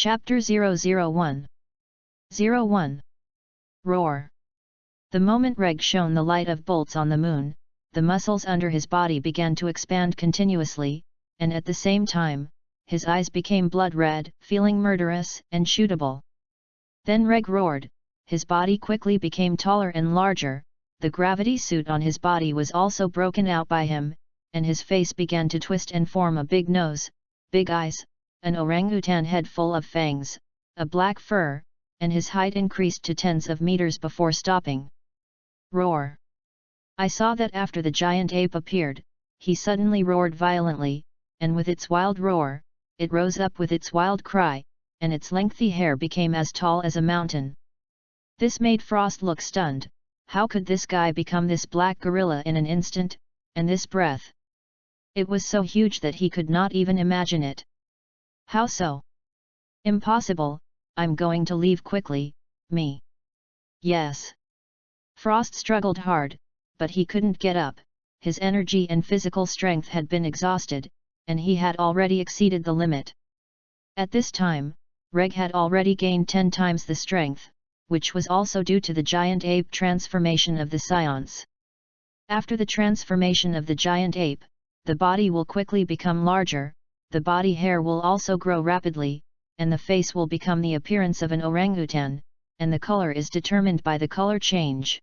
Chapter 001 01. Roar. The moment Reg shone the light of bolts on the moon, the muscles under his body began to expand continuously, and at the same time, his eyes became blood red, feeling murderous and shootable. Then Reg roared, his body quickly became taller and larger, the gravity suit on his body was also broken out by him, and his face began to twist and form a big nose, big eyes, an orangutan head full of fangs, a black fur, and his height increased to tens of meters before stopping. Roar. I saw that after the giant ape appeared, he suddenly roared violently, and with its wild roar, it rose up with its wild cry, and its lengthy hair became as tall as a mountain. This made Frost look stunned. How could this guy become this black gorilla in an instant, and this breath? It was so huge that he could not even imagine it. How so? Impossible, I'm going to leave quickly, me. Yes. Frost struggled hard, but he couldn't get up, his energy and physical strength had been exhausted, and he had already exceeded the limit. At this time, Reg had already gained 10 times the strength, which was also due to the giant ape transformation of the Saiyans. After the transformation of the giant ape, the body will quickly become larger, the body hair will also grow rapidly, and the face will become the appearance of an orangutan, and the color is determined by the color change.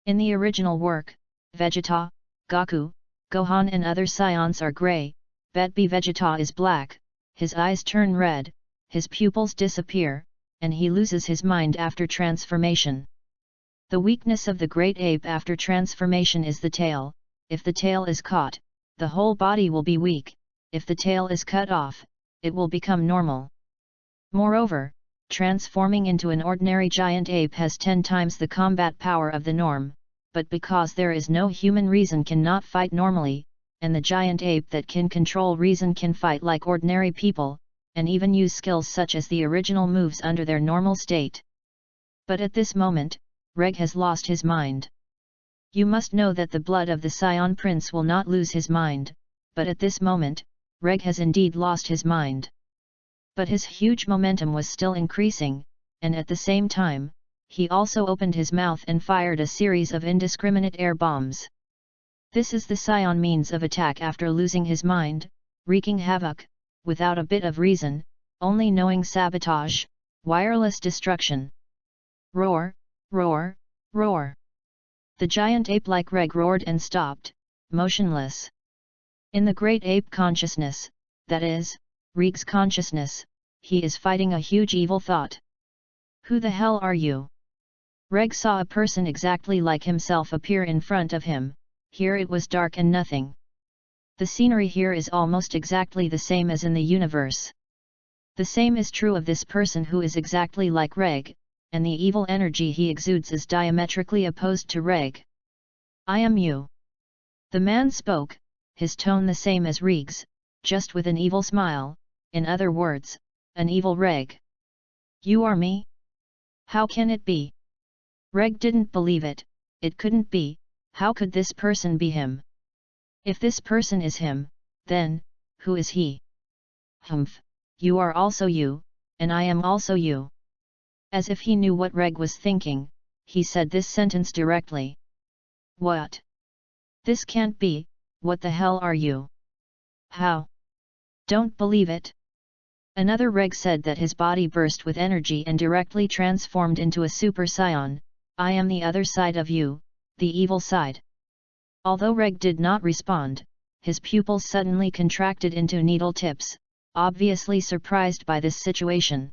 In the original work, Vegeta, Goku, Gohan and other Saiyans are grey, but Vegeta is black, his eyes turn red, his pupils disappear, and he loses his mind after transformation. The weakness of the great ape after transformation is the tail. If the tail is caught, the whole body will be weak. If the tail is cut off, it will become normal. Moreover, transforming into an ordinary giant ape has 10 times the combat power of the norm, but because there is no human reason cannot fight normally, and the giant ape that can control reason can fight like ordinary people, and even use skills such as the original moves under their normal state. But at this moment, Reg has lost his mind. You must know that the blood of the Saiyan prince will not lose his mind, but at this moment, Reg has indeed lost his mind. But his huge momentum was still increasing, and at the same time, he also opened his mouth and fired a series of indiscriminate air bombs. This is the Saiyan means of attack after losing his mind, wreaking havoc, without a bit of reason, only knowing sabotage, wireless destruction. Roar, roar, roar. The giant ape like Reg roared and stopped, motionless. In the great ape consciousness, that is, Reg's consciousness, he is fighting a huge evil thought. Who the hell are you? Reg saw a person exactly like himself appear in front of him. Here it was dark and nothing. The scenery here is almost exactly the same as in the universe. The same is true of this person who is exactly like Reg, and the evil energy he exudes is diametrically opposed to Reg. I am you. The man spoke, his tone the same as Reg's, just with an evil smile, in other words, an evil Reg. You are me? How can it be? Reg didn't believe it couldn't be, how could this person be him? If this person is him, then, who is he? Humph, you are also you, and I am also you. As if he knew what Reg was thinking, he said this sentence directly. What? This can't be, what the hell are you? How? Don't believe it. Another Reg said that his body burst with energy and directly transformed into a Super Saiyan. I am the other side of you, the evil side. Although Reg did not respond, his pupils suddenly contracted into needle tips, obviously surprised by this situation.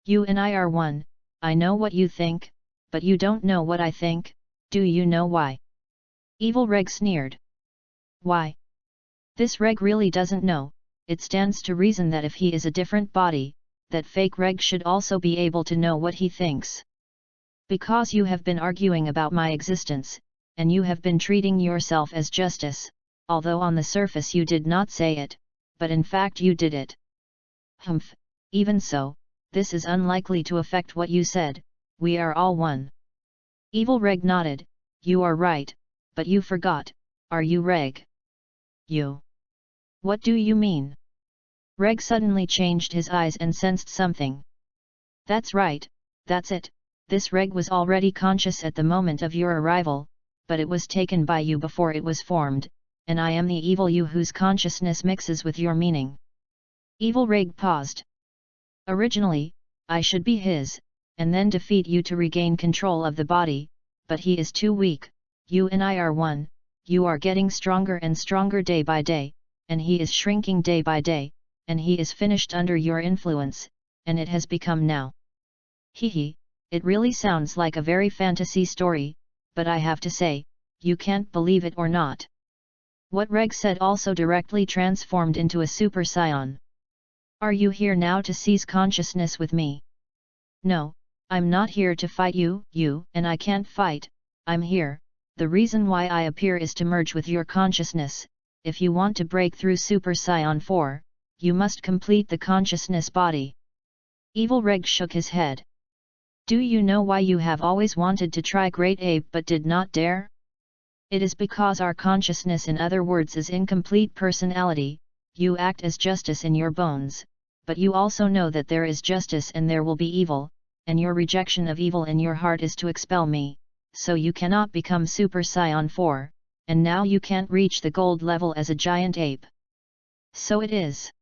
You and I are one, I know what you think, but you don't know what I think, do you know why? Evil Reg sneered. Why? This Reg really doesn't know, it stands to reason that if he is a different body, that fake Reg should also be able to know what he thinks. Because you have been arguing about my existence, and you have been treating yourself as justice, although on the surface you did not say it, but in fact you did it. Humph, even so, this is unlikely to affect what you said, we are all one. Evil Reg nodded, you are right, but you forgot, are you Reg? You. What do you mean? Reg suddenly changed his eyes and sensed something. That's right, that's it, this Reg was already conscious at the moment of your arrival, but it was taken by you before it was formed, and I am the evil you whose consciousness mixes with your meaning. Evil Reg paused. Originally, I should be his, and then defeat you to regain control of the body, but he is too weak, you and I are one, you are getting stronger and stronger day by day, and he is shrinking day by day, and he is finished under your influence, and it has become now. Hee, it really sounds like a very fantasy story, but I have to say, you can't believe it or not. What Reg said also directly transformed into a Super Saiyan. Are you here now to seize consciousness with me? No, I'm not here to fight you, and I can't fight, I'm here, the reason why I appear is to merge with your consciousness. If you want to break through Super Saiyan 4, you must complete the consciousness body. Evil Reg shook his head. Do you know why you have always wanted to try Great Ape but did not dare? It is because our consciousness, in other words, is incomplete personality. You act as justice in your bones, but you also know that there is justice and there will be evil, and your rejection of evil in your heart is to expel me, so you cannot become Super Saiyan 4, and now you can't reach the gold level as a giant ape. So it is.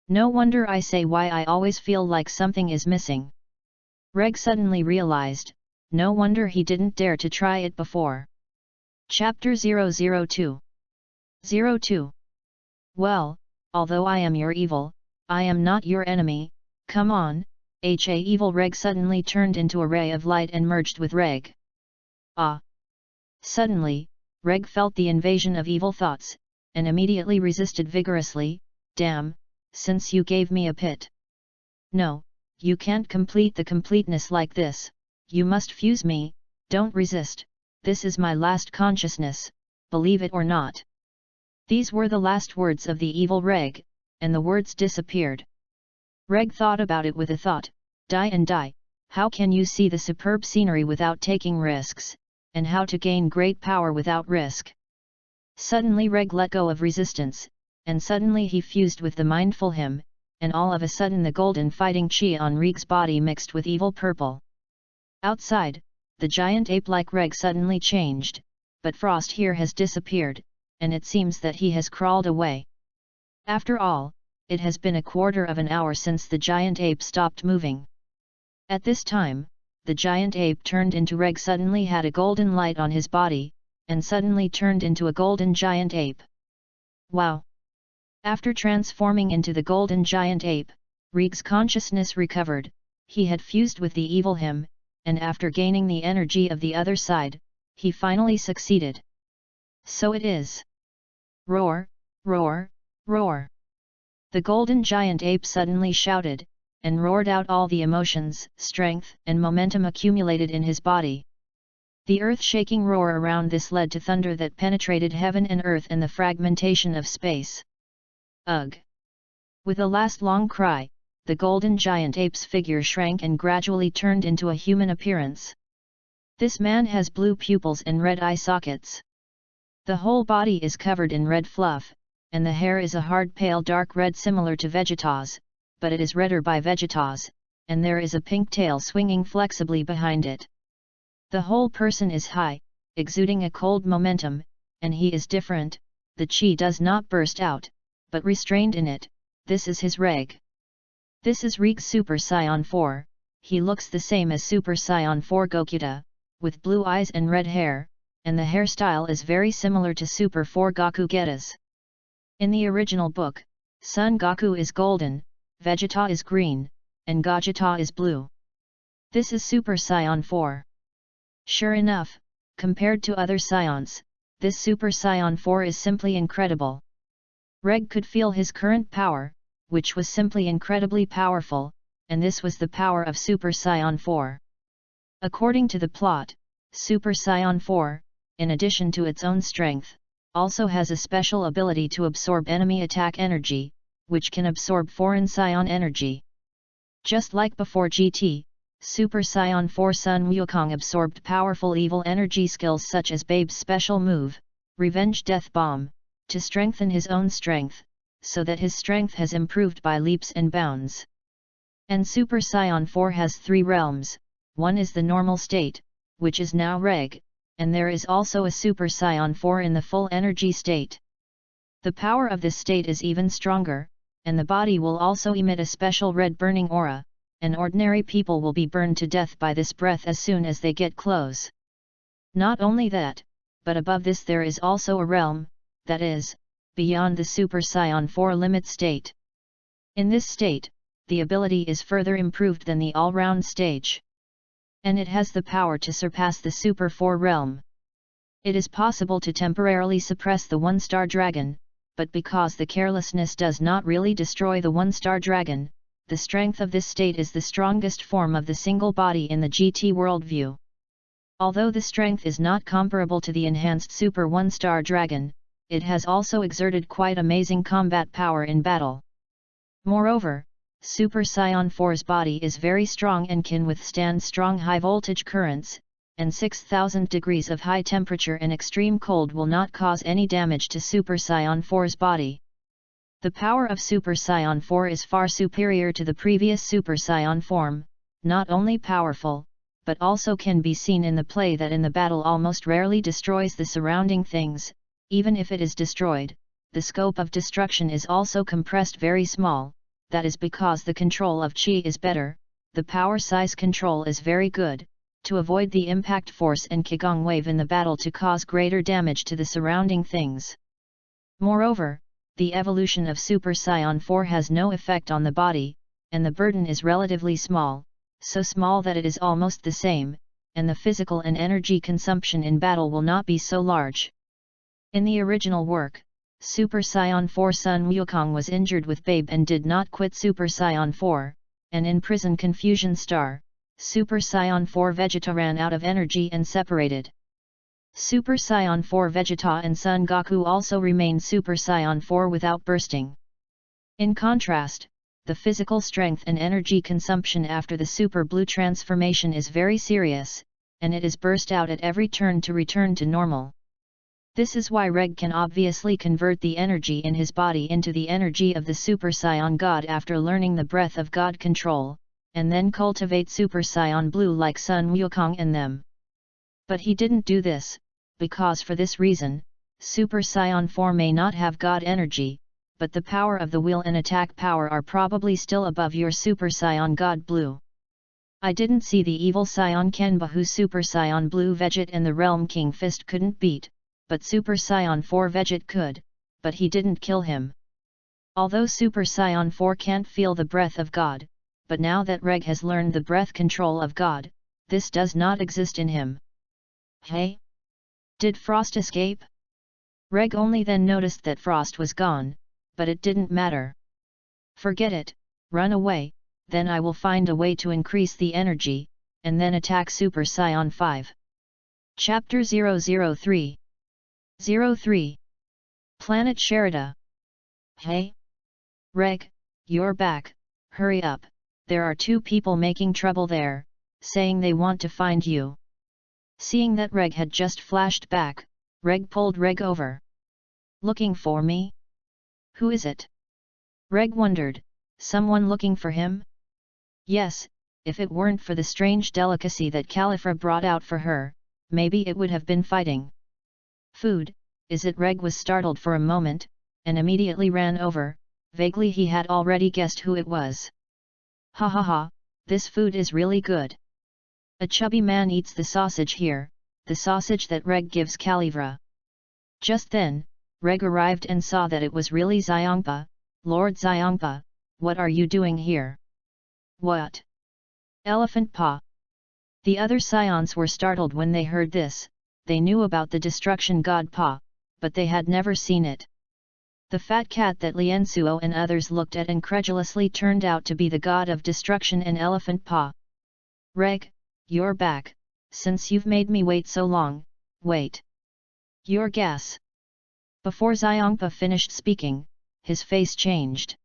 No wonder I say why I always feel like something is missing. Reg suddenly realized, no wonder he didn't dare to try it before. Chapter 002 02. Well, although I am your evil, I am not your enemy, come on, Evil Reg suddenly turned into a ray of light and merged with Reg. Ah! Suddenly, Reg felt the invasion of evil thoughts, and immediately resisted vigorously, damn, since you gave me a pit. No, you can't complete the completeness like this, you must fuse me, don't resist, this is my last consciousness, believe it or not. These were the last words of the evil Reg, and the words disappeared. Reg thought about it with a thought, die and die, how can you see the superb scenery without taking risks, and how to gain great power without risk? Suddenly Reg let go of resistance, and suddenly he fused with the mindful him, and all of a sudden the golden fighting chi on Reg's body mixed with evil purple. Outside, the giant ape-like Reg suddenly changed, but Frost here has disappeared, and it seems that he has crawled away. After all, it has been a quarter of an hour since the giant ape stopped moving. At this time, the giant ape turned into Reg suddenly had a golden light on his body, and suddenly turned into a golden giant ape. Wow! After transforming into the golden giant ape, Reg's consciousness recovered, he had fused with the evil him, and after gaining the energy of the other side, he finally succeeded. So it is. Roar, roar, roar! The golden giant ape suddenly shouted, and roared out all the emotions, strength, and momentum accumulated in his body. The earth-shaking roar around this led to thunder that penetrated heaven and earth and the fragmentation of space. Ugh! With a last long cry, the golden giant ape's figure shrank and gradually turned into a human appearance. This man has blue pupils and red eye sockets. The whole body is covered in red fluff, and the hair is a hard pale dark red similar to Vegeta's, but it is redder by Vegeta's, and there is a pink tail swinging flexibly behind it. The whole person is high, exuding a cold momentum, and he is different, the chi does not burst out, but restrained in it, this is his Reg. This is Reg's Super Saiyan 4, he looks the same as Super Saiyan 4 Gokuta, with blue eyes and red hair, and the hairstyle is very similar to Super 4 Goku Geta's. In the original book, Son Goku is golden, Vegeta is green, and Gogeta is blue. This is Super Saiyan 4. Sure enough, compared to other Saiyans, this Super Saiyan 4 is simply incredible. Reg could feel his current power, which was simply incredibly powerful, and this was the power of Super Saiyan 4. According to the plot, Super Saiyan 4, in addition to its own strength, also has a special ability to absorb enemy attack energy, which can absorb foreign Saiyan energy. Just like before GT, Super Saiyan 4 Sun Wukong absorbed powerful evil energy skills such as Babe's special move, Revenge Death Bomb, to strengthen his own strength, so that his strength has improved by leaps and bounds. And Super Saiyan 4 has 3 realms, one is the normal state, which is now Reg, and there is also a Super Saiyan 4 in the full energy state. The power of this state is even stronger, and the body will also emit a special red burning aura, and ordinary people will be burned to death by this breath as soon as they get close. Not only that, but above this there is also a realm, that is, beyond the Super Saiyan 4 limit state. In this state, the ability is further improved than the all-round stage. And it has the power to surpass the Super 4 realm. It is possible to temporarily suppress the one-star dragon, but because the carelessness does not really destroy the one-star dragon, the strength of this state is the strongest form of the single body in the GT worldview. Although the strength is not comparable to the enhanced Super 1-star dragon, it has also exerted quite amazing combat power in battle. Moreover, Super Saiyan 4's body is very strong and can withstand strong high-voltage currents, and 6,000 degrees of high temperature and extreme cold will not cause any damage to Super Saiyan 4's body. The power of Super Saiyan 4 is far superior to the previous Super Saiyan form, not only powerful, but also can be seen in the play that in the battle almost rarely destroys the surrounding things. Even if it is destroyed, the scope of destruction is also compressed very small, that is because the control of Qi is better, the power size control is very good, to avoid the impact force and Qigong wave in the battle to cause greater damage to the surrounding things. Moreover, the evolution of Super Saiyan 4 has no effect on the body, and the burden is relatively small, so small that it is almost the same, and the physical and energy consumption in battle will not be so large. In the original work, Super Saiyan 4 Sun Wukong was injured with Babe and did not quit Super Saiyan 4, and in Prison Confusion Star, Super Saiyan 4 Vegeta ran out of energy and separated. Super Saiyan 4 Vegeta and Son Goku also remained Super Saiyan 4 without bursting. In contrast, the physical strength and energy consumption after the Super Blue transformation is very serious, and it is burst out at every turn to return to normal. This is why Reg can obviously convert the energy in his body into the energy of the Super Saiyan God after learning the breath of God control, and then cultivate Super Saiyan Blue like Sun Wukong and them. But he didn't do this, because for this reason, Super Saiyan 4 may not have God energy, but the power of the will and attack power are probably still above your Super Saiyan God Blue. I didn't see the evil Saiyan Kenba who Super Saiyan Blue Veget and the Realm King Fist couldn't beat, but Super Saiyan 4 Veget could, but he didn't kill him. Although Super Saiyan 4 can't feel the breath of God, but now that Reg has learned the breath control of God, this does not exist in him. Hey? Did Frost escape? Reg only then noticed that Frost was gone, but it didn't matter. Forget it, run away, then I will find a way to increase the energy, and then attack Super Saiyan 5. Chapter 003 03. Planet Sherida. Hey? Reg, you're back, hurry up, there are 2 people making trouble there, saying they want to find you. Seeing that Reg had just flashed back, Reg pulled Reg over. Looking for me? Who is it? Reg wondered, someone looking for him? Yes, if it weren't for the strange delicacy that Califra brought out for her, maybe it would have been fighting. Food, is it? Reg was startled for a moment, and immediately ran over, vaguely he had already guessed who it was. Ha ha ha, this food is really good. A chubby man eats the sausage here, the sausage that Reg gives Calivra. Just then, Reg arrived and saw that it was really Xiangpa. Lord Xiangpa, what are you doing here? What? Elephant Pa. The other Saiyans were startled when they heard this. They knew about the destruction god Pa, but they had never seen it. The fat cat that Liansuo and others looked at incredulously turned out to be the god of destruction and Elephant Pa. Reg, you're back, since you've made me wait so long, wait. Your gas. Before Xiangpa finished speaking, his face changed.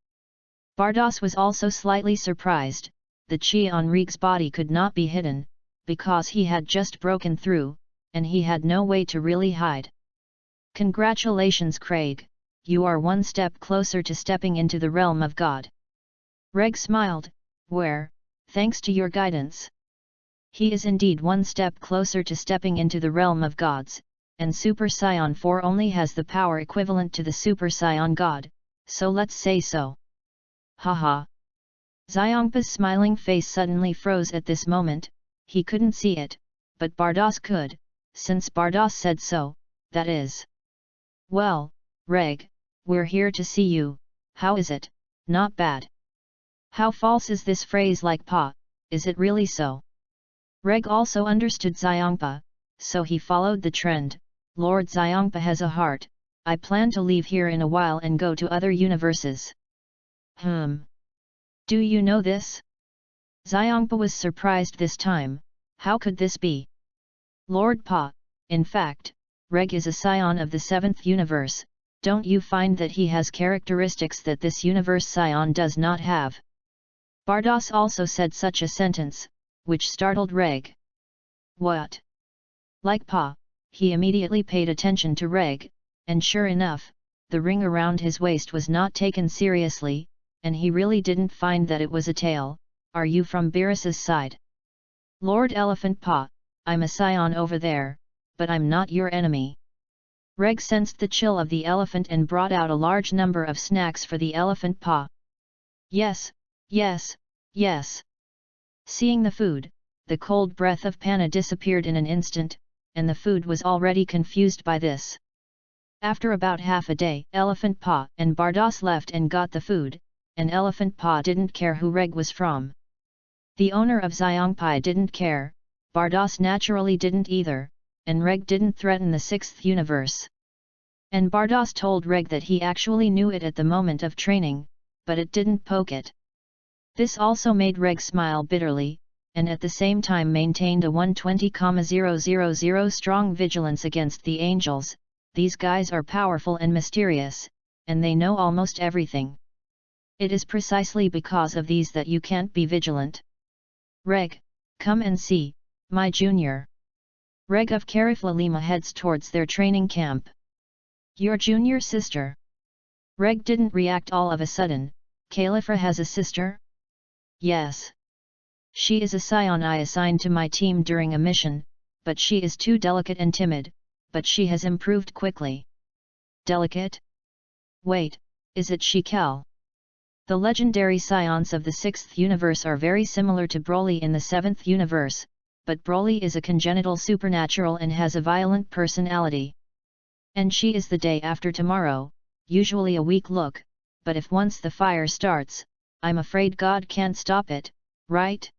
Bardos was also slightly surprised. The chi on Reg's body could not be hidden, because he had just broken through, and he had no way to really hide. Congratulations Craig, you are one step closer to stepping into the realm of God. Reg smiled, where, thanks to your guidance. He is indeed one step closer to stepping into the realm of gods, and Super Saiyan 4 only has the power equivalent to the Super Saiyan God, so let's say so. Haha. Xiongpa's smiling face suddenly froze at this moment. He couldn't see it, but Bardos could, since Bardos said so, that is. Well, Reg, we're here to see you, how is it? Not bad. How false is this phrase like pa, is it really so? Reg also understood Xiongpa, so he followed the trend. Lord Xiongpa has a heart, I plan to leave here in a while and go to other universes. Do you know this? Xiongpa was surprised this time, how could this be? Lord Pa, in fact, Reg is a scion of the 7th universe, don't you find that he has characteristics that this universe scion does not have? Bardos also said such a sentence, which startled Reg. What? Like Pa, he immediately paid attention to Reg, and sure enough, the ring around his waist was not taken seriously, and he really didn't find that it was a tail. Are you from Beerus's side? Lord Elephant Pa, I'm a scion over there, but I'm not your enemy. Reg sensed the chill of the elephant and brought out a large number of snacks for the elephant Pa. Yes, yes, yes. Seeing the food, the cold breath of Panna disappeared in an instant, and the food was already confused by this. After about half a day, Elephant Pa and Bardos left and got the food, and Elephant Pa didn't care who Reg was from. The owner of Xiongpai didn't care, Bardos naturally didn't either, and Reg didn't threaten the 6th universe. And Bardos told Reg that he actually knew it at the moment of training, but it didn't poke it. This also made Reg smile bitterly, and at the same time maintained a 120,000 strong vigilance against the angels. These guys are powerful and mysterious, and they know almost everything. It is precisely because of these that you can't be vigilant. Reg, come and see, my junior. Reg of Carifla Lima heads towards their training camp. Your junior sister. Reg didn't react all of a sudden. Califra has a sister? Yes. She is a scion I assigned to my team during a mission, but she is too delicate and timid, but she has improved quickly. Delicate? Wait, is it she Cal? The legendary scions of the 6th universe are very similar to Broly in the 7th universe, but Broly is a congenital supernatural and has a violent personality. And she is the day after tomorrow, usually a weak look, but if once the fire starts, I'm afraid God can't stop it, right?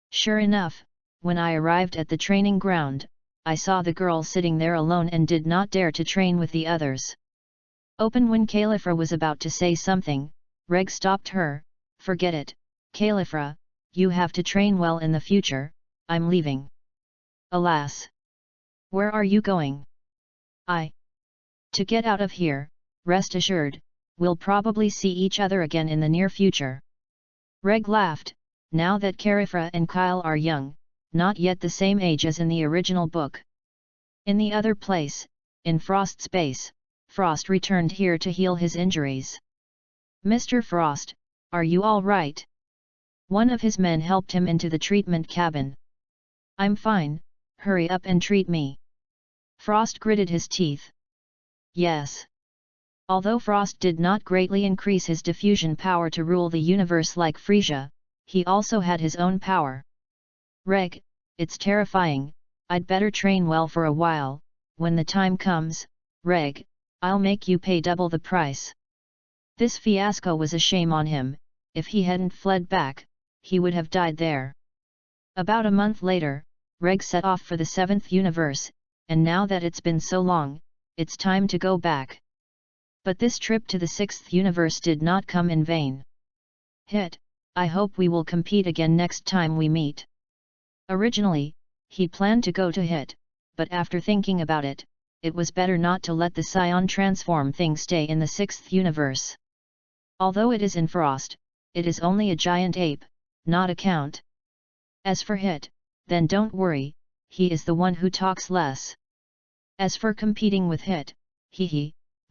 Sure enough, when I arrived at the training ground, I saw the girl sitting there alone and did not dare to train with the others. When Califra was about to say something, Reg stopped her. Forget it, Califra, you have to train well in the future, I'm leaving. Alas! Where are you going? To get out of here, rest assured, we'll probably see each other again in the near future. Reg laughed, now that Califra and Kyle are young, not yet the same age as in the original book. In the other place, in Frost's base, Frost returned here to heal his injuries. Mr. Frost, are you all right? One of his men helped him into the treatment cabin. I'm fine, hurry up and treat me. Frost gritted his teeth. Yes. Although Frost did not greatly increase his diffusion power to rule the universe like Frisia, he also had his own power. Reg, it's terrifying, I'd better train well for a while. When the time comes, Reg, I'll make you pay double the price. This fiasco was a shame on him. If he hadn't fled back, he would have died there. About a month later, Reg set off for the 7th universe, and now that it's been so long, it's time to go back. But this trip to the 6th universe did not come in vain. Hit, I hope we will compete again next time we meet. Originally, he planned to go to Hit, but after thinking about it, it was better not to let the Scion transform thing stay in the 6th universe. Although it is in Frost, it is only a giant ape, not a count. As for Hit, then don't worry, he is the one who talks less. As for competing with Hit,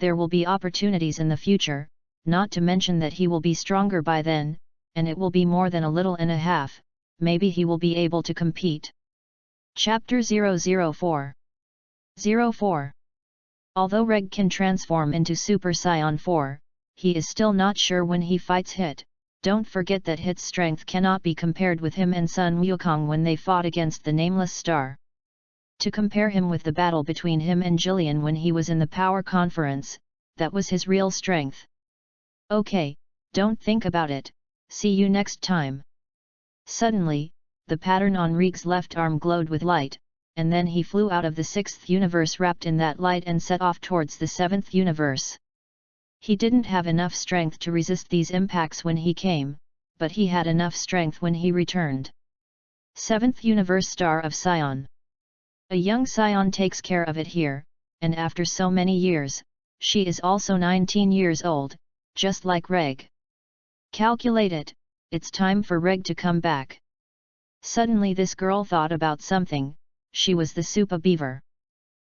there will be opportunities in the future, not to mention that he will be stronger by then, and it will be more than a little and a half, maybe he will be able to compete. Chapter 004 04. Although Reg can transform into Super Saiyan 4, he is still not sure when he fights Hit. Don't forget that Hit's strength cannot be compared with him and Sun Wukong when they fought against the Nameless Star. To compare him with the battle between him and Jillian when he was in the Power Conference, that was his real strength. Okay, don't think about it, see you next time. Suddenly, the pattern on Reg's left arm glowed with light, and then he flew out of the 6th universe wrapped in that light and set off towards the 7th universe. He didn't have enough strength to resist these impacts when he came, but he had enough strength when he returned. 7th Universe Star of Saiyan. A young Saiyan takes care of it here, and after so many years, she is also 19 years old, just like Reg. Calculate it, it's time for Reg to come back. Suddenly this girl thought about something, she was the Super Beaver.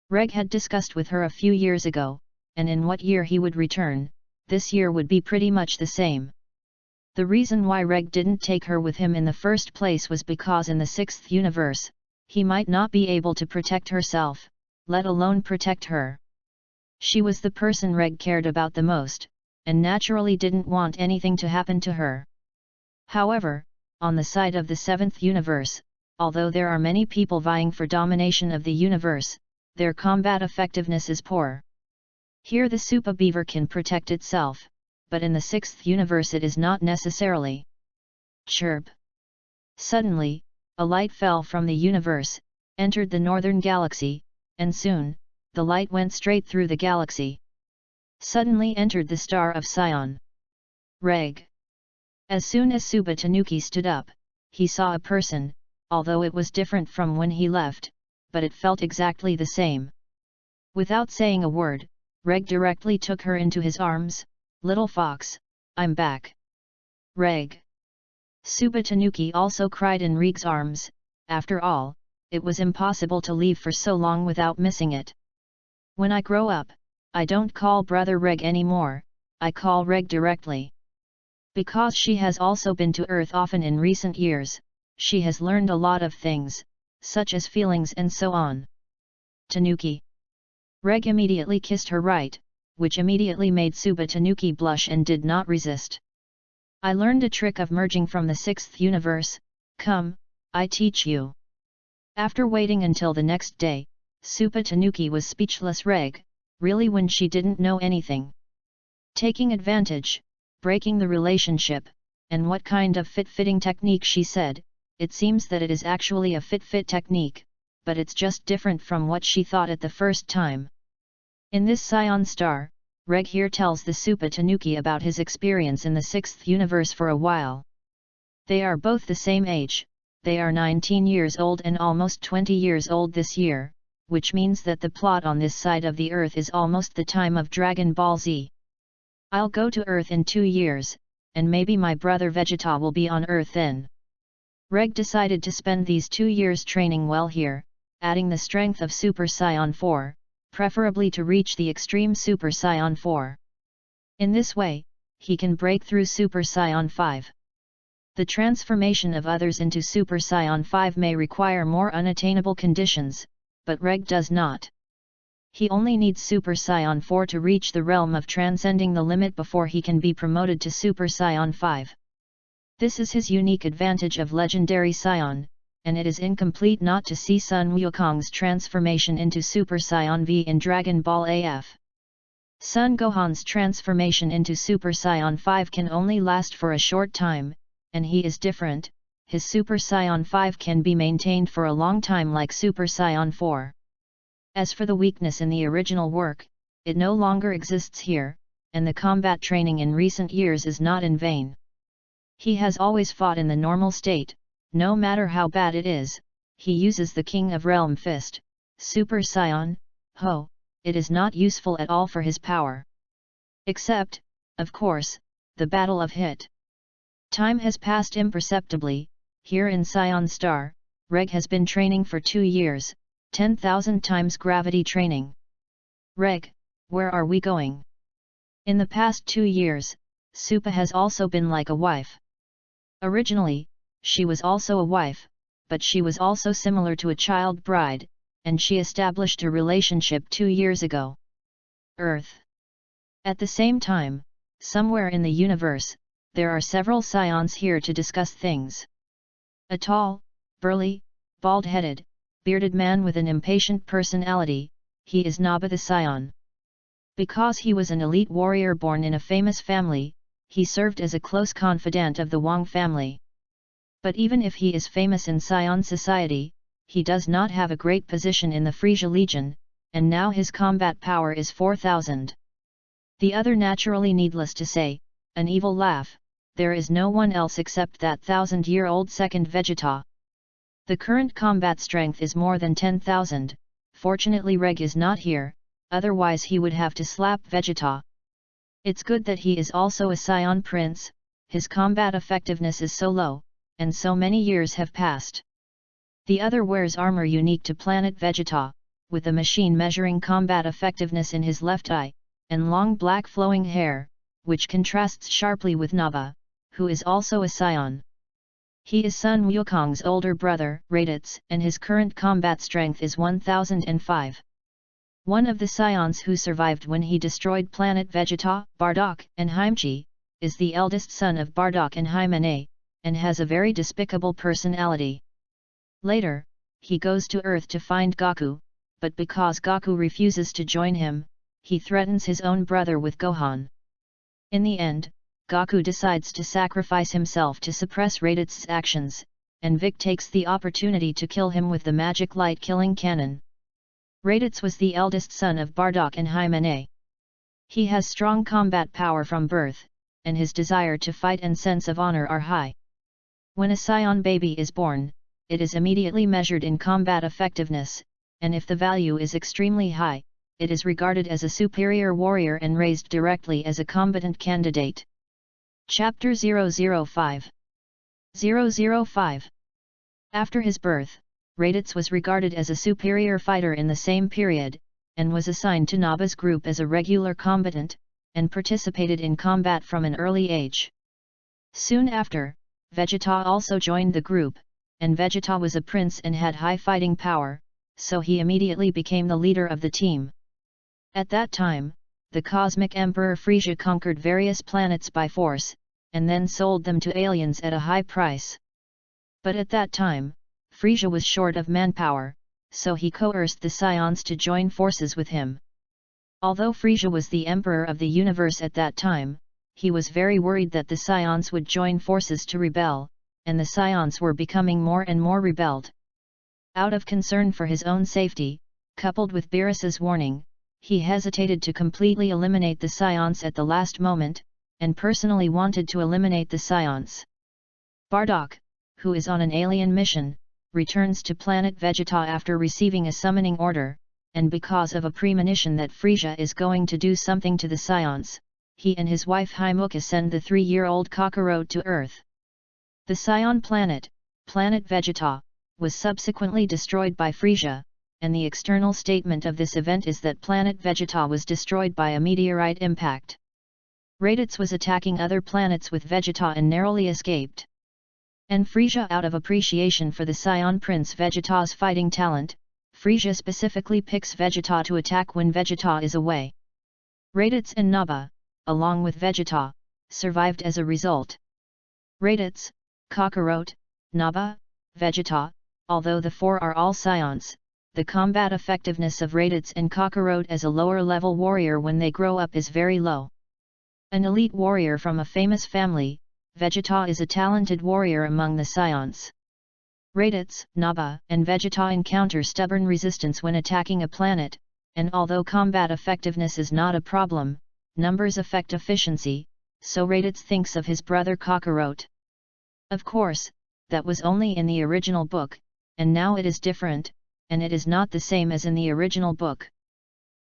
Reg had discussed with her a few years ago, and in what year he would return, this year would be pretty much the same. The reason why Reg didn't take her with him in the first place was because in the 6th universe, he might not be able to protect herself, let alone protect her. She was the person Reg cared about the most, and naturally didn't want anything to happen to her. However, on the side of the 7th universe, although there are many people vying for domination of the universe, their combat effectiveness is poor. Here the Super Beaver can protect itself, but in the 6th universe it is not necessarily. Chirp. Suddenly, a light fell from the universe, entered the northern galaxy, and soon, the light went straight through the galaxy. Suddenly entered the star of Saiyan. Reg. As soon as Suba Tanuki stood up, he saw a person, although it was different from when he left, but it felt exactly the same. Without saying a word, Reg directly took her into his arms. Little fox, I'm back. Reg. Suba Tanuki also cried in Reg's arms. After all, it was impossible to leave for so long without missing it. When I grow up, I don't call brother Reg anymore, I call Reg directly. Because she has also been to Earth often in recent years, she has learned a lot of things, such as feelings and so on. Tanuki. Reg immediately kissed her right, which immediately made Suba Tanuki blush and did not resist. I learned a trick of merging from the 6th universe, come, I teach you. After waiting until the next day, Suba Tanuki was speechless. Reg, really, when she didn't know anything. Taking advantage, breaking the relationship, and what kind of fit-fitting technique, she said. It seems that it is actually a fit-fit technique, but it's just different from what she thought at the first time. In this Saiyan star, Reg here tells the Suba Tanuki about his experience in the 6th universe for a while. They are both the same age, they are 19 years old and almost 20 years old this year, which means that the plot on this side of the Earth is almost the time of Dragon Ball Z. I'll go to Earth in 2 years, and maybe my brother Vegeta will be on Earth then. Reg decided to spend these 2 years training well here, adding the strength of Super Saiyan 4, preferably to reach the extreme Super Saiyan 4. In this way, he can break through Super Saiyan 5. The transformation of others into Super Saiyan 5 may require more unattainable conditions, but Reg does not. He only needs Super Saiyan 4 to reach the realm of transcending the limit before he can be promoted to Super Saiyan 5. This is his unique advantage of Legendary Saiyan, and it is incomplete not to see Sun Wukong's transformation into Super Saiyan V in Dragon Ball AF. Sun Gohan's transformation into Super Saiyan 5 can only last for a short time, and he is different, his Super Saiyan 5 can be maintained for a long time like Super Saiyan 4. As for the weakness in the original work, it no longer exists here, and the combat training in recent years is not in vain. He has always fought in the normal state, no matter how bad it is. He uses the King of Realm Fist, Super Saiyan, Ho, it is not useful at all for his power. Except, of course, the Battle of Hit. Time has passed imperceptibly. Here in Saiyan Star, Reg has been training for 2 years, 10,000 times gravity training. Reg, Where are we going? In the past 2 years, Supa has also been like a wife. Originally, she was also a wife, but she was also similar to a child bride, and she established a relationship 2 years ago. Earth. At the same time, somewhere in the universe, there are several Saiyans here to discuss things. A tall, burly, bald-headed, bearded man with an impatient personality, he is Naba the Saiyan. Because he was an elite warrior born in a famous family, he served as a close confidant of the Wang family. But even if he is famous in Saiyan society, he does not have a great position in the Frisia Legion, and now his combat power is 4,000. The other naturally needless to say, an evil laugh, there is no one else except that 1,000-year-old second Vegeta. The current combat strength is more than 10,000, fortunately Reg is not here, otherwise he would have to slap Vegeta. It's good that he is also a Saiyan prince, his combat effectiveness is so low, and so many years have passed. The other wears armor unique to planet Vegeta, with a machine measuring combat effectiveness in his left eye, and long black flowing hair, which contrasts sharply with Naba, who is also a Saiyan. He is Sun Wukong's older brother, Raditz, and his current combat strength is 1005. One of the Saiyans who survived when he destroyed planet Vegeta, Bardock, and Heimchi, is the eldest son of Bardock and Hymene, and has a very despicable personality. Later, he goes to Earth to find Goku, but because Goku refuses to join him, he threatens his own brother with Gohan. In the end, Goku decides to sacrifice himself to suppress Raditz's actions, and Vic takes the opportunity to kill him with the magic light-killing cannon. Raditz was the eldest son of Bardock and Hymene. He has strong combat power from birth, and his desire to fight and sense of honor are high. When a Saiyan baby is born, it is immediately measured in combat effectiveness, and if the value is extremely high, it is regarded as a superior warrior and raised directly as a combatant candidate. Chapter 005 005. After his birth, Raditz was regarded as a superior fighter in the same period, and was assigned to Naba's group as a regular combatant, and participated in combat from an early age. Soon after, Vegeta also joined the group, and Vegeta was a prince and had high fighting power, so he immediately became the leader of the team. At that time, the Cosmic Emperor Frisia conquered various planets by force, and then sold them to aliens at a high price. But at that time, Frisia was short of manpower, so he coerced the Saiyans to join forces with him. Although Frisia was the emperor of the universe at that time, he was very worried that the Saiyans would join forces to rebel, and the Saiyans were becoming more and more rebelled. Out of concern for his own safety, coupled with Beerus's warning, he hesitated to completely eliminate the Saiyans at the last moment, and personally wanted to eliminate the Saiyans. Bardock, who is on an alien mission, returns to planet Vegeta after receiving a summoning order, and because of a premonition that Frisia is going to do something to the Saiyans, he and his wife Hymuka send the 3-year-old Kakarot to Earth. The Saiyan planet, Planet Vegeta, was subsequently destroyed by Frisia, and the external statement of this event is that planet Vegeta was destroyed by a meteorite impact. Raditz was attacking other planets with Vegeta and narrowly escaped. And Frisia, out of appreciation for the Saiyan Prince Vegeta's fighting talent, Frisia specifically picks Vegeta to attack when Vegeta is away. Raditz and Naba, along with Vegeta, survived as a result. Raditz, Kakarot, Naba, Vegeta, although the four are all Saiyans, the combat effectiveness of Raditz and Kakarot as a lower-level warrior when they grow up is very low. An elite warrior from a famous family, Vegeta is a talented warrior among the Saiyans. Raditz, Naba, and Vegeta encounter stubborn resistance when attacking a planet, and although combat effectiveness is not a problem, numbers affect efficiency, so Raditz thinks of his brother Kakarot. Of course, that was only in the original book, and now it is different, and it is not the same as in the original book.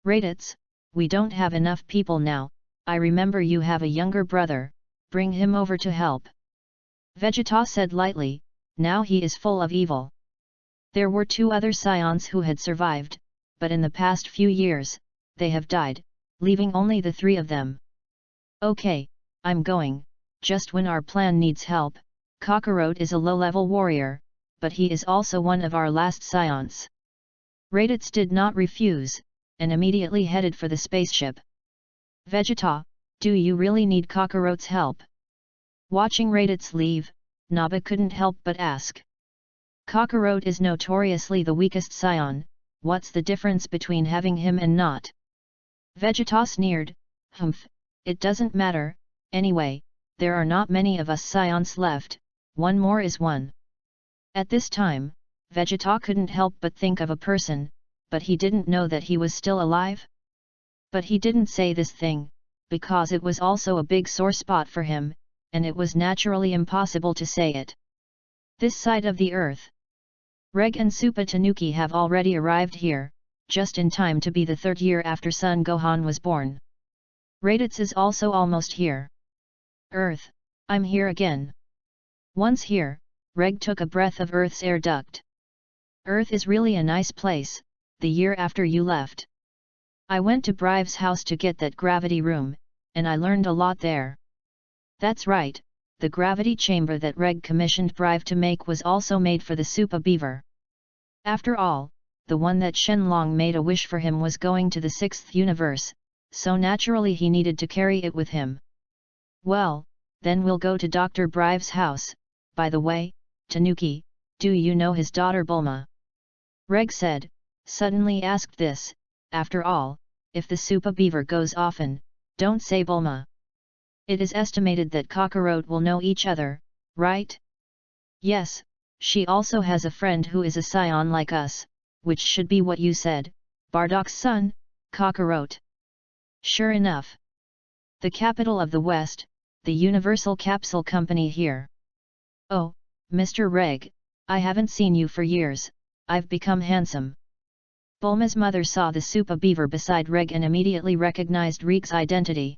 Raditz, we don't have enough people now, I remember you have a younger brother, bring him over to help. Vegeta said lightly, now he is full of evil. There were 2 other Saiyans who had survived, but in the past few years, they have died, leaving only the three of them. Okay, I'm going, just when our plan needs help. Kakarot is a low-level warrior, but he is also one of our last Saiyans. Raditz did not refuse, and immediately headed for the spaceship. Vegeta, do you really need Kakarot's help? Watching Raditz leave, Naba couldn't help but ask. Kakarot is notoriously the weakest Saiyan, what's the difference between having him and not? Vegeta sneered, humph, it doesn't matter, anyway, there are not many of us Saiyans left, one more is one. At this time, Vegeta couldn't help but think of a person, but he didn't know that he was still alive. But he didn't say this thing, because it was also a big sore spot for him, and it was naturally impossible to say it. This side of the earth. Reg and Super Tanuki have already arrived here, just in time to be the third year after Son Gohan was born. Raditz is also almost here. Earth, I'm here again. Once here, Reg took a breath of Earth's air duct. Earth is really a nice place, the year after you left. I went to Brive's house to get that gravity room, and I learned a lot there. That's right, the gravity chamber that Reg commissioned Brive to make was also made for the Super Beaver. After all, the one that Shenlong made a wish for him was going to the 6th universe, so naturally he needed to carry it with him. Well, then we'll go to Dr. Brive's house. By the way, Tanuki, do you know his daughter Bulma? Reg said, suddenly asked this. After all, if the Super Beaver goes often, don't say Bulma. It is estimated that Kakarot will know each other, right? Yes, she also has a friend who is a Saiyan like us, which should be what you said, Bardock's son, Kakarot. Sure enough. The capital of the West, the Universal Capsule Company here. Oh, Mr. Reg, I haven't seen you for years, I've become handsome. Bulma's mother saw the Super Beaver beside Reg and immediately recognized Reg's identity.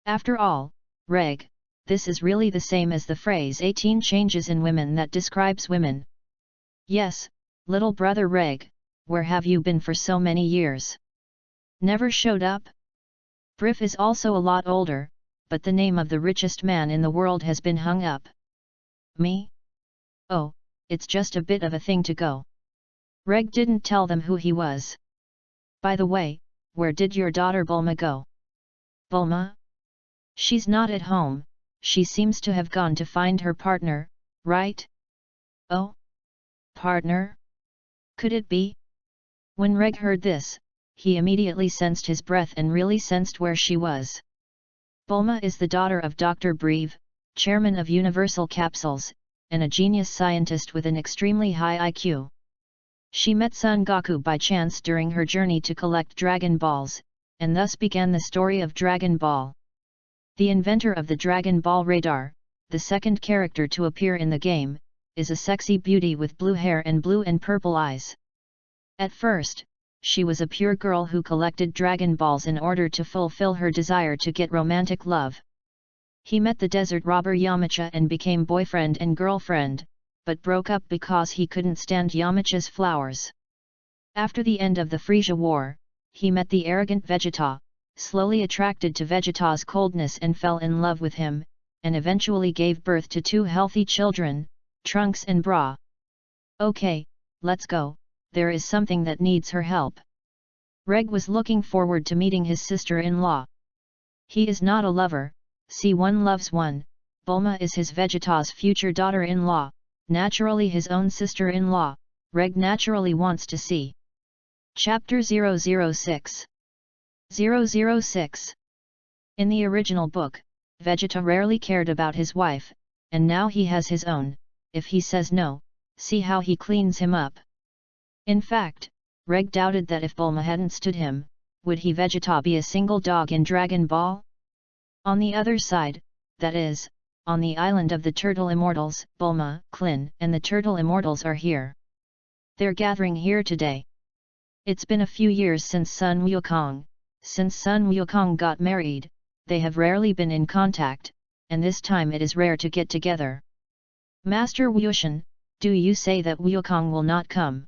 After all, Reg, this is really the same as the phrase 18 changes in women that describes women. Yes, little brother Reg, where have you been for so many years? Never showed up? Briff is also a lot older, but the name of the richest man in the world has been hung up. Me? Oh, it's just a bit of a thing to go. Reg didn't tell them who he was. By the way, where did your daughter Bulma go? Bulma? She's not at home, she seems to have gone to find her partner, right? Oh? Partner? Could it be? When Reg heard this, he immediately sensed his breath and really sensed where she was. Bulma is the daughter of Dr. Breve, chairman of Universal Capsules, and a genius scientist with an extremely high IQ. She met Son Goku by chance during her journey to collect Dragon Balls, and thus began the story of Dragon Ball. The inventor of the Dragon Ball radar, the second character to appear in the game, is a sexy beauty with blue hair and blue and purple eyes. At first, she was a pure girl who collected Dragon Balls in order to fulfill her desire to get romantic love. He met the desert robber Yamcha and became boyfriend and girlfriend, but broke up because he couldn't stand Yamcha's flowers. After the end of the Frieza War, he met the arrogant Vegeta, slowly attracted to Vegeta's coldness and fell in love with him, and eventually gave birth to 2 healthy children, Trunks and Bra. Okay, let's go, there is something that needs her help. Reg was looking forward to meeting his sister-in-law. He is not a lover, see one loves one, Bulma is his Vegeta's future daughter-in-law, naturally his own sister-in-law, Reg naturally wants to see. Chapter 006 006. In the original book, Vegeta rarely cared about his wife, and now he has his own. If he says no, see how he cleans him up. In fact, Reg doubted that if Bulma hadn't stood him, would he Vegeta be a single dog in Dragon Ball? On the other side, that is, on the island of the Turtle Immortals, Bulma, Klin, and the Turtle Immortals are here. They're gathering here today. It's been a few years since Sun Wukong. Since Sun Wukong got married, they have rarely been in contact, and this time it is rare to get together. Master Wushan, do you say that Wukong will not come?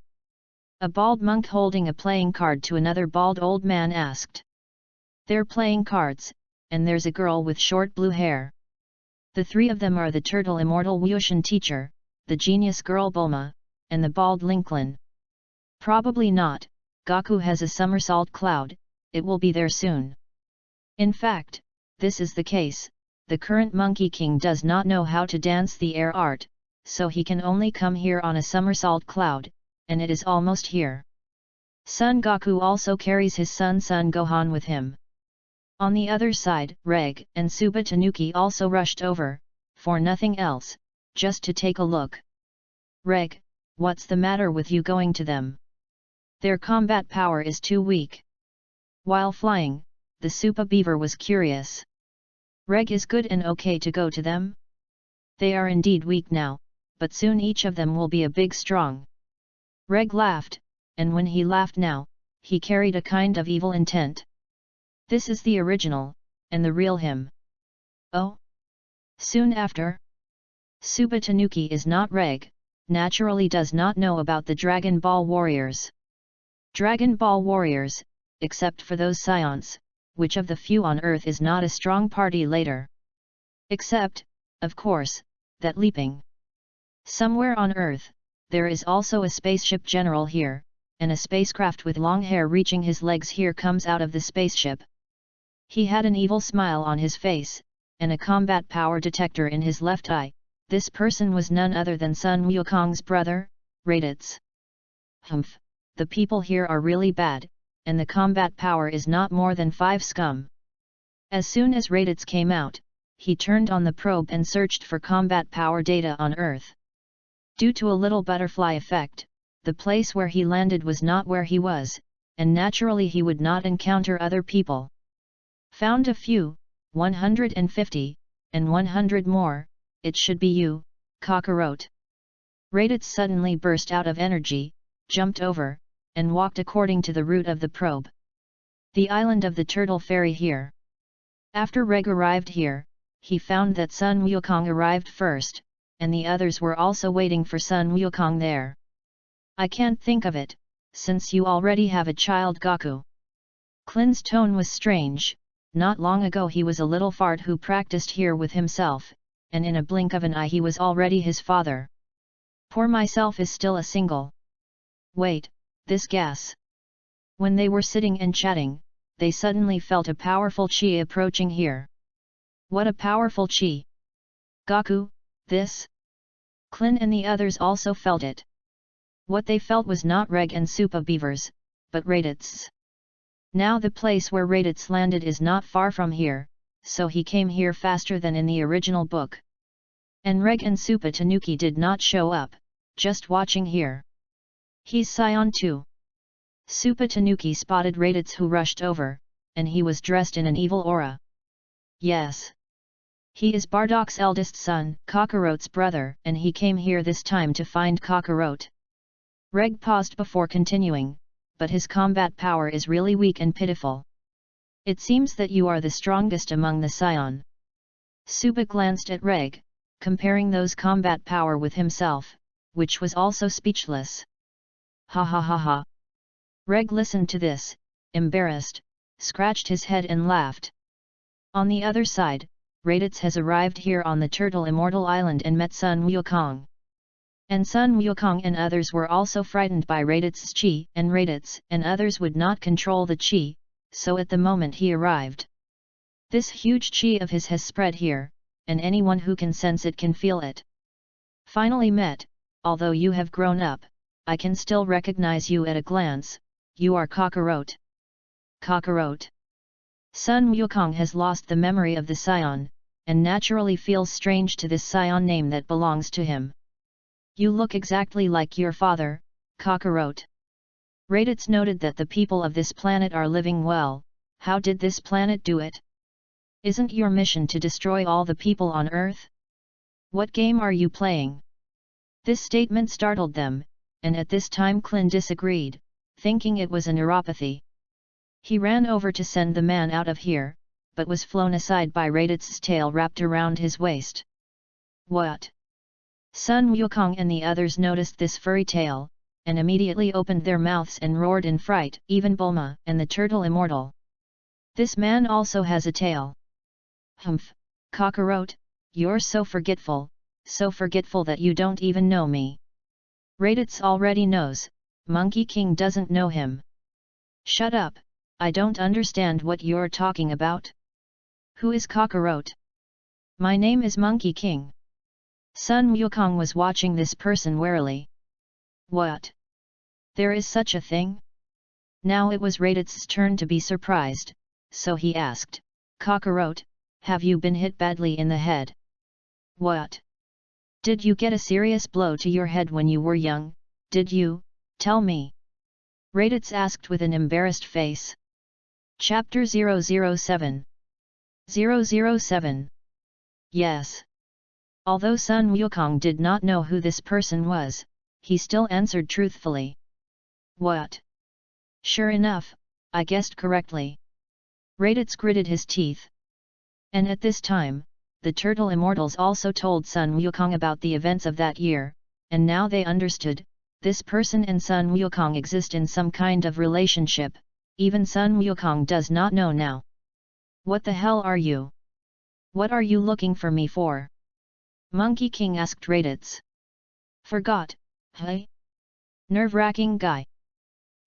A bald monk holding a playing card to another bald old man asked. They're playing cards, and there's a girl with short blue hair. The three of them are the turtle immortal Wushan teacher, the genius girl Bulma, and the bald Linklin. Probably not, Gaku has a somersault cloud, it will be there soon. In fact, this is the case, the current Monkey King does not know how to dance the air art, so he can only come here on a somersault cloud, and it is almost here. Son Goku also carries his son Son Gohan with him. On the other side, Reg and Suba Tanuki also rushed over, for nothing else, just to take a look. Reg, what's the matter with you going to them? Their combat power is too weak. While flying, the Supa Beaver was curious. Reg is good and okay to go to them? They are indeed weak now, but soon each of them will be a big strong. Reg laughed, and when he laughed now, he carried a kind of evil intent. This is the original, and the real him. Oh? Soon after? Suba Tanuki is not Reg, naturally does not know about the Dragon Ball Warriors. Dragon Ball Warriors, except for those Saiyans, which of the few on Earth is not a strong party later? Except, of course, that leaping. Somewhere on Earth, there is also a spaceship general here, and a spacecraft with long hair reaching his legs here comes out of the spaceship. He had an evil smile on his face, and a combat power detector in his left eye. This person was none other than Sun Wukong's brother, Raditz. Humph, the people here are really bad, and the combat power is not more than 5 scum. As soon as Raditz came out, he turned on the probe and searched for combat power data on Earth. Due to a little butterfly effect, the place where he landed was not where he was, and naturally he would not encounter other people. Found a few, 150, and 100 more, it should be you, Kakarot. Raditz suddenly burst out of energy, jumped over, and walked according to the route of the probe. The island of the Turtle Fairy here. After Reg arrived here, he found that Sun Wukong arrived first, and the others were also waiting for Sun Wukong there. I can't think of it, since you already have a child Gaku. Klin's tone was strange. Not long ago he was a little fart who practiced here with himself, and in a blink of an eye he was already his father. Poor myself is still a single. Wait, this gas. When they were sitting and chatting, they suddenly felt a powerful chi approaching here. What a powerful chi! Gaku, this? Klin and the others also felt it. What they felt was not Reg and Supa Beavers, but Raditz. Now the place where Raditz landed is not far from here, so he came here faster than in the original book. And Reg and Supa Tanuki did not show up, just watching here. He's Saiyan too. Supa Tanuki spotted Raditz who rushed over, and he was dressed in an evil aura. Yes. He is Bardock's eldest son, Kakarot's brother, and he came here this time to find Kakarot. Reg paused before continuing, but his combat power is really weak and pitiful. It seems that you are the strongest among the Saiyan. Suba glanced at Reg, comparing those combat power with himself, which was also speechless. Ha ha ha ha. Reg listened to this, embarrassed, scratched his head and laughed. On the other side, Raditz has arrived here on the Turtle Immortal Island and met Sun Wukong. And Sun Wukong and others were also frightened by Raditz's chi, and Raditz and others would not control the chi, so at the moment he arrived. This huge chi of his has spread here, and anyone who can sense it can feel it. Finally met, although you have grown up, I can still recognize you at a glance, you are Kakarot. Kakarot. Sun Wukong has lost the memory of the Saiyan, and naturally feels strange to this Saiyan name that belongs to him. You look exactly like your father, Kakarot. Raditz noted that the people of this planet are living well. How did this planet do it? Isn't your mission to destroy all the people on Earth? What game are you playing? This statement startled them, and at this time Klin disagreed, thinking it was a neuropathy. He ran over to send the man out of here, but was flown aside by Raditz's tail wrapped around his waist. What? Sun Wukong and the others noticed this furry tail, and immediately opened their mouths and roared in fright, even Bulma and the Turtle Immortal. This man also has a tail. Humph, cockroach, you're so forgetful that you don't even know me. Raditz already knows, Monkey King doesn't know him. Shut up, I don't understand what you're talking about. Who is cockroach? My name is Monkey King. Sun Wukong was watching this person warily. What? There is such a thing? Now it was Raditz's turn to be surprised, so he asked, Cockroach, have you been hit badly in the head? What? Did you get a serious blow to your head when you were young, did you? Tell me. Raditz asked with an embarrassed face. Chapter 007. 007. Yes. Although Sun Wukong did not know who this person was, he still answered truthfully. What? Sure enough, I guessed correctly. Raditz gritted his teeth. And at this time, the Turtle Immortals also told Sun Wukong about the events of that year, and now they understood, this person and Sun Wukong exist in some kind of relationship, even Sun Wukong does not know now. What the hell are you? What are you looking for me for? Monkey King asked Raditz. Forgot, hey? Nerve-wracking guy.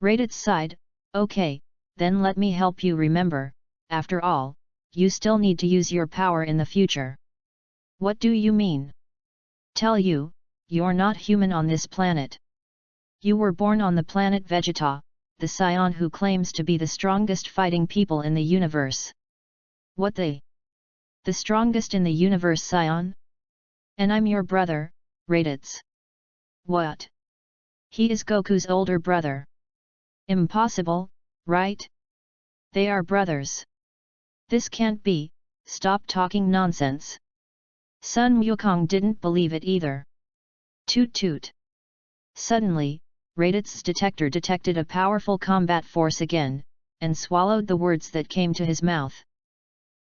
Raditz sighed, okay, then let me help you remember, after all, you still need to use your power in the future. What do you mean? Tell you, you're not human on this planet. You were born on the planet Vegeta, the Saiyan who claims to be the strongest fighting people in the universe. What the strongest in the universe, Saiyan? And I'm your brother, Raditz. What? He is Goku's older brother. Impossible, right? They are brothers. This can't be, stop talking nonsense. Sun Wukong didn't believe it either. Toot toot. Suddenly, Raditz's detector detected a powerful combat force again, and swallowed the words that came to his mouth.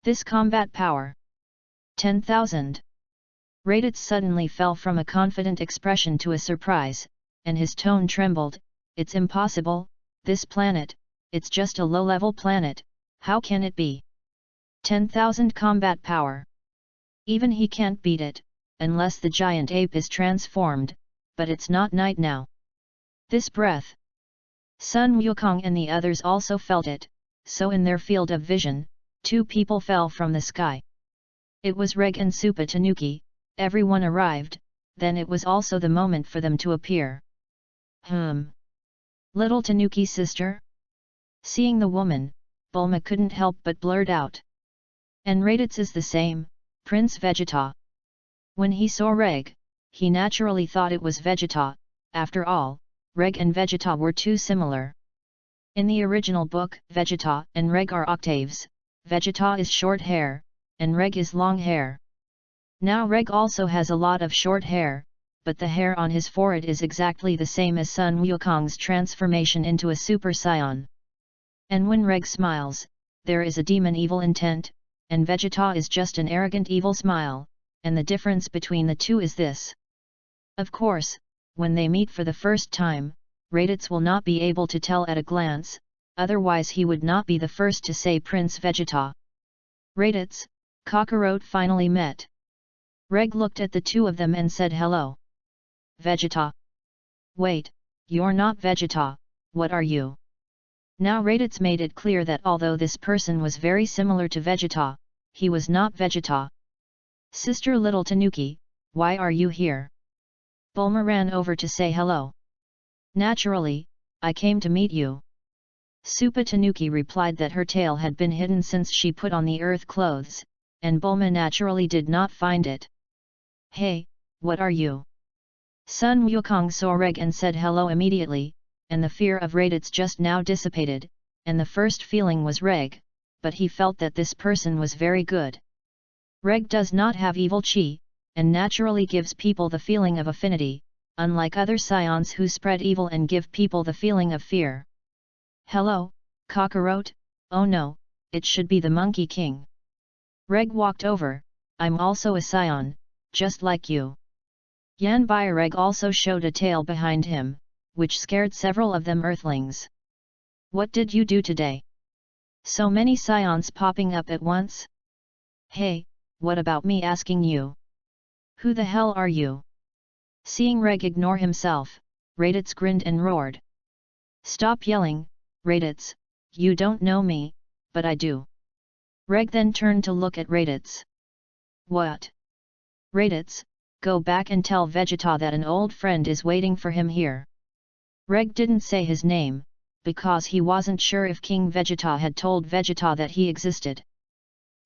This combat power. 10,000. Raditz suddenly fell from a confident expression to a surprise, and his tone trembled. It's impossible, this planet, it's just a low-level planet, how can it be? 10,000 combat power. Even he can't beat it, unless the giant ape is transformed, but it's not night now. This breath. Sun Wukong and the others also felt it, so in their field of vision, two people fell from the sky. It was Reg and Supa Tanuki. Everyone arrived, then it was also the moment for them to appear. Little Tanuki's sister? Seeing the woman, Bulma couldn't help but blurt out. And Raditz is the same, Prince Vegeta. When he saw Reg, he naturally thought it was Vegeta, after all, Reg and Vegeta were too similar. In the original book, Vegeta and Reg are octaves, Vegeta is short hair, and Reg is long hair. Now Reg also has a lot of short hair, but the hair on his forehead is exactly the same as Sun Wukong's transformation into a Super Saiyan. And when Reg smiles, there is a demon evil intent, and Vegeta is just an arrogant evil smile, and the difference between the two is this. Of course, when they meet for the first time, Raditz will not be able to tell at a glance, otherwise he would not be the first to say Prince Vegeta. Raditz, Cockroach finally met. Reg looked at the two of them and said hello. Vegeta. Wait, you're not Vegeta, what are you? Now Raditz made it clear that although this person was very similar to Vegeta, he was not Vegeta. Sister Little Tanuki, why are you here? Bulma ran over to say hello. Naturally, I came to meet you. Supa Tanuki replied that her tail had been hidden since she put on the earth clothes, and Bulma naturally did not find it. Hey, what are you? Sun Wukong saw Reg and said hello immediately, and the fear of Raditz just now dissipated, and the first feeling was Reg, but he felt that this person was very good. Reg does not have evil chi, and naturally gives people the feeling of affinity, unlike other Saiyans who spread evil and give people the feeling of fear. Hello, Cockroach, oh no, it should be the Monkey King. Reg walked over, I'm also a Saiyan, just like you. Yan Bai Reg also showed a tail behind him, which scared several of them Earthlings. What did you do today? So many Saiyans popping up at once? Hey, what about me asking you? Who the hell are you? Seeing Reg ignore himself, Raditz grinned and roared. Stop yelling, Raditz, you don't know me, but I do. Reg then turned to look at Raditz. What? Raditz, go back and tell Vegeta that an old friend is waiting for him here. Reg didn't say his name, because he wasn't sure if King Vegeta had told Vegeta that he existed.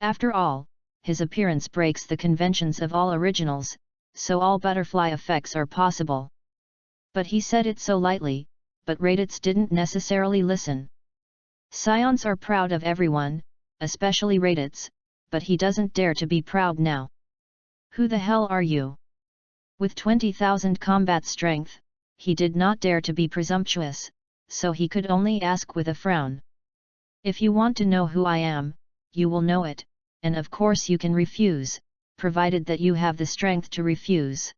After all, his appearance breaks the conventions of all originals, so all butterfly effects are possible. But he said it so lightly, but Raditz didn't necessarily listen. Saiyans are proud of everyone, especially Raditz, but he doesn't dare to be proud now. Who the hell are you? With 20,000 combat strength, he did not dare to be presumptuous, so he could only ask with a frown. If you want to know who I am, you will know it, and of course you can refuse, provided that you have the strength to refuse.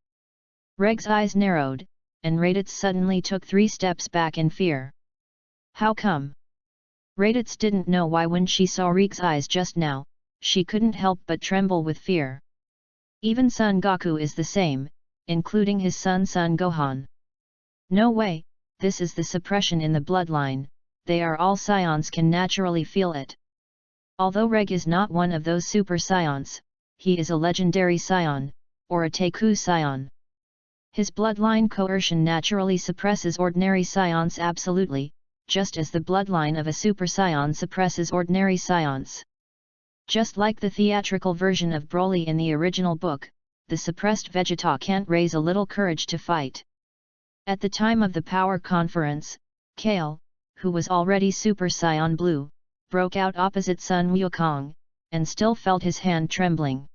Reg's eyes narrowed, and Raditz suddenly took 3 steps back in fear. How come? Raditz didn't know why when she saw Reg's eyes just now, she couldn't help but tremble with fear. Even Son Goku is the same, including his son Son Gohan. No way, this is the suppression in the bloodline, they are all Saiyans can naturally feel it. Although Reg is not one of those Super Saiyans, he is a legendary Saiyan, or a Teiku Saiyan. His bloodline coercion naturally suppresses ordinary Saiyans absolutely, just as the bloodline of a Super Saiyan suppresses ordinary Saiyans. Just like the theatrical version of Broly in the original book, the suppressed Vegeta can't raise a little courage to fight. At the time of the power conference, Kale, who was already Super Saiyan Blue, broke out opposite Sun Wukong, and still felt his hand trembling.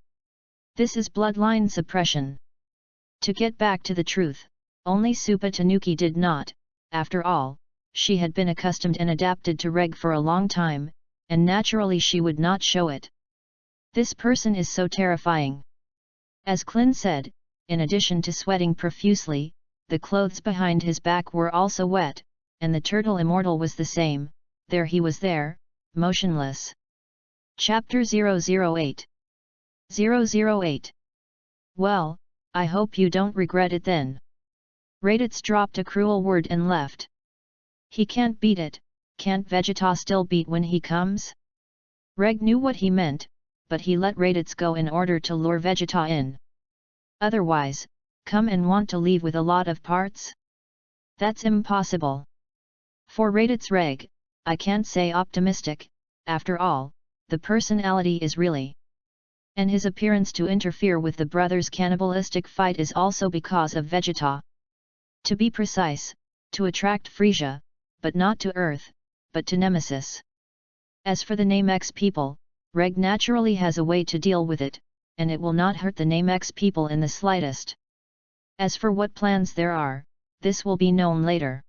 This is bloodline suppression. To get back to the truth, only Supa Tanuki did not. After all, she had been accustomed and adapted to Reg for a long time, and naturally she would not show it. This person is so terrifying. As Klin said, in addition to sweating profusely, the clothes behind his back were also wet, and the turtle immortal was the same, there he was there, motionless. Chapter 008 008. Well, I hope you don't regret it then. Raditz dropped a cruel word and left. He can't beat it, can't Vegeta still beat when he comes? Reg knew what he meant, but he let Raditz go in order to lure Vegeta in. Otherwise, come and want to leave with a lot of parts? That's impossible. For Raditz Reg, I can't say optimistic, after all, the personality is really. And his appearance to interfere with the brothers' cannibalistic fight is also because of Vegeta. To be precise, to attract Frisia, but not to Earth, but to Nemesis. As for the Namex people, Reg naturally has a way to deal with it, and it will not hurt the Namex people in the slightest. As for what plans there are, this will be known later.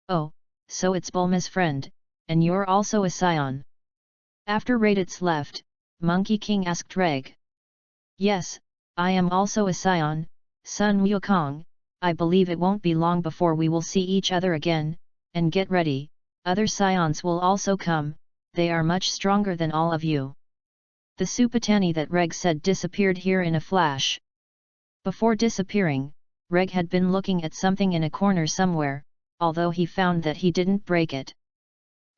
Oh, so it's Bulma's friend, and you're also a Saiyan. After Raditz left, Monkey King asked Reg. Yes, I am also a Saiyan, Sun Wukong. I believe it won't be long before we will see each other again, and get ready, other Saiyans will also come, they are much stronger than all of you. The Supatani that Reg said disappeared here in a flash. Before disappearing, Reg had been looking at something in a corner somewhere, although he found that he didn't break it.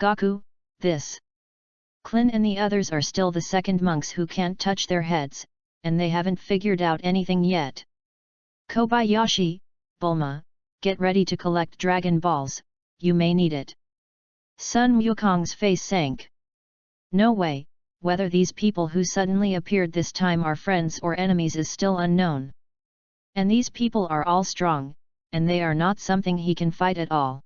Goku, this. Klin and the others are still the second monks who can't touch their heads, and they haven't figured out anything yet. Kobayashi, Bulma, get ready to collect Dragon Balls, you may need it. Sun Wukong's face sank. No way, whether these people who suddenly appeared this time are friends or enemies is still unknown. And these people are all strong, and they are not something he can fight at all.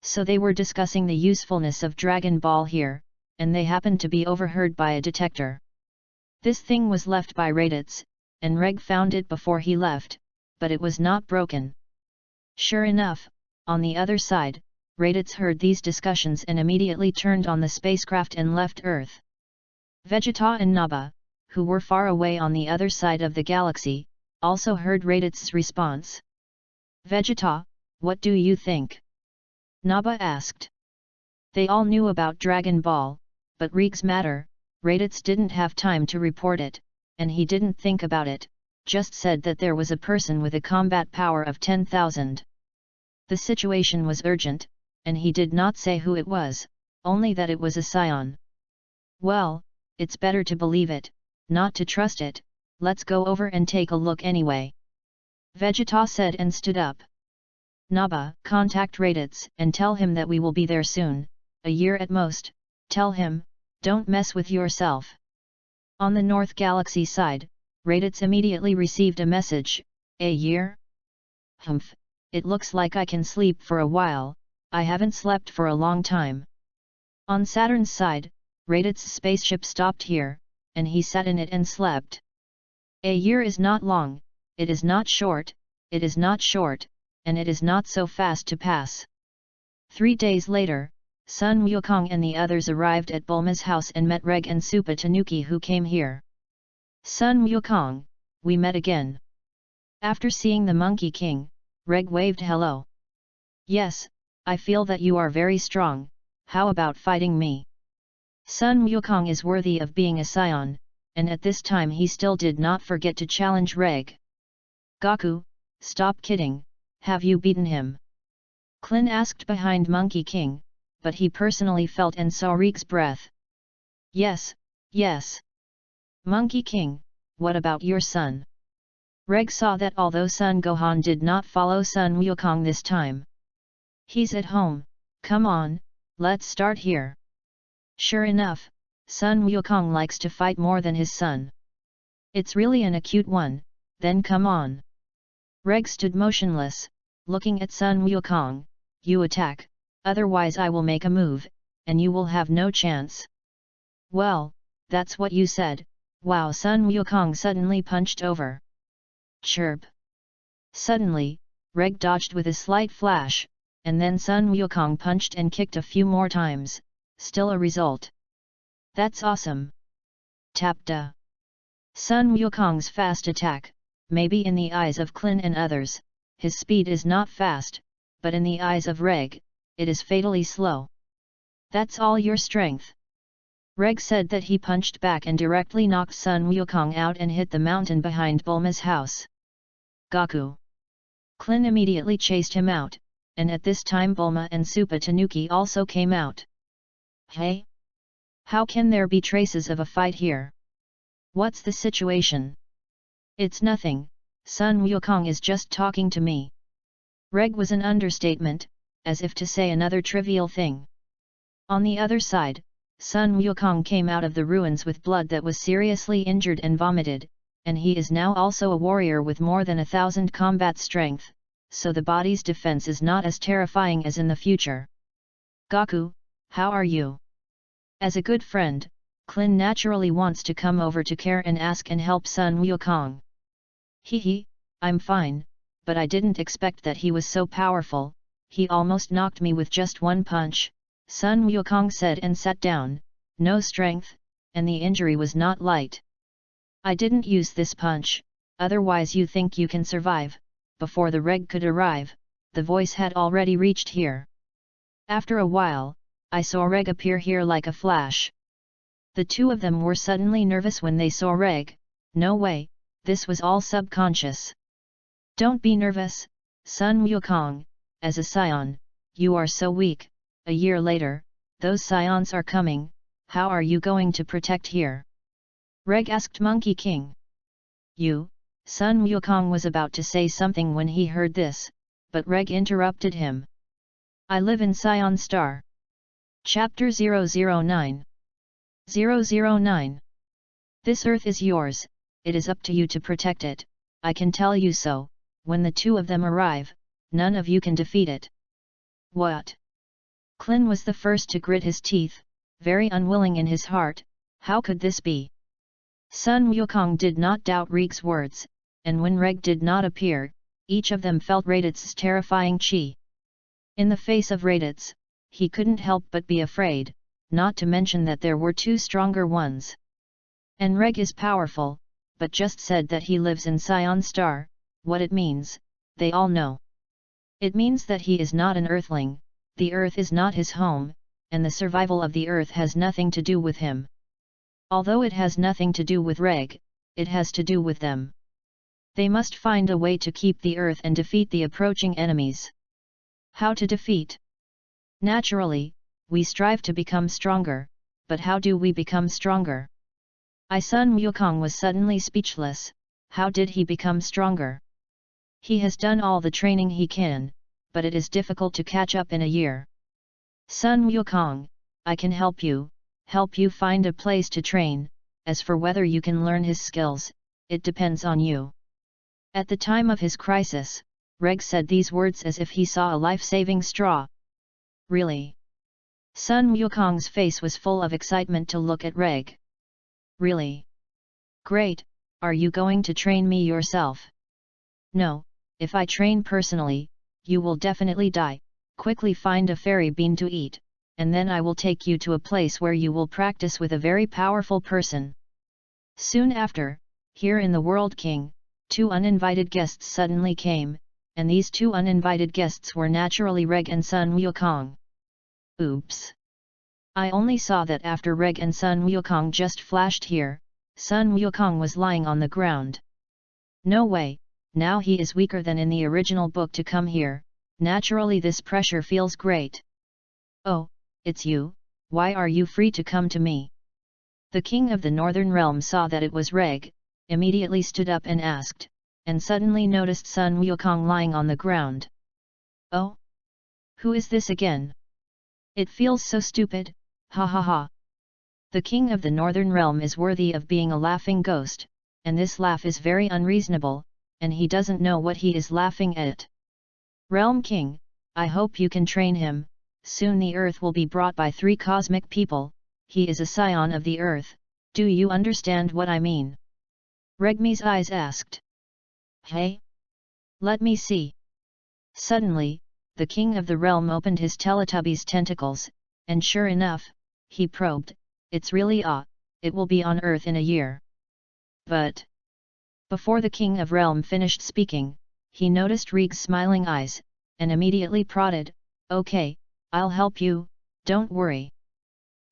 So they were discussing the usefulness of Dragon Ball here, and they happened to be overheard by a detector. This thing was left by Raditz, and Reg found it before he left, but it was not broken. Sure enough, on the other side, Raditz heard these discussions and immediately turned on the spacecraft and left Earth. Vegeta and Nappa, who were far away on the other side of the galaxy, also heard Raditz's response. Vegeta, what do you think? Nappa asked. They all knew about Dragon Ball, but Reeg's matter, Raditz didn't have time to report it, and he didn't think about it, just said that there was a person with a combat power of 10,000. The situation was urgent, and he did not say who it was, only that it was a Saiyan. Well, it's better to believe it, not to trust it, let's go over and take a look anyway. Vegeta said and stood up. Naba, contact Raditz and tell him that we will be there soon, a year at most, tell him, don't mess with yourself. On the North Galaxy side, Raditz immediately received a message, a year? Humph, it looks like I can sleep for a while, I haven't slept for a long time. On Saturn's side, Raditz's spaceship stopped here, and he sat in it and slept. A year is not long, it is not short, it is not short, and it is not so fast to pass. 3 days later, Sun Wukong and the others arrived at Bulma's house and met Reg and Supa Tanuki who came here. Sun Wukong, we met again. After seeing the Monkey King, Reg waved hello. Yes, I feel that you are very strong, how about fighting me? Sun Wukong is worthy of being a Saiyan, and at this time he still did not forget to challenge Reg. Goku, stop kidding, have you beaten him? Klin asked behind Monkey King, but he personally felt and saw Reeg's breath. Yes, yes. Monkey King, what about your son? Reg saw that although Son Gohan did not follow Sun Wukong this time. He's at home, come on, let's start here. Sure enough, Sun Wukong likes to fight more than his son. It's really an acute one, then come on. Reg stood motionless, looking at Sun Wukong, you attack, otherwise I will make a move, and you will have no chance. Well, that's what you said, wow. Sun Wukong suddenly punched over. Chirp. Suddenly, Reg dodged with a slight flash, and then Sun Wukong punched and kicked a few more times, still a result. That's awesome. Tapda. Sun Wukong's fast attack, maybe in the eyes of Klin and others, his speed is not fast, but in the eyes of Reg, it is fatally slow. That's all your strength. Reg said that he punched back and directly knocked Sun Wukong out and hit the mountain behind Bulma's house. Goku. Klin immediately chased him out, and at this time Bulma and Supa Tanuki also came out. Hey? How can there be traces of a fight here? What's the situation? It's nothing, Sun Wukong is just talking to me. Reg was an understatement, as if to say another trivial thing. On the other side, Sun Wukong came out of the ruins with blood that was seriously injured and vomited, and he is now also a warrior with more than 1,000 combat strength, so the body's defense is not as terrifying as in the future. Goku, how are you? As a good friend, Klin naturally wants to come over to care and ask and help Sun Wukong. Hehe, I'm fine, but I didn't expect that he was so powerful, he almost knocked me with just one punch, Sun Wukong said and sat down, no strength, and the injury was not light. I didn't use this punch, otherwise you think you can survive. Before the Reg could arrive, the voice had already reached here. After a while, I saw Reg appear here like a flash. The two of them were suddenly nervous when they saw Reg, no way, this was all subconscious. Don't be nervous, Sun Wukong, as a Saiyan, you are so weak, a year later, those Saiyans are coming, how are you going to protect here? Reg asked Monkey King. You, Sun Wukong was about to say something when he heard this, but Reg interrupted him. I live in Saiyan Star. Chapter 009. 009. This earth is yours, it is up to you to protect it, I can tell you so, when the two of them arrive, none of you can defeat it. What? Klin was the first to grit his teeth, very unwilling in his heart, how could this be? Sun Wukong did not doubt Reg's words, and when Reg did not appear, each of them felt Raditz's terrifying chi. In the face of Raditz, he couldn't help but be afraid, not to mention that there were two stronger ones. And Reg is powerful, but just said that he lives in Saiyan Star, what it means, they all know. It means that he is not an earthling, the earth is not his home, and the survival of the earth has nothing to do with him. Although it has nothing to do with Reg, it has to do with them. They must find a way to keep the earth and defeat the approaching enemies. How to defeat? Naturally, we strive to become stronger, but how do we become stronger? Sun Wukong was suddenly speechless. How did he become stronger? He has done all the training he can, but it is difficult to catch up in a year. Sun Wukong, I can help you find a place to train. As for whether you can learn his skills, it depends on you. At the time of his crisis, Reg said these words as if he saw a life-saving straw. Really? Sun Wukong's face was full of excitement to look at Reg. Really? Great, are you going to train me yourself? No, if I train personally, you will definitely die. Quickly find a fairy bean to eat, and then I will take you to a place where you will practice with a very powerful person. Soon after, here in the World King, 2 uninvited guests suddenly came, and these 2 uninvited guests were naturally Reg and Sun Wukong. Oops! I only saw that after Reg and Sun Wukong just flashed here, Sun Wukong was lying on the ground. No way, now he is weaker than in the original book to come here, naturally this pressure feels great. Oh, it's you, why are you free to come to me? The king of the northern realm saw that it was Reg, immediately stood up and asked, and suddenly noticed Sun Wukong lying on the ground. Oh? Who is this again? It feels so stupid, ha ha ha. The king of the northern realm is worthy of being a laughing ghost, and this laugh is very unreasonable, and he doesn't know what he is laughing at. Realm King, I hope you can train him. Soon the earth will be brought by 3 cosmic people, he is a scion of the earth, do you understand what I mean? Regmi's eyes asked. Hey? Let me see. Suddenly, the king of the realm opened his Teletubbies tentacles, and sure enough, he probed, it's really it will be on earth in a year. But before the king of realm finished speaking, he noticed Reg's smiling eyes, and immediately prodded, okay, I'll help you, don't worry.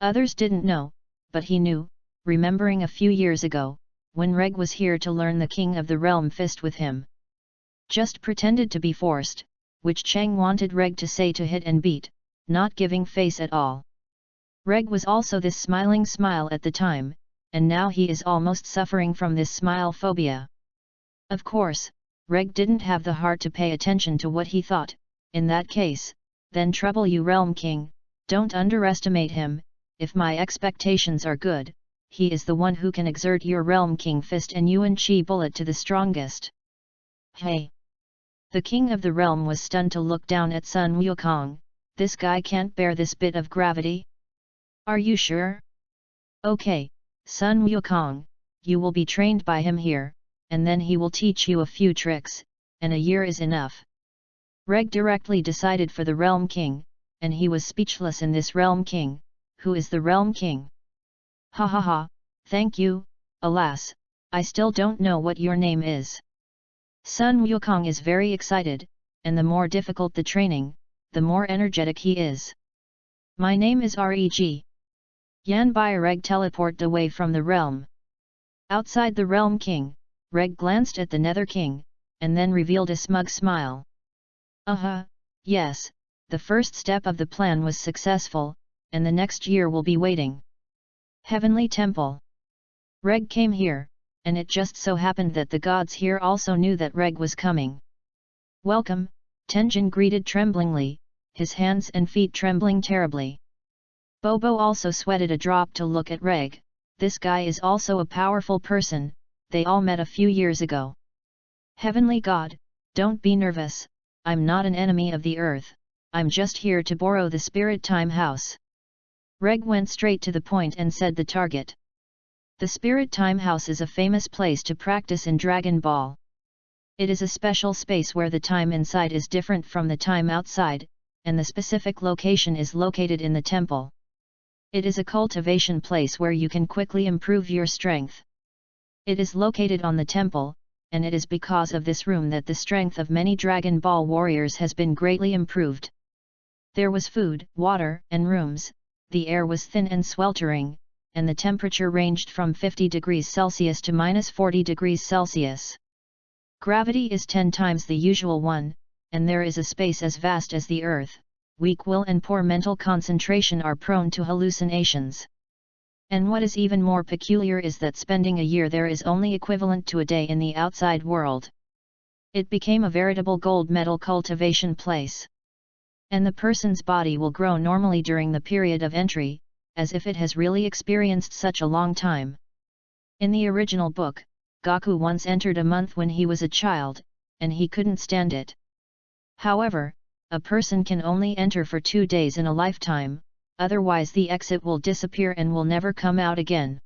Others didn't know, but he knew, remembering a few years ago, when Reg was here to learn the king of the realm fist with him. Just pretended to be forced, which Chang wanted Reg to say to hit and beat, not giving face at all. Reg was also this smiling smile at the time, and now he is almost suffering from this smile phobia. Of course, Reg didn't have the heart to pay attention to what he thought. In that case, then trouble you Realm King, don't underestimate him. If my expectations are good, he is the one who can exert your Realm King fist and Yuan Chi bullet to the strongest. Hey! The king of the realm was stunned to look down at Sun Wukong. This guy can't bear this bit of gravity? Are you sure? Okay, Sun Wukong, you will be trained by him here, and then he will teach you a few tricks, and a year is enough. Reg directly decided for the Realm King, and he was speechless in this Realm King. Who is the Realm King? Ha ha ha, thank you, alas, I still don't know what your name is. Sun Wukong is very excited, and the more difficult the training, the more energetic he is. My name is Reg. Yan Bai Reg teleported away from the realm. Outside the Realm King, Reg glanced at the Nether King, and then revealed a smug smile. Yes, the first step of the plan was successful, and the next year will be waiting. Heavenly Temple. Reg came here, and it just so happened that the gods here also knew that Reg was coming. Welcome, Tenjin greeted tremblingly, his hands and feet trembling terribly. Bobo also sweated a drop to look at Reg. This guy is also a powerful person, they all met a few years ago. Heavenly God, don't be nervous, I'm not an enemy of the earth, I'm just here to borrow the Spirit Time House. Reg went straight to the point and said the target. The Spirit Time House is a famous place to practice in Dragon Ball. It is a special space where the time inside is different from the time outside, and the specific location is located in the temple. It is a cultivation place where you can quickly improve your strength. It is located on the temple, and it is because of this room that the strength of many Dragon Ball warriors has been greatly improved. There was food, water, and rooms, the air was thin and sweltering, and the temperature ranged from 50 degrees Celsius to -40 degrees Celsius. Gravity is 10 times the usual one, and there is a space as vast as the earth. Weak will and poor mental concentration are prone to hallucinations. And what is even more peculiar is that spending a year there is only equivalent to a day in the outside world. It became a veritable gold medal cultivation place. And the person's body will grow normally during the period of entry, as if it has really experienced such a long time. In the original book, Gaku once entered a month when he was a child, and he couldn't stand it. However, a person can only enter for 2 days in a lifetime, otherwise the exit will disappear and will never come out again.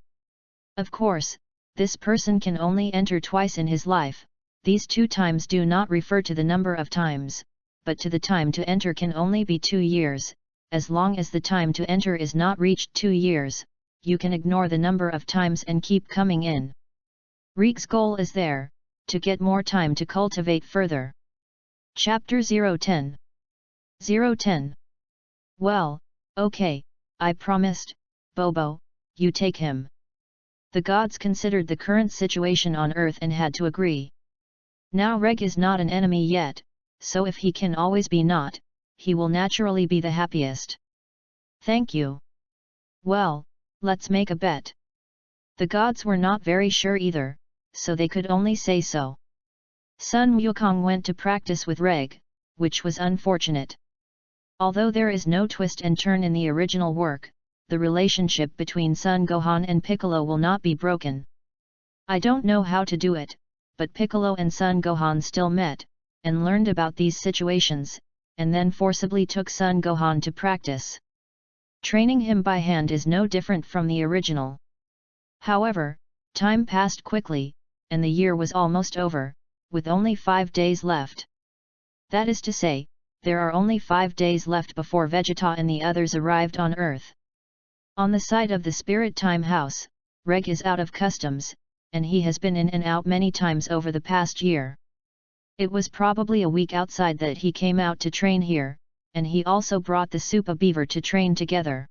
Of course, this person can only enter twice in his life. These 2 times do not refer to the number of times, but to the time to enter can only be 2 years. As long as the time to enter is not reached 2 years, you can ignore the number of times and keep coming in. Reeg's goal is there, to get more time to cultivate further. Chapter 010. 010. Well, okay, I promised, Bobo, you take him. The gods considered the current situation on Earth and had to agree. Now Reg is not an enemy yet, so if he can always be not, he will naturally be the happiest. Thank you. Well, let's make a bet. The gods were not very sure either, so they could only say so. Sun Wukong went to practice with Reg, which was unfortunate. Although there is no twist and turn in the original work, the relationship between Son Gohan and Piccolo will not be broken. I don't know how to do it, but Piccolo and Son Gohan still met, and learned about these situations, and then forcibly took Son Gohan to practice. Training him by hand is no different from the original. However, time passed quickly, and the year was almost over, with only 5 days left. That is to say, there are only 5 days left before Vegeta and the others arrived on Earth. On the side of the Spirit Time House, Reg is out of customs, and he has been in and out many times over the past year. It was probably a week outside that he came out to train here, and he also brought the Super Beaver to train together.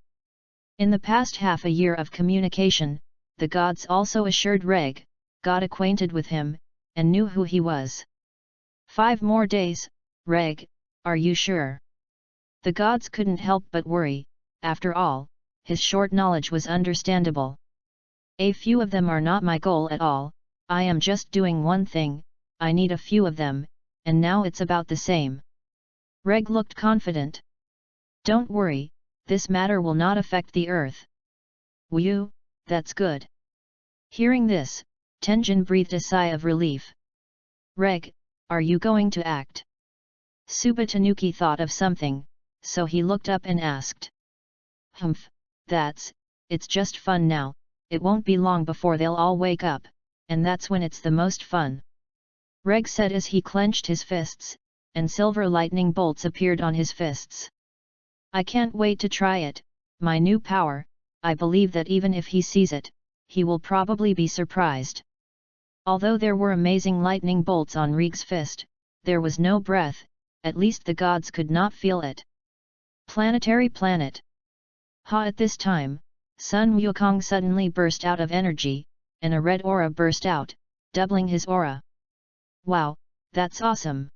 In the past half a year of communication, the gods also assured Reg, got acquainted with him, and knew who he was. 5 more days, Reg, are you sure? The gods couldn't help but worry. After all, his short knowledge was understandable. A few of them are not my goal at all, I am just doing one thing, I need a few of them, and now it's about the same. Reg looked confident. Don't worry, this matter will not affect the Earth. Whew, that's good. Hearing this, Tenjin breathed a sigh of relief. Reg, are you going to act? Suba Tanuki thought of something, so he looked up and asked. Humph, it's just fun now, it won't be long before they'll all wake up, and that's when it's the most fun. Reg said as he clenched his fists, and silver lightning bolts appeared on his fists. I can't wait to try it, my new power, I believe that even if he sees it, he will probably be surprised. Although there were amazing lightning bolts on Reg's fist, there was no breath, at least the gods could not feel it. Planetary planet. Ha! At this time, Sun Wukong suddenly burst out of energy, and a red aura burst out, doubling his aura. Wow, that's awesome!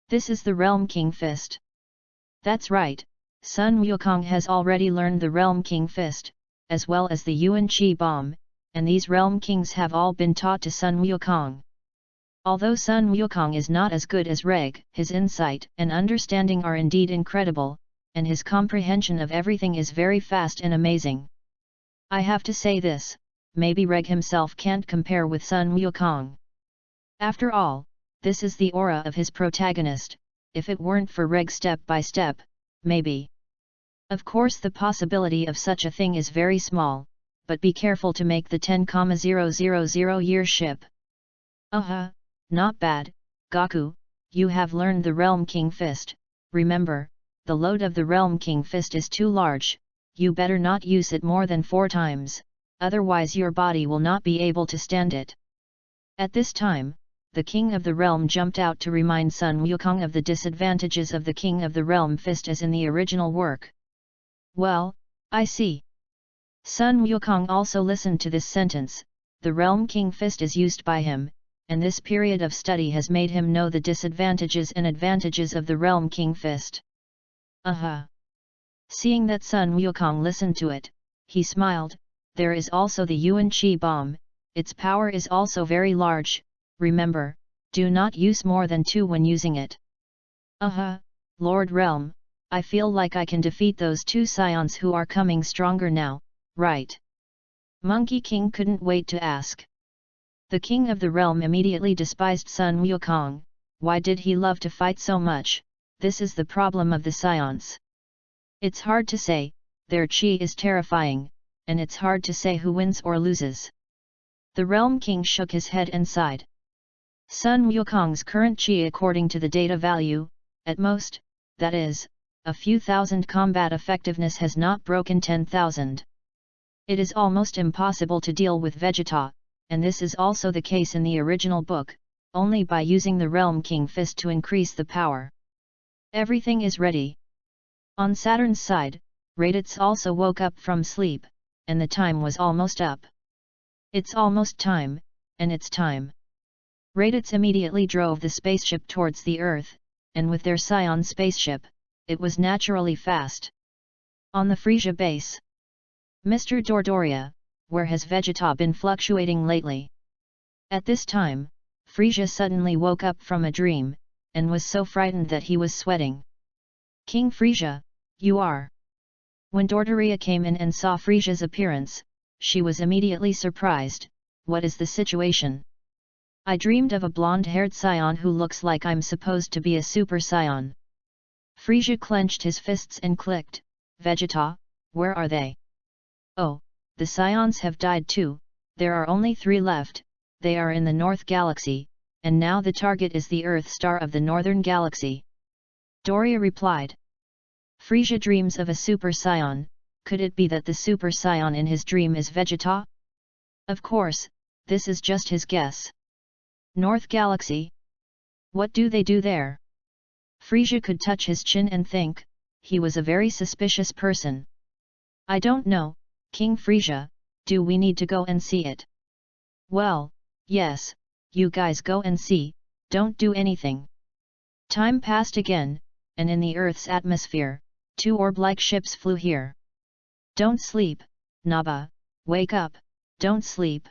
This is the Realm King Fist. That's right, Sun Wukong has already learned the Realm King Fist, as well as the Yuan Chi Bomb, and these Realm Kings have all been taught to Sun Wukong. Although Sun Wukong is not as good as Reg, his insight and understanding are indeed incredible, and his comprehension of everything is very fast and amazing. I have to say this, maybe Reg himself can't compare with Sun Wukong. After all, this is the aura of his protagonist, if it weren't for Reg step by step, maybe. Of course the possibility of such a thing is very small, but be careful to make the 10,000 year ship. Not bad, Gaku, you have learned the Realm King Fist. Remember, the load of the Realm King Fist is too large, you better not use it more than 4 times, otherwise your body will not be able to stand it. At this time, the King of the Realm jumped out to remind Sun Wukong of the disadvantages of the King of the Realm Fist as in the original work. Well, I see. Sun Wukong also listened to this sentence. The Realm King Fist is used by him, and this period of study has made him know the disadvantages and advantages of the Realm King Fist. Seeing that Sun Wukong listened to it, he smiled. There is also the Yuan Qi bomb, its power is also very large, remember, do not use more than 2 when using it. Lord Realm, I feel like I can defeat those 2 Saiyans who are coming stronger now, right? Monkey King couldn't wait to ask. The king of the realm immediately despised Sun Wukong. Why did he love to fight so much? This is the problem of the Saiyans. It's hard to say, their chi is terrifying, and it's hard to say who wins or loses. The Realm King shook his head and sighed. Sun Wukong's current chi according to the data value, at most, that is, a few thousand combat effectiveness has not broken 10,000. It is almost impossible to deal with Vegeta, and this is also the case in the original book, only by using the Realm King Fist to increase the power. Everything is ready. On Saturn's side, Raditz also woke up from sleep, and the time was almost up. It's almost time, and it's time. Raditz immediately drove the spaceship towards the Earth, and with their Saiyan spaceship, it was naturally fast. On the Frisia base. Mr. Dordoria, where has Vegeta been fluctuating lately? At this time, Frisia suddenly woke up from a dream, and was so frightened that he was sweating. King Frisia, you are. When Dordoria came in and saw Frisia's appearance, she was immediately surprised. What is the situation? I dreamed of a blonde-haired Saiyan who looks like I'm supposed to be a Super Saiyan. Frisia clenched his fists and clicked, Vegeta, where are they? Oh, the Saiyans have died too, there are only 3 left, they are in the North Galaxy, and now the target is the Earth star of the Northern Galaxy. Doria replied. Frisia dreams of a Super Saiyan, could it be that the Super Saiyan in his dream is Vegeta? Of course, this is just his guess. North Galaxy? What do they do there? Frisia could touch his chin and think, he was a very suspicious person. I don't know, King Frisia, do we need to go and see it? Well, yes, you guys go and see, don't do anything. Time passed again, and in the Earth's atmosphere, 2 orb-like ships flew here. Don't sleep, Naba, wake up, don't sleep.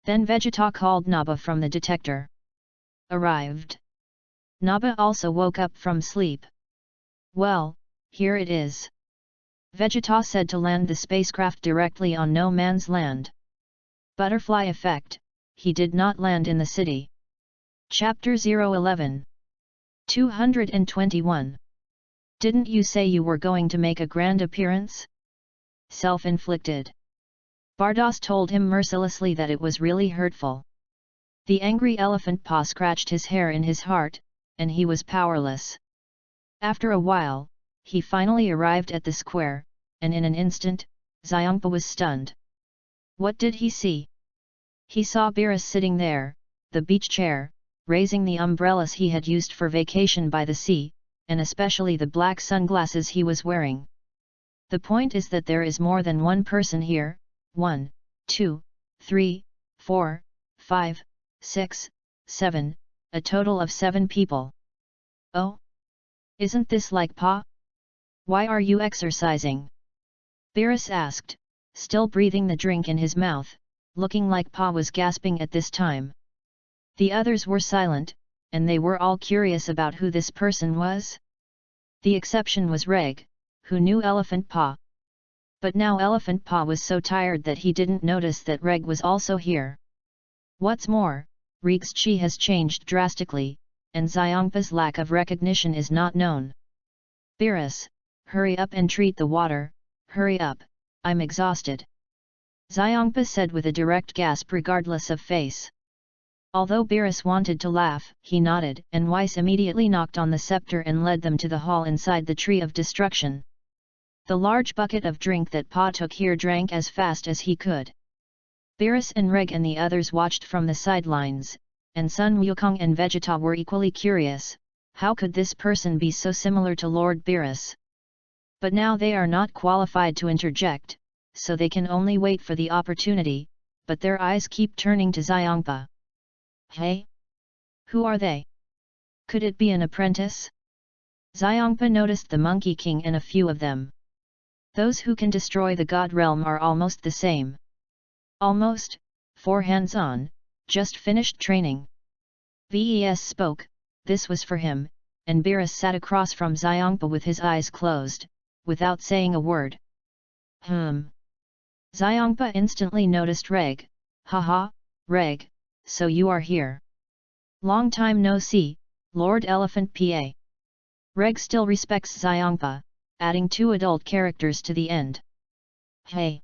Then Vegeta called Naba from the detector. Arrived. Naba also woke up from sleep. Well, here it is. Vegeta said to land the spacecraft directly on no man's land. Butterfly effect, he did not land in the city. Chapter 011. 221. Didn't you say you were going to make a grand appearance? Self-inflicted. Bardos told him mercilessly that it was really hurtful. The angry elephant paw scratched his hair in his heart, and he was powerless. After a while, he finally arrived at the square, and in an instant, Xiangpa was stunned. What did he see? He saw Beerus sitting there, the beach chair, raising the umbrellas he had used for vacation by the sea, and especially the black sunglasses he was wearing. The point is that there is more than one person here, 1, 2, 3, 4, 5, 6, 7, a total of 7 people. Oh? Isn't this like Pa? Why are you exercising? Beerus asked, still breathing the drink in his mouth, looking like Pa was gasping at this time. The others were silent, and they were all curious about who this person was. The exception was Reg, who knew Elephant Pa. But now Elephant Pa was so tired that he didn't notice that Reg was also here. What's more, Reg's chi has changed drastically, and Xiangpa's lack of recognition is not known. Beerus, hurry up and treat the water, hurry up, I'm exhausted. Xiangpa said with a direct gasp regardless of face. Although Beerus wanted to laugh, he nodded, and Weiss immediately knocked on the scepter and led them to the hall inside the Tree of Destruction. The large bucket of drink that Pa took here drank as fast as he could. Beerus and Reg and the others watched from the sidelines, and Sun Wukong and Vegeta were equally curious, how could this person be so similar to Lord Beerus? But now they are not qualified to interject, so they can only wait for the opportunity, but their eyes keep turning to Xiangpa. Hey? Who are they? Could it be an apprentice? Xiangpa noticed the Monkey King and a few of them. Those who can destroy the God realm are almost the same. Almost, 4 hands-on, just finished training. Ves spoke, this was for him, and Beerus sat across from Xiangpa with his eyes closed, without saying a word. Xiangpa instantly noticed Reg. Haha, Reg, so you are here. Long time no see, Lord Elephant Pa. Reg still respects Xiangpa, adding 2 adult characters to the end. Hey!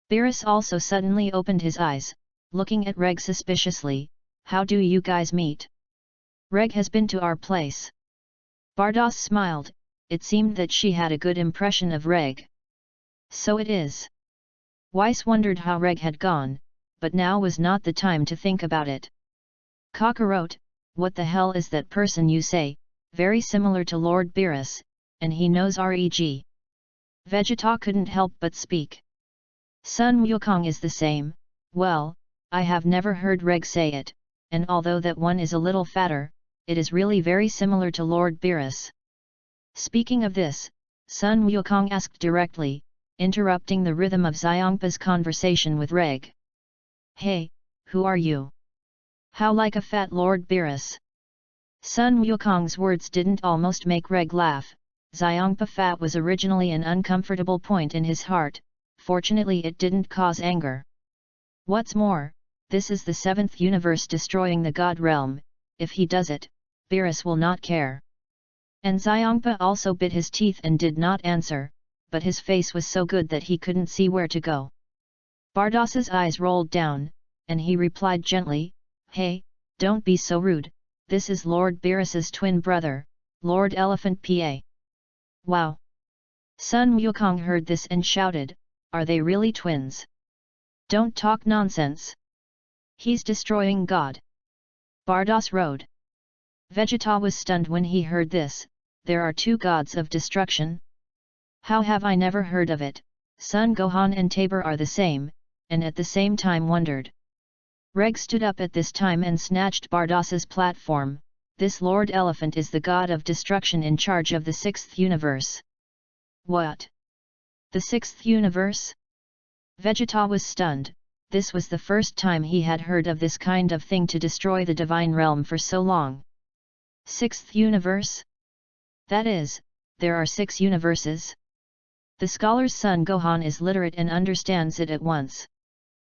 Beerus also suddenly opened his eyes, looking at Reg suspiciously. How do you guys meet? Reg has been to our place. Bardos smiled, it seemed that she had a good impression of Reg. So it is. Weiss wondered how Reg had gone, but now was not the time to think about it. Kakarot, what the hell is that person you say, very similar to Lord Beerus, and he knows Reg. Vegeta couldn't help but speak. Sun Wukong is the same, well, I have never heard Reg say it, and although that one is a little fatter, it is really very similar to Lord Beerus. Speaking of this, Sun Wukong asked directly, interrupting the rhythm of Xiangpa's conversation with Reg. Hey, who are you? How like a fat Lord Beerus? Sun Wukong's words didn't almost make Reg laugh. Xiangpa fat was originally an uncomfortable point in his heart, fortunately it didn't cause anger. What's more, this is the 7th universe destroying the God realm, if he does it, Beerus will not care. And Xiangpa also bit his teeth and did not answer, but his face was so good that he couldn't see where to go. Bardos's eyes rolled down, and he replied gently, Hey, don't be so rude, this is Lord Beerus's twin brother, Lord Elephant Pa. Wow! Sun Wukong heard this and shouted, are they really twins? Don't talk nonsense. He's destroying God. Bardos rode. Vegeta was stunned when he heard this, there are 2 gods of destruction? How have I never heard of it? Son Gohan and Tabor are the same, and at the same time wondered. Reg stood up at this time and snatched Bardos's platform, this Lord Elephant is the god of destruction in charge of the 6th universe. What? The 6th universe? Vegeta was stunned, this was the first time he had heard of this kind of thing to destroy the divine realm for so long. 6th universe? That is, there are 6 universes? The scholar's son Gohan is literate and understands it at once.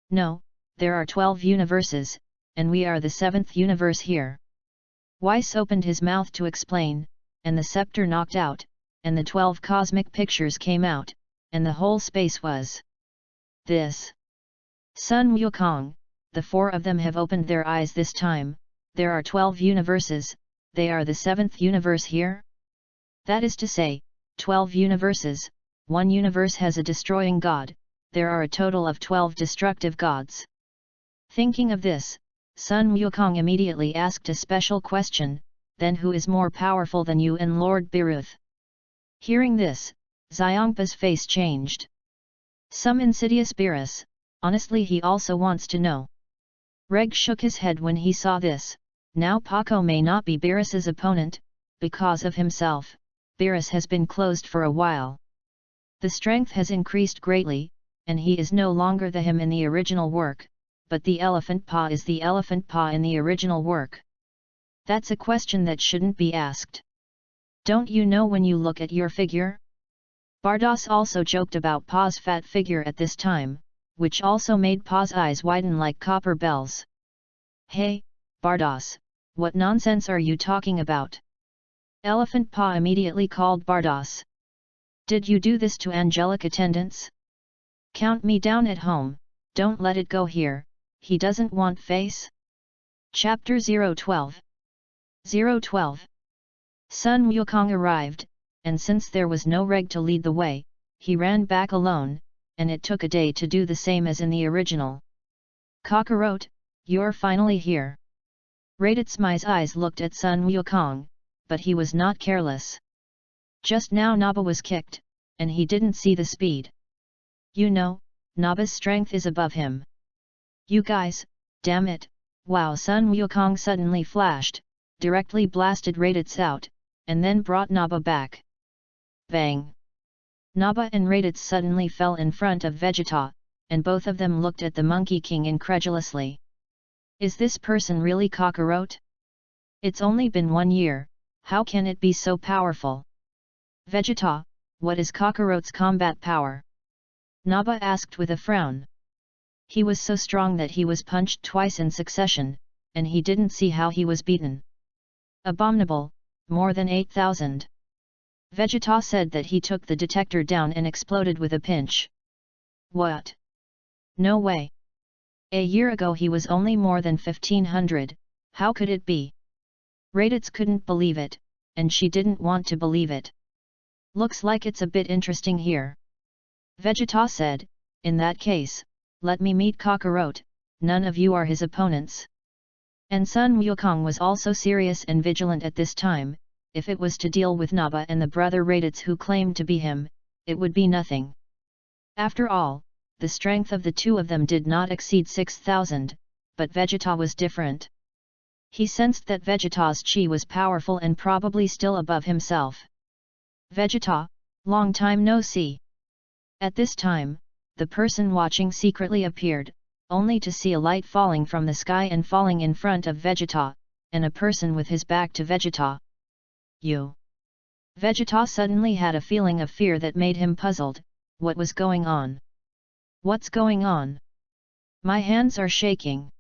No, there are 12 universes, and we are the 7th universe here. Weiss opened his mouth to explain, and the scepter knocked out, and the 12 cosmic pictures came out, and the whole space was this. Sun Wukong, the 4 of them have opened their eyes this time, there are 12 universes, they are the 7th universe here? That is to say, 12 universes, 1 universe has a destroying god, there are a total of 12 destructive gods. Thinking of this, Sun Wukong immediately asked a special question, then who is more powerful than you and Lord Beerus? Hearing this, Xiangpa's face changed. Some insidious Beerus, honestly he also wants to know. Reg shook his head when he saw this, now Paco may not be Beerus's opponent, because of himself, Beerus has been closed for a while. The strength has increased greatly, and he is no longer the him in the original work, but the Elephant Pa is the Elephant Pa in the original work. That's a question that shouldn't be asked. Don't you know when you look at your figure? Bardos also joked about Pa's fat figure at this time, which also made Pa's eyes widen like copper bells. Hey, Bardos, what nonsense are you talking about? Elephant Pa immediately called Bardos. Did you do this to angelic attendants? Count me down at home, don't let it go here, he doesn't want face? Chapter 012 012 Sun Wukong arrived, and since there was no Reg to lead the way, he ran back alone, and it took a day to do the same as in the original. Kakarot, you're finally here. Raditz eyes looked at Sun Wukong, but he was not careless. Just now Naba was kicked, and he didn't see the speed. You know, Naba's strength is above him. You guys, damn it, wow! Sun Wukong suddenly flashed, directly blasted Raditz out, and then brought Naba back. Bang! Naba and Raditz suddenly fell in front of Vegeta, and both of them looked at the Monkey King incredulously. Is this person really Kakarot? It's only been 1 year, how can it be so powerful? Vegeta, what is Kakarot's combat power? Naba asked with a frown. He was so strong that he was punched twice in succession, and he didn't see how he was beaten. Abominable, more than 8,000. Vegeta said that he took the detector down and exploded with a pinch. What? No way. A year ago he was only more than 1,500, how could it be? Raditz couldn't believe it, and she didn't want to believe it. Looks like it's a bit interesting here. Vegeta said, in that case, let me meet Kakarot, none of you are his opponents. And Sun Wukong was also serious and vigilant at this time. If it was to deal with Naba and the brother Raditz who claimed to be him, it would be nothing. After all, the strength of the two of them did not exceed 6,000, but Vegeta was different. He sensed that Vegeta's chi was powerful and probably still above himself. Vegeta, long time no see. At this time, the person watching secretly appeared, only to see a light falling from the sky and falling in front of Vegeta, and a person with his back to Vegeta. You. Vegeta suddenly had a feeling of fear that made him puzzled. What was going on? What's going on? My hands are shaking.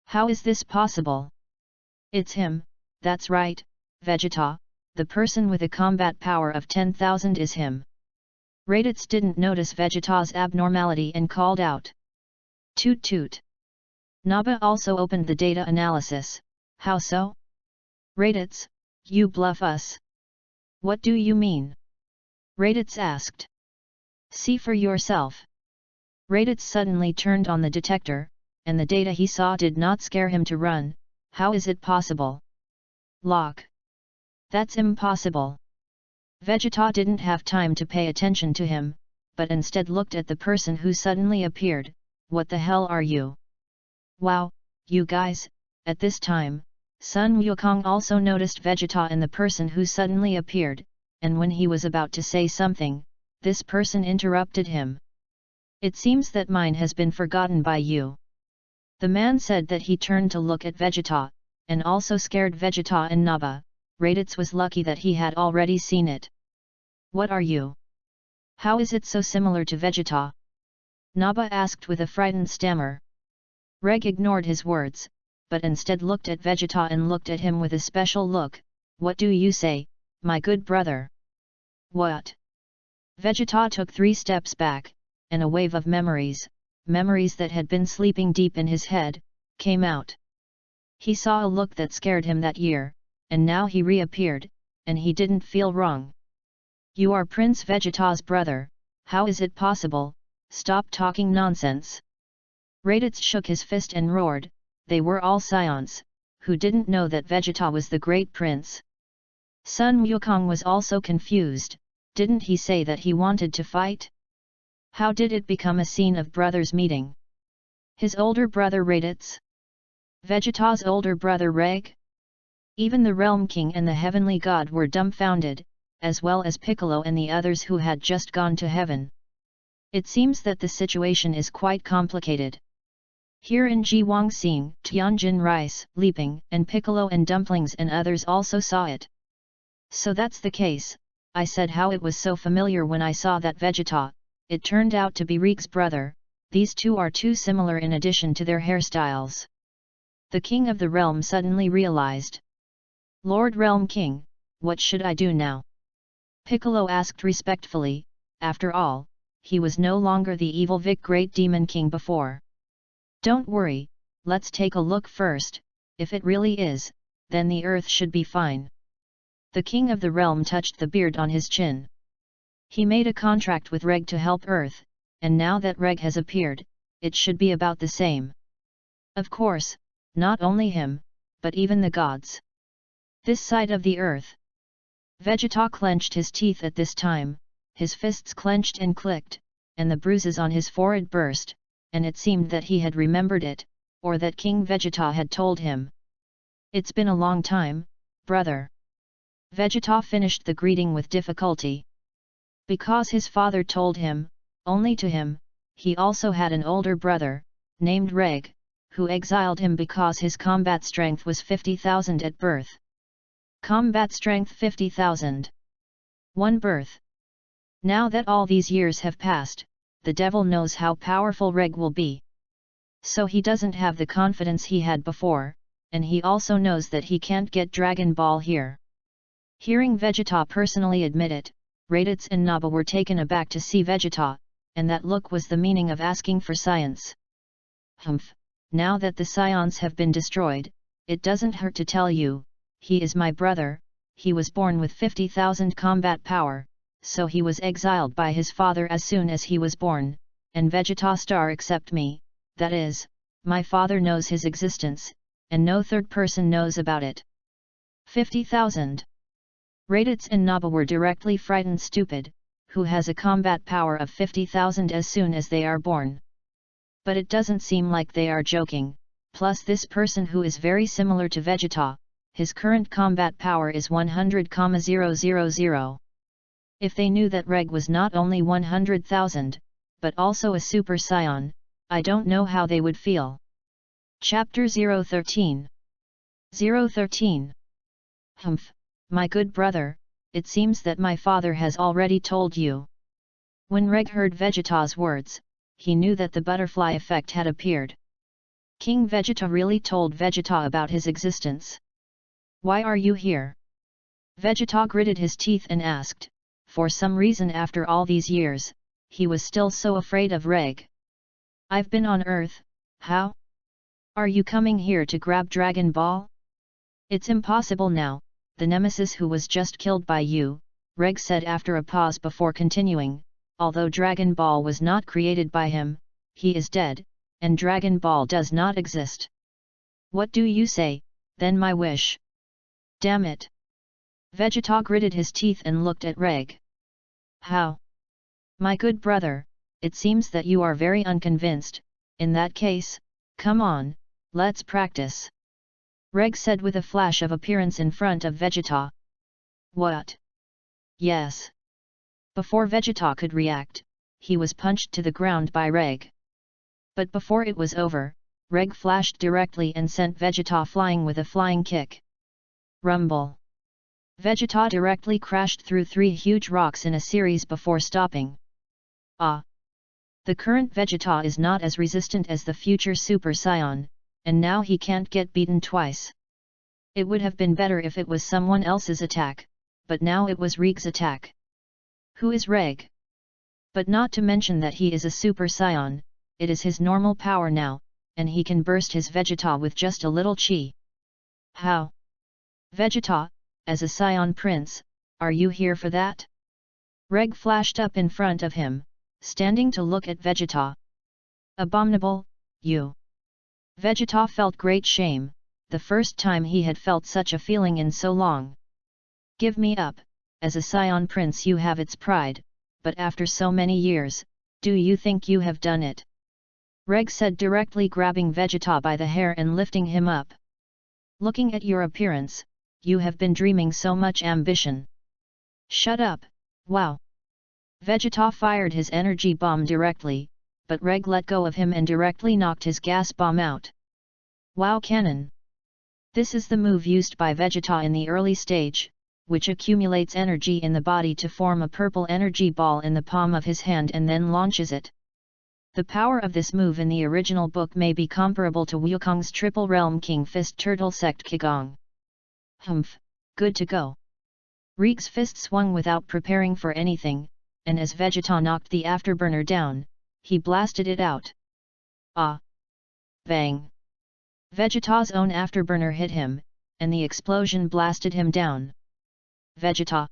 How is this possible? It's him, that's right, Vegeta, the person with a combat power of 10,000 is him. Raditz didn't notice Vegeta's abnormality and called out. Toot toot. Naba also opened the data analysis. How so? Raditz, you bluff us. What do you mean? Raditz asked. See for yourself. Raditz suddenly turned on the detector, and the data he saw did not scare him to run. How is it possible? Lock. That's impossible. Vegeta didn't have time to pay attention to him, but instead looked at the person who suddenly appeared. What the hell are you? Wow, you guys, at this time, Sun Wukong also noticed Vegeta and the person who suddenly appeared, and when he was about to say something, this person interrupted him. It seems that mine has been forgotten by you. The man said that he turned to look at Vegeta, and also scared Vegeta and Naba. Raditz was lucky that he had already seen it. What are you? How is it so similar to Vegeta? Naba asked with a frightened stammer. Reg ignored his words, but instead looked at Vegeta and looked at him with a special look. What do you say, my good brother? What? Vegeta took 3 steps back, and a wave of memories that had been sleeping deep in his head, came out. He saw a look that scared him that year, and now he reappeared, and he didn't feel wrong. You are Prince Vegeta's brother, how is it possible? Stop talking nonsense. Raditz shook his fist and roared, they were all Saiyans, who didn't know that Vegeta was the great prince. Sun Wukong was also confused, didn't he say that he wanted to fight? How did it become a scene of brothers meeting? His older brother Raditz? Vegeta's older brother Reg? Even the Realm King and the Heavenly God were dumbfounded, as well as Piccolo and the others who had just gone to heaven. It seems that the situation is quite complicated. Here in Jiwang scene, Tianjin Rice, Leaping, and Piccolo and Dumplings and others also saw it. So that's the case, I said how it was so familiar when I saw that Vegeta, it turned out to be Reg's brother, these two are too similar in addition to their hairstyles. The King of the Realm suddenly realized. Lord Realm King, what should I do now? Piccolo asked respectfully, after all, he was no longer the evil Vic Great Demon King before. Don't worry, let's take a look first, if it really is, then the earth should be fine. The King of the Realm touched the beard on his chin. He made a contract with Reg to help Earth, and now that Reg has appeared, it should be about the same. Of course, not only him, but even the gods. This side of the earth. Vegeta clenched his teeth at this time, his fists clenched and clicked, and the bruises on his forehead burst, and it seemed that he had remembered it, or that King Vegeta had told him. "It's been a long time, brother." Vegeta finished the greeting with difficulty. Because his father told him, only to him, he also had an older brother, named Reg, who exiled him because his combat strength was 50,000 at birth. Combat strength 50,000. One birth. Now that all these years have passed, the devil knows how powerful Reg will be. So he doesn't have the confidence he had before, and he also knows that he can't get Dragon Ball here. Hearing Vegeta personally admit it, Raditz and Naba were taken aback to see Vegeta, and that look was the meaning of asking for science. "Humph, now that the Saiyans have been destroyed, it doesn't hurt to tell you, he is my brother. He was born with 50,000 combat power, so he was exiled by his father as soon as he was born, and Vegeta Star except me, that is, my father knows his existence, and no third person knows about it." 50,000. Raditz and Naba were directly frightened. Stupid, who has a combat power of 50,000 as soon as they are born? But it doesn't seem like they are joking, plus this person who is very similar to Vegeta, his current combat power is 100,000. If they knew that Reg was not only 100,000, but also a Super Saiyan, I don't know how they would feel. Chapter 013. 013. Humph, my good brother, it seems that my father has already told you. When Reg heard Vegeta's words, he knew that the butterfly effect had appeared. King Vegeta really told Vegeta about his existence. "Why are you here?" Vegeta gritted his teeth and asked. For some reason after all these years, he was still so afraid of Reg. "I've been on Earth, how? Are you coming here to grab Dragon Ball?" "It's impossible now, the nemesis who was just killed by you," Reg said after a pause before continuing, "although Dragon Ball was not created by him, he is dead, and Dragon Ball does not exist." "What do you say, then my wish?" "Damn it!" Vegeta gritted his teeth and looked at Reg. "How? My good brother, it seems that you are very unconvinced. In that case, come on, let's practice," Reg said with a flash of appearance in front of Vegeta. "What? Yes." Before Vegeta could react, he was punched to the ground by Reg. But before it was over, Reg flashed directly and sent Vegeta flying with a flying kick. Rumble. Vegeta directly crashed through 3 huge rocks in a series before stopping. Ah! The current Vegeta is not as resistant as the future Super Saiyan, and now he can't get beaten twice. It would have been better if it was someone else's attack, but now it was Reg's attack. Who is Reg? But not to mention that he is a Super Saiyan, it is his normal power now, and he can burst his Vegeta with just a little chi. How? Vegeta, as a Saiyan Prince, are you here for that? Reg flashed up in front of him, standing to look at Vegeta. Abominable, you! Vegeta felt great shame, the first time he had felt such a feeling in so long. Give me up, as a Saiyan Prince you have its pride, but after so many years, do you think you have done it? Reg said directly grabbing Vegeta by the hair and lifting him up. Looking at your appearance, you have been dreaming so much ambition. Shut up, wow! Vegeta fired his energy bomb directly, but Reg let go of him and directly knocked his gas bomb out. Wow Cannon! This is the move used by Vegeta in the early stage, which accumulates energy in the body to form a purple energy ball in the palm of his hand and then launches it. The power of this move in the original book may be comparable to Wukong's Triple Realm King Fist Turtle Sect Qigong. Humph, good to go. Reg's fist swung without preparing for anything, and as Vegeta knocked the afterburner down, he blasted it out. Ah! Bang! Vegeta's own afterburner hit him, and the explosion blasted him down. Vegeta!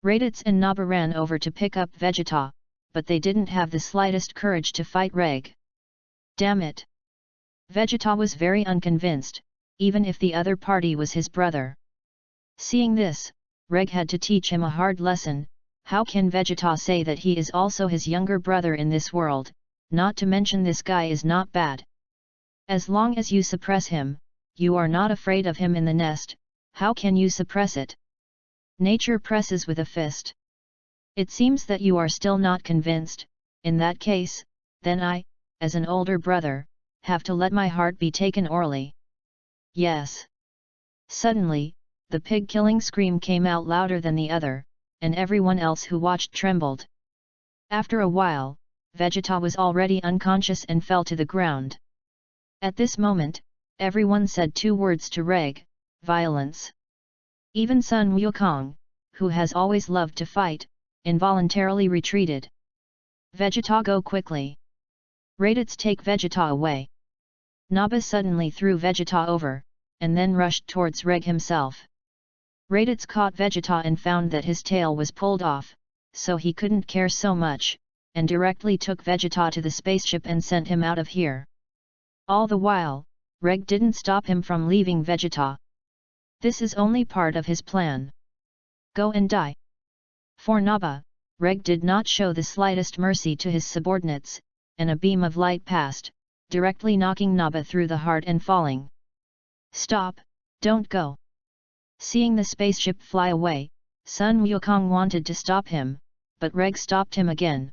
Raditz and Naba ran over to pick up Vegeta, but they didn't have the slightest courage to fight Reg. Damn it! Vegeta was very unconvinced, even if the other party was his brother. Seeing this, Reg had to teach him a hard lesson, How can Vegeta say that he is also his younger brother in this world, not to mention this guy is not bad. As long as you suppress him, you are not afraid of him in the nest, how can you suppress it? Nature presses with a fist. It seems that you are still not convinced. In that case, then I, as an older brother, have to let my heart be taken orally. Yes. Suddenly, the pig-killing scream came out louder than the other, and everyone else who watched trembled. After a while, Vegeta was already unconscious and fell to the ground. At this moment, everyone said 2 words to Reg: violence. Even Sun Wukong, who has always loved to fight, involuntarily retreated. Vegeta, go quickly. Raditz, take Vegeta away. Naba suddenly threw Vegeta over, and then rushed towards Reg himself. Raditz caught Vegeta and found that his tail was pulled off, so he couldn't care so much, and directly took Vegeta to the spaceship and sent him out of here. All the while, Reg didn't stop him from leaving Vegeta. This is only part of his plan. Go and die. For Naba, Reg did not show the slightest mercy to his subordinates, and a beam of light passed, directly knocking Naba through the heart and falling. Stop, don't go. Seeing the spaceship fly away, Sun Wukong wanted to stop him, but Reg stopped him again.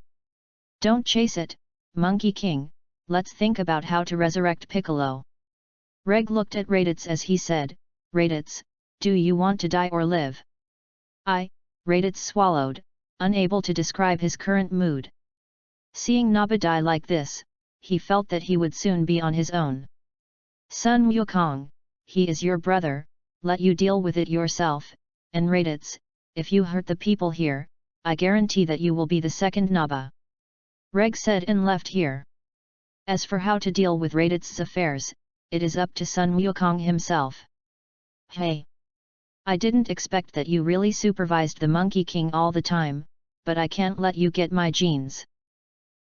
Don't chase it, Monkey King, let's think about how to resurrect Piccolo. Reg looked at Raditz as he said, Raditz, do you want to die or live? Raditz swallowed, unable to describe his current mood. Seeing Naba die like this, he felt that he would soon be on his own. Sun Wukong, he is your brother, let you deal with it yourself, and Raditz, if you hurt the people here, I guarantee that you will be the second Naba. Reg said and left here. As for how to deal with Raditz's affairs, it is up to Sun Wukong himself. Hey! I didn't expect that you really supervised the Monkey King all the time, but I can't let you get my genes.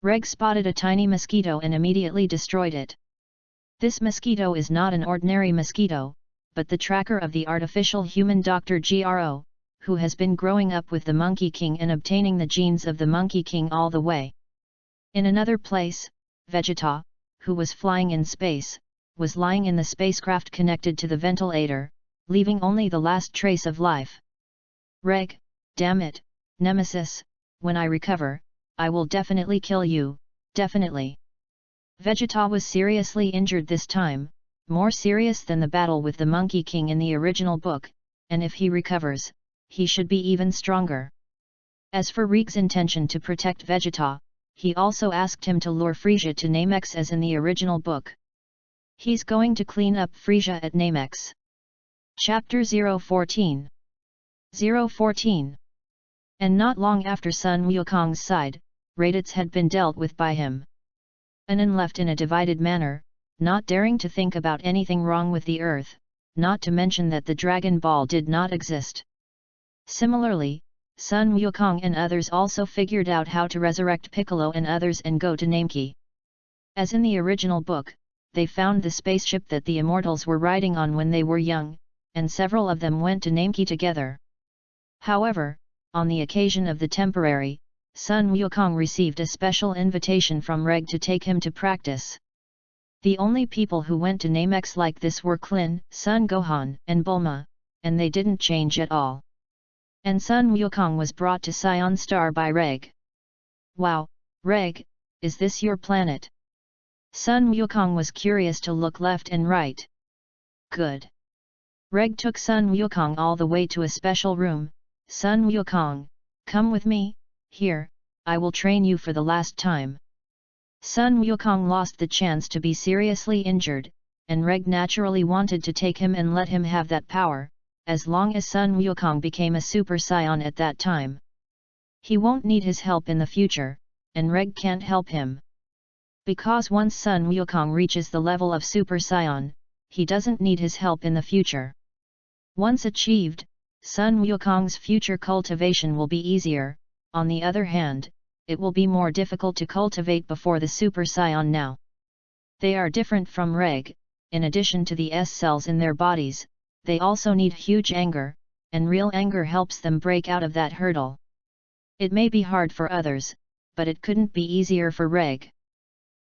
Reg spotted a tiny mosquito and immediately destroyed it. This mosquito is not an ordinary mosquito, but the tracker of the artificial human Dr. Gro, who has been growing up with the Monkey King and obtaining the genes of the Monkey King all the way. In another place, Vegeta, who was flying in space, was lying in the spacecraft connected to the ventilator, leaving only the last trace of life. Reg, damn it, Nemesis, when I recover, I will definitely kill you, definitely. Vegeta was seriously injured this time, more serious than the battle with the Monkey King in the original book, and if he recovers, he should be even stronger. As for Reg's intention to protect Vegeta, he also asked him to lure Frieza to Namex as in the original book. He's going to clean up Frieza at Namex. Chapter 014 014. And not long after Sun Wukong's side, Raditz had been dealt with by him. Anan left in a divided manner, not daring to think about anything wrong with the earth, not to mention that the Dragon Ball did not exist. Similarly, Sun Wukong and others also figured out how to resurrect Piccolo and others and go to Nameki. As in the original book, they found the spaceship that the immortals were riding on when they were young, and several of them went to Nameki together. However, on the occasion of the temporary, Sun Wukong received a special invitation from Reg to take him to practice. The only people who went to Namex like this were Klin, Sun Gohan, and Bulma, and they didn't change at all. And Sun Wukong was brought to Saiyan Star by Reg. Wow, Reg, is this your planet? Sun Wukong was curious to look left and right. Good. Reg took Sun Wukong all the way to a special room. Sun Wukong, come with me, here, I will train you for the last time. Sun Wukong lost the chance to be seriously injured, and Reg naturally wanted to take him and let him have that power, as long as Sun Wukong became a Super Saiyan at that time. He won't need his help in the future, and Reg can't help him. Because once Sun Wukong reaches the level of Super Saiyan, he doesn't need his help in the future. Once achieved, Sun Wukong's future cultivation will be easier. On the other hand, it will be more difficult to cultivate before the Super Saiyan now. They are different from Reg, in addition to the S cells in their bodies, they also need huge anger, and real anger helps them break out of that hurdle. It may be hard for others, but it couldn't be easier for Reg.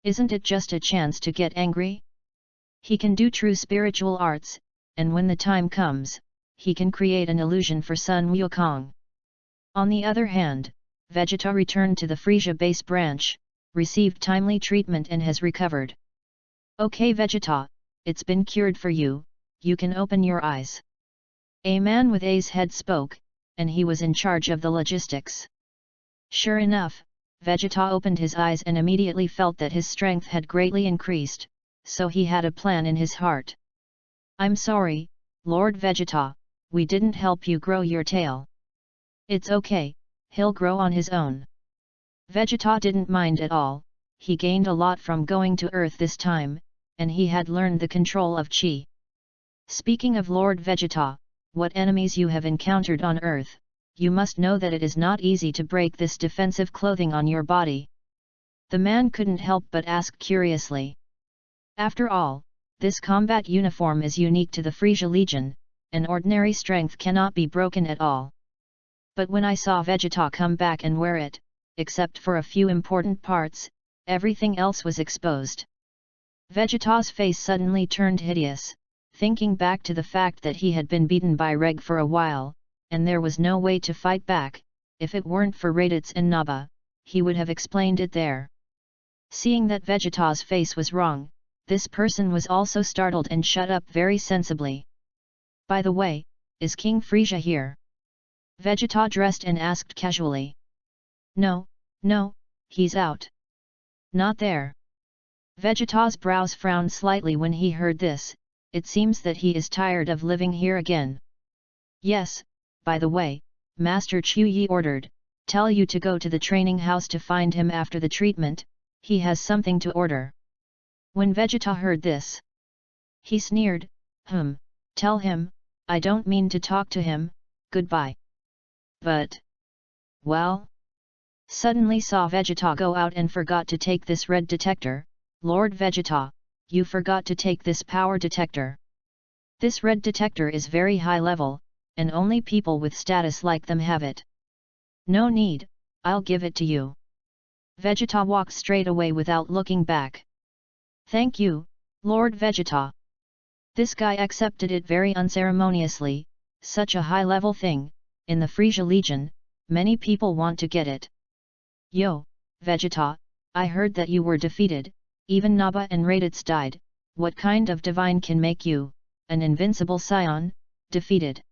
Isn't it just a chance to get angry? He can do true spiritual arts, and when the time comes, he can create an illusion for Sun Wukong. On the other hand, Vegeta returned to the Frisia base branch, received timely treatment and has recovered. Okay Vegeta, it's been cured for you, you can open your eyes. A man with A's head spoke, and he was in charge of the logistics. Sure enough, Vegeta opened his eyes and immediately felt that his strength had greatly increased, so he had a plan in his heart. I'm sorry, Lord Vegeta, we didn't help you grow your tail. It's okay, he'll grow on his own. Vegeta didn't mind at all, he gained a lot from going to Earth this time, and he had learned the control of Chi. Speaking of Lord Vegeta, what enemies you have encountered on Earth, you must know that it is not easy to break this defensive clothing on your body. The man couldn't help but ask curiously. After all, this combat uniform is unique to the Frisia Legion, and ordinary strength cannot be broken at all. But when I saw Vegeta come back and wear it, except for a few important parts, everything else was exposed. Vegeta's face suddenly turned hideous, thinking back to the fact that he had been beaten by Reg for a while, and there was no way to fight back. If it weren't for Raditz and Naba, he would have explained it there. Seeing that Vegeta's face was wrong, this person was also startled and shut up very sensibly. By the way, is King Frisia here? Vegeta dressed and asked casually. No, he's out. Not there. Vegeta's brows frowned slightly when he heard this. It seems that he is tired of living here again. Yes, by the way, Master Chu Yi ordered, tell you to go to the training house to find him after the treatment, he has something to order. When Vegeta heard this, he sneered, tell him, I don't mean to talk to him, goodbye. But, well? Suddenly saw Vegeta go out and forgot to take this red detector. Lord Vegeta, you forgot to take this power detector. This red detector is very high level, and only people with status like them have it. No need, I'll give it to you. Vegeta walked straight away without looking back. Thank you, Lord Vegeta. This guy accepted it very unceremoniously. Such a high-level thing, in the Frisia Legion, many people want to get it. Yo, Vegeta, I heard that you were defeated, even Naba and Raditz died. What kind of divine can make you, an invincible Saiyan, defeated?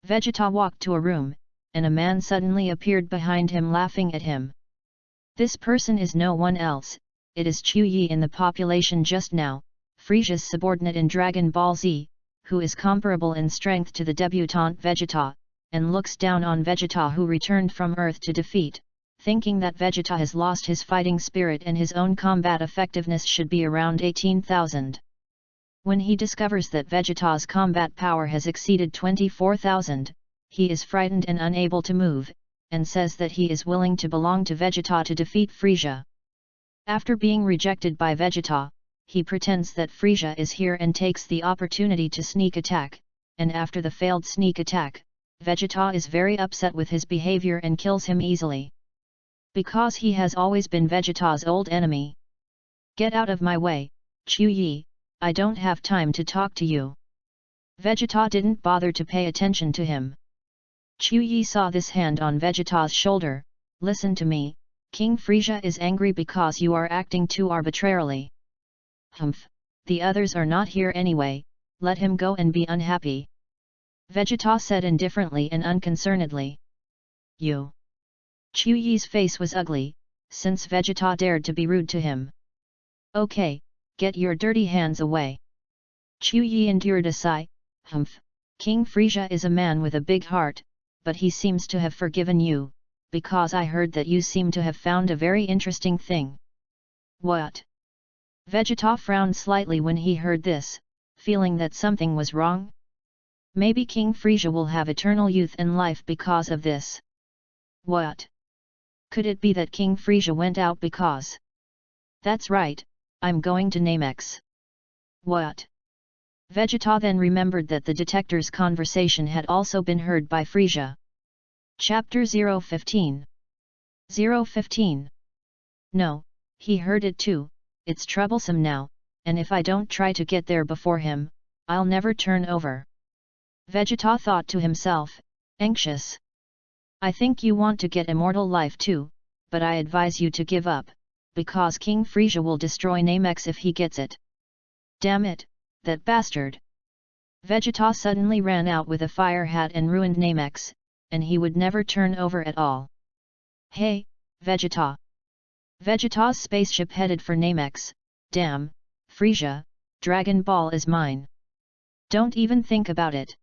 Vegeta walked to a room, and a man suddenly appeared behind him laughing at him. This person is no one else, it is Chu Yi in the population just now, Frisia's subordinate in Dragon Ball Z, who is comparable in strength to the debutant Vegeta, and looks down on Vegeta who returned from Earth to defeat, thinking that Vegeta has lost his fighting spirit and his own combat effectiveness should be around 18,000. When he discovers that Vegeta's combat power has exceeded 24,000, he is frightened and unable to move, and says that he is willing to belong to Vegeta to defeat Frisia. After being rejected by Vegeta, he pretends that Frisia is here and takes the opportunity to sneak attack, and after the failed sneak attack, Vegeta is very upset with his behavior and kills him easily. Because he has always been Vegeta's old enemy. Get out of my way, Chu Yi, I don't have time to talk to you. Vegeta didn't bother to pay attention to him. Chu Yi saw this hand on Vegeta's shoulder. Listen to me, King Frisia is angry because you are acting too arbitrarily. The others are not here anyway, let him go and be unhappy. Vegeta said indifferently and unconcernedly. You. Chu Yi's face was ugly, since Vegeta dared to be rude to him. Okay, get your dirty hands away. Chu Yi endured a sigh. King Frisia is a man with a big heart, but he seems to have forgiven you, because I heard that you seem to have found a very interesting thing. What? Vegeta frowned slightly when he heard this, feeling that something was wrong. Maybe King Frisia will have eternal youth and life because of this. What? Could it be that King Frisia went out because? That's right, I'm going to Namex. What? Vegeta then remembered that the detector's conversation had also been heard by Frisia. Chapter 015 015. No, he heard it too, it's troublesome now, and if I don't try to get there before him, I'll never turn over. Vegeta thought to himself, anxious. I think you want to get immortal life too, but I advise you to give up, because King Frieza will destroy Namex if he gets it. Damn it, that bastard! Vegeta suddenly ran out with a fire hat and ruined Namex, and he would never turn over at all. Hey, Vegeta! Vegeta's spaceship headed for Namex. Damn, Frieza, Dragon Ball is mine. Don't even think about it.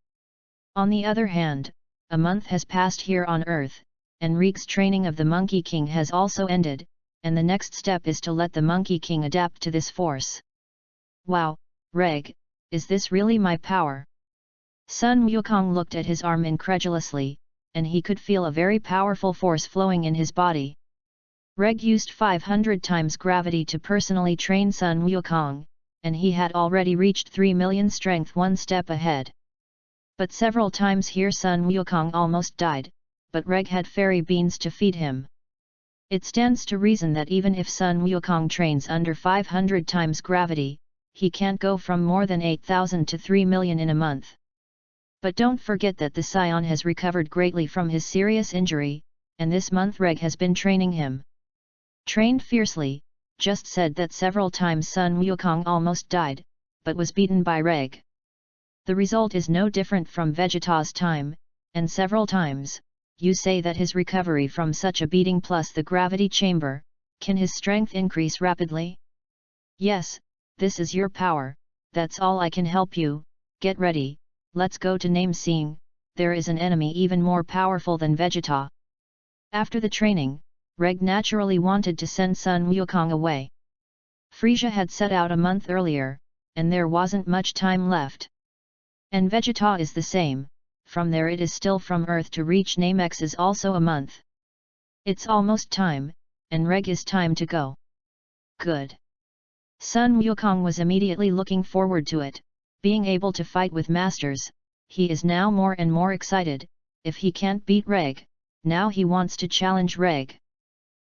On the other hand, a month has passed here on Earth, and Reek's training of the Monkey King has also ended, and the next step is to let the Monkey King adapt to this force. Wow, Reg, is this really my power? Sun Wukong looked at his arm incredulously, and he could feel a very powerful force flowing in his body. Reg used 500 times gravity to personally train Sun Wukong, and he had already reached 3 million strength one step ahead. But several times here Sun Wukong almost died, but Reg had fairy beans to feed him. It stands to reason that even if Sun Wukong trains under 500 times gravity, he can't go from more than 8,000 to 3 million in a month. But don't forget that the Saiyan has recovered greatly from his serious injury, and this month Reg has been training him. Trained fiercely, just said that several times Sun Wukong almost died, but was beaten by Reg. The result is no different from Vegeta's time, and several times, you say that his recovery from such a beating plus the gravity chamber, can his strength increase rapidly? Yes, this is your power, that's all I can help you, get ready, let's go to Name Seeing, there is an enemy even more powerful than Vegeta. After the training, Reg naturally wanted to send Sun Wukong away. Frieza had set out a month earlier, and there wasn't much time left. And Vegeta is the same, from there it is still from Earth to reach Namex is also a month. It's almost time, and Reg is time to go. Good. Sun Wukong was immediately looking forward to it, being able to fight with masters, he is now more and more excited, if he can't beat Reg, now he wants to challenge Reg.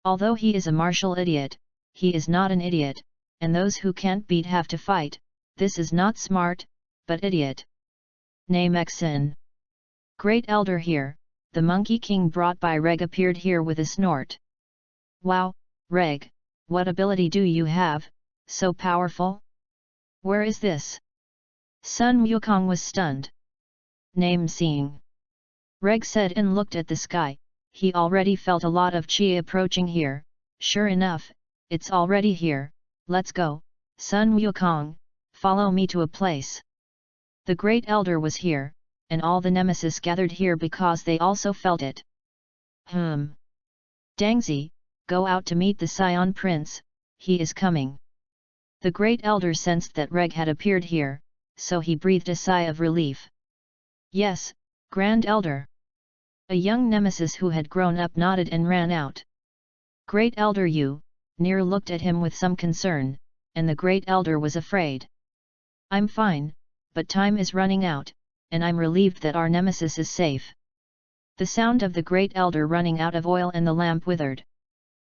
Although he is a martial idiot, he is not an idiot, and those who can't beat have to fight, this is not smart, but idiot. Namexin. Great Elder here, the Monkey King brought by Reg appeared here with a snort. Wow, Reg, what ability do you have, so powerful? Where is this? Sun Wukong was stunned. Name Seeing. Reg said and looked at the sky, he already felt a lot of chi approaching here, sure enough, it's already here, let's go, Sun Wukong, follow me to a place. The Great Elder was here, and all the nemesis gathered here because they also felt it. Dangzi, go out to meet the Saiyan Prince, he is coming. The Great Elder sensed that Reg had appeared here, so he breathed a sigh of relief. Yes, Grand Elder. A young nemesis who had grown up nodded and ran out. Great Elder Nier looked at him with some concern, and the Great Elder was afraid. I'm fine, but time is running out, and I'm relieved that our nemesis is safe. The sound of the Great Elder running out of oil and the lamp withered.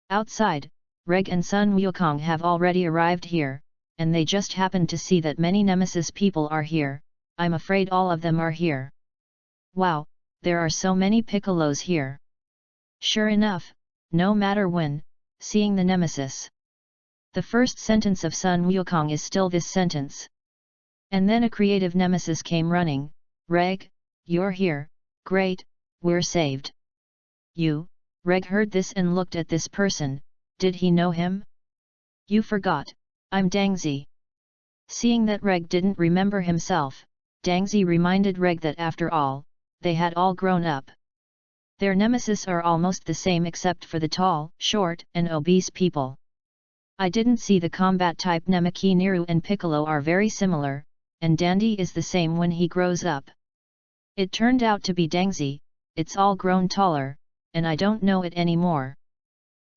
Outside, Reg and Sun Wukong have already arrived here, and they just happened to see that many nemesis people are here, I'm afraid all of them are here. Wow, there are so many Piccolos here. Sure enough, no matter when, seeing the nemesis. The first sentence of Sun Wukong is still this sentence. And then a creative nemesis came running, Reg, you're here, great, we're saved. Reg heard this and looked at this person, did he know him? You forgot, I'm Dangzi. Seeing that Reg didn't remember himself, Dangzi reminded Reg that after all, they had all grown up. Their nemesis are almost the same except for the tall, short, and obese people. I didn't see the combat type Nemeki Niru and Piccolo are very similar, and Dandy is the same when he grows up. It turned out to be Dangzi, it's all grown taller, and I don't know it anymore.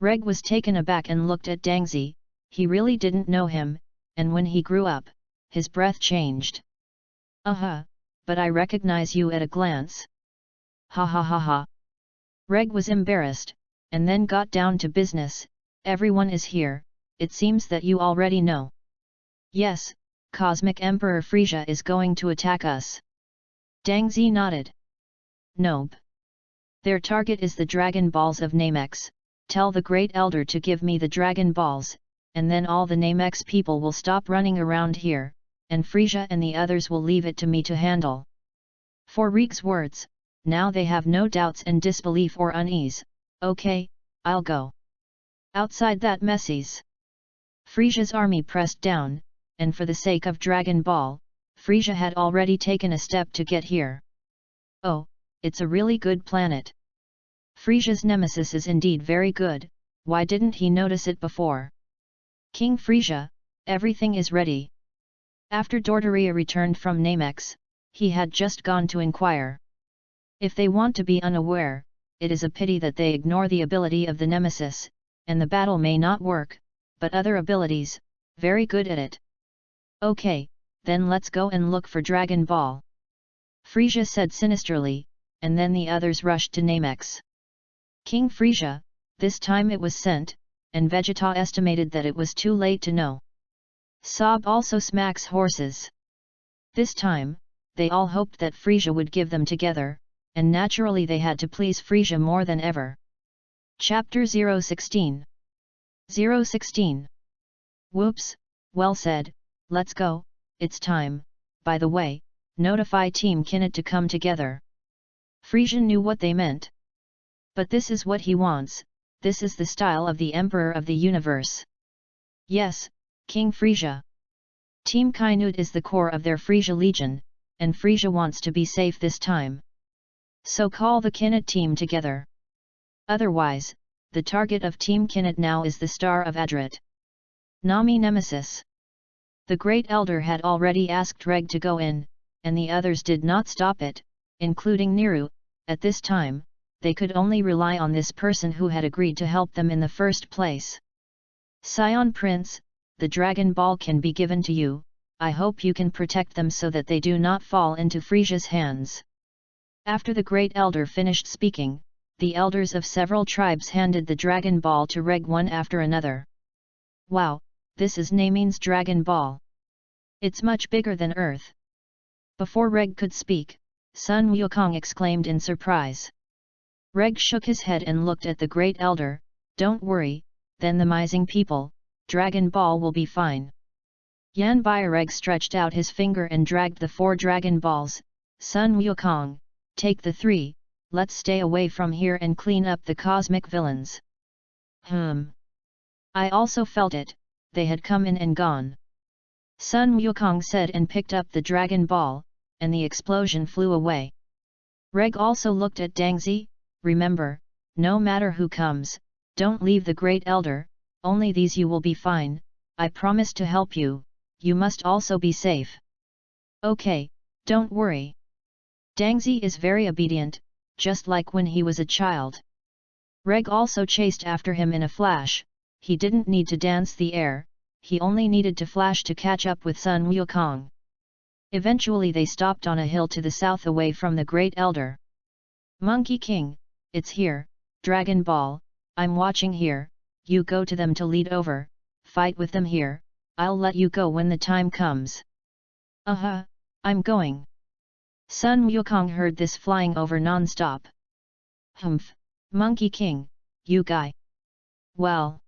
Reg was taken aback and looked at Dangzi, he really didn't know him, and when he grew up, his breath changed. But I recognize you at a glance. Ha ha ha ha. Reg was embarrassed, and then got down to business. Everyone is here, it seems that you already know. Yes, Cosmic Emperor Frisia is going to attack us. Dangzi nodded. Nope. Their target is the Dragon Balls of Namex. Tell the Great Elder to give me the Dragon Balls, and then all the Namex people will stop running around here, and Frisia and the others will leave it to me to handle. For Reek's words, now they have no doubts and disbelief or unease. Okay, I'll go. Outside that messes. Frisia's army pressed down, and for the sake of Dragon Ball, Frisia had already taken a step to get here. Oh, it's a really good planet. Frisia's nemesis is indeed very good, why didn't he notice it before? King Frisia, everything is ready. After Dodoria returned from Namex, he had just gone to inquire. If they want to be unaware, it is a pity that they ignore the ability of the nemesis, and the battle may not work, but other abilities, very good at it. Okay, then let's go and look for Dragon Ball. Frisia said sinisterly, and then the others rushed to Namex. King Frisia, this time it was sent, and Vegeta estimated that it was too late to know. Sob also smacks horses. This time, they all hoped that Frisia would give them together, and naturally they had to please Frisia more than ever. Chapter 016. 016. Whoops, well said, let's go, it's time. By the way, notify Team Kinnet to come together. Frisia knew what they meant. But this is what he wants, this is the style of the Emperor of the Universe. Yes, King Frisia. Team Kainud is the core of their Frisia Legion, and Frisia wants to be safe this time. So call the Kinnet team together. Otherwise, the target of Team Kinnet now is the Star of Adrit. Nami Nemesis. The Great Elder had already asked Reg to go in, and the others did not stop it, including Niru. At this time, they could only rely on this person who had agreed to help them in the first place. Saiyan Prince, the Dragon Ball can be given to you, I hope you can protect them so that they do not fall into Frisia's hands. After the Great Elder finished speaking, the elders of several tribes handed the Dragon Ball to Reg one after another. Wow, this is Namin's Dragon Ball. It's much bigger than Earth. Before Reg could speak, Sun Wukong exclaimed in surprise. Reg shook his head and looked at the Great Elder. Don't worry, then the Mizing people, Dragon Ball will be fine. Yan Baireg stretched out his finger and dragged the 4 Dragon Balls. Sun Wukong, take the 3, let's stay away from here and clean up the cosmic villains. I also felt it, they had come in and gone. Sun Wukong said and picked up the Dragon Ball, and the explosion flew away. Reg also looked at Dangzi. Remember, no matter who comes, don't leave the Great Elder, only these you will be fine, I promise to help you, you must also be safe. Okay, don't worry. Dangzi is very obedient, just like when he was a child. Reg also chased after him in a flash, he didn't need to dance the air, he only needed to flash to catch up with Sun Wukong. Eventually they stopped on a hill to the south away from the Great Elder. Monkey King, it's here, Dragon Ball, I'm watching here, you go to them to lead over, fight with them here, I'll let you go when the time comes. I'm going. Sun Wukong heard this flying over non-stop. Humph, Monkey King, you guy. Well.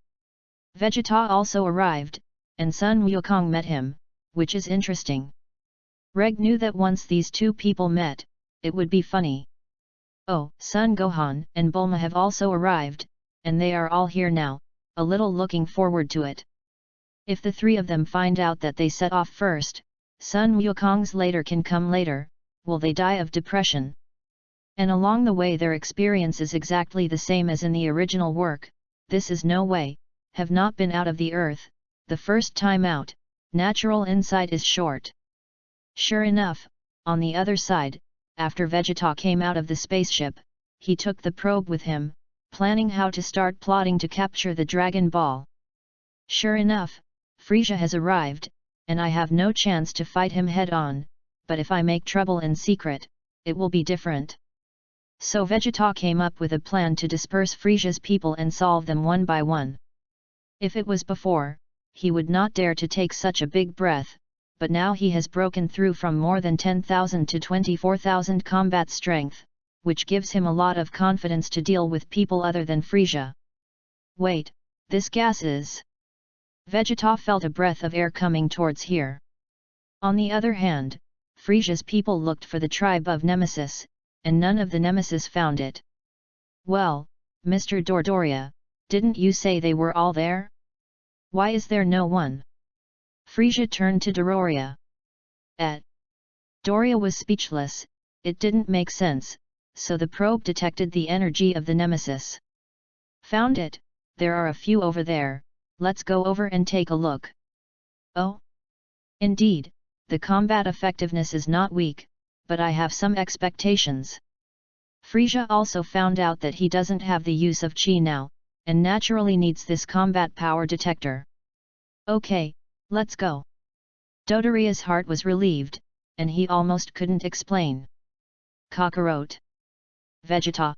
Vegeta also arrived, and Sun Wukong met him, which is interesting. Reg knew that once these two people met, it would be funny. Oh, Son Gohan and Bulma have also arrived, and they are all here now, a little looking forward to it. If the 3 of them find out that they set off first, Sun Wukong's later can come later, will they die of depression? And along the way their experience is exactly the same as in the original work, this is no way, have not been out of the earth, the first time out, natural insight is short. Sure enough, on the other side, after Vegeta came out of the spaceship, he took the probe with him, planning how to start plotting to capture the Dragon Ball. Sure enough, Frisia has arrived, and I have no chance to fight him head-on, but if I make trouble in secret, it will be different. So Vegeta came up with a plan to disperse Frisia's people and solve them one by one. If it was before, he would not dare to take such a big breath, but now he has broken through from more than 10,000 to 24,000 combat strength, which gives him a lot of confidence to deal with people other than Frisia. Wait, this gas is... Vegeta felt a breath of air coming towards here. On the other hand, Frisia's people looked for the tribe of Nemesis, and none of the Nemesis found it. Well, Mr. Dodoria, didn't you say they were all there? Why is there no one? Frisia turned to Dodoria. Doria was speechless, it didn't make sense, so the probe detected the energy of the Nemesis. Found it, there are a few over there, let's go over and take a look. Oh? Indeed, the combat effectiveness is not weak, but I have some expectations. Frisia also found out that he doesn't have the use of chi now, and naturally needs this combat power detector. Okay, let's go. Dodoria's heart was relieved, and he almost couldn't explain. Kakarot. Vegeta.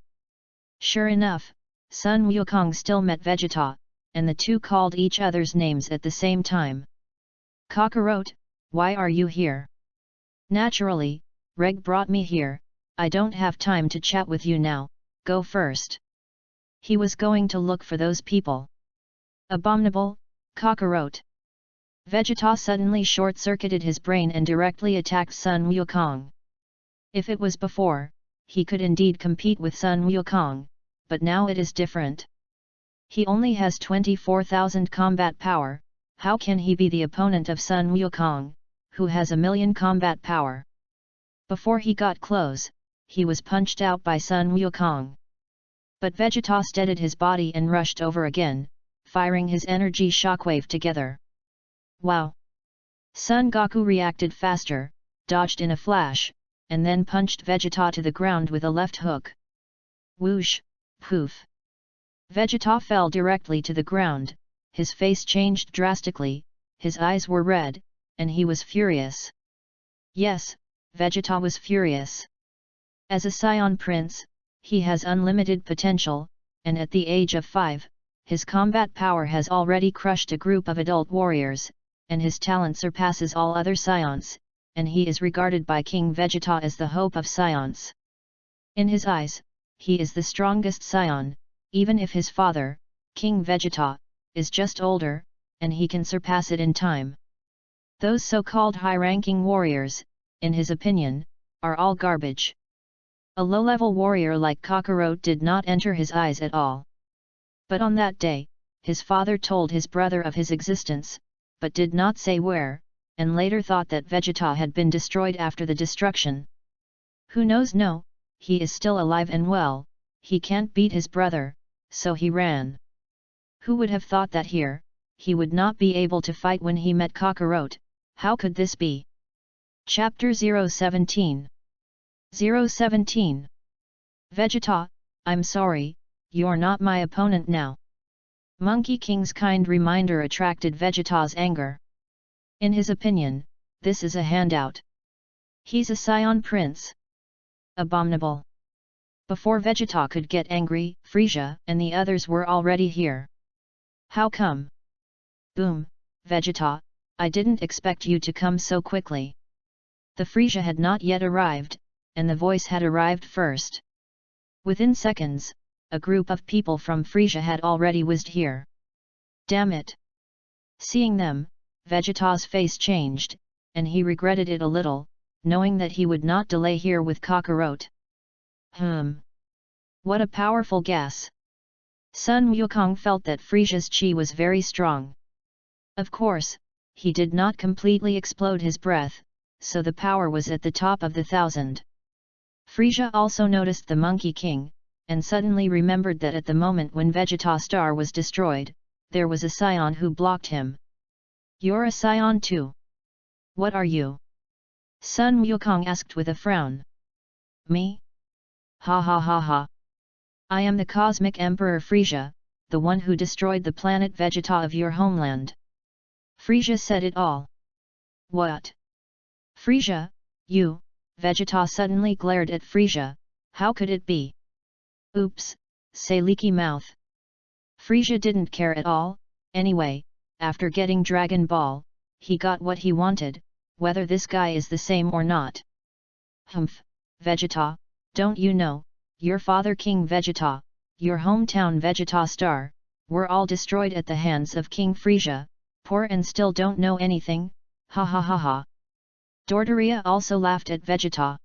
Sure enough, Sun Wukong still met Vegeta, and the two called each other's names at the same time. Kakarot, why are you here? Naturally, Reg brought me here, I don't have time to chat with you now, go first. He was going to look for those people. Abominable, Kakarot. Vegeta suddenly short-circuited his brain and directly attacked Sun Wukong. If it was before, he could indeed compete with Sun Wukong, but now it is different. He only has 24,000 combat power, how can he be the opponent of Sun Wukong, who has 1,000,000 combat power? Before he got close, he was punched out by Sun Wukong. But Vegeta steadied his body and rushed over again, firing his energy shockwave together. Wow! Son Goku reacted faster, dodged in a flash, and then punched Vegeta to the ground with a left hook. Whoosh! Poof! Vegeta fell directly to the ground, his face changed drastically, his eyes were red, and he was furious. Yes, Vegeta was furious. As a Saiyan prince, he has unlimited potential, and at the age of 5, his combat power has already crushed a group of adult warriors, and his talent surpasses all other Saiyans, and he is regarded by King Vegeta as the hope of Saiyans. In his eyes, he is the strongest Saiyan, even if his father, King Vegeta, is just older, and he can surpass it in time. Those so-called high-ranking warriors, in his opinion, are all garbage. A low-level warrior like Kakarot did not enter his eyes at all. But on that day, his father told his brother of his existence, but did not say where, and later thought that Vegeta had been destroyed after the destruction. Who knows? No, he is still alive and well, he can't beat his brother, so he ran. Who would have thought that here, he would not be able to fight when he met Kakarot? How could this be? Chapter 017. 017. Vegeta, I'm sorry, you're not my opponent now. Monkey King's kind reminder attracted Vegeta's anger. In his opinion, this is a handout. He's a Saiyan prince. Abominable. Before Vegeta could get angry, Frisia and the others were already here. How come? Boom, Vegeta, I didn't expect you to come so quickly. The Frisia had not yet arrived, and the voice had arrived first. Within seconds, a group of people from Frisia had already whizzed here. Damn it! Seeing them, Vegeta's face changed, and he regretted it a little, knowing that he would not delay here with Kakarot. What a powerful gas! Sun Wukong felt that Frisia's chi was very strong. Of course, he did not completely explode his breath, so the power was at the top of the 1,000. Frisia also noticed the Monkey King, and suddenly remembered that at the moment when Vegeta Star was destroyed, there was a Saiyan who blocked him. You're a Saiyan too? What are you? Sun Wukong asked with a frown. Me? Ha ha ha ha. I am the Cosmic Emperor Frisia, the one who destroyed the planet Vegeta of your homeland. Frisia said it all. What? Frisia, you? Vegeta suddenly glared at Frisia, How could it be? Oops, say leaky mouth. Frieza didn't care at all. Anyway, after getting Dragon Ball, he got what he wanted, whether this guy is the same or not. Humph, Vegeta, don't you know, your father King Vegeta, your hometown Vegeta star, were all destroyed at the hands of King Frieza, poor and still don't know anything, ha ha ha ha. Dodoria also laughed at Vegeta.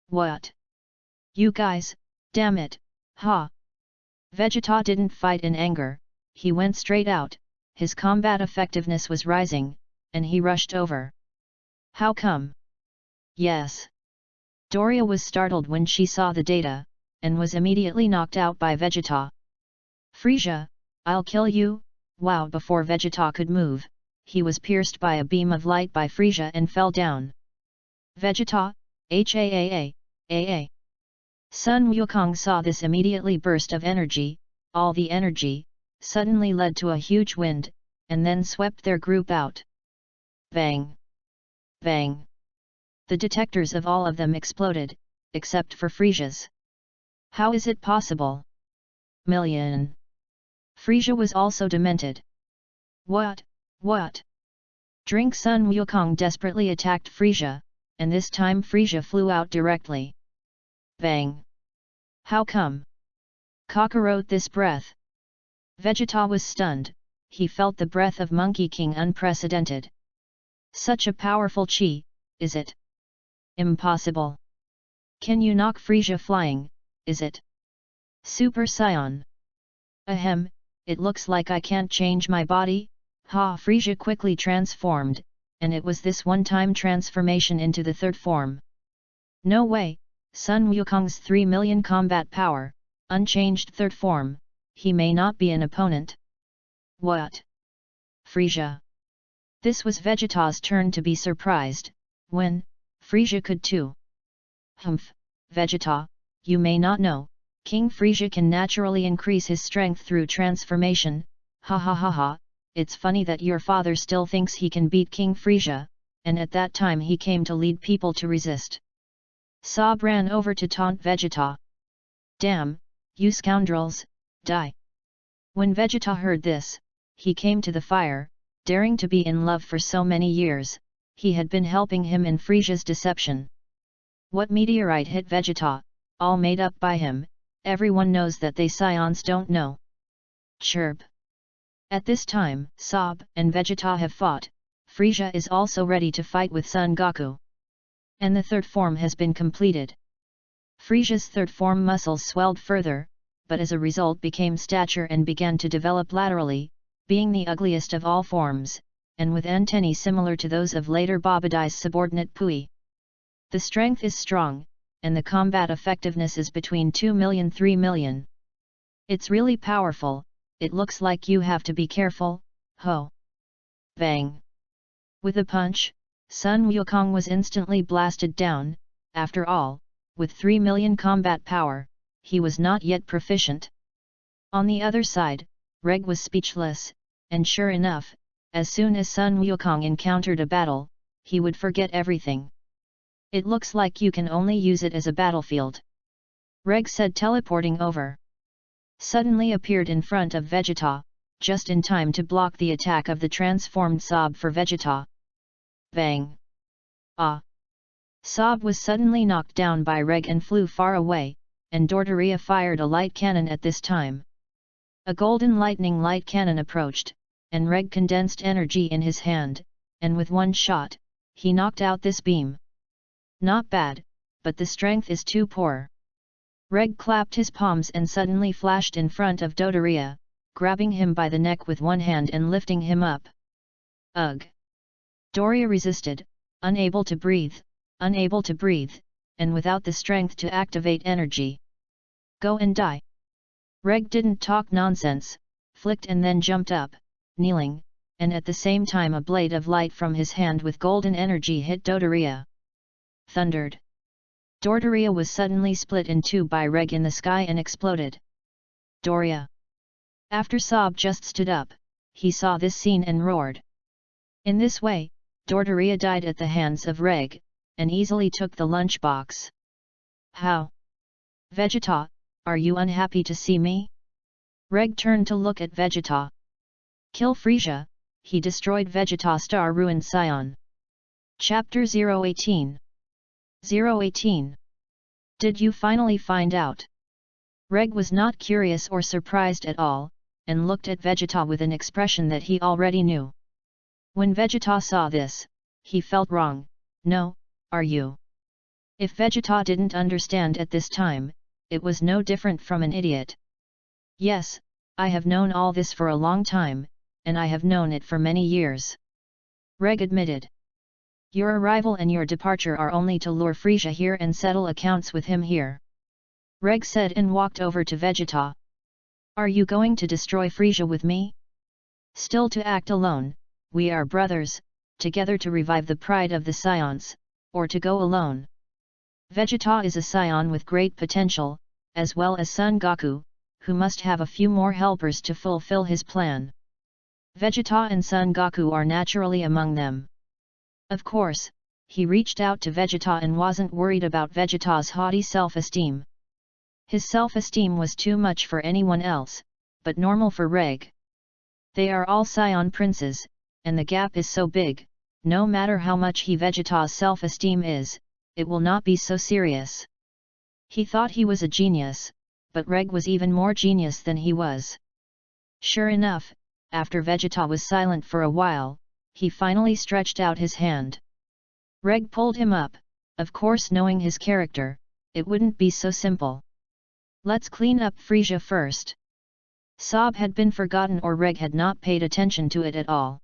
What? You guys, damn it, ha! Vegeta didn't fight in anger, he went straight out, his combat effectiveness was rising, and he rushed over. How come? Yes. Doria was startled when she saw the data, and was immediately knocked out by Vegeta. Frieza, I'll kill you, wow! Before Vegeta could move, he was pierced by a beam of light by Frieza and fell down. Vegeta, HAAA. Sun Wukong saw this immediately burst of energy, all the energy, suddenly led to a huge wind, and then swept their group out. Bang! Bang! The detectors of all of them exploded, except for Frieza's. How is it possible? Million! Frieza was also demented. What? Drink! Sun Wukong desperately attacked Frieza, and this time Frieza flew out directly. Bang! How come? Kakarot this breath. Vegeta was stunned, he felt the breath of Monkey King unprecedented. Such a powerful chi, is it? Impossible. Can you knock Frieza flying, is it? Super Saiyan. Ahem, it looks like I can't change my body, ha! Frieza quickly transformed, and it was this one-time transformation into the third form. No way! Sun Wukong's 3 million combat power, unchanged third form, he may not be an opponent. What? Frieza. This was Vegeta's turn to be surprised, when, Frieza could too. Humph, Vegeta, you may not know, King Frieza can naturally increase his strength through transformation, ha ha ha ha, it's funny that your father still thinks he can beat King Frieza, and at that time he came to lead people to resist. Sob ran over to taunt Vegeta. Damn, you scoundrels, die! When Vegeta heard this, he came to the fire, daring to be in love for so many years, he had been helping him in Frieza's deception. What meteorite hit Vegeta, all made up by him, everyone knows that they Saiyans don't know. Chirp! At this time, Sob and Vegeta have fought, Frieza is also ready to fight with Son Goku. And the third form has been completed. Frieza's third form muscles swelled further, but as a result became stature and began to develop laterally, being the ugliest of all forms, and with antennae similar to those of later Babadai's subordinate Pui. The strength is strong, and the combat effectiveness is between 2 million 3 million. It's really powerful, it looks like you have to be careful, ho! Bang! With a punch, Sun Wukong was instantly blasted down. After all, with 3 million combat power, he was not yet proficient. On the other side, Reg was speechless, and sure enough, as soon as Sun Wukong encountered a battle, he would forget everything. It looks like you can only use it as a battlefield. Reg said, teleporting over. Suddenly appeared in front of Vegeta, just in time to block the attack of the transformed Sob for Vegeta. Bang! Ah! Sob was suddenly knocked down by Reg and flew far away, and Dodoria fired a light cannon at this time. A golden lightning light cannon approached, and Reg condensed energy in his hand, and with one shot, he knocked out this beam. Not bad, but the strength is too poor. Reg clapped his palms and suddenly flashed in front of Dodoria, grabbing him by the neck with one hand and lifting him up. Ugh! Doria resisted, unable to breathe, and without the strength to activate energy. Go and die! Reg didn't talk nonsense, flicked and then jumped up, kneeling, and at the same time a blade of light from his hand with golden energy hit Dodoria. Thundered. Dodoria was suddenly split in two by Reg in the sky and exploded. Doria! After Sob just stood up, he saw this scene and roared. In this way, Dodoria died at the hands of Reg, and easily took the lunchbox. How? Vegeta, are you unhappy to see me? Reg turned to look at Vegeta. Kill Frieza, he destroyed Vegeta star ruined Saiyan. Chapter 018. 018. Did you finally find out? Reg was not curious or surprised at all, and looked at Vegeta with an expression that he already knew. When Vegeta saw this, he felt wrong. No, are you? If Vegeta didn't understand at this time, it was no different from an idiot. Yes, I have known all this for a long time, and I have known it for many years. Reg admitted. Your arrival and your departure are only to lure Frieza here and settle accounts with him here. Reg said and walked over to Vegeta. Are you going to destroy Frieza with me? Still to act alone, we are brothers, together to revive the pride of the Saiyans, or to go alone. Vegeta is a Saiyan with great potential, as well as Son Goku, who must have a few more helpers to fulfill his plan. Vegeta and Son Goku are naturally among them. Of course, he reached out to Vegeta and wasn't worried about Vegeta's haughty self-esteem. His self-esteem was too much for anyone else, but normal for Reg. They are all Saiyan princes, and the gap is so big, no matter how much Vegeta's self-esteem is, it will not be so serious. He thought he was a genius, but Reg was even more genius than he was. Sure enough, after Vegeta was silent for a while, he finally stretched out his hand. Reg pulled him up, of course knowing his character, it wouldn't be so simple. Let's clean up Frieza first. Sob had been forgotten or Reg had not paid attention to it at all.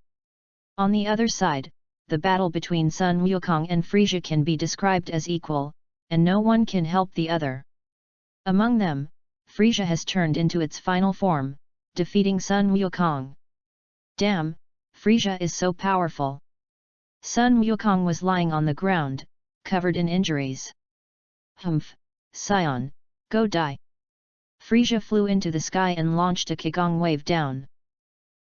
On the other side, the battle between Sun Wukong and Frieza can be described as equal, and no one can help the other. Among them, Frieza has turned into its final form, defeating Sun Wukong. Damn, Frieza is so powerful. Sun Wukong was lying on the ground, covered in injuries. Humph, Saiyan, go die. Frieza flew into the sky and launched a Qigong wave down.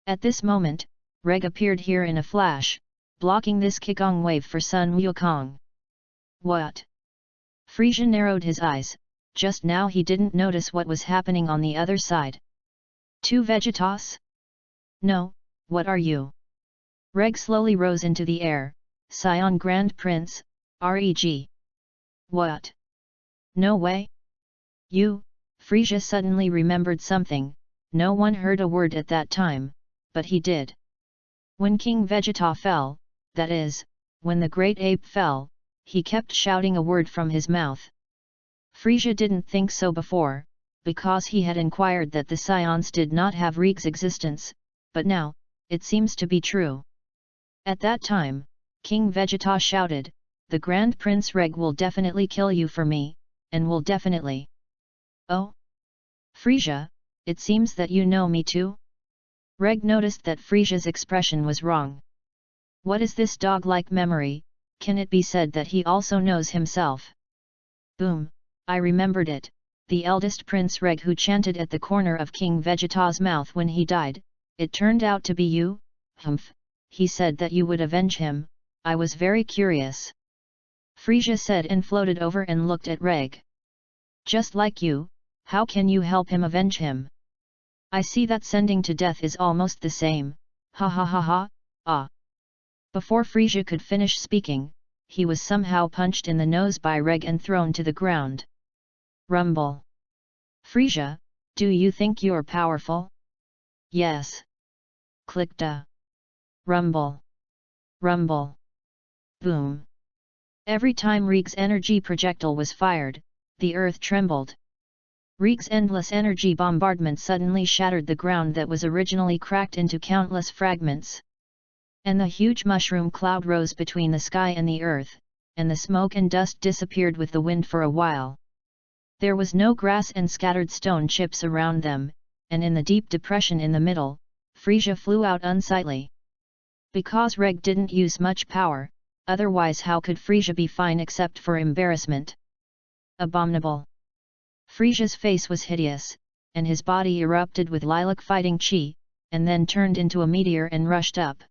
At this moment, Reg appeared here in a flash, blocking this Qigong wave for Sun Wukong. What? Frieza narrowed his eyes, just now he didn't notice what was happening on the other side. Two Vegetas? No, what are you? Reg slowly rose into the air, Saiyan Grand Prince, Reg. What? No way? You? Frieza suddenly remembered something, no one heard a word at that time, but he did. When King Vegeta fell, that is, when the great ape fell, he kept shouting a word from his mouth. Frieza didn't think so before, because he had inquired that the Saiyans did not have Reg's existence, but now, it seems to be true. At that time, King Vegeta shouted, the Grand Prince Reg will definitely kill you for me, and will definitely. Oh? Frieza, it seems that you know me too? Reg noticed that Frieza's expression was wrong. What is this dog-like memory, can it be said that he also knows himself? Boom, I remembered it, the eldest Prince Reg who chanted at the corner of King Vegeta's mouth when he died, it turned out to be you? Humph, he said that you would avenge him, I was very curious. Frieza said and floated over and looked at Reg. Just like you, how can you help him avenge him? I see that sending to death is almost the same, ha ha ha ha, ah. Before Frieza could finish speaking, he was somehow punched in the nose by Reg and thrown to the ground. Rumble. Frieza, do you think you're powerful? Yes. Click-da. Rumble. Rumble. Boom. Every time Reg's energy projectile was fired, the earth trembled. Reg's endless energy bombardment suddenly shattered the ground that was originally cracked into countless fragments. And the huge mushroom cloud rose between the sky and the earth, and the smoke and dust disappeared with the wind for a while. There was no grass and scattered stone chips around them, and in the deep depression in the middle, Frieza flew out unsightly. Because Reg didn't use much power, otherwise how could Frieza be fine except for embarrassment? Abominable. Frieza's face was hideous, and his body erupted with lilac fighting chi, and then turned into a meteor and rushed up.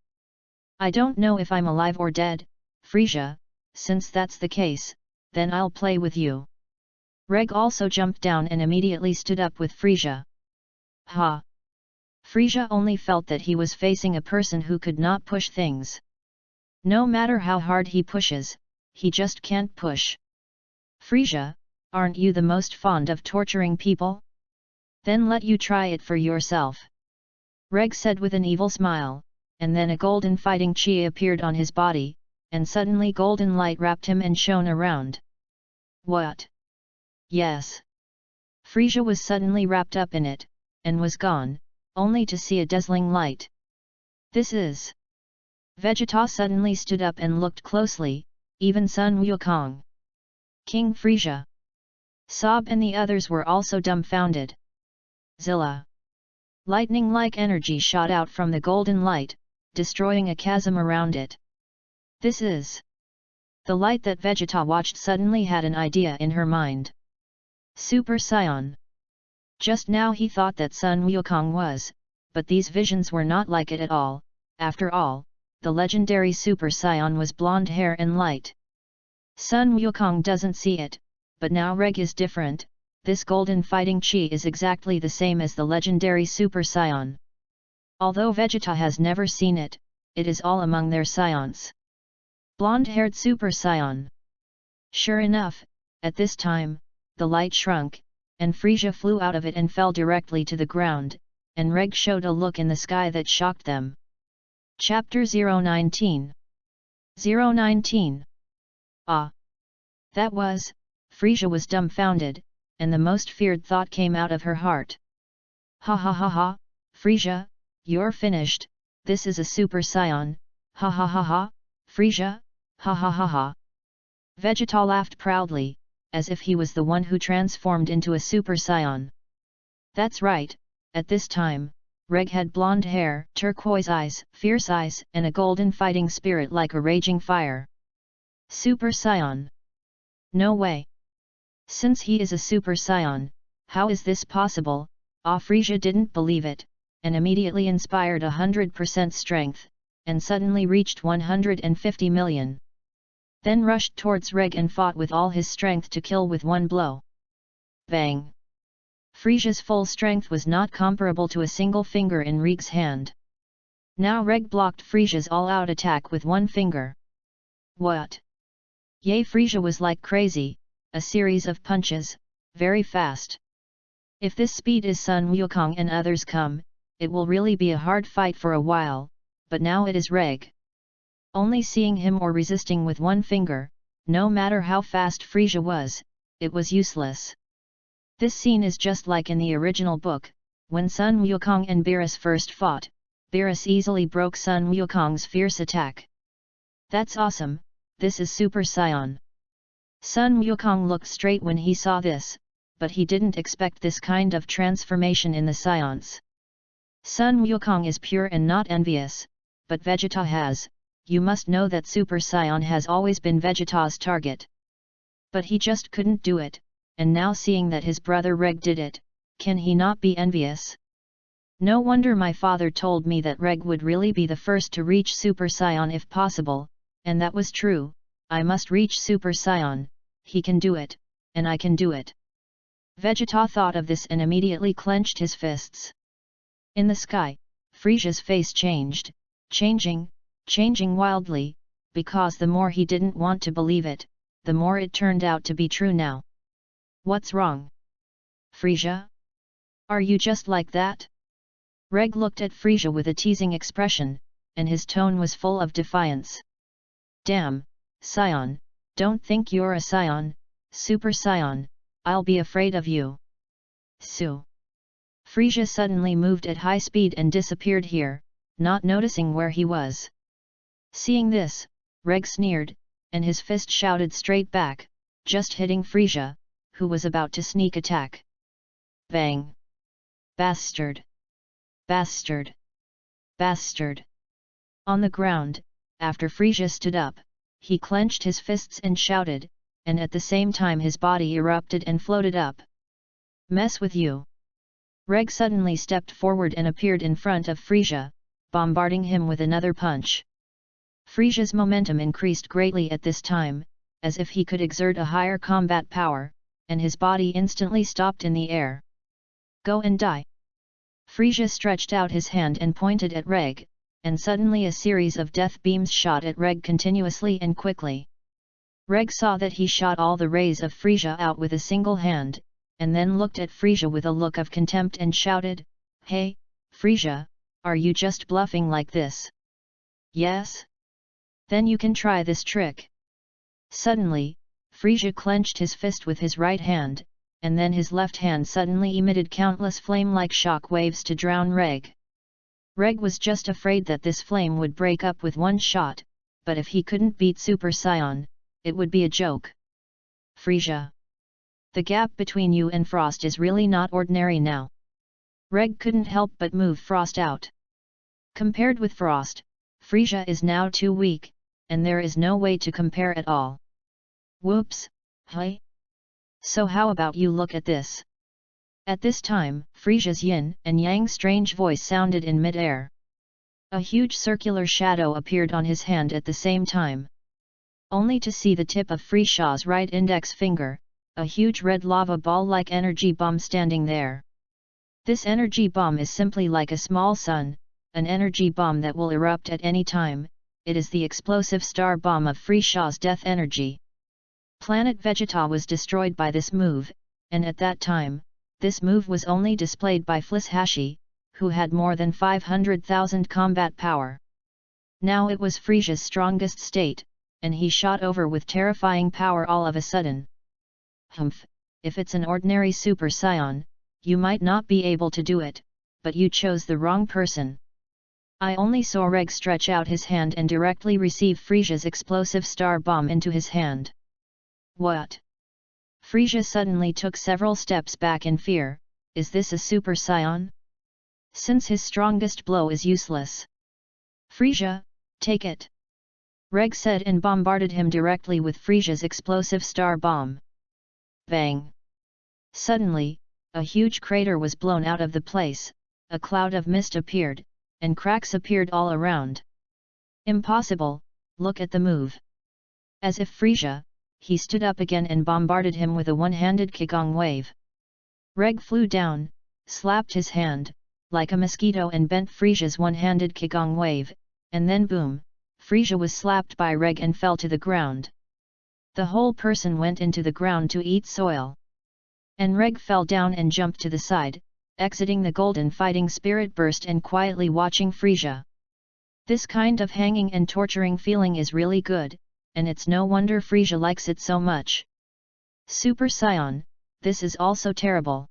I don't know if I'm alive or dead, Frieza, since that's the case, then I'll play with you. Reg also jumped down and immediately stood up with Frisia. Ha! Frisia only felt that he was facing a person who could not push things. No matter how hard he pushes, he just can't push. Frisia, aren't you the most fond of torturing people? Then let you try it for yourself. Reg said with an evil smile, and then a golden fighting chi appeared on his body, and suddenly golden light wrapped him and shone around. What? Yes. Frisia was suddenly wrapped up in it, and was gone, only to see a dazzling light. This is... Vegeta suddenly stood up and looked closely, even Sun Wukong. King Frisia. Sob and the others were also dumbfounded. Zilla. Lightning-like energy shot out from the golden light, destroying a chasm around it. This is... The light that Vegeta watched suddenly had an idea in her mind. Super Saiyan. Just now he thought that Sun Wukong was, but these visions were not like it at all. After all, the legendary Super Saiyan was blonde hair and light. Sun Wukong doesn't see it, but now Reg is different. This golden fighting chi is exactly the same as the legendary Super Saiyan. Although Vegeta has never seen it, it is all among their Saiyans. Blonde-haired Super Saiyan. Sure enough, at this time, the light shrunk, and Frisia flew out of it and fell directly to the ground, and Reg showed a look in the sky that shocked them. Chapter 019. 019. Ah! That was... Frisia was dumbfounded, and the most feared thought came out of her heart. Ha ha ha ha, Frisia, you're finished, this is a Super Saiyan, ha ha ha ha, Frisia, ha ha ha ha. Vegeta laughed proudly, as if he was the one who transformed into a Super Saiyan. That's right, at this time, Reg had blonde hair, turquoise eyes, fierce eyes, and a golden fighting spirit like a raging fire. Super Saiyan. No way. Since he is a Super Saiyan, how is this possible? Frisia didn't believe it, and immediately inspired 100% strength, and suddenly reached 150 million. Then rushed towards Reg and fought with all his strength to kill with one blow. Bang! Frisia's full strength was not comparable to a single finger in Reg's hand. Now Reg blocked Frisia's all-out attack with one finger. What? Yay! Frisia was like crazy, a series of punches, very fast. If this speed is Sun Wukong and others come, it will really be a hard fight for a while, but now it is Reg. Only seeing him or resisting with one finger, no matter how fast Frisia was, it was useless. This scene is just like in the original book, when Sun Wukong and Beerus first fought, Beerus easily broke Sun Wukong's fierce attack. That's awesome, this is Super Saiyan. Sun Wukong looked straight when he saw this, but he didn't expect this kind of transformation in the Saiyans. Sun Wukong is pure and not envious, but Vegeta has. You must know that Super Saiyan has always been Vegeta's target. But he just couldn't do it, and now seeing that his brother Reg did it, can he not be envious? No wonder my father told me that Reg would really be the first to reach Super Saiyan if possible, and that was true. I must reach Super Saiyan, he can do it, and I can do it. Vegeta thought of this and immediately clenched his fists. In the sky, Frisia's face changed, changing wildly, because the more he didn't want to believe it, the more it turned out to be true now. What's wrong? Frisia? Are you just like that? Reg looked at Frisia with a teasing expression, and his tone was full of defiance. Damn, Saiyan, don't think you're a Saiyan, Super Saiyan, I'll be afraid of you. Su. Frisia suddenly moved at high speed and disappeared here, not noticing where he was. Seeing this, Reg sneered, and his fist shouted straight back, just hitting Frisia, who was about to sneak attack. Bang! Bastard! Bastard! Bastard! On the ground, after Frisia stood up, he clenched his fists and shouted, and at the same time his body erupted and floated up. Mess with you! Reg suddenly stepped forward and appeared in front of Frisia, bombarding him with another punch. Frisia's momentum increased greatly at this time, as if he could exert a higher combat power, and his body instantly stopped in the air. Go and die. Frisia stretched out his hand and pointed at Reg, and suddenly a series of death beams shot at Reg continuously and quickly. Reg saw that he shot all the rays of Frisia out with a single hand, and then looked at Frisia with a look of contempt and shouted, "Hey, Frisia, are you just bluffing like this?" "Yes? Then you can try this trick." Suddenly, Frisia clenched his fist with his right hand, and then his left hand suddenly emitted countless flame-like shock waves to drown Reg. Reg was just afraid that this flame would break up with one shot, but if he couldn't beat Super Saiyan, it would be a joke. "Frisia, the gap between you and Frost is really not ordinary now." Reg couldn't help but move Frost out. Compared with Frost, Frisia is now too weak, and there is no way to compare at all. "Whoops, hey? So how about you look at this?" At this time, Frisia's yin and yang strange voice sounded in mid-air. A huge circular shadow appeared on his hand at the same time. Only to see the tip of Frisia's right index finger, a huge red lava ball-like energy bomb standing there. This energy bomb is simply like a small sun, an energy bomb that will erupt at any time. It is the explosive star bomb of Frisia's death energy. Planet Vegeta was destroyed by this move, and at that time, this move was only displayed by Flishashi, who had more than 500,000 combat power. Now it was Frisia's strongest state, and he shot over with terrifying power all of a sudden. "Humph, if it's an ordinary Super Saiyan, you might not be able to do it, but you chose the wrong person." I only saw Reg stretch out his hand and directly receive Frisia's explosive star bomb into his hand. "What?" Frisia suddenly took several steps back in fear. "Is this a Super Saiyan? Since his strongest blow is useless." "Frisia, take it!" Reg said and bombarded him directly with Frisia's explosive star bomb. Bang! Suddenly, a huge crater was blown out of the place, a cloud of mist appeared, and cracks appeared all around. "Impossible, look at the move." As if Frisia, he stood up again and bombarded him with a one-handed Qigong wave. Reg flew down, slapped his hand, like a mosquito and bent Frisia's one-handed Qigong wave, and then boom, Frisia was slapped by Reg and fell to the ground. The whole person went into the ground to eat soil. And Reg fell down and jumped to the side, exiting the golden fighting spirit burst and quietly watching Frisia. This kind of hanging and torturing feeling is really good, and it's no wonder Frisia likes it so much. "Super Saiyan, this is also terrible."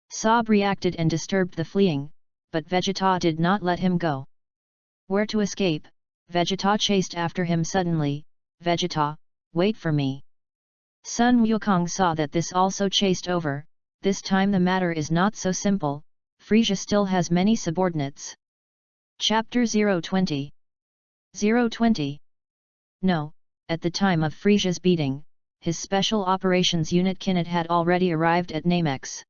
Sob reacted and disturbed the fleeing, but Vegeta did not let him go. Where to escape, Vegeta chased after him suddenly. "Vegeta, wait for me." Sun Wukong saw that this also chased over. This time the matter is not so simple, Frisia still has many subordinates. Chapter 020. 020. No, at the time of Frisia's beating, his Special Operations Unit Kinet had already arrived at Namex.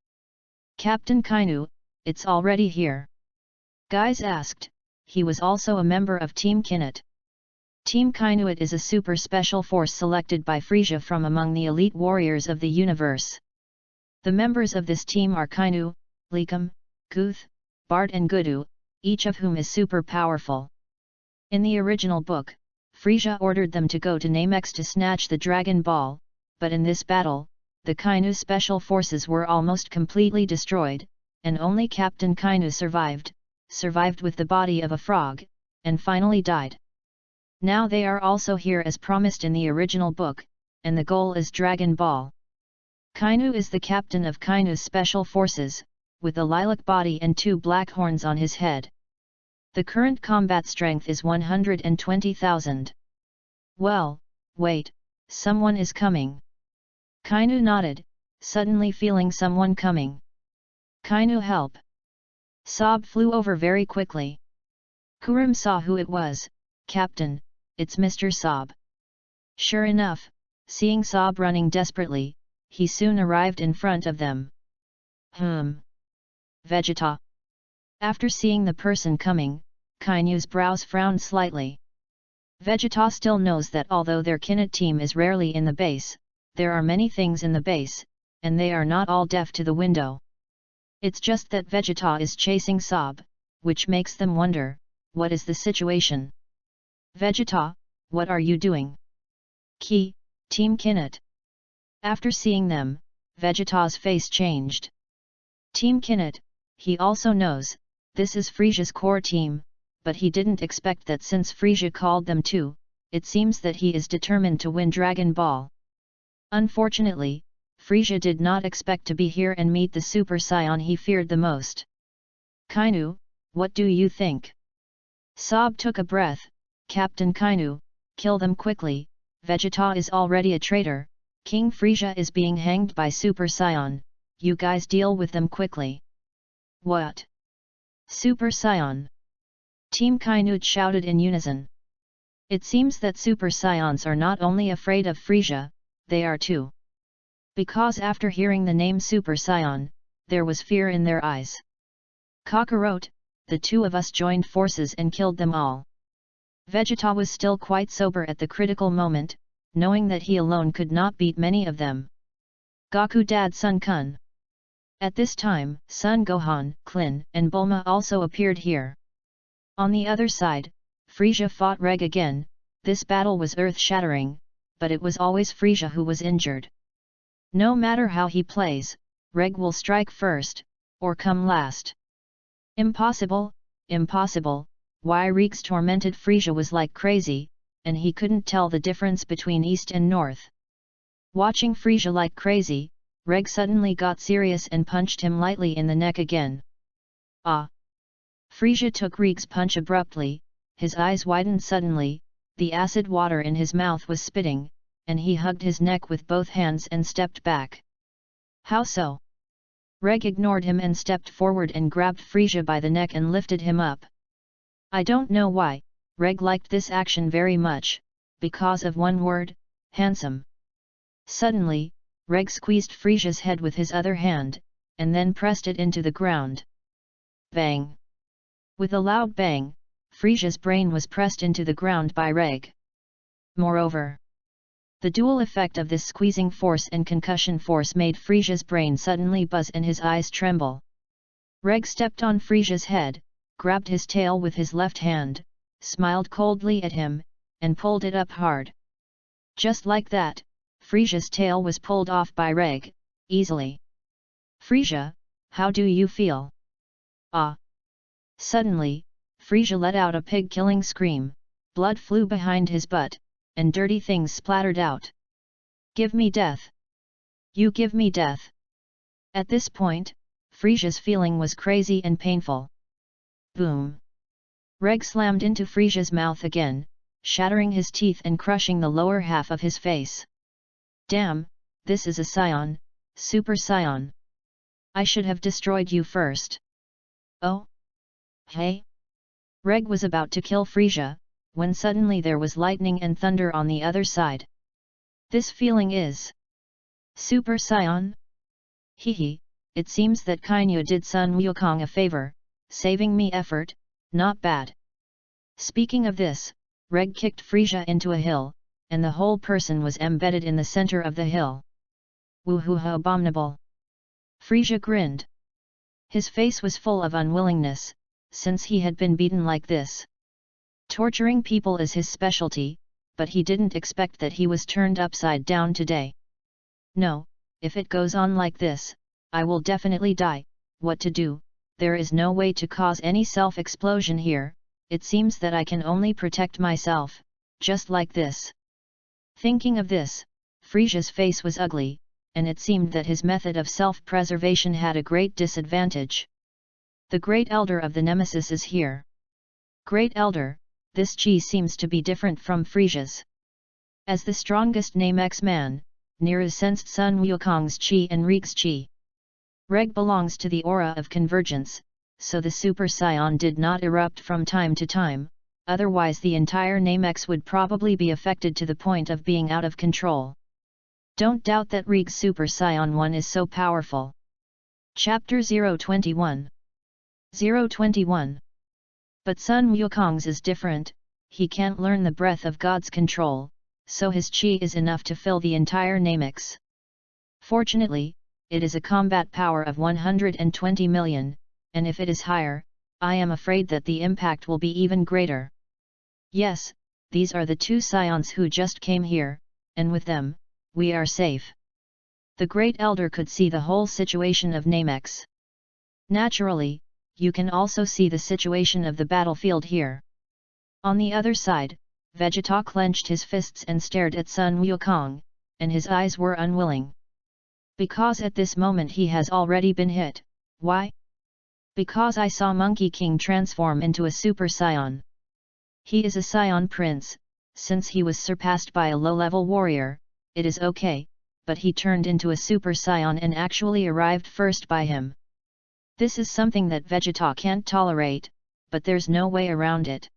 "Captain Kainu, it's already here?" Guys asked. He was also a member of Team Kinet. Team Kainuit is a super special force selected by Frisia from among the elite warriors of the universe. The members of this team are Kainu, Likum, Guth, Bart and Gudu, each of whom is super powerful. In the original book, Frisia ordered them to go to Namex to snatch the Dragon Ball, but in this battle, the Kainu special forces were almost completely destroyed, and only Captain Kainu survived with the body of a frog, and finally died. Now they are also here as promised in the original book, and the goal is Dragon Ball. Kainu is the captain of Kainu's special forces, with a lilac body and 2 black horns on his head. The current combat strength is 120,000. Well, wait, someone is coming. Kainu nodded, suddenly feeling someone coming. "Kainu, help!" Sob flew over very quickly. Kurum saw who it was. "Captain, it's Mr. Sob." Sure enough, seeing Sob running desperately, he soon arrived in front of them. Vegeta. After seeing the person coming, Kainu's brows frowned slightly. Vegeta still knows that although their Kinet team is rarely in the base, there are many things in the base, and they are not all deaf to the window. It's just that Vegeta is chasing Sob, which makes them wonder, what is the situation? Vegeta, what are you doing? Ki, Team Kinnett. After seeing them, Vegeta's face changed. Team Kinnett, he also knows, this is Frisia's core team, but he didn't expect that since Frisia called them to, it seems that he is determined to win Dragon Ball. Unfortunately, Frisia did not expect to be here and meet the Super Saiyan he feared the most. Kainu, what do you think? Sob took a breath. Captain Kainu, kill them quickly, Vegeta is already a traitor, King Frisia is being hanged by Super Saiyan, you guys deal with them quickly. What? Super Saiyan? Team Kainu shouted in unison. It seems that Super Saiyans are not only afraid of Frisia, they are too. Because after hearing the name Super Saiyan, there was fear in their eyes. Kakarot, the two of us joined forces and killed them all. Vegeta was still quite sober at the critical moment, knowing that he alone could not beat many of them. Goku Dad Sun Kun. At this time, Son Gohan, Klin, and Bulma also appeared here. On the other side, Frisia fought Reg again. This battle was earth-shattering, but it was always Frisia who was injured. No matter how he plays, Reg will strike first, or come last. Impossible, impossible. Why Reg's tormented Frisia was like crazy, and he couldn't tell the difference between east and north. Watching Frisia like crazy, Reg suddenly got serious and punched him lightly in the neck again. Ah! Frisia took Reg's punch abruptly, his eyes widened suddenly, the acid water in his mouth was spitting, and he hugged his neck with both hands and stepped back. How so? Reg ignored him and stepped forward and grabbed Frisia by the neck and lifted him up. I don't know why, Reg liked this action very much, because of one word, handsome. Suddenly, Reg squeezed Frisia's head with his other hand, and then pressed it into the ground. Bang! With a loud bang, Frisia's brain was pressed into the ground by Reg. Moreover, the dual effect of this squeezing force and concussion force made Frisia's brain suddenly buzz and his eyes tremble. Reg stepped on Frisia's head, grabbed his tail with his left hand, smiled coldly at him, and pulled it up hard. Just like that, Frisia's tail was pulled off by Reg, easily. Frisia, how do you feel? Ah! Suddenly, Frisia let out a pig-killing scream, blood flew behind his butt, and dirty things splattered out. Give me death! You give me death! At this point, Frisia's feeling was crazy and painful. Boom! Reg slammed into Frisia's mouth again, shattering his teeth and crushing the lower half of his face. Damn, this is a Saiyan, Super Saiyan. I should have destroyed you first. Oh? Hey? Reg was about to kill Frisia, when suddenly there was lightning and thunder on the other side. This feeling is Super Saiyan? Hehe, it seems that Kainu did Sun Wukong a favor, saving me effort, not bad. Speaking of this, Reg kicked Frisia into a hill, and the whole person was embedded in the center of the hill. Woohoo, abominable! Frisia grinned. His face was full of unwillingness, since he had been beaten like this. Torturing people is his specialty, but he didn't expect that he was turned upside down today. No, if it goes on like this, I will definitely die. What to do? There is no way to cause any self-explosion here, it seems that I can only protect myself, just like this. Thinking of this, Frisia's face was ugly, and it seemed that his method of self-preservation had a great disadvantage. The Great Elder of the Nemesis is here. Great Elder, this chi seems to be different from Frisia's. As the strongest Namex man, Nira sensed Sun Wukong's chi and Reg's chi. Reg belongs to the aura of convergence, so the Super Saiyan did not erupt from time to time, otherwise the entire Namex would probably be affected to the point of being out of control. Don't doubt that Reg's Super Saiyan 1 is so powerful. Chapter 021 021. But Sun Wukong's is different, he can't learn the breath of God's control, so his chi is enough to fill the entire Namex. Fortunately, it is a combat power of 120 million, and if it is higher, I am afraid that the impact will be even greater. Yes, these are the two Saiyans who just came here, and with them, we are safe. The Great Elder could see the whole situation of Namex. Naturally, you can also see the situation of the battlefield here. On the other side, Vegeta clenched his fists and stared at Sun Wukong, and his eyes were unwilling. Because at this moment he has already been hit. Why? Because I saw Monkey King transform into a Super Saiyan. He is a Saiyan Prince, since he was surpassed by a low-level warrior, it is okay, but he turned into a Super Saiyan and actually arrived first by him. This is something that Vegeta can't tolerate, but there's no way around it.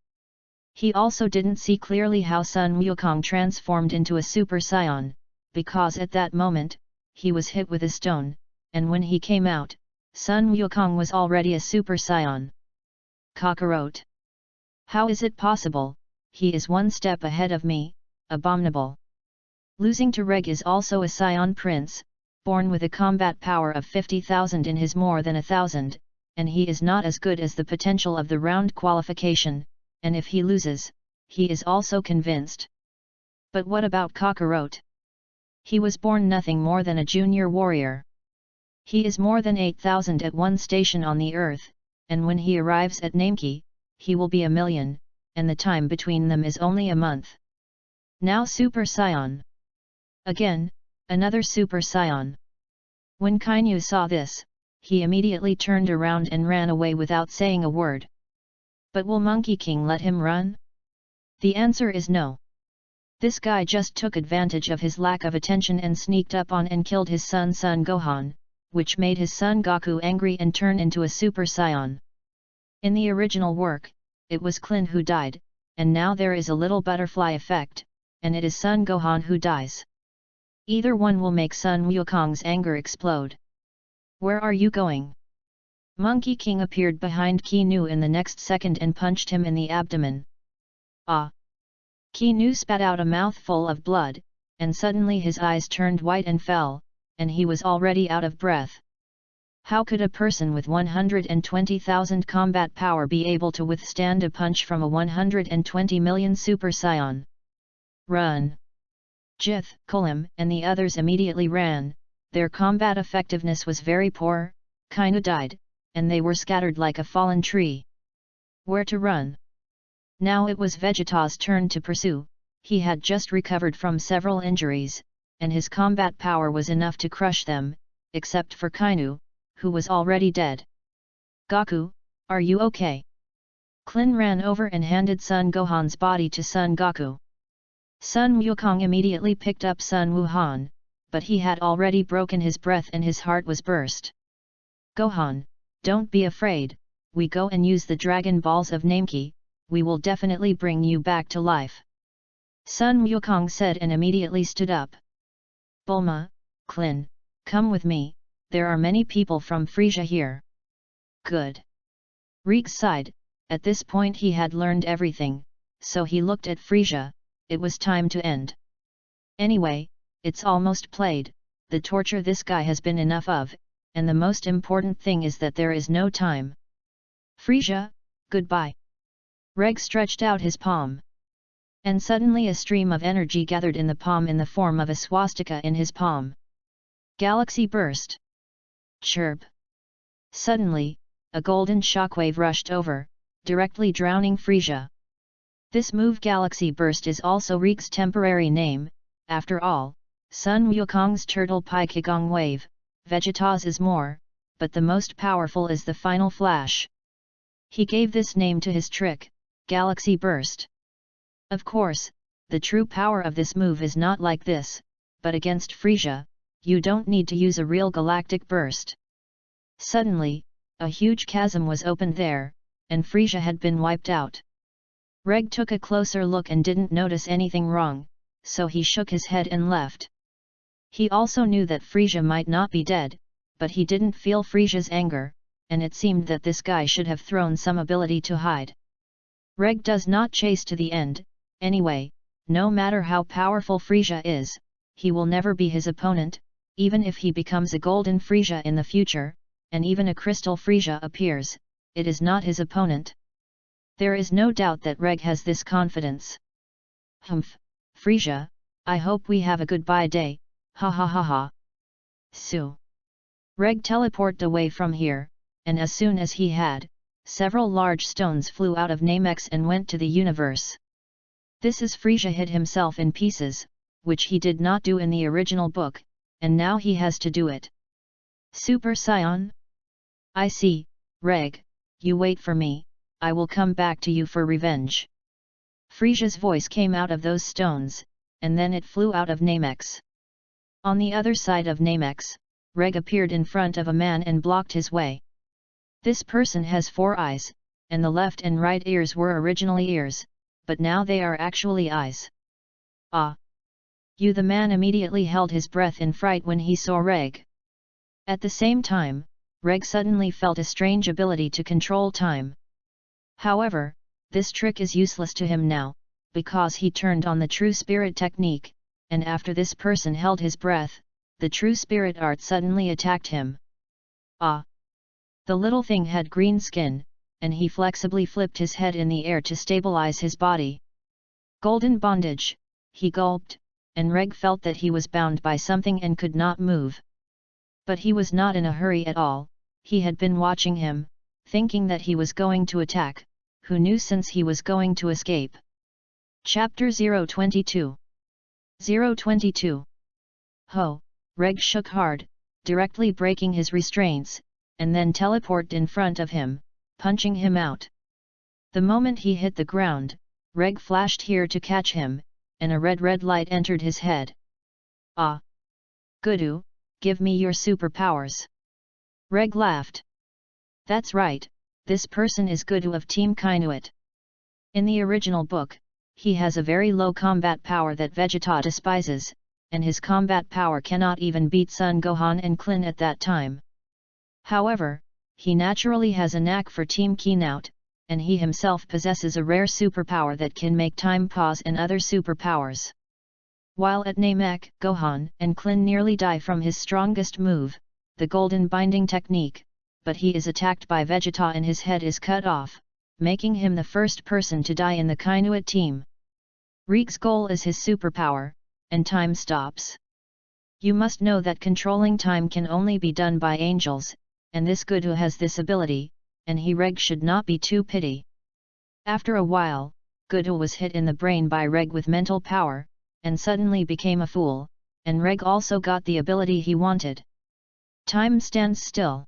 He also didn't see clearly how Sun Wukong transformed into a Super Saiyan, because at that moment, he was hit with a stone, and when he came out, Sun Wukong was already a Super Saiyan. Cockroach. How is it possible? He is one step ahead of me, abominable. Losing to Reg is also a Saiyan Prince, born with a combat power of 50,000 in his more than 1,000, and he is not as good as the potential of the round qualification, and if he loses, he is also convinced. But what about Cockroach? He was born nothing more than a junior warrior. He is more than 8,000 at one station on the earth, and when he arrives at Nameki, he will be 1,000,000, and the time between them is only a month. Now Super Saiyan. Again, another Super Saiyan. When Kainu saw this, he immediately turned around and ran away without saying a word. But will Monkey King let him run? The answer is no. This guy just took advantage of his lack of attention and sneaked up on and killed his son Son Gohan, which made his son Goku angry and turn into a Super Saiyan. In the original work, it was Klin who died, and now there is a little butterfly effect, and it is Son Gohan who dies. Either one will make Sun Wukong's anger explode. Where are you going? Monkey King appeared behind Ki Nu in the next second and punched him in the abdomen. Ah! Ki Nu spat out a mouthful of blood, and suddenly his eyes turned white and fell, and he was already out of breath. How could a person with 120,000 combat power be able to withstand a punch from a 120 million Super Saiyan? Run! Jith, Kolim and the others immediately ran. Their combat effectiveness was very poor, Kainu died, and they were scattered like a fallen tree. Where to run? Now it was Vegeta's turn to pursue. He had just recovered from several injuries, and his combat power was enough to crush them, except for Kainu, who was already dead. Goku, are you okay? Klin ran over and handed Son Gohan's body to Son Goku. Sun Wukong immediately picked up Sun Wuhan, but he had already broken his breath and his heart was burst. Gohan, don't be afraid, we go and use the Dragon Balls of Nameki, we will definitely bring you back to life. Sun Wukong said and immediately stood up. Bulma, Klin, come with me, there are many people from Frisia here. Good. Reek sighed, at this point he had learned everything, so he looked at Frisia, it was time to end. Anyway, it's almost played, the torture this guy has been enough of, and the most important thing is that there is no time. Frisia, goodbye. Reg stretched out his palm. And suddenly a stream of energy gathered in the palm in the form of a swastika in his palm. Galaxy burst. Chirp. Suddenly, a golden shockwave rushed over, directly drowning Frisia. This move Galaxy Burst is also Reek's temporary name, after all, Sun Wukong's Turtle Pi Kigong Wave, Vegeta's is more, but the most powerful is the Final Flash. He gave this name to his trick, Galaxy Burst. Of course, the true power of this move is not like this, but against Frisia, you don't need to use a real galactic burst. Suddenly, a huge chasm was opened there, and Frisia had been wiped out. Reg took a closer look and didn't notice anything wrong, so he shook his head and left. He also knew that Frisia might not be dead, but he didn't feel Frisia's anger, and it seemed that this guy should have thrown some ability to hide. Reg does not chase to the end, anyway, no matter how powerful Frisia is, he will never be his opponent, even if he becomes a golden Frisia in the future, and even a crystal Frisia appears, it is not his opponent. There is no doubt that Reg has this confidence. Humph, Frisia, I hope we have a goodbye day, ha ha ha ha. Su. Reg teleported away from here, and as soon as he had, several large stones flew out of Namex and went to the universe. This is Frisia hid himself in pieces, which he did not do in the original book, and now he has to do it. Super Saiyan? I see, Reg, you wait for me, I will come back to you for revenge. Frisia's voice came out of those stones, and then it flew out of Namex. On the other side of Namex, Reg appeared in front of a man and blocked his way. This person has 4 eyes, and the left and right ears were originally ears, but now they are actually eyes. Ah! You! The man immediately held his breath in fright when he saw Reg. At the same time, Reg suddenly felt a strange ability to control time. However, this trick is useless to him now, because he turned on the True Spirit technique, and after this person held his breath, the True Spirit art suddenly attacked him. Ah! The little thing had green skin, and he flexibly flipped his head in the air to stabilize his body. Golden bondage, he gulped, and Reg felt that he was bound by something and could not move. But he was not in a hurry at all, he had been watching him, thinking that he was going to attack, who knew since he was going to escape. Chapter 022 022 Ho! Reg shook hard, directly breaking his restraints, and then teleported in front of him, punching him out. The moment he hit the ground, Reg flashed here to catch him, and a red light entered his head. Ah! Gudu, give me your superpowers. Reg laughed. That's right, this person is Gudu of Team Kainuit. In the original book, he has a very low combat power that Vegeta despises, and his combat power cannot even beat Son Gohan and Klin at that time. However, he naturally has a knack for Team Kainuit, and he himself possesses a rare superpower that can make time pause and other superpowers. While at Namek, Gohan and Klin nearly die from his strongest move, the Golden Binding technique, but he is attacked by Vegeta and his head is cut off, making him the first person to die in the Kainuit team. Reg's goal is his superpower, and time stops. You must know that controlling time can only be done by angels, and this Gudu has this ability, and Reg should not be too pity. After a while, Gudu was hit in the brain by Reg with mental power, and suddenly became a fool, and Reg also got the ability he wanted. Time stands still.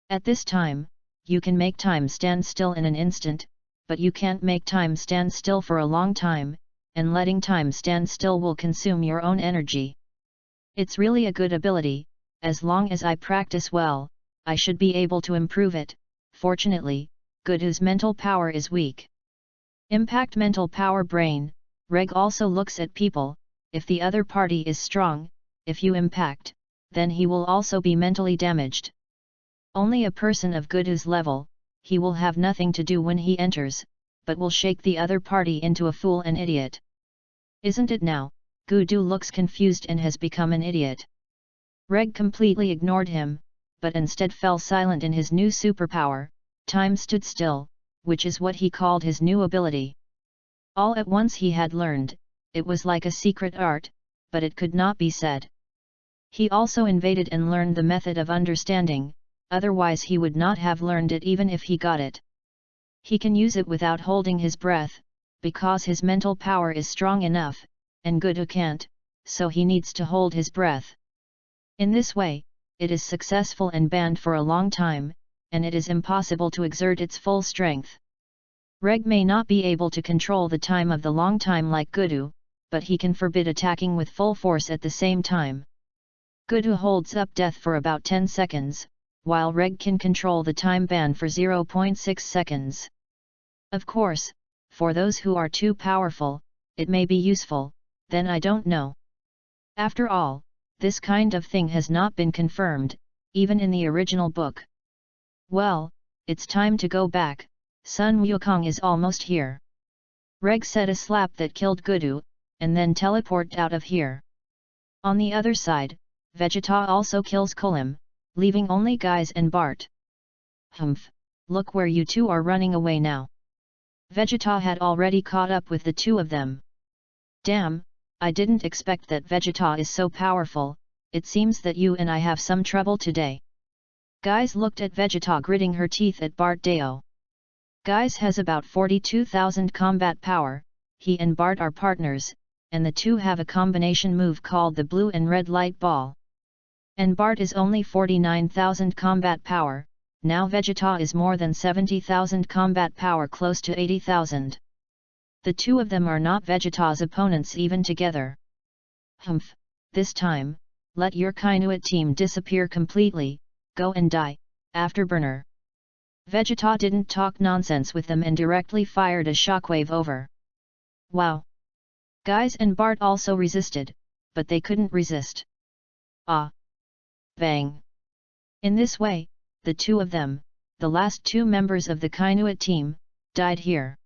At this time, you can make time stand still in an instant, but you can't make time stand still for a long time, and letting time stand still will consume your own energy. It's really a good ability, as long as I practice well, I should be able to improve it. Fortunately, Gudu's mental power is weak. Impact mental power brain. Reg also looks at people, if the other party is strong, if you impact, then he will also be mentally damaged. Only a person of Gudu's level, he will have nothing to do when he enters, but will shake the other party into a fool and idiot. Isn't it now? Gudu looks confused and has become an idiot. Reg completely ignored him, but instead fell silent in his new superpower, time stood still, which is what he called his new ability. All at once he had learned, it was like a secret art, but it could not be said. He also invaded and learned the method of understanding, otherwise he would not have learned it even if he got it. He can use it without holding his breath, because his mental power is strong enough, and Gudu can't, so he needs to hold his breath. In this way, it is successful and banned for a long time, and it is impossible to exert its full strength. Reg may not be able to control the time of the long time like Gudu, but he can forbid attacking with full force at the same time. Gudu holds up death for about 10 seconds, while Reg can control the time ban for 0.6 seconds. Of course, for those who are too powerful, it may be useful, then I don't know. After all, this kind of thing has not been confirmed, even in the original book. Well, it's time to go back, Sun Wukong is almost here. Reg said a slap that killed Gudu, and then teleported out of here. On the other side, Vegeta also kills Kolim, leaving only Guys and Bart. Humph, look where you two are running away now. Vegeta had already caught up with the two of them. Damn, I didn't expect that Vegeta is so powerful, it seems that you and I have some trouble today. Guys looked at Vegeta gritting her teeth at Bart Deo. Guys has about 42,000 combat power, he and Bart are partners, and the two have a combination move called the blue and red light ball. And Bart is only 49,000 combat power, now Vegeta is more than 70,000 combat power, close to 80,000. The two of them are not Vegeta's opponents even together. Humph, this time, let your Kainuit team disappear completely, go and die, Afterburner. Vegeta didn't talk nonsense with them and directly fired a shockwave over. Wow! Guys and Bart also resisted, but they couldn't resist. Ah! Bang! In this way, the two of them, the last two members of the Kainuit team, died here.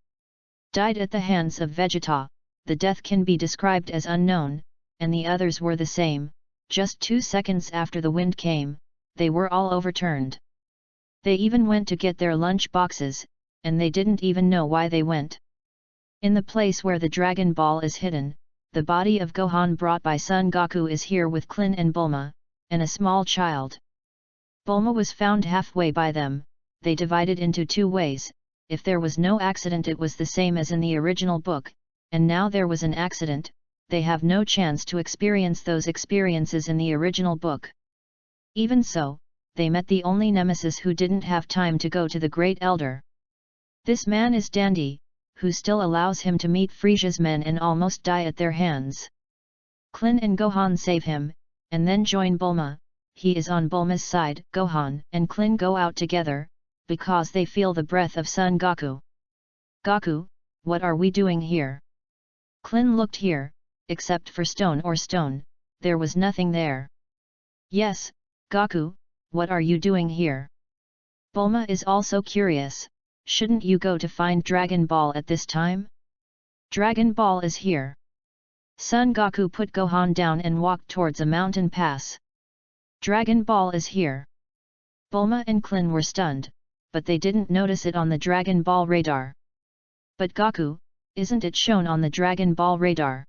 Died at the hands of Vegeta, the death can be described as unknown, and the others were the same, just 2 seconds after the wind came, they were all overturned. They even went to get their lunch boxes, and they didn't even know why they went. In the place where the Dragon Ball is hidden, the body of Gohan brought by Son Goku is here with Klin and Bulma, and a small child. Bulma was found halfway by them, they divided into 2 ways, if there was no accident it was the same as in the original book, and now there was an accident, they have no chance to experience those experiences in the original book. Even so, they met the only nemesis who didn't have time to go to the Great Elder. This man is Dandy, who still allows him to meet Frieza's men and almost die at their hands. Klin and Gohan save him, and then join Bulma. He is on Bulma's side. Gohan and Klin go out together, because they feel the breath of Son Goku. Goku, what are we doing here? Klin looked here, except for stone, there was nothing there. Yes, Goku, what are you doing here? Bulma is also curious, shouldn't you go to find Dragon Ball at this time? Dragon Ball is here. Son Goku put Gohan down and walked towards a mountain pass. Dragon Ball is here. Bulma and Klin were stunned, but they didn't notice it on the Dragon Ball radar. But Goku, isn't it shown on the Dragon Ball radar?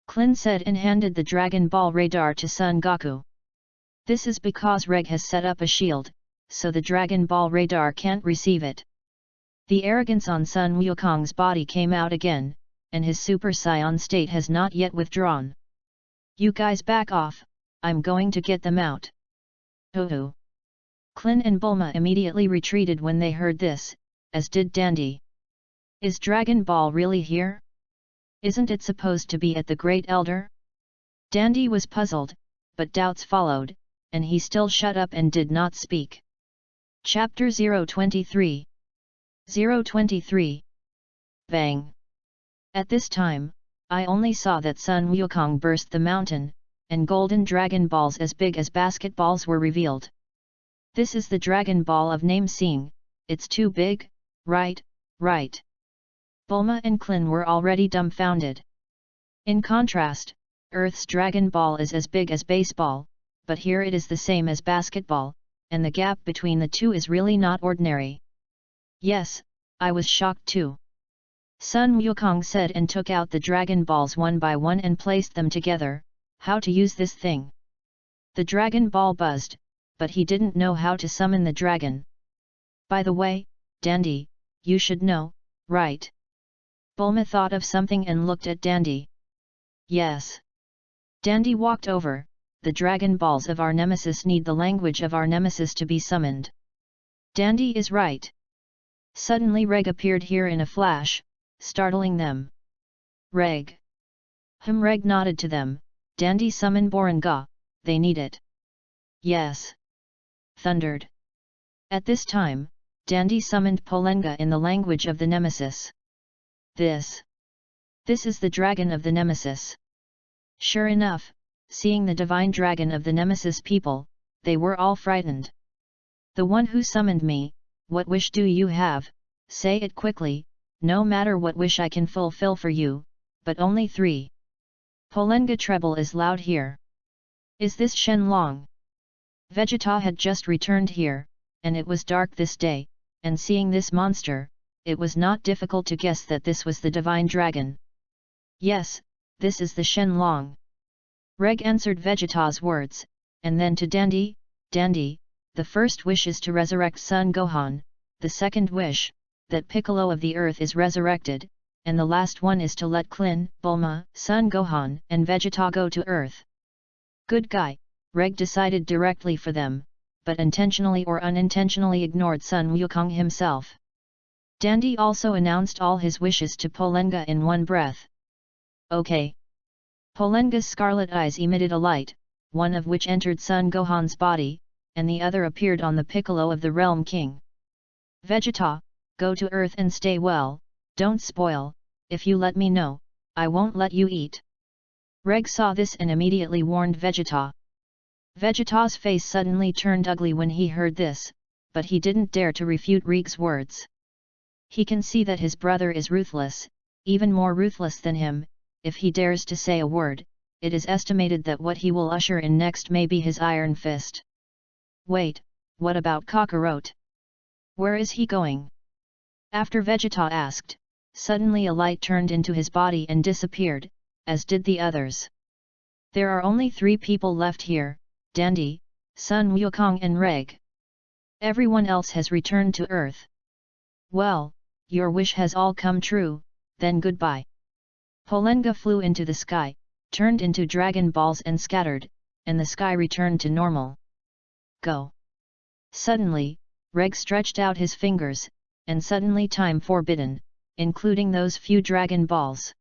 Klin said and handed the Dragon Ball radar to Son Goku. This is because Reg has set up a shield, so the Dragon Ball radar can't receive it. The arrogance on Sun Wukong's body came out again, and his Super Saiyan state has not yet withdrawn. You guys back off, I'm going to get them out. Hoo-hoo. Klin and Bulma immediately retreated when they heard this, as did Dandy. Is Dragon Ball really here? Isn't it supposed to be at the Great Elder? Dandy was puzzled, but doubts followed, and he still shut up and did not speak. Chapter 023. 023. Bang! At this time, I only saw that Sun Wukong burst the mountain, and golden Dragon Balls as big as basketballs were revealed. This is the Dragon Ball of name seeing, it's too big, right, right. Bulma and Klin were already dumbfounded. In contrast, Earth's Dragon Ball is as big as baseball, but here it is the same as basketball, and the gap between the two is really not ordinary. Yes, I was shocked too. Sun Wukong said and took out the Dragon Balls one by one and placed them together. How to use this thing? The Dragon Ball buzzed, but he didn't know how to summon the dragon. By the way, Dandy, you should know, right? Bulma thought of something and looked at Dandy. Yes. Dandy walked over. The Dragon Balls of our nemesis need the language of our nemesis to be summoned. Dandy is right. Suddenly Reg appeared here in a flash, startling them. Reg. Reg nodded to them. Dandy summon Boranga, they need it. Yes. Thundered. At this time, Dandy summoned Polenga in the language of the nemesis. This is the dragon of the nemesis. Sure enough, seeing the divine dragon of the nemesis people, they were all frightened. The one who summoned me, what wish do you have? Say it quickly, no matter what wish I can fulfill for you, but only 3. Polenga treble is loud here. Is this Shenlong? Vegeta had just returned here, and it was dark this day, and seeing this monster, it was not difficult to guess that this was the divine dragon. Yes, this is the Shenlong. Reg answered Vegeta's words, and then to Dandy, Dandy, the first wish is to resurrect Son Gohan, the second wish, that Piccolo of the Earth is resurrected, and the last one is to let Klin, Bulma, Son Gohan and Vegeta go to Earth. Good guy, Reg decided directly for them, but intentionally or unintentionally ignored Sun Wukong himself. Dandy also announced all his wishes to Polenga in one breath. Okay. Polenga's scarlet eyes emitted a light, one of which entered Son Gohan's body, and the other appeared on the Piccolo of the Realm King. Vegeta, go to Earth and stay well, don't spoil, if you let me know, I won't let you eat. Reg saw this and immediately warned Vegeta. Vegeta's face suddenly turned ugly when he heard this, but he didn't dare to refute Reg's words. He can see that his brother is ruthless, even more ruthless than him. If he dares to say a word, it is estimated that what he will usher in next may be his iron fist. Wait, what about Kakarot? Where is he going? After Vegeta asked, suddenly a light turned into his body and disappeared, as did the others. There are only 3 people left here, Dandy, Sun Wukong and Reg. Everyone else has returned to Earth. Well, your wish has all come true, then goodbye. Polenga flew into the sky, turned into Dragon Balls and scattered, and the sky returned to normal. Go! Suddenly, Reg stretched out his fingers, and suddenly time forbidden, including those few Dragon Balls.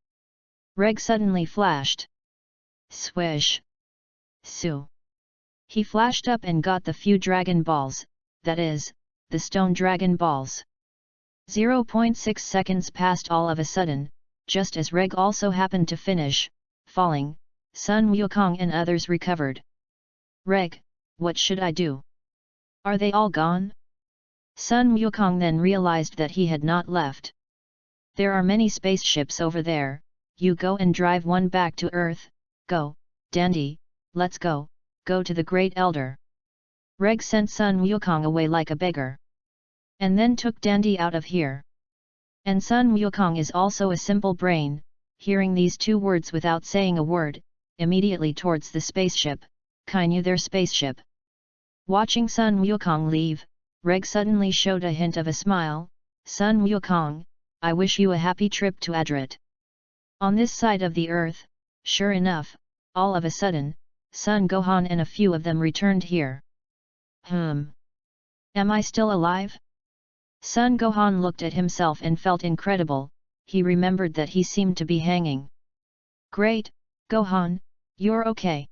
Reg suddenly flashed. Swish! Su! He flashed up and got the few Dragon Balls, that is, the Stone Dragon Balls. 0.6 seconds passed all of a sudden, just as Reg also happened to finish, falling, Sun Wukong and others recovered. Reg, what should I do? Are they all gone? Sun Wukong then realized that he had not left. There are many spaceships over there, you go and drive one back to Earth, go, Dandy, let's go to the Great Elder. Reg sent Sun Wukong away like a beggar. And then took Dandy out of here. And Sun Wukong is also a simple brain, hearing these 2 words without saying a word, immediately towards the spaceship, Kainu their spaceship. Watching Sun Wukong leave, Reg suddenly showed a hint of a smile. Sun Wukong, I wish you a happy trip to Adrit. On this side of the Earth, sure enough, all of a sudden, Son Gohan and a few of them returned here. Am I still alive? Son Gohan looked at himself and felt incredible. He remembered that he seemed to be hanging. Great, Gohan, you're okay.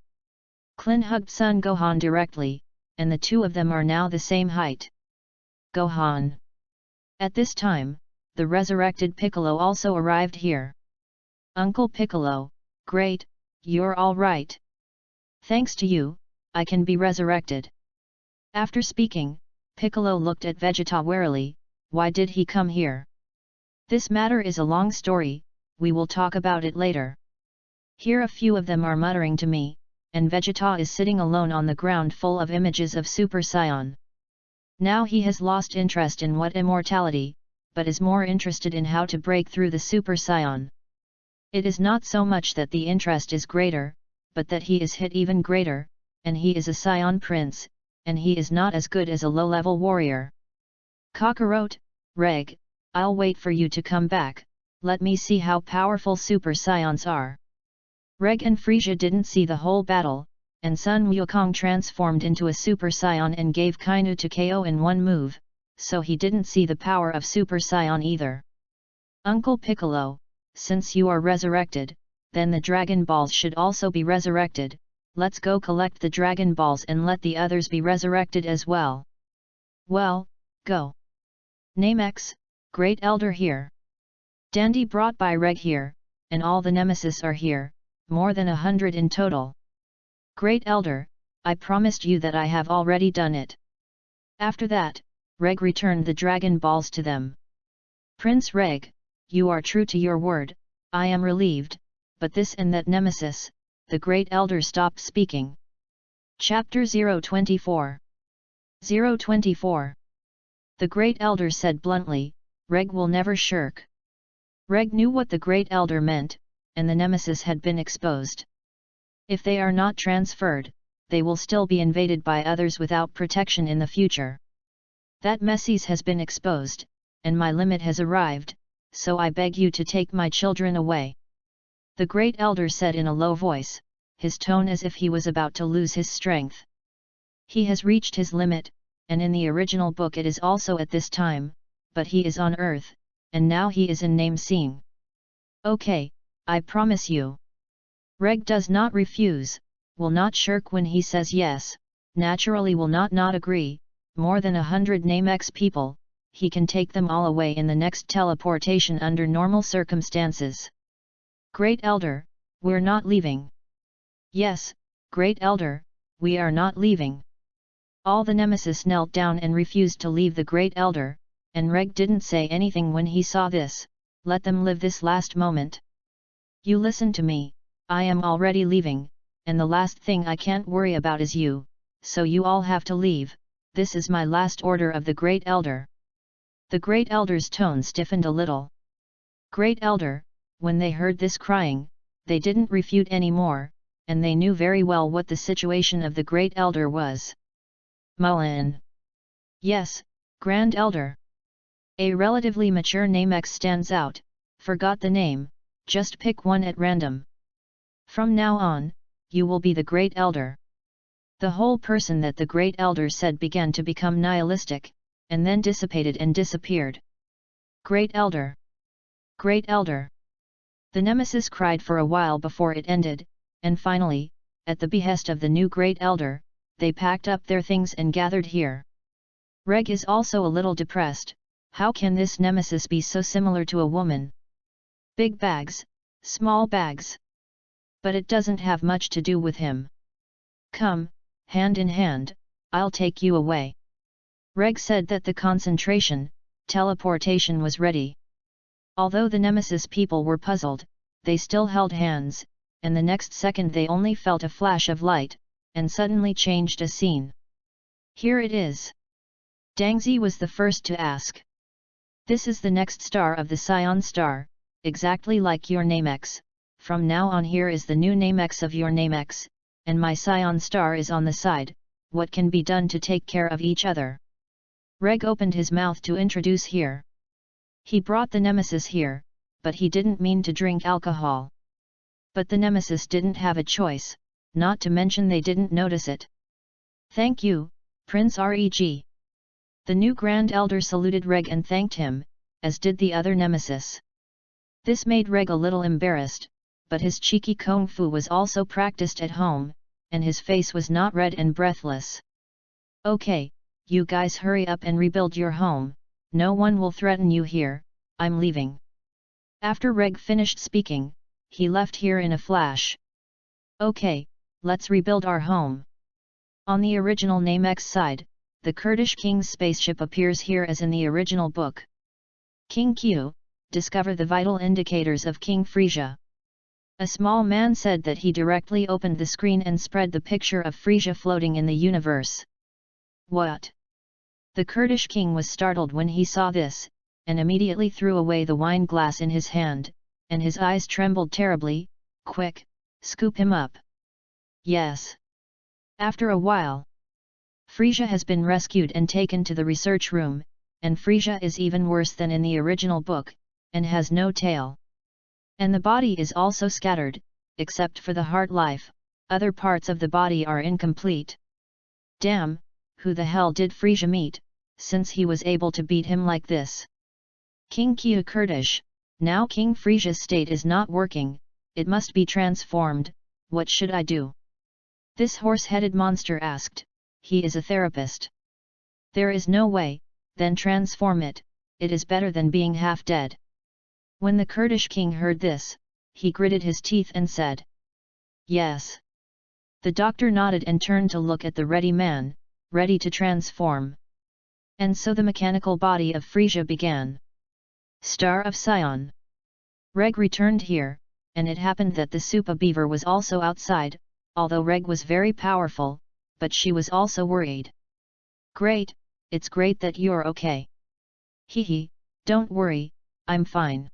Klin hugged Son Gohan directly, and the 2 of them are now the same height. Gohan. At this time, the resurrected Piccolo also arrived here. Uncle Piccolo, great, you're all right. Thanks to you, I can be resurrected. After speaking, Piccolo looked at Vegeta warily. Why did he come here? This matter is a long story, we will talk about it later. Here a few of them are muttering to me, and Vegeta is sitting alone on the ground full of images of Super Saiyan. Now he has lost interest in what immortality, but is more interested in how to break through the Super Saiyan. It is not so much that the interest is greater, but that he is hit even greater, and he is a Saiyan prince, and he is not as good as a low-level warrior. Kakarot, Reg, I'll wait for you to come back, let me see how powerful Super Saiyans are. Reg and Frieza didn't see the whole battle, and Sun Wukong transformed into a Super Saiyan and gave Kainu to KO in one move, so he didn't see the power of Super Saiyan either. Uncle Piccolo, since you are resurrected, then the Dragon Balls should also be resurrected, let's go collect the Dragon Balls and let the others be resurrected as well. Well, go. Namex, Great Elder here. Dandy brought by Reg here, and all the Nemesis are here, more than 100 in total. Great Elder, I promised you that I have already done it. After that, Reg returned the Dragon Balls to them. Prince Reg, you are true to your word, I am relieved, but this and that Nemesis, the Great Elder stopped speaking. Chapter 024. 024. The Great Elder said bluntly, Reg will never shirk. Reg knew what the Great Elder meant, and the nemesis had been exposed. If they are not transferred, they will still be invaded by others without protection in the future. That messes has been exposed, and my limit has arrived, so I beg you to take my children away. The Great Elder said in a low voice, his tone as if he was about to lose his strength. He has reached his limit, and in the original book it is also at this time, but he is on Earth, and now he is in name seeing. Okay, I promise you. Reg does not refuse, will not shirk when he says yes, naturally will not agree, more than 100 Namex people, he can take them all away in the next teleportation under normal circumstances. Great Elder, we're not leaving. Yes, Great Elder, we are not leaving. All the nemesis knelt down and refused to leave the Great Elder, and Reg didn't say anything when he saw this, let them live this last moment. You listen to me, I am already leaving, and the last thing I can't worry about is you, so you all have to leave, this is my last order of the Great Elder. The Great Elder's tone stiffened a little. Great Elder, when they heard this crying, they didn't refute any more, and they knew very well what the situation of the Great Elder was. Mullen. Yes, Grand Elder. A relatively mature Namex stands out, forgot the name, just pick one at random. From now on, you will be the Great Elder. The whole person that the Great Elder said began to become nihilistic, and then dissipated and disappeared. Great Elder! Great Elder! The nemesis cried for a while before it ended, and finally, at the behest of the new Great Elder, they packed up their things and gathered here. Reg is also a little depressed, how can this nemesis be so similar to a woman? Big bags, small bags. But it doesn't have much to do with him. Come, hand in hand, I'll take you away. Reg said that the concentration, teleportation was ready. Although the nemesis people were puzzled, they still held hands, and the next second they only felt a flash of light, and suddenly changed a scene. Here it is. Dangzi was the first to ask. This is the next star of the Saiyan star, exactly like your Namex, from now on here is the new Namex of your Namex, and my Saiyan star is on the side, what can be done to take care of each other? Reg opened his mouth to introduce here. He brought the nemesis here, but he didn't mean to drink alcohol. But the nemesis didn't have a choice, not to mention they didn't notice it. Thank you, Prince Reg. The new Grand Elder saluted Reg and thanked him, as did the other nemesis. This made Reg a little embarrassed, but his cheeky kung fu was also practiced at home, and his face was not red and breathless. Okay, you guys hurry up and rebuild your home, no one will threaten you here, I'm leaving. After Reg finished speaking, he left here in a flash. Okay, let's rebuild our home. On the original Namex side, the Kurdish king's spaceship appears here as in the original book. King Q, discover the vital indicators of King Frisia. A small man said that he directly opened the screen and spread the picture of Frisia floating in the universe. What? The Kurdish king was startled when he saw this, and immediately threw away the wine glass in his hand, and his eyes trembled terribly. Quick, scoop him up. Yes. After a while, Frisia has been rescued and taken to the research room, and Frisia is even worse than in the original book, and has no tail. And the body is also scattered, except for the heart life, other parts of the body are incomplete. Damn, who the hell did Frisia meet, since he was able to beat him like this? King Kia Kurdish, now King Frisia's state is not working, it must be transformed, what should I do? This horse-headed monster asked, he is a therapist. There is no way, then transform it, it is better than being half dead. When the Kurdish king heard this, he gritted his teeth and said, yes. The doctor nodded and turned to look at the ready man, ready to transform. And so the mechanical body of Frisia began. Star of Saiyan. Reg returned here, and it happened that the Supa beaver was also outside, although Reg was very powerful, but she was also worried. Great, it's great that you're okay. Hee, don't worry, I'm fine.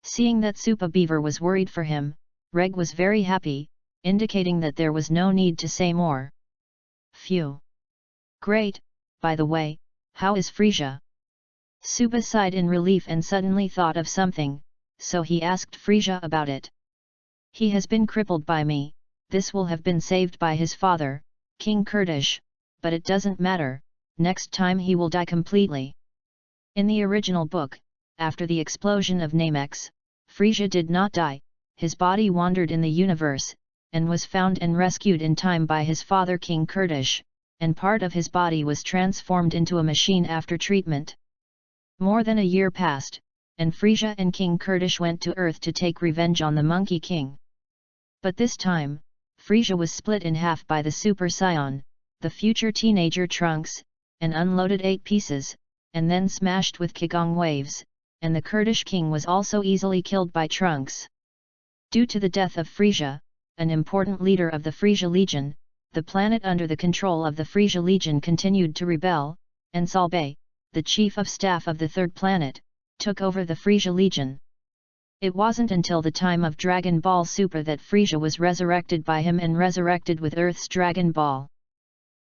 Seeing that Supa Beaver was worried for him, Reg was very happy, indicating that there was no need to say more. Phew. Great, by the way, how is Frisia? Supa sighed in relief and suddenly thought of something, so he asked Frisia about it. He has been crippled by me, this will have been saved by his father, King Kurdish, but it doesn't matter, next time he will die completely. In the original book, after the explosion of Namex, Frisia did not die, his body wandered in the universe, and was found and rescued in time by his father King Kurdish, and part of his body was transformed into a machine after treatment. More than a year passed, and Frisia and King Kurdish went to Earth to take revenge on the Monkey King. But this time, Frisia was split in half by the Super Saiyan, the future teenager Trunks, and unloaded 8 pieces, and then smashed with Qigong waves, and the Kurdish king was also easily killed by Trunks. Due to the death of Frisia, an important leader of the Frisia Legion, the planet under the control of the Frisia Legion continued to rebel, and Salbei, the chief of staff of the third planet, took over the Frisia Legion. It wasn't until the time of Dragon Ball Super that Frisia was resurrected by him and resurrected with Earth's Dragon Ball.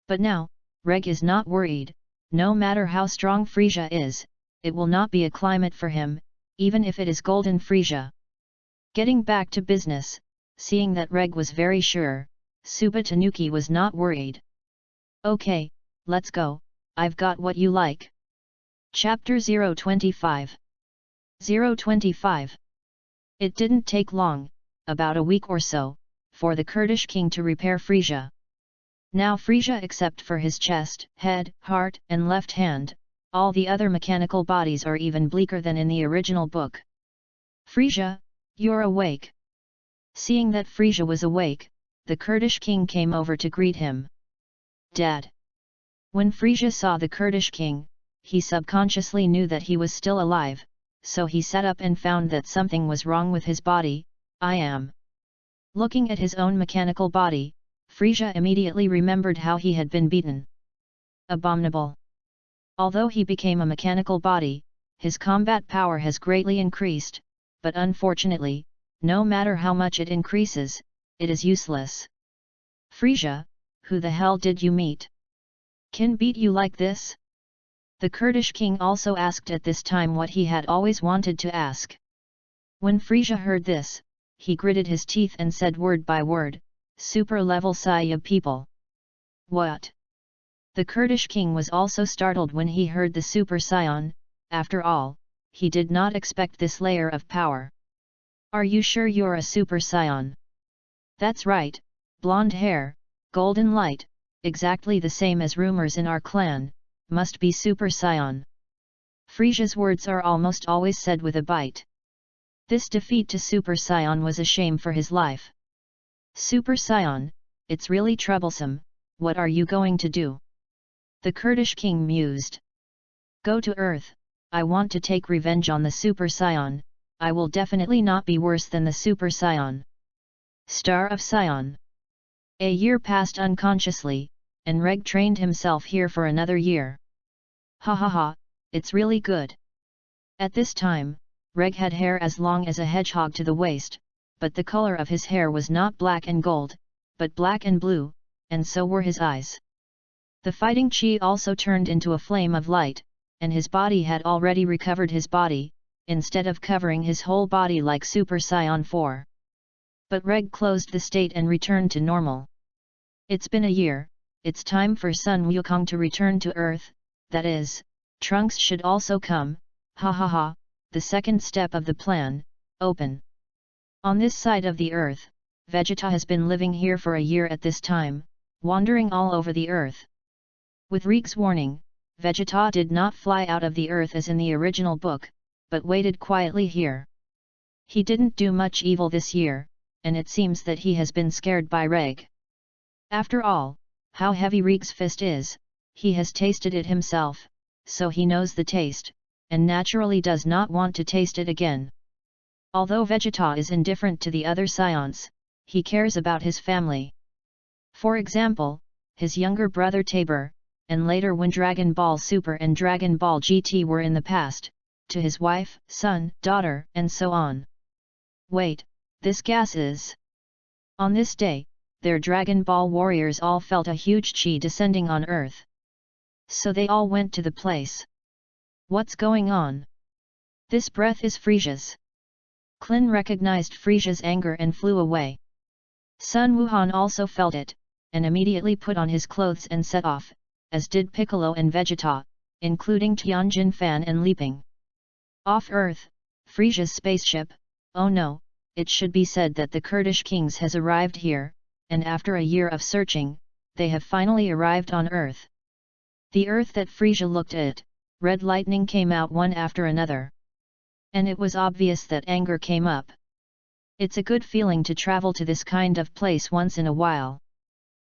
But now, Reg is not worried, no matter how strong Frisia is, it will not be a climate for him, even if it is Golden Frisia. Getting back to business, seeing that Reg was very sure, Supa Tanuki was not worried. Okay, let's go, I've got what you like. Chapter 025 025. It didn't take long, about a week or so, for the Kurdish king to repair Frisia. Now Frisia, except for his chest, head, heart and left hand, all the other mechanical bodies are even bleaker than in the original book. Frisia, you're awake. Seeing that Frisia was awake, the Kurdish king came over to greet him. Dad. When Frisia saw the Kurdish king, he subconsciously knew that he was still alive, so he sat up and found that something was wrong with his body. I am. Looking at his own mechanical body, Frisia immediately remembered how he had been beaten. Abominable. Although he became a mechanical body, his combat power has greatly increased, but unfortunately, no matter how much it increases, it is useless. Frisia, who the hell did you meet? Can beat you like this? The Kurdish king also asked at this time what he had always wanted to ask. When Frisia heard this, he gritted his teeth and said word by word, super level Saiyan people. What? The Kurdish king was also startled when he heard the Super Saiyan, after all, he did not expect this layer of power. Are you sure you're a Super Saiyan? That's right, blonde hair, golden light, exactly the same as rumors in our clan, must be Super Saiyan. Frisia's words are almost always said with a bite. This defeat to Super Saiyan was a shame for his life. Super Saiyan, it's really troublesome, what are you going to do? The Kurdish king mused. Go to Earth, I want to take revenge on the Super Saiyan, I will definitely not be worse than the Super Saiyan. Star of Saiyan. A year passed unconsciously, and Reg trained himself here for another year. Ha ha ha, it's really good. At this time, Reg had hair as long as a hedgehog to the waist, but the color of his hair was not black and gold, but black and blue, and so were his eyes. The fighting chi also turned into a flame of light, and his body had already recovered his body, instead of covering his whole body like Super Saiyan 4. But Reg closed the state and returned to normal. It's been a year, it's time for Sun Wukong to return to Earth, that is, Trunks should also come, ha ha ha, the second step of the plan, open. On this side of the Earth, Vegeta has been living here for a year at this time, wandering all over the Earth. With Reg's warning, Vegeta did not fly out of the Earth as in the original book, but waited quietly here. He didn't do much evil this year, and it seems that he has been scared by Reg. After all, how heavy Reg's fist is, he has tasted it himself, so he knows the taste, and naturally does not want to taste it again. Although Vegeta is indifferent to the other Saiyans, he cares about his family. For example, his younger brother Tabor, and later when Dragon Ball Super and Dragon Ball GT were in the past, to his wife, son, daughter, and so on. Wait, this gas is... On this day, their Dragon Ball warriors all felt a huge chi descending on Earth. So they all went to the place. What's going on? This breath is Frisia's. Klin recognized Frisia's anger and flew away. Sun Wuhan also felt it, and immediately put on his clothes and set off, as did Piccolo and Vegeta, including Tianjin Fan and Leaping. Off Earth, Frisia's spaceship, oh no, it should be said that the Kurdish kings has arrived here, and after a year of searching, they have finally arrived on Earth. The Earth that Frisia looked at, red lightning came out one after another. And it was obvious that anger came up. It's a good feeling to travel to this kind of place once in a while.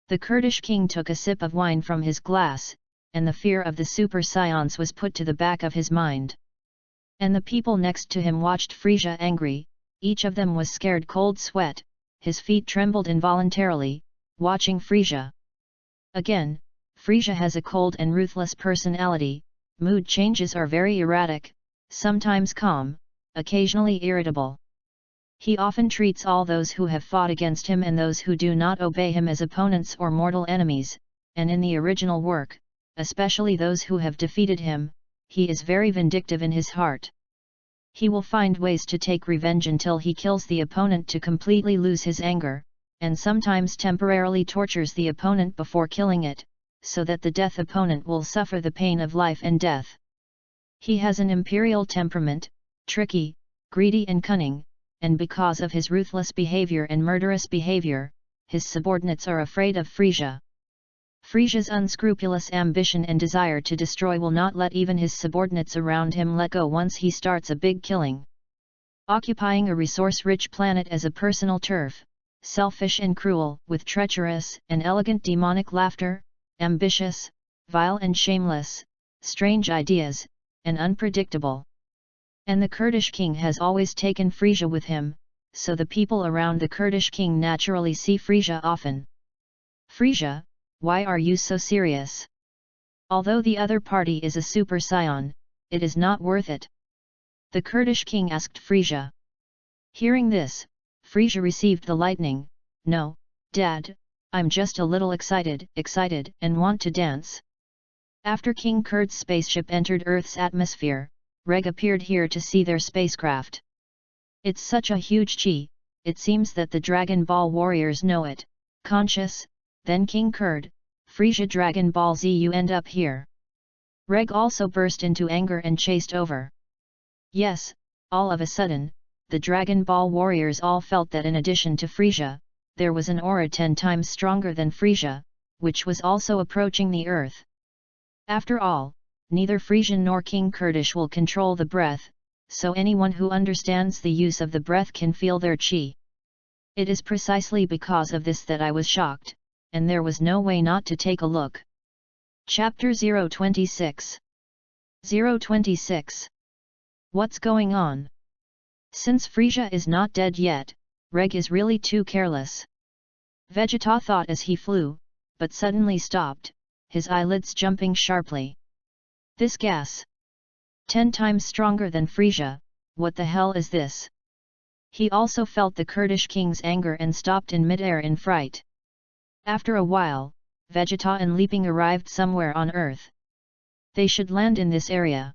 The Kurdish king took a sip of wine from his glass, and the fear of the Super Saiyans was put to the back of his mind. And the people next to him watched Frisia angry, each of them was scared cold sweat, his feet trembled involuntarily, watching Frisia. Again, Frisia has a cold and ruthless personality, mood changes are very erratic, sometimes calm, occasionally irritable. He often treats all those who have fought against him and those who do not obey him as opponents or mortal enemies, and in the original work, especially those who have defeated him, he is very vindictive in his heart. He will find ways to take revenge until he kills the opponent to completely lose his anger, and sometimes temporarily tortures the opponent before killing it, so that the death opponent will suffer the pain of life and death. He has an imperial temperament, tricky, greedy and cunning, and because of his ruthless behavior and murderous behavior, his subordinates are afraid of Frisia. Frisia's unscrupulous ambition and desire to destroy will not let even his subordinates around him let go once he starts a big killing. Occupying a resource-rich planet as a personal turf, selfish and cruel, with treacherous and elegant demonic laughter, ambitious, vile and shameless, strange ideas, and unpredictable. And the Kurdish king has always taken Frisia with him, so the people around the Kurdish king naturally see Frisia often. Frisia, why are you so serious? Although the other party is a Super Saiyan, it is not worth it. The Kurdish king asked Frisia. Hearing this, Frisia received the lightning. No, Dad, I'm just a little excited, and want to dance. After King Kurd's spaceship entered Earth's atmosphere, Reg appeared here to see their spacecraft. It's such a huge chi, it seems that the Dragon Ball warriors know it. Conscious, then King Kurd, Frisia Dragon Ball Z, you end up here. Reg also burst into anger and chased over. Yes, all of a sudden, the Dragon Ball warriors all felt that in addition to Frisia, there was an aura 10 times stronger than Frisia, which was also approaching the Earth. After all, neither Frisian nor King Kurdish will control the breath, so anyone who understands the use of the breath can feel their chi. It is precisely because of this that I was shocked, and there was no way not to take a look. Chapter 026. 026. What's going on? Since Frisia is not dead yet, Reg is really too careless. Vegeta thought as he flew, but suddenly stopped, his eyelids jumping sharply. This gas! 10 times stronger than Frisia, what the hell is this? He also felt the Kurdish king's anger and stopped in midair in fright. After a while, Vegeta and Leaping arrived somewhere on Earth. They should land in this area.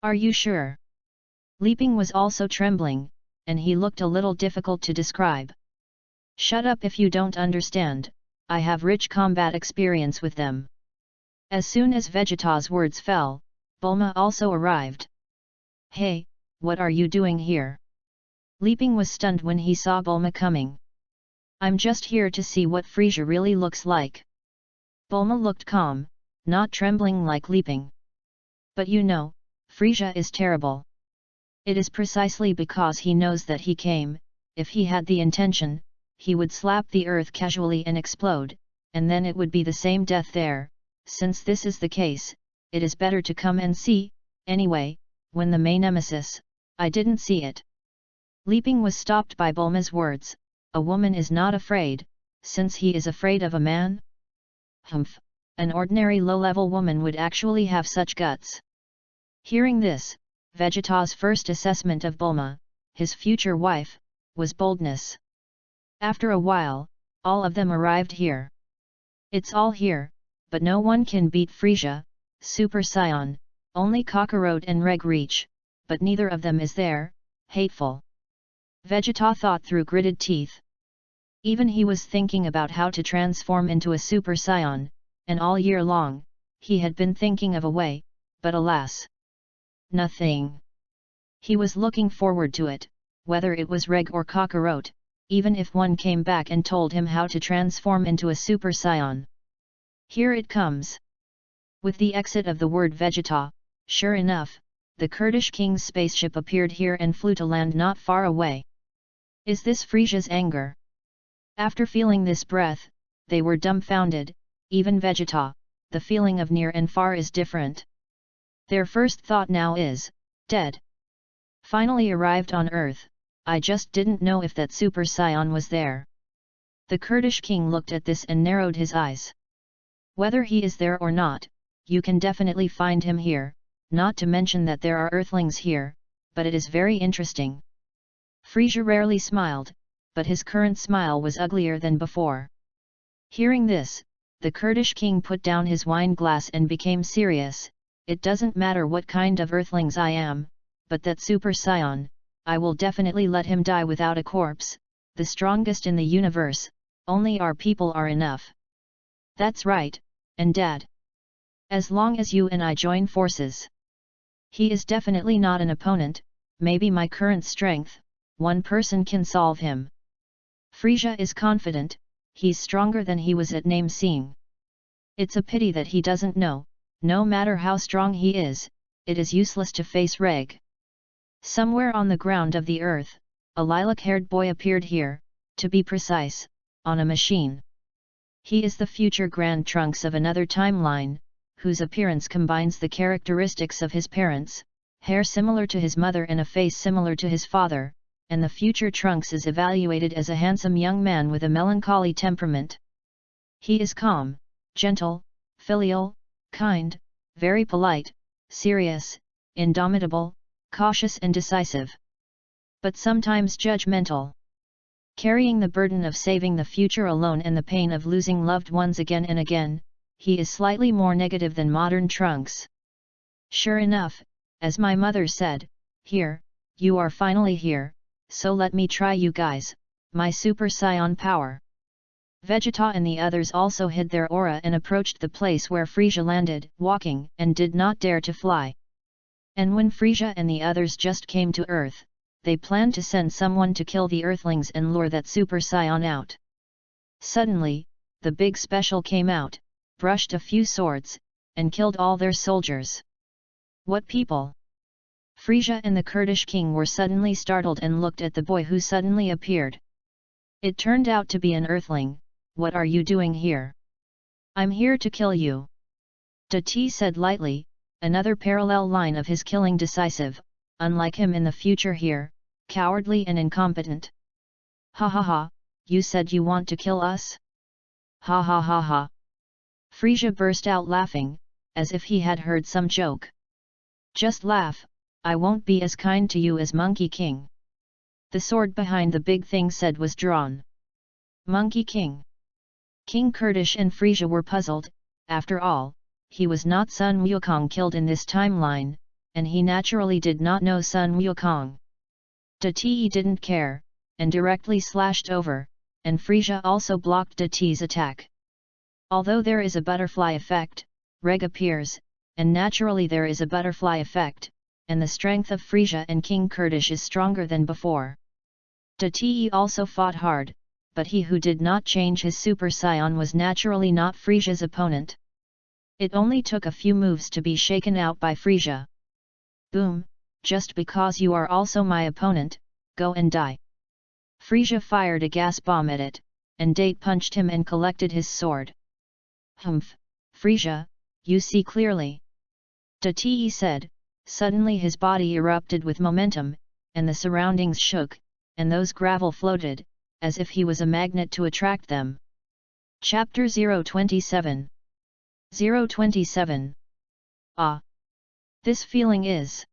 Are you sure? Leaping was also trembling, and he looked a little difficult to describe. Shut up if you don't understand, I have rich combat experience with them. As soon as Vegeta's words fell, Bulma also arrived. Hey, what are you doing here? Leaping was stunned when he saw Bulma coming. I'm just here to see what Frisia really looks like. Bulma looked calm, not trembling like Leaping. But you know, Frisia is terrible. It is precisely because he knows that he came, if he had the intention, he would slap the earth casually and explode, and then it would be the same death there. Since this is the case, it is better to come and see. Anyway, when the main nemesis, I didn't see it. Leaping was stopped by Bulma's words. A woman is not afraid, since he is afraid of a man? Humph, an ordinary low-level woman would actually have such guts. Hearing this, Vegeta's first assessment of Bulma, his future wife, was boldness. After a while, all of them arrived here. It's all here, but no one can beat Frisia, Super Saiyan, only Kakarot and Reg reach, but neither of them is there, hateful. Vegeta thought through gritted teeth. Even he was thinking about how to transform into a Super Saiyan, and all year long, he had been thinking of a way, but alas, nothing. He was looking forward to it, whether it was Reg or Kakarot, even if one came back and told him how to transform into a Super Saiyan. Here it comes. With the exit of the word Vegeta, sure enough, the Kurdish king's spaceship appeared here and flew to land not far away. Is this Frisia's anger? After feeling this breath, they were dumbfounded. Even Vegeta, the feeling of near and far is different. Their first thought now is, dead. Finally arrived on Earth, I just didn't know if that Super Saiyan was there. The Kurdish king looked at this and narrowed his eyes. Whether he is there or not, you can definitely find him here, not to mention that there are Earthlings here, but it is very interesting. Frisia rarely smiled, but his current smile was uglier than before. Hearing this, the Kurdish king put down his wine glass and became serious. It doesn't matter what kind of Earthlings I am, but that Super Saiyan, I will definitely let him die without a corpse, the strongest in the universe, only our people are enough. That's right, and Dad. As long as you and I join forces. He is definitely not an opponent, maybe my current strength, one person can solve him. Frisia is confident, he's stronger than he was at name seeing. It's a pity that he doesn't know, no matter how strong he is, it is useless to face Reg. Somewhere on the ground of the earth, a lilac-haired boy appeared here, to be precise, on a machine. He is the future Grand Trunks of another timeline, whose appearance combines the characteristics of his parents, hair similar to his mother and a face similar to his father, and the future Trunks is evaluated as a handsome young man with a melancholy temperament. He is calm, gentle, filial, kind, very polite, serious, indomitable, cautious and decisive. But sometimes judgmental. Carrying the burden of saving the future alone and the pain of losing loved ones again and again, he is slightly more negative than modern Trunks. Sure enough, as my mother said, here, you are finally here, so let me try you guys, my Super Saiyan power. Vegeta and the others also hid their aura and approached the place where Frisia landed, walking, and did not dare to fly. And when Frisia and the others just came to Earth, they planned to send someone to kill the Earthlings and lure that Super Saiyan out. Suddenly, the big special came out, brushed a few swords, and killed all their soldiers. What people? Frisia and the Kurdish king were suddenly startled and looked at the boy who suddenly appeared. It turned out to be an Earthling. What are you doing here? I'm here to kill you. Dati said lightly, another parallel line of his killing decisive, unlike him in the future here, cowardly and incompetent. Ha ha ha, you said you want to kill us? Ha ha ha ha. Frisia burst out laughing, as if he had heard some joke. Just laugh, I won't be as kind to you as Monkey King. The sword behind the big thing said was drawn. Monkey King. King Kurdish and Frisia were puzzled. After all, he was not Sun Wukong killed in this timeline, and he naturally did not know Sun Wukong. Dati didn't care, and directly slashed over, and Frisia also blocked Dati's attack. Although there is a butterfly effect, Reg appears, and naturally there is a butterfly effect, and the strength of Frisia and King Kurdish is stronger than before. Dati also fought hard, but he who did not change his Super Saiyan was naturally not Frisia's opponent. It only took a few moves to be shaken out by Frisia. Boom, just because you are also my opponent, go and die. Frisia fired a gas bomb at it, and Date punched him and collected his sword. Humph, Frisia, you see clearly. Dati said. Suddenly his body erupted with momentum, and the surroundings shook, and those gravel floated, as if he was a magnet to attract them. Chapter 027. 027. Ah! This feeling is...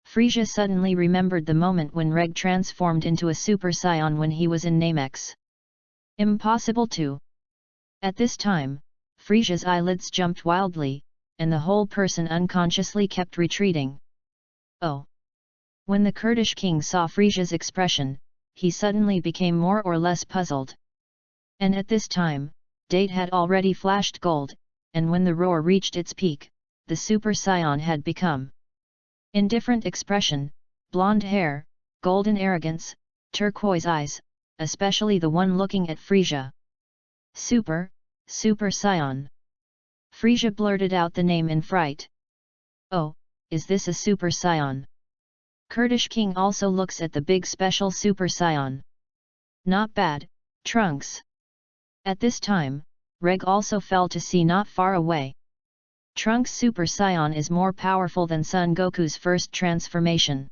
Frisia suddenly remembered the moment when Reg transformed into a Super Saiyan when he was in Namex. Impossible to... At this time, Frisia's eyelids jumped wildly, and the whole person unconsciously kept retreating. Oh! When the Kurdish king saw Frisia's expression, he suddenly became more or less puzzled. And at this time, date had already flashed gold, and when the roar reached its peak, the Super Saiyan had become indifferent expression, blonde hair, golden arrogance, turquoise eyes, especially the one looking at Frisia. Super Saiyan. Frisia blurted out the name in fright. Oh, is this a Super Saiyan? Kurdish king also looks at the big special Super Saiyan. Not bad, Trunks. At this time, Reg also fell to see not far away. Trunks' Super Saiyan is more powerful than Son Goku's first transformation.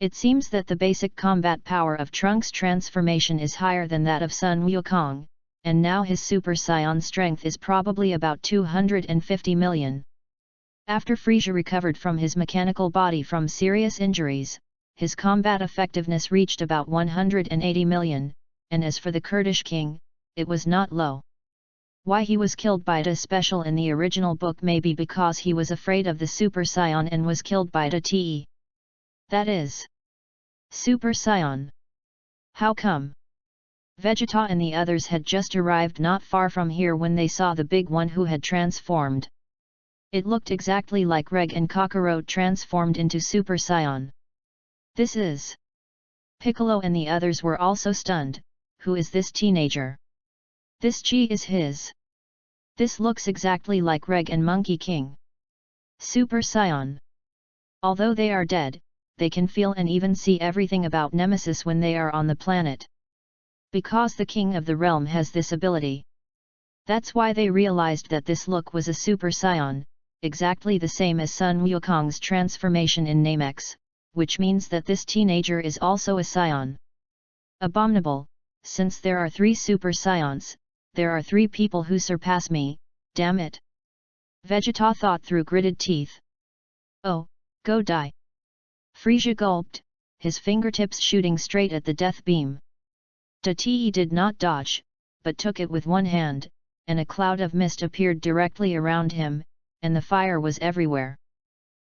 It seems that the basic combat power of Trunks' transformation is higher than that of Sun Wukong, and now his Super Saiyan strength is probably about 250 million. After Frisia recovered from his mechanical body from serious injuries, his combat effectiveness reached about 180 million, and as for the Kurdish king, it was not low. Why he was killed by the special in the original book may be because he was afraid of the Super Saiyan and was killed by the Te. That is Super Saiyan. How come? Vegeta and the others had just arrived not far from here when they saw the big one who had transformed. It looked exactly like Reg and Kakarot transformed into Super Saiyan. This is... Piccolo and the others were also stunned. Who is this teenager? This chi is his. This looks exactly like Reg and Monkey King. Super Saiyan. Although they are dead, they can feel and even see everything about Nemesis when they are on the planet. Because the king of the realm has this ability. That's why they realized that this look was a Super Saiyan, exactly the same as Sun Wukong's transformation in Namex, which means that this teenager is also a Saiyan. Abominable, since there are 3 Super Saiyans, there are 3 people who surpass me, damn it. Vegeta thought through gritted teeth. Oh, go die. Frisia gulped, his fingertips shooting straight at the death beam. Te did not dodge, but took it with one hand, and a cloud of mist appeared directly around him, and the fire was everywhere.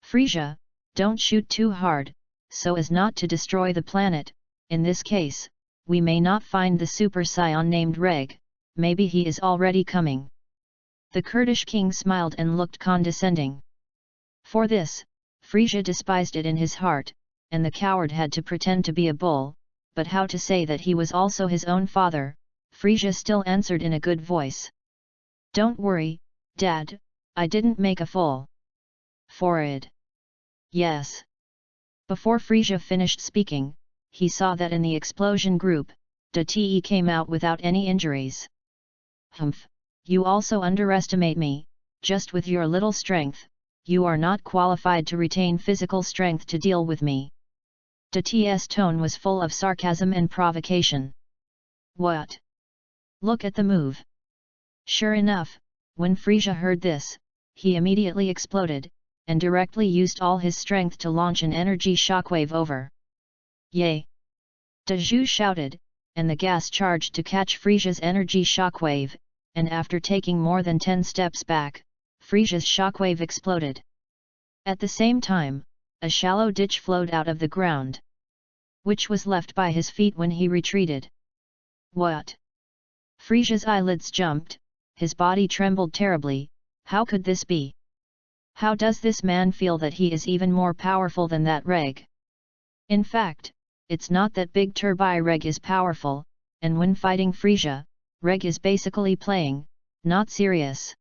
Frisia, don't shoot too hard, so as not to destroy the planet. In this case, we may not find the Super Saiyan named Reg, maybe he is already coming. The Kurdish king smiled and looked condescending. For this, Frisia despised it in his heart, and the coward had to pretend to be a bull, but how to say that he was also his own father? Frisia still answered in a good voice. Don't worry, Dad, I didn't make a fool. For it. Yes. Before Frisia finished speaking, he saw that in the explosion group, Te came out without any injuries. Humph, you also underestimate me, just with your little strength, you are not qualified to retain physical strength to deal with me. Te's tone was full of sarcasm and provocation. What? Look at the move. Sure enough, when Frisia heard this, he immediately exploded, and directly used all his strength to launch an energy shockwave over. Yay! Dazhu shouted, and the gas charged to catch Frisia's energy shockwave, and after taking more than 10 steps back, Frisia's shockwave exploded. At the same time, a shallow ditch flowed out of the ground, which was left by his feet when he retreated. What? Frisia's eyelids jumped, his body trembled terribly. How could this be? How does this man feel that he is even more powerful than that Reg? In fact, it's not that Big Turbai Reg is powerful, and when fighting Frisia, Reg is basically playing, not serious.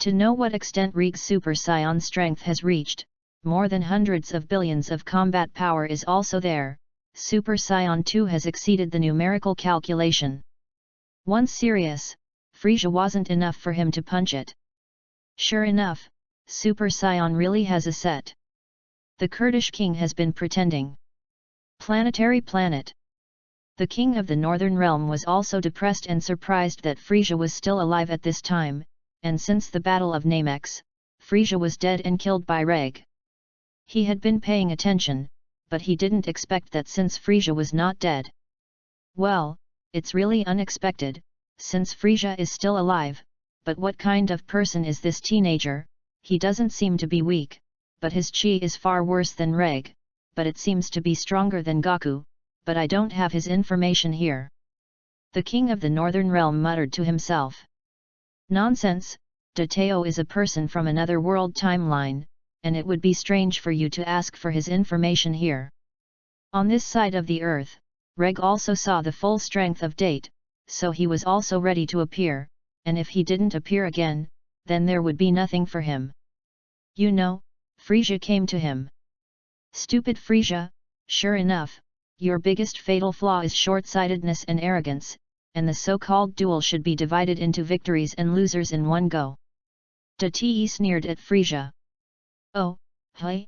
To know what extent Reg's Super Saiyan strength has reached, more than hundreds of billions of combat power is also there. Super Saiyan 2 has exceeded the numerical calculation. Once serious, Frisia wasn't enough for him to punch it. Sure enough, Super Saiyan really has a set. The Kurdish king has been pretending. Planetary planet. The king of the northern realm was also depressed and surprised that Frisia was still alive at this time, and since the Battle of Namex, Frisia was dead and killed by Reg. He had been paying attention, but he didn't expect that since Frisia was not dead. Well, it's really unexpected, since Frisia is still alive, but what kind of person is this teenager? He doesn't seem to be weak, but his chi is far worse than Reg, but it seems to be stronger than Gaku, but I don't have his information here. The king of the northern realm muttered to himself. Nonsense, Dateo is a person from another world timeline, and it would be strange for you to ask for his information here. On this side of the earth, Reg also saw the full strength of Date, so he was also ready to appear, and if he didn't appear again, then there would be nothing for him. You know, Frisia came to him. Stupid Frisia, sure enough, your biggest fatal flaw is short-sightedness and arrogance, and the so-called duel should be divided into victories and losers in one go. Date sneered at Frisia. Oh, hey?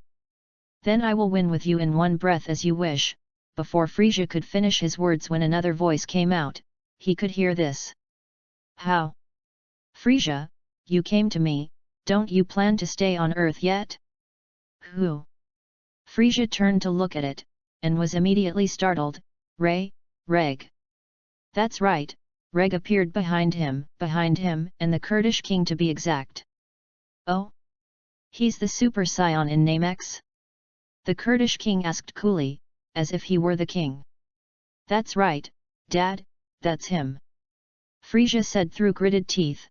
Then I will win with you in one breath as you wish. Before Frisia could finish his words when another voice came out, he could hear this. How? Frisia, you came to me, don't you plan to stay on Earth yet? Who? Frisia turned to look at it, and was immediately startled. Reg. That's right, Reg appeared behind him, and the Kurdish king to be exact. Oh? He's the Super Saiyan in Namex? The Kurdish king asked coolly, as if he were the king. That's right, Dad, that's him. Frisia said through gritted teeth.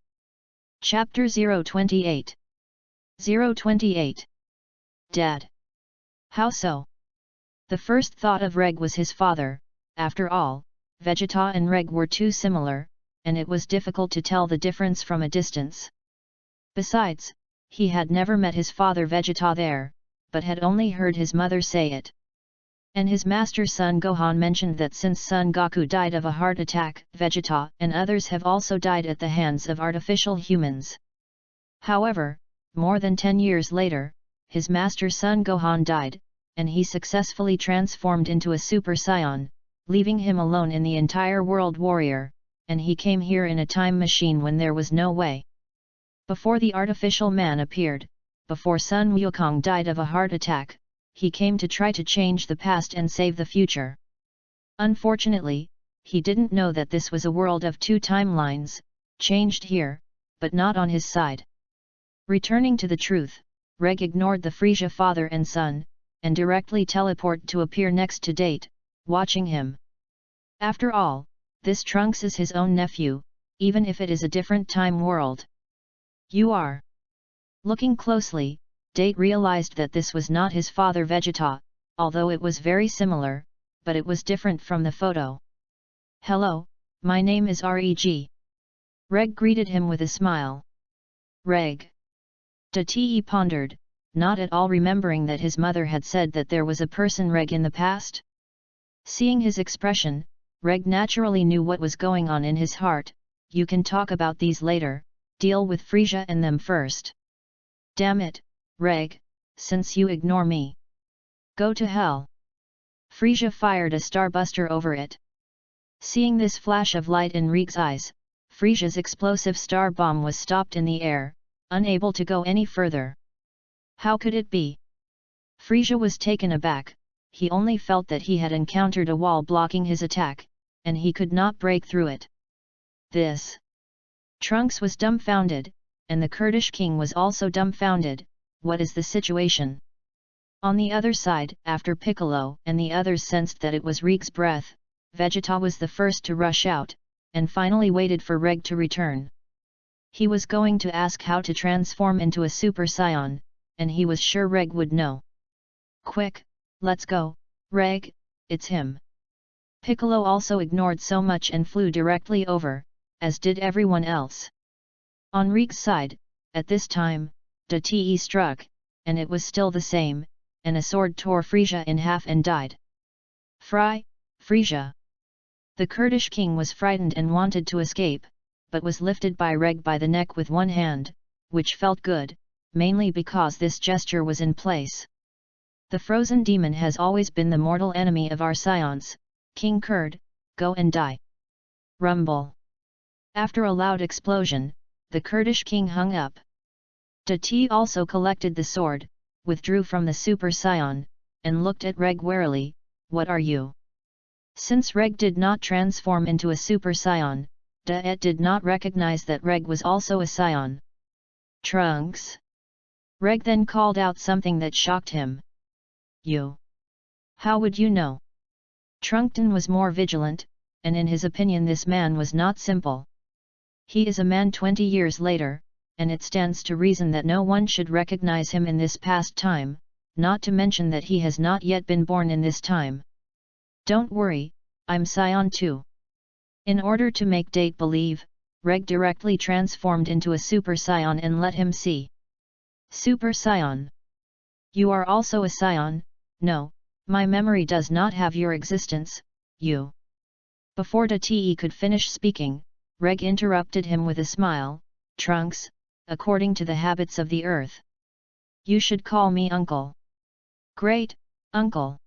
Chapter 028. 028. Dad. How so? The first thought of Reg was his father. After all, Vegeta and Reg were too similar, and it was difficult to tell the difference from a distance. Besides, he had never met his father Vegeta there, but had only heard his mother say it. And his master Son Gohan mentioned that since Son Goku died of a heart attack, Vegeta and others have also died at the hands of artificial humans. However, more than 10 years later, his master Son Gohan died, and he successfully transformed into a Super Saiyan, leaving him alone in the entire world warrior, and he came here in a time machine when there was no way. Before the artificial man appeared, before Sun Wukong died of a heart attack, he came to try to change the past and save the future. Unfortunately, he didn't know that this was a world of 2 timelines, changed here, but not on his side. Returning to the truth, Reg ignored the Frisia father and son, and directly teleported to appear next to Date, watching him. After all, this Trunks is his own nephew, even if it is a different time world. You are. Looking closely, Date realized that this was not his father Vegeta, although it was very similar, but it was different from the photo. Hello, my name is Reg. Reg greeted him with a smile. Reg. Date pondered, not at all remembering that his mother had said that there was a person Reg in the past. Seeing his expression, Reg naturally knew what was going on in his heart. You can talk about these later, deal with Frisia and them first. Damn it, Reg, since you ignore me. Go to hell. Frisia fired a starbuster over it. Seeing this flash of light in Reg's eyes, Frisia's explosive star bomb was stopped in the air, unable to go any further. How could it be? Frisia was taken aback. He only felt that he had encountered a wall blocking his attack, and he could not break through it. This. Trunks was dumbfounded, and the Kurdish king was also dumbfounded. What is the situation? On the other side, after Piccolo and the others sensed that it was Reg's breath, Vegeta was the first to rush out, and finally waited for Reg to return. He was going to ask how to transform into a Super Saiyan, and he was sure Reg would know. Quick, let's go, Reg, it's him. Piccolo also ignored so much and flew directly over, as did everyone else. On Reg's side, at this time, Date struck, and it was still the same, and a sword tore Frisia in half and died. Frisia. The Kurdish king was frightened and wanted to escape, but was lifted by Reg by the neck with one hand, which felt good, mainly because this gesture was in place. The frozen demon has always been the mortal enemy of our Saiyans, King Kurd, go and die. Rumble. After a loud explosion, the Kurdish king hung up. Dati also collected the sword, withdrew from the Super Saiyan, and looked at Reg warily. What are you? Since Reg did not transform into a Super Saiyan, Daet did not recognize that Reg was also a Saiyan. Trunks? Reg then called out something that shocked him. You? How would you know? Trunkton was more vigilant, and in his opinion this man was not simple. He is a man 20 years later, and it stands to reason that no one should recognize him in this past time, not to mention that he has not yet been born in this time. Don't worry, I'm Saiyan too. In order to make Date believe, Reg directly transformed into a Super Saiyan and let him see. Super Saiyan. You are also a Saiyan? No, my memory does not have your existence, you. Before Dati could finish speaking, Reg interrupted him with a smile. Trunks, according to the habits of the earth. You should call me uncle. Great, uncle.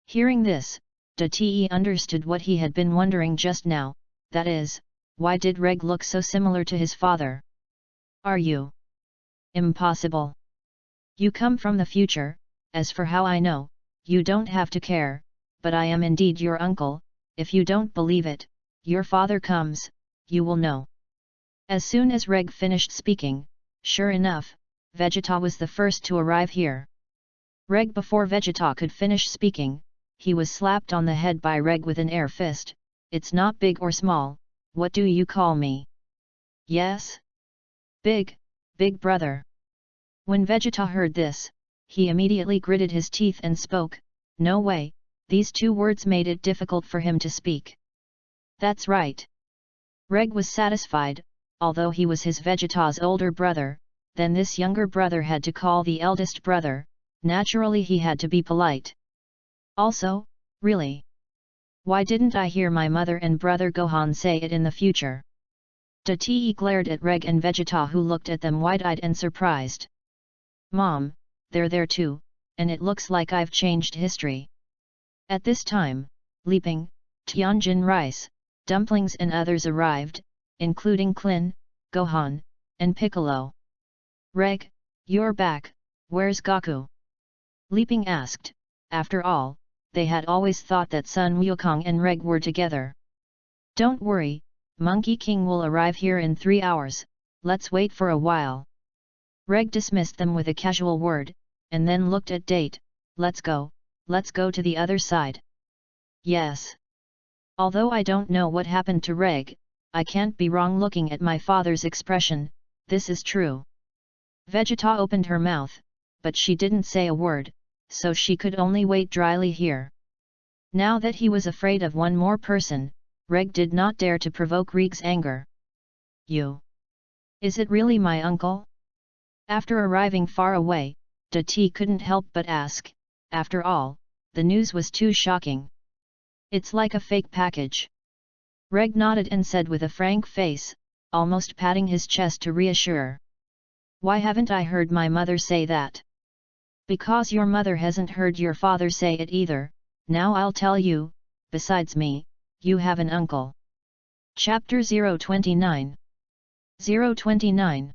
Hearing this, Dati understood what he had been wondering just now, that is, why did Reg look so similar to his father? Are you? Impossible. You come from the future, as for how I know, you don't have to care, but I am indeed your uncle. If you don't believe it, your father comes, you will know. As soon as Reg finished speaking, sure enough, Vegeta was the first to arrive here. Reg before Vegeta could finish speaking, he was slapped on the head by Reg with an air fist. It's not big or small, what do you call me? Yes? Big, big brother. When Vegeta heard this, he immediately gritted his teeth and spoke. No way, these two words made it difficult for him to speak. That's right. Reg was satisfied, although he was his Vegeta's older brother, then this younger brother had to call the eldest brother, naturally he had to be polite. Also, really? Why didn't I hear my mother and brother Gohan say it in the future? Dati glared at Reg and Vegeta who looked at them wide-eyed and surprised. Mom, they're there too, and it looks like I've changed history. At this time, Leaping, Tianjin Rice, Dumplings and others arrived, including Klin, Gohan, and Piccolo. Reg, you're back, where's Goku? Leaping asked. After all, they had always thought that Sun Wukong and Reg were together. Don't worry, Monkey King will arrive here in 3 hours, let's wait for a while. Reg dismissed them with a casual word, and then looked at Date. Let's go to the other side. Yes. Although I don't know what happened to Reg, I can't be wrong looking at my father's expression, this is true. Vegeta opened her mouth, but she didn't say a word, so she could only wait dryly here. Now that he was afraid of one more person, Reg did not dare to provoke Reg's anger. You? Is it really my uncle? After arriving far away, Dati couldn't help but ask. After all, the news was too shocking. It's like a fake package. Reg nodded and said with a frank face, almost patting his chest to reassure. Why haven't I heard my mother say that? Because your mother hasn't heard your father say it either. Now I'll tell you, besides me, you have an uncle. Chapter 029. 029.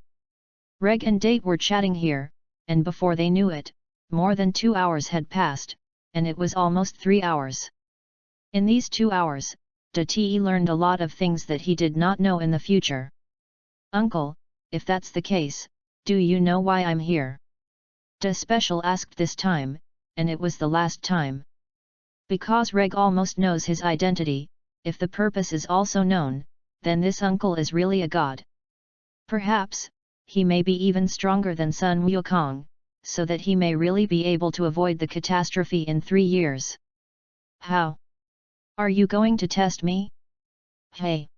Reg and Date were chatting here, and before they knew it, more than 2 hours had passed, and it was almost 3 hours. In these 2 hours, Dati learned a lot of things that he did not know in the future. Uncle, if that's the case, do you know why I'm here? Da Special asked this time, and it was the last time. Because Reg almost knows his identity, if the purpose is also known, then this uncle is really a god. Perhaps, he may be even stronger than Sun Wukong, so that he may really be able to avoid the catastrophe in 3 years. How? Are you going to test me? Hey!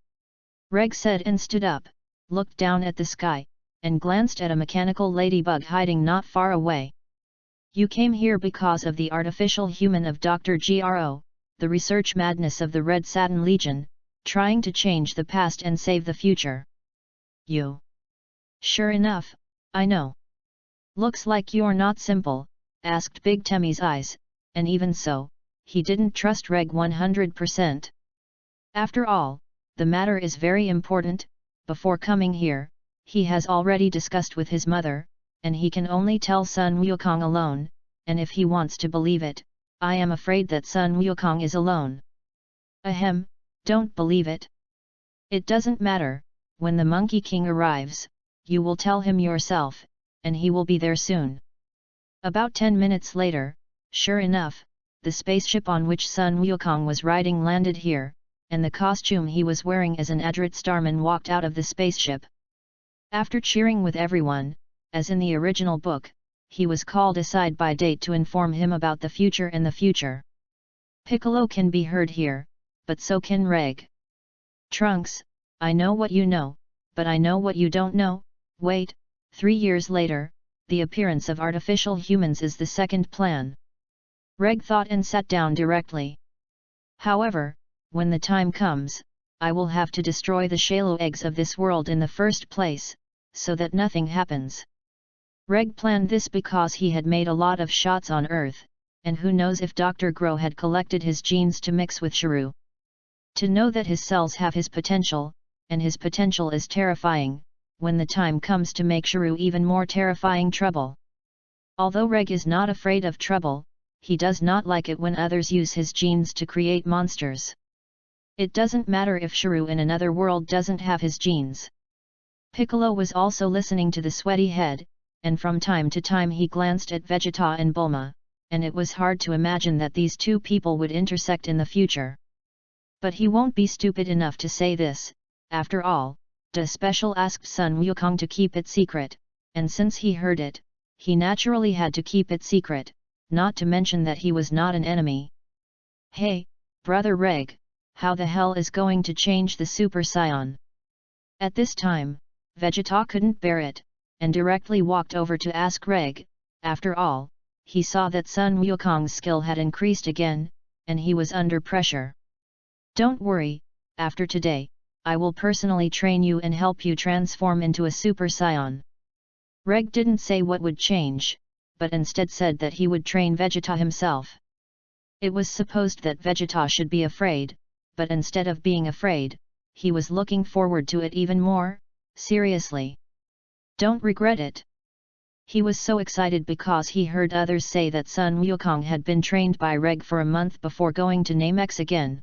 Reg said and stood up, looked down at the sky, and glanced at a mechanical ladybug hiding not far away. You came here because of the artificial human of Dr. Gro, the research madness of the Red Satin Legion, trying to change the past and save the future. You? Sure enough, I know. Looks like you're not simple, asked Big Temmy's eyes, and even so, he didn't trust Reg 100%. After all, the matter is very important. Before coming here, he has already discussed with his mother, and he can only tell Sun Wukong alone, and if he wants to believe it, I am afraid that Sun Wukong is alone. Ahem, don't believe it. It doesn't matter, when the Monkey King arrives, you will tell him yourself, and he will be there soon. About 10 minutes later, sure enough, the spaceship on which Sun Wukong was riding landed here, and the costume he was wearing as an Adrit Starman walked out of the spaceship. After cheering with everyone, as in the original book, he was called aside by Date to inform him about the future and the future. Piccolo can be heard here, but so can Reg. Trunks, I know what you know, but I know what you don't know. Wait, 3 years later, the appearance of artificial humans is the second plan. Reg thought and sat down directly. However, when the time comes, I will have to destroy the Shalo eggs of this world in the first place, so that nothing happens. Reg planned this because he had made a lot of shots on Earth, and who knows if Dr. Grow had collected his genes to mix with Shiro. To know that his cells have his potential, and his potential is terrifying, when the time comes to make Shiro even more terrifying trouble. Although Reg is not afraid of trouble, he does not like it when others use his genes to create monsters. It doesn't matter if Shiro in another world doesn't have his genes. Piccolo was also listening to the sweaty head, and from time to time he glanced at Vegeta and Bulma, and it was hard to imagine that these two people would intersect in the future. But he won't be stupid enough to say this. After all, Da Special asked Sun Wukong to keep it secret, and since he heard it, he naturally had to keep it secret, not to mention that he was not an enemy. Hey, Brother Reg, how the hell is going to change the Super Saiyan? At this time, Vegeta couldn't bear it, and directly walked over to ask Reg. After all, he saw that Sun Wukong's skill had increased again, and he was under pressure. Don't worry, after today, I will personally train you and help you transform into a Super Saiyan. Reg didn't say what would change, but instead said that he would train Vegeta himself. It was supposed that Vegeta should be afraid, but instead of being afraid, he was looking forward to it even more, seriously. Don't regret it. He was so excited because he heard others say that Sun Wukong had been trained by Reg for a month before going to Namex again.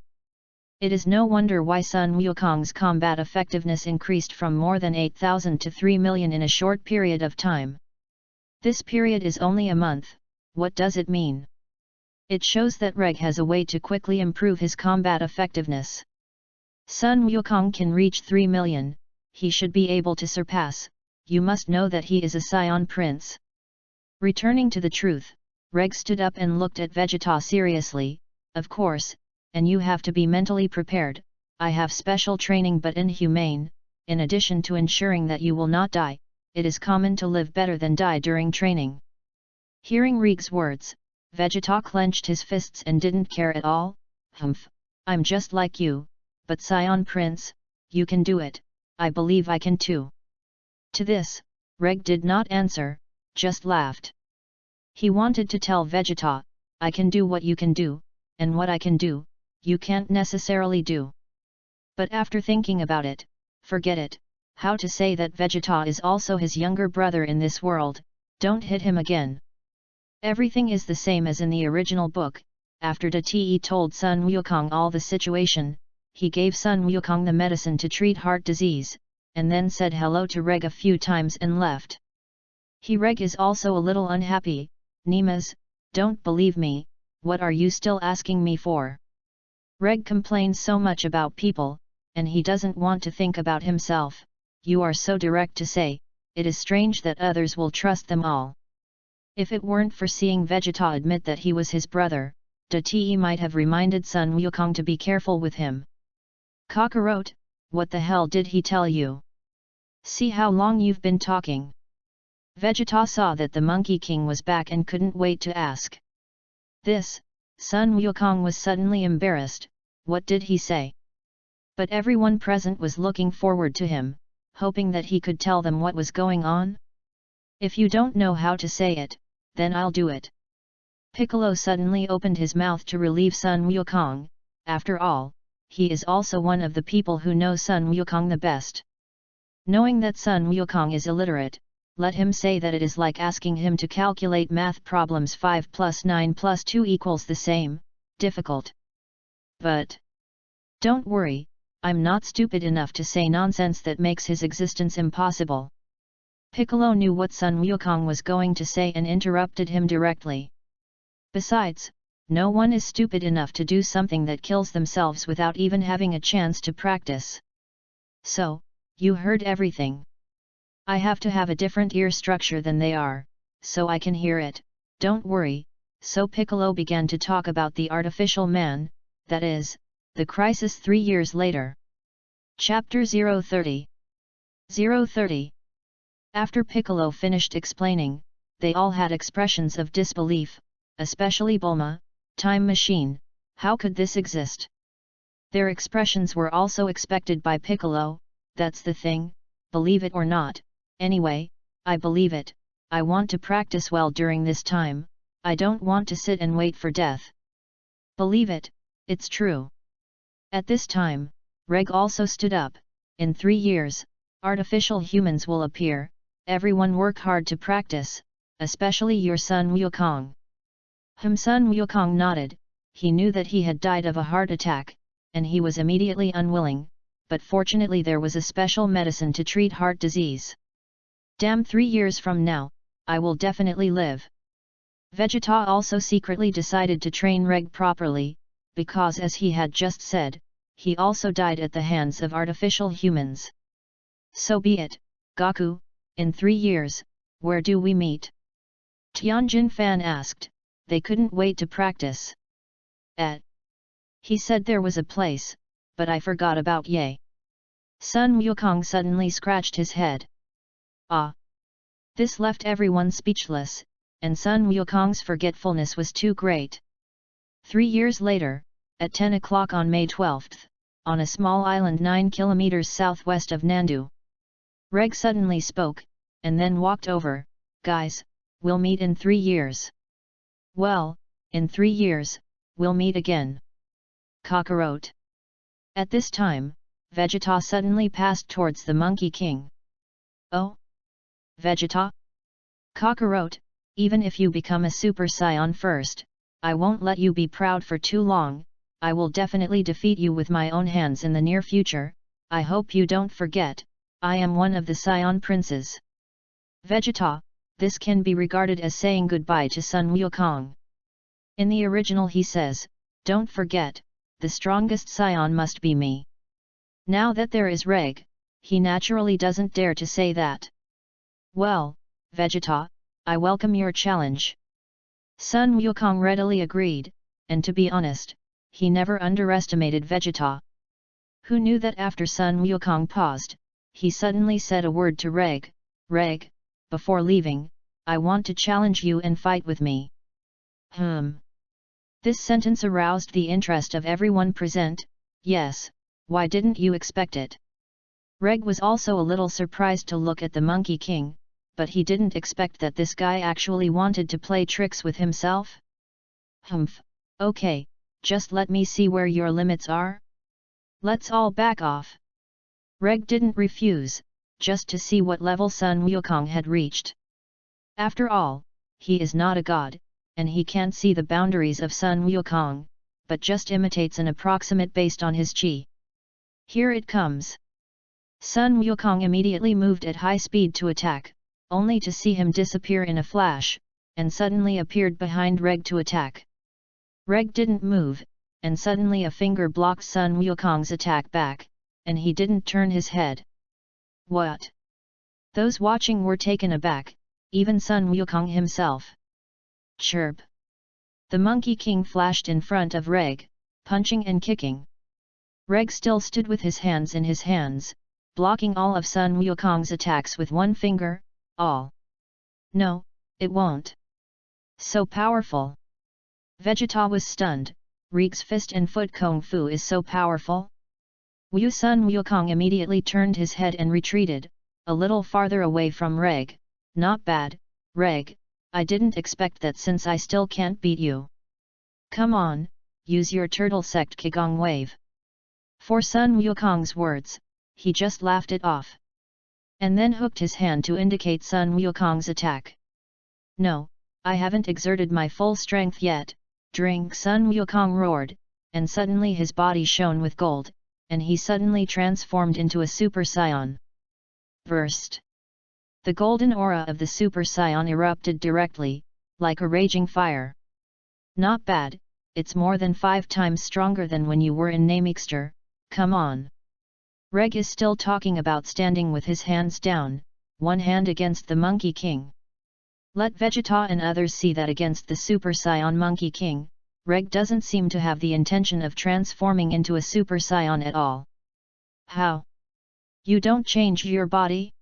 It is no wonder why Sun Wukong's combat effectiveness increased from more than 8,000 to 3 million in a short period of time. This period is only a month. What does it mean? It shows that Reg has a way to quickly improve his combat effectiveness. Sun Wukong can reach 3 million, he should be able to surpass. You must know that he is a Saiyan prince. Returning to the truth, Reg stood up and looked at Vegeta seriously. Of course, and you have to be mentally prepared. I have special training but inhumane. In addition to ensuring that you will not die, it is common to live better than die during training. Hearing Reg's words, Vegeta clenched his fists and didn't care at all. Humph, I'm just like you, but Saiyan Prince, you can do it, I believe I can too. To this, Reg did not answer, just laughed. He wanted to tell Vegeta, I can do what you can do, and what I can do, you can't necessarily do. But after thinking about it, forget it. How to say that Vegeta is also his younger brother in this world? Don't hit him again. Everything is the same as in the original book. After Da Te told Sun Wukong all the situation, he gave Sun Wukong the medicine to treat heart disease, and then said hello to Reg a few times and left. Reg is also a little unhappy. Nemas, don't believe me, what are you still asking me for? Reg complains so much about people, and he doesn't want to think about himself. You are so direct to say, it is strange that others will trust them all. If it weren't for seeing Vegeta admit that he was his brother, Da Te might have reminded Sun Wukong to be careful with him. Kakarot, what the hell did he tell you? See how long you've been talking. Vegeta saw that the Monkey King was back and couldn't wait to ask. This, Sun Wukong was suddenly embarrassed. What did he say? But everyone present was looking forward to him, hoping that he could tell them what was going on. If you don't know how to say it, then I'll do it. Piccolo suddenly opened his mouth to relieve Sun Wukong. After all, he is also one of the people who know Sun Wukong the best. Knowing that Sun Wukong is illiterate, let him say that it is like asking him to calculate math problems 5 plus 9 plus 2 equals the same, difficult. But don't worry, I'm not stupid enough to say nonsense that makes his existence impossible. Piccolo knew what Sun Wukong was going to say and interrupted him directly. Besides, no one is stupid enough to do something that kills themselves without even having a chance to practice. So, you heard everything. I have to have a different ear structure than they are, so I can hear it, don't worry. So Piccolo began to talk about the artificial man, that is, the crisis 3 years later. Chapter 030. 030. After Piccolo finished explaining, they all had expressions of disbelief, especially Bulma. Time machine, how could this exist? Their expressions were also expected by Piccolo. That's the thing, believe it or not. Anyway, I believe it. I want to practice well during this time. I don't want to sit and wait for death. Believe it, it's true. At this time, Reg also stood up. In 3 years, artificial humans will appear. Everyone work hard to practice, especially your Sun Wukong. Sun Wukong nodded. He knew that he had died of a heart attack, and he was immediately unwilling, but fortunately there was a special medicine to treat heart disease. Damn, 3 years from now, I will definitely live. Vegeta also secretly decided to train Reg properly, because as he had just said, he also died at the hands of artificial humans. So be it, Goku, in 3 years, where do we meet? Tianjin Fan asked. They couldn't wait to practice. He said there was a place, but I forgot about Ye. Sun Wukong suddenly scratched his head. Ah! This left everyone speechless, and Sun Wukong's forgetfulness was too great. 3 years later, at 10 o'clock on May 12th, on a small island 9 kilometers southwest of Nandu. Reg suddenly spoke, and then walked over. Guys, we'll meet in 3 years. Well, in 3 years, we'll meet again. Kakarot. At this time, Vegeta suddenly passed towards the Monkey King. Oh? Vegeta? Kakarot, even if you become a Super Saiyan first, I won't let you be proud for too long. I will definitely defeat you with my own hands in the near future. I hope you don't forget, I am one of the Saiyan princes. Vegeta, this can be regarded as saying goodbye to Sun Wukong. In the original he says, don't forget, the strongest Saiyan must be me. Now that there is Reg, he naturally doesn't dare to say that. Well, Vegeta, I welcome your challenge. Sun Wukong readily agreed, and to be honest, he never underestimated Vegeta. Who knew that after Sun Wukong paused, he suddenly said a word to Reg. Reg, before leaving, I want to challenge you and fight with me. This sentence aroused the interest of everyone present. Yes, why didn't you expect it? Reg was also a little surprised to look at the Monkey King, but he didn't expect that this guy actually wanted to play tricks with himself. Okay, just let me see where your limits are. Let's all back off. Reg didn't refuse, just to see what level Sun Wukong had reached. After all, he is not a god, and he can't see the boundaries of Sun Wukong, but just imitates an approximate based on his chi. Here it comes. Sun Wukong immediately moved at high speed to attack, only to see him disappear in a flash, and suddenly appeared behind Reg to attack. Reg didn't move, and suddenly a finger blocked Sun Wukong's attack back, and he didn't turn his head. What? Those watching were taken aback, even Sun Wukong himself. Chirp! The Monkey King flashed in front of Reg, punching and kicking. Reg still stood with his hands in his hands, blocking all of Sun Wukong's attacks with one finger. All. No, it won't. So powerful. Vegeta was stunned. Reg's fist and foot kung fu is so powerful. Sun Wukong immediately turned his head and retreated, a little farther away from Reg. Not bad, Reg, I didn't expect that since I still can't beat you. Come on, use your turtle sect Qigong wave. For Sun Wukong's words, he just laughed it off. And then hooked his hand to indicate Sun Wukong's attack. No, I haven't exerted my full strength yet, drink, Sun Wukong roared, and suddenly his body shone with gold, and he suddenly transformed into a Super Saiyan. Burst! The golden aura of the Super Saiyan erupted directly, like a raging fire. Not bad, it's more than 5 times stronger than when you were in Namixter, come on. Reg is still talking about standing with his hands down, one hand against the Monkey King. Let Vegeta and others see that against the Super Saiyan Monkey King, Reg doesn't seem to have the intention of transforming into a Super Saiyan at all. How? You don't change your body?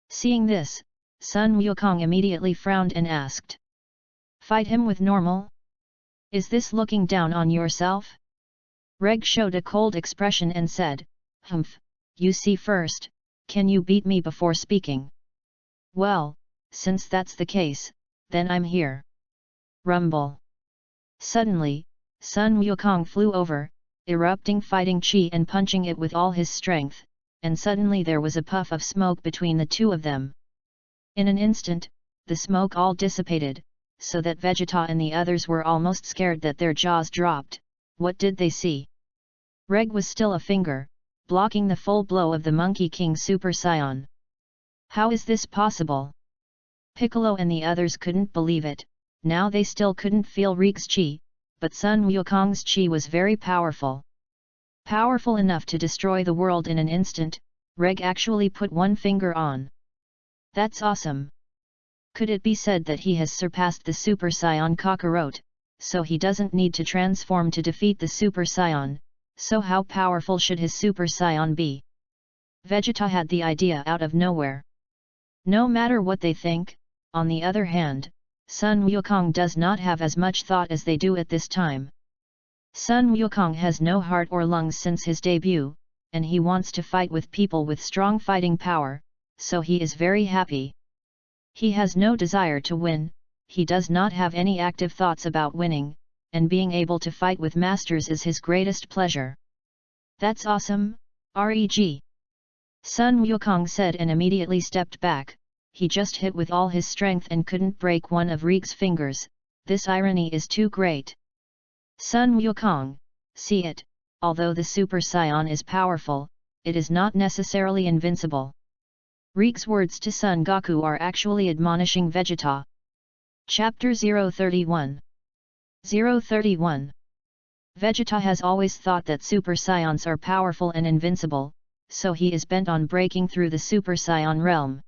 Seeing this, Sun Wukong immediately frowned and asked. Fight him with normal? Is this looking down on yourself? Reg showed a cold expression and said, Humph, you see first, can you beat me before speaking? Well, since that's the case, then I'm here. Rumble. Suddenly, Sun Wukong flew over, erupting fighting chi and punching it with all his strength, and suddenly there was a puff of smoke between the two of them. In an instant, the smoke all dissipated, so that Vegeta and the others were almost scared that their jaws dropped. What did they see? Reg was still a finger, blocking the full blow of the Monkey King Super Saiyan. How is this possible? Piccolo and the others couldn't believe it. Now they still couldn't feel Reg's chi, but Sun Wukong's chi was very powerful. Powerful enough to destroy the world in an instant. Reg actually put one finger on. That's awesome. Could it be said that he has surpassed the Super Saiyan Kakarot, so he doesn't need to transform to defeat the Super Saiyan? So how powerful should his Super Saiyan be? Vegeta had the idea out of nowhere. No matter what they think, on the other hand, Sun Wukong does not have as much thought as they do at this time. Sun Wukong has no heart or lungs since his debut, and he wants to fight with people with strong fighting power, so he is very happy. He has no desire to win, he does not have any active thoughts about winning, and being able to fight with masters is his greatest pleasure. That's awesome, Reg. Sun Wukong said and immediately stepped back. He just hit with all his strength and couldn't break one of Reg's fingers. This irony is too great. Sun Wukong, see it, although the Super Saiyan is powerful, it is not necessarily invincible. Reg's words to Son Goku are actually admonishing Vegeta. Chapter 031. 031. Vegeta has always thought that Super Saiyans are powerful and invincible, so he is bent on breaking through the Super Saiyan realm.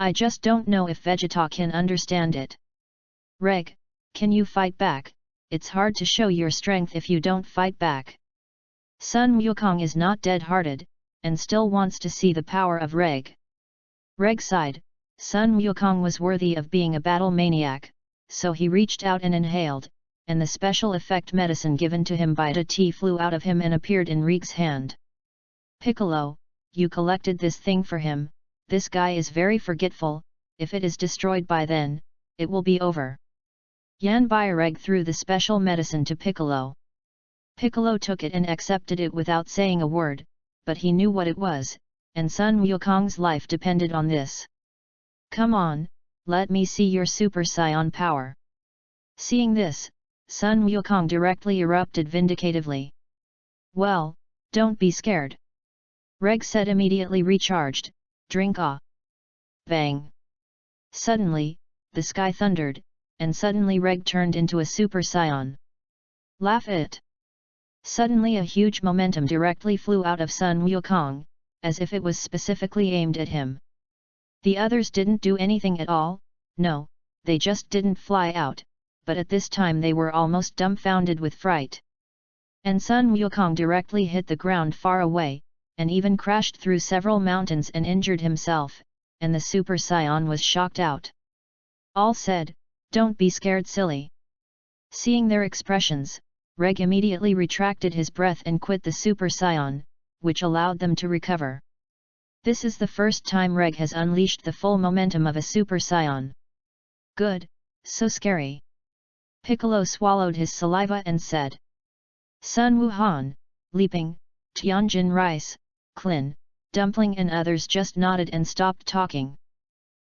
I just don't know if Vegeta can understand it. Reg, can you fight back? It's hard to show your strength if you don't fight back. Sun Wukong is not dead-hearted, and still wants to see the power of Reg. Reg sighed. Sun Wukong was worthy of being a battle maniac, so he reached out and inhaled, and the special effect medicine given to him by Tea flew out of him and appeared in Reg's hand. Piccolo, you collected this thing for him. This guy is very forgetful, if it is destroyed by then, it will be over. Yan Bai Reg threw the special medicine to Piccolo. Piccolo took it and accepted it without saying a word, but he knew what it was, and Sun Wukong's life depended on this. Come on, let me see your Super Saiyan power. Seeing this, Sun Wukong directly erupted vindicatively. Well, don't be scared. Reg said immediately recharged, drink ah. Bang. Suddenly, the sky thundered, and suddenly Reg turned into a Super Saiyan. Laugh it. Suddenly a huge momentum directly flew out of Sun Wukong, as if it was specifically aimed at him. The others didn't do anything at all, no, they just didn't fly out, but at this time they were almost dumbfounded with fright. And Sun Wukong directly hit the ground far away, and even crashed through several mountains and injured himself, and the Super Saiyan was shocked out. All said, don't be scared silly. Seeing their expressions, Reg immediately retracted his breath and quit the Super Saiyan, which allowed them to recover. This is the first time Reg has unleashed the full momentum of a Super Saiyan. Good, so scary. Piccolo swallowed his saliva and said. Sun Wuhan, leaping, Tianjin Rice, Klin, Dumpling and others just nodded and stopped talking.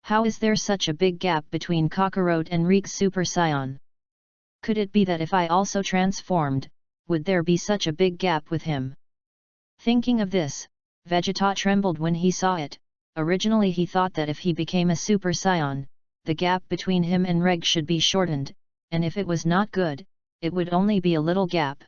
How is there such a big gap between Kakarot and Reek's Super Saiyan? Could it be that if I also transformed, would there be such a big gap with him? Thinking of this, Vegeta trembled when he saw it. Originally he thought that if he became a Super Saiyan, the gap between him and Reg should be shortened, and if it was not good, it would only be a little gap.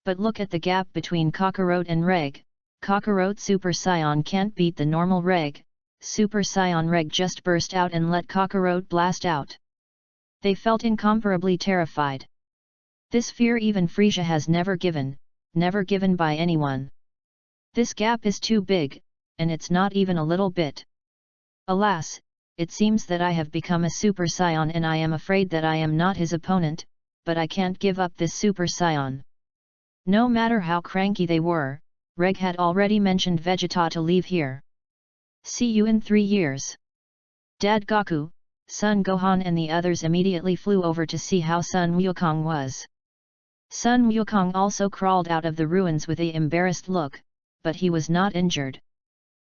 But look at the gap between Kakarot and Reg. Kakarot Super Saiyan can't beat the normal Reg. Super Saiyan Reg just burst out and let Kakarot blast out. They felt incomparably terrified. This fear even Frieza has never given by anyone. This gap is too big, and it's not even a little bit. Alas, it seems that I have become a Super Saiyan and I am afraid that I am not his opponent, but I can't give up this Super Saiyan. No matter how cranky they were, Reg had already mentioned Vegeta to leave here. See you in 3 years. Dad Goku, Son Gohan and the others immediately flew over to see how Sun Wukong was. Sun Wukong also crawled out of the ruins with an embarrassed look, but he was not injured.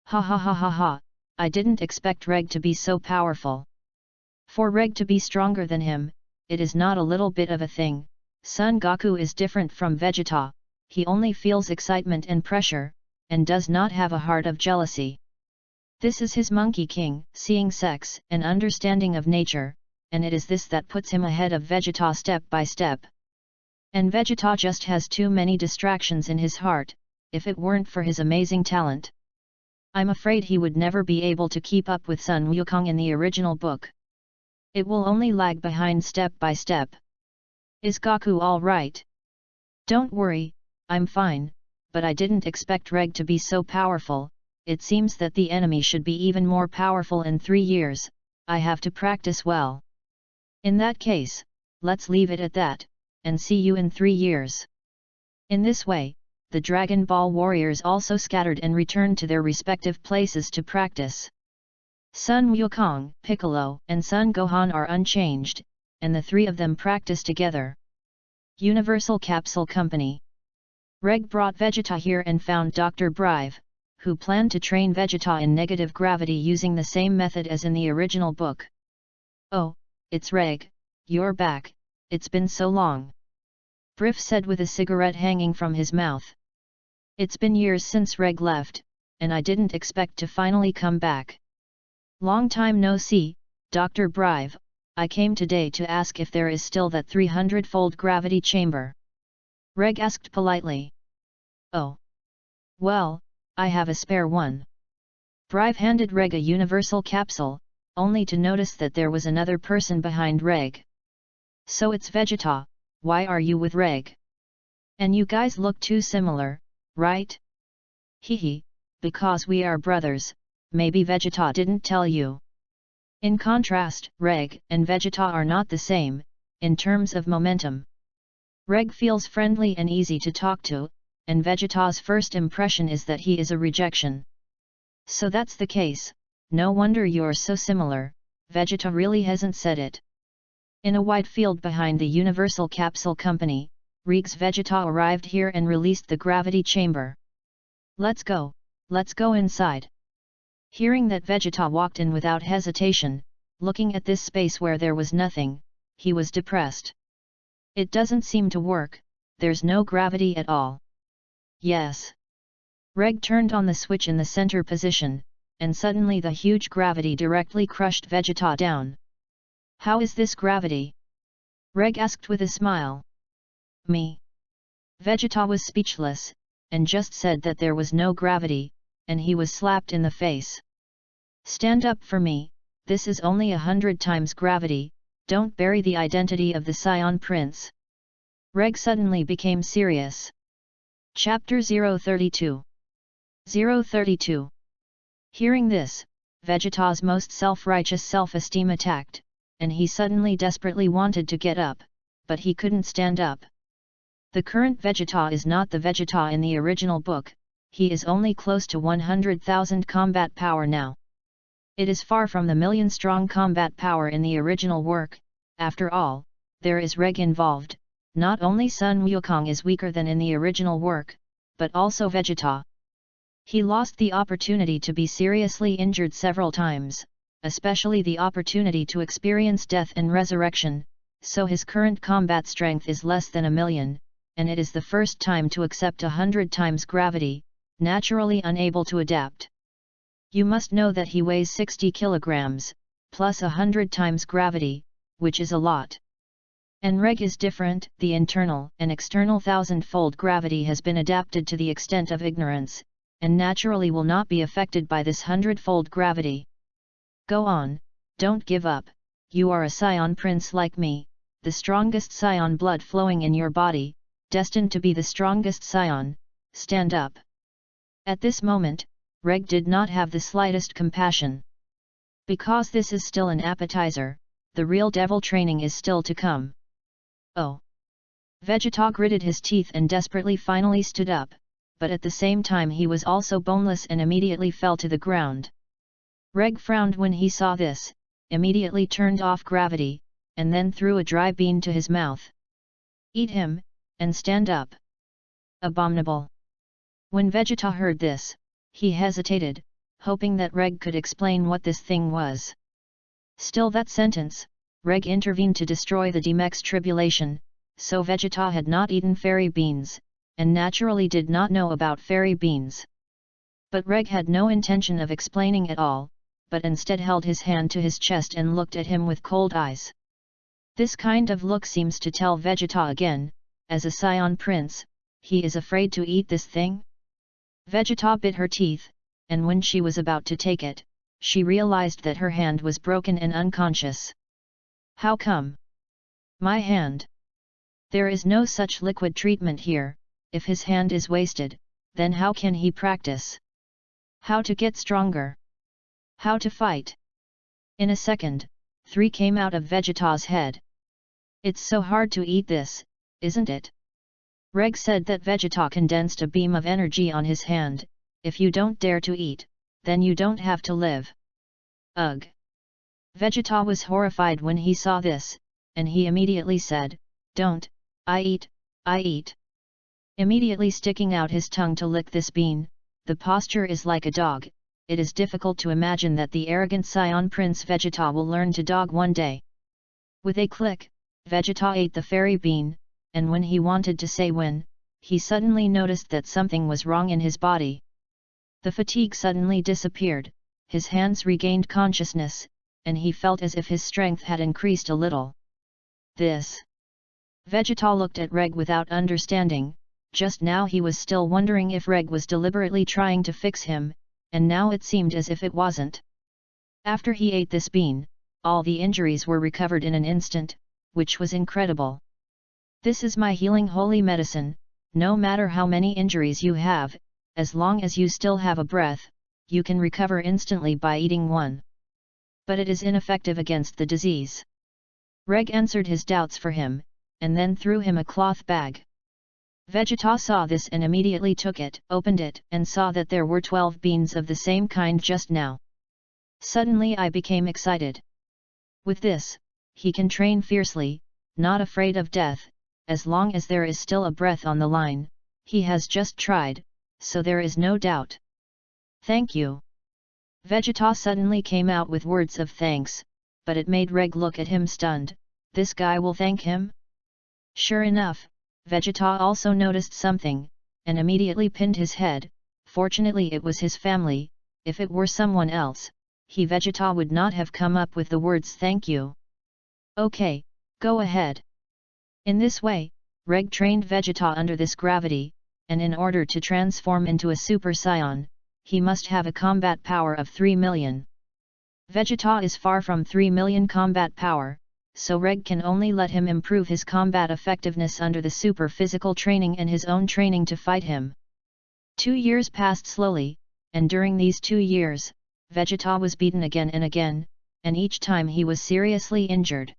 Ha ha ha ha ha, I didn't expect Reg to be so powerful. For Reg to be stronger than him, it is not a little bit of a thing. Son Goku is different from Vegeta, he only feels excitement and pressure, and does not have a heart of jealousy. This is his Monkey King, seeing sex and understanding of nature, and it is this that puts him ahead of Vegeta step by step. And Vegeta just has too many distractions in his heart, if it weren't for his amazing talent. I'm afraid he would never be able to keep up with Sun Wukong in the original book. It will only lag behind step by step. Is Goku all right? Don't worry, I'm fine, but I didn't expect Reg to be so powerful. It seems that the enemy should be even more powerful in 3 years, I have to practice well. In that case, let's leave it at that, and see you in 3 years. In this way, the Dragon Ball warriors also scattered and returned to their respective places to practice. Sun Wukong, Piccolo, and Son Gohan are unchanged, and the 3 of them practice together. Universal Capsule Company. Reg brought Vegeta here and found Dr. Brive, who planned to train Vegeta in negative gravity using the same method as in the original book. Oh, it's Reg, you're back, it's been so long. Brive said with a cigarette hanging from his mouth. It's been years since Reg left, and I didn't expect to finally come back. Long time no see, Dr. Brive, I came today to ask if there is still that 300-fold gravity chamber. Reg asked politely. Oh. Well, I have a spare one. Brive handed Reg a universal capsule, only to notice that there was another person behind Reg. So it's Vegeta, why are you with Reg? And you guys look too similar, right? Hehe, because we are brothers, maybe Vegeta didn't tell you. In contrast, Reg and Vegeta are not the same, in terms of momentum. Reg feels friendly and easy to talk to, and Vegeta's first impression is that he is a rejection. So that's the case, no wonder you're so similar, Vegeta really hasn't said it. In a wide field behind the Universal Capsule Company, Reek's Vegeta arrived here and released the gravity chamber. Let's go inside. Hearing that Vegeta walked in without hesitation, looking at this space where there was nothing, he was depressed. It doesn't seem to work, there's no gravity at all. Yes. Reg turned on the switch in the center position, and suddenly the huge gravity directly crushed Vegeta down. How is this gravity? Reg asked with a smile. Me. Vegeta was speechless, and just said that there was no gravity, and he was slapped in the face. Stand up for me, this is only 100 times gravity, don't bury the identity of the Saiyan Prince. Reg suddenly became serious. Chapter 032. 032. Hearing this, Vegeta's most self-righteous self-esteem attacked, and he suddenly desperately wanted to get up, but he couldn't stand up. The current Vegeta is not the Vegeta in the original book, he is only close to 100,000 combat power now. It is far from the million-strong combat power in the original work. After all, there is Reg involved. Not only Sun Wukong is weaker than in the original work, but also Vegeta. He lost the opportunity to be seriously injured several times, especially the opportunity to experience death and resurrection, so his current combat strength is less than 1,000,000, and it is the first time to accept 100 times gravity, naturally unable to adapt. You must know that he weighs 60 kilograms, plus 100 times gravity, which is a lot. And Reg is different, the internal and external 1,000-fold gravity has been adapted to the extent of ignorance, and naturally will not be affected by this 100-fold gravity. Go on, don't give up, you are a Saiyan prince like me, the strongest Saiyan blood flowing in your body, destined to be the strongest Saiyan, stand up. At this moment, Reg did not have the slightest compassion. Because this is still an appetizer, the real devil training is still to come. Oh! Vegeta gritted his teeth and desperately finally stood up, but at the same time he was also boneless and immediately fell to the ground. Reg frowned when he saw this, immediately turned off gravity, and then threw a dry bean to his mouth. Eat him, and stand up. Abominable! When Vegeta heard this, he hesitated, hoping that Reg could explain what this thing was. Still that sentence, Reg intervened to destroy the Demec's tribulation, so Vegeta had not eaten fairy beans, and naturally did not know about fairy beans. But Reg had no intention of explaining at all, but instead held his hand to his chest and looked at him with cold eyes. This kind of look seems to tell Vegeta again, as a Saiyan prince, he is afraid to eat this thing? Vegeta bit her teeth, and when she was about to take it, she realized that her hand was broken and unconscious. How come? My hand? There is no such liquid treatment here. If his hand is wasted, then how can he practice? How to get stronger? How to fight? In a second, 3 came out of Vegeta's head. It's so hard to eat this, isn't it? Reg said that Vegeta condensed a beam of energy on his hand. If you don't dare to eat, then you don't have to live. Ugh! Vegeta was horrified when he saw this, and he immediately said, Don't, I eat, I eat. Immediately sticking out his tongue to lick this bean, the posture is like a dog. It is difficult to imagine that the arrogant Saiyan Prince Vegeta will learn to dog one day. With a click, Vegeta ate the fairy bean, and when he wanted to say when, he suddenly noticed that something was wrong in his body. The fatigue suddenly disappeared, his hands regained consciousness, and he felt as if his strength had increased a little. This. Vegeta looked at Reg without understanding. Just now he was still wondering if Reg was deliberately trying to fix him, and now it seemed as if it wasn't. After he ate this bean, all the injuries were recovered in an instant, which was incredible. This is my healing holy medicine. No matter how many injuries you have, as long as you still have a breath, you can recover instantly by eating one. But it is ineffective against the disease. Reg answered his doubts for him, and then threw him a cloth bag. Vegeta saw this and immediately took it, opened it, and saw that there were 12 beans of the same kind just now. Suddenly I became excited. With this, he can train fiercely, not afraid of death, as long as there is still a breath on the line. He has just tried, so there is no doubt. Thank you. Vegeta suddenly came out with words of thanks, but it made Reg look at him stunned. This guy will thank him? Sure enough, Vegeta also noticed something, and immediately pinned his head. Fortunately it was his family. If it were someone else, Vegeta would not have come up with the words thank you. Okay, go ahead. In this way, Reg trained Vegeta under this gravity, and in order to transform into a Super Saiyan, he must have a combat power of 3 million. Vegeta is far from 3 million combat power, so Reg can only let him improve his combat effectiveness under the super physical training and his own training to fight him. 2 years passed slowly, and during these 2 years, Vegeta was beaten again and again, and each time he was seriously injured.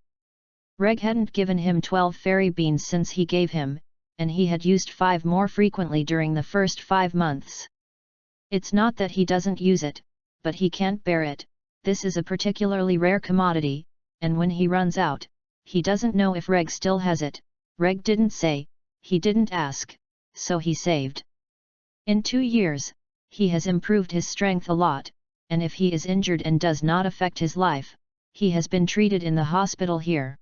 Reg hadn't given him 12 fairy beans since he gave him, and he had used 5 more frequently during the first 5 months. It's not that he doesn't use it, but he can't bear it. This is a particularly rare commodity, and when he runs out, he doesn't know if Reg still has it. Reg didn't say, he didn't ask, so he saved. In 2 years, he has improved his strength a lot, and if he is injured and does not affect his life, he has been treated in the hospital here.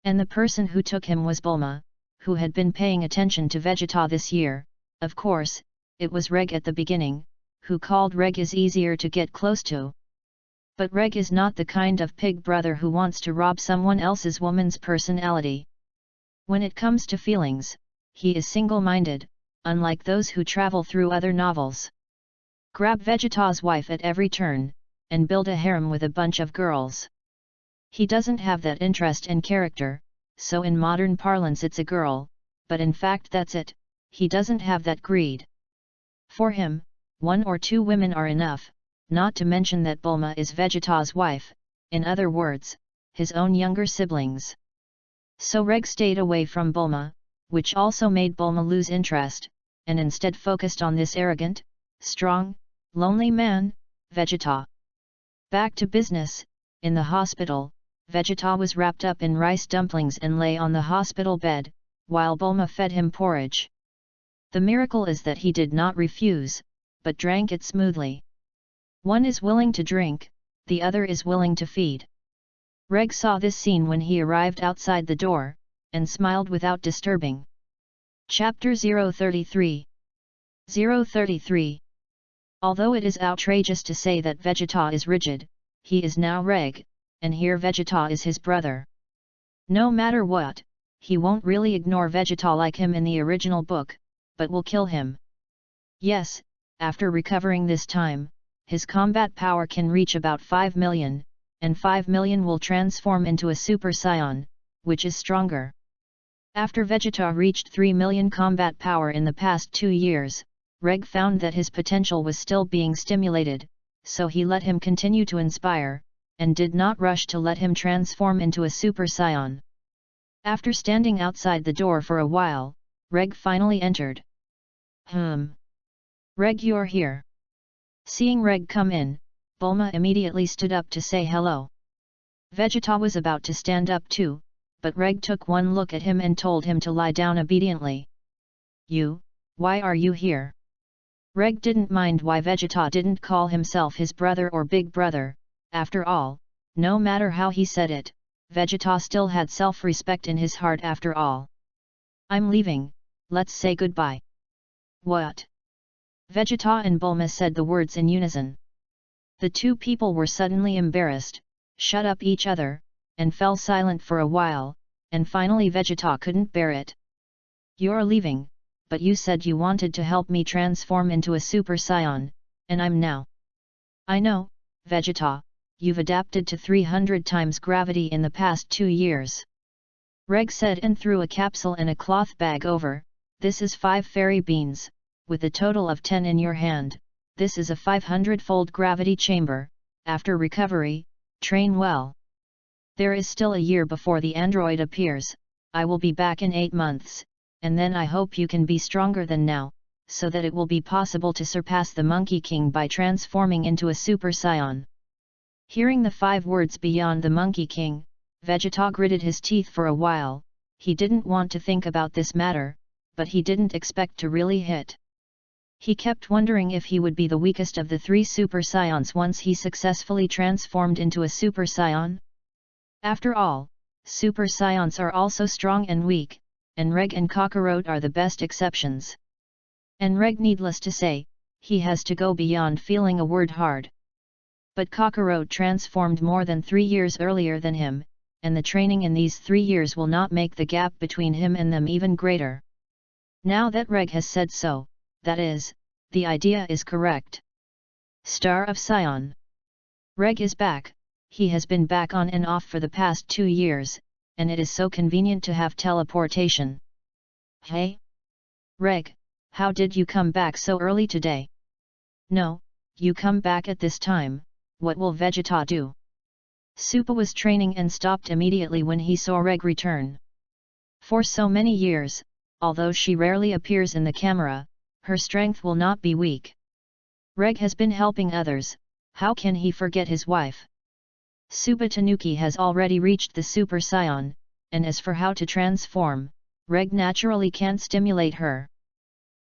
And the person who took him was Bulma, who had been paying attention to Vegeta this year. Of course, it was Reg at the beginning, who called Reg is easier to get close to. But Reg is not the kind of pig brother who wants to rob someone else's woman's personality. When it comes to feelings, he is single-minded, unlike those who travel through other novels. Grab Vegeta's wife at every turn, and build a harem with a bunch of girls. He doesn't have that interest and character, so in modern parlance it's a girl, but in fact that's it, he doesn't have that greed. For him, 1 or 2 women are enough, not to mention that Bulma is Vegeta's wife, in other words, his own younger siblings. So Reg stayed away from Bulma, which also made Bulma lose interest, and instead focused on this arrogant, strong, lonely man, Vegeta. Back to business. In the hospital, Vegeta was wrapped up in rice dumplings and lay on the hospital bed, while Bulma fed him porridge. The miracle is that he did not refuse, but drank it smoothly. One is willing to drink, the other is willing to feed. Reg saw this scene when he arrived outside the door, and smiled without disturbing. Chapter 033. 033. Although it is outrageous to say that Vegeta is rigid, he is now Reg, and here Vegeta is his brother. No matter what, he won't really ignore Vegeta like him in the original book, but will kill him. Yes, after recovering this time, his combat power can reach about 5 million, and 5 million will transform into a Super Saiyan, which is stronger. After Vegeta reached 3 million combat power in the past 2 years, Reg found that his potential was still being stimulated, so he let him continue to inspire, and did not rush to let him transform into a Super Saiyan. After standing outside the door for a while, Reg finally entered. Reg, you're here. Seeing Reg come in, Bulma immediately stood up to say hello. Vegeta was about to stand up too, but Reg took one look at him and told him to lie down obediently. Why are you here? Reg didn't mind why Vegeta didn't call himself his brother or big brother. After all, no matter how he said it, Vegeta still had self-respect in his heart after all. I'm leaving, let's say goodbye. What? Vegeta and Bulma said the words in unison. The two people were suddenly embarrassed, shut up each other, and fell silent for a while, and finally Vegeta couldn't bear it. You're leaving, but you said you wanted to help me transform into a Super Saiyan, and I'm now. I know, Vegeta, you've adapted to 300 times gravity in the past 2 years. Reg said and threw a capsule and a cloth bag over. This is 5 fairy beans, with a total of 10 in your hand. This is a 500-fold gravity chamber. After recovery, train well. There is still a year before the android appears. I will be back in 8 months, and then I hope you can be stronger than now, so that it will be possible to surpass the Monkey King by transforming into a Super Saiyan. Hearing the 5 words beyond the Monkey King, Vegeta gritted his teeth for a while. He didn't want to think about this matter, but he didn't expect to really hit. He kept wondering if he would be the weakest of the 3 Super Saiyans once he successfully transformed into a Super Saiyan. After all, Super Saiyans are also strong and weak, and Reg and Kakarot are the best exceptions. And Reg, needless to say, he has to go beyond feeling a word hard. But Kakarot transformed more than 3 years earlier than him, and the training in these 3 years will not make the gap between him and them even greater. Now that Reg has said so, that is, the idea is correct. Star of Saiyan. Reg is back. He has been back on and off for the past 2 years, and it is so convenient to have teleportation. Hey? Reg, how did you come back so early today? No, you come back at this time, what will Vegeta do? Super was training and stopped immediately when he saw Reg return. For so many years, although she rarely appears in the camera, her strength will not be weak. Reg has been helping others, how can he forget his wife? Super Tanuki has already reached the Super Saiyan, and as for how to transform, Reg naturally can't stimulate her.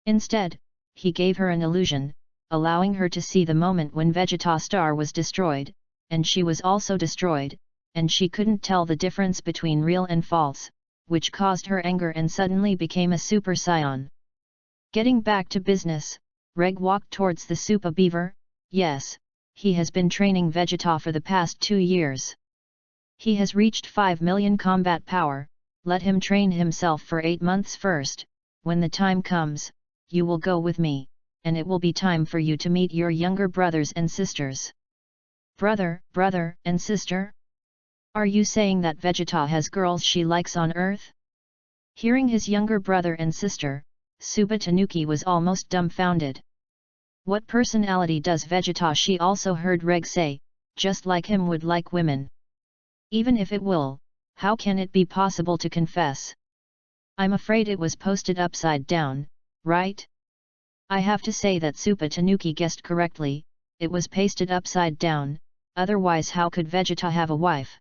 Instead, he gave her an illusion, allowing her to see the moment when Vegeta Star was destroyed, and she was also destroyed, and she couldn't tell the difference between real and false, which caused her anger and suddenly became a Super Saiyan. Getting back to business, Reg walked towards the Super Beaver. Yes, he has been training Vegeta for the past 2 years. He has reached 5 million combat power. Let him train himself for 8 months first. When the time comes, you will go with me, and it will be time for you to meet your younger brothers and sisters. Brother and sister? Are you saying that Vegeta has girls she likes on Earth? Hearing his younger brother and sister, Super Tanuki was almost dumbfounded. What personality does Vegeta? She also heard Reg say, just like him would like women. Even if it will, how can it be possible to confess? I'm afraid it was posted upside down, right? I have to say that Super Tanuki guessed correctly, it was pasted upside down, otherwise how could Vegeta have a wife?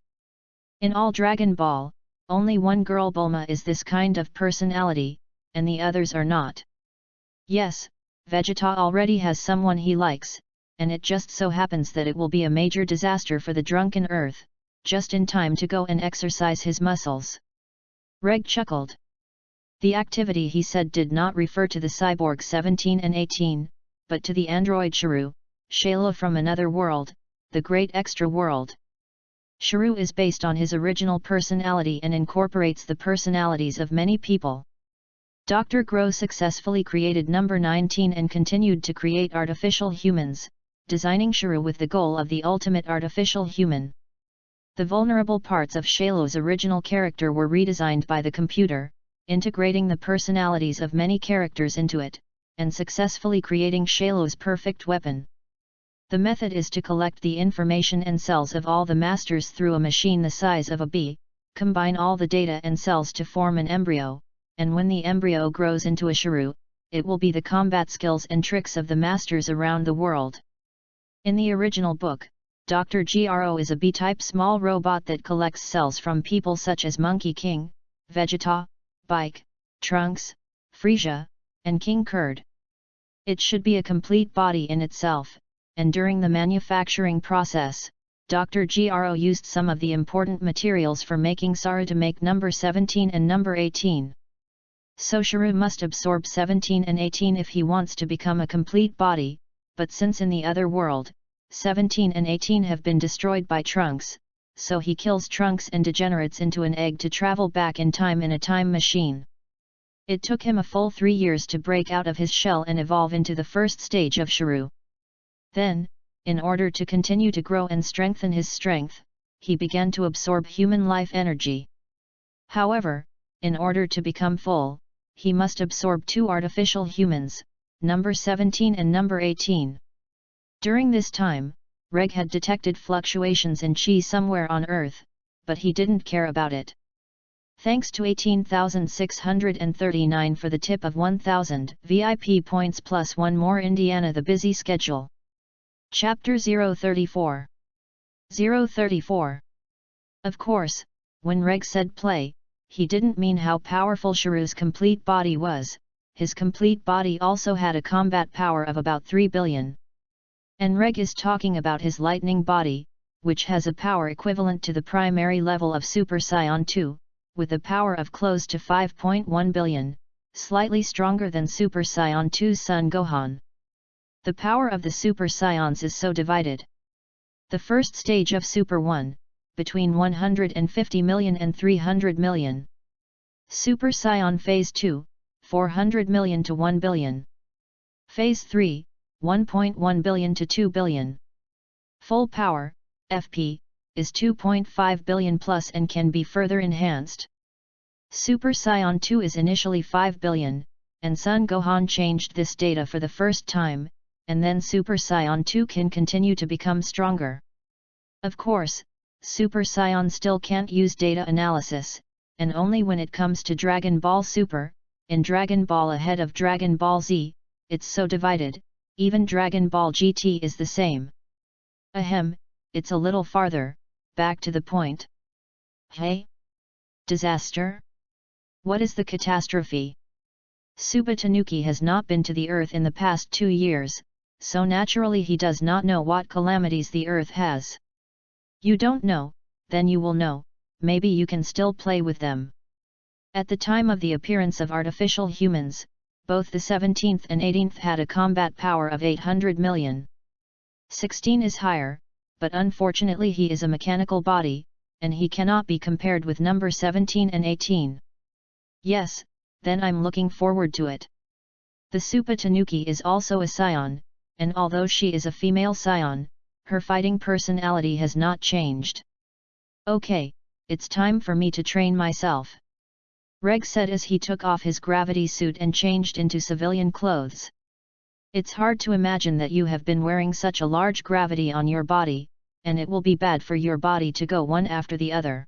In all Dragon Ball, only one girl Bulma is this kind of personality, and the others are not. Yes, Vegeta already has someone he likes, and it just so happens that it will be a major disaster for the drunken Earth, just in time to go and exercise his muscles. Reg chuckled. The activity he said did not refer to the cyborg 17 and 18, but to the android Shuru, Shayla from another world, the Great Extra World. Shuru is based on his original personality and incorporates the personalities of many people. Dr. Gro successfully created number 19 and continued to create artificial humans, designing Shuru with the goal of the ultimate artificial human. The vulnerable parts of Shayla's original character were redesigned by the computer, integrating the personalities of many characters into it, and successfully creating Shayla's perfect weapon. The method is to collect the information and cells of all the masters through a machine the size of a bee, combine all the data and cells to form an embryo, and when the embryo grows into a Shuru, it will be the combat skills and tricks of the masters around the world. In the original book, Dr. Gro is a bee-type small robot that collects cells from people such as Monkey King, Vegeta, Bike, Trunks, Frieza, and King Kurd. It should be a complete body in itself, and during the manufacturing process, Dr. Gro used some of the important materials for making Saru to make number 17 and number 18. So Shuru must absorb 17 and 18 if he wants to become a complete body, but since in the other world, 17 and 18 have been destroyed by Trunks, so he kills Trunks and degenerates into an egg to travel back in time in a time machine. It took him a full 3 years to break out of his shell and evolve into the first stage of Shuru. Then, in order to continue to grow and strengthen his strength, he began to absorb human life energy. However, in order to become full, he must absorb 2 artificial humans, number 17 and number 18. During this time, Reg had detected fluctuations in chi somewhere on Earth, but he didn't care about it. Thanks to 18,639 for the tip of 1,000 VIP points plus 1 more Indiana the busy schedule. Chapter 034. 034. Of course, when Reg said play, he didn't mean how powerful Shuru's complete body was. His complete body also had a combat power of about 3 billion. And Reg is talking about his lightning body, which has a power equivalent to the primary level of Super Saiyan 2, with a power of close to 5.1 billion, slightly stronger than Super Saiyan 2's Son Gohan. The power of the Super Saiyans is so divided. The first stage of Super 1, between 150 million and 300 million. Super Saiyan Phase 2, 400 million to 1 billion. Phase 3, 1.1 billion to 2 billion. Full power, FP, is 2.5 billion plus and can be further enhanced. Super Saiyan 2 is initially 5 billion, and Son Gohan changed this data for the first time, and then Super Saiyan 2 can continue to become stronger. Of course, Super Saiyan still can't use data analysis, and only when it comes to Dragon Ball Super, in Dragon Ball ahead of Dragon Ball Z, it's so divided, even Dragon Ball GT is the same. Ahem, it's a little farther, back to the point. Hey? Disaster? What is the catastrophe? Supa Tanuki has not been to the earth in the past 2 years, so naturally he does not know what calamities the earth has. You don't know, then you will know, maybe you can still play with them. At the time of the appearance of artificial humans, both the 17th and 18th had a combat power of 800 million. 16 is higher, but unfortunately he is a mechanical body, and he cannot be compared with number 17 and 18. Yes, then I'm looking forward to it. The Supa Tanuki is also a Saiyan, and although she is a female Saiyan, her fighting personality has not changed. Okay, it's time for me to train myself. Reg said as he took off his gravity suit and changed into civilian clothes. It's hard to imagine that you have been wearing such a large gravity on your body, and it will be bad for your body to go one after the other.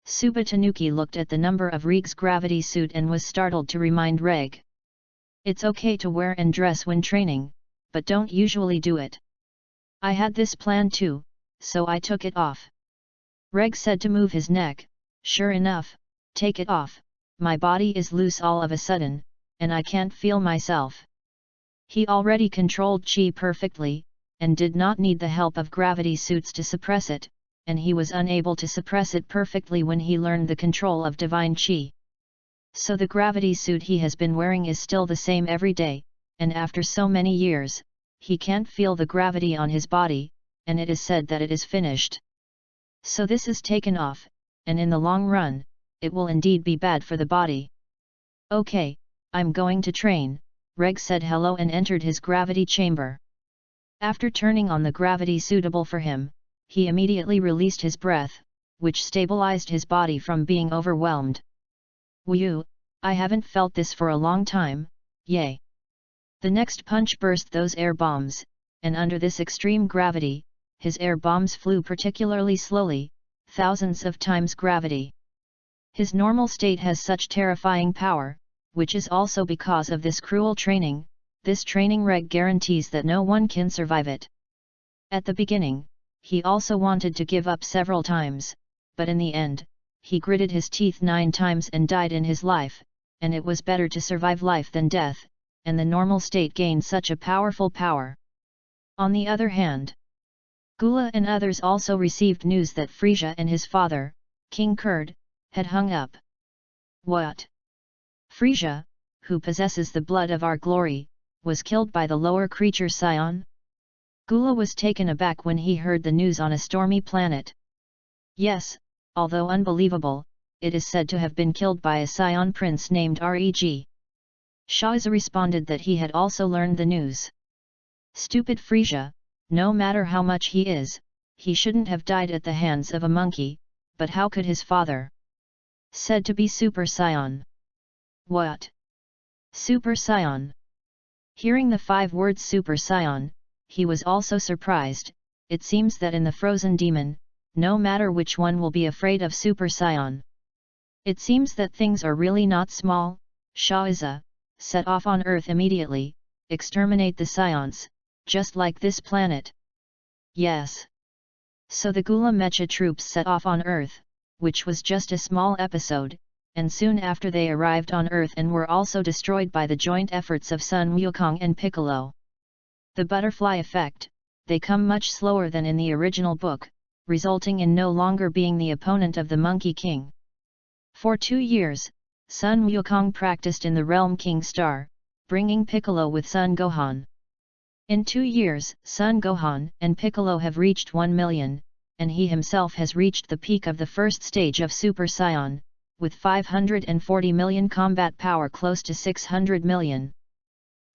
Supa Tanuki looked at the number of Reg's gravity suit and was startled to remind Reg. It's okay to wear and dress when training, but don't usually do it. I had this plan too, so I took it off. Reg said to move his neck. Sure enough, take it off, my body is loose all of a sudden, and I can't feel myself. He already controlled chi perfectly, and did not need the help of gravity suits to suppress it, and he was unable to suppress it perfectly when he learned the control of divine chi. So the gravity suit he has been wearing is still the same every day, and after so many years, he can't feel the gravity on his body, and it is said that it is finished. So this is taken off, and in the long run, it will indeed be bad for the body. Okay, I'm going to train, Reg said hello and entered his gravity chamber. After turning on the gravity suitable for him, he immediately released his breath, which stabilized his body from being overwhelmed. Whew, I haven't felt this for a long time, yay! The next punch burst those air bombs, and under this extreme gravity, his air bombs flew particularly slowly, thousands of times gravity. His normal state has such terrifying power, which is also because of this cruel training. This training Reg guarantees that no one can survive it. At the beginning, he also wanted to give up several times, but in the end, he gritted his teeth 9 times and died in his life, and it was better to survive life than death, and the normal state gained such a powerful power. On the other hand, Gula and others also received news that Frisia and his father, King Kurd, had hung up. What? Frisia, who possesses the blood of our glory, was killed by the lower creature Saiyan? Gula was taken aback when he heard the news on a stormy planet. Yes, although unbelievable, it is said to have been killed by a Saiyan prince named Reg. Shaiza responded that he had also learned the news. Stupid Frisia, no matter how much he shouldn't have died at the hands of a monkey, but how could his father? Said to be Super Saiyan. What? Super Saiyan? Hearing the 5 words Super Saiyan, he was also surprised. It seems that in the frozen demon, no matter which one will be afraid of Super Saiyan. It seems that things are really not small. Shaiza, set off on Earth immediately, exterminate the Saiyans, just like this planet. Yes. So the Gula Mecha troops set off on Earth, which was just a small episode, and soon after they arrived on Earth and were also destroyed by the joint efforts of Sun Wukong and Piccolo. The butterfly effect, they come much slower than in the original book, resulting in no longer being the opponent of the Monkey King. For 2 years, Sun Wukong practiced in the realm King Star, bringing Piccolo with Sun Gohan. In 2 years, Sun Gohan and Piccolo have reached 1 million, and he himself has reached the peak of the first stage of Super Saiyan, with 540 million combat power close to 600 million.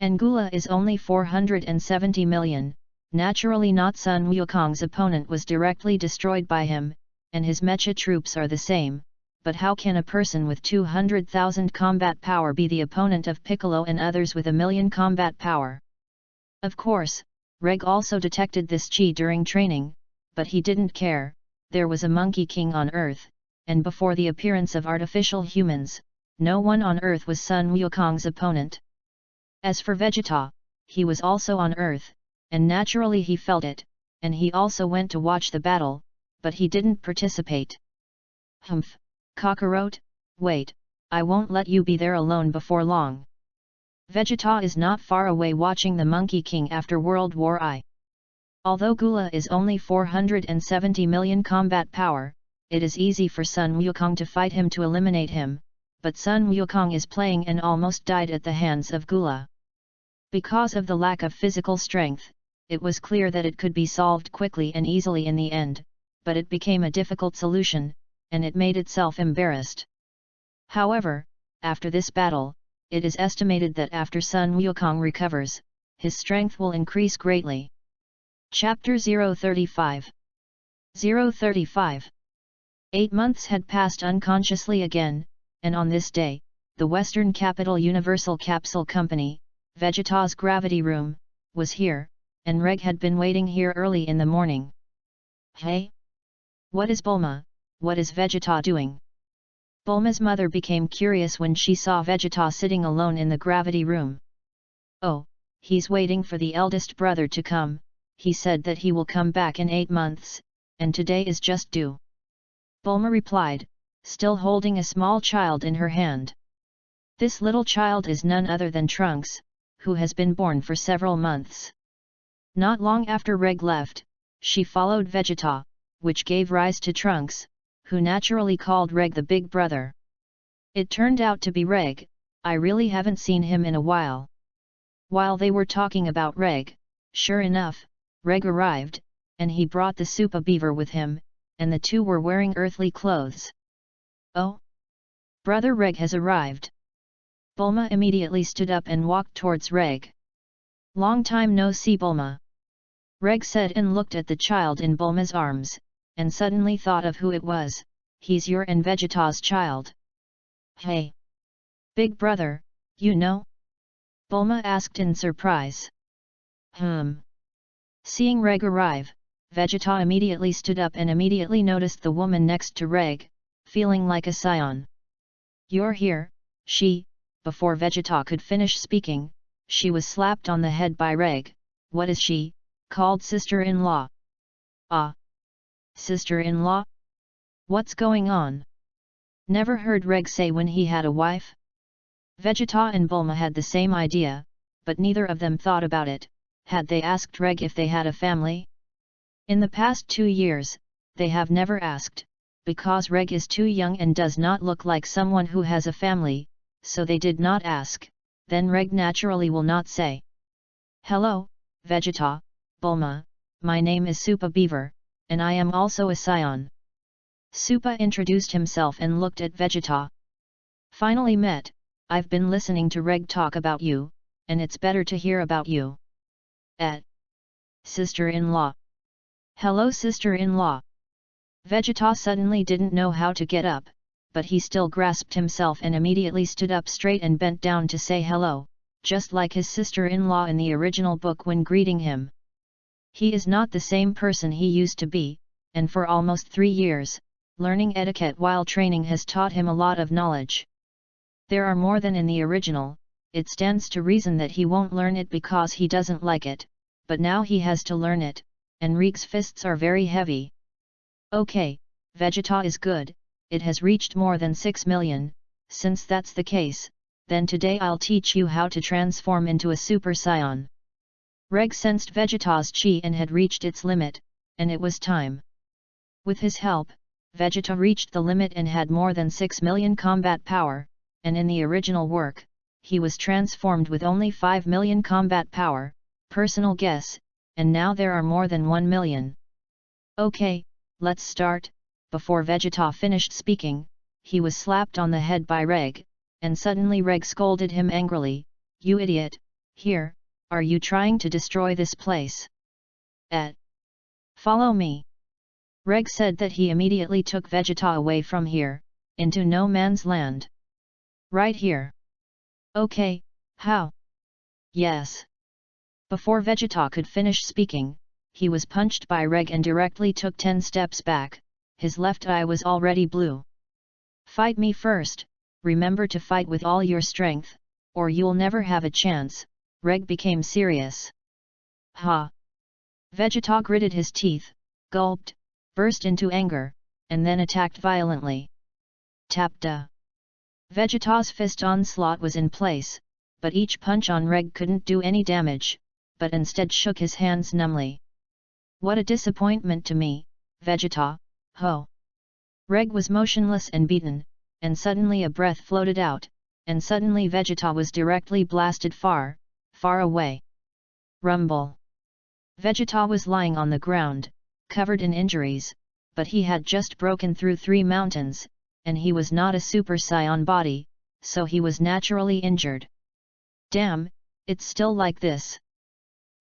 And Gula is only 470 million, naturally not Sun Wukong's opponent was directly destroyed by him, and his mecha troops are the same, but how can a person with 200,000 combat power be the opponent of Piccolo and others with 1 million combat power? Of course, Reg also detected this chi during training, but he didn't care. There was a Monkey King on Earth, and before the appearance of artificial humans, no one on Earth was Sun Wukong's opponent. As for Vegeta, he was also on Earth, and naturally he felt it, and he also went to watch the battle, but he didn't participate. Humph, Kakarot, wait, I won't let you be there alone before long. Vegeta is not far away watching the Monkey King after World War I. Although Gula is only 470 million combat power, it is easy for Sun Wukong to fight him to eliminate him, but Sun Wukong is playing and almost died at the hands of Gula. Because of the lack of physical strength, it was clear that it could be solved quickly and easily in the end, but it became a difficult solution, and it made itself embarrassed. However, after this battle, it is estimated that after Sun Wukong recovers, his strength will increase greatly. Chapter 035 035 8 months had passed unconsciously again, and on this day, the Western Capital Universal Capsule Company, Vegeta's gravity room, was here, and Reg had been waiting here early in the morning. Hey? What is Bulma? What is Vegeta doing? Bulma's mother became curious when she saw Vegeta sitting alone in the gravity room. Oh, he's waiting for the eldest brother to come. He said that he will come back in 8 months, and today is just due. Bulma replied, still holding a small child in her hand. This little child is none other than Trunks, who has been born for several months. Not long after Reg left, she followed Vegeta, which gave rise to Trunks, who naturally called Reg the big brother. It turned out to be Reg. I really haven't seen him in a while. While they were talking about Reg, sure enough, Reg arrived, and he brought the Super Beaver with him, and the two were wearing earthly clothes. Oh! Brother Reg has arrived. Bulma immediately stood up and walked towards Reg. Long time no see, Bulma. Reg said and looked at the child in Bulma's arms, and suddenly thought of who it was. He's your and Vegeta's child. Hey! Big brother, you know? Bulma asked in surprise. Seeing Reg arrive, Vegeta immediately stood up and immediately noticed the woman next to Reg, feeling like a Saiyan. You're here, she. Before Vegeta could finish speaking, she was slapped on the head by Reg. What is she? Called sister-in-law. Ah! Sister-in-law? What's going on? Never heard Reg say when he had a wife? Vegeta and Bulma had the same idea, but neither of them thought about it. Had they asked Reg if they had a family? In the past 2 years, they have never asked, because Reg is too young and does not look like someone who has a family, so they did not ask. Then Reg naturally will not say. Hello, Vegeta, Bulma, my name is Super Beaver, and I am also a Saiyan. Super introduced himself and looked at Vegeta. Finally met. I've been listening to Reg talk about you, and it's better to hear about you. Sister-in-law. Hello, sister-in-law. Vegeta suddenly didn't know how to get up, but he still grasped himself and immediately stood up straight and bent down to say hello, just like his sister-in-law in the original book when greeting him. He is not the same person he used to be, and for almost 3 years, learning etiquette while training has taught him a lot of knowledge. There are more than in the original. It stands to reason that he won't learn it because he doesn't like it, but now he has to learn it, and Rig's fists are very heavy. Okay, Vegeta is good, it has reached more than 6 million, since that's the case, then today I'll teach you how to transform into a Super Saiyan. Reg sensed Vegeta's chi and had reached its limit, and it was time. With his help, Vegeta reached the limit and had more than 6 million combat power, and in the original work, he was transformed with only 5 million combat power, personal guess, and now there are more than 1 million. Okay, let's start. Before Vegeta finished speaking, he was slapped on the head by Reg, and suddenly Reg scolded him angrily, you idiot, here, are you trying to destroy this place? Follow me. Reg said that he immediately took Vegeta away from here, into no man's land. Right here. Okay, how? Yes. Before Vegeta could finish speaking, he was punched by Reg and directly took 10 steps back, his left eye was already blue. Fight me first, remember to fight with all your strength, or you'll never have a chance. Reg became serious. Ha! Vegeta gritted his teeth, gulped, burst into anger, and then attacked violently. Tapda! Vegeta's fist onslaught was in place, but each punch on Reg couldn't do any damage, but instead shook his hands numbly. What a disappointment to me, Vegeta, ho! Reg was motionless and beaten, and suddenly a breath floated out, and suddenly Vegeta was directly blasted far, far away. Rumble! Vegeta was lying on the ground, covered in injuries, but he had just broken through 3 mountains, and he was not a Super Saiyan body, so he was naturally injured. Damn, it's still like this.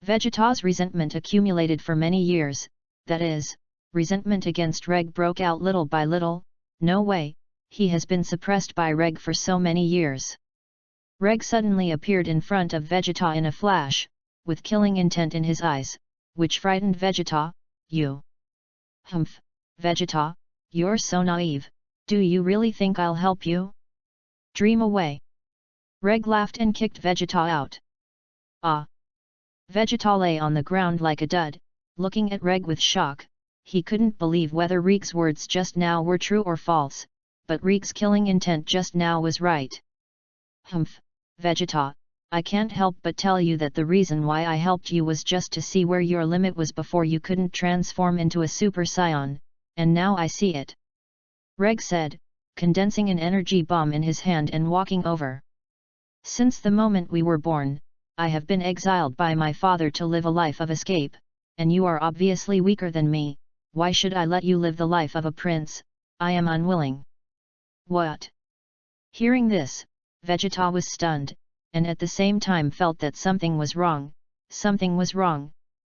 Vegeta's resentment accumulated for many years, that is, resentment against Reg broke out little by little. No way, he has been suppressed by Reg for so many years. Reg suddenly appeared in front of Vegeta in a flash, with killing intent in his eyes, which frightened Vegeta. You. Humph, Vegeta, you're so naive, do you really think I'll help you? Dream away. Reg laughed and kicked Vegeta out. Ah! Vegeta lay on the ground like a dud, looking at Reg with shock. He couldn't believe whether Reg's words just now were true or false, but Reg's killing intent just now was right. Humph, Vegeta, I can't help but tell you that the reason why I helped you was just to see where your limit was before you couldn't transform into a Super Saiyan, and now I see it. Reg said, condensing an energy bomb in his hand and walking over. Since the moment we were born, I have been exiled by my father to live a life of escape, and you are obviously weaker than me. Why should I let you live the life of a prince? I am unwilling. What? Hearing this, Vegeta was stunned, and at the same time felt that something was wrong,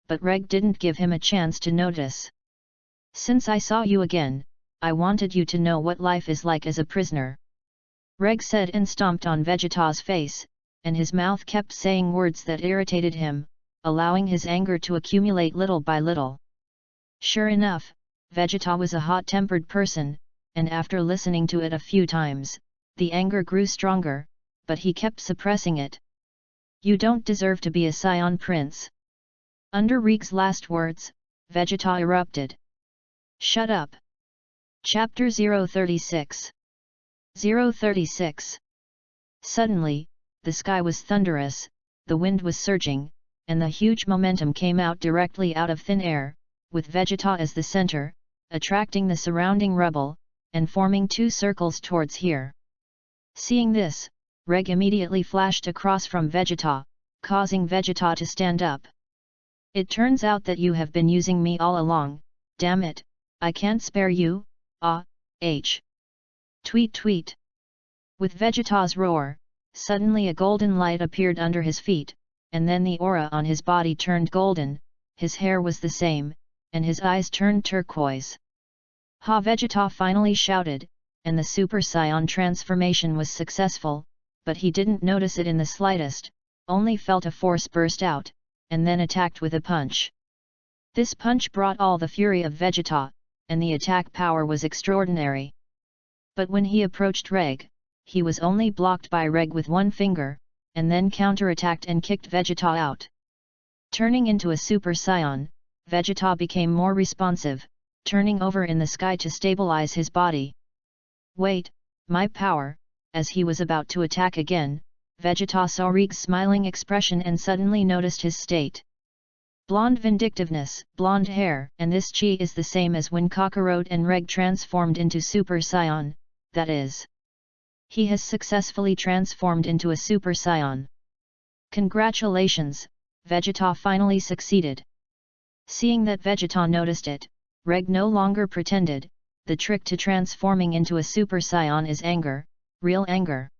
but Reg didn't give him a chance to notice. Since I saw you again, I wanted you to know what life is like as a prisoner. Reg said and stomped on Vegeta's face, and his mouth kept saying words that irritated him, allowing his anger to accumulate little by little. Sure enough, Vegeta was a hot-tempered person, and after listening to it a few times, the anger grew stronger, but he kept suppressing it. You don't deserve to be a Saiyan prince. Under Reg's last words, Vegeta erupted. Shut up. Chapter 036. 036. Suddenly, the sky was thunderous, the wind was surging, and the huge momentum came out directly out of thin air, with Vegeta as the center, attracting the surrounding rubble, and forming 2 circles towards here. Seeing this, Reg immediately flashed across from Vegeta, causing Vegeta to stand up. It turns out that you have been using me all along, damn it, I can't spare you, Tweet tweet. With Vegeta's roar, suddenly a golden light appeared under his feet, and then the aura on his body turned golden, his hair was the same, and his eyes turned turquoise. Ha! Vegeta finally shouted, and the Super Saiyan transformation was successful, but he didn't notice it in the slightest, only felt a force burst out, and then attacked with a punch. This punch brought all the fury of Vegeta, and the attack power was extraordinary. But when he approached Reg, he was only blocked by Reg with one finger, and then counterattacked and kicked Vegeta out. Turning into a Super Saiyan, Vegeta became more responsive, turning over in the sky to stabilize his body. Wait, my power! As he was about to attack again, Vegeta saw Reg's smiling expression and suddenly noticed his state. Blonde vindictiveness, blonde hair, and this chi is the same as when Kakarot and Reg transformed into Super Saiyan, that is. He has successfully transformed into a Super Saiyan. Congratulations, Vegeta finally succeeded. Seeing that Vegeta noticed it, Reg no longer pretended. The trick to transforming into a Super Saiyan is anger, real anger.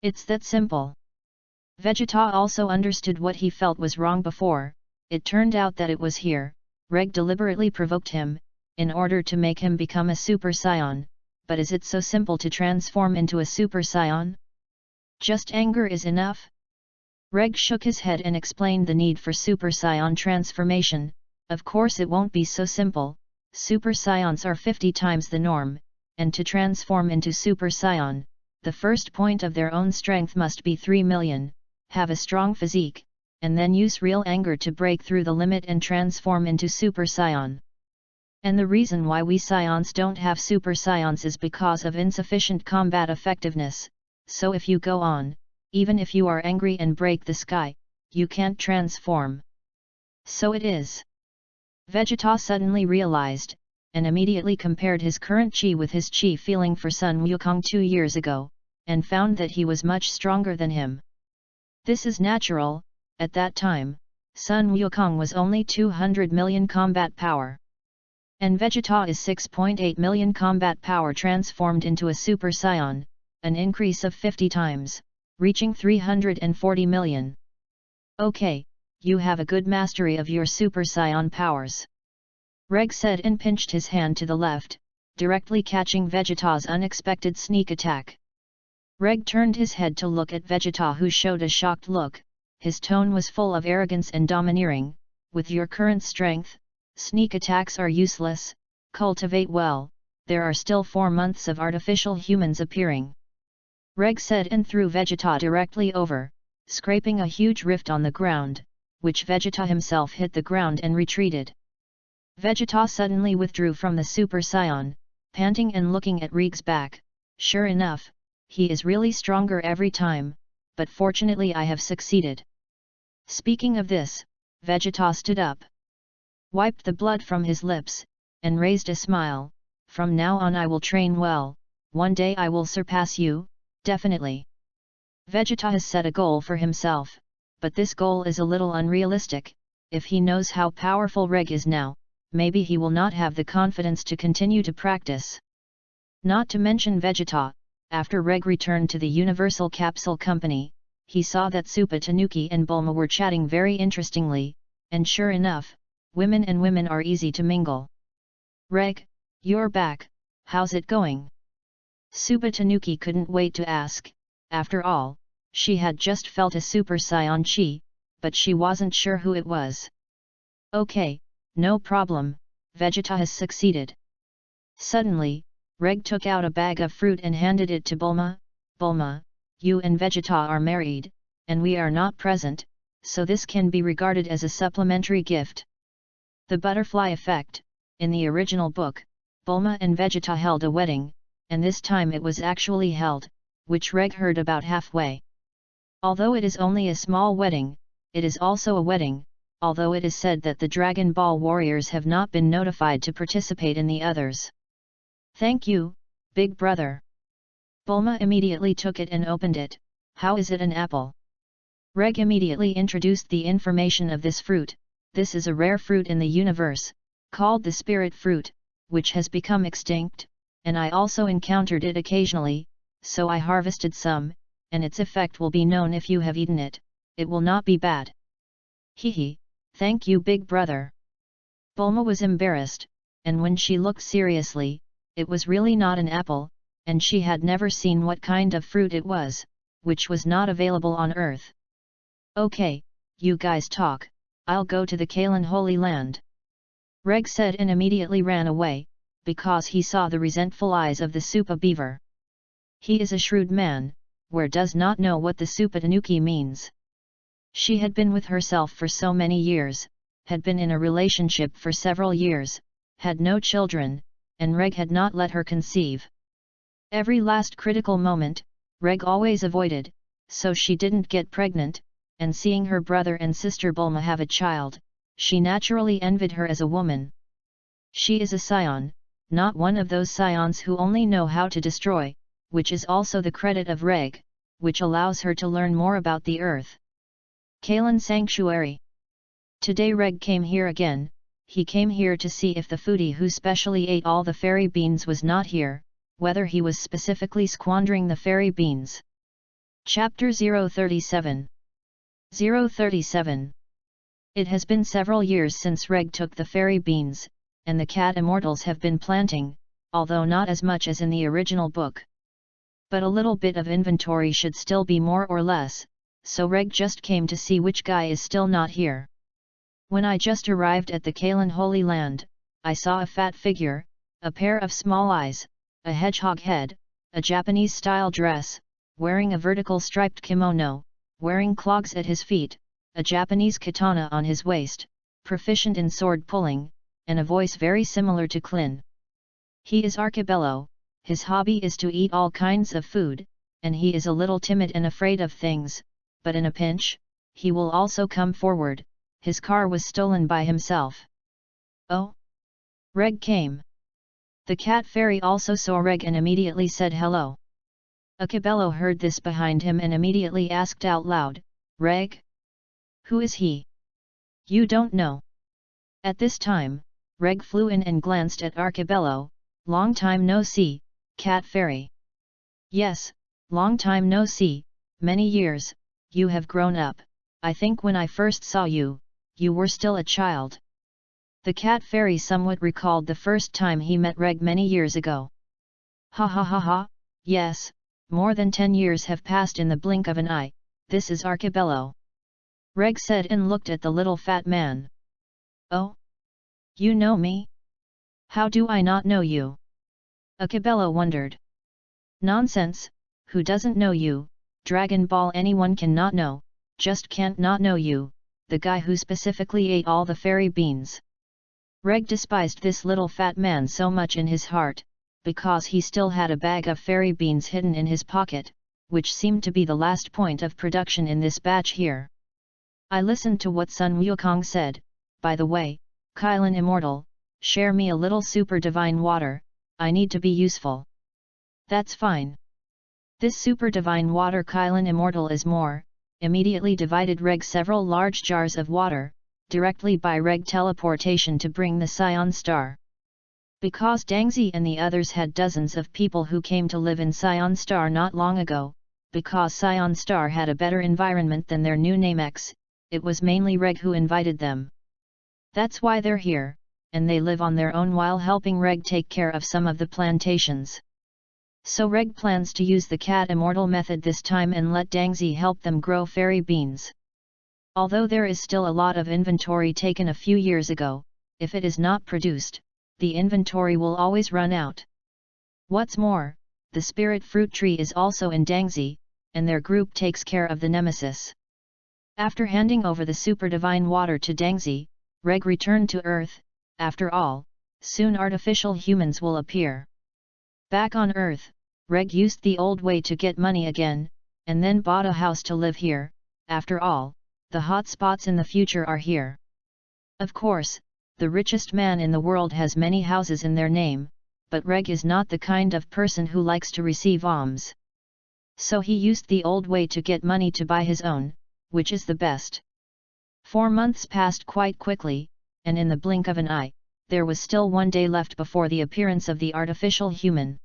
It's that simple. Vegeta also understood what he felt was wrong before. It turned out that it was here, Reg deliberately provoked him, in order to make him become a Super Saiyan, but is it so simple to transform into a Super Saiyan? Just anger is enough? Reg shook his head and explained the need for Super Saiyan transformation. Of course it won't be so simple, Super Saiyans are 50 times the norm, and to transform into Super Saiyan, the first point of their own strength must be 3 million, have a strong physique, and then use real anger to break through the limit and transform into Super Saiyan. And the reason why we Saiyans don't have Super Saiyans is because of insufficient combat effectiveness, so if you go on, even if you are angry and break the sky, you can't transform. So it is. Vegeta suddenly realized, and immediately compared his current chi with his chi feeling for Sun Wukong 2 years ago, and found that he was much stronger than him. This is natural. At that time, Sun Wukong was only 200 million combat power. And Vegeta is 6.8 million combat power transformed into a Super Saiyan, an increase of 50 times, reaching 340 million. Okay, you have a good mastery of your Super Saiyan powers. Reg said and pinched his hand to the left, directly catching Vegeta's unexpected sneak attack. Reg turned his head to look at Vegeta, who showed a shocked look. His tone was full of arrogance and domineering. With your current strength, sneak attacks are useless. Cultivate well, there are still 4 months of artificial humans appearing. Reg said and threw Vegeta directly over, scraping a huge rift on the ground, which Vegeta himself hit the ground and retreated. Vegeta suddenly withdrew from the Super Saiyan, panting and looking at Reg's back. Sure enough, he is really stronger every time, but fortunately I have succeeded. Speaking of this, Vegeta stood up, wiped the blood from his lips, and raised a smile. From now on I will train well, one day I will surpass you, definitely. Vegeta has set a goal for himself, but this goal is a little unrealistic. If he knows how powerful Reg is now, maybe he will not have the confidence to continue to practice. Not to mention Vegeta, after Reg returned to the Universal Capsule Company, he saw that Supa Tanuki and Bulma were chatting very interestingly, and sure enough, women are easy to mingle. Reg, you're back, how's it going? Supa Tanuki couldn't wait to ask. After all, she had just felt a Super Saiyan chi, but she wasn't sure who it was. Okay, no problem, Vegeta has succeeded. Suddenly, Reg took out a bag of fruit and handed it to Bulma. Bulma, you and Vegeta are married, and we are not present, so this can be regarded as a supplementary gift. The butterfly effect. In the original book, Bulma and Vegeta held a wedding, and this time it was actually held, which Reg heard about halfway. Although it is only a small wedding, it is also a wedding, although it is said that the Dragon Ball warriors have not been notified to participate in the others. Thank you, big brother. Bulma immediately took it and opened it. How is it an apple? Reg immediately introduced the information of this fruit. This is a rare fruit in the universe, called the spirit fruit, which has become extinct, and I also encountered it occasionally, so I harvested some, and its effect will be known if you have eaten it. It will not be bad. Hehe, thank you big brother. Bulma was embarrassed, and when she looked seriously, it was really not an apple, and she had never seen what kind of fruit it was, which was not available on Earth. Okay, you guys talk, I'll go to the Kalen Holy Land. Reg said and immediately ran away, because he saw the resentful eyes of the Supa beaver. He is a shrewd man, where does not know what the Supa Tanuki means. She had been with herself for so many years, had been in a relationship for several years, had no children, and Reg had not let her conceive. Every last critical moment, Reg always avoided, so she didn't get pregnant, and seeing her brother and sister Bulma have a child, she naturally envied her as a woman. She is a Saiyan, not one of those Saiyans who only know how to destroy, which is also the credit of Reg, which allows her to learn more about the earth. Kalen Sanctuary. Today Reg came here again. He came here to see if the foodie who specially ate all the fairy beans was not here, whether he was specifically squandering the fairy beans. Chapter 037. 037. It has been several years since Reg took the fairy beans, and the cat immortals have been planting, although not as much as in the original book. But a little bit of inventory should still be more or less, so Reg just came to see which guy is still not here. When I just arrived at the Kalen Holy Land, I saw a fat figure, a pair of small eyes, a hedgehog head, a Japanese-style dress, wearing a vertical striped kimono, wearing clogs at his feet, a Japanese katana on his waist, proficient in sword pulling, and a voice very similar to Klin. He is Archibello, his hobby is to eat all kinds of food, and he is a little timid and afraid of things, but in a pinch, he will also come forward. His car was stolen by himself. Oh! Reg came. The cat fairy also saw Reg and immediately said hello. Acabello heard this behind him and immediately asked out loud, Reg? Who is he? You don't know. At this time, Reg flew in and glanced at Arcabello. Long time no see, cat fairy. Yes, long time no see, many years, you have grown up. I think when I first saw you, you were still a child. The cat fairy somewhat recalled the first time he met Reg many years ago. Ha ha ha ha, yes, more than 10 years have passed in the blink of an eye. This is Arcabello. Reg said and looked at the little fat man. Oh? You know me? How do I not know you? Acabello wondered. Nonsense, who doesn't know you? Dragon Ball anyone can not know, just can't not know you, the guy who specifically ate all the fairy beans. Reg despised this little fat man so much in his heart, because he still had a bag of fairy beans hidden in his pocket, which seemed to be the last point of production in this batch here. I listened to what Sun Wukong said. By the way, Kylan Immortal, share me a little super divine water, I need to be useful. That's fine. This super divine water Kylan Immortal is more, immediately divided Reg several large jars of water, directly by Reg teleportation to bring the Saiyan star. Because Dangzi and the others had dozens of people who came to live in Saiyan star not long ago, because Saiyan star had a better environment than their new Namex, it was mainly Reg who invited them. That's why they're here, and they live on their own while helping Reg take care of some of the plantations. So Reg plans to use the cat immortal method this time and let Dangzi help them grow fairy beans. Although there is still a lot of inventory taken a few years ago, if it is not produced, the inventory will always run out. What's more, the spirit fruit tree is also in Dangzi, and their group takes care of the nemesis. After handing over the super divine water to Dangzi, Reg returned to Earth. After all, soon artificial humans will appear. Back on Earth, Reg used the old way to get money again, and then bought a house to live here. After all, the hot spots in the future are here. Of course, the richest man in the world has many houses in their name, but Reg is not the kind of person who likes to receive alms. So he used the old way to get money to buy his own, which is the best. 4 months passed quite quickly, and in the blink of an eye, there was still 1 day left before the appearance of the artificial human.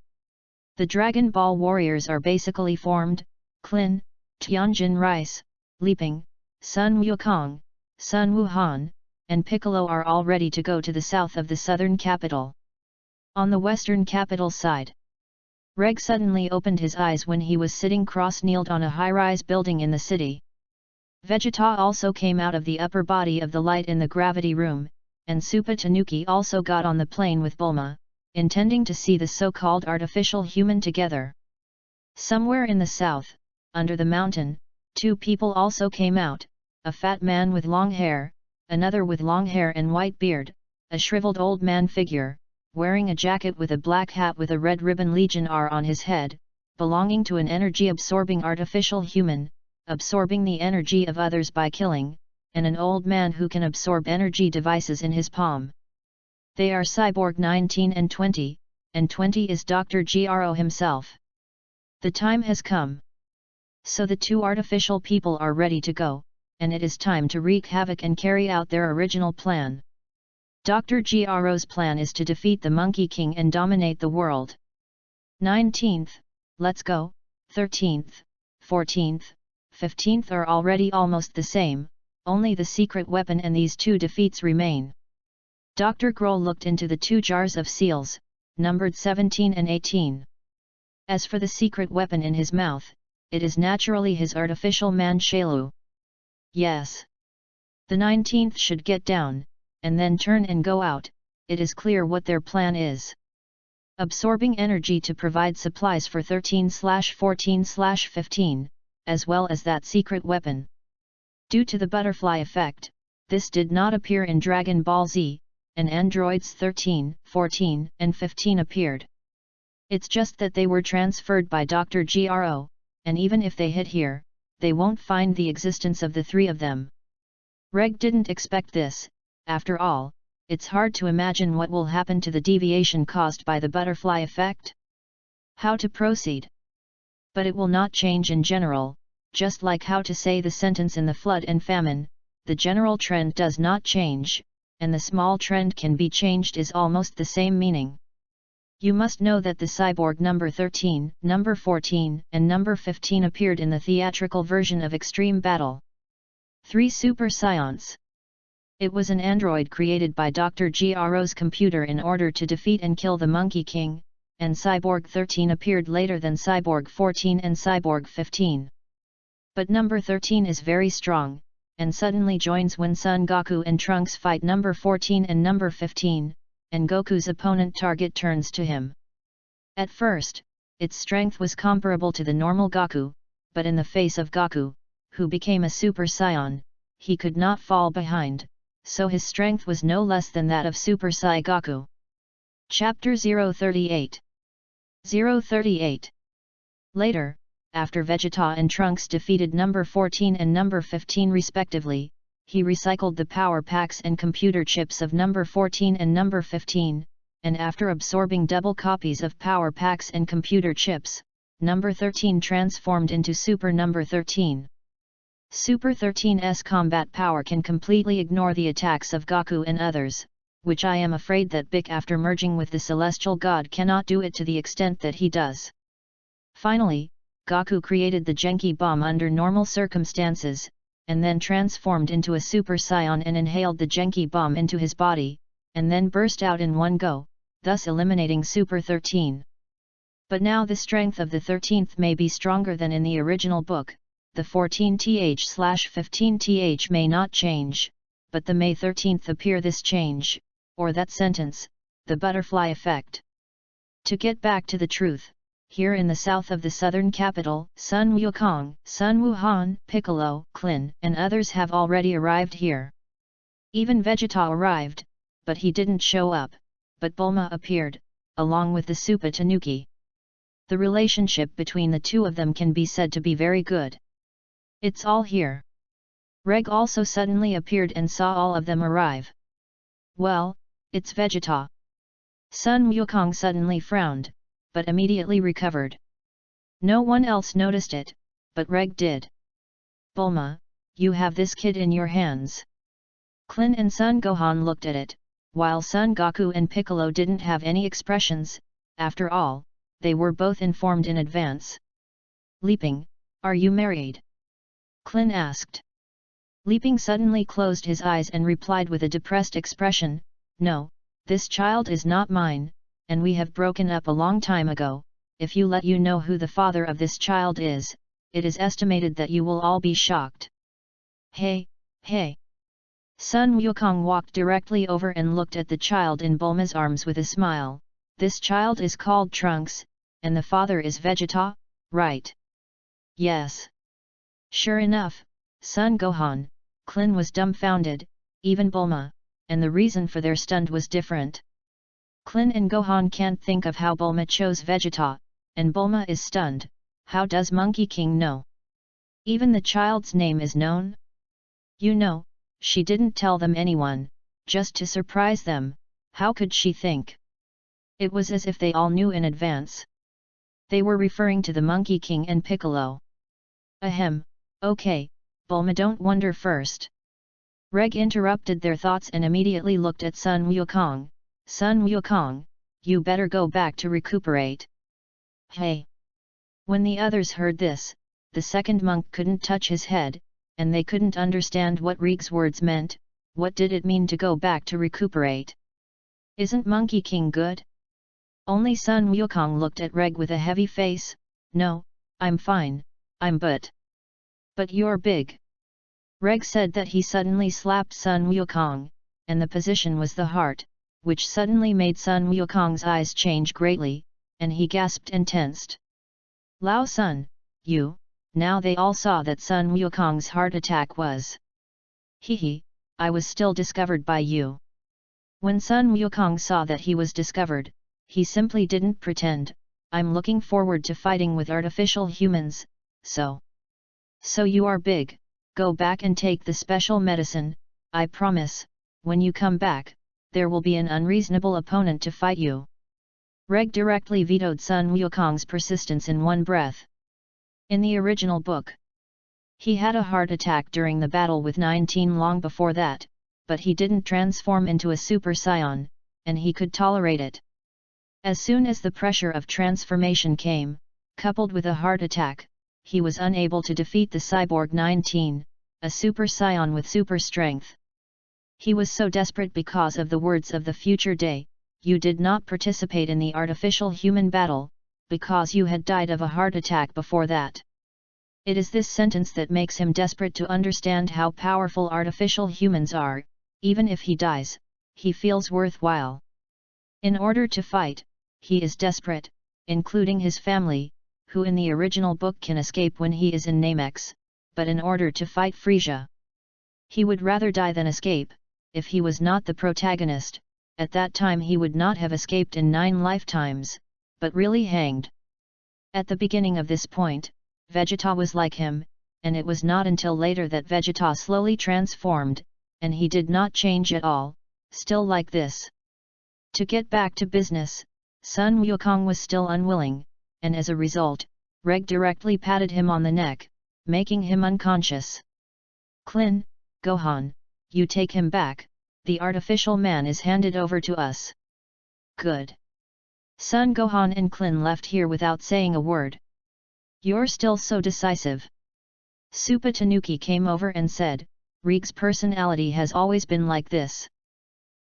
The Dragon Ball warriors are basically formed. Klin, Tianjin Rice, Liping, Sun Wukong, Sun Wuhan, and Piccolo are all ready to go to the south of the southern capital. On the western capital side, Reg suddenly opened his eyes when he was sitting cross-kneeled on a high-rise building in the city. Vegeta also came out of the upper body of the light in the gravity room, and Supa Tanuki also got on the plane with Bulma, intending to see the so-called artificial human together. Somewhere in the south, under the mountain, 2 people also came out, a fat man with long hair, another with long hair and white beard, a shriveled old man figure, wearing a jacket with a black hat with a red ribbon Legion R on his head, belonging to an energy-absorbing artificial human, absorbing the energy of others by killing, and an old man who can absorb energy devices in his palm. They are Cyborg 19 and 20 is Dr. Gro himself. The time has come. So the 2 artificial people are ready to go, and it is time to wreak havoc and carry out their original plan. Dr. Gro's plan is to defeat the Monkey King and dominate the world. 19th, let's go, 13th, 14th, 15th are already almost the same, only the secret weapon and these 2 defeats remain. Dr. Grohl looked into the 2 jars of seals, numbered 17 and 18. As for the secret weapon in his mouth, it is naturally his artificial man Shalu. Yes. The 19th should get down, and then turn and go out. It is clear what their plan is. Absorbing energy to provide supplies for 13/14/15, as well as that secret weapon. Due to the butterfly effect, this did not appear in Dragon Ball Z, and androids 13, 14, and 15 appeared. It's just that they were transferred by Dr. Gro, and even if they hit here, they won't find the existence of the three of them. Reg didn't expect this. After all, it's hard to imagine what will happen to the deviation caused by the butterfly effect. How to proceed? But it will not change in general, just like how to say the sentence in the flood and famine, the general trend does not change, and the small trend can be changed is almost the same meaning. You must know that the cyborg number 13, number 14, and number 15 appeared in the theatrical version of Extreme Battle 3 Super Saiyan. It was an android created by Dr. Gro's computer in order to defeat and kill the Monkey King, and Cyborg 13 appeared later than Cyborg 14 and Cyborg 15. But number 13 is very strong, and suddenly joins when Son Goku and Trunks fight number 14 and number 15, and Goku's opponent target turns to him. At first, its strength was comparable to the normal Goku, but in the face of Goku, who became a Super Saiyan, he could not fall behind, so his strength was no less than that of Super Sai Goku. Chapter 038. 038. Later, after Vegeta and Trunks defeated number 14 and number 15 respectively, he recycled the power packs and computer chips of number 14 and number 15, and after absorbing double copies of power packs and computer chips, number 13 transformed into Super number 13. Super 13's combat power can completely ignore the attacks of Goku and others, which I am afraid that Bic after merging with the celestial god cannot do it to the extent that he does. Finally, Goku created the Genki bomb under normal circumstances, and then transformed into a Super Saiyan and inhaled the Genki bomb into his body, and then burst out in one go, thus eliminating Super 13. But now the strength of the 13th may be stronger than in the original book. The 14th/15th may not change, but the May 13th appear this change, or that sentence, the butterfly effect. To get back to the truth, here in the south of the southern capital, Sun Wukong, Sun Wuhan, Piccolo, Klin, and others have already arrived here. Even Vegeta arrived, but he didn't show up, but Bulma appeared, along with the Supa Tanuki. The relationship between the two of them can be said to be very good. It's all here. Reg also suddenly appeared and saw all of them arrive. Well, it's Vegeta. Sun Wukong suddenly frowned, but immediately recovered. No one else noticed it, but Reg did. Bulma, you have this kid in your hands. Klin and Son Gohan looked at it, while Son Goku and Piccolo didn't have any expressions. After all, they were both informed in advance. Leaping, are you married? Klin asked. Leaping suddenly closed his eyes and replied with a depressed expression, no, this child is not mine, and we have broken up a long time ago. If you let you know who the father of this child is, it is estimated that you will all be shocked. Hey, hey! Sun Wukong walked directly over and looked at the child in Bulma's arms with a smile. This child is called Trunks, and the father is Vegeta, right? Yes. Sure enough, Son Gohan, Klin was dumbfounded, even Bulma, and the reason for their stun was different. Klin and Gohan can't think of how Bulma chose Vegeta, and Bulma is stunned. How does Monkey King know? Even the child's name is known? You know, she didn't tell them anyone, just to surprise them. How could she think? It was as if they all knew in advance. They were referring to the Monkey King and Piccolo. Ahem. Okay, Bulma, don't wonder first. Reg interrupted their thoughts and immediately looked at Sun Wukong. Sun Wukong, you better go back to recuperate. Hey! When the others heard this, the second monk couldn't touch his head, and they couldn't understand what Reg's words meant. What did it mean to go back to recuperate? Isn't Monkey King good? Only Sun Wukong looked at Reg with a heavy face. No, I'm fine, But you're big. Reg said that he suddenly slapped Sun Wukong, and the position was the heart, which suddenly made Sun Wukong's eyes change greatly, and he gasped and tensed. Lao Sun, you, now they all saw that Sun Wukong's heart attack was. Hehe, I was still discovered by you. When Sun Wukong saw that he was discovered, he simply didn't pretend. I'm looking forward to fighting with artificial humans, So you are big, go back and take the special medicine, I promise, when you come back, there will be an unreasonable opponent to fight you. Reg directly vetoed Sun Wukong's persistence in one breath. In the original book, he had a heart attack during the battle with 19 long before that, but he didn't transform into a Super Saiyan, and he could tolerate it. As soon as the pressure of transformation came, coupled with a heart attack, he was unable to defeat the cyborg 19, a Super Saiyan with super strength. He was so desperate because of the words of the future day, "You did not participate in the artificial human battle, because you had died of a heart attack before that." It is this sentence that makes him desperate to understand how powerful artificial humans are. Even if he dies, he feels worthwhile. In order to fight, he is desperate, including his family, who in the original book can escape when he is in Namex, but in order to fight Frisia, he would rather die than escape. If he was not the protagonist, at that time he would not have escaped in 9 lifetimes, but really hanged. At the beginning of this point, Vegeta was like him, and it was not until later that Vegeta slowly transformed, and he did not change at all, still like this. To get back to business, Sun Wukong was still unwilling, and as a result, Reg directly patted him on the neck, making him unconscious. "Klin, Gohan, you take him back, the artificial man is handed over to us." "Good." Son Gohan and Klin left here without saying a word. "You're still so decisive." Supa Tanuki came over and said, "Rig's personality has always been like this.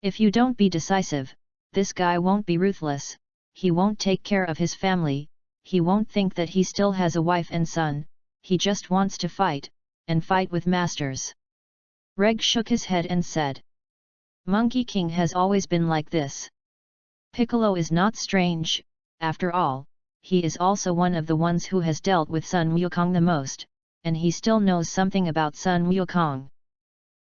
If you don't be decisive, this guy won't be ruthless, he won't take care of his family, he won't think that he still has a wife and son, he just wants to fight, and fight with masters." Reg shook his head and said, "Monkey King has always been like this. Piccolo is not strange, after all, he is also one of the ones who has dealt with Sun Wukong the most, and he still knows something about Sun Wukong."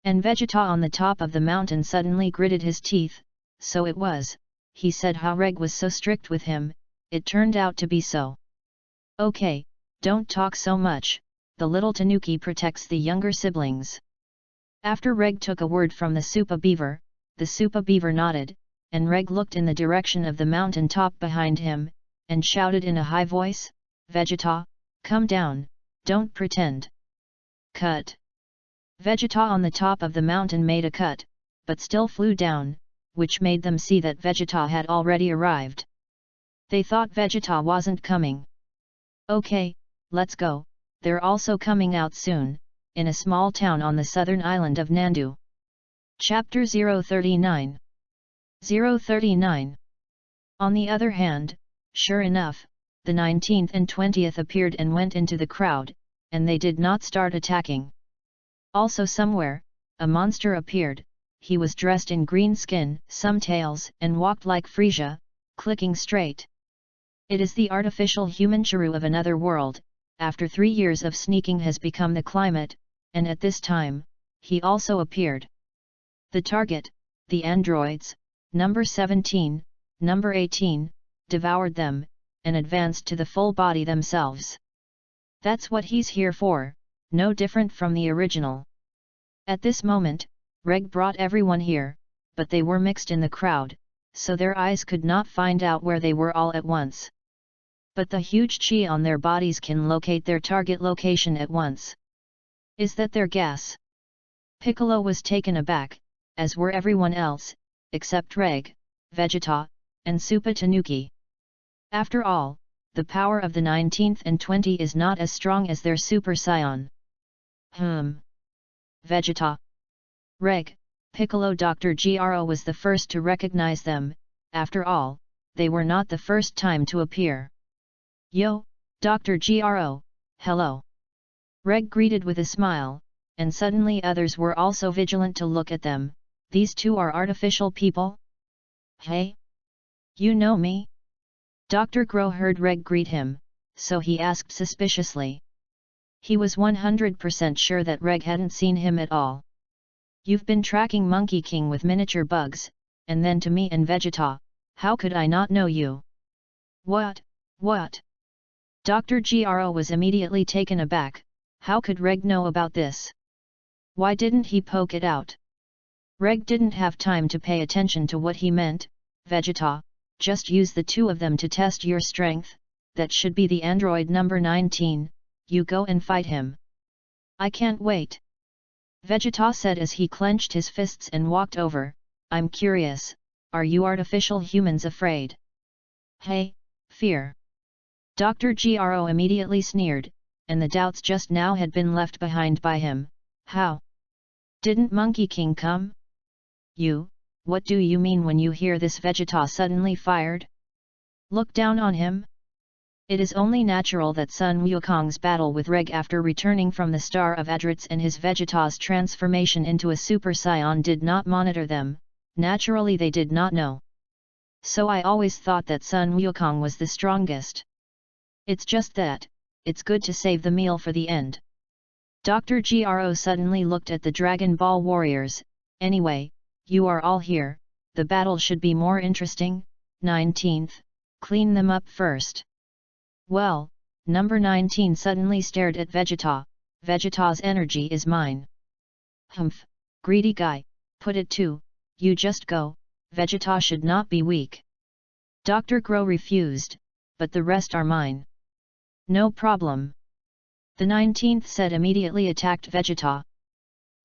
And Vegeta on the top of the mountain suddenly gritted his teeth. So it was, he said, how Reg was so strict with him, it turned out to be so. "Okay, don't talk so much, the little Tanuki protects the younger siblings." After Reg took a word from the Supa Beaver, the Supa Beaver nodded, and Reg looked in the direction of the mountain top behind him, and shouted in a high voice, "Vegeta, come down, don't pretend." Cut. Vegeta on the top of the mountain made a cut, but still flew down, which made them see that Vegeta had already arrived. They thought Vegeta wasn't coming. "Okay, let's go, they're also coming out soon," in a small town on the southern island of Nandu. Chapter 039. 039. On the other hand, sure enough, the 19th and 20th appeared and went into the crowd, and they did not start attacking. Also somewhere, a monster appeared. He was dressed in green skin, some tails, and walked like Frisia, clicking straight. It is the artificial human Chiru of another world, after 3 years of sneaking has become the climate, and at this time, he also appeared. The target, the androids, number 17, number 18, devoured them, and advanced to the full body themselves. That's what he's here for, no different from the original. At this moment, Reg brought everyone here, but they were mixed in the crowd, so their eyes could not find out where they were all at once. But the huge chi on their bodies can locate their target location at once. Is that their gas? Piccolo was taken aback, as were everyone else, except Reg, Vegeta, and Supa Tanuki. After all, the power of the 19th and 20 is not as strong as their Super Saiyan. Vegeta, Reg, Piccolo. Dr. Gro was the first to recognize them. After all, they were not the first time to appear. "Yo, Dr. Gro, hello." Reg greeted with a smile, and suddenly others were also vigilant to look at them. "These two are artificial people?" "Hey? You know me?" Dr. Gro heard Reg greet him, so he asked suspiciously. He was 100% sure that Reg hadn't seen him at all. "You've been tracking Monkey King with miniature bugs, and then to me and Vegeta, how could I not know you?" What? Dr. Gro was immediately taken aback. How could Reg know about this? Why didn't he poke it out? Reg didn't have time to pay attention to what he meant. Vegeta, just use the two of them to test your strength, that should be the android number 19, you go and fight him. I can't wait. Vegeta said as he clenched his fists and walked over. I'm curious, are you artificial humans afraid? Hey, fear. Dr. Gro immediately sneered, and the doubts just now had been left behind by him. How? Didn't Monkey King come? You, what do you mean when you hear this? Vegeta suddenly fired. Look down on him. It is only natural that Sun Wukong's battle with Reg after returning from the Star of Adrets and his Vegeta's transformation into a Super Saiyan did not monitor them, naturally they did not know. So I always thought that Sun Wukong was the strongest. It's just that, it's good to save the meal for the end. Dr. Gro suddenly looked at the Dragon Ball warriors. Anyway, you are all here, the battle should be more interesting. 19th, clean them up first. Well, number 19 suddenly stared at Vegeta. Vegeta's energy is mine. Humph, greedy guy, put it too, you just go, Vegeta should not be weak. Dr. Gro refused, but the rest are mine. No problem. The 19th said immediately attacked Vegeta.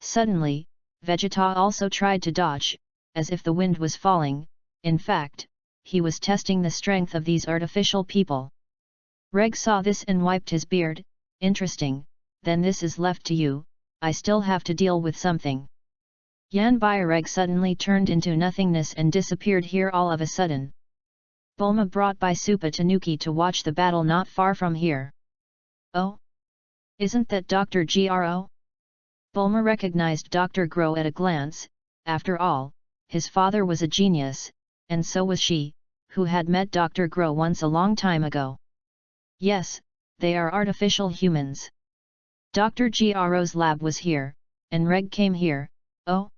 Suddenly, Vegeta also tried to dodge, as if the wind was falling. In fact, he was testing the strength of these artificial people. Reg saw this and wiped his beard. Interesting, then this is left to you, I still have to deal with something. Yan Bai Reg suddenly turned into nothingness and disappeared here all of a sudden. Bulma brought by Supa Tanuki to watch the battle not far from here. Oh? Isn't that Dr. Gro? Bulma recognized Dr. Gro at a glance. After all, his father was a genius, and so was she, who had met Dr. Gro once a long time ago. Yes, they are artificial humans. Dr. Gro's lab was here, and Reg came here. Oh?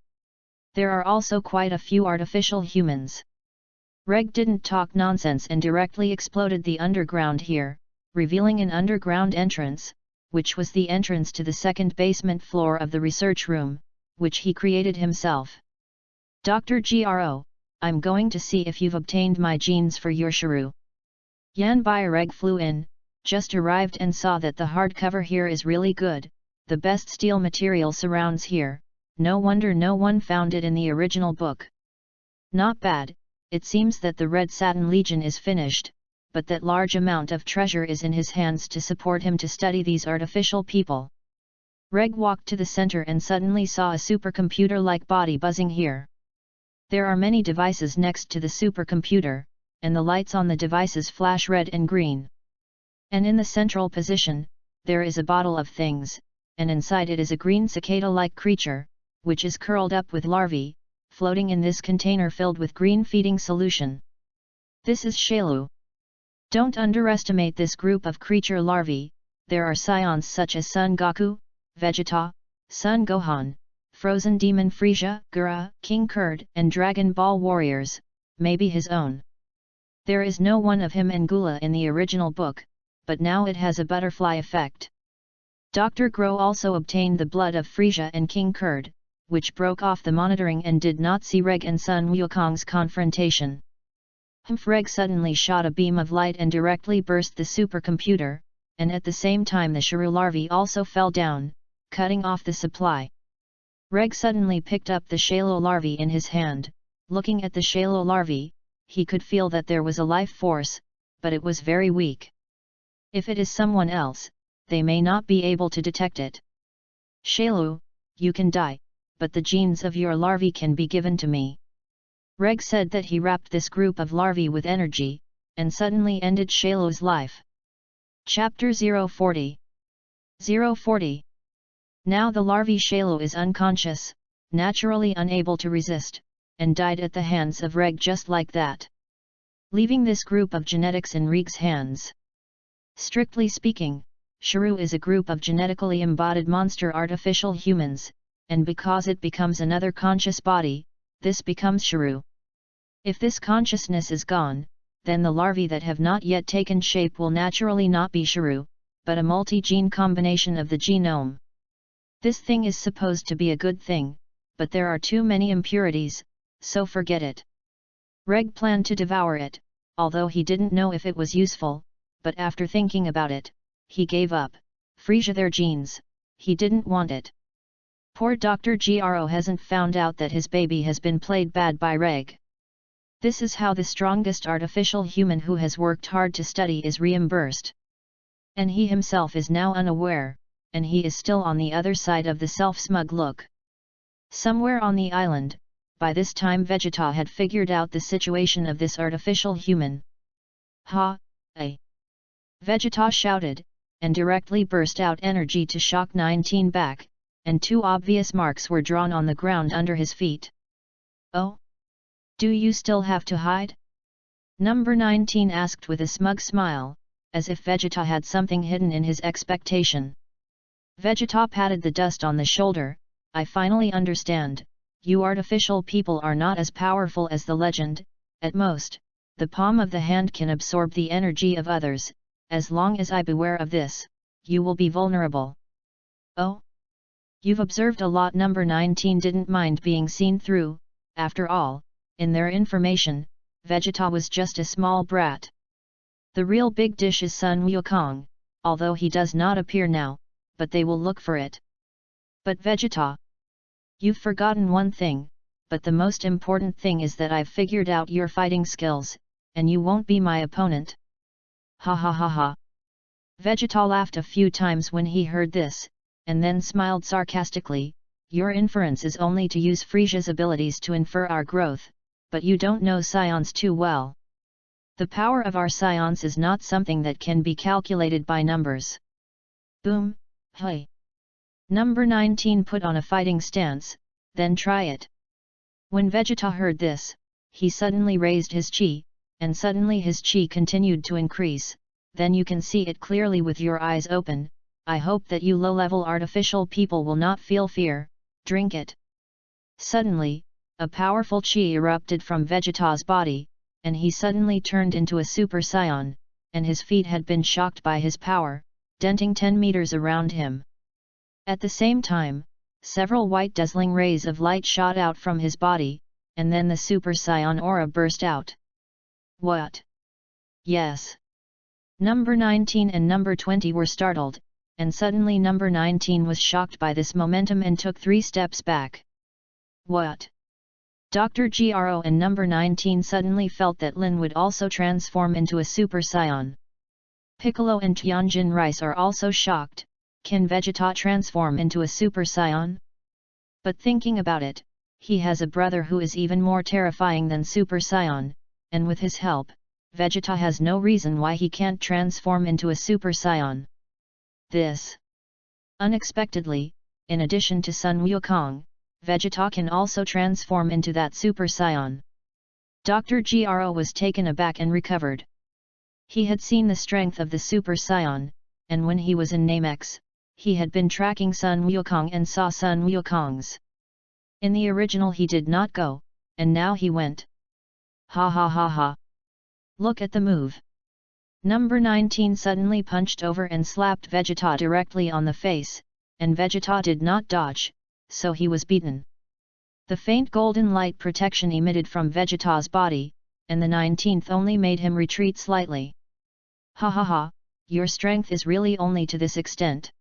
There are also quite a few artificial humans. Reg didn't talk nonsense and directly exploded the underground here, revealing an underground entrance, which was the entrance to the second basement floor of the research room, which he created himself. Dr. Gro, I'm going to see if you've obtained my genes for your Shuru. Yan Bai Reg flew in, just arrived and saw that the hardcover here is really good, the best steel material surrounds here, no wonder no one found it in the original book. Not bad, it seems that the Red Satin Legion is finished, but that large amount of treasure is in his hands to support him to study these artificial people. Reg walked to the center and suddenly saw a supercomputer-like body buzzing here. There are many devices next to the supercomputer, and the lights on the devices flash red and green. And in the central position, there is a bottle of things, and inside it is a green cicada-like creature, which is curled up with larvae, floating in this container filled with green feeding solution. This is Shailu. Don't underestimate this group of creature larvae. There are Saiyans such as Son Goku, Vegeta, Son Gohan, Frozen Demon Frieza, Gura, King Kurd, and Dragon Ball warriors, maybe his own. There is no one of him and Gula in the original book, but now it has a butterfly effect. Dr. Gro also obtained the blood of Frieza and King Kurd, which broke off the monitoring and did not see Reg and Sun Wukong's confrontation. Humph! Reg suddenly shot a beam of light and directly burst the supercomputer, and at the same time the Shuru larvae also fell down, cutting off the supply. Reg suddenly picked up the Shailu larvae in his hand. Looking at the Shailu larvae, he could feel that there was a life force, but it was very weak. If it is someone else, they may not be able to detect it. Shailu, you can die, but the genes of your larvae can be given to me. Reg said that he wrapped this group of larvae with energy, and suddenly ended Shailu's life. Chapter 040. 040. Now the larvae Shailu is unconscious, naturally unable to resist, and died at the hands of Reg just like that. Leaving this group of genetics in Reg's hands. Strictly speaking, Shuru is a group of genetically embodied monster artificial humans, and because it becomes another conscious body, this becomes Shuru. If this consciousness is gone, then the larvae that have not yet taken shape will naturally not be shrew, but a multi-gene combination of the genome. This thing is supposed to be a good thing, but there are too many impurities, so forget it. Reg planned to devour it, although he didn't know if it was useful, but after thinking about it, he gave up. Freesia their genes, he didn't want it. Poor Dr. Gro hasn't found out that his baby has been played bad by Reg. This is how the strongest artificial human who has worked hard to study is reimbursed. And he himself is now unaware, and he is still on the other side of the self-smug look. Somewhere on the island, by this time Vegeta had figured out the situation of this artificial human. Ha! Vegeta shouted, and directly burst out energy to shock 19 back, and 2 obvious marks were drawn on the ground under his feet. Oh? Do you still have to hide? Number 19 asked with a smug smile, as if Vegeta had something hidden in his expectation. Vegeta patted the dust on the shoulder. I finally understand, you artificial people are not as powerful as the legend. At most, the palm of the hand can absorb the energy of others. As long as I beware of this, you will be vulnerable. Oh? You've observed a lot. Number 19 didn't mind being seen through. After all, in their information, Vegeta was just a small brat. The real big dish is Sun Wukong, although he does not appear now, but they will look for it. But Vegeta, you've forgotten one thing, but the most important thing is that I've figured out your fighting skills, and you won't be my opponent. Ha ha ha ha. Vegeta laughed a few times when he heard this, and then smiled sarcastically. Your inference is only to use Friesia's abilities to infer our growth, but you don't know Saiyans too well. The power of our Saiyans is not something that can be calculated by numbers. Boom, hey. Number 19 put on a fighting stance, then try it. When Vegeta heard this, he suddenly raised his chi, and suddenly his chi continued to increase. Then you can see it clearly with your eyes open. I hope that you low-level artificial people will not feel fear. Drink it. Suddenly, a powerful chi erupted from Vegeta's body, and he suddenly turned into a Super Saiyan, and his feet had been shocked by his power, denting 10 meters around him. At the same time, several white dazzling rays of light shot out from his body, and then the Super Saiyan aura burst out. What? Yes. Number 19 and number 20 were startled, and suddenly number 19 was shocked by this momentum and took 3 steps back. What? Dr. Gro and number 19 suddenly felt that Lin would also transform into a Super Saiyan. Piccolo and Tianjin Rice are also shocked. Can Vegeta transform into a Super Saiyan? But thinking about it, he has a brother who is even more terrifying than Super Saiyan, and with his help, Vegeta has no reason why he can't transform into a Super Saiyan. This. Unexpectedly, in addition to Sun Wukong, Vegeta can also transform into that Super Saiyan. Dr. Gro was taken aback and recovered. He had seen the strength of the Super Saiyan, and when he was in Namex, he had been tracking Sun Wukong and saw Sun Wukong's. In the original he did not go, and now he went. Ha ha ha ha. Look at the move. Number 19 suddenly punched over and slapped Vegeta directly on the face, and Vegeta did not dodge, so he was beaten. The faint golden light protection emitted from Vegeta's body, and the 19th only made him retreat slightly. Ha ha ha, your strength is really only to this extent.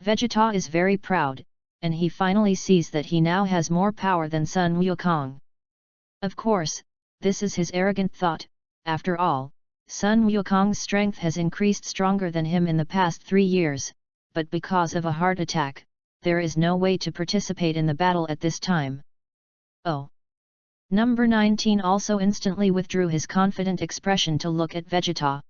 Vegeta is very proud, and he finally sees that he now has more power than Sun Wukong. Of course, this is his arrogant thought. After all, Sun Wukong's strength has increased stronger than him in the past 3 years, but because of a heart attack, there is no way to participate in the battle at this time. Oh! Number 19 also instantly withdrew his confident expression to look at Vegeta.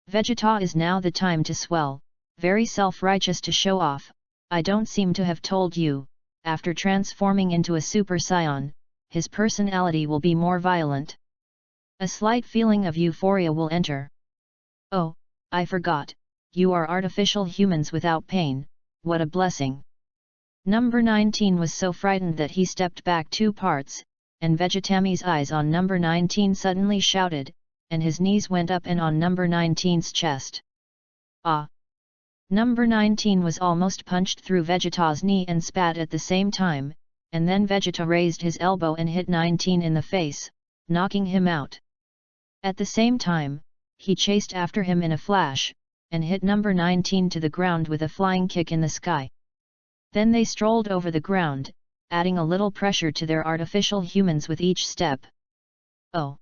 Vegeta is now the time to swell, very self-righteous to show off. I don't seem to have told you, after transforming into a Super Saiyan, his personality will be more violent. A slight feeling of euphoria will enter. Oh, I forgot, you are artificial humans without pain, what a blessing. Number 19 was so frightened that he stepped back 2 parts, and Vegetami's eyes on number 19 suddenly shouted, and his knees went up and on number 19's chest. Ah! Number 19 was almost punched through Vegeta's knee and spat at the same time, and then Vegeta raised his elbow and hit 19 in the face, knocking him out. At the same time, he chased after him in a flash, and hit number 19 to the ground with a flying kick in the sky. Then they strolled over the ground, adding a little pressure to their artificial humans with each step. Oh!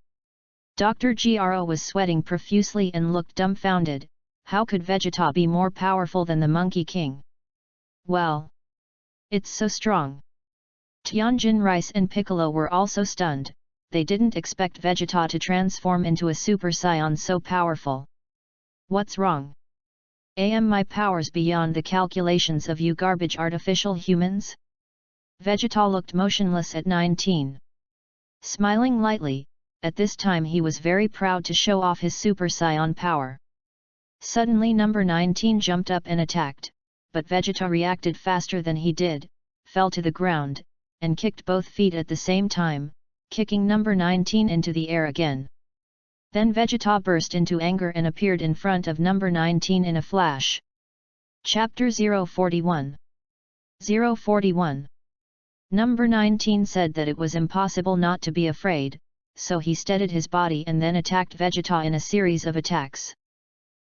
Dr. Gro was sweating profusely and looked dumbfounded. How could Vegeta be more powerful than the Monkey King? Well, it's so strong. Tianjin Rice and Piccolo were also stunned. They didn't expect Vegeta to transform into a Super Saiyan so powerful. What's wrong? My powers beyond the calculations of you garbage artificial humans? Vegeta looked motionless at 19. Smiling lightly, at this time he was very proud to show off his Super Saiyan power. Suddenly number 19 jumped up and attacked, but Vegeta reacted faster than he did, fell to the ground, and kicked both feet at the same time, kicking number 19 into the air again. Then Vegeta burst into anger and appeared in front of number 19 in a flash. Chapter 041. 041. Number 19 said that it was impossible not to be afraid, so he steadied his body and then attacked Vegeta in a series of attacks.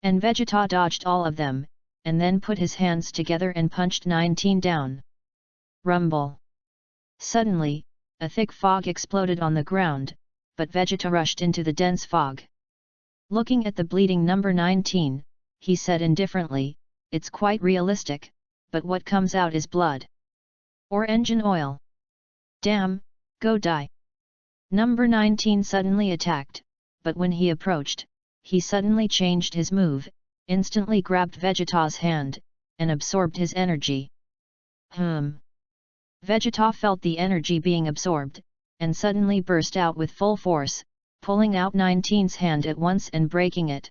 And Vegeta dodged all of them, and then put his hands together and punched 19 down. Rumble. Suddenly, a thick fog exploded on the ground, but Vegeta rushed into the dense fog. Looking at the bleeding number 19, he said indifferently, "It's quite realistic, but what comes out is blood. Or engine oil. Damn, go die." Number 19 suddenly attacked, but when he approached, he suddenly changed his move, instantly grabbed Vegeta's hand, and absorbed his energy. Vegeta felt the energy being absorbed, and suddenly burst out with full force, pulling out 19's hand at once and breaking it.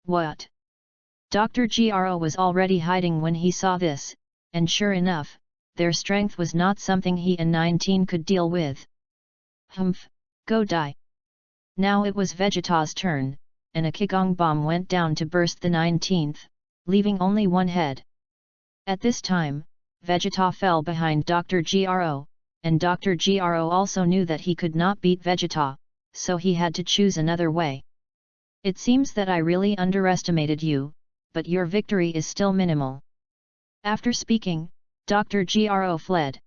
What? Dr. Gro was already hiding when he saw this, and sure enough, their strength was not something he and 19 could deal with. Go die. Now it was Vegeta's turn, and a Kigong bomb went down to burst the 19th, leaving only one head. At this time, Vegeta fell behind Dr. Gro, and Dr. Gro also knew that he could not beat Vegeta, so he had to choose another way. It seems that I really underestimated you, but your victory is still minimal. After speaking, Dr. Gro fled.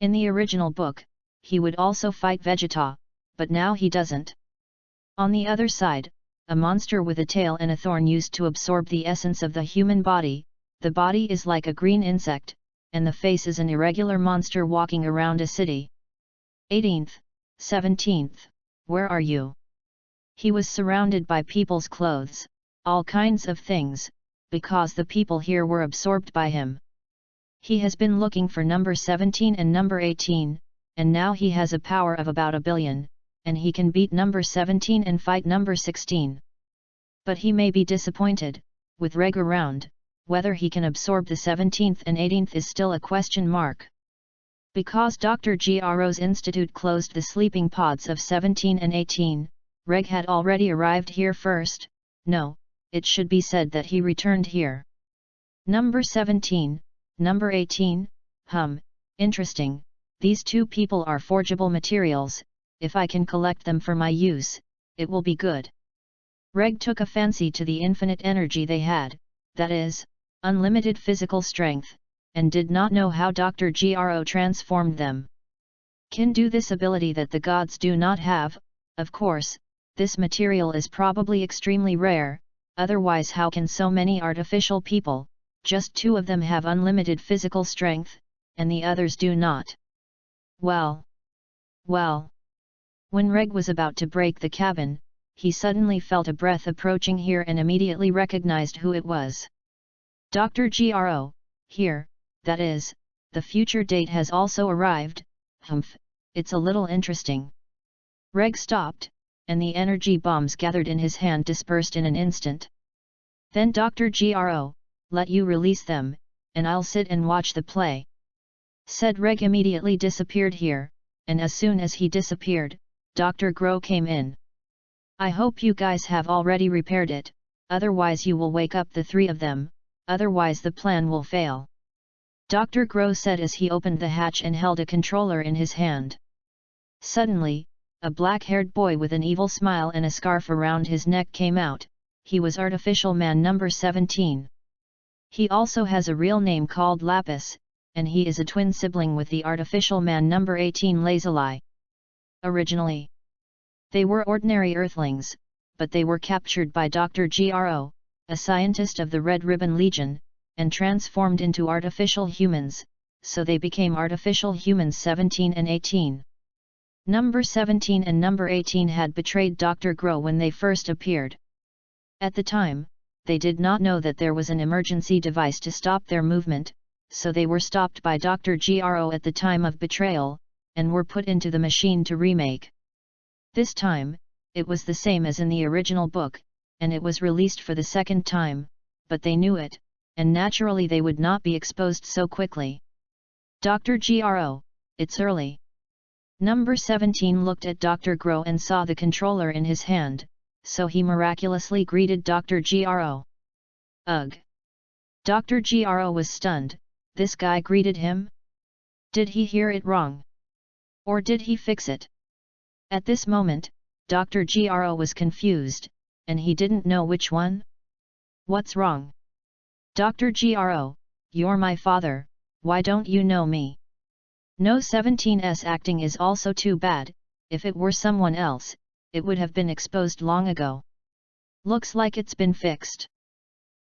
In the original book, he would also fight Vegeta, but now he doesn't. On the other side, a monster with a tail and a thorn used to absorb the essence of the human body. The body is like a green insect, and the face is an irregular monster walking around a city. 18th, 17th, where are you? He was surrounded by people's clothes, all kinds of things, because the people here were absorbed by him. He has been looking for number 17 and number 18, and now he has a power of about 1 billion, and he can beat number 17 and fight number 16. But he may be disappointed, with Reg around. Whether he can absorb the 17th and 18th is still a question mark. Because Dr. Gro's institute closed the sleeping pods of 17 and 18, Reg had already arrived here first. No, it should be said that he returned here. Number 17, number 18, interesting, these two people are forgeable materials. If I can collect them for my use, it will be good. Reg took a fancy to the infinite energy they had, that is, unlimited physical strength, and did not know how Dr. Gro transformed them. Can do this ability that the gods do not have. Of course, this material is probably extremely rare, otherwise how can so many artificial people, just 2 of them have unlimited physical strength, and the others do not? Well. When Reg was about to break the cabin, he suddenly felt a breath approaching here and immediately recognized who it was. Dr. Gro, here, that is, the future date has also arrived. It's a little interesting. Reg stopped, and the energy bombs gathered in his hand dispersed in an instant. Then Dr. Gro, let you release them, and I'll sit and watch the play. Said Reg immediately disappeared here, and as soon as he disappeared, Dr. Gro came in. I hope you guys have already repaired it, otherwise you will wake up the three of them, otherwise the plan will fail. Dr. Grow said as he opened the hatch and held a controller in his hand. Suddenly, a black-haired boy with an evil smile and a scarf around his neck came out. He was Artificial Man number 17. He also has a real name called Lapis, and he is a twin sibling with the Artificial Man number 18 Lazuli. Originally, they were ordinary Earthlings, but they were captured by Dr. Gro, a scientist of the Red Ribbon Legion, and transformed into artificial humans, so they became Artificial Humans 17 and 18. Number 17 and number 18 had betrayed Dr. Grow when they first appeared. At the time, they did not know that there was an emergency device to stop their movement, so they were stopped by Dr. Gro at the time of betrayal, and were put into the machine to remake. This time, it was the same as in the original book, and it was released for the second time, but they knew it, and naturally they would not be exposed so quickly. Dr. Gro, it's early. Number 17 looked at Dr. Grow and saw the controller in his hand, so he miraculously greeted Dr. Gro. Ugh! Dr. Gro was stunned. This guy greeted him? Did he hear it wrong? Or did he fix it? At this moment, Dr. Gro was confused, and he didn't know which one. What's wrong? Dr. Gro, you're my father, why don't you know me? No, 17's acting is also too bad. If it were someone else, it would have been exposed long ago. Looks like it's been fixed.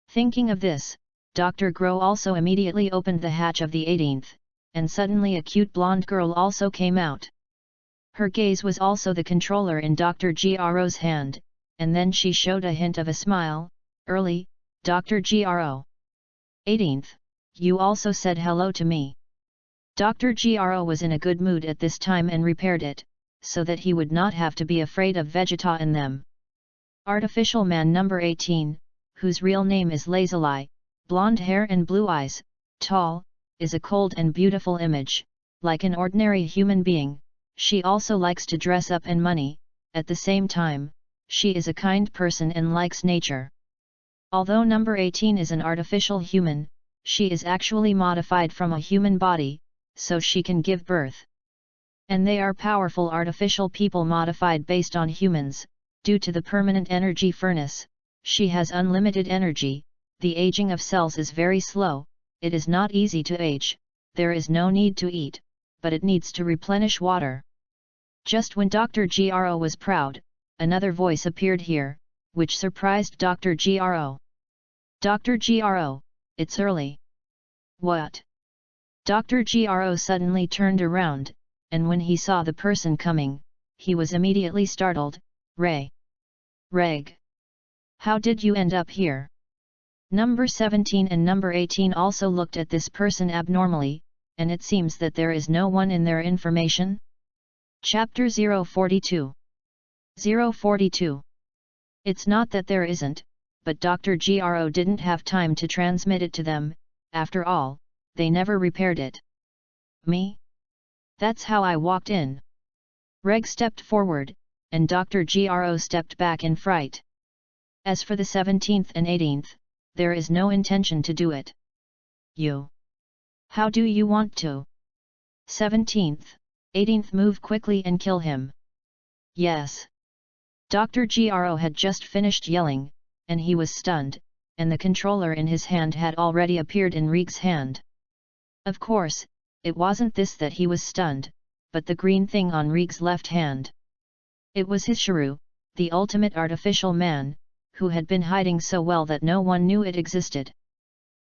Thinking of this, Dr. Grow also immediately opened the hatch of the 18th, and suddenly a cute blonde girl also came out. Her gaze was also the controller in Dr. Gro's hand, and then she showed a hint of a smile. Early, Dr. Gro. 18th, you also said hello to me. Dr. Gro was in a good mood at this time and repaired it, so that he would not have to be afraid of Vegeta and them. Artificial Man number 18, whose real name is Lazuli, blonde hair and blue eyes, tall, is a cold and beautiful image. Like an ordinary human being, she also likes to dress up and money. At the same time, she is a kind person and likes nature. Although number 18 is an artificial human, she is actually modified from a human body, so she can give birth. And they are powerful artificial people modified based on humans. Due to the permanent energy furnace, she has unlimited energy. The aging of cells is very slow. It is not easy to age. There is no need to eat, but it needs to replenish water. Just when Dr. Gro was proud, another voice appeared here, which surprised Dr. Gro. Dr. Gro, it's early. What? Dr. Gro suddenly turned around, and when he saw the person coming, he was immediately startled. Reg. How did you end up here? Number 17 and number 18 also looked at this person abnormally, and it seems that there is no one in their information. Chapter 042. 042. It's not that there isn't, but Dr. Gro didn't have time to transmit it to them. After all, they never repaired it. Me? That's how I walked in. Reg stepped forward, and Dr. Gro stepped back in fright. As for the 17th and 18th, there is no intention to do it. You? How do you want to? 17th, 18th move quickly and kill him. Yes. Dr. Gro had just finished yelling, and he was stunned, and the controller in his hand had already appeared in Reg's hand. Of course, it wasn't this that he was stunned, but the green thing on Reg's left hand. It was his shrew, the ultimate artificial man, who had been hiding so well that no one knew it existed.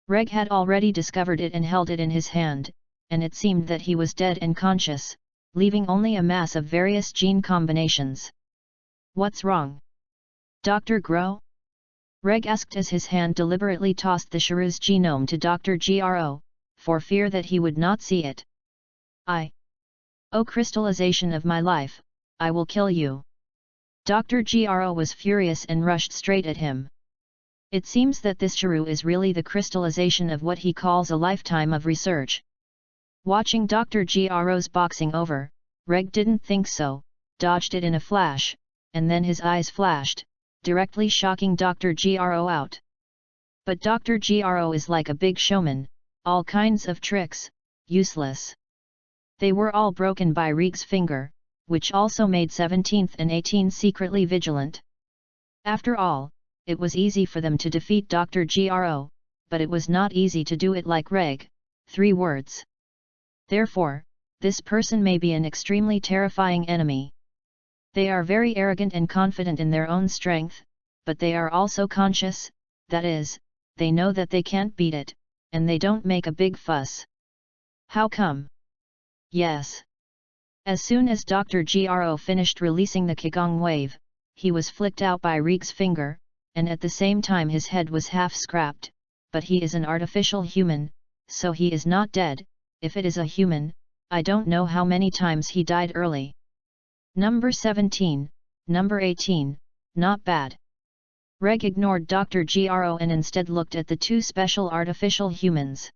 Reg had already discovered it and held it in his hand, and it seemed that he was dead and conscious, leaving only a mass of various gene combinations. What's wrong? Dr. Gro? Reg asked as his hand deliberately tossed the shrew's genome to Dr. Gro, for fear that he would not see it. Oh crystallization of my life, I will kill you. Dr. Gro was furious and rushed straight at him. It seems that this shrew is really the crystallization of what he calls a lifetime of research. Watching Dr. Gro's boxing over, Reg didn't think so, dodged it in a flash, and then his eyes flashed, directly shocking Dr. Gro out. But Dr. Gro is like a big showman, all kinds of tricks, useless. They were all broken by Rig's finger, which also made 17th and 18th secretly vigilant. After all, it was easy for them to defeat Dr. Gro, but it was not easy to do it like Reg, 3 words. Therefore, this person may be an extremely terrifying enemy. They are very arrogant and confident in their own strength, but they are also conscious, that is, they know that they can't beat it, and they don't make a big fuss. How come? Yes. As soon as Dr. Gro finished releasing the Qigong wave, he was flicked out by Rig's finger, and at the same time his head was half scrapped, but he is an artificial human, so he is not dead. If it is a human, I don't know how many times he died early. Number 17, number 18, not bad. Reg ignored Dr. Gro and instead looked at the 2 special artificial humans.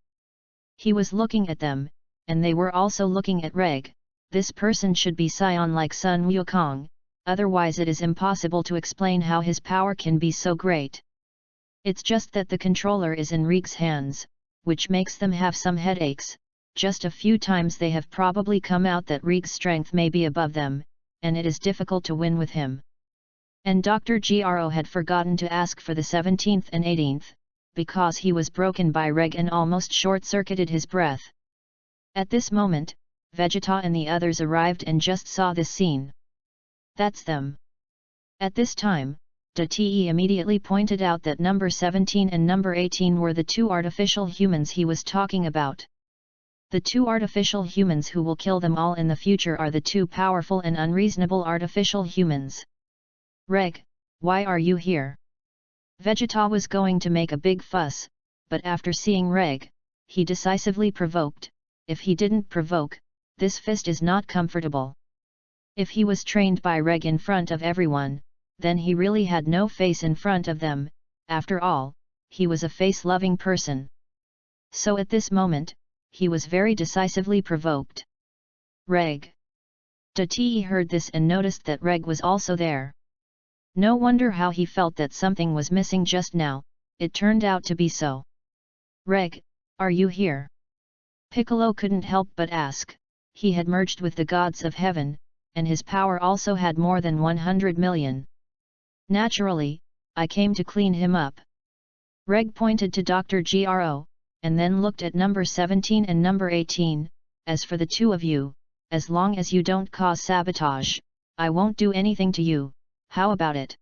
He was looking at them, and they were also looking at Reg. This person should be Saiyan like Sun Wukong, otherwise it is impossible to explain how his power can be so great. It's just that the controller is in Rig's hands, which makes them have some headaches. Just a few times they have probably come out that Rig's strength may be above them, and it is difficult to win with him. And Dr. Gro had forgotten to ask for the 17th and 18th, because he was broken by Reg and almost short-circuited his breath. At this moment, Vegeta and the others arrived and just saw this scene. That's them. At this time, Te immediately pointed out that number 17 and number 18 were the 2 artificial humans he was talking about. The 2 artificial humans who will kill them all in the future are the 2 powerful and unreasonable artificial humans. Reg, why are you here? Vegeta was going to make a big fuss, but after seeing Reg, he decisively provoked. If he didn't provoke, this fist is not comfortable. If he was trained by Reg in front of everyone, then he really had no face in front of them. After all, he was a face-loving person. So at this moment, he was very decisively provoked. Reg. Te heard this and noticed that Reg was also there. No wonder how he felt that something was missing just now. It turned out to be so. Reg, are you here? Piccolo couldn't help but ask. He had merged with the gods of heaven, and his power also had more than 100 million. Naturally, I came to clean him up. Reg pointed to Dr. Gro, and then looked at number 17 and number 18, as for the 2 of you, as long as you don't cause sabotage, I won't do anything to you, how about it?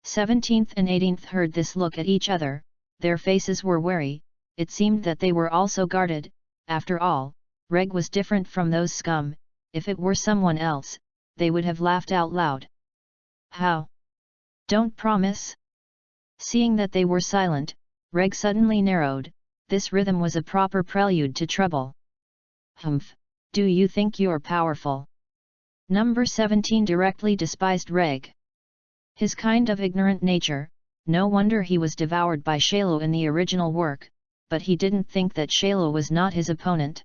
17th and 18th heard this look at each other, their faces were wary, it seemed that they were also guarded. After all, Reg was different from those scum. If it were someone else, they would have laughed out loud. How? Don't promise? Seeing that they were silent, Reg suddenly narrowed. This rhythm was a proper prelude to trouble. Humph, do you think you're powerful? Number 17 directly despised Reg. His kind of ignorant nature, no wonder he was devoured by Shailu in the original work, but he didn't think that Shailu was not his opponent.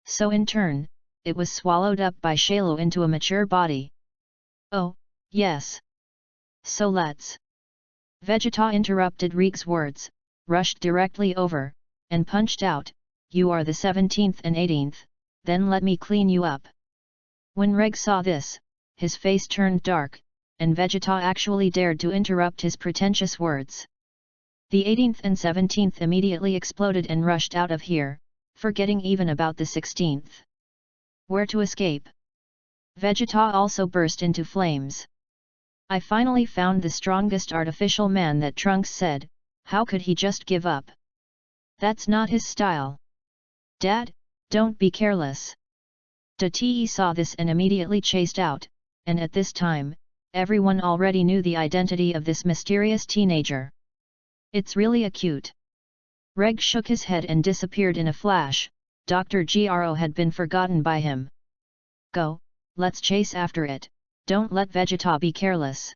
So in turn, it was swallowed up by Shailu into a mature body. Oh, yes. So let's. Vegeta interrupted Rig's words, rushed directly over, and punched out, you are the 17th and 18th, then let me clean you up. When Reg saw this, his face turned dark, and Vegeta actually dared to interrupt his pretentious words. The 18th and 17th immediately exploded and rushed out of here, forgetting even about the 16th. Where to escape? Vegeta also burst into flames. I finally found the strongest artificial man, that Trunks said. How could he just give up? That's not his style. Dad, don't be careless. Te saw this and immediately chased out, and at this time, everyone already knew the identity of this mysterious teenager. It's really acute. Reg shook his head and disappeared in a flash. Dr. Gro had been forgotten by him. Go, let's chase after it, don't let Vegeta be careless.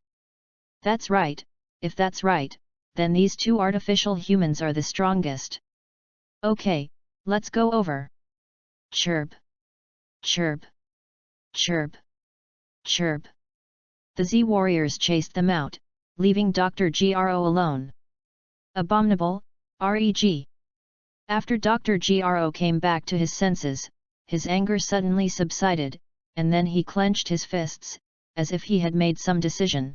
That's right, if that's right, then these 2 artificial humans are the strongest. Okay, let's go over. Chirp. Chirp. Chirp. Chirp. The Z warriors chased them out, leaving Dr. Gro alone. Abominable, Reg. After Dr. Gro came back to his senses, his anger suddenly subsided, and then he clenched his fists, as if he had made some decision.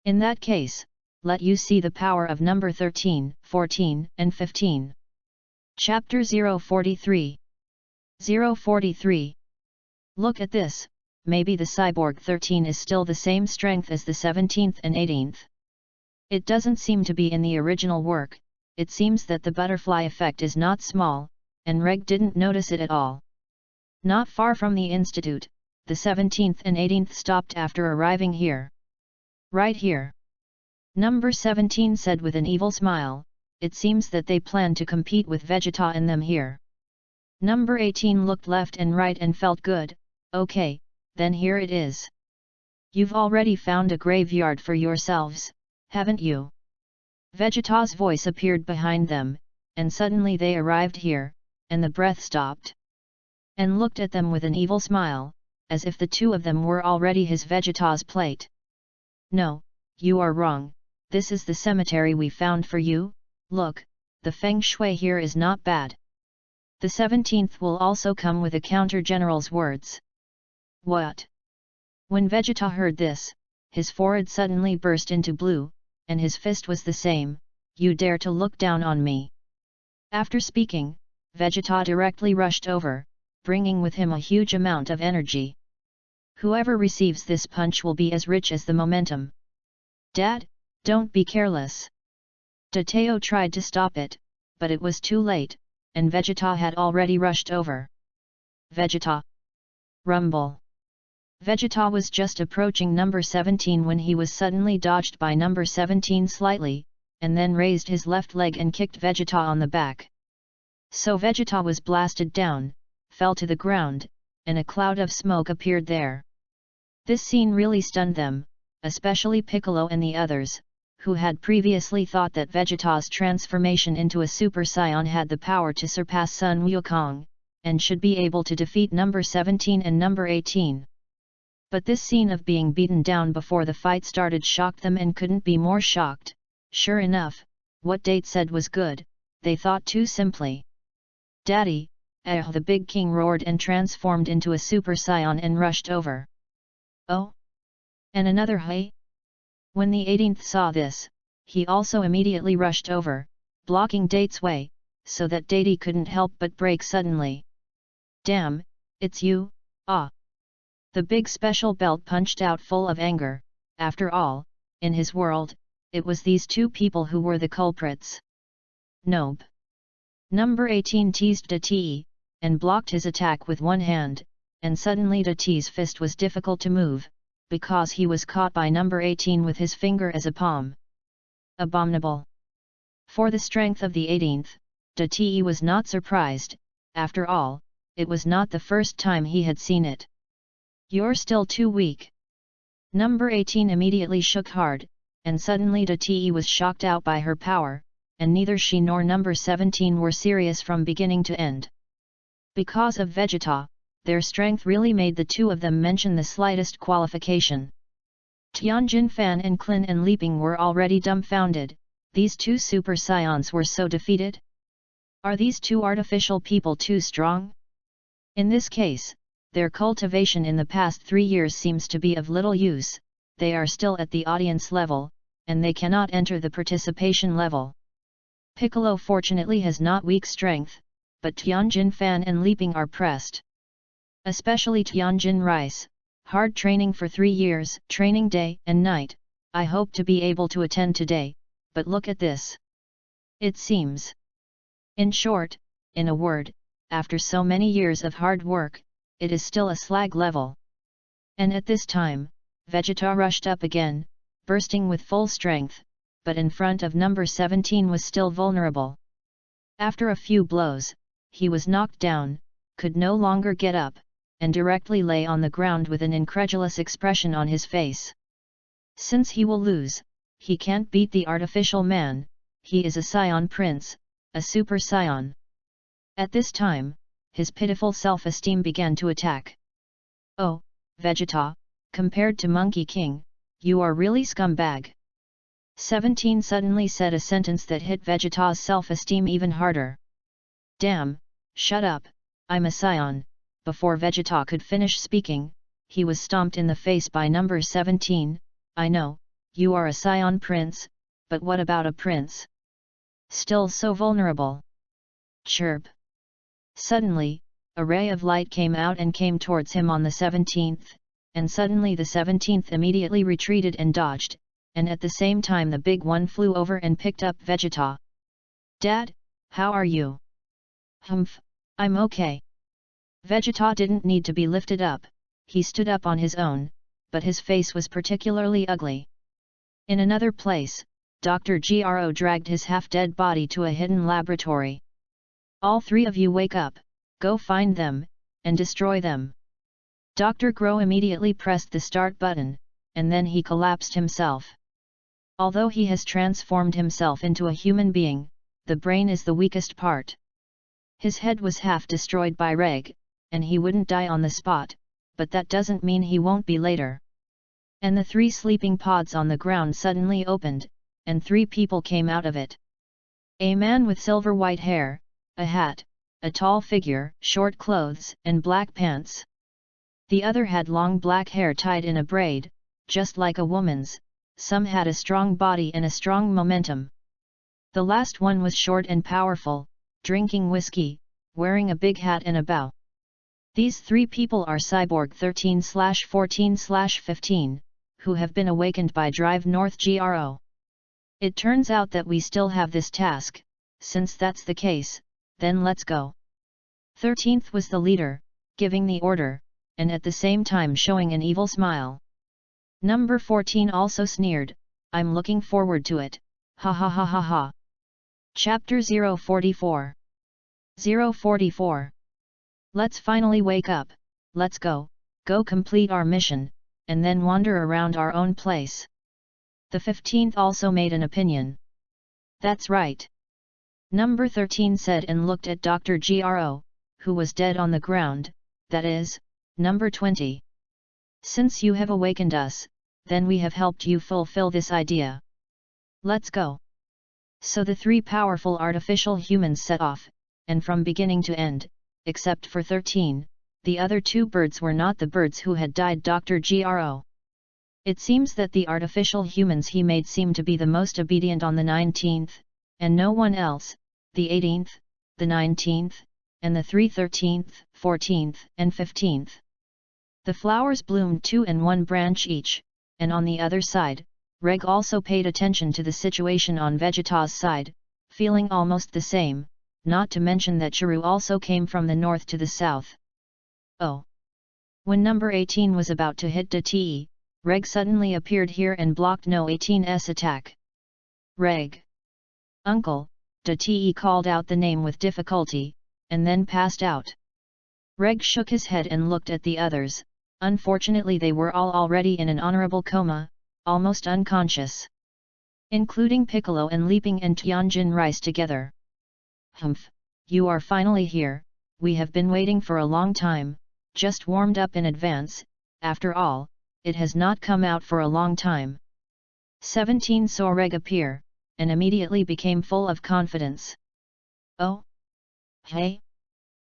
In that case, let you see the power of number 13, 14, and 15. Chapter 043. 043. Look at this, maybe the cyborg 13 is still the same strength as the 17th and 18th. It doesn't seem to be in the original work. It seems that the butterfly effect is not small, and Reg didn't notice it at all. Not far from the institute, the 17th and 18th stopped after arriving here. Right here. Number 17 said with an evil smile, it seems that they plan to compete with Vegeta and them here. Number 18 looked left and right and felt good. Okay, then here it is. You've already found a graveyard for yourselves, haven't you? Vegeta's voice appeared behind them, and suddenly they arrived here, and the breath stopped. And looked at them with an evil smile, as if the two of them were already his Vegeta's plate. No, you are wrong, this is the cemetery we found for you. Look, the feng shui here is not bad. The 17th will also come with a counter-general's words. What? When Vegeta heard this, his forehead suddenly burst into blue, and his fist was the same. You dare to look down on me? After speaking, Vegeta directly rushed over, bringing with him a huge amount of energy. Whoever receives this punch will be as rich as the momentum. Dad, don't be careless. Dateo tried to stop it, but it was too late, and Vegeta had already rushed over. Vegeta! Rumble! Vegeta was just approaching number 17 when he was suddenly dodged by number 17 slightly, and then raised his left leg and kicked Vegeta on the back. So Vegeta was blasted down, fell to the ground, and a cloud of smoke appeared there. This scene really stunned them, especially Piccolo and the others, who had previously thought that Vegeta's transformation into a Super Saiyan had the power to surpass Sun Wukong, and should be able to defeat number 17 and number 18. But this scene of being beaten down before the fight started shocked them and couldn't be more shocked. Sure enough, what Date said was good, they thought too simply. Daddy, the big king roared and transformed into a Super Saiyan and rushed over. Oh? And another hey? When the 18th saw this, he also immediately rushed over, blocking Date's way, so that Datey couldn't help but break suddenly. Damn, it's you, ah! The big special belt punched out full of anger. After all, in his world, it was these two people who were the culprits. Nope. Number 18 teased Datey, and blocked his attack with one hand, and suddenly Datey's fist was difficult to move, because he was caught by number 18 with his finger as a palm. Abominable. For the strength of the 18th, Datey was not surprised. After all, it was not the first time he had seen it. You're still too weak. Number 18 immediately shook hard, and suddenly Datey was shocked out by her power, and neither she nor number 17 were serious from beginning to end. Because of Vegeta, their strength really made the two of them mention the slightest qualification. Tianjin Fan and Klin and Leaping were already dumbfounded. These two Super Saiyans were so defeated? Are these two artificial people too strong? In this case, their cultivation in the past 3 years seems to be of little use. They are still at the audience level, and they cannot enter the participation level. Piccolo fortunately has not weak strength, but Tianjin Fan and Leaping are pressed. Especially Tianjin Rice, hard training for 3 years, training day and night. I hope to be able to attend today, but look at this. It seems. In short, in a word, after so many years of hard work, it is still a slag level. And at this time, Vegeta rushed up again, bursting with full strength, but in front of number 17 was still vulnerable. After a few blows, he was knocked down, could no longer get up, and directly lay on the ground with an incredulous expression on his face. Since he will lose, he can't beat the artificial man, he is a Saiyan prince, a Super Saiyan. At this time, his pitiful self-esteem began to attack. Oh, Vegeta, compared to Monkey King, you are really scumbag. 17 suddenly said a sentence that hit Vegeta's self-esteem even harder. Damn, shut up, I'm a Saiyan. Before Vegeta could finish speaking, he was stomped in the face by number 17, I know, you are a Saiyan prince, but what about a prince? Still so vulnerable. Chirp. Suddenly, a ray of light came out and came towards him on the 17th, and suddenly the 17th immediately retreated and dodged, and at the same time the big one flew over and picked up Vegeta. Dad, how are you? Humph, I'm okay. Vegeta didn't need to be lifted up, he stood up on his own, but his face was particularly ugly. In another place, Dr. Gro dragged his half-dead body to a hidden laboratory. All three of you wake up, go find them, and destroy them. Dr. Gro immediately pressed the start button, and then he collapsed himself. Although he has transformed himself into a human being, the brain is the weakest part. His head was half destroyed by Reg, and he wouldn't die on the spot, but that doesn't mean he won't be later. And the 3 sleeping pods on the ground suddenly opened, and 3 people came out of it. A man with silver white hair, a hat, a tall figure, short clothes, and black pants. The other had long black hair tied in a braid, just like a woman's. Some had a strong body and a strong momentum. The last one was short and powerful, drinking whiskey, wearing a big hat and a bow. These 3 people are Cyborg 13/14/15, who have been awakened by Drive North Gro. It turns out that we still have this task. Since that's the case, then let's go. 13th was the leader, giving the order, and at the same time showing an evil smile. Number 14 also sneered, I'm looking forward to it, ha ha ha ha ha. Chapter 044. 044. Let's finally wake up, let's go complete our mission, and then wander around our own place. The 15th also made an opinion. That's right. Number 13 said and looked at Dr. Gro, who was dead on the ground, that is, number 20. Since you have awakened us, then we have helped you fulfill this idea. Let's go. So the 3 powerful artificial humans set off, and from beginning to end, except for 13, the other 2 birds were not the birds who had died Dr. Gro. It seems that the artificial humans he made seem to be the most obedient on the 19th, and no one else, the 18th, the 19th, and the 3 13th, 14th, and 15th. The flowers bloomed 2 and 1 branch each, and on the other side, Reg also paid attention to the situation on Vegeta's side, feeling almost the same, not to mention that Chiru also came from the north to the south. Oh! When number 18 was about to hit Te, Reg suddenly appeared here and blocked no 18's attack. Reg! Uncle, Te called out the name with difficulty, and then passed out. Reg shook his head and looked at the others. Unfortunately they were all already in an honorable coma, almost unconscious. Including Piccolo and Leaping and Tianjin Rice together. Humph, you are finally here, we have been waiting for a long time, just warmed up in advance, after all, it has not come out for a long time. 17 saw Reg appear, and immediately became full of confidence. Oh? Hey?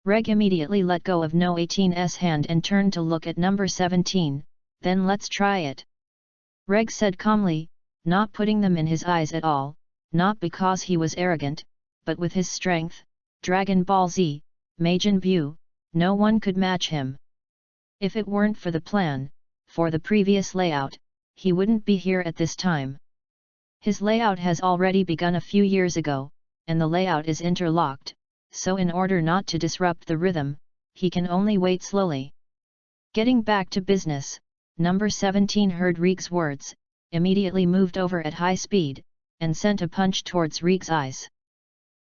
Reg immediately let go of no 18's hand and turned to look at number 17, then let's try it. Reg said calmly, not putting them in his eyes at all, not because he was arrogant, but with his strength, Dragon Ball Z, Majin Buu, no one could match him. If it weren't for the plan, for the previous layout, he wouldn't be here at this time. His layout has already begun a few years ago, and the layout is interlocked, so in order not to disrupt the rhythm, he can only wait slowly. Getting back to business, number 17 heard Reg's words, immediately moved over at high speed, and sent a punch towards Reg's eyes.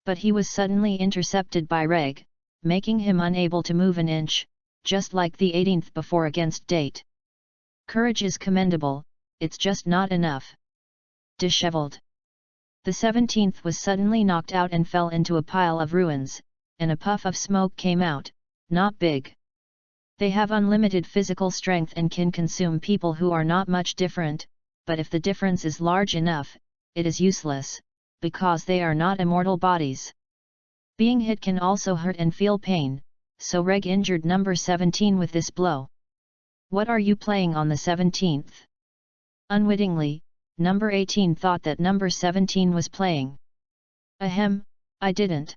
But he was suddenly intercepted by Reg, making him unable to move an inch, just like the 18th before against Date. Courage is commendable, it's just not enough. Disheveled. The 17th was suddenly knocked out and fell into a pile of ruins, and a puff of smoke came out, not big. They have unlimited physical strength and can consume people who are not much different, but if the difference is large enough, it is useless, because they are not immortal bodies. Being hit can also hurt and feel pain, so Reg injured number 17 with this blow. What are you playing on the 17th? Unwittingly, number 18 thought that number 17 was playing. Ahem, I didn't.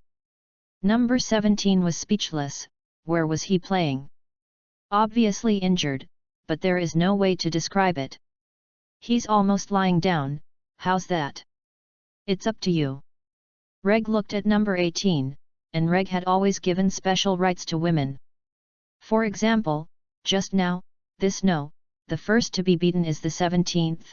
Number 17 was speechless. Where was he playing? Obviously injured, but there is no way to describe it. He's almost lying down, how's that? It's up to you. Reg looked at number 18, and Reg had always given special rights to women. For example, just now, the first to be beaten is the 17th,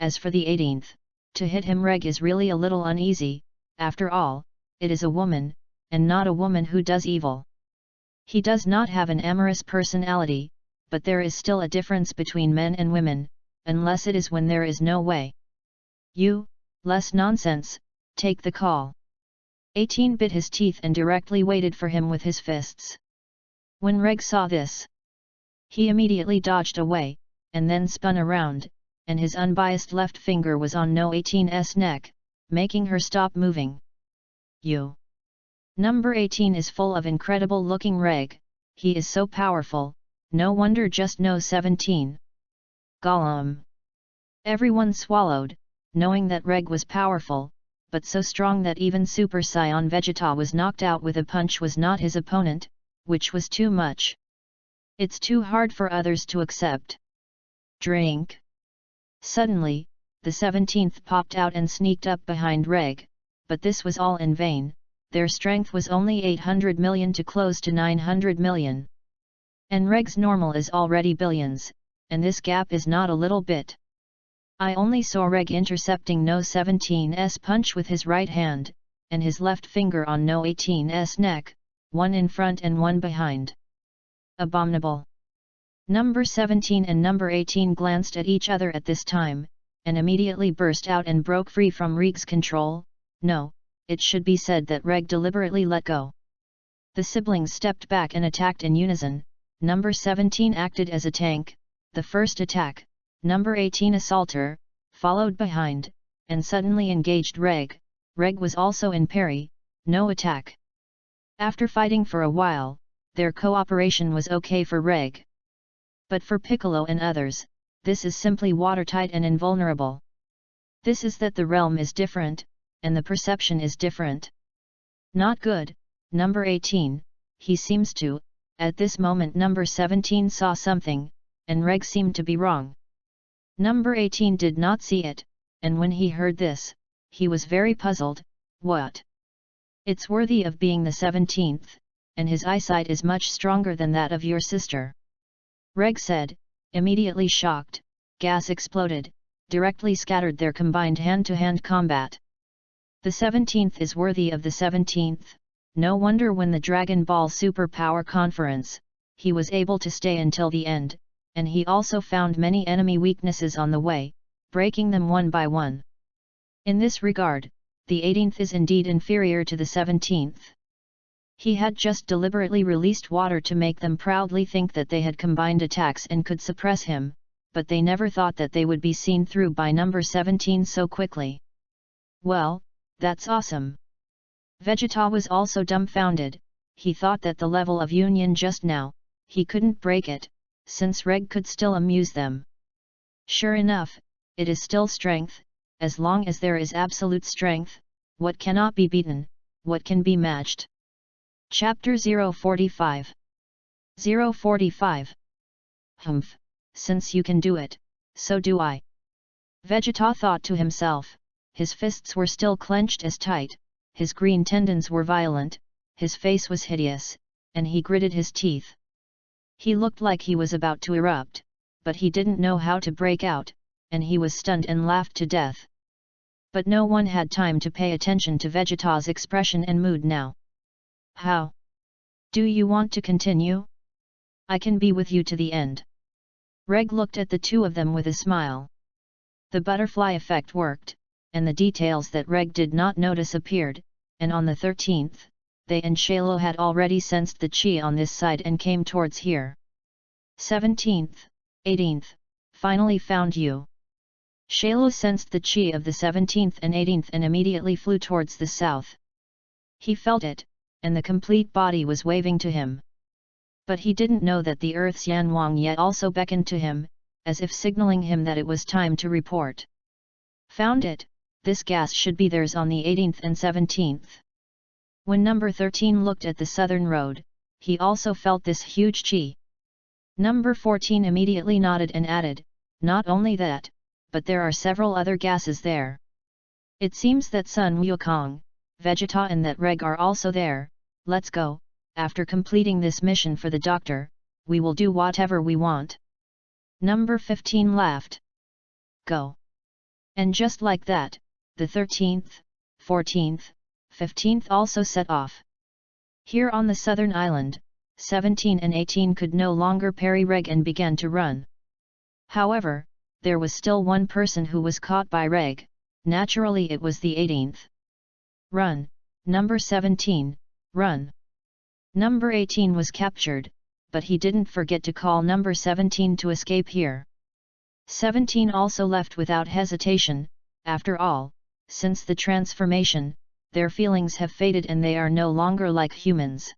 as for the 18th, to hit him Reg is really a little uneasy, after all, it is a woman, and not a woman who does evil. He does not have an amorous personality, but there is still a difference between men and women, unless it is when there is no way. You, less nonsense, take the call. 18 bit his teeth and directly waited for him with his fists. When Reg saw this, he immediately dodged away, and then spun around, and his unbiased left finger was on No 18's neck, making her stop moving. You. Number 18 is full of incredible looking Reg, he is so powerful, no wonder just No 17. Gollum. Everyone swallowed, knowing that Reg was powerful, but so strong that even Super Saiyan Vegeta was knocked out with a punch was not his opponent, which was too much. It's too hard for others to accept. Drink. Suddenly, the 17th popped out and sneaked up behind Reg, but this was all in vain, their strength was only 800 million to close to 900 million. And Reg's normal is already billions, and this gap is not a little bit. I only saw Reg intercepting No 17's punch with his right hand, and his left finger on No 18's neck, one in front and one behind. Abominable. Number 17 and number 18 glanced at each other at this time, and immediately burst out and broke free from Reg's control. No, it should be said that Reg deliberately let go. The siblings stepped back and attacked in unison. Number 17 acted as a tank, the first attack, number 18 assaulter, followed behind, and suddenly engaged Reg. Reg was also in parry, no attack. After fighting for a while, their cooperation was okay for Reg. But for Piccolo and others, this is simply watertight and invulnerable. This is that the realm is different, and the perception is different. Not good, number 18, he seems to, at this moment number 17 saw something, and Reg seemed to be wrong. Number 18 did not see it, and when he heard this, he was very puzzled. What? It's worthy of being the 17th, and his eyesight is much stronger than that of your sister. Reg said, immediately shocked, gas exploded, directly scattered their combined hand-to-hand combat. The 17th is worthy of the 17th, no wonder when the Dragon Ball Super Power Conference, he was able to stay until the end, and he also found many enemy weaknesses on the way, breaking them one by one. In this regard, the 18th is indeed inferior to the 17th. He had just deliberately released water to make them proudly think that they had combined attacks and could suppress him, but they never thought that they would be seen through by number 17 so quickly. Well, that's awesome. Vegeta was also dumbfounded, he thought that the level of union just now, he couldn't break it, since Reg could still amuse them. Sure enough, it is still strength, as long as there is absolute strength, what cannot be beaten, what can be matched. Chapter 045. 045. Humph, since you can do it, so do I. Vegeta thought to himself, his fists were still clenched as tight, his green tendons were violent, his face was hideous, and he gritted his teeth. He looked like he was about to erupt, but he didn't know how to break out, and he was stunned and laughed to death. But no one had time to pay attention to Vegeta's expression and mood now. How? Do you want to continue? I can be with you to the end. Reg looked at the two of them with a smile. The butterfly effect worked, and the details that Reg did not notice appeared, and on the 13th, they and Shalo had already sensed the chi on this side and came towards here. 17th, 18th, finally found you. Shailu sensed the chi of the 17th and 18th and immediately flew towards the south. He felt it, and the complete body was waving to him. But he didn't know that the Earth's Yan Wang yet also beckoned to him, as if signaling him that it was time to report. Found it, this gas should be theirs on the 18th and 17th. When number 13 looked at the southern road, he also felt this huge chi. Number 14 immediately nodded and added, not only that, but there are several other gases there. It seems that Sun Wukong, Vegeta and that Reg are also there. Let's go. After completing this mission for the doctor, we will do whatever we want. Number 15 laughed. Go. And just like that, the 13th, 14th, 15th also set off. Here on the southern island, 17 and 18 could no longer parry Reg and began to run. However, there was still one person who was caught by Reg. Naturally it was the 18th. Run, number 17, run. Number 18 was captured, but he didn't forget to call number 17 to escape here. 17 also left without hesitation. After all, since the transformation, their feelings have faded and they are no longer like humans.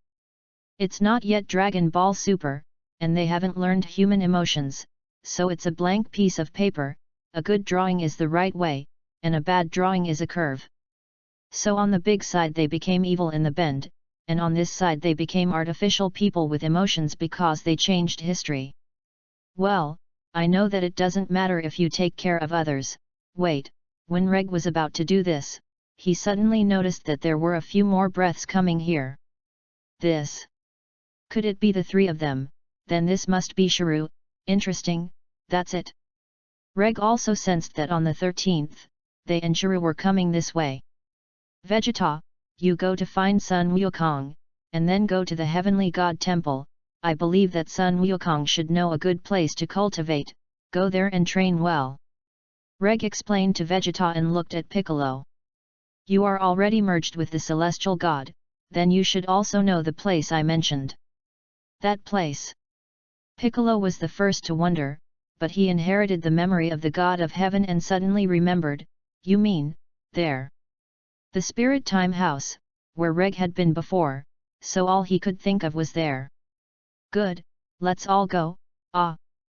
It's not yet Dragon Ball Super, and they haven't learned human emotions, so it's a blank piece of paper. A good drawing is the right way, and a bad drawing is a curve. So on the big side they became evil in the bend, and on this side they became artificial people with emotions because they changed history. Well, I know that it doesn't matter if you take care of others. Wait, when Reg was about to do this, he suddenly noticed that there were a few more breaths coming here. This. Could it be the three of them? Then this must be Shiryu. Interesting, that's it. Reg also sensed that on the 13th, they and Shiryu were coming this way. Vegeta, you go to find Sun Wukong, and then go to the Heavenly God Temple. I believe that Sun Wukong should know a good place to cultivate. Go there and train well. Reg explained to Vegeta and looked at Piccolo. You are already merged with the Celestial God, then you should also know the place I mentioned. That place. Piccolo was the first to wonder, but he inherited the memory of the God of Heaven and suddenly remembered, you mean, there. The Spirit Time House, where Reg had been before, so all he could think of was there. Good, let's all go.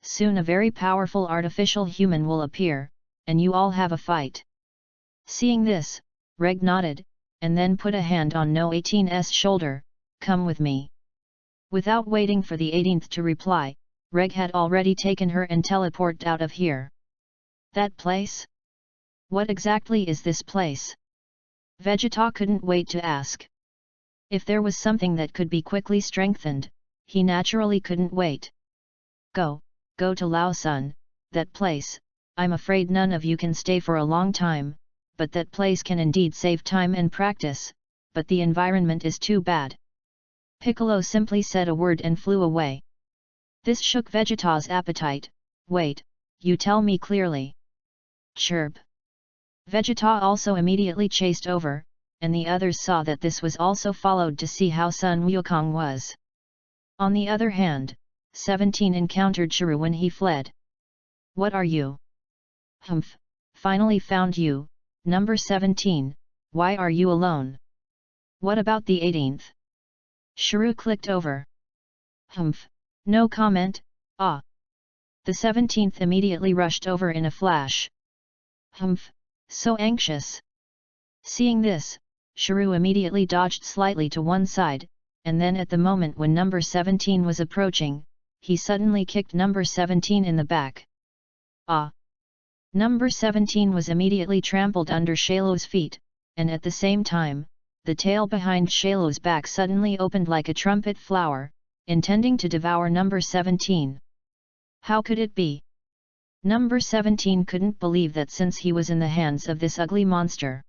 Soon a very powerful artificial human will appear, and you all have a fight. Seeing this, Reg nodded, and then put a hand on No 18's shoulder, come with me. Without waiting for the 18th to reply, Reg had already taken her and teleported out of here. That place? What exactly is this place? Vegeta couldn't wait to ask. If there was something that could be quickly strengthened, he naturally couldn't wait. Go to Lao Sun, that place. I'm afraid none of you can stay for a long time, but that place can indeed save time and practice, but the environment is too bad. Piccolo simply said a word and flew away. This shook Vegeta's appetite. Wait, you tell me clearly. Chirp. Vegeta also immediately chased over, and the others saw that this was also followed to see how Sun Wukong was. On the other hand, 17 encountered Shiryu when he fled. What are you? Humph, finally found you, number 17, why are you alone? What about the 18th? Shiryu clicked over. Humph, no comment. The 17th immediately rushed over in a flash. Humph, so anxious. Seeing this, Shiryu immediately dodged slightly to one side, and then at the moment when number 17 was approaching, he suddenly kicked number 17 in the back. Number 17 was immediately trampled under Shailu's feet, and at the same time, the tail behind Shailu's back suddenly opened like a trumpet flower, intending to devour number 17. How could it be? Number 17 couldn't believe that since he was in the hands of this ugly monster.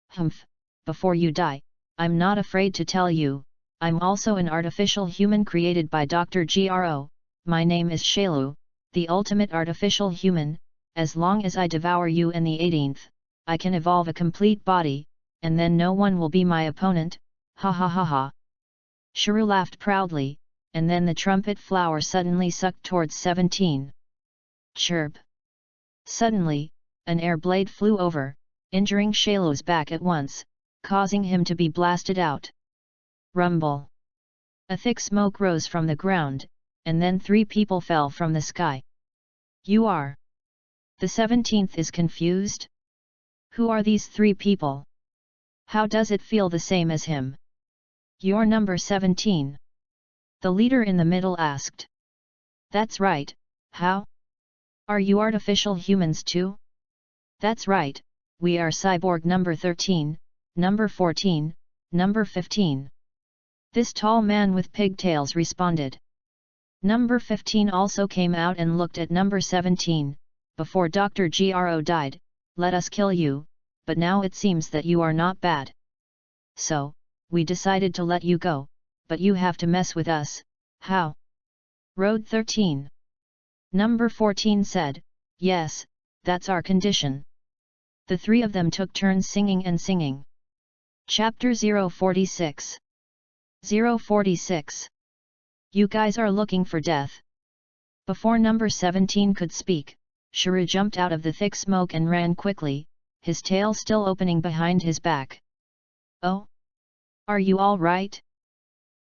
Humph, before you die, I'm not afraid to tell you, I'm also an artificial human created by Dr. Gro, my name is Shailu, the ultimate artificial human. As long as I devour you and the 18th, I can evolve a complete body, and then no one will be my opponent, ha ha ha ha. Shiryu laughed proudly, and then the trumpet flower suddenly sucked towards 17. Chirp. Suddenly, an air blade flew over, injuring Shailu's back at once, causing him to be blasted out. Rumble! A thick smoke rose from the ground, and then 3 people fell from the sky. You are. The 17th is confused? Who are these 3 people? How does it feel the same as him? You're number 17. The leader in the middle asked. That's right, how? Are you artificial humans too? That's right, we are cyborg number 13, number 14, number 15. This tall man with pigtails responded. Number 15 also came out and looked at number 17, before Dr. Gro died, let us kill you, but now it seems that you are not bad. So, we decided to let you go, but you have to mess with us, how? Road 13. Number 14 said, yes, that's our condition. The 3 of them took turns singing and singing. Chapter 046. 046. You guys are looking for death. Before number 17 could speak, Shuru jumped out of the thick smoke and ran quickly, his tail still opening behind his back. Oh? Are you all right?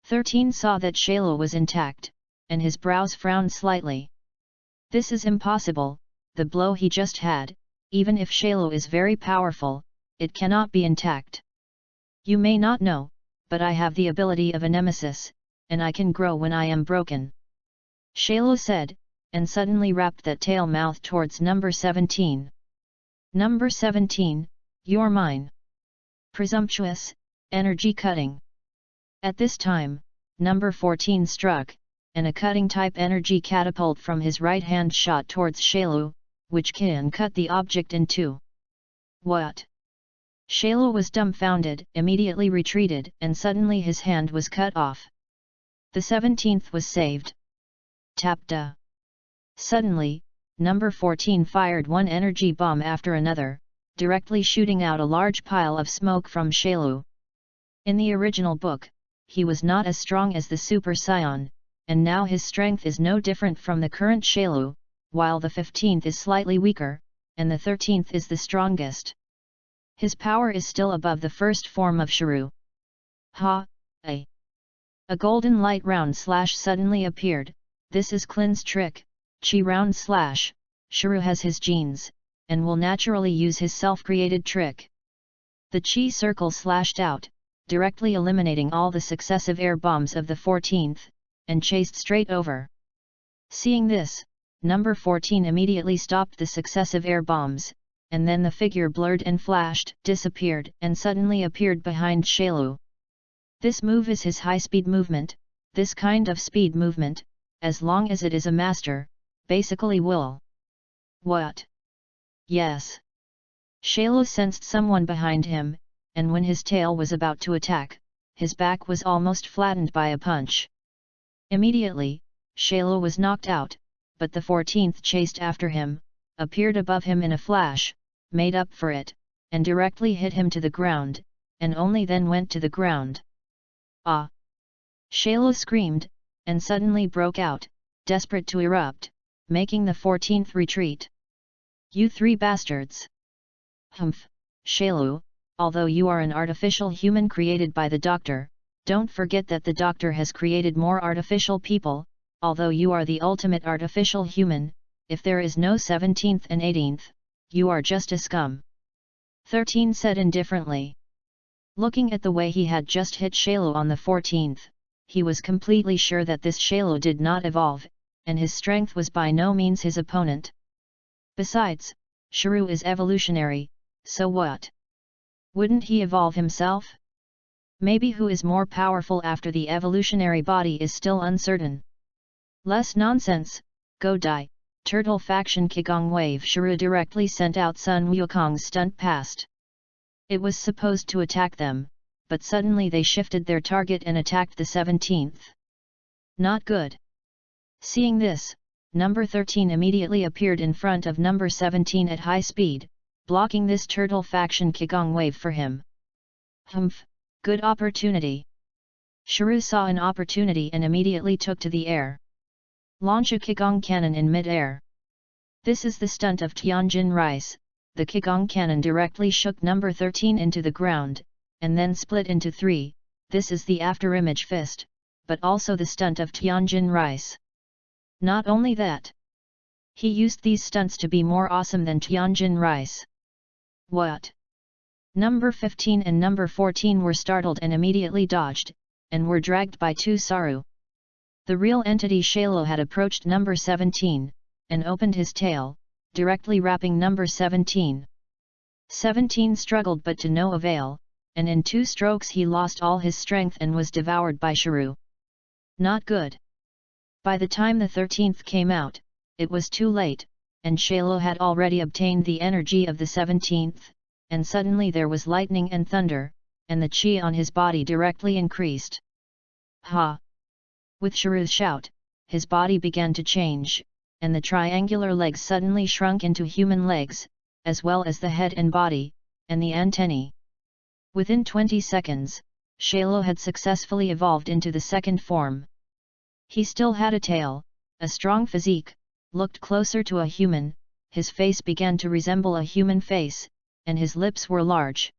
13 saw that Shailu was intact, and his brows frowned slightly. This is impossible, the blow he just had, even if Shailu is very powerful, it cannot be intact. You may not know, but I have the ability of a nemesis, and I can grow when I am broken. Shailu said, and suddenly wrapped that tail mouth towards number 17. Number 17, you're mine. Presumptuous, energy cutting. At this time, number 14 struck, and a cutting-type energy catapult from his right hand shot towards Shailu, which can cut the object in 2. What? Shailu was dumbfounded, immediately retreated, and suddenly his hand was cut off. The 17th was saved. Tapda. Suddenly, number 14 fired one energy bomb after another, directly shooting out a large pile of smoke from Shailu. In the original book, he was not as strong as the Super Saiyan, and now his strength is no different from the current Shailu, while the 15th is slightly weaker, and the 13th is the strongest. His power is still above the first form of Shuru. Ha! A golden light round slash suddenly appeared. This is Klin's trick, Chi round slash. Shuru has his genes, and will naturally use his self-created trick. The Chi circle slashed out, directly eliminating all the successive air bombs of the 14th, and chased straight over. Seeing this, number 14 immediately stopped the successive air bombs, and then the figure blurred and flashed, disappeared, and suddenly appeared behind Shailu. This move is his high-speed movement. This kind of speed movement, as long as it is a master, basically will. What? Yes. Shailu sensed someone behind him, and when his tail was about to attack, his back was almost flattened by a punch. Immediately, Shailu was knocked out, but the 14th chased after him, appeared above him in a flash, made up for it, and directly hit him to the ground, and only then went to the ground. Ah! Shailu screamed, and suddenly broke out, desperate to erupt, making the 14th retreat. You 3 bastards! Humph, Shailu, although you are an artificial human created by the doctor, don't forget that the doctor has created more artificial people, although you are the ultimate artificial human. If there is no 17th and 18th, you are just a scum. 13 said indifferently. Looking at the way he had just hit Shailu on the 14th, he was completely sure that this Shailu did not evolve, and his strength was by no means his opponent. Besides, Shuru is evolutionary, so what? Wouldn't he evolve himself? Maybe who is more powerful after the evolutionary body is still uncertain. Less nonsense, go die. Turtle faction Qigong wave. Shuru directly sent out Sun Wukong's stunt past. It was supposed to attack them, but suddenly they shifted their target and attacked the 17th. Not good. Seeing this, number 13 immediately appeared in front of number 17 at high speed, blocking this turtle faction Qigong wave for him. Humph, good opportunity. Shuru saw an opportunity and immediately took to the air. Launch a Qigong cannon in mid-air. This is the stunt of Tianjin Rice, the Qigong cannon directly shook number 13 into the ground, and then split into 3, this is the afterimage fist, but also the stunt of Tianjin Rice. Not only that, he used these stunts to be more awesome than Tianjin Rice. What? Number 15 and number 14 were startled and immediately dodged, and were dragged by two Saru. The real entity Shalo had approached number 17, and opened his tail, directly wrapping number 17. 17 struggled but to no avail, and in 2 strokes he lost all his strength and was devoured by Sharu. Not good. By the time the 13th came out, it was too late, and Shalo had already obtained the energy of the 17th, and suddenly there was lightning and thunder, and the chi on his body directly increased. Ha! With Sharu's shout, his body began to change, and the triangular legs suddenly shrunk into human legs, as well as the head and body, and the antennae. Within 20 seconds, Shalo had successfully evolved into the second form. He still had a tail, a strong physique, looked closer to a human, his face began to resemble a human face, and his lips were large.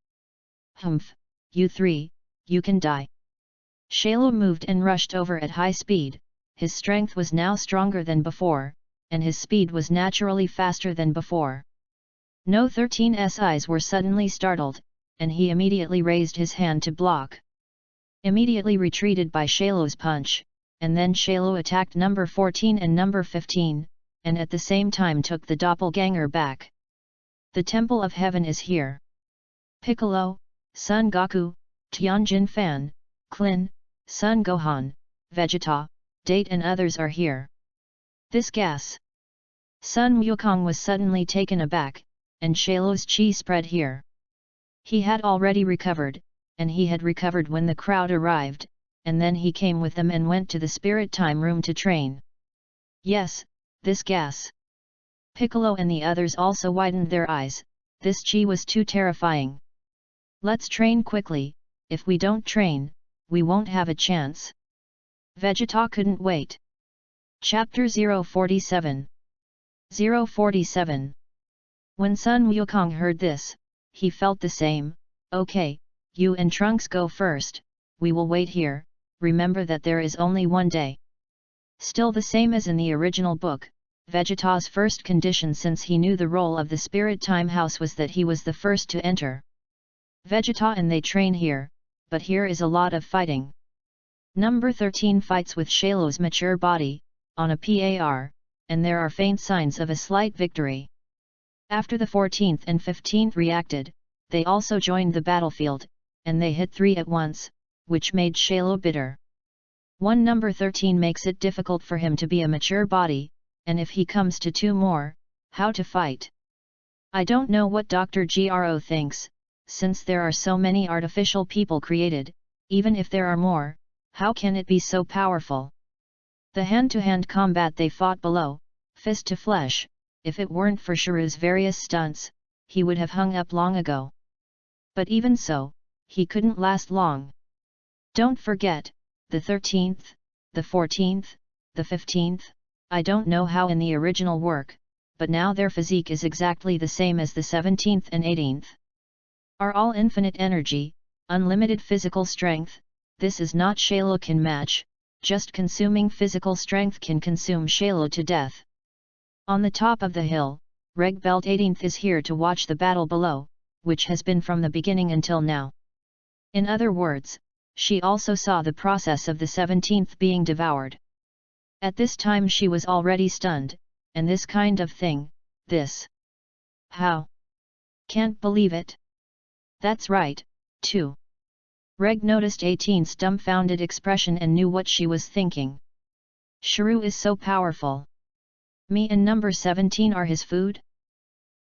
Humph, you 3, you can die. Shalo moved and rushed over at high speed, his strength was now stronger than before, and his speed was naturally faster than before. No 13's eyes were suddenly startled, and he immediately raised his hand to block. Immediately retreated by Shalo's punch, and then Shalo attacked number 14 and number 15, and at the same time took the doppelganger back. The Temple of Heaven is here. Piccolo, Son Goku, Tianjin Fan, Klin, Son Gohan, Vegeta, Date and others are here. This gas. Sun Wukong was suddenly taken aback, and Shalo's chi spread here. He had already recovered, and he had recovered when the crowd arrived, and then he came with them and went to the spirit time room to train. Yes, this gas. Piccolo and the others also widened their eyes, this chi was too terrifying. Let's train quickly, if we don't train, we won't have a chance. Vegeta couldn't wait. Chapter 047. 047. When Sun Wukong heard this, he felt the same. Okay, you and Trunks go first, we will wait here, remember that there is only one day. Still the same as in the original book, Vegeta's first condition since he knew the role of the Spirit Time House was that he was the first to enter. Vegeta and they train here, but here is a lot of fighting. Number 13 fights with Shalo's mature body, on a PAR, and there are faint signs of a slight victory. After the 14th and 15th reacted, they also joined the battlefield, and they hit 3 at once, which made Shalo bitter. One number 13 makes it difficult for him to be a mature body, and if he comes to 2 more, how to fight? I don't know what Dr. Gro thinks, since there are so many artificial people created, even if there are more, how can it be so powerful? The hand-to-hand combat they fought below, fist to flesh, if it weren't for Sharu's various stunts, he would have hung up long ago. But even so, he couldn't last long. Don't forget, the 13th, the 14th, the 15th, I don't know how in the original work, but now their physique is exactly the same as the 17th and 18th. Are all infinite energy, unlimited physical strength, this is not Shalo can match, just consuming physical strength can consume Shalo to death. On the top of the hill, Reg Belt 18th is here to watch the battle below, which has been from the beginning until now. In other words, she also saw the process of the 17th being devoured. At this time she was already stunned, and this kind of thing, this. How? Can't believe it. That's right, too. Reg noticed 18's dumbfounded expression and knew what she was thinking. Sharu is so powerful. Me and number 17 are his food?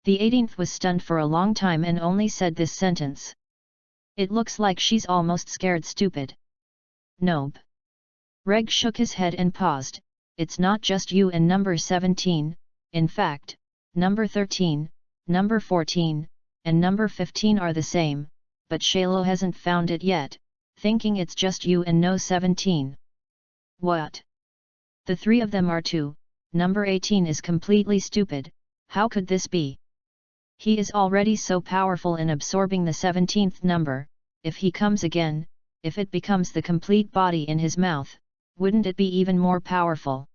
The 18th was stunned for a long time and only said this sentence. It looks like she's almost scared stupid. Nope. Reg shook his head and paused, it's not just you and number 17, in fact, number 13, number 14, and number 15 are the same, but Shalo hasn't found it yet, thinking it's just you and no 17. What? The 3 of them are 2, number 18 is completely stupid, how could this be? He is already so powerful in absorbing the 17th number, if he comes again, if it becomes the complete body in his mouth, wouldn't it be even more powerful?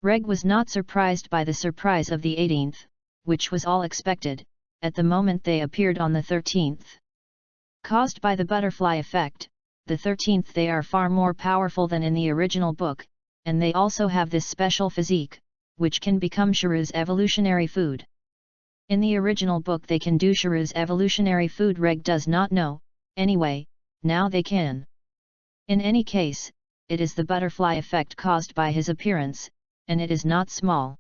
Reg was not surprised by the surprise of the 18th, which was all expected, at the moment they appeared on the 13th. Caused by the butterfly effect, the 13th they are far more powerful than in the original book, and they also have this special physique, which can become Shiru's evolutionary food. In the original book they can do Shiru's evolutionary food. Reg does not know, anyway, now they can. In any case, it is the butterfly effect caused by his appearance, and it is not small.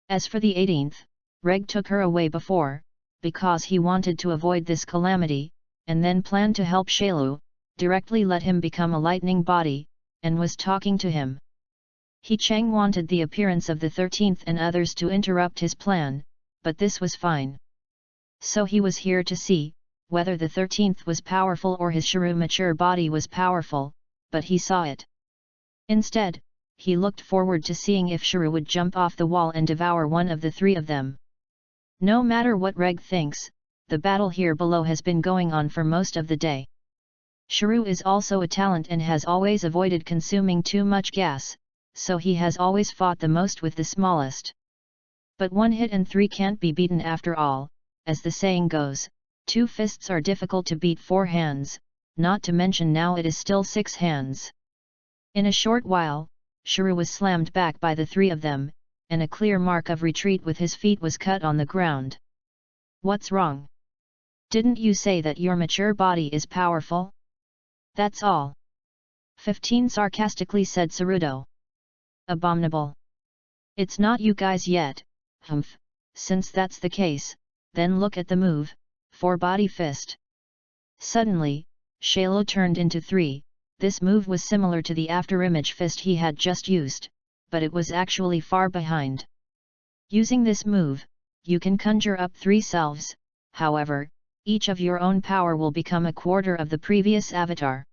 As for the 18th, Reg took her away before, because he wanted to avoid this calamity, and then planned to help Shailu, directly let him become a lightning body, and was talking to him. He Chang wanted the appearance of the 13th and others to interrupt his plan, but this was fine. So he was here to see, whether the 13th was powerful or his Shiru mature body was powerful, but he saw it. Instead, he looked forward to seeing if Shiru would jump off the wall and devour one of the three of them. No matter what Reg thinks, the battle here below has been going on for most of the day. Shiru is also a talent and has always avoided consuming too much gas, so he has always fought the most with the smallest. But one hit and three can't be beaten after all, as the saying goes, 2 fists are difficult to beat 4 hands, not to mention now it is still 6 hands. In a short while, Shiru was slammed back by the 3 of them, and a clear mark of retreat with his feet was cut on the ground. What's wrong? Didn't you say that your mature body is powerful? That's all. 15 sarcastically said Saruto. Abominable. It's not you guys yet, humph, since that's the case, then look at the move, 4 body fist. Suddenly, Shailu turned into 3, this move was similar to the afterimage fist he had just used, but it was actually far behind. Using this move, you can conjure up 3 selves, however, each of your own power will become a quarter of the previous avatar.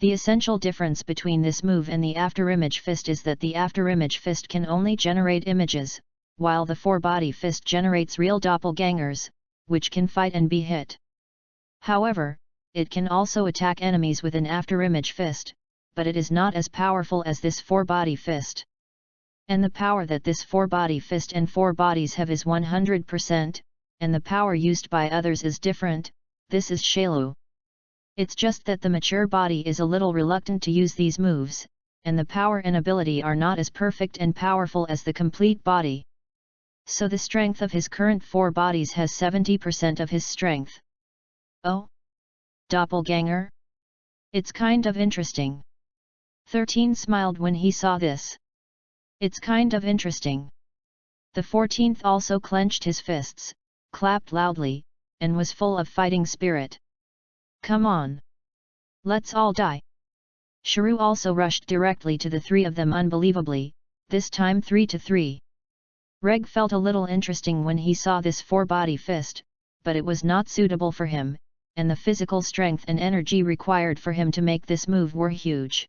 The essential difference between this move and the afterimage fist is that the afterimage fist can only generate images, while the 4-body fist generates real doppelgangers, which can fight and be hit. However, it can also attack enemies with an afterimage fist, but it is not as powerful as this 4-body fist. And the power that this 4-body fist and 4 bodies have is 100%, and the power used by others is different. This is Shailu. It's just that the mature body is a little reluctant to use these moves, and the power and ability are not as perfect and powerful as the complete body. So the strength of his current 4 bodies has 70% of his strength. Oh? Doppelganger? It's kind of interesting. 13 smiled when he saw this. It's kind of interesting. The 14th also clenched his fists, clapped loudly, and was full of fighting spirit. Come on! Let's all die! Shiru also rushed directly to the 3 of them unbelievably, this time 3 to 3. Reg felt a little interesting when he saw this 4-body fist, but it was not suitable for him, and the physical strength and energy required for him to make this move were huge.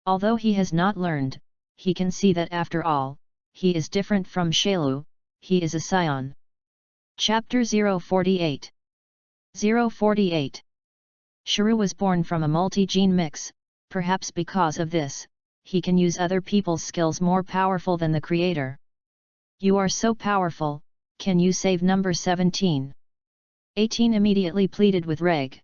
Although he has not learned, he can see that after all, he is different from Shailu, he is a Saiyan. Chapter 048 048 Shiru was born from a multi-gene mix, perhaps because of this, he can use other people's skills more powerful than the creator. You are so powerful, can you save number 17? 18 immediately pleaded with Reg.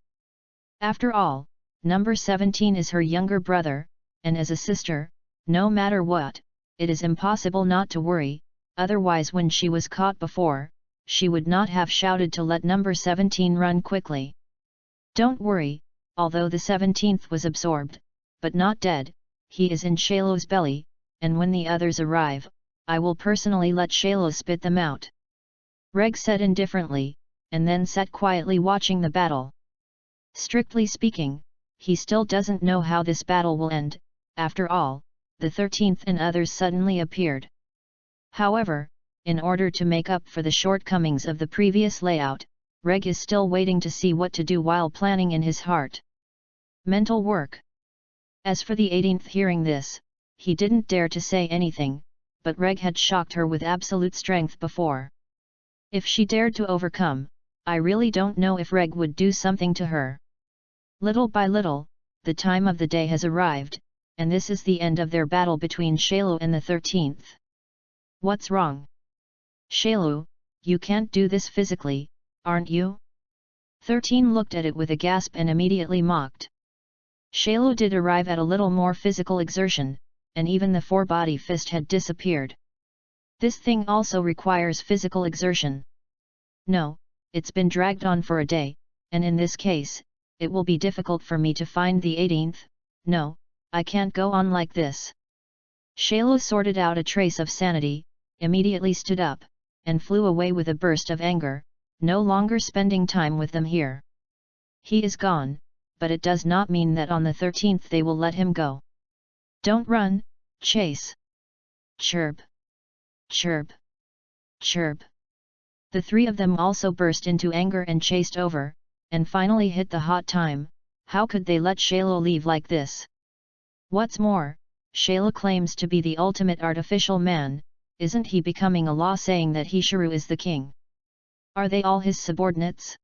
After all, number 17 is her younger brother, and as a sister, no matter what, it is impossible not to worry, otherwise when she was caught before, she would not have shouted to let number 17 run quickly. Don't worry, although the 17th was absorbed, but not dead, he is in Shailu's belly, and when the others arrive, I will personally let Shailu spit them out. Reg said indifferently, and then sat quietly watching the battle. Strictly speaking, he still doesn't know how this battle will end, after all, the 13th and others suddenly appeared. However, in order to make up for the shortcomings of the previous layout, Reg is still waiting to see what to do while planning in his heart. Mental work. As for the 18th hearing this, he didn't dare to say anything, but Reg had shocked her with absolute strength before. If she dared to overcome, I really don't know if Reg would do something to her. Little by little, the time of the day has arrived, and this is the end of their battle between Shailu and the 13th. What's wrong? Shailu, you can't do this physically, aren't you? 13 looked at it with a gasp and immediately mocked. Shailu did arrive at a little more physical exertion, and even the four-body fist had disappeared. This thing also requires physical exertion. No, it's been dragged on for a day, and in this case, it will be difficult for me to find the 18th, no, I can't go on like this. Shailu sorted out a trace of sanity, immediately stood up, and flew away with a burst of anger, no longer spending time with them here. He is gone, but it does not mean that on the 13th they will let him go. Don't run, chase. Chirp. Chirp. Chirp. The three of them also burst into anger and chased over, and finally hit the hot time. How could they let Shailu leave like this? What's more, Shailu claims to be the ultimate artificial man, isn't he becoming a law saying that Hisharu is the king? Are they all his subordinates?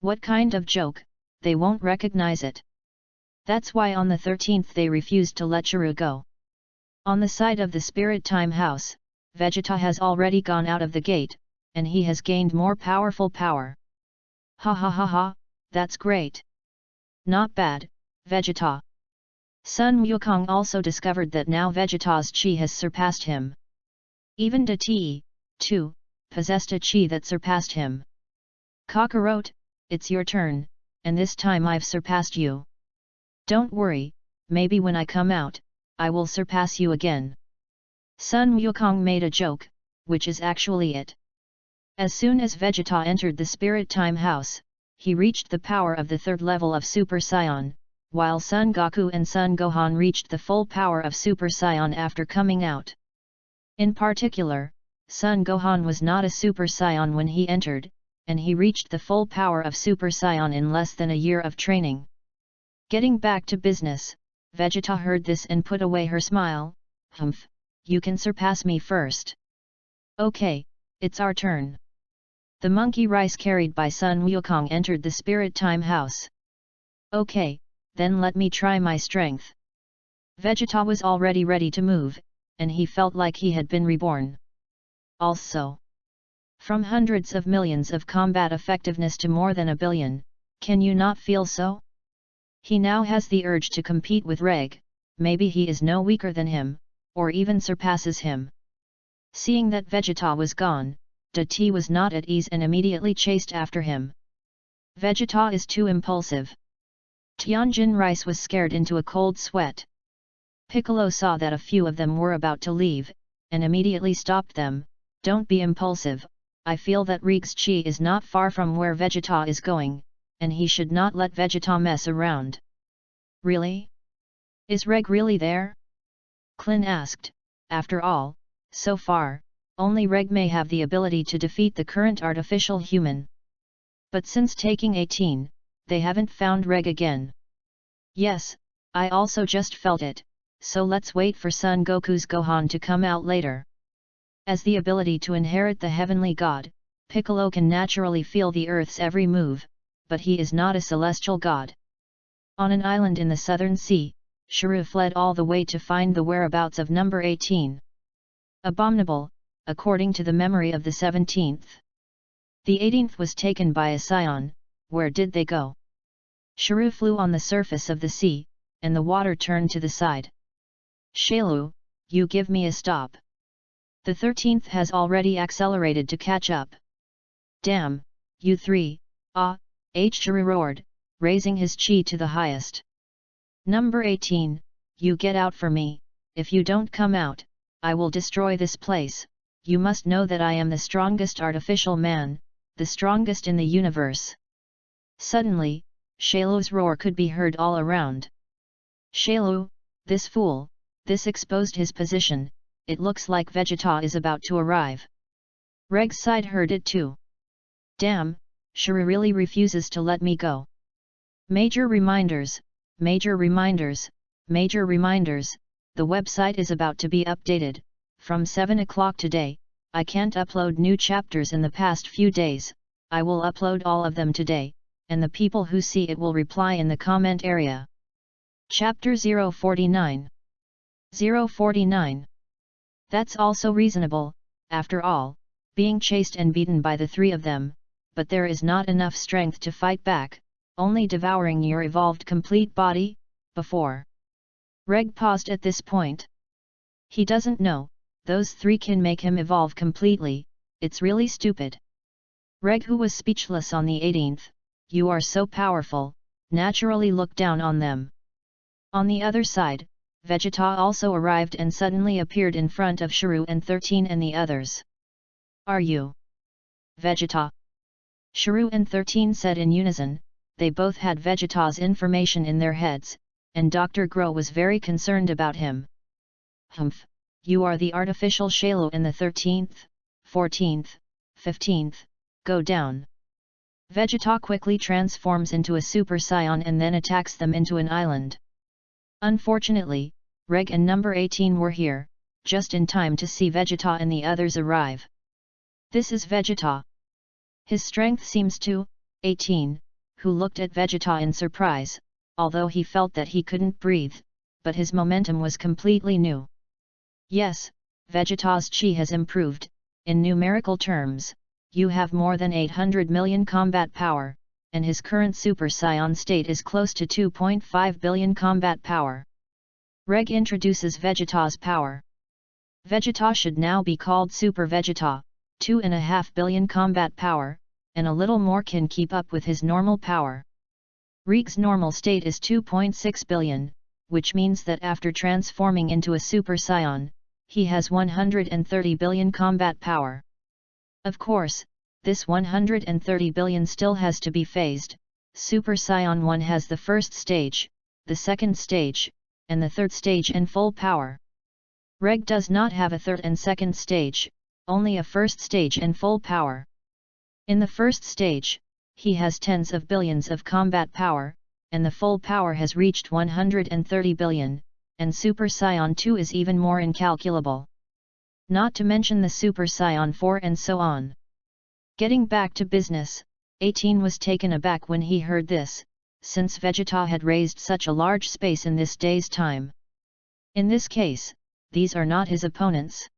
What kind of joke, they won't recognize it. That's why on the 13th they refused to let Shailu go. On the side of the Spirit Time House, Vegeta has already gone out of the gate, and he has gained more powerful power. Ha ha ha ha, that's great. Not bad, Vegeta. Sun Wukong also discovered that now Vegeta's chi has surpassed him. Even Da Ti, too, possessed a chi that surpassed him. Kakarot, it's your turn, and this time I've surpassed you. Don't worry, maybe when I come out, I will surpass you again. Sun Wukong made a joke, which is actually it. As soon as Vegeta entered the Spirit Time House, he reached the power of the third level of Super Saiyan, while Son Goku and Son Gohan reached the full power of Super Saiyan after coming out. In particular, Son Gohan was not a Super Saiyan when he entered, and he reached the full power of Super Saiyan in less than a year of training. Getting back to business, Vegeta heard this and put away her smile. Humph, you can surpass me first. Okay, it's our turn. The monkey rice carried by Sun Wukong entered the Spirit Time House. Okay, then let me try my strength. Vegeta was already ready to move, and he felt like he had been reborn. Also, from hundreds of millions of combat effectiveness to more than a billion, can you not feel so? He now has the urge to compete with Reg, maybe he is no weaker than him, or even surpasses him. Seeing that Vegeta was gone, Da Ti was not at ease and immediately chased after him. Vegeta is too impulsive. Tianjin Rice was scared into a cold sweat. Piccolo saw that a few of them were about to leave, and immediately stopped them. Don't be impulsive, I feel that Reg's chi is not far from where Vegeta is going, and he should not let Vegeta mess around. Really? Is Reg really there? Klin asked. After all, so far, only Reg may have the ability to defeat the current artificial human. But since taking 18, they haven't found Reg again. Yes, I also just felt it, so let's wait for Son Goku's Gohan to come out later. As the ability to inherit the heavenly god, Piccolo can naturally feel the Earth's every move, but he is not a celestial god. On an island in the southern sea, Shairu fled all the way to find the whereabouts of number 18. Abominable, according to the memory of the 17th. The 18th was taken by a Saiyan. Where did they go? Shairu flew on the surface of the sea, and the water turned to the side. Shailu, you give me a stop. The 13th has already accelerated to catch up. Damn, you three, Shairu roared, raising his chi to the highest. Number 18, you get out for me, if you don't come out, I will destroy this place. You must know that I am the strongest artificial man, the strongest in the universe. Suddenly, Shailu's roar could be heard all around. Shailu, this fool, this exposed his position, it looks like Vegeta is about to arrive. Reg's side heard it too. Damn, Shairu really refuses to let me go. Major reminders, major reminders, major reminders, the website is about to be updated. From 7 o'clock today, I can't upload new chapters in the past few days. I will upload all of them today, and the people who see it will reply in the comment area. Chapter 049. 049. That's also reasonable, after all, being chased and beaten by the three of them, but there is not enough strength to fight back, only devouring your evolved complete body, before. Reg paused at this point. He doesn't know, those three can make him evolve completely, it's really stupid. Reg, who was speechless on the 18th, you are so powerful, naturally looked down on them. On the other side, Vegeta also arrived and suddenly appeared in front of Shiryu and 13 and the others. Are you Vegeta? Shiryu and 13 said in unison. They both had Vegeta's information in their heads, and Dr. Gro was very concerned about him. Humph, you are the artificial Shalo in the 13th, 14th, 15th, go down. Vegeta quickly transforms into a Super Saiyan and then attacks them into an island. Unfortunately, Reg and number 18 were here, just in time to see Vegeta and the others arrive. This is Vegeta. His strength seems to, 18, who looked at Vegeta in surprise, although he felt that he couldn't breathe, but his momentum was completely new. Yes, Vegeta's chi has improved, in numerical terms, you have more than 800 million combat power, and his current Super Saiyan state is close to 2.5 billion combat power. Reg introduces Vegeta's power. Vegeta should now be called Super Vegeta, 2.5 billion combat power, and a little more can keep up with his normal power. Reg's normal state is 2.6 billion, which means that after transforming into a Super Saiyan, he has 130 billion combat power. Of course, this 130 billion still has to be phased. Super Saiyan 1 has the first stage, the second stage, and the third stage in full power. Reg does not have a third and second stage, only a first stage in full power. In the first stage, he has tens of billions of combat power, and the full power has reached 130 billion, and Super Saiyan 2 is even more incalculable. Not to mention the Super Saiyan 4 and so on. Getting back to business, 18 was taken aback when he heard this, since Vegeta had raised such a large space in this day's time. In this case, these are not his opponents.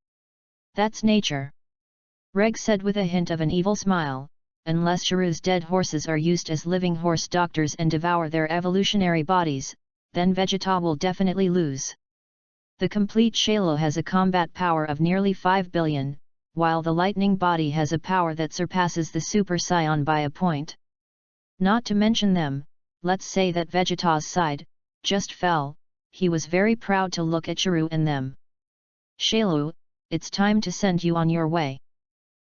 That's nature. Reg said with a hint of an evil smile, unless Shiryu's dead horses are used as living horse doctors and devour their evolutionary bodies, then Vegeta will definitely lose. The complete Shalo has a combat power of nearly 5 billion, while the lightning body has a power that surpasses the Super Saiyan by a point. Not to mention them, let's say that Vegeta's side just fell, he was very proud to look at Shiryu and them. Shalo, it's time to send you on your way.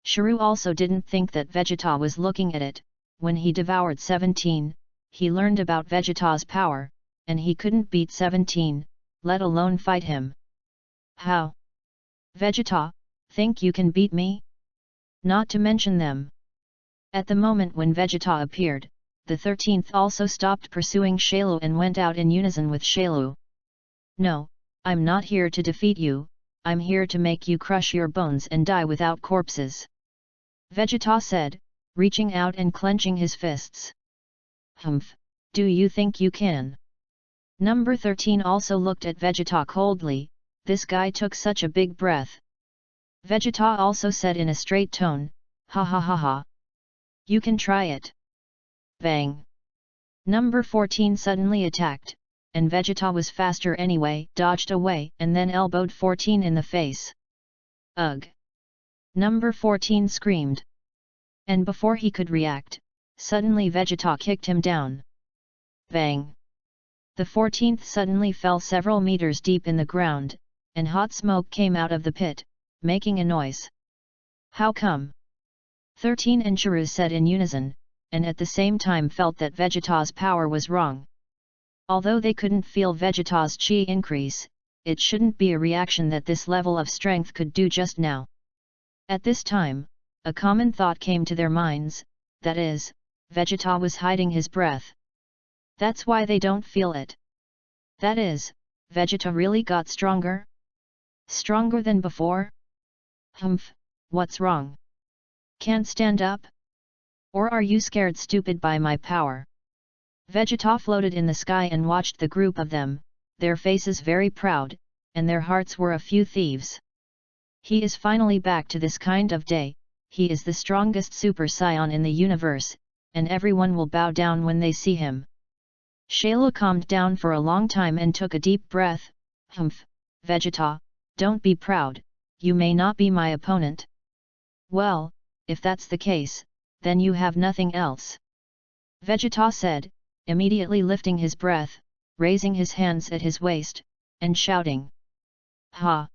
Shiryu also didn't think that Vegeta was looking at it. When he devoured 17, he learned about Vegeta's power, and he couldn't beat 17, let alone fight him. How? Vegeta, think you can beat me? Not to mention them. At the moment when Vegeta appeared, the 13th also stopped pursuing Shalo and went out in unison with Shalo. No, I'm not here to defeat you, I'm here to make you crush your bones and die without corpses. Vegeta said, reaching out and clenching his fists. Humph, do you think you can? Number 13 also looked at Vegeta coldly, this guy took such a big breath. Vegeta also said in a straight tone, ha ha ha ha. You can try it. Bang. Number 14 suddenly attacked, and Vegeta was faster anyway, dodged away and then elbowed 14 in the face. Ugh. Number 14 screamed. And before he could react, suddenly Vegeta kicked him down. Bang. The 14th suddenly fell several meters deep in the ground, and hot smoke came out of the pit, making a noise. How come? 13 and Shiryu said in unison, and at the same time felt that Vegeta's power was wrong. Although they couldn't feel Vegeta's chi increase, it shouldn't be a reaction that this level of strength could do just now. At this time, a common thought came to their minds, that is, Vegeta was hiding his breath. That's why they don't feel it. That is, Vegeta really got stronger? Stronger than before? Humph, what's wrong? Can't stand up? Or are you scared stupid by my power? Vegeta floated in the sky and watched the group of them, their faces very proud, and their hearts were a few thieves. He is finally back to this kind of day, he is the strongest Super Saiyan in the universe, and everyone will bow down when they see him. Shayla calmed down for a long time and took a deep breath. Vegeta, don't be proud, you may not be my opponent. Well, if that's the case, then you have nothing else. Vegeta said, immediately lifting his breath, raising his hands at his waist, and shouting. Ha!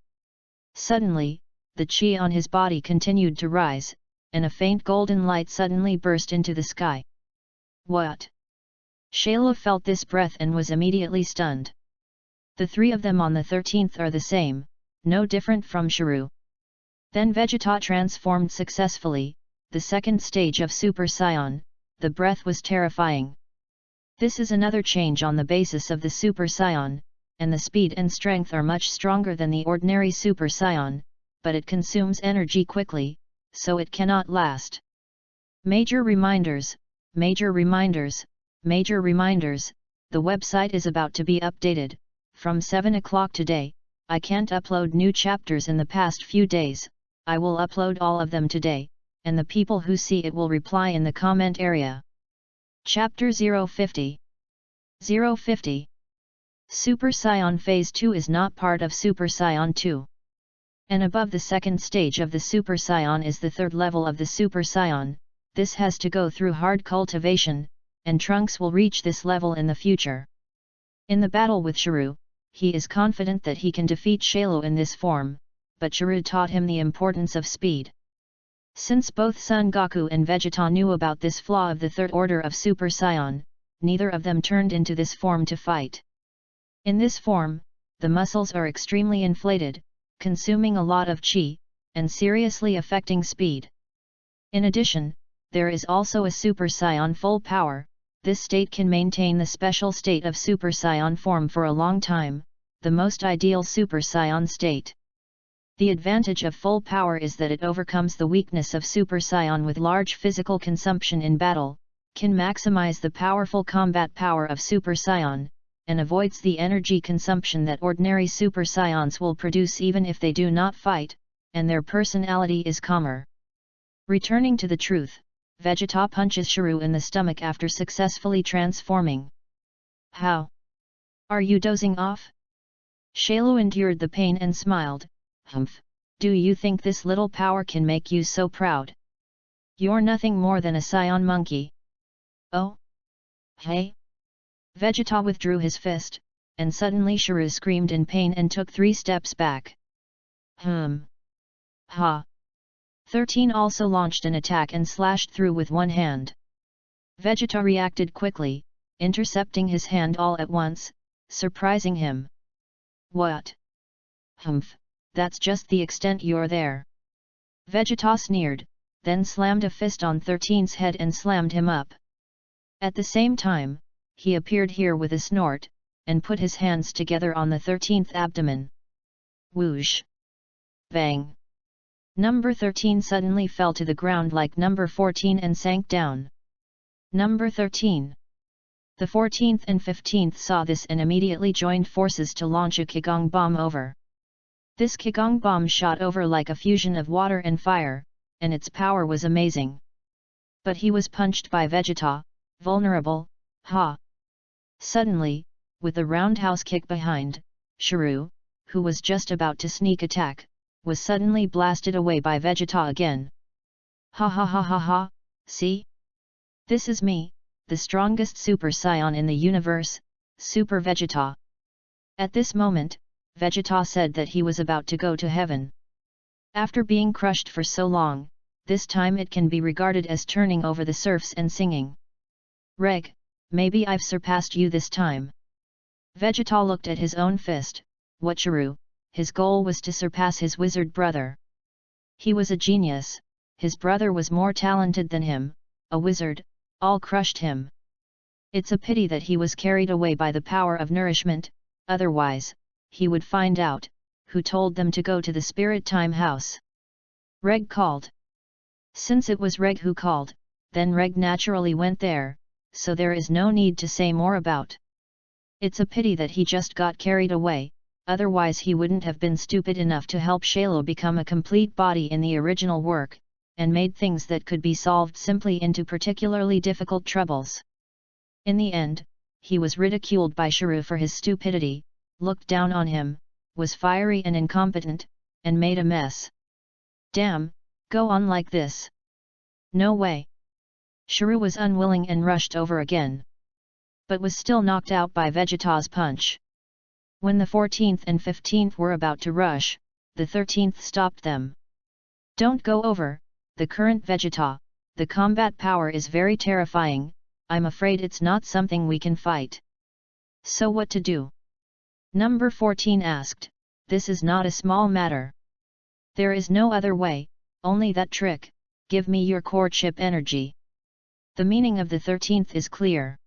Suddenly, the chi on his body continued to rise, and a faint golden light suddenly burst into the sky. What? Shayla felt this breath and was immediately stunned. The three of them on the 13th are the same, no different from Shiru. Then Vegeta transformed successfully, the second stage of Super Saiyan, the breath was terrifying. This is another change on the basis of the Super Saiyan, and the speed and strength are much stronger than the ordinary Super Saiyan, but it consumes energy quickly, so it cannot last. Major reminders, major reminders, major reminders, the website is about to be updated. From 7 o'clock today, I can't upload new chapters in the past few days, I will upload all of them today, and the people who see it will reply in the comment area. Chapter 050 050 Super Saiyan Phase 2 is not part of Super Saiyan 2. And above the second stage of the Super Saiyan is the third level of the Super Saiyan, this has to go through hard cultivation, and Trunks will reach this level in the future. In the battle with Shiru, he is confident that he can defeat Shayla in this form, but Shiru taught him the importance of speed. Since both Son Goku and Vegeta knew about this flaw of the third order of Super Saiyan, neither of them turned into this form to fight. In this form, the muscles are extremely inflated, consuming a lot of chi, and seriously affecting speed. In addition, there is also a Super Saiyan full power. This state can maintain the special state of Super Saiyan form for a long time, the most ideal Super Saiyan state. The advantage of full power is that it overcomes the weakness of Super Saiyan with large physical consumption in battle, can maximize the powerful combat power of Super Saiyan, and avoids the energy consumption that ordinary Super Saiyans will produce even if they do not fight, and their personality is calmer. Returning to the truth, Vegeta punches Shiru in the stomach after successfully transforming. How? Are you dozing off? Shayla endured the pain and smiled. Do you think this little power can make you so proud? You're nothing more than a Saiyan monkey. Oh? Hey? Vegeta withdrew his fist, and suddenly Shiru screamed in pain and took 3 steps back. Ha! 13 also launched an attack and slashed through with one hand. Vegeta reacted quickly, intercepting his hand all at once, surprising him. What? That's just the extent you're there. Vegeta sneered, then slammed a fist on 13's head and slammed him up. At the same time, he appeared here with a snort, and put his hands together on the 13th abdomen. Whoosh! Bang! Number 13 suddenly fell to the ground like number 14 and sank down. Number 13. The 14th and 15th saw this and immediately joined forces to launch a Qigong bomb over. This Qigong bomb shot over like a fusion of water and fire, and its power was amazing. But he was punched by Vegeta, vulnerable, ha! Suddenly, with a roundhouse kick behind, Shiru, who was just about to sneak attack, was suddenly blasted away by Vegeta again. Ha ha ha ha ha, see? This is me, the strongest Super Saiyan in the universe, Super Vegeta. At this moment, Vegeta said that he was about to go to heaven. After being crushed for so long, this time it can be regarded as turning over the surfs and singing. Reg, maybe I've surpassed you this time. Vegeta looked at his own fist. What Shiru? His goal was to surpass his wizard brother. He was a genius, his brother was more talented than him, a wizard, all crushed him. It's a pity that he was carried away by the power of nourishment, otherwise, he would find out, who told them to go to the Spirit Time House. Reg called. Since it was Reg who called, then Reg naturally went there, so there is no need to say more about. It's a pity that he just got carried away, otherwise he wouldn't have been stupid enough to help Shalo become a complete body in the original work, and made things that could be solved simply into particularly difficult troubles. In the end, he was ridiculed by Shiro for his stupidity, looked down on him, was fiery and incompetent, and made a mess. Damn, go on like this. No way. Shiro was unwilling and rushed over again, but was still knocked out by Vegeta's punch. When the 14th and 15th were about to rush, the 13th stopped them. Don't go over, the current Vegeta, the combat power is very terrifying, I'm afraid it's not something we can fight. So what to do? Number 14 asked, this is not a small matter. There is no other way, only that trick, give me your core chip energy. The meaning of the 13th is clear.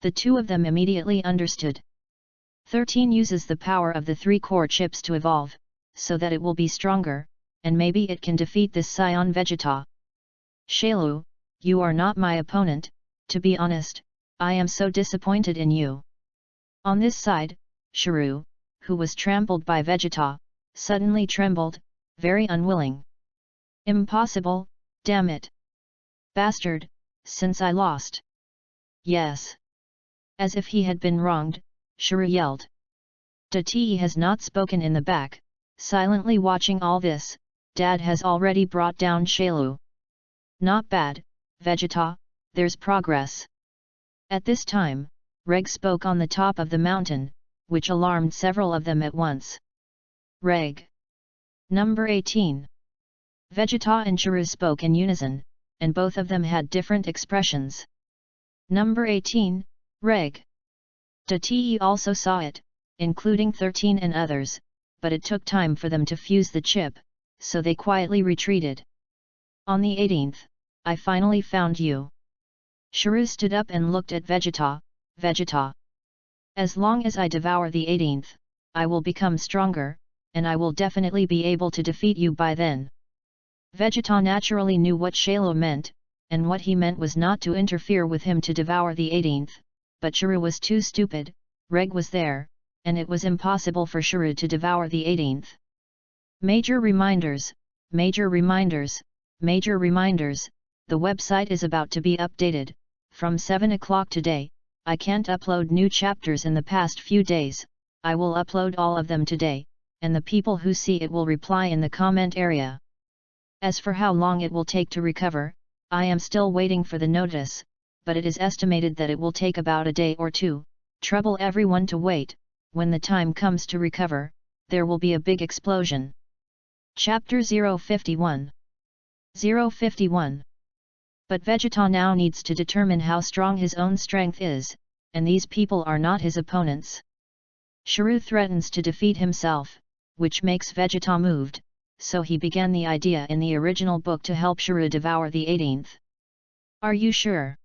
The two of them immediately understood. 13 uses the power of the 3 core chips to evolve, so that it will be stronger, and maybe it can defeat this Saiyan Vegeta. Shalo, you are not my opponent, to be honest, I am so disappointed in you. On this side, Shiro, who was trampled by Vegeta, suddenly trembled, very unwilling. Impossible, damn it. Bastard, since I lost. Yes. As if he had been wronged, Shiro yelled. Dati has not spoken in the back, silently watching all this. Dad has already brought down Shalo. Not bad, Vegeta, there's progress. At this time, Reg spoke on the top of the mountain, which alarmed several of them at once. Reg. Number 18. Vegeta and Shiro spoke in unison, and both of them had different expressions. Number 18, Reg. Dati also saw it, including 13 and others, but it took time for them to fuse the chip, so they quietly retreated. On the 18th, I finally found you. Shiro stood up and looked at Vegeta. Vegeta. As long as I devour the 18th, I will become stronger, and I will definitely be able to defeat you by then. Vegeta naturally knew what Shalo meant, and what he meant was not to interfere with him to devour the 18th, but Shiro was too stupid. Reg was there, and it was impossible for Shiro to devour the 18th. Major reminders, major reminders, major reminders, the website is about to be updated. From 7 o'clock today, I can't upload new chapters in the past few days. I will upload all of them today, and the people who see it will reply in the comment area. As for how long it will take to recover, I am still waiting for the notice, but it is estimated that it will take about a day or two. Trouble everyone to wait. When the time comes to recover, there will be a big explosion. Chapter 051. 051. But Vegeta now needs to determine how strong his own strength is, and these people are not his opponents. Shiro threatens to defeat himself, which makes Vegeta moved, so he began the idea in the original book to help Shiro devour the 18th. Are you sure?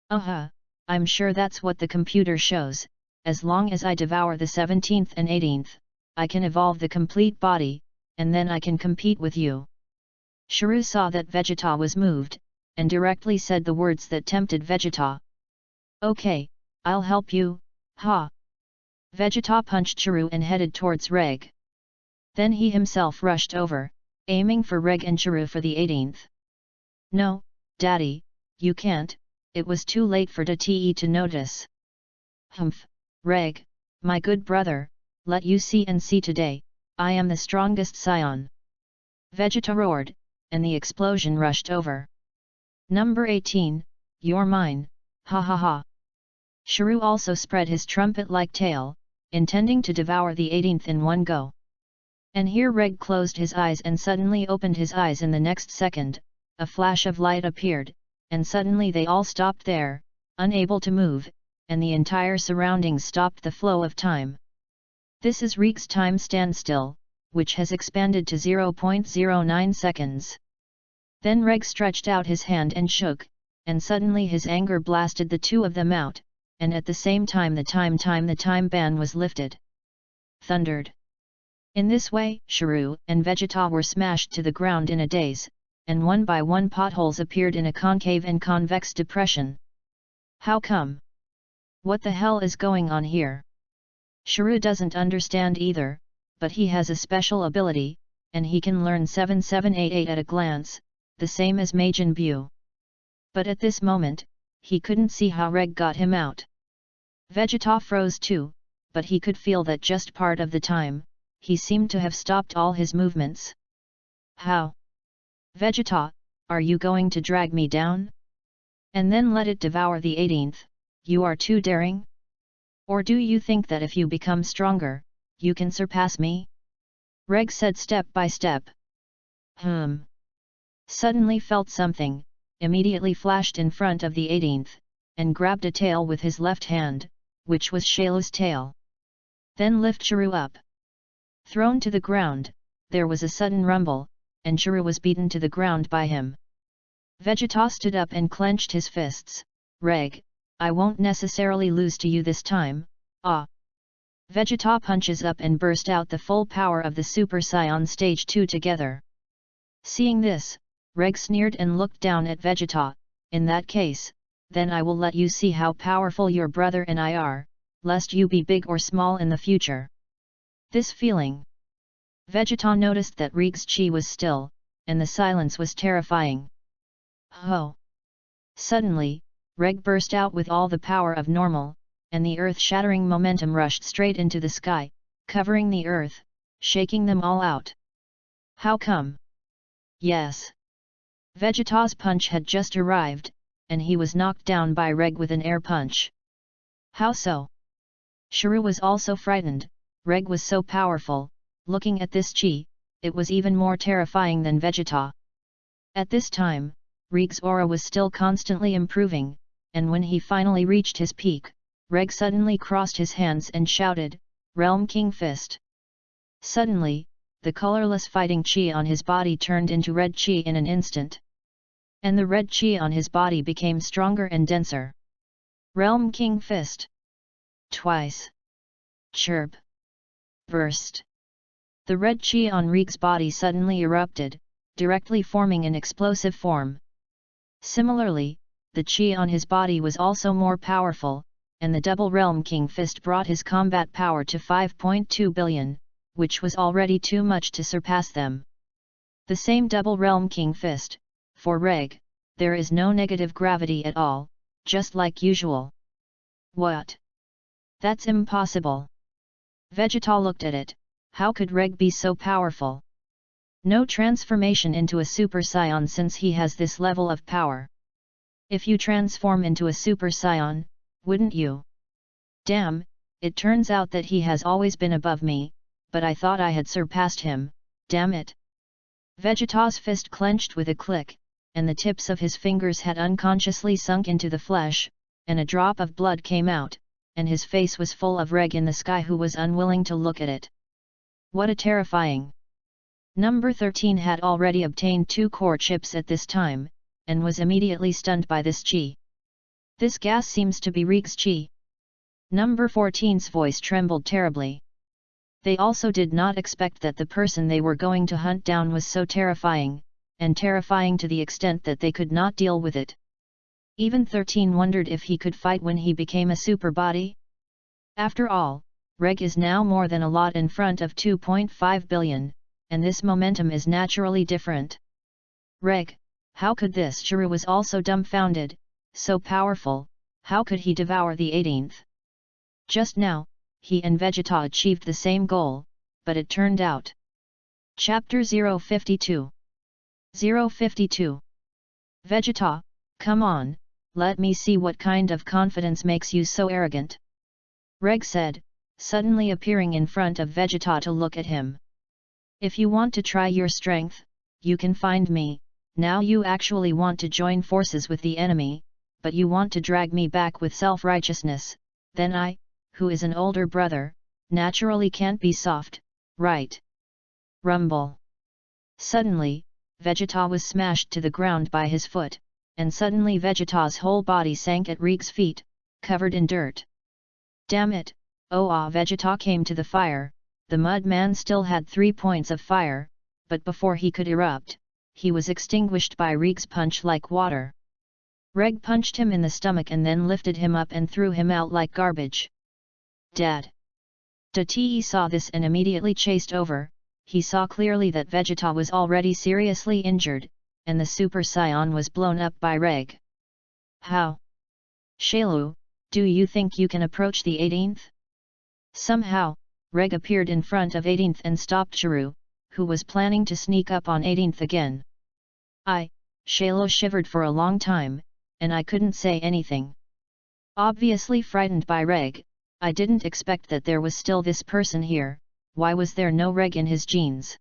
I'm sure that's what the computer shows. As long as I devour the 17th and 18th, I can evolve the complete body, and then I can compete with you. Shiro saw that Vegeta was moved, and directly said the words that tempted Vegeta. Okay, I'll help you, ha! Vegeta punched Shiro and headed towards Reg. Then he himself rushed over, aiming for Reg and Shiro for the 18th. No, Daddy, you can't, it was too late for Dati to notice. Humph, Reg, my good brother, let you see and see today, I am the strongest Saiyan. Vegeta roared, and the explosion rushed over. Number 18, you're mine, ha ha ha. Shiro also spread his trumpet-like tail, intending to devour the 18th in one go. And here Reg closed his eyes and suddenly opened his eyes. In the next second, a flash of light appeared, and suddenly they all stopped there, unable to move, and the entire surroundings stopped the flow of time. This is Reg's time standstill, which has expanded to 0.09 seconds. Then Reg stretched out his hand and shook, and suddenly his anger blasted the two of them out, and at the same time the time ban was lifted. Thundered. In this way, Shrew and Vegeta were smashed to the ground in a daze, and one by one potholes appeared in a concave and convex depression. How come? What the hell is going on here? Shrew doesn't understand either, but he has a special ability, and he can learn 7788 at a glance, the same as Majin Buu. But at this moment, he couldn't see how Reg got him out. Vegeta froze too, but he could feel that just part of the time, he seemed to have stopped all his movements. How? Vegeta, are you going to drag me down? And then let it devour the 18th, you are too daring? Or do you think that if you become stronger, you can surpass me? Reg said step by step. Suddenly felt something, immediately flashed in front of the 18th, and grabbed a tail with his left hand, which was Shailu's tail. Then lift Shrew up. Thrown to the ground, there was a sudden rumble, and Shrew was beaten to the ground by him. Vegeta stood up and clenched his fists. Reg, I won't necessarily lose to you this time, ah! Vegeta punches up and burst out the full power of the Super Saiyan Stage 2 together. Seeing this, Reg sneered and looked down at Vegeta. In that case, then I will let you see how powerful your brother and I are, lest you be big or small in the future. This feeling. Vegeta noticed that Reg's chi was still, and the silence was terrifying. Ho! Suddenly, Reg burst out with all the power of normal, and the earth-shattering momentum rushed straight into the sky, covering the earth, shaking them all out. How come? Yes. Vegeta's punch had just arrived, and he was knocked down by Reg with an air punch. How so? Shrew was also frightened. Reg was so powerful. Looking at this chi, it was even more terrifying than Vegeta. At this time, Reg's aura was still constantly improving, and when he finally reached his peak, Reg suddenly crossed his hands and shouted, Realm King Fist. Suddenly, the colorless fighting chi on his body turned into red chi in an instant. And the red chi on his body became stronger and denser. Realm King Fist. Twice. Chirp. Burst. The red chi on Reg's body suddenly erupted, directly forming an explosive form. Similarly, the chi on his body was also more powerful, and the double Realm King Fist brought his combat power to 5.2 billion, which was already too much to surpass them. The same double Realm King Fist, for Reg, there is no negative gravity at all, just like usual. What? That's impossible. Vegeta looked at it. How could Reg be so powerful? No transformation into a Super Saiyan since he has this level of power. If you transform into a Super Saiyan, wouldn't you? Damn, it turns out that he has always been above me, but I thought I had surpassed him, damn it. Vegeta's fist clenched with a click, and the tips of his fingers had unconsciously sunk into the flesh, and a drop of blood came out, and his face was full of Reg in the sky, who was unwilling to look at it. What a terrifying! Number 13 had already obtained 2 core chips at this time, and was immediately stunned by this chi. This gas seems to be Reg's chi. Number 14's voice trembled terribly. They also did not expect that the person they were going to hunt down was so terrifying, and terrifying to the extent that they could not deal with it. Even 13 wondered if he could fight when he became a super body. After all, Reg is now more than a lot in front of 2.5 billion, and this momentum is naturally different. Reg, how could this? Shrew was also dumbfounded, so powerful, how could he devour the 18th? Just now, he and Vegeta achieved the same goal, but it turned out. Chapter 052. 052. Vegeta, come on, let me see what kind of confidence makes you so arrogant. Reg said, suddenly appearing in front of Vegeta to look at him. If you want to try your strength, you can find me. Now you actually want to join forces with the enemy, but you want to drag me back with self-righteousness, then I, who is an older brother, naturally can't be soft, right? Rumble. Suddenly, Vegeta was smashed to the ground by his foot, and suddenly Vegeta's whole body sank at Reg's feet, covered in dirt. Damn it, oh ah! Vegeta came to the fire, the mud man still had 3 points of fire, but before he could erupt, he was extinguished by Reg's punch like water. Reg punched him in the stomach and then lifted him up and threw him out like garbage. Dead. Te saw this and immediately chased over. He saw clearly that Vegeta was already seriously injured, and the Super Saiyan was blown up by Reg. How? Shailu, do you think you can approach the 18th? Somehow, Reg appeared in front of 18th and stopped Shuru, who was planning to sneak up on 18th again. Shailu shivered for a long time, and I couldn't say anything. Obviously frightened by Reg, I didn't expect that there was still this person here. Why was there no Reg in his genes?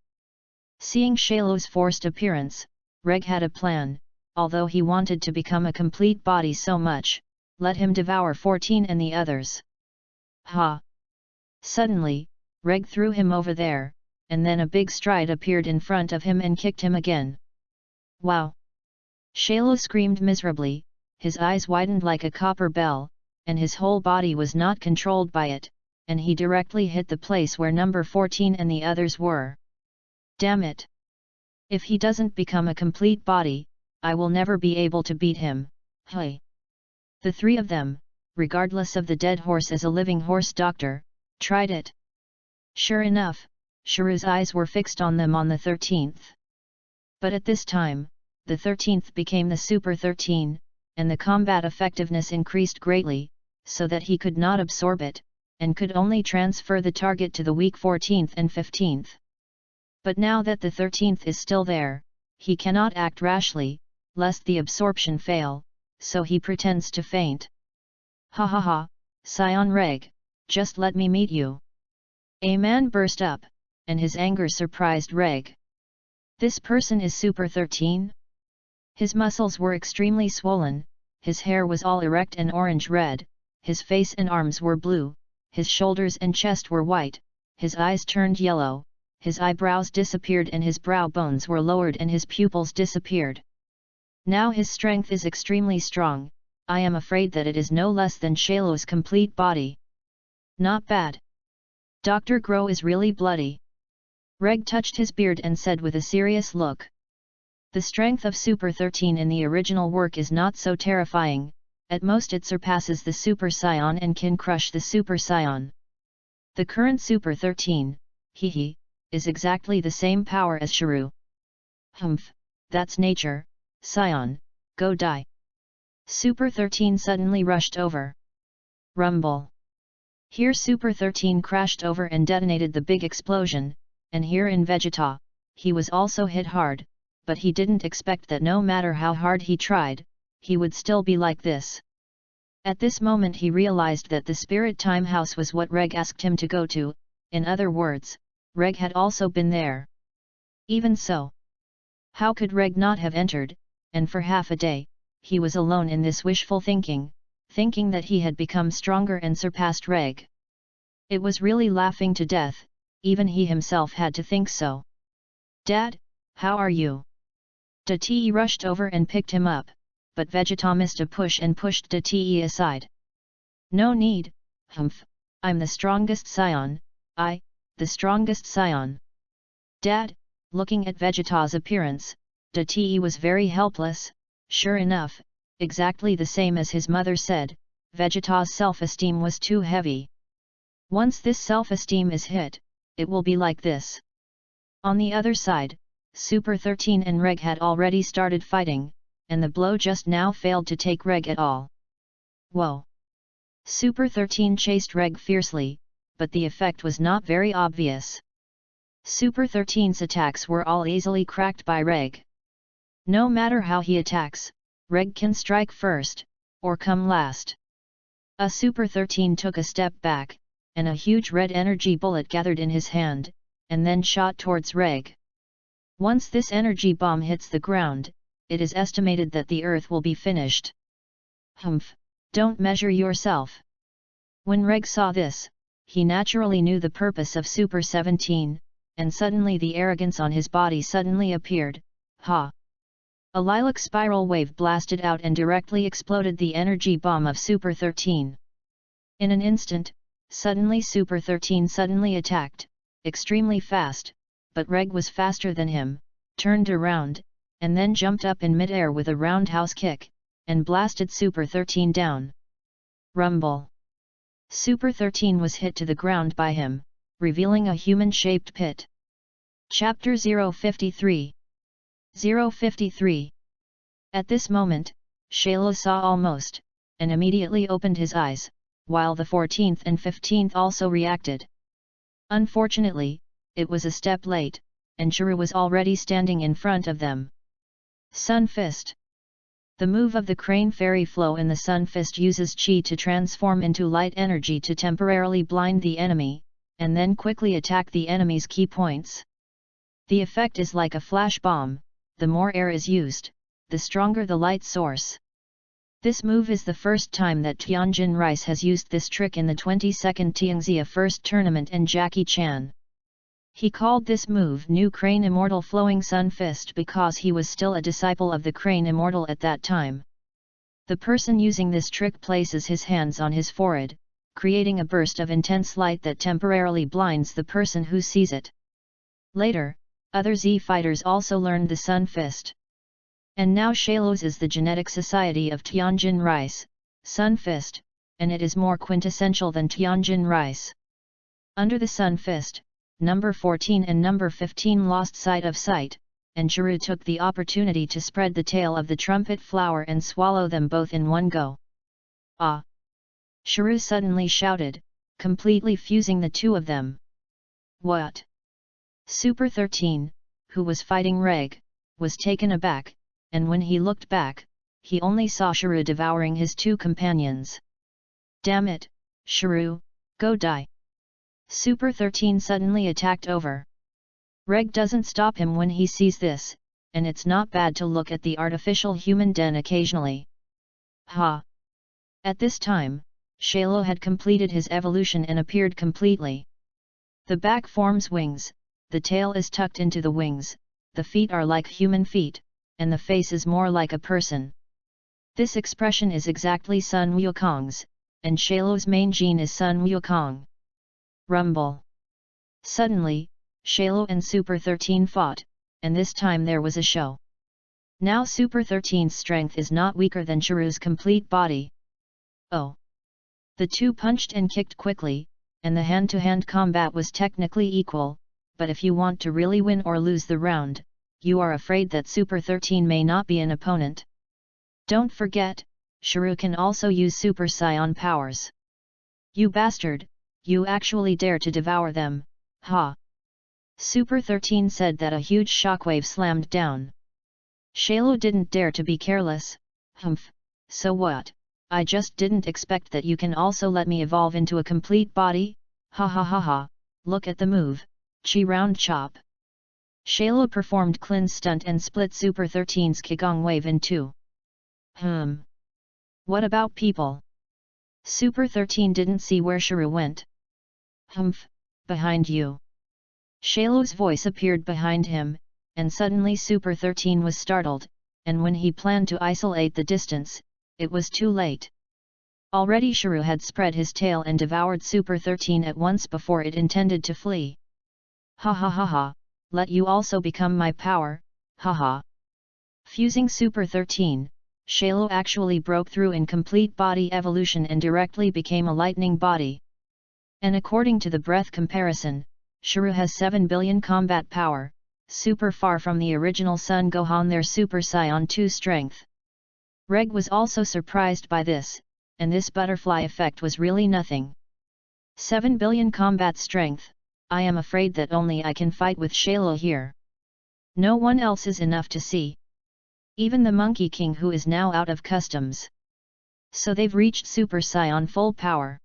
Seeing Shailu's forced appearance, Reg had a plan. Although he wanted to become a complete body so much, let him devour 14 and the others. Ha! Suddenly, Reg threw him over there, and then a big stride appeared in front of him and kicked him again. Wow! Shailu screamed miserably, his eyes widened like a copper bell, and his whole body was not controlled by it, and he directly hit the place where number 14 and the others were. Damn it! If he doesn't become a complete body, I will never be able to beat him. Hey! The 3 of them, regardless of the dead horse as a living horse doctor, tried it. Sure enough, Shuru's eyes were fixed on them on the 13th. But at this time, the 13th became the Super 13, and the combat effectiveness increased greatly, so that he could not absorb it, and could only transfer the target to the weak 14th and 15th. But now that the 13th is still there, he cannot act rashly, lest the absorption fail, so he pretends to faint. Ha ha ha, Saiyan Reg, just let me meet you. A man burst up, and his anger surprised Reg. This person is Super 13? His muscles were extremely swollen, his hair was all erect and orange-red, his face and arms were blue, his shoulders and chest were white, his eyes turned yellow, his eyebrows disappeared and his brow bones were lowered and his pupils disappeared. Now his strength is extremely strong. I am afraid that it is no less than Shailu's complete body. Not bad. Dr. Grow is really bloody. Reg touched his beard and said with a serious look. The strength of Super 13 in the original work is not so terrifying, at most it surpasses the Super Saiyan and can crush the Super Saiyan. The current Super 13, is exactly the same power as Shuru. Humph, that's nature, Saiyan, go die. Super 13 suddenly rushed over. Rumble. Here Super 13 crashed over and detonated the big explosion, and here in Vegeta, he was also hit hard, but he didn't expect that no matter how hard he tried, he would still be like this. At this moment he realized that the Spirit Time House was what Reg asked him to go to, in other words, Reg had also been there. Even so, how could Reg not have entered, and for half a day, he was alone in this wishful thinking that he had become stronger and surpassed Reg. It was really laughing to death, even he himself had to think so. Dad, how are you? Te rushed over and picked him up, but Vegeta missed a push and pushed Te aside. No need, humph, I'm the strongest Saiyan, the strongest Saiyan. Dad, looking at Vegeta's appearance, Te was very helpless. Sure enough, exactly the same as his mother said, Vegeta's self-esteem was too heavy. Once this self-esteem is hit, it will be like this. On the other side, Super 13 and Reg had already started fighting, and the blow just now failed to take Reg at all. Whoa! Super 13 chased Reg fiercely, but the effect was not very obvious. Super 13's attacks were all easily cracked by Reg. No matter how he attacks, Reg can strike first, or come last. A Super 13 took a step back, and a huge red energy bullet gathered in his hand, and then shot towards Reg. Once this energy bomb hits the ground, it is estimated that the Earth will be finished. Humph, don't measure yourself. When Reg saw this, he naturally knew the purpose of Super 17, and suddenly the arrogance on his body suddenly appeared. Ha! A lilac spiral wave blasted out and directly exploded the energy bomb of Super 13. In an instant, suddenly Super 13 suddenly attacked, extremely fast, but Reg was faster than him, turned around, and then jumped up in mid-air with a roundhouse kick, and blasted Super 13 down. Rumble. Super 13 was hit to the ground by him, revealing a human-shaped pit. Chapter 053. 053. At this moment, Shayla saw almost, and immediately opened his eyes, while the 14th and 15th also reacted. Unfortunately, it was a step late, and Chiru was already standing in front of them. Sun Fist. The move of the Crane Fairy Flow in the Sun Fist uses Qi to transform into light energy to temporarily blind the enemy, and then quickly attack the enemy's key points. The effect is like a flash bomb. The more air is used, the stronger the light source. This move is the first time that Tianjin Rice has used this trick in the 22nd Tianxia First Tournament and Jackie Chan. He called this move New Crane Immortal Flowing Sun Fist because he was still a disciple of the Crane Immortal at that time. The person using this trick places his hands on his forehead, creating a burst of intense light that temporarily blinds the person who sees it. Later, other Z fighters also learned the Sun Fist. And now Shaylo's is the genetic society of Tianjin Rice, Sun Fist, and it is more quintessential than Tianjin Rice. Under the Sun Fist, number 14 and number 15 lost sight of sight, and Chiru took the opportunity to spread the tail of the trumpet flower and swallow them both in one go. Ah! Chiru suddenly shouted, completely fusing the two of them. What? Super 13, who was fighting Reg, was taken aback, and when he looked back, he only saw Chiru devouring his two companions. Damn it, Chiru, go die! Super 13 suddenly attacked over. Reg doesn't stop him when he sees this, and it's not bad to look at the artificial human den occasionally. Ha! At this time, Shaylo had completed his evolution and appeared completely. The back forms wings, the tail is tucked into the wings, the feet are like human feet, and the face is more like a person. This expression is exactly Sun Wukong's, and Shaylo's main gene is Sun Wukong. Rumble. Suddenly, Shaylo and Super 13 fought, and this time there was a show. Now Super 13's strength is not weaker than Chiru's complete body. Oh! The two punched and kicked quickly, and the hand-to-hand combat was technically equal, but if you want to really win or lose the round, you are afraid that Super 13 may not be an opponent. Don't forget, Chiru can also use Super Saiyan powers. You bastard, you actually dare to devour them, ha! Super 13 said that a huge shockwave slammed down. Shaylo didn't dare to be careless, humph, so what, I just didn't expect that you can also let me evolve into a complete body, ha ha ha ha, look at the move, Chi round chop. Shaylo performed Klin's stunt and split Super 13's Qigong wave in two. What about people? Super 13 didn't see where Chiru went. Humph, behind you. Shaylo's voice appeared behind him, and suddenly Super 13 was startled, and when he planned to isolate the distance, it was too late. Already Chiru had spread his tail and devoured Super 13 at once before it intended to flee. Ha ha ha ha, let you also become my power, ha ha. Fusing Super 13, Shaylo actually broke through in complete body evolution and directly became a lightning body. And according to the breath comparison, Chiru has 7 billion combat power, super far from the original Son Gohan their Super Saiyan 2 strength. Reg was also surprised by this, and this butterfly effect was really nothing. 7 billion combat strength, I am afraid that only I can fight with Shaylo here. No one else is enough to see. Even the Monkey King who is now out of customs. So they've reached Super Saiyan full power.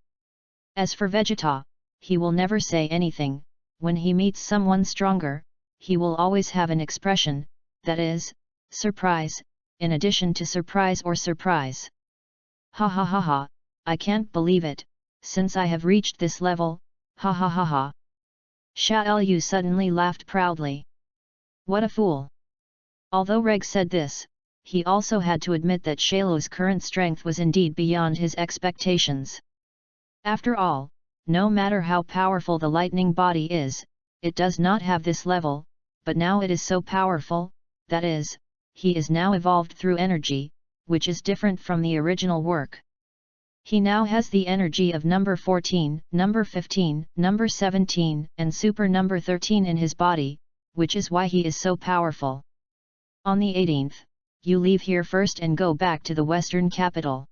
As for Vegeta, he will never say anything, when he meets someone stronger, he will always have an expression, that is, surprise, in addition to surprise or surprise. Ha ha ha ha, I can't believe it, since I have reached this level, ha ha ha ha. Sha Lu suddenly laughed proudly. What a fool! Although Reg said this, he also had to admit that Shaylo's current strength was indeed beyond his expectations. After all, no matter how powerful the lightning body is, it does not have this level, but now it is so powerful, that is, he is now evolved through energy, which is different from the original work. He now has the energy of number 14, number 15, number 17, and super number 13 in his body, which is why he is so powerful. On the 18th, you leave here first and go back to the western capital.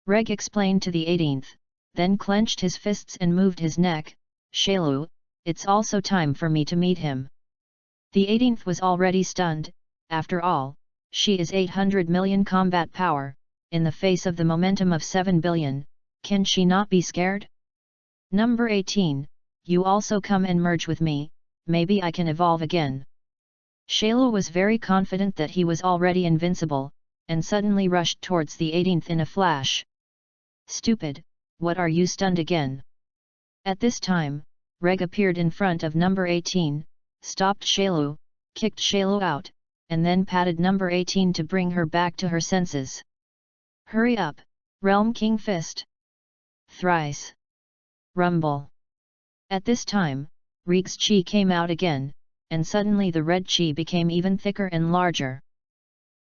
Reg explained to the 18th, then clenched his fists and moved his neck. Shailu, it's also time for me to meet him. The 18th was already stunned. After all, she is 800 million combat power, in the face of the momentum of 7 billion, can she not be scared? Number 18, you also come and merge with me, maybe I can evolve again. Shailu was very confident that he was already invincible, and suddenly rushed towards the 18th in a flash. Stupid, what are you stunned again? At this time, Reg appeared in front of number 18, stopped Shailu, kicked Shailu out, and then patted number 18 to bring her back to her senses. Hurry up, Realm King Fist! Thrice! Rumble! At this time, Rig's chi came out again, and suddenly the red chi became even thicker and larger.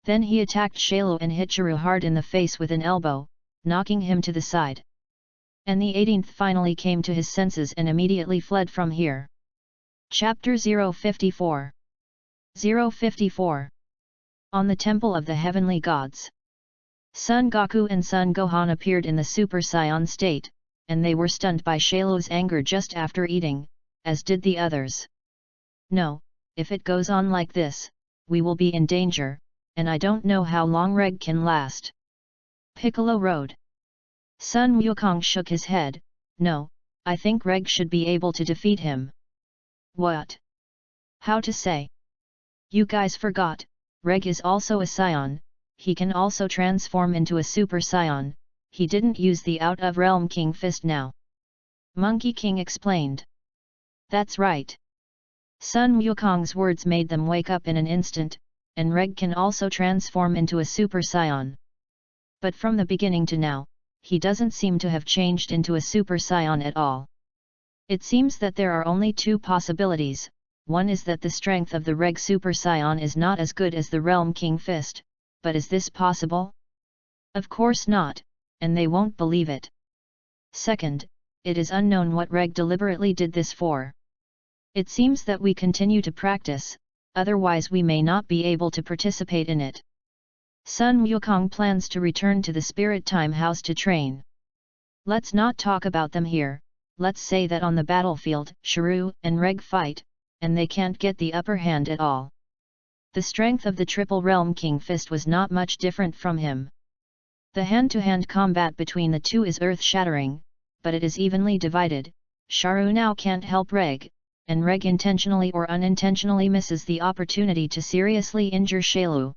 Then he attacked Shailu and hit Chiru hard in the face with an elbow, knocking him to the side. And the 18th finally came to his senses and immediately fled from here. Chapter 054 054 On the Temple of the Heavenly Gods. Son Goku and Son Gohan appeared in the Super Saiyan state, and they were stunned by Shailu's anger just after eating, as did the others. No, if it goes on like this, we will be in danger, and I don't know how long Reg can last. Piccolo Road. Sun Wukong shook his head. No, I think Reg should be able to defeat him. What? How to say? You guys forgot, Reg is also a Saiyan, he can also transform into a Super Saiyan, he didn't use the Out of Realm King Fist now. Monkey King explained. That's right. Sun Wukong's words made them wake up in an instant, and Reg can also transform into a Super Saiyan. But from the beginning to now, he doesn't seem to have changed into a Super Saiyan at all. It seems that there are only two possibilities. One is that the strength of the Reg Super Saiyan is not as good as the Realm King Fist, but is this possible? Of course not, and they won't believe it. Second, it is unknown what Reg deliberately did this for. It seems that we continue to practice, otherwise we may not be able to participate in it. Sun Wukong plans to return to the Spirit Time House to train. Let's not talk about them here, let's say that on the battlefield, Chiru and Reg fight, and they can't get the upper hand at all. The strength of the Triple Realm King Fist was not much different from him. The hand-to-hand combat between the two is earth-shattering, but it is evenly divided. Chiru now can't help Reg, and Reg intentionally or unintentionally misses the opportunity to seriously injure Shailu.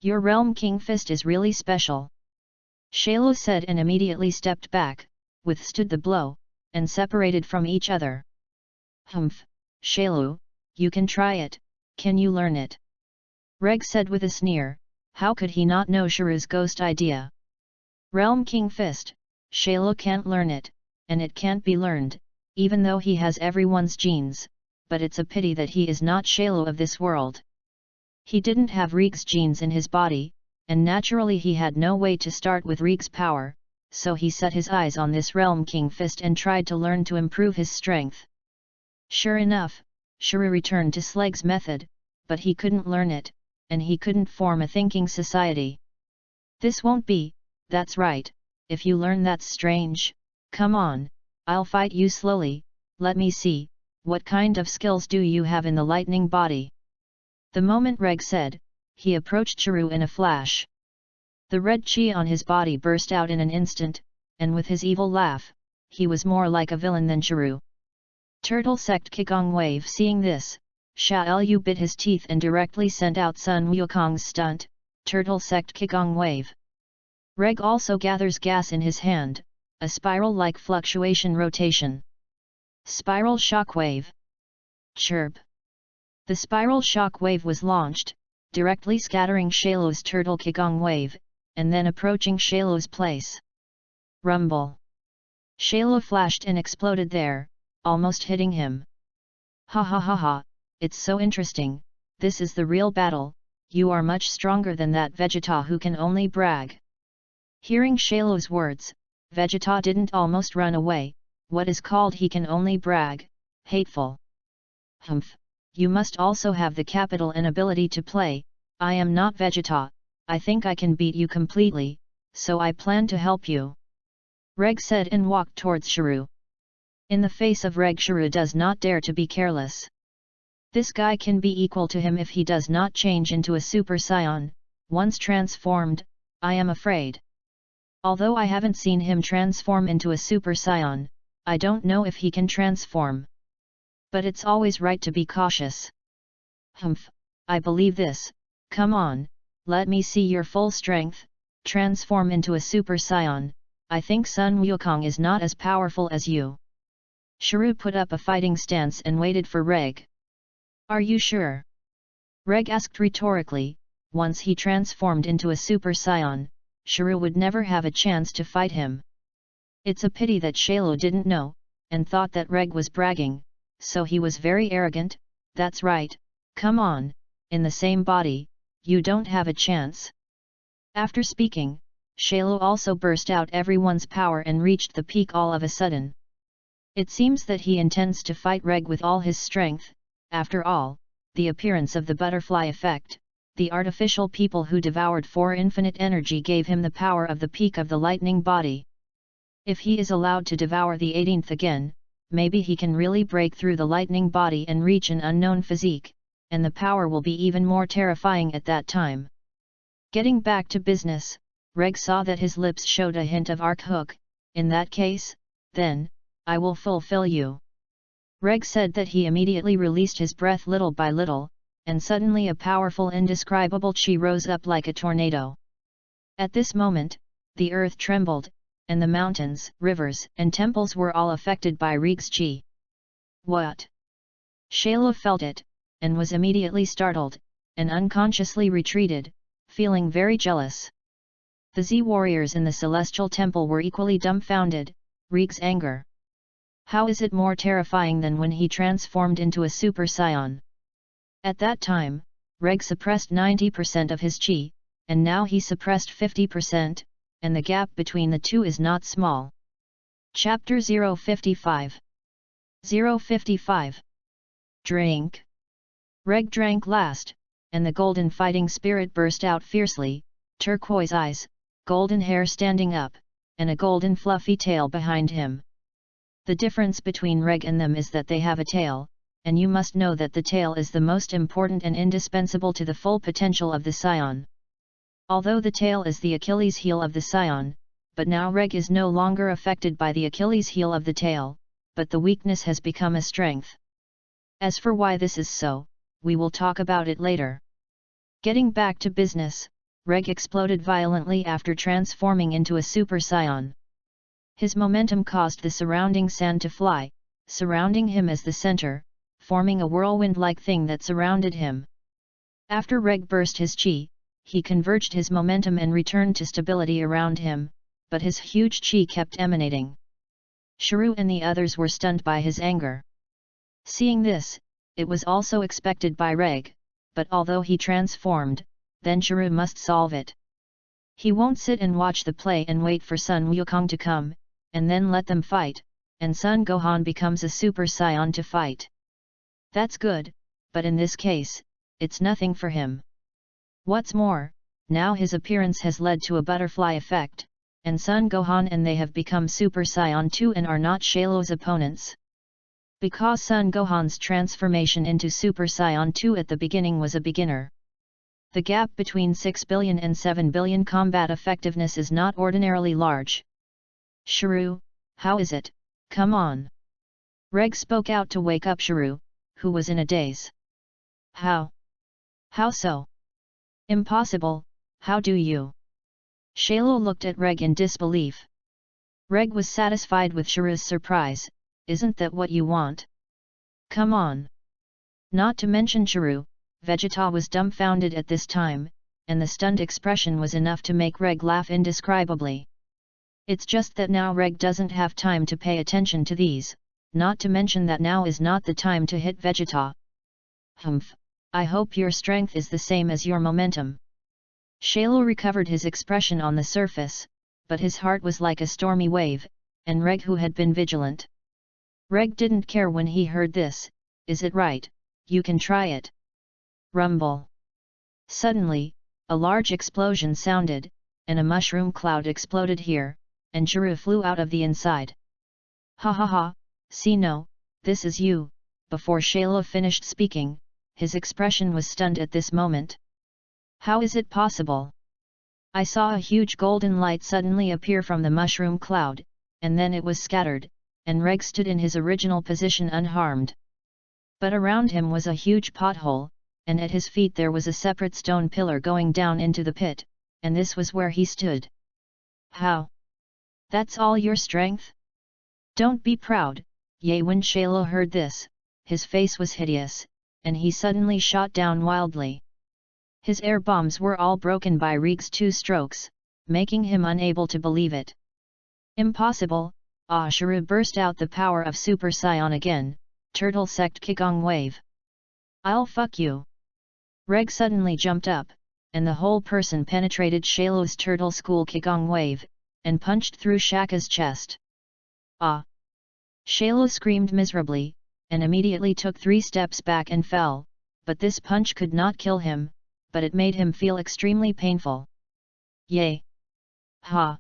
Your Realm King Fist is really special. Shailu said and immediately stepped back, withstood the blow, and separated from each other. Humph, Shailu, you can try it, can you learn it? Reg said with a sneer, how could he not know Chiru's ghost idea? Realm King Fist, Shailu can't learn it, and it can't be learned, even though he has everyone's genes, but it's a pity that he is not Shailu of this world. He didn't have Rig's genes in his body, and naturally he had no way to start with Rig's power, so he set his eyes on this Realm King Fist and tried to learn to improve his strength. Sure enough, Chiru returned to Sleg's method, but he couldn't learn it, and he couldn't form a thinking society. This won't be, that's right, if you learn that's strange, come on, I'll fight you slowly, let me see, what kind of skills do you have in the lightning body? The moment Reg said, he approached Chiru in a flash. The red chi on his body burst out in an instant, and with his evil laugh, he was more like a villain than Chiru. Turtle Sect Kikong Wave. Seeing this, Sha Lu bit his teeth and directly sent out Sun Wukong's stunt, Turtle Sect Kikong Wave. Reg also gathers gas in his hand, a spiral-like fluctuation rotation. Spiral Shockwave. Chirp. The spiral shock wave was launched, directly scattering Shailu's turtle Kikong wave, and then approaching Shailu's place. Rumble. Shailu flashed and exploded there, almost hitting him. Ha ha ha ha, it's so interesting, this is the real battle, you are much stronger than that Vegeta who can only brag. Hearing Shailo's words, Vegeta didn't almost run away. What is called he can only brag, hateful. Humph, you must also have the capital and ability to play. I am not Vegeta, I think I can beat you completely, so I plan to help you. Reg said and walked towards Shuru. In the face of Reg, Shuru does not dare to be careless. This guy can be equal to him if he does not change into a Super Saiyan. Once transformed, I am afraid. Although I haven't seen him transform into a Super Saiyan, I don't know if he can transform. But it's always right to be cautious. Humph, I believe this, come on, let me see your full strength, transform into a Super Saiyan. I think Sun Wukong is not as powerful as you. Shuru put up a fighting stance and waited for Reg. Are you sure? Reg asked rhetorically. Once he transformed into a Super Saiyan, Shuru would never have a chance to fight him. It's a pity that Shailo didn't know, and thought that Reg was bragging, so he was very arrogant. That's right, come on, in the same body, you don't have a chance. After speaking, Shailo also burst out everyone's power and reached the peak all of a sudden. It seems that he intends to fight Reg with all his strength. After all, the appearance of the butterfly effect, the artificial people who devoured 4 infinite energy gave him the power of the peak of the lightning body. If he is allowed to devour the 18th again, maybe he can really break through the lightning body and reach an unknown physique, and the power will be even more terrifying at that time. Getting back to business, Reg saw that his lips showed a hint of arc hook. In that case, then, I will fulfill you. Reg said that he immediately released his breath little by little, and suddenly a powerful indescribable chi rose up like a tornado. At this moment, the earth trembled, and the mountains, rivers, and temples were all affected by Reg's chi. What? Shailo felt it, and was immediately startled, and unconsciously retreated, feeling very jealous. The Z warriors in the celestial temple were equally dumbfounded. Reg's anger. How is it more terrifying than when he transformed into a Super Saiyan? At that time, Reg suppressed 90% of his chi, and now he suppressed 50%, and the gap between the two is not small. Chapter 055. 055. Drink. Reg drank last, and the golden fighting spirit burst out fiercely, turquoise eyes, golden hair standing up, and a golden fluffy tail behind him. The difference between Reg and them is that they have a tail, and you must know that the tail is the most important and indispensable to the full potential of the Saiyan. Although the tail is the Achilles heel of the Saiyan, but now Reg is no longer affected by the Achilles heel of the tail, but the weakness has become a strength. As for why this is so, we will talk about it later. Getting back to business, Reg exploded violently after transforming into a Super Saiyan. His momentum caused the surrounding sand to fly, surrounding him as the center, forming a whirlwind-like thing that surrounded him. After Reg burst his chi, he converged his momentum and returned to stability around him, but his huge chi kept emanating. Shuru and the others were stunned by his anger. Seeing this, it was also expected by Reg, but although he transformed, then Shuru must solve it. He won't sit and watch the play and wait for Sun Wukong to come, and then let them fight, and Sun Gohan becomes a Super Saiyan to fight. That's good, but in this case, it's nothing for him. What's more, now his appearance has led to a butterfly effect, and Sun Gohan and they have become Super Saiyan 2 and are not Shailo's opponents. Because Sun Gohan's transformation into Super Saiyan 2 at the beginning was a beginner. The gap between 6 billion and 7 billion combat effectiveness is not ordinarily large. Shuru, how is it? Come on. Reg spoke out to wake up Shuru, who was in a daze. How? How so? Impossible, how do you? Shailo looked at Reg in disbelief. Reg was satisfied with Shuru's surprise. Isn't that what you want? Come on. Not to mention Shuru, Vegeta was dumbfounded at this time, and the stunned expression was enough to make Reg laugh indescribably. It's just that now Reg doesn't have time to pay attention to these, not to mention that now is not the time to hit Vegeta. Humph, I hope your strength is the same as your momentum. Shailu recovered his expression on the surface, but his heart was like a stormy wave, and Reg, who had been vigilant. Reg didn't care when he heard this. Is it right? You can try it. Rumble. Suddenly, a large explosion sounded, and a mushroom cloud exploded here, and Chiru flew out of the inside. Ha ha ha, see no, this is you. Before Shailu finished speaking, his expression was stunned at this moment. How is it possible? I saw a huge golden light suddenly appear from the mushroom cloud, and then it was scattered, and Reg stood in his original position unharmed. But around him was a huge pothole, and at his feet there was a separate stone pillar going down into the pit, and this was where he stood. How? That's all your strength? Don't be proud. Ye. When Shailu heard this, his face was hideous, and he suddenly shot down wildly. His air bombs were all broken by Reg's 2 strokes, making him unable to believe it. Impossible! Shiru burst out the power of Super Saiyan again, Turtle Sect Kikong Wave. I'll fuck you! Reg suddenly jumped up, and the whole person penetrated Shailu's Turtle School Kikong Wave, and punched through Shaka's chest. Ah! Shailu screamed miserably, and immediately took 3 steps back and fell, but this punch could not kill him, but it made him feel extremely painful. Yay! Ha!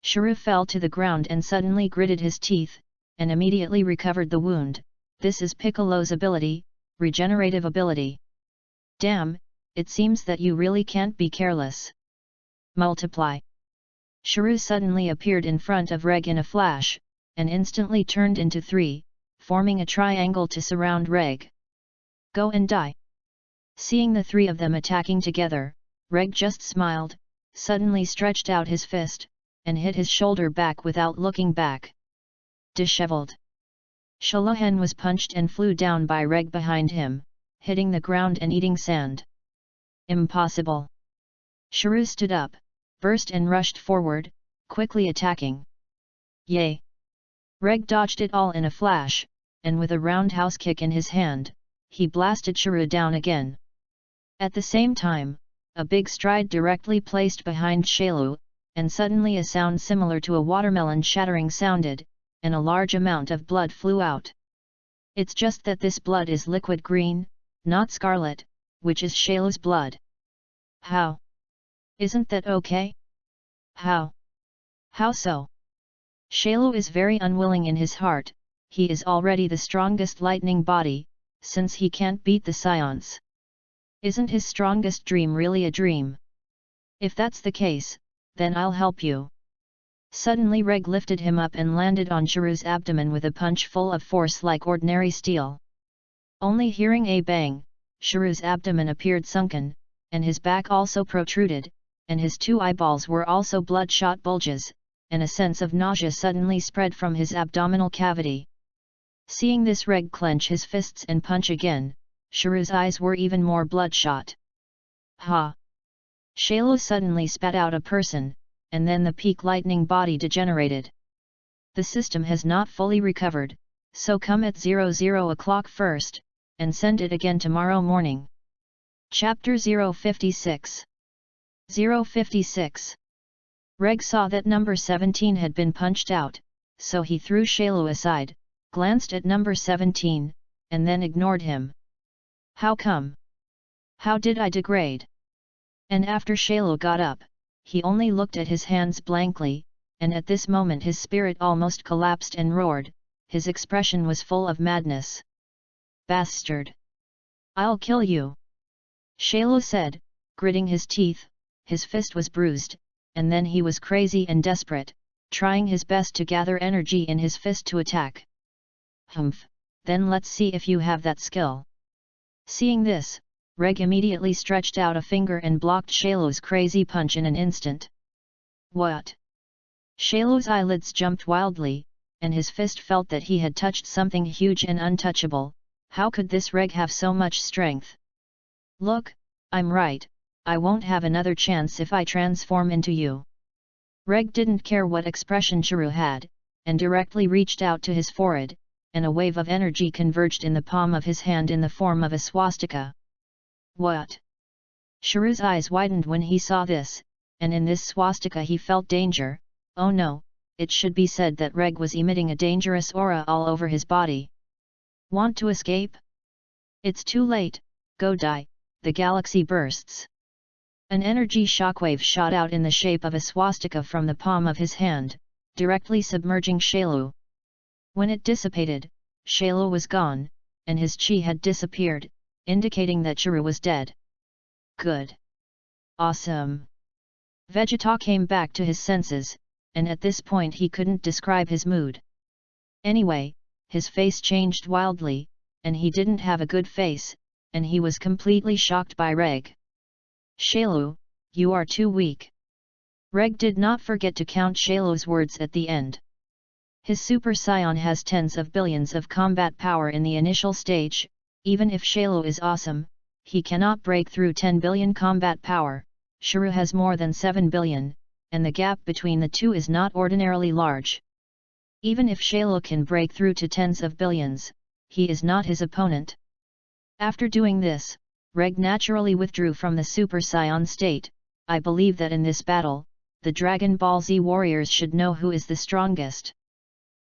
Shiru fell to the ground and suddenly gritted his teeth, and immediately recovered the wound. This is Piccolo's ability, regenerative ability. Damn, it seems that you really can't be careless. Multiply. Shiru suddenly appeared in front of Reg in a flash, and instantly turned into 3, forming a triangle to surround Reg. Go and die. Seeing the 3 of them attacking together, Reg just smiled, suddenly stretched out his fist, and hit his shoulder back without looking back. Disheveled. Shalohen was punched and flew down by Reg behind him, hitting the ground and eating sand. Impossible. Shiru stood up, burst and rushed forward, quickly attacking. Yay! Reg dodged it all in a flash, and with a roundhouse kick in his hand, he blasted Shiru down again. At the same time, a big stride directly placed behind Shailu, and suddenly a sound similar to a watermelon shattering sounded, and a large amount of blood flew out. It's just that this blood is liquid green, not scarlet, which is Shailu's blood. How? Isn't that okay? How? How so? Shailu is very unwilling in his heart. He is already the strongest lightning body, since he can't beat the Saiyans. Isn't his strongest dream really a dream? If that's the case, then I'll help you. Suddenly Reg lifted him up and landed on Shiru's abdomen with a punch full of force like ordinary steel. Only hearing a bang, Shiru's abdomen appeared sunken, and his back also protruded, and his 2 eyeballs were also bloodshot bulges, and a sense of nausea suddenly spread from his abdominal cavity. Seeing this, Reg clench his fists and punch again. Shiru's eyes were even more bloodshot. Ha! Shailu suddenly spat out a person, and then the peak lightning body degenerated. The system has not fully recovered, so come at 00 o'clock first, and send it again tomorrow morning. Chapter 056. 056. Reg saw that number 17 had been punched out, so he threw Shailu aside, glanced at number 17, and then ignored him. How come? How did I degrade? And after Shailu got up, he only looked at his hands blankly, and at this moment his spirit almost collapsed and roared. His expression was full of madness. Bastard! I'll kill you! Shailu said, gritting his teeth. His fist was bruised, and then he was crazy and desperate, trying his best to gather energy in his fist to attack. Humph, then let's see if you have that skill. Seeing this, Reg immediately stretched out a finger and blocked Shailu's crazy punch in an instant. What? Shailu's eyelids jumped wildly, and his fist felt that he had touched something huge and untouchable. How could this Reg have so much strength? Look, I'm right, I won't have another chance if I transform into you. Reg didn't care what expression Shiru had, and directly reached out to his forehead, and a wave of energy converged in the palm of his hand in the form of a swastika. What? Shiru's eyes widened when he saw this, and in this swastika he felt danger. Oh no, it should be said that Reg was emitting a dangerous aura all over his body. Want to escape? It's too late, go die, the galaxy bursts. An energy shockwave shot out in the shape of a swastika from the palm of his hand, directly submerging Shailu. When it dissipated, Shailu was gone, and his chi had disappeared, indicating that Shiru was dead. Good. Awesome. Vegeta came back to his senses, and at this point he couldn't describe his mood. Anyway, his face changed wildly, and he didn't have a good face, and he was completely shocked by Reg. Shailu, you are too weak. Reg did not forget to count Shailu's words at the end. His Super Saiyan has tens of billions of combat power in the initial stage. Even if Shailu is awesome, he cannot break through 10 billion combat power. Shiru has more than 7 billion, and the gap between the two is not ordinarily large. Even if Shailu can break through to tens of billions, he is not his opponent. After doing this, Reg naturally withdrew from the Super Saiyan state. I believe that in this battle, the Dragon Ball Z warriors should know who is the strongest.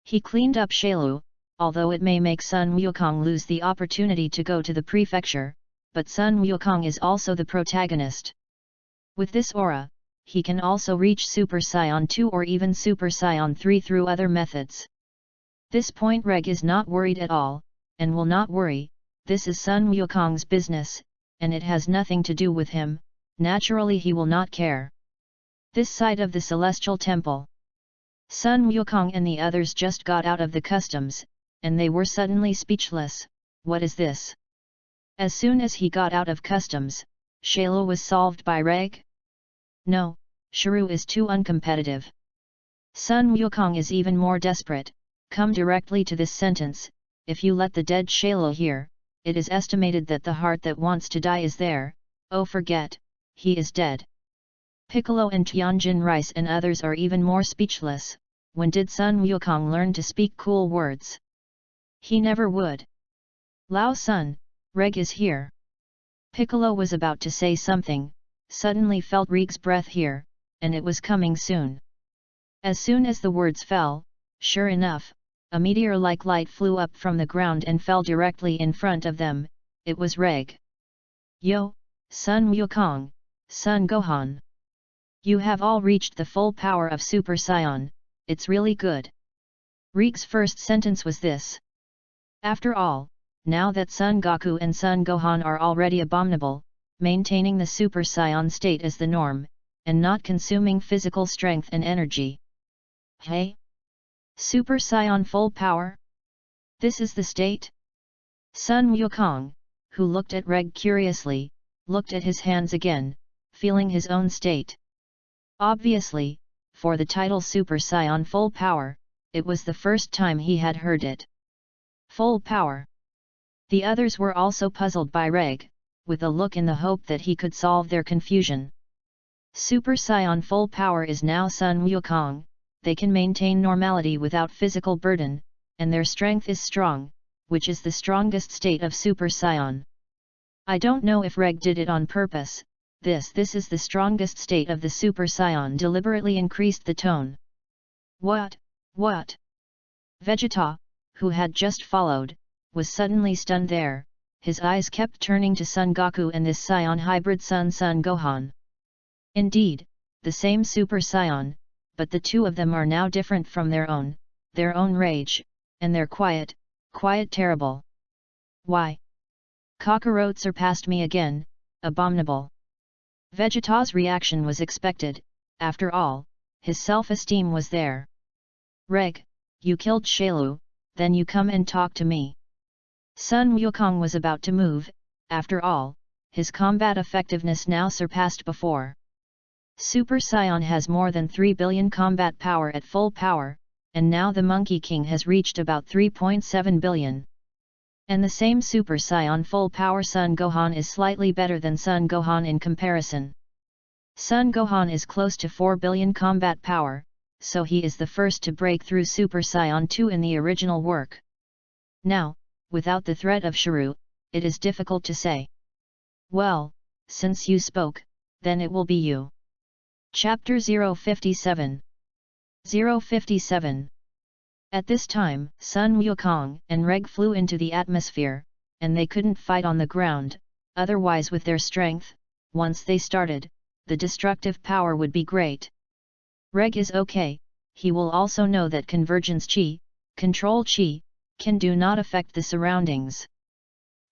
He cleaned up Shailu, although it may make Sun Wukong lose the opportunity to go to the prefecture, but Sun Wukong is also the protagonist. With this aura, he can also reach Super Saiyan 2 or even Super Saiyan 3 through other methods. This point Reg is not worried at all, and will not worry. This is Sun Wukong's business, and it has nothing to do with him. Naturally he will not care. This side of the Celestial Temple. Sun Wukong and the others just got out of the customs, and they were suddenly speechless. What is this? As soon as he got out of customs, Shailu was solved by Reg? No, Shiru is too uncompetitive. Sun Wukong is even more desperate. Come directly to this sentence. If you let the dead Shailu hear, it is estimated that the heart that wants to die is there. Oh, forget, he is dead. Piccolo and Tianjin Rice and others are even more speechless. When did Sun Wukong learn to speak cool words? He never would. Lao Sun, Reg is here. Piccolo was about to say something, suddenly felt Reg's breath here, and it was coming soon. As soon as the words fell, sure enough, a meteor-like light flew up from the ground and fell directly in front of them. It was Reg. Yo, Sun Wukong, Sun Gohan. You have all reached the full power of Super Saiyan, it's really good. Reg's first sentence was this. After all, now that Son Goku and Son Gohan are already abominable, maintaining the Super Saiyan state as the norm, and not consuming physical strength and energy. Hey? Super Saiyan full power? This is the state? Sun Wukong, who looked at Reg curiously, looked at his hands again, feeling his own state. Obviously, for the title Super Saiyan full power, it was the first time he had heard it. Full power. The others were also puzzled by Reg, with a look in the hope that he could solve their confusion. Super Saiyan full power is now Sun Wukong. They can maintain normality without physical burden, and their strength is strong, which is the strongest state of Super Saiyan. I don't know if Reg did it on purpose. This is the strongest state of the Super Saiyan. Deliberately increased the tone. What? Vegeta, who had just followed, was suddenly stunned there. His eyes kept turning to Son Goku and this Saiyan hybrid Son Gohan. Indeed, the same Super Saiyan, but the two of them are now different from their own rage, and their quiet terrible. Why? Kakarot surpassed me again, abominable. Vegeta's reaction was expected. After all, his self-esteem was there. Reg, you killed Shailu, then you come and talk to me. Sun Wukong was about to move. After all, his combat effectiveness now surpassed before. Super Saiyan has more than 3 billion combat power at full power, and now the Monkey King has reached about 3.7 billion. And the same Super Saiyan full power Son Gohan is slightly better than Son Gohan in comparison. Son Gohan is close to 4 billion combat power, so he is the first to break through Super Saiyan 2 in the original work. Now, without the threat of Shrew, it is difficult to say. Well, since you spoke, then it will be you. Chapter 057. 057. At this time, Sun Wukong and Reg flew into the atmosphere, and they couldn't fight on the ground, otherwise with their strength, once they started, the destructive power would be great. Reg is okay, he will also know that convergence chi, control chi, can do not affect the surroundings.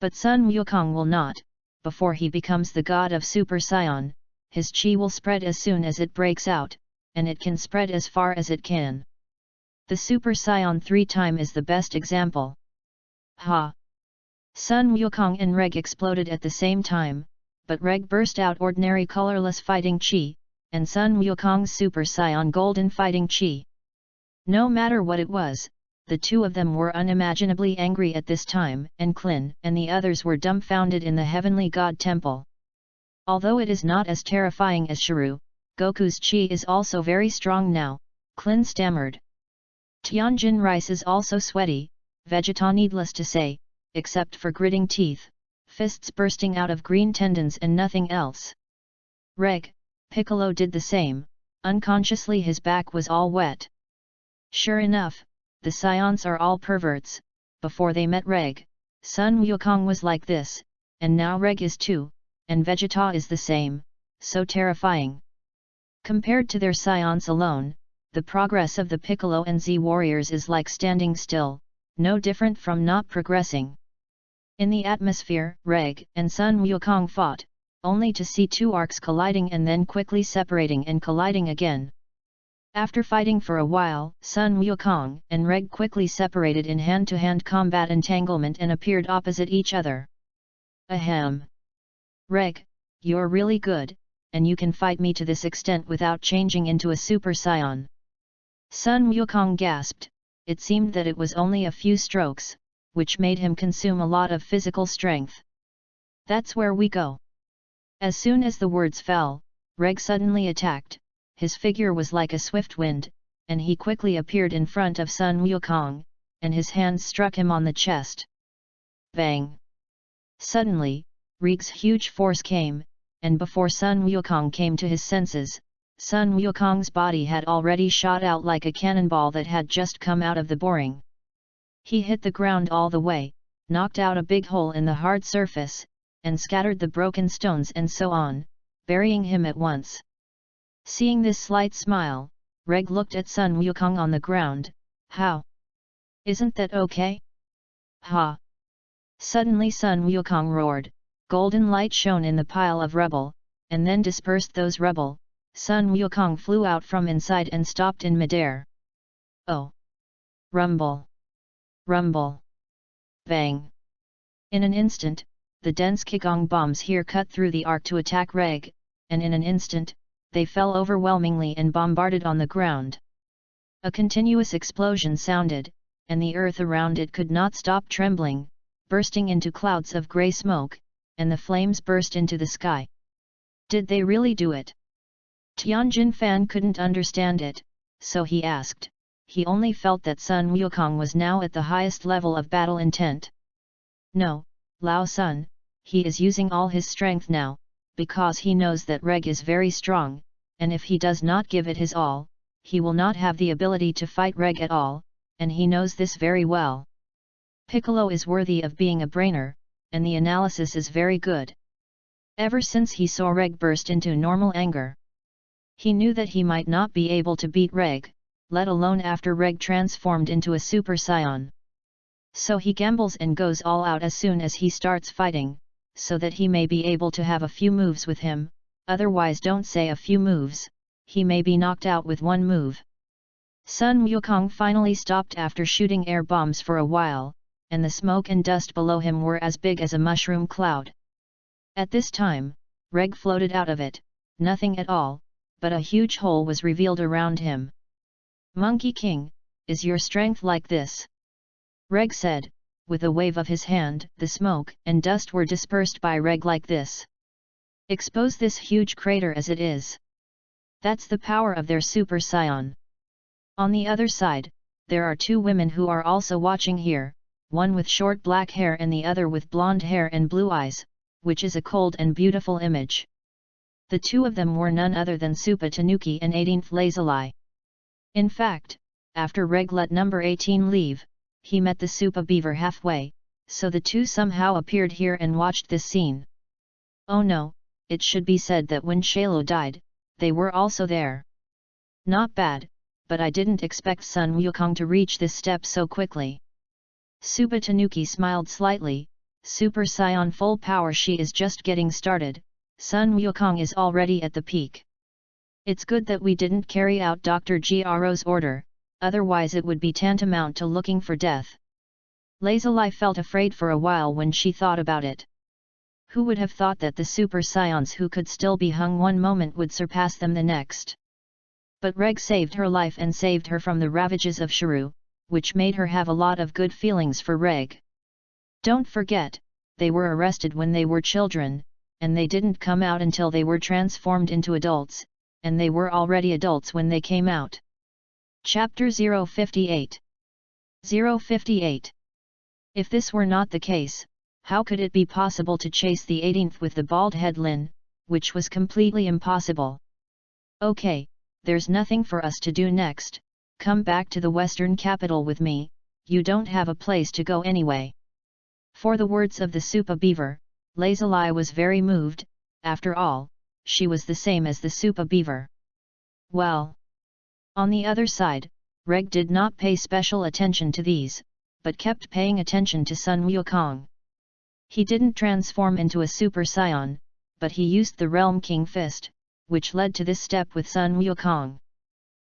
But Sun Wukong will not, before he becomes the god of Super Saiyan, his chi will spread as soon as it breaks out, and it can spread as far as it can. The Super Saiyan 3-time is the best example. Ha! Sun Wukong and Reg exploded at the same time, but Reg burst out ordinary colorless fighting chi, and Sun Wukong's Super Saiyan golden fighting chi. No matter what it was, the two of them were unimaginably angry at this time, and Klin and the others were dumbfounded in the heavenly god temple. Although it is not as terrifying as Shrew, Goku's chi is also very strong now, Klin stammered. Tianjin Rice is also sweaty, Vegeta needless to say, except for gritting teeth, fists bursting out of green tendons and nothing else. Reg, Piccolo did the same, unconsciously his back was all wet. Sure enough, the Saiyans are all perverts. Before they met Reg, Sun Wukong was like this, and now Reg is too, and Vegeta is the same, so terrifying. Compared to their Saiyans alone, the progress of the Piccolo and Z warriors is like standing still, no different from not progressing. In the atmosphere, Reg and Sun Wukong fought, only to see two arcs colliding and then quickly separating and colliding again. After fighting for a while, Sun Wukong and Reg quickly separated in hand-to-hand combat entanglement and appeared opposite each other. Ahem! Reg, you're really good, and you can fight me to this extent without changing into a Super Saiyan. Sun Wukong gasped. It seemed that it was only a few strokes, which made him consume a lot of physical strength. That's where we go. As soon as the words fell, Reg suddenly attacked. His figure was like a swift wind, and he quickly appeared in front of Sun Wukong, and his hands struck him on the chest. Bang! Suddenly, Reg's huge force came, and before Sun Wukong came to his senses, Sun Wukong's body had already shot out like a cannonball that had just come out of the boring. He hit the ground all the way, knocked out a big hole in the hard surface, and scattered the broken stones and so on, burying him at once. Seeing this slight smile, Reg looked at Sun Wukong on the ground. How? Isn't that okay? Ha! Suddenly Sun Wukong roared, golden light shone in the pile of rubble, and then dispersed those rubble. Sun Wukong flew out from inside and stopped in midair. Oh! Rumble! Rumble! Bang! In an instant, the dense Qigong bombs here cut through the arc to attack Reg, and in an instant, they fell overwhelmingly and bombarded on the ground. A continuous explosion sounded, and the earth around it could not stop trembling, bursting into clouds of grey smoke, and the flames burst into the sky. Did they really do it? Tianjin Fan couldn't understand it, so he asked. He only felt that Sun Wukong was now at the highest level of battle intent. No, Lao Sun, he is using all his strength now, because he knows that Reg is very strong, and if he does not give it his all, he will not have the ability to fight Reg at all, and he knows this very well. Piccolo is worthy of being a brainer, and the analysis is very good. Ever since he saw Reg burst into normal anger, he knew that he might not be able to beat Reg, let alone after Reg transformed into a Super Saiyan. So he gambles and goes all out as soon as he starts fighting, so that he may be able to have a few moves with him, otherwise don't say a few moves, he may be knocked out with one move. Sun Wukong finally stopped after shooting air bombs for a while, and the smoke and dust below him were as big as a mushroom cloud. At this time, Reg floated out of it, nothing at all, but a huge hole was revealed around him. Monkey King, is your strength like this? Reg said. With a wave of his hand, the smoke and dust were dispersed by Reg like this. Expose this huge crater as it is. That's the power of their Super Saiyan. On the other side, there are two women who are also watching here, one with short black hair and the other with blonde hair and blue eyes, which is a cold and beautiful image. The two of them were none other than Supa Tanuki and 18th Lazuli. In fact, after Reg let number 18 leave, he met the Supa Beaver halfway, so the two somehow appeared here and watched this scene. Oh no, it should be said that when Shalo died, they were also there. Not bad, but I didn't expect Sun Wukong to reach this step so quickly. Supa Tanuki smiled slightly. Super Saiyan full power, she is just getting started. Sun Wukong is already at the peak. It's good that we didn't carry out Dr. Gro's order, otherwise it would be tantamount to looking for death. Lazuli felt afraid for a while when she thought about it. Who would have thought that the Super Saiyans who could still be hung one moment would surpass them the next? But Reg saved her life and saved her from the ravages of Shuru, which made her have a lot of good feelings for Reg. Don't forget, they were arrested when they were children, and they didn't come out until they were transformed into adults, and they were already adults when they came out. Chapter 058. 058. If this were not the case, how could it be possible to chase the 18th with the bald head Lin, which was completely impossible? Okay, there's nothing for us to do next, come back to the western capital with me, you don't have a place to go anyway. For the words of the Supa Beaver, Lazuli was very moved. After all, she was the same as the Supa Beaver. Well. On the other side, Reg did not pay special attention to these, but kept paying attention to Sun Wukong. He didn't transform into a Super Saiyan, but he used the Realm King Fist, which led to this step with Sun Wukong.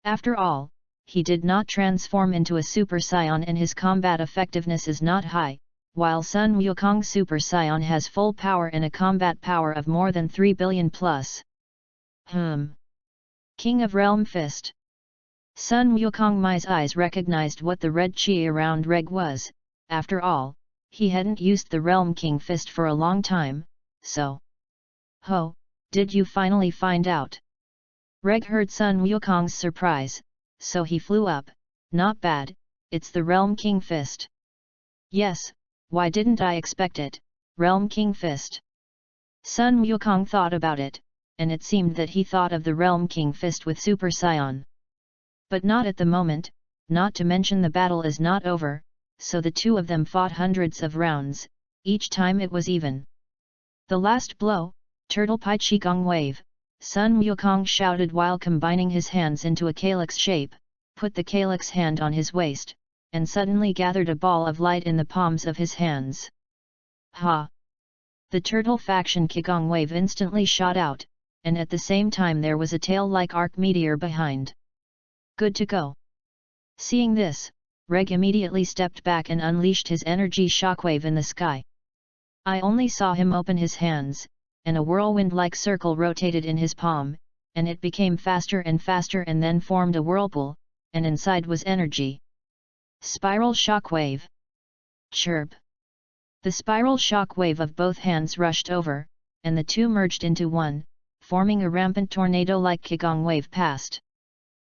After all, he did not transform into a Super Saiyan and his combat effectiveness is not high, while Sun Wukong Super Saiyan has full power and a combat power of more than 3 billion plus. King of Realm Fist. Sun Wukong Mai's eyes recognized what the red chi around Reg was. After all, he hadn't used the Realm King Fist for a long time, so... Ho, did you finally find out? Reg heard Sun Wukong's surprise, so he flew up. Not bad, it's the Realm King Fist. Yes, why didn't I expect it, Realm King Fist? Sun Wukong thought about it, and it seemed that he thought of the Realm King Fist with Super Saiyan. But not at the moment, not to mention the battle is not over, so the two of them fought hundreds of rounds, each time it was even. The last blow, Turtle Pai Qigong Wave, Sun Wukong shouted while combining his hands into a calyx shape, put the calyx hand on his waist, and suddenly gathered a ball of light in the palms of his hands. Ha! The Turtle Faction Qigong Wave instantly shot out, and at the same time there was a tail-like arc meteor behind. Good to go. Seeing this, Reg immediately stepped back and unleashed his energy shockwave in the sky. I only saw him open his hands, and a whirlwind-like circle rotated in his palm, and it became faster and faster and then formed a whirlpool, and inside was energy. Spiral shockwave. Chirp. The spiral shockwave of both hands rushed over, and the two merged into one, forming a rampant tornado-like Qigong wave past.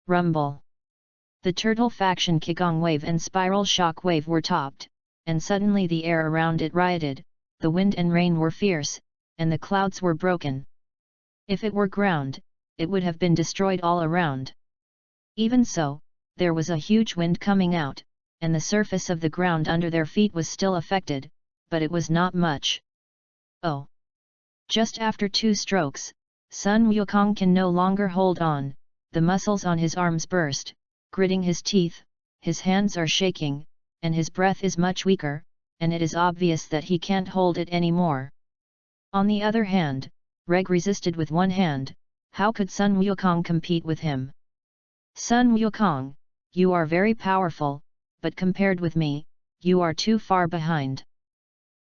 Rumble. The Turtle Faction Qigong Wave and Spiral Shock Wave were topped, and suddenly the air around it rioted, the wind and rain were fierce, and the clouds were broken. If it were ground, it would have been destroyed all around. Even so, there was a huge wind coming out, and the surface of the ground under their feet was still affected, but it was not much. Oh! Just after 2 strokes, Sun Wukong can no longer hold on. The muscles on his arms burst, gritting his teeth, his hands are shaking, and his breath is much weaker, and it is obvious that he can't hold it anymore. On the other hand, Reg resisted with one hand. How could Sun Wukong compete with him? Sun Wukong, you are very powerful, but compared with me, you are too far behind.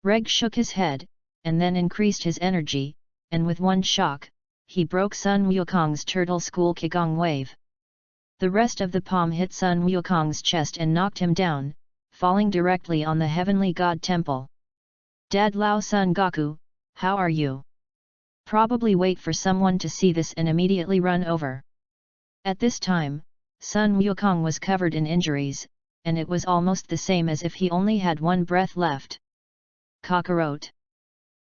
Reg shook his head, and then increased his energy, and with one shock, he broke Sun Wukong's Turtle School Qigong Wave. The rest of the palm hit Sun Wukong's chest and knocked him down, falling directly on the Heavenly God Temple. Dad Lao Sun Goku, how are you? Probably wait for someone to see this and immediately run over. At this time, Sun Wukong was covered in injuries, and it was almost the same as if he only had one breath left. Kakarot.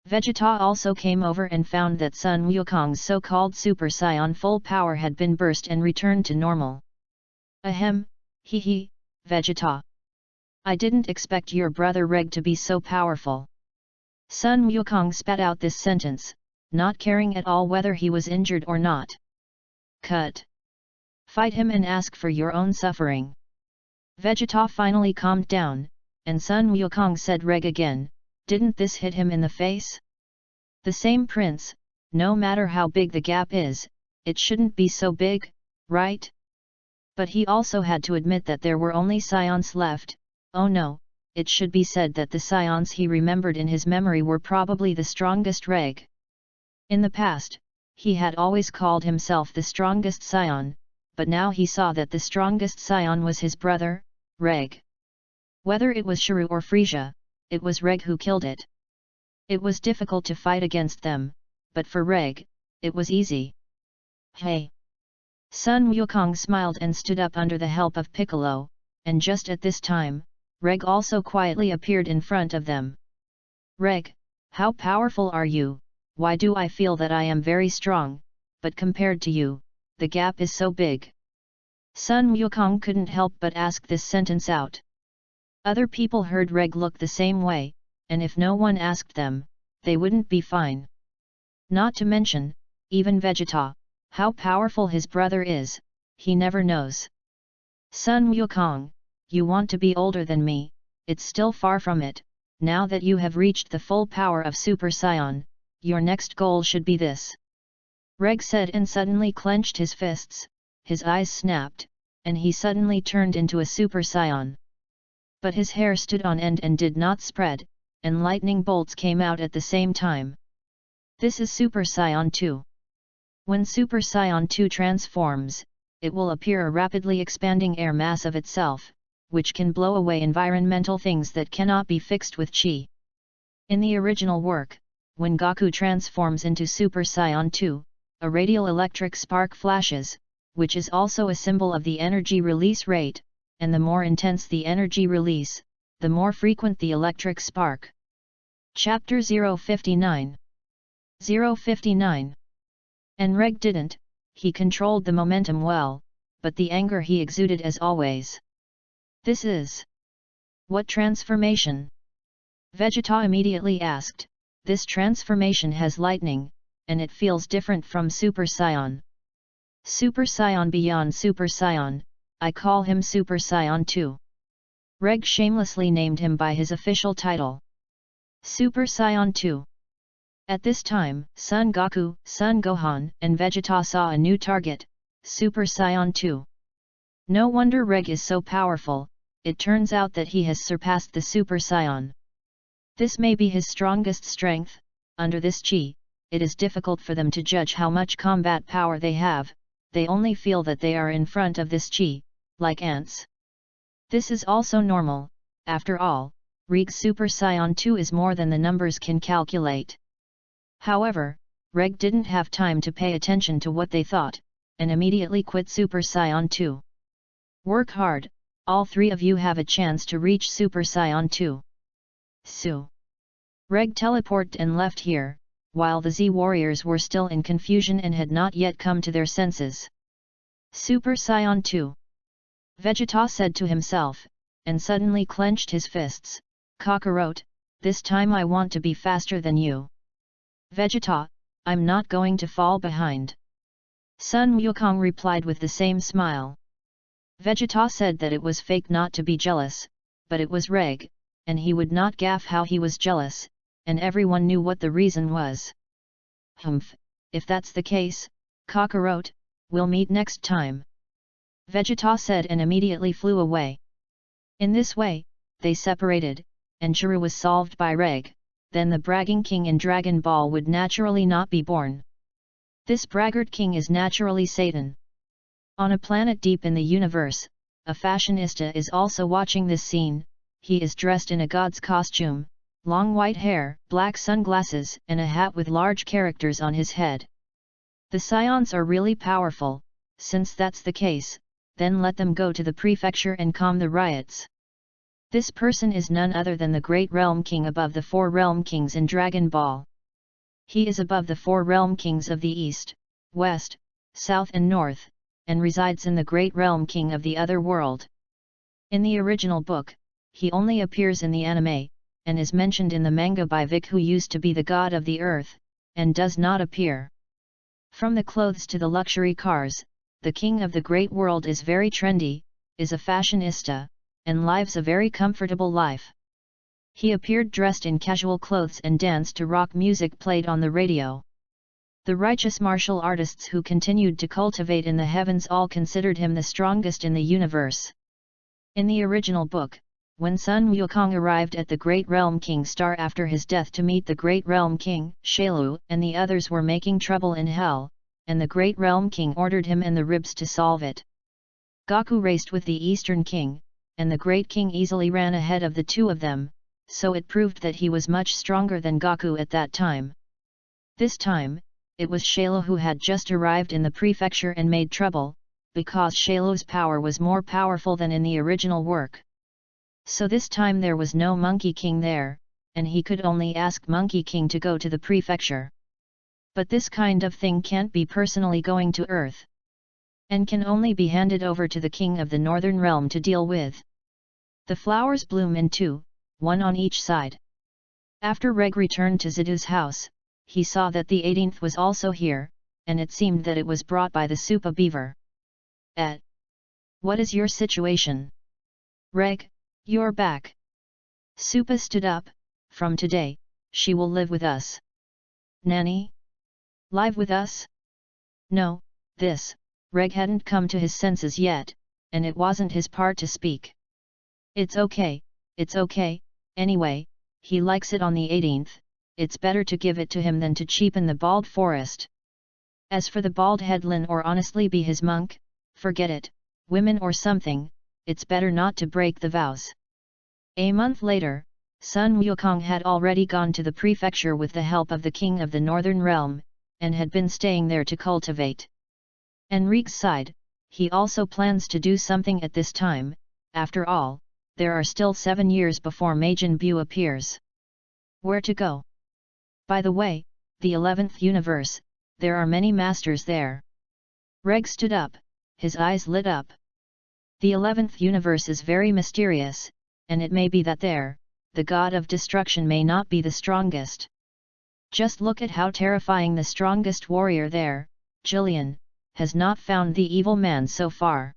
Vegeta also came over and found that Sun Wukong's so-called Super Saiyan full power had been burst and returned to normal. Ahem, hee, Vegeta. I didn't expect your brother Reg to be so powerful. Sun Wukong spat out this sentence, not caring at all whether he was injured or not. Cut. Fight him and ask for your own suffering. Vegeta finally calmed down, and Sun Wukong said Reg again, didn't this hit him in the face? The same prince, no matter how big the gap is, it shouldn't be so big, right? But he also had to admit that there were only Saiyans left. Oh no, it should be said that the Saiyans he remembered in his memory were probably the strongest Reg. In the past, he had always called himself the strongest Saiyan, but now he saw that the strongest Saiyan was his brother, Reg. Whether it was Shuru or Frieza, it was Reg who killed it. It was difficult to fight against them, but for Reg, it was easy. Hey! Sun Wukong smiled and stood up under the help of Piccolo, and just at this time, Reg also quietly appeared in front of them. Reg, how powerful are you? Why do I feel that I am very strong, but compared to you, the gap is so big? Sun Wukong couldn't help but ask this sentence out. Other people heard Reg look the same way, and if no one asked them, they wouldn't be fine. Not to mention, even Vegeta, how powerful his brother is, he never knows. Sun Wukong, you want to be older than me, it's still far from it. Now that you have reached the full power of Super Saiyan, your next goal should be this. Reg said and suddenly clenched his fists, his eyes snapped, and he suddenly turned into a Super Saiyan. But his hair stood on end and did not spread, and lightning bolts came out at the same time. This is Super Saiyan 2. When Super Saiyan 2 transforms, it will appear a rapidly expanding air mass of itself, which can blow away environmental things that cannot be fixed with chi. In the original work, when Goku transforms into Super Saiyan 2, a radioelectric spark flashes, which is also a symbol of the energy release rate, and the more intense the energy release, the more frequent the electric spark. Chapter 059. 059. And Reg didn't, he controlled the momentum well, but the anger he exuded as always. This is... what transformation? Vegeta immediately asked. This transformation has lightning, and it feels different from Super Saiyan. Super Saiyan beyond Super Saiyan, I call him Super Saiyan 2. Reg shamelessly named him by his official title. Super Saiyan 2. At this time, Son Goku, Son Gohan, and Vegeta saw a new target, Super Saiyan 2. No wonder Reg is so powerful, it turns out that he has surpassed the Super Saiyan. This may be his strongest strength. Under this chi, it is difficult for them to judge how much combat power they have, they only feel that they are in front of this chi, like ants. This is also normal, after all, Reg's Super Saiyan 2 is more than the numbers can calculate. However, Reg didn't have time to pay attention to what they thought, and immediately quit Super Saiyan 2. Work hard, all three of you have a chance to reach Super Saiyan 2. Su. Reg teleported and left here, while the Z warriors were still in confusion and had not yet come to their senses. Super Saiyan 2. Vegeta said to himself, and suddenly clenched his fists. Kakarot, this time I want to be faster than you. Vegeta, I'm not going to fall behind. Sun Wukong replied with the same smile. Vegeta said that it was fake not to be jealous, but it was Reg, and he would not gaff how he was jealous, and everyone knew what the reason was. Humph, if that's the case, Kakarot, we'll meet next time. Vegeta said and immediately flew away. In this way, they separated, and Shuru was solved by Reg, then the bragging king in Dragon Ball would naturally not be born. This braggart king is naturally Satan. On a planet deep in the universe, a fashionista is also watching this scene. He is dressed in a god's costume, long white hair, black sunglasses, and a hat with large characters on his head. The Saiyans are really powerful. Since that's the case, then let them go to the prefecture and calm the riots. This person is none other than the great realm king above the 4 realm kings in Dragon Ball. He is above the 4 realm kings of the East, West, South and North, and resides in the great realm king of the other world. In the original book, he only appears in the anime, and is mentioned in the manga by Vic, who used to be the god of the earth, and does not appear. From the clothes to the luxury cars, the king of the great world is very trendy, is a fashionista, and lives a very comfortable life. He appeared dressed in casual clothes and danced to rock music played on the radio. The righteous martial artists who continued to cultivate in the heavens all considered him the strongest in the universe. In the original book, when Sun Wukong arrived at the Great Realm King Star after his death to meet the Great Realm King, Shailu and the others were making trouble in hell, and the Great Realm King ordered him and the ribs to solve it. Goku raced with the Eastern King, and the Great King easily ran ahead of the two of them, so it proved that he was much stronger than Goku at that time. This time, it was Shailu who had just arrived in the prefecture and made trouble, because Shailu's power was more powerful than in the original work. So this time there was no Monkey King there, and he could only ask Monkey King to go to the prefecture. But this kind of thing can't be personally going to Earth, and can only be handed over to the king of the Northern Realm to deal with. The flowers bloom in 2, 1 on each side. After Reg returned to Zidu's house, he saw that the 18th was also here, and it seemed that it was brought by the Supa beaver. What is your situation? Reg, you're back. Supa stood up. From today, she will live with us. Nanny? Live with us? No, Reg hadn't come to his senses yet, and it wasn't his part to speak. It's okay, anyway, he likes it on the 18th, it's better to give it to him than to cheapen the bald forest. As for the bald headland or honestly be his monk, forget it, women or something, it's better not to break the vows. A month later, Sun Wukong had already gone to the prefecture with the help of the king of the Northern Realm, and had been staying there to cultivate. Enrique's side, he also plans to do something at this time. After all, there are still 7 years before Majin Buu appears. Where to go? By the way, the 11th universe, there are many masters there. Reg stood up, his eyes lit up. The 11th universe is very mysterious, and it may be that there, the god of destruction may not be the strongest. Just look at how terrifying the strongest warrior there, Jillian, has not found the evil man so far.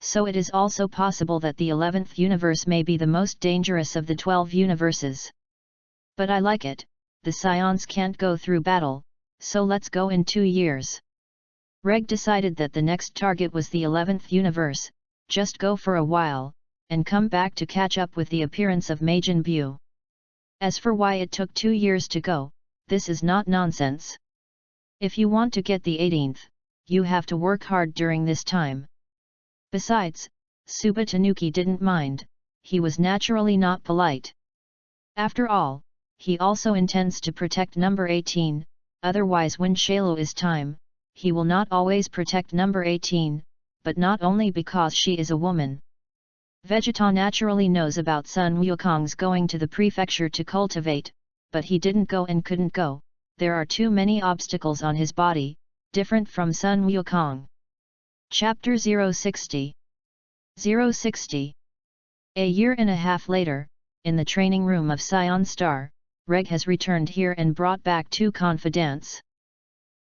So it is also possible that the 11th universe may be the most dangerous of the 12 universes. But I like it, the Saiyans can't go through battle, so let's go in 2 years. Reg decided that the next target was the 11th universe, just go for a while, and come back to catch up with the appearance of Majin Buu. As for why it took 2 years to go, this is not nonsense. If you want to get the 18th, you have to work hard during this time. Besides, Supa Tanuki didn't mind, he was naturally not polite. After all, he also intends to protect number 18, otherwise when Shailu is time, he will not always protect number 18, but not only because she is a woman. Vegeta naturally knows about Sun Wukong's going to the prefecture to cultivate, but he didn't go and couldn't go, there are too many obstacles on his body, different from Sun Wukong. Chapter 060 060. A year and a half later, in the training room of Saiyan Star, Reg has returned here and brought back 2 confidants.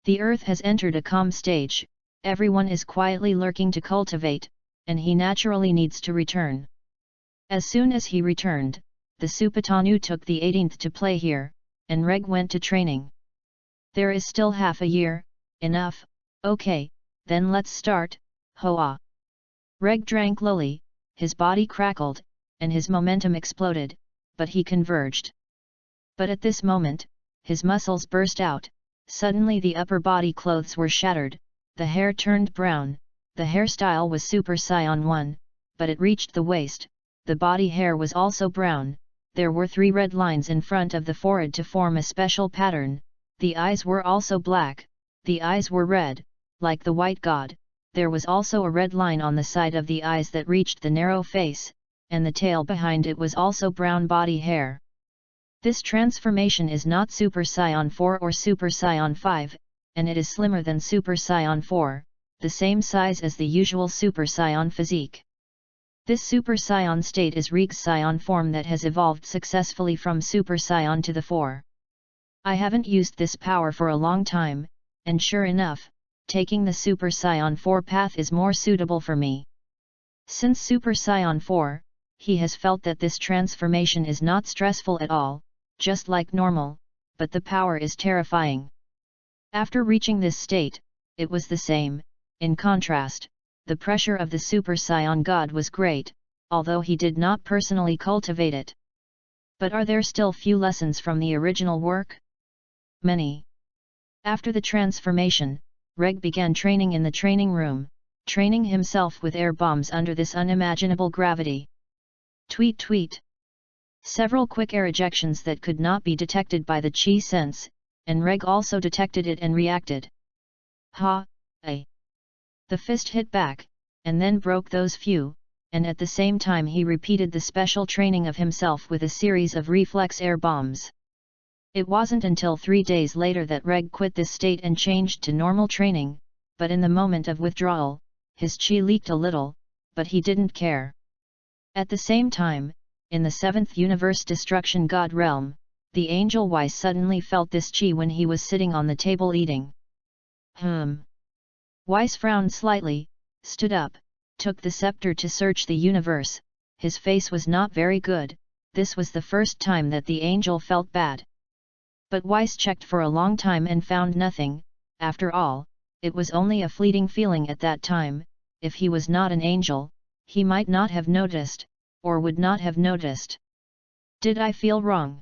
The Earth has entered a calm stage, everyone is quietly lurking to cultivate, and he naturally needs to return. As soon as he returned, the Supatanu took the 18th to play here, and Reg went to training. There is still half a year, enough, okay, then let's start, hoa. Reg drank lowly, his body crackled, and his momentum exploded, but he converged. But at this moment, his muscles burst out, suddenly the upper body clothes were shattered, the hair turned brown, the hairstyle was Super Saiyan 1, but it reached the waist, the body hair was also brown, there were 3 red lines in front of the forehead to form a special pattern, the eyes were also black, the eyes were red, like the white god, there was also a red line on the side of the eyes that reached the narrow face, and the tail behind it was also brown body hair. This transformation is not Super Saiyan 4 or Super Saiyan 5, and it is slimmer than Super Saiyan 4, the same size as the usual Super Saiyan physique. This Super Saiyan state is Rig's Saiyan form that has evolved successfully from Super Saiyan to the 4. I haven't used this power for a long time, and sure enough, taking the Super Saiyan 4 path is more suitable for me. Since Super Saiyan 4, he has felt that this transformation is not stressful at all, just like normal, but the power is terrifying. After reaching this state, it was the same. In contrast, the pressure of the Super Saiyan God was great, although he did not personally cultivate it. But are there still few lessons from the original work? Many. After the transformation, Reg began training in the training room, training himself with air bombs under this unimaginable gravity. Tweet tweet. Several quick air ejections that could not be detected by the chi sense, and Reg also detected it and reacted. Ha, eh. The fist hit back, and then broke those few, and at the same time he repeated the special training of himself with a series of reflex air bombs. It wasn't until 3 days later that Reg quit this state and changed to normal training, but in the moment of withdrawal, his chi leaked a little, but he didn't care. At the same time, in the 7th universe destruction god realm, the angel Weiss suddenly felt this chi when he was sitting on the table eating. Weiss frowned slightly, stood up, took the scepter to search the universe. His face was not very good. This was the first time that the angel felt bad. But Weiss checked for a long time and found nothing. After all, it was only a fleeting feeling at that time. If he was not an angel, he might not have noticed, or would not have noticed. Did I feel wrong?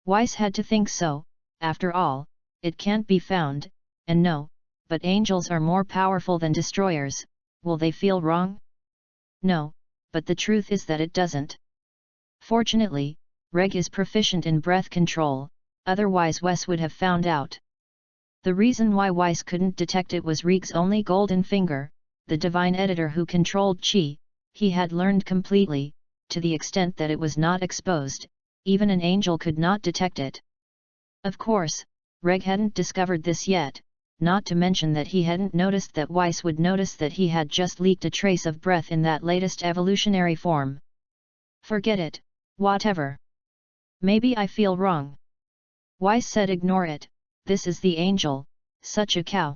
Weiss had to think so. After all, it can't be found, and no, but angels are more powerful than destroyers. Will they feel wrong? No, but the truth is that it doesn't. Fortunately, Reg is proficient in breath control, otherwise Wes would have found out. The reason why Weiss couldn't detect it was Rig's only golden finger, the divine editor who controlled chi. He had learned completely, to the extent that it was not exposed, even an angel could not detect it. Of course, Reg hadn't discovered this yet, not to mention that he hadn't noticed that Weiss would notice that he had just leaked a trace of breath in that latest evolutionary form. Forget it, whatever. Maybe I feel wrong. Weiss said, ignore it, this is the angel, such a cow.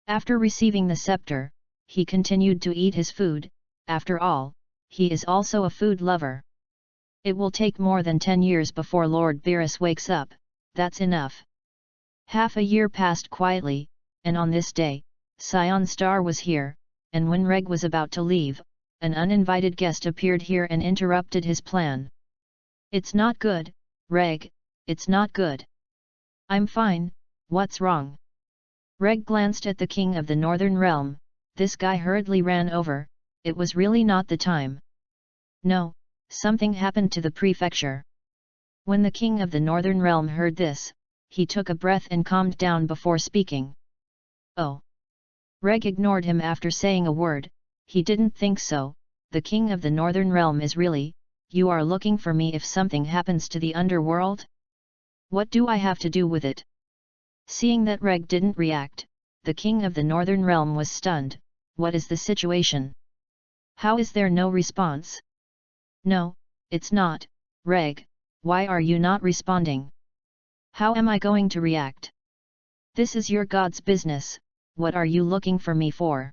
After receiving the scepter, he continued to eat his food. After all, he is also a food lover. It will take more than 10 years before Lord Beerus wakes up, that's enough. Half a year passed quietly, and on this day, Saiyan Star was here, and when Reg was about to leave, an uninvited guest appeared here and interrupted his plan. It's not good, Reg, it's not good. I'm fine, what's wrong? Reg glanced at the king of the Northern Realm. This guy hurriedly ran over. It was really not the time. No, something happened to the prefecture. When the king of the Northern Realm heard this, he took a breath and calmed down before speaking. Oh. Reg ignored him after saying a word. He didn't think so. The king of the Northern Realm is really, you are looking for me if something happens to the underworld? What do I have to do with it? Seeing that Reg didn't react, the king of the Northern Realm was stunned. What is the situation? How is there no response? No, it's not, Reg, why are you not responding? How am I going to react? This is your god's business, what are you looking for me for?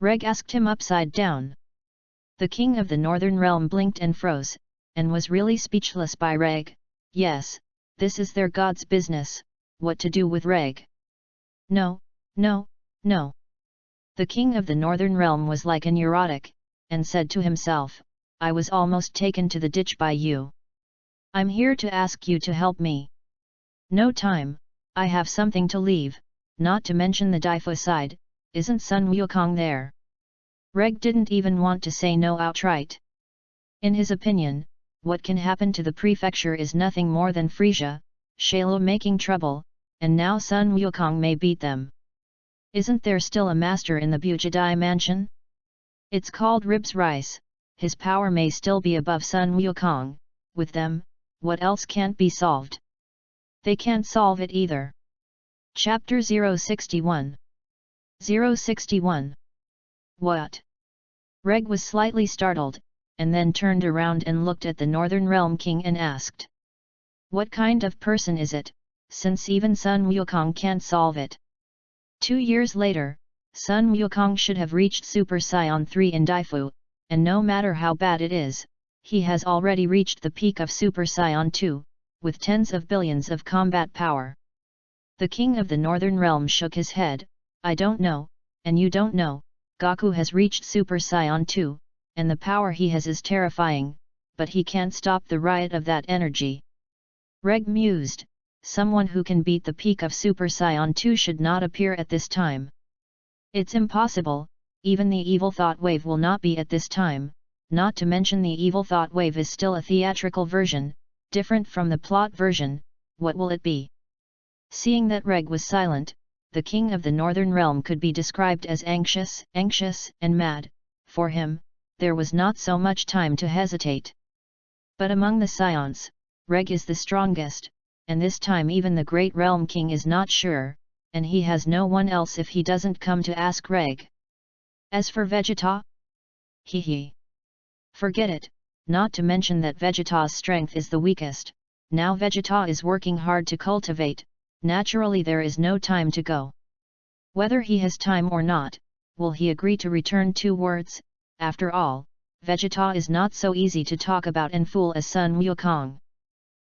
Reg asked him upside down. The king of the Northern Realm blinked and froze, and was really speechless by Reg. Yes, this is their god's business, what to do with Reg? No, no, no. The king of the Northern Realm was like a neurotic, and said to himself, I was almost taken to the ditch by you. I'm here to ask you to help me. No time, I have something to leave, not to mention the Daifu side, isn't Sun Wukong there? Reg didn't even want to say no outright. In his opinion, what can happen to the prefecture is nothing more than Frisia, Shalo making trouble, and now Sun Wukong may beat them. Isn't there still a master in the Bujadai mansion? It's called Ribs Rice. His power may still be above Sun Wukong. With them, what else can't be solved? They can't solve it either. Chapter 061. 061. What? Reg was slightly startled, and then turned around and looked at the Northern Realm King and asked. What kind of person is it, since even Sun Wukong can't solve it? 2 years later, Sun Wukong should have reached Super Saiyan 3 in Daifu, and no matter how bad it is, he has already reached the peak of Super Saiyan 2, with tens of billions of combat power. The King of the Northern Realm shook his head. I don't know, and you don't know. Goku has reached Super Saiyan 2, and the power he has is terrifying, but he can't stop the riot of that energy. Reg mused, someone who can beat the peak of Super Saiyan 2 should not appear at this time. It's impossible, even the evil thought wave will not be at this time, not to mention the evil thought wave is still a theatrical version, different from the plot version. What will it be? Seeing that Reg was silent, the King of the Northern Realm could be described as anxious, and mad. For him, there was not so much time to hesitate. But among the Saiyans, Reg is the strongest, and this time even the Great Realm King is not sure, and he has no one else if he doesn't come to ask Reg. As for Vegeta? Hee. Forget it, not to mention that Vegeta's strength is the weakest. Now Vegeta is working hard to cultivate, naturally there is no time to go. Whether he has time or not, will he agree to return 2 words? After all, Vegeta is not so easy to talk about and fool as Sun Wukong.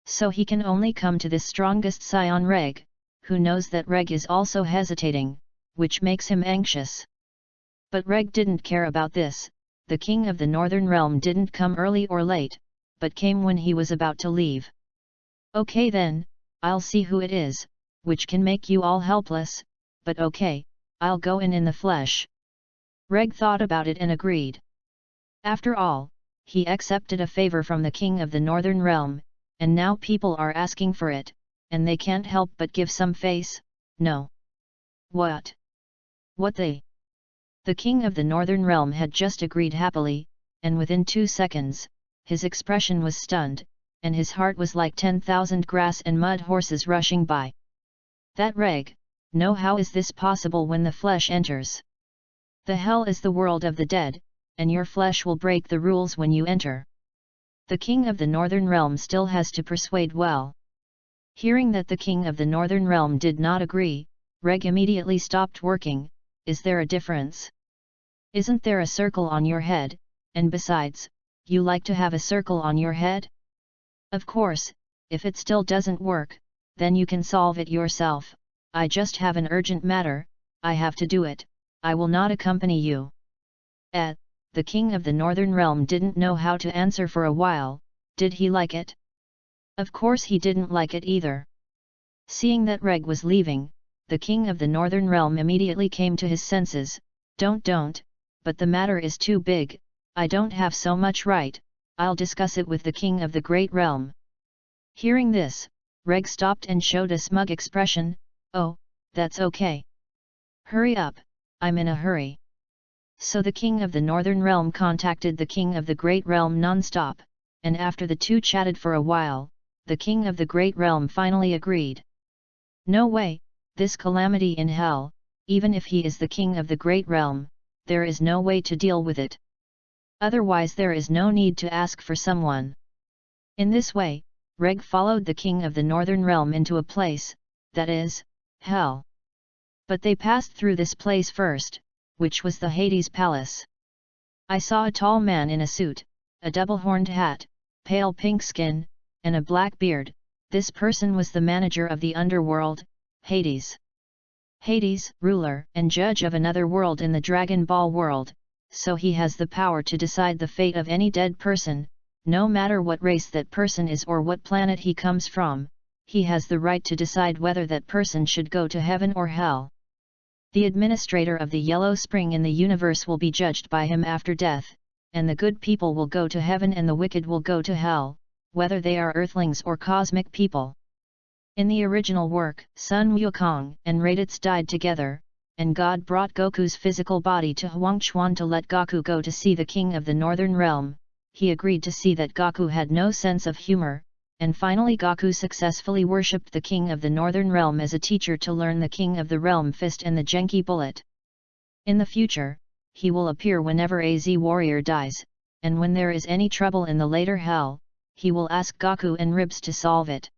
So he can only come to this strongest Saiyan Reg, who knows that Reg is also hesitating, which makes him anxious. But Reg didn't care about this. The King of the Northern Realm didn't come early or late, but came when he was about to leave. Okay then, I'll see who it is, which can make you all helpless, but okay, I'll go in the flesh. Reg thought about it and agreed. After all, he accepted a favor from the King of the Northern Realm, and now people are asking for it, and they can't help but give some face. No. What? What they? The King of the Northern Realm had just agreed happily, and within 2 seconds, his expression was stunned, and his heart was like 10,000 grass and mud horses rushing by. That Reg, no, how is this possible when the flesh enters? The hell is the world of the dead, and your flesh will break the rules when you enter. The King of the Northern Realm still has to persuade well. Hearing that the King of the Northern Realm did not agree, Reg immediately stopped working. Is there a difference? Isn't there a circle on your head, and besides, you like to have a circle on your head? Of course, if it still doesn't work, then you can solve it yourself. I just have an urgent matter, I have to do it, I will not accompany you. The King of the Northern Realm didn't know how to answer for a while. Did he like it? Of course he didn't like it either. Seeing that Reg was leaving, the King of the Northern Realm immediately came to his senses. Don't, but the matter is too big, I don't have so much right, I'll discuss it with the King of the Great Realm. Hearing this, Reg stopped and showed a smug expression. Oh, that's okay. Hurry up, I'm in a hurry. So the King of the Northern Realm contacted the King of the Great Realm non-stop, and after the two chatted for a while, the King of the Great Realm finally agreed. No way, this calamity in hell, even if he is the King of the Great Realm, there is no way to deal with it. Otherwise there is no need to ask for someone. In this way, Reg followed the King of the Northern Realm into a place, that is, hell. But they passed through this place first, which was the Hades Palace. I saw a tall man in a suit, a double-horned hat, pale pink skin, and a black beard. This person was the manager of the underworld, Hades. Hades, ruler and judge of another world in the Dragon Ball world, so he has the power to decide the fate of any dead person, no matter what race that person is or what planet he comes from, he has the right to decide whether that person should go to heaven or hell. The administrator of the Yellow Spring in the universe will be judged by him after death, and the good people will go to heaven and the wicked will go to hell, whether they are earthlings or cosmic people. In the original work, Sun Wukong and Raditz died together, and God brought Goku's physical body to Huangchuan to let Goku go to see the king of the Northern Realm. He agreed to see that Goku had no sense of humor, and finally Goku successfully worshipped the king of the Northern Realm as a teacher to learn the king of the realm fist and the Genki bullet. In the future, he will appear whenever a Z warrior dies, and when there is any trouble in the later hell, he will ask Goku and Ribs to solve it.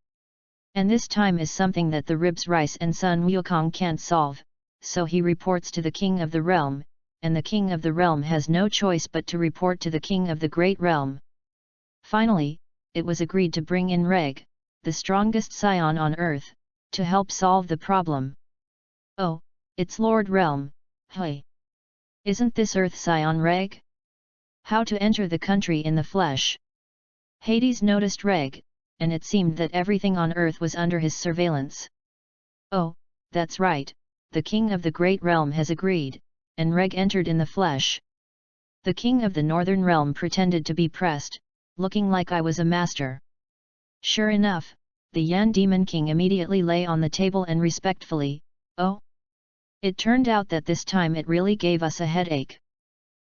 And this time is something that the Ribs Rice and Sun Wukong can't solve, so he reports to the king of the realm, and the king of the realm has no choice but to report to the king of the great realm. Finally, it was agreed to bring in Reg, the strongest Saiyan on earth, to help solve the problem. Oh, it's Lord Realm, hey! Isn't this Earth Saiyan Reg? How to enter the country in the flesh? Hades noticed Reg, and it seemed that everything on Earth was under his surveillance. Oh, that's right, the king of the great realm has agreed, and Reg entered in the flesh. The king of the Northern Realm pretended to be pressed, looking like I was a master. Sure enough, the Yan Demon King immediately lay on the table and respectfully, oh? It turned out that this time it really gave us a headache.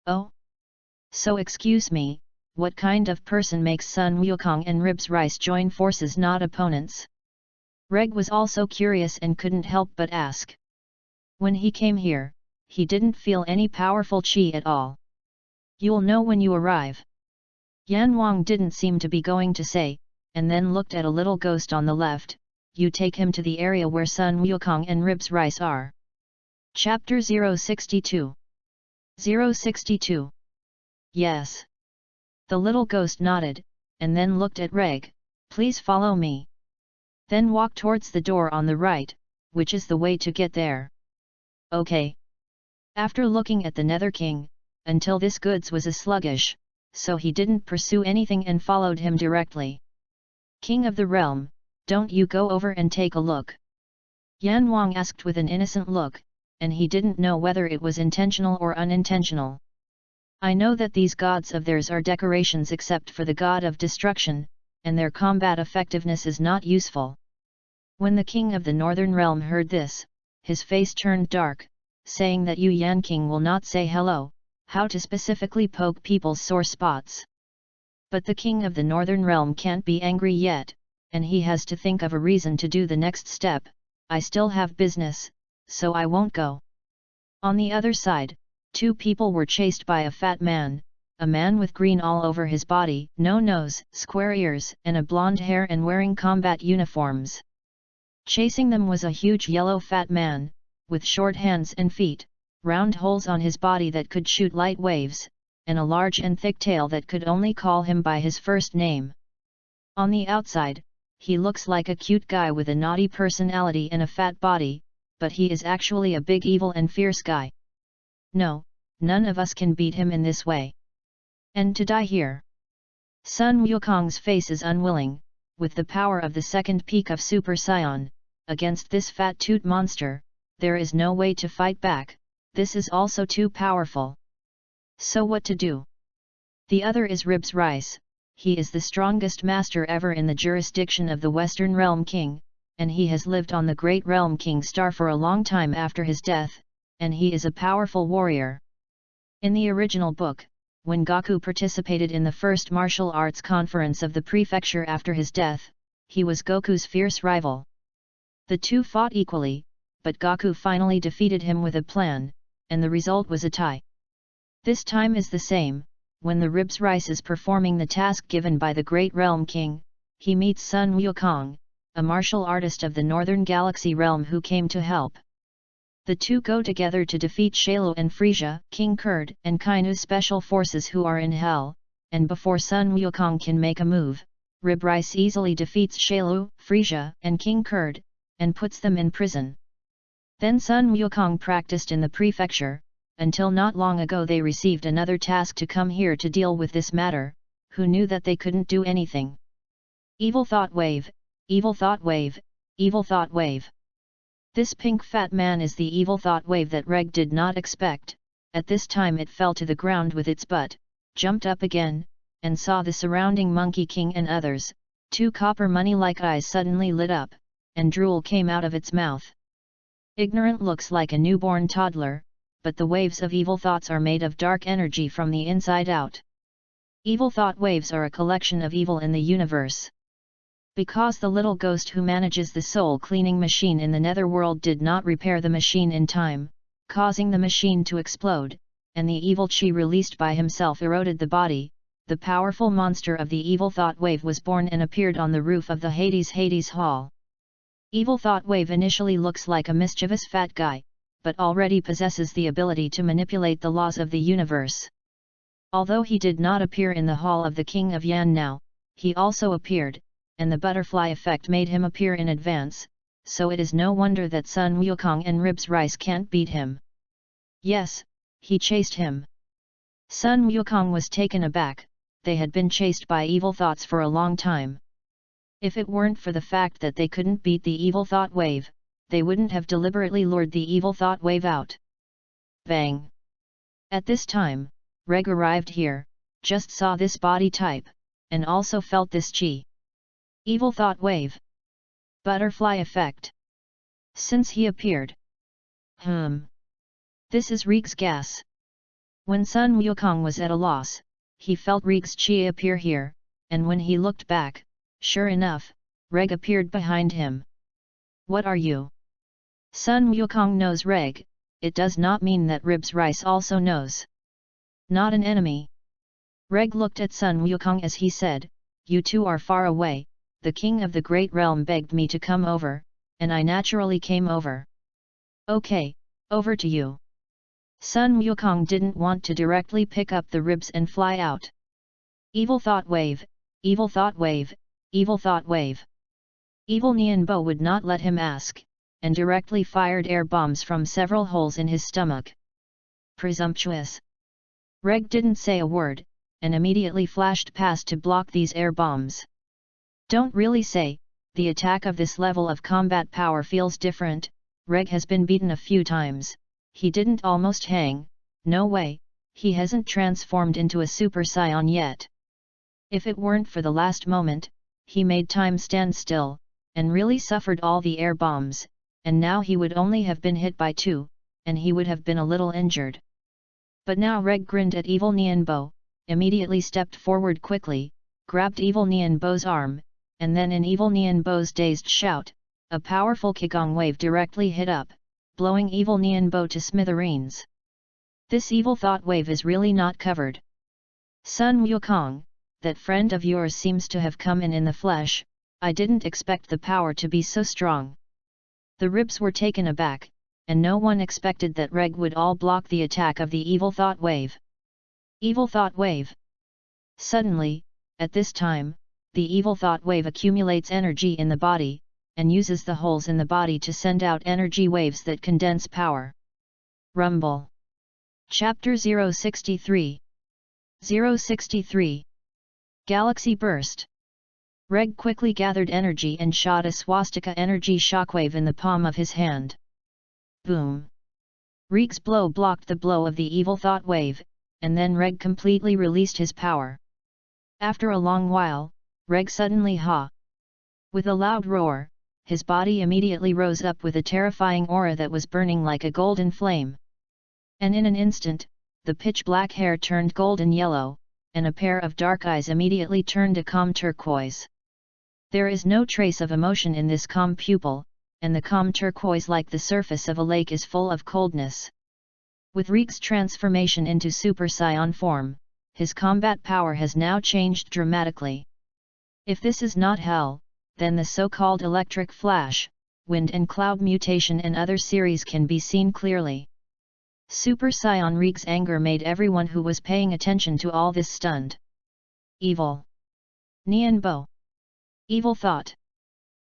Oh? So excuse me, what kind of person makes Sun Wukong and Ribs Rice join forces not opponents? Reg was also curious and couldn't help but ask. When he came here, he didn't feel any powerful chi at all. You'll know when you arrive. Yan Wang didn't seem to be going to say, and then looked at a little ghost on the left. You take him to the area where Sun Wukong and Ribs Rice are. Chapter 062. 062. Yes. The little ghost nodded, and then looked at Reg. Please follow me. Then walk towards the door on the right, which is the way to get there. Okay. After looking at the Nether King, until this goods was a sluggish, so he didn't pursue anything and followed him directly. King of the realm, don't you go over and take a look? Yan Wang asked with an innocent look, and he didn't know whether it was intentional or unintentional. I know that these gods of theirs are decorations except for the god of destruction, and their combat effectiveness is not useful. When the king of the Northern Realm heard this, his face turned dark, saying that you Yan King will not say hello, how to specifically poke people's sore spots. But the king of the Northern Realm can't be angry yet, and he has to think of a reason to do the next step. I still have business, so I won't go. On the other side, two people were chased by a fat man, a man with green all over his body, no nose, square ears, and a blonde hair and wearing combat uniforms. Chasing them was a huge yellow fat man, with short hands and feet, round holes on his body that could shoot light waves, and a large and thick tail that could only call him by his first name. On the outside, he looks like a cute guy with a naughty personality and a fat body, but he is actually a big evil and fierce guy. No, none of us can beat him in this way. And to die here. Sun Wukong's face is unwilling, with the power of the second peak of Super Saiyan, against this fat toot monster, there is no way to fight back, this is also too powerful. So what to do? The other is Ribs Rice, he is the strongest master ever in the jurisdiction of the Western Realm King, and he has lived on the Great Realm King Star for a long time after his death, and he is a powerful warrior. In the original book, when Goku participated in the first martial arts conference of the prefecture after his death, he was Goku's fierce rival. The two fought equally, but Goku finally defeated him with a plan, and the result was a tie. This time is the same. When the Ribs Rice is performing the task given by the Great Realm King, he meets Sun Wukong, a martial artist of the Northern Galaxy realm who came to help. The two go together to defeat Shailu and Frisia, King Kurd and Kainu's special forces who are in hell, and before Sun Wukong can make a move, Rib Rice easily defeats Shailu, Frisia and King Kurd, and puts them in prison. Then Sun Wukong practiced in the prefecture, until not long ago they received another task to come here to deal with this matter, who knew that they couldn't do anything. Evil thought wave, evil thought wave, evil thought wave. This pink fat man is the evil thought wave that Reg did not expect. At this time it fell to the ground with its butt, jumped up again, and saw the surrounding Monkey King and others. Two copper money-like eyes suddenly lit up, and drool came out of its mouth. Ignorant looks like a newborn toddler, but the waves of evil thoughts are made of dark energy from the inside out. Evil thought waves are a collection of evil in the universe. Because the little ghost who manages the soul-cleaning machine in the netherworld did not repair the machine in time, causing the machine to explode, and the evil chi released by himself eroded the body, the powerful monster of the evil thought wave was born and appeared on the roof of the Hades Hall. Evil thought wave initially looks like a mischievous fat guy, but already possesses the ability to manipulate the laws of the universe. Although he did not appear in the hall of the King of Yan now, he also appeared, and the butterfly effect made him appear in advance, so it is no wonder that Sun Wukong and Ribs Rice can't beat him. Yes, he chased him. Sun Wukong was taken aback. They had been chased by evil thoughts for a long time. If it weren't for the fact that they couldn't beat the evil thought wave, they wouldn't have deliberately lured the evil thought wave out. Bang! At this time, Reg arrived here, just saw this body type, and also felt this chi. Evil thought wave. Butterfly effect. Since he appeared. This is Rig's gas. When Sun Wukong was at a loss, he felt Rig's chi appear here, and when he looked back, sure enough, Reg appeared behind him. What are you? Sun Wukong knows Reg, it does not mean that Ribs Rice also knows. Not an enemy. Reg looked at Sun Wukong as he said, you two are far away, the king of the great realm begged me to come over, and I naturally came over. Okay, over to you. Sun Wukong didn't want to directly pick up the ribs and fly out. Evil thought wave, evil thought wave, evil thought wave. Evil Nianbo would not let him ask, and directly fired air bombs from several holes in his stomach. Presumptuous. Reg didn't say a word, and immediately flashed past to block these air bombs. Don't really say, the attack of this level of combat power feels different. Reg has been beaten a few times, he didn't almost hang, no way, he hasn't transformed into a Super Saiyan yet. If it weren't for the last moment, he made time stand still, and really suffered all the air bombs, and now he would only have been hit by 2, and he would have been a little injured. But now Reg grinned at Evil Nianbo, immediately stepped forward quickly, grabbed Evil Nianbo's arm, and then in Evil Nianbo's dazed shout, a powerful Qigong wave directly hit up, blowing Evil Nianbo to smithereens. This evil thought wave is really not covered. Sun Wukong, that friend of yours seems to have come in the flesh, I didn't expect the power to be so strong. The ribs were taken aback, and no one expected that Reg would all block the attack of the evil thought wave. Evil thought wave. Suddenly, at this time, the evil thought wave accumulates energy in the body, and uses the holes in the body to send out energy waves that condense power. Rumble. Chapter 063. 063. Galaxy Burst. Reg quickly gathered energy and shot a swastika energy shockwave in the palm of his hand. Boom! Reg's blow blocked the blow of the evil thought wave, and then Reg completely released his power. After a long while, Reg suddenly ha! With a loud roar, his body immediately rose up with a terrifying aura that was burning like a golden flame. And in an instant, the pitch-black hair turned golden yellow, and a pair of dark eyes immediately turned a calm turquoise. There is no trace of emotion in this calm pupil, and the calm turquoise like the surface of a lake is full of coldness. With Reg's transformation into Super Saiyan form, his combat power has now changed dramatically. If this is not hell, then the so-called electric flash, wind and cloud mutation and other series can be seen clearly. Super Saiyan Reg's anger made everyone who was paying attention to all this stunned. Evil. Nianbo. Evil thought.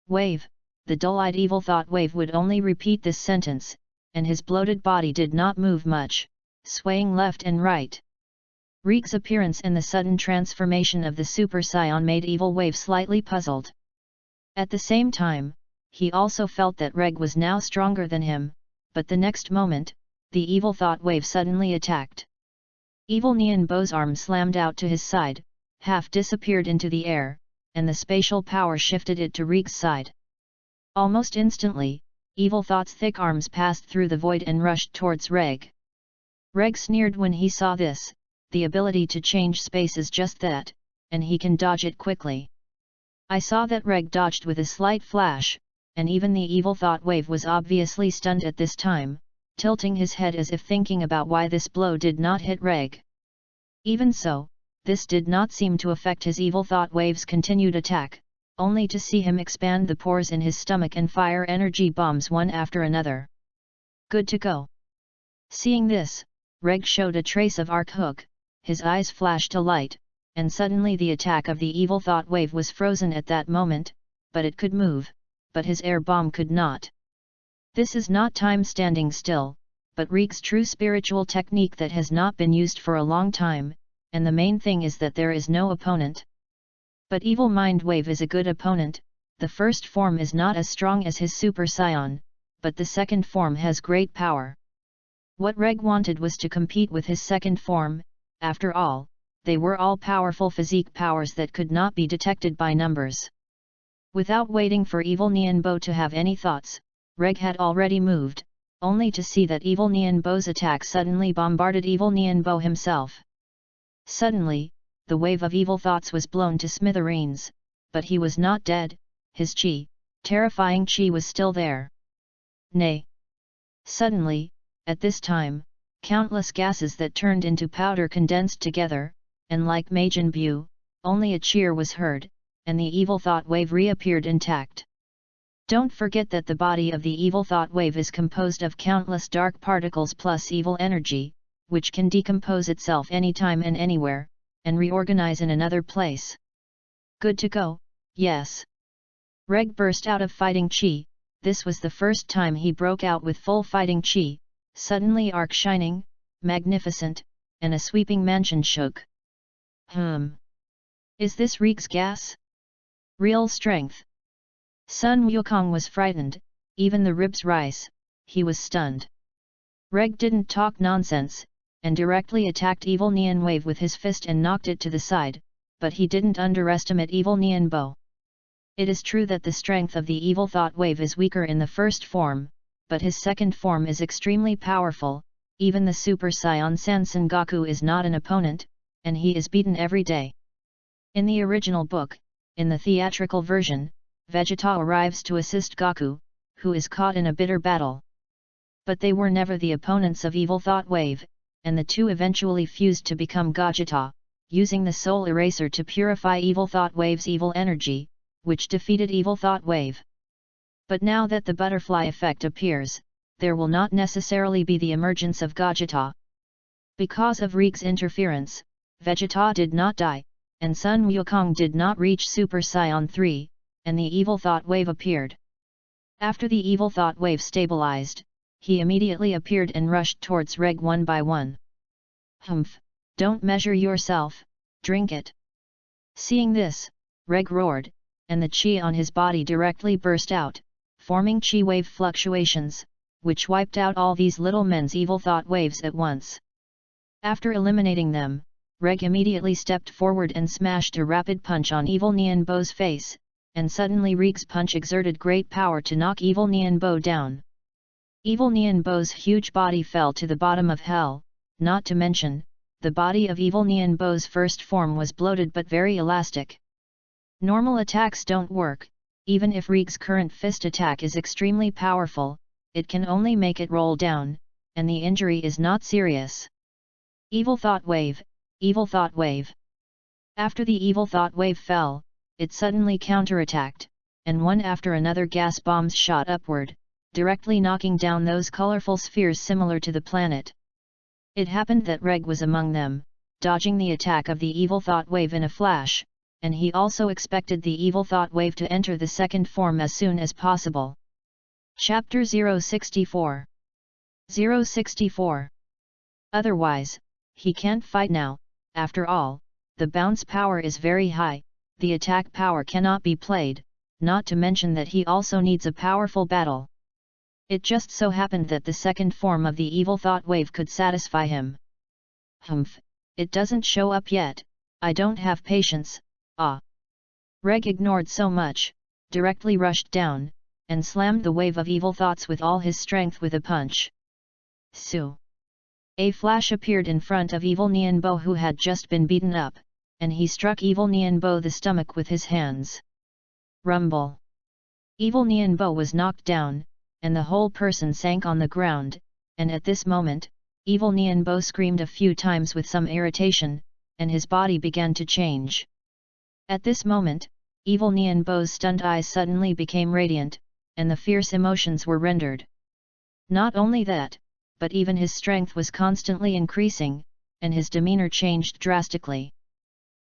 Wave. The dull-eyed evil thought wave would only repeat this sentence, and his bloated body did not move much, swaying left and right. Reg's appearance and the sudden transformation of the Super Saiyan made Evil Wave slightly puzzled. At the same time, he also felt that Reg was now stronger than him, but the next moment, the Evil Thought Wave suddenly attacked. Evil Nianbo's arm slammed out to his side, half disappeared into the air, and the spatial power shifted it to Reg's side. Almost instantly, Evil Thought's thick arms passed through the void and rushed towards Reg. Reg sneered when he saw this. The ability to change space is just that, and he can dodge it quickly. I saw that Reg dodged with a slight flash, and even the Evil Thought wave was obviously stunned at this time, tilting his head as if thinking about why this blow did not hit Reg. Even so, this did not seem to affect his Evil Thought wave's continued attack, only to see him expand the pores in his stomach and fire energy bombs one after another. Good to go. Seeing this, Reg showed a trace of arc hook, his eyes flashed a light, and suddenly the attack of the Evil Thought wave was frozen at that moment, but it could move, but his air bomb could not. This is not time standing still, but Reg's true spiritual technique that has not been used for a long time, and the main thing is that there is no opponent. But Evil Mind Wave is a good opponent. The first form is not as strong as his Super Saiyan, but the second form has great power. What Reg wanted was to compete with his second form. After all, they were all powerful physique powers that could not be detected by numbers. Without waiting for Evil Nianbo to have any thoughts, Reg had already moved, only to see that Evil Nianbo's attack suddenly bombarded Evil Nianbo himself. Suddenly, the wave of evil thoughts was blown to smithereens, but he was not dead. His chi, terrifying chi, was still there. Nay! Suddenly, at this time, countless gases that turned into powder condensed together, and like Majin Buu, only a cheer was heard, and the Evil Thought wave reappeared intact. Don't forget that the body of the Evil Thought wave is composed of countless dark particles plus evil energy, which can decompose itself anytime and anywhere, and reorganize in another place. Good to go, yes. Reg burst out of fighting chi. This was the first time he broke out with full fighting chi, suddenly arc shining, magnificent, and a sweeping mansion shook. Is this Reg's gas? Real strength? Sun Wukong was frightened, even the ribs rice, he was stunned. Reg didn't talk nonsense, and directly attacked Evil Nian Wave with his fist and knocked it to the side, but he didn't underestimate Evil Nianbo. It is true that the strength of the Evil Thought wave is weaker in the first form, but his second form is extremely powerful. Even the Super Saiyan Sansan Goku is not an opponent, and he is beaten every day. In the original book, in the theatrical version, Vegeta arrives to assist Goku, who is caught in a bitter battle. But they were never the opponents of Evil Thought wave, and the two eventually fused to become Gogeta, using the Soul Eraser to purify Evil Thought wave's evil energy, which defeated Evil Thought wave. But now that the butterfly effect appears, there will not necessarily be the emergence of Gogeta. Because of Reg's interference, Vegeta did not die, and Sun Wukong did not reach Super Saiyan 3, and the Evil Thought wave appeared. After the Evil Thought wave stabilized, he immediately appeared and rushed towards Reg one by one. Humph! Don't measure yourself, drink it! Seeing this, Reg roared, and the chi on his body directly burst out, forming chi wave fluctuations, which wiped out all these little men's Evil Thought waves at once. After eliminating them, Reg immediately stepped forward and smashed a rapid punch on Evil Nianbo's face, and suddenly Reg's punch exerted great power to knock Evil Nianbo down. Evil Nianbo's huge body fell to the bottom of hell. Not to mention, the body of Evil Nianbo's first form was bloated but very elastic. Normal attacks don't work. Even if Reg's current fist attack is extremely powerful, it can only make it roll down, and the injury is not serious. Evil Thought wave, Evil Thought wave. After the Evil Thought wave fell, it suddenly counterattacked, and one after another gas bombs shot upward, directly knocking down those colorful spheres similar to the planet. It happened that Reg was among them, dodging the attack of the Evil Thought wave in a flash, and he also expected the Evil Thought wave to enter the second form as soon as possible. Chapter 064. 064. Otherwise, he can't fight now. After all, the bounce power is very high, the attack power cannot be played, not to mention that he also needs a powerful battle. It just so happened that the second form of the Evil Thought wave could satisfy him. Humph, it doesn't show up yet, I don't have patience, ah. Reg ignored so much, directly rushed down, and slammed the wave of evil thoughts with all his strength with a punch. Su! A flash appeared in front of Evil Nianbo, who had just been beaten up, and he struck Evil Nianbo the stomach with his hands. Rumble! Evil Nianbo was knocked down, and the whole person sank on the ground, and at this moment, Evil Nianbo screamed a few times with some irritation, and his body began to change. At this moment, Evil Nianbo's stunned eyes suddenly became radiant, and the fierce emotions were rendered. Not only that, but even his strength was constantly increasing, and his demeanor changed drastically.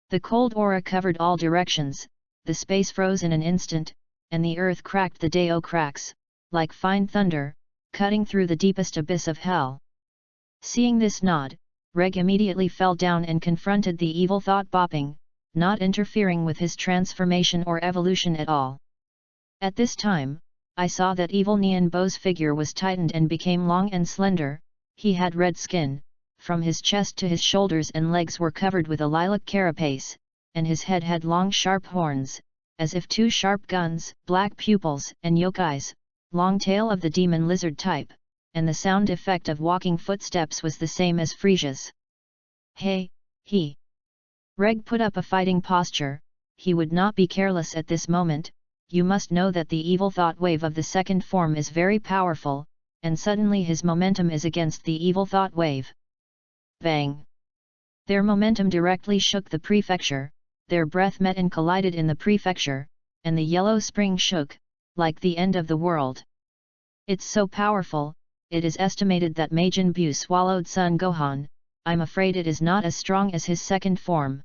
The cold aura covered all directions, the space froze in an instant, and the earth cracked the Dao cracks, like fine thunder, cutting through the deepest abyss of hell. Seeing this nod, Reg immediately fell down and confronted the evil thought bopping, not interfering with his transformation or evolution at all. At this time, I saw that Evil Nianbo's figure was tightened and became long and slender. He had red skin, from his chest to his shoulders, and legs were covered with a lilac carapace, and his head had long sharp horns, as if two sharp guns, black pupils and yolk eyes, long tail of the demon lizard type, and the sound effect of walking footsteps was the same as Frisia's. Hey, he! Reg put up a fighting posture. He would not be careless at this moment. You must know that the evil thought wave of the second form is very powerful, and suddenly his momentum is against the evil thought wave. Bang! Their momentum directly shook the prefecture, their breath met and collided in the prefecture, and the yellow spring shook, like the end of the world. It's so powerful, it is estimated that Majin Buu swallowed Sun Gohan. I'm afraid it is not as strong as his second form.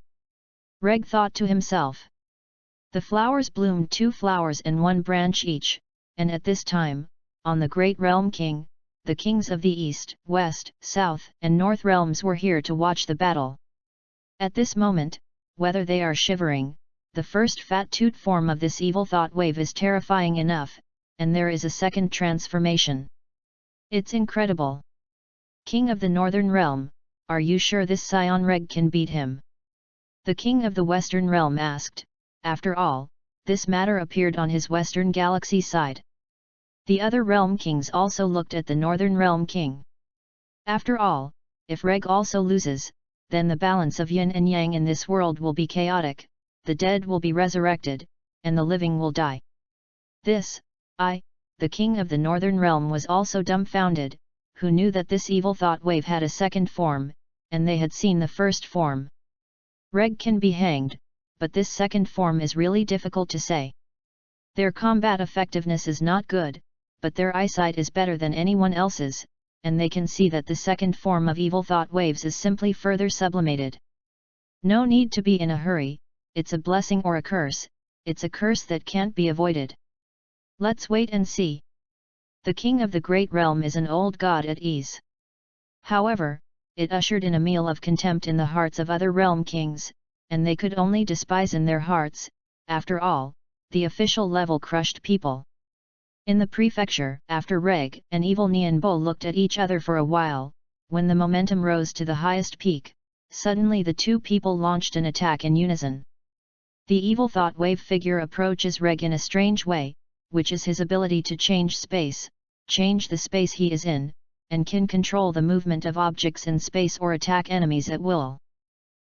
Reg thought to himself. The flowers bloomed 2 flowers and 1 branch each, and at this time, on the Great Realm King, the kings of the East, West, South and North realms were here to watch the battle. At this moment, whether they are shivering, the first fat toot form of this evil thought wave is terrifying enough, and there is a second transformation. It's incredible. King of the Northern Realm, are you sure this Saiyan Reg can beat him? The King of the Western Realm asked. After all, this matter appeared on his Western Galaxy side. The other realm kings also looked at the Northern Realm King. After all, if Reg also loses, then the balance of yin and yang in this world will be chaotic, the dead will be resurrected, and the living will die. The King of the Northern Realm was also dumbfounded, who knew that this evil thought wave had a second form, and they had seen the first form. Reg can be hanged, but this second form is really difficult to say. Their combat effectiveness is not good, but their eyesight is better than anyone else's, and they can see that the second form of evil thought waves is simply further sublimated. No need to be in a hurry, it's a blessing or a curse, it's a curse that can't be avoided. Let's wait and see. The King of the Great Realm is an old god at ease. However, it ushered in a meal of contempt in the hearts of other realm kings, and they could only despise in their hearts. After all, the official level crushed people. In the prefecture, after Reg and Evil Nianbo looked at each other for a while, when the momentum rose to the highest peak, suddenly the two people launched an attack in unison. The evil thought wave figure approaches Reg in a strange way, which is his ability to change space, change the space he is in, and can control the movement of objects in space or attack enemies at will.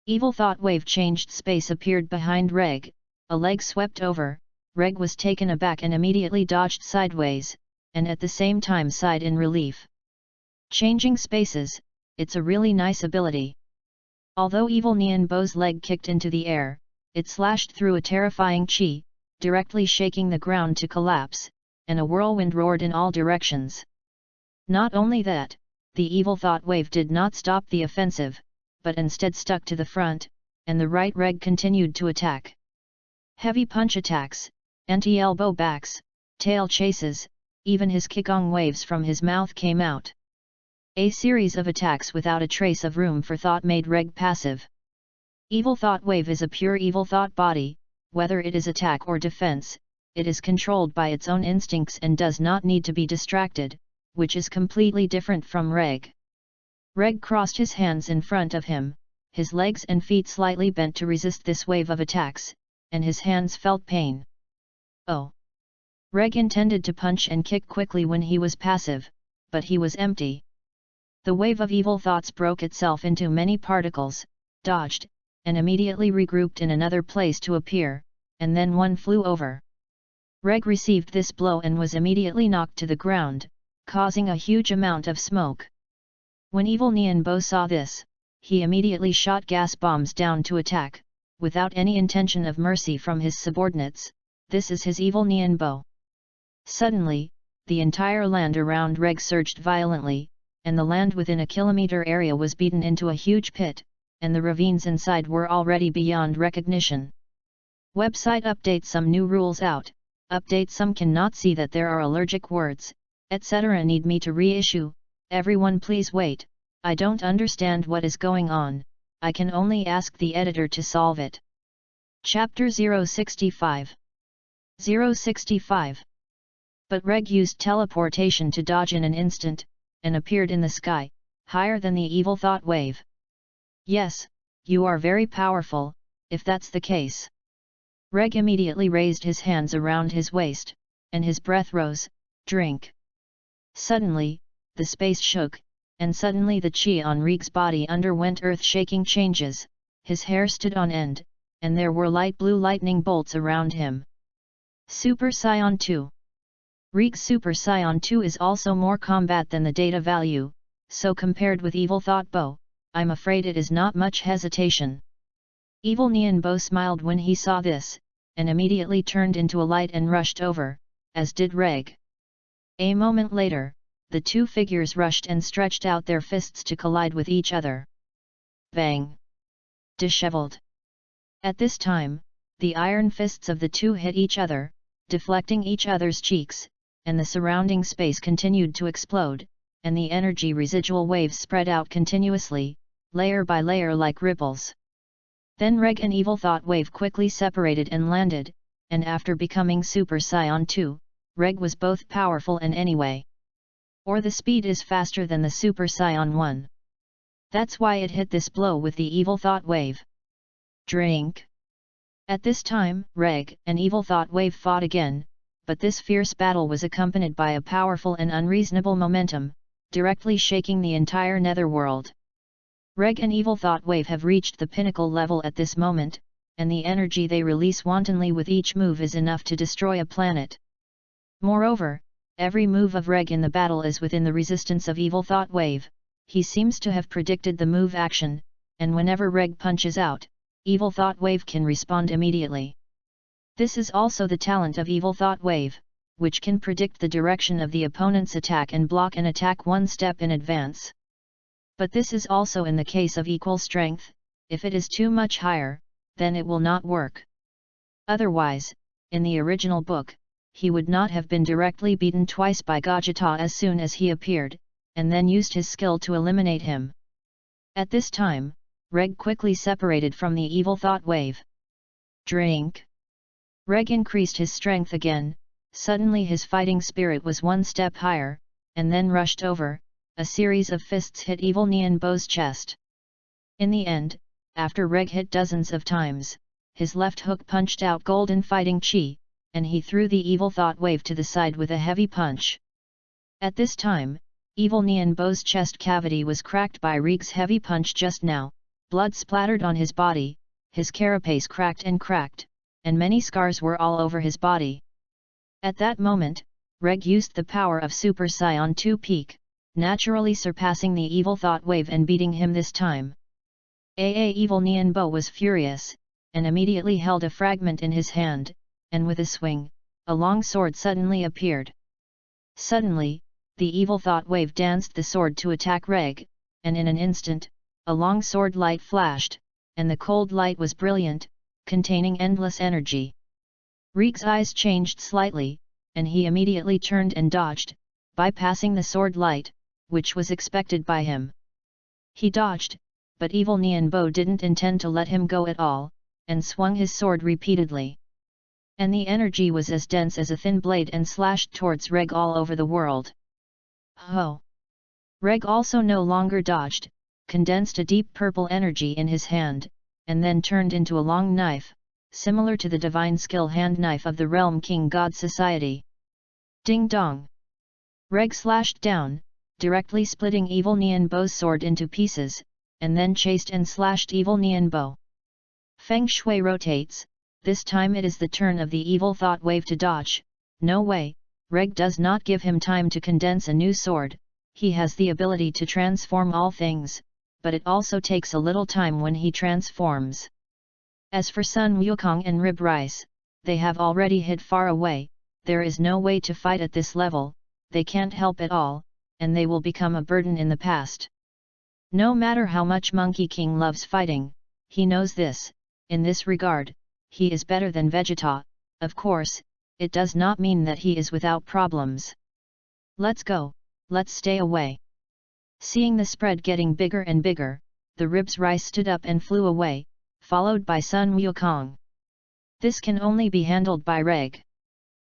Evil thought wave changed space appeared behind Reg, a leg swept over, Reg was taken aback and immediately dodged sideways, and at the same time sighed in relief. Changing spaces, it's a really nice ability. Although Evil Nianbo's leg kicked into the air, it slashed through a terrifying chi, directly shaking the ground to collapse, and a whirlwind roared in all directions. Not only that, the evil thought wave did not stop the offensive, but instead stuck to the front, and the right Reg continued to attack. Heavy punch attacks, anti-elbow backs, tail chases, even his kickong waves from his mouth came out. A series of attacks without a trace of room for thought made Reg passive. Evil thought wave is a pure evil thought body, whether it is attack or defense, it is controlled by its own instincts and does not need to be distracted, which is completely different from Reg. Reg crossed his hands in front of him, his legs and feet slightly bent to resist this wave of attacks, and his hands felt pain. Oh! Reg intended to punch and kick quickly when he was passive, but he was empty. The wave of evil thoughts broke itself into many particles, dodged, and immediately regrouped in another place to appear, and then one flew over. Reg received this blow and was immediately knocked to the ground, causing a huge amount of smoke. When Evil Nianbo saw this, he immediately shot gas bombs down to attack, without any intention of mercy from his subordinates. This is his Evil Nianbo. Suddenly, the entire land around Reg surged violently, and the land within a kilometer area was beaten into a huge pit, and the ravines inside were already beyond recognition. Website update: some new rules out, update some cannot see that there are allergic words, etc. Need me to reissue, everyone please wait, I don't understand what is going on, I can only ask the editor to solve it. Chapter 065 065. But Reg used teleportation to dodge in an instant, and appeared in the sky, higher than the evil thought wave. Yes, you are very powerful, if that's the case. Reg immediately raised his hands around his waist, and his breath rose, drink. Suddenly, the space shook, and suddenly the chi on Reg's body underwent earth-shaking changes, his hair stood on end, and there were light blue lightning bolts around him. Super Saiyan 2. Reg's Super Saiyan 2 is also more combat than the data value, so compared with Evil Thought Bo, I'm afraid it is not much hesitation. Evil Nianbo smiled when he saw this, and immediately turned into a light and rushed over, as did Reg. A moment later, the two figures rushed and stretched out their fists to collide with each other. Bang! Disheveled. At this time, the iron fists of the two hit each other, deflecting each other's cheeks, and the surrounding space continued to explode, and the energy residual waves spread out continuously, layer by layer like ripples. Then Reg and Evil Thought Wave quickly separated and landed, and after becoming Super Saiyan 2, Reg was both powerful and anyway. Or the speed is faster than the Super Saiyan 1. That's why it hit this blow with the Evil Thought Wave. Drink. At this time, Reg and Evil Thought Wave fought again, but this fierce battle was accompanied by a powerful and unreasonable momentum, directly shaking the entire netherworld. Reg and Evil Thought Wave have reached the pinnacle level at this moment, and the energy they release wantonly with each move is enough to destroy a planet. Moreover, every move of Reg in the battle is within the resistance of Evil Thought Wave. He seems to have predicted the move action, and whenever Reg punches out, Evil Thought Wave can respond immediately. This is also the talent of Evil Thought Wave, which can predict the direction of the opponent's attack and block an attack one step in advance. But this is also in the case of equal strength. If it is too much higher, then it will not work. Otherwise, in the original book, he would not have been directly beaten twice by Gogeta as soon as he appeared, and then used his skill to eliminate him. At this time, Reg quickly separated from the Evil Thought Wave. Drink. Reg increased his strength again, suddenly his fighting spirit was one step higher, and then rushed over, a series of fists hit Evil Nianbo's chest. In the end, after Reg hit dozens of times, his left hook punched out golden fighting chi, and he threw the Evil Thought Wave to the side with a heavy punch. At this time, Evil Nianbo's chest cavity was cracked by Reg's heavy punch just now, blood splattered on his body, his carapace cracked, and many scars were all over his body. At that moment, Reg used the power of Super Saiyan 2 peak, naturally surpassing the Evil Thought Wave and beating him this time. Evil Nianbo was furious, and immediately held a fragment in his hand, and with a swing, a long sword suddenly appeared. Suddenly, the Evil Thought Wave danced the sword to attack Reg, and in an instant, a long sword light flashed, and the cold light was brilliant, containing endless energy. Reg's eyes changed slightly, and he immediately turned and dodged, bypassing the sword light, which was expected by him. He dodged, but Evil Nianbo didn't intend to let him go at all, and swung his sword repeatedly. And the energy was as dense as a thin blade and slashed towards Reg all over the world. Ho! Reg also no longer dodged, condensed a deep purple energy in his hand, and then turned into a long knife, similar to the divine skill hand knife of the Realm King God Society. Ding dong! Reg slashed down, directly splitting Evil Nianbo's sword into pieces, and then chased and slashed Evil Nianbo. Feng Shui rotates, this time it is the turn of the evil thought wave to dodge. No way, Reg does not give him time to condense a new sword. He has the ability to transform all things, but it also takes a little time when he transforms. As for Sun Wukong and Rib Rice, they have already hid far away. There is no way to fight at this level, they can't help at all, and they will become a burden in the past. No matter how much Monkey King loves fighting, he knows this. In this regard, he is better than Vegeta. Of course, it does not mean that he is without problems. Let's go, let's stay away. Seeing the spread getting bigger and bigger, the Ribs Rice stood up and flew away, followed by Sun Wukong. This can only be handled by Reg.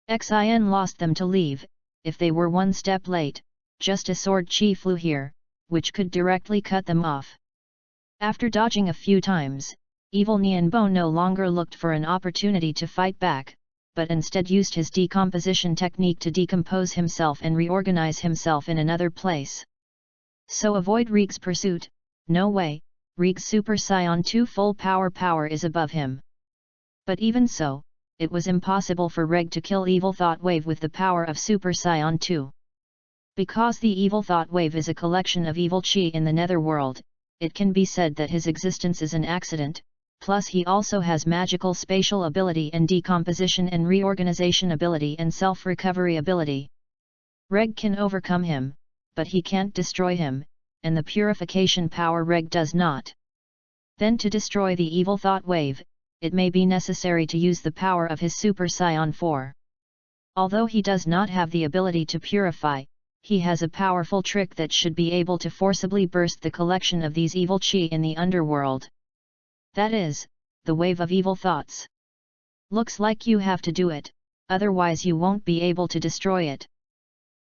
Xian lost them to leave. If they were one step late, just a sword chi flew here, which could directly cut them off. After dodging a few times, Evil Nianbo no longer looked for an opportunity to fight back, but instead used his decomposition technique to decompose himself and reorganize himself in another place. So avoid Rig's pursuit. No way, Rig's Super Saiyan 2 full power is above him. But even so, it was impossible for Reg to kill Evil Thought Wave with the power of Super Saiyan 2. Because the Evil Thought Wave is a collection of evil chi in the netherworld, it can be said that his existence is an accident, plus he also has magical spatial ability and decomposition and reorganization ability and self-recovery ability. Reg can overcome him, but he can't destroy him, and the purification power Reg does not. Then to destroy the Evil Thought Wave, it may be necessary to use the power of his Super Saiyan 4. Although he does not have the ability to purify, he has a powerful trick that should be able to forcibly burst the collection of these evil chi in the underworld. That is, the wave of evil thoughts. Looks like you have to do it, otherwise you won't be able to destroy it.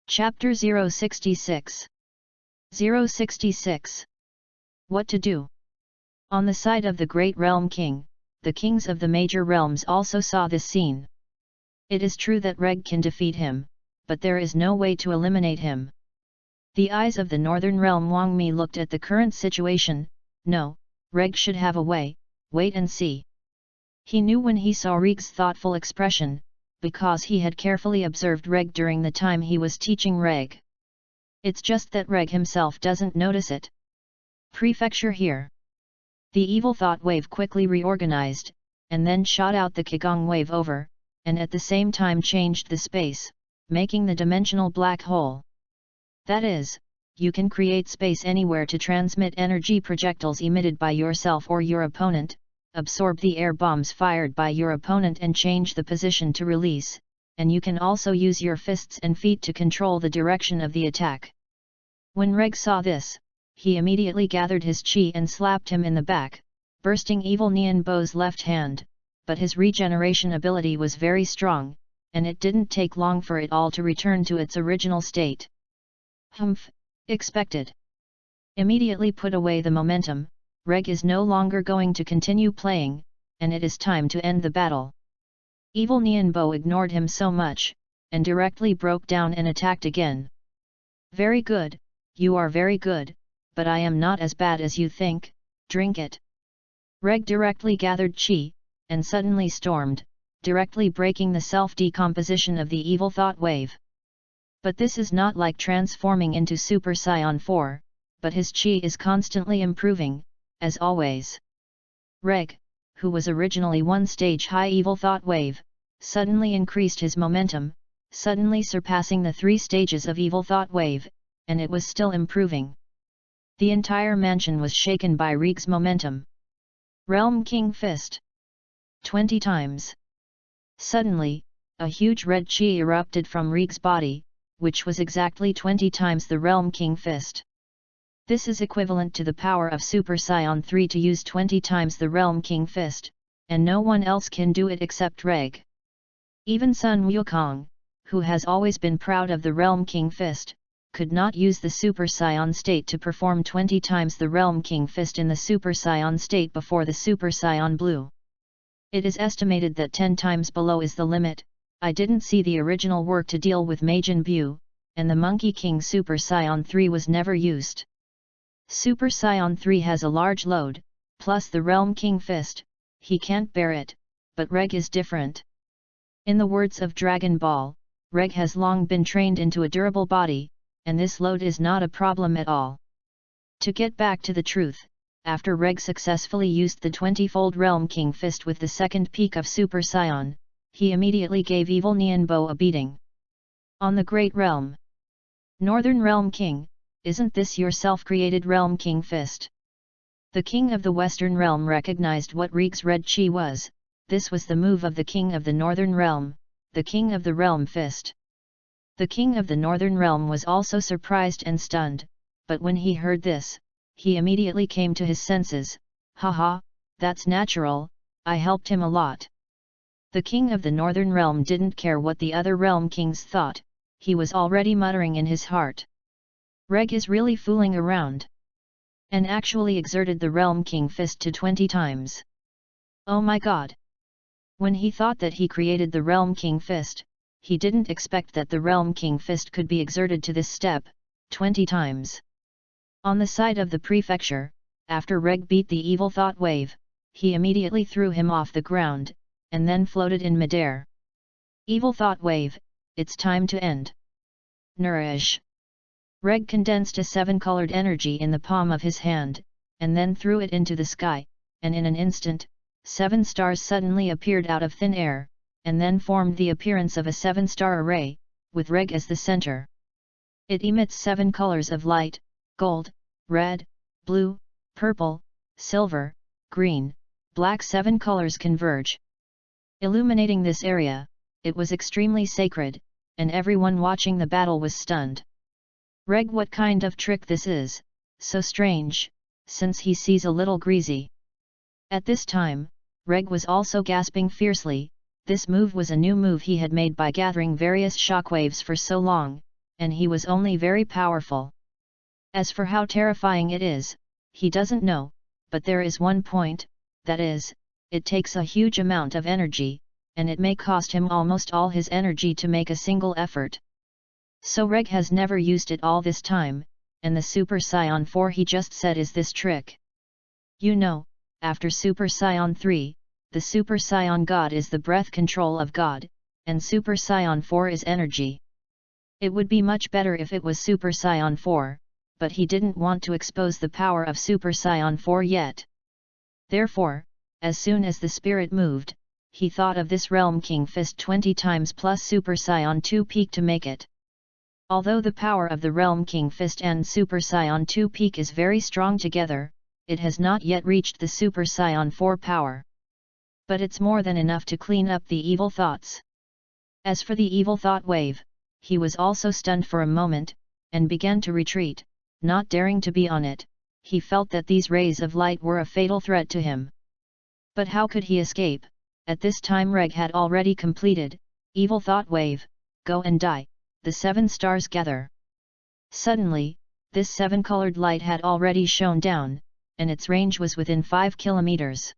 Chapter 066. 066. What to do? On the side of the Great Realm King, the kings of the major realms also saw this scene. It is true that Reg can defeat him, but there is no way to eliminate him. The eyes of the Northern Realm Wang Mi looked at the current situation. No, Reg should have a way, wait and see. He knew when he saw Reg's thoughtful expression, because he had carefully observed Reg during the time he was teaching Reg. It's just that Reg himself doesn't notice it. Prefecture here. The evil thought wave quickly reorganized, and then shot out the Qigong wave over, and at the same time changed the space, making the dimensional black hole. That is, you can create space anywhere to transmit energy projectiles emitted by yourself or your opponent, absorb the air bombs fired by your opponent and change the position to release, and you can also use your fists and feet to control the direction of the attack. When Reg saw this, he immediately gathered his chi and slapped him in the back, bursting Evil Nianbo's left hand, but his regeneration ability was very strong, and it didn't take long for it all to return to its original state. Humph, expected. Immediately put away the momentum, Reg is no longer going to continue playing, and it is time to end the battle. Evil Nianbo ignored him so much, and directly broke down and attacked again. Very good, you are very good, but I am not as bad as you think, drink it. Reg directly gathered chi, and suddenly stormed, directly breaking the self-decomposition of the evil thought wave. But this is not like transforming into Super Saiyan 4, but his chi is constantly improving, as always. Reg, who was originally one stage high evil thought wave, suddenly increased his momentum, suddenly surpassing the 3 stages of evil thought wave, and it was still improving. The entire mansion was shaken by Reg's momentum. Realm King Fist. 20 times. Suddenly, a huge red chi erupted from Reg's body, which was exactly 20 times the Realm King Fist. This is equivalent to the power of Super Saiyan 3 to use 20 times the Realm King Fist, and no one else can do it except Reg. Even Sun Wukong, who has always been proud of the Realm King Fist, could not use the Super Saiyan state to perform 20 times the Realm King Fist in the Super Saiyan state before the Super Saiyan Blue. It is estimated that 10 times below is the limit, I didn't see the original work to deal with Majin Buu, and the Monkey King Super Saiyan 3 was never used. Super Saiyan 3 has a large load, plus the Realm King Fist, he can't bear it, but Reg is different. In the words of Dragon Ball, Reg has long been trained into a durable body, and this load is not a problem at all. To get back to the truth, after Reg successfully used the 20-fold Realm King Fist with the second peak of Super Saiyan, he immediately gave evil Nianbo a beating. On the Great Realm. Northern Realm King, isn't this your self-created Realm King Fist? The King of the Western Realm recognized what Reg's red chi was. This was the move of the King of the Northern Realm, the King of the Realm Fist. The King of the Northern Realm was also surprised and stunned, but when he heard this, he immediately came to his senses. Haha, that's natural, I helped him a lot. The King of the Northern Realm didn't care what the other realm kings thought, he was already muttering in his heart. Reg is really fooling around. And actually exerted the Realm King Fist to 20 times. Oh my god! When he thought that he created the Realm King Fist, he didn't expect that the Realm King Fist could be exerted to this step, 20 times. On the side of the prefecture, after Reg beat the evil thought wave, he immediately threw him off the ground, and then floated in midair. Evil thought wave, it's time to end. Nourish. Reg condensed a 7-colored energy in the palm of his hand, and then threw it into the sky, and in an instant, 7 stars suddenly appeared out of thin air, and then formed the appearance of a 7-star array, with Reg as the center. It emits 7 colors of light: gold, red, blue, purple, silver, green, black. 7 colors converge, illuminating this area. It was extremely sacred, and everyone watching the battle was stunned. Reg, what kind of trick this is, so strange, since he sees a little greasy. At this time, Reg was also gasping fiercely. This move was a new move he had made by gathering various shockwaves for so long, and he was only very powerful. As for how terrifying it is, he doesn't know, but there is one point, that is, it takes a huge amount of energy, and it may cost him almost all his energy to make a single effort. So Reg has never used it all this time, and the Super Saiyan 4 he just said is this trick. You know, after Super Saiyan 3, the Super Saiyan God is the breath control of God, and Super Saiyan 4 is energy. It would be much better if it was Super Saiyan 4, but he didn't want to expose the power of Super Saiyan 4 yet. Therefore, as soon as the spirit moved, he thought of this Realm King Fist 20 times plus Super Saiyan 2 peak to make it. Although the power of the Realm King Fist and Super Saiyan 2 peak is very strong together, it has not yet reached the Super Saiyan 4 power. But it's more than enough to clean up the evil thoughts. As for the evil thought wave, he was also stunned for a moment, and began to retreat, not daring to be on it. He felt that these rays of light were a fatal threat to him. But how could he escape? At this time Reg had already completed, evil thought wave, go and die. The 7 stars gather. Suddenly, this 7-colored light had already shone down, and its range was within 5 kilometers.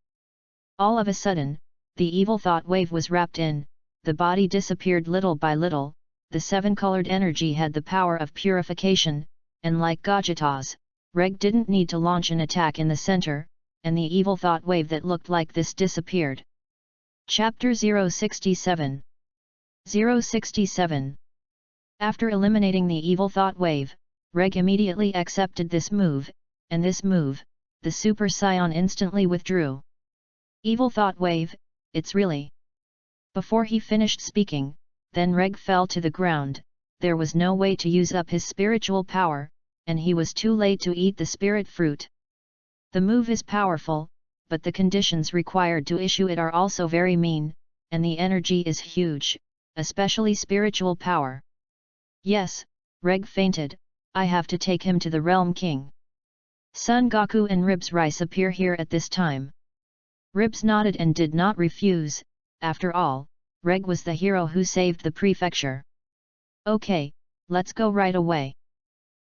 All of a sudden, the evil thought wave was wrapped in, the body disappeared little by little. The 7-colored energy had the power of purification, and like Gogeta's, Reg didn't need to launch an attack in the center, and the evil thought wave that looked like this disappeared. Chapter 067. 067. After eliminating the evil thought wave, Reg immediately accepted this move, and this move, the Super Saiyan instantly withdrew. Evil thought wave, it's really. Before he finished speaking, then Reg fell to the ground. There was no way to use up his spiritual power, and he was too late to eat the spirit fruit. The move is powerful, but the conditions required to issue it are also very mean, and the energy is huge, especially spiritual power. Yes, Reg fainted, I have to take him to the Realm King. Son Goku and Ribs Rice appear here at this time. Ribs nodded and did not refuse. After all, Reg was the hero who saved the prefecture. Okay, let's go right away.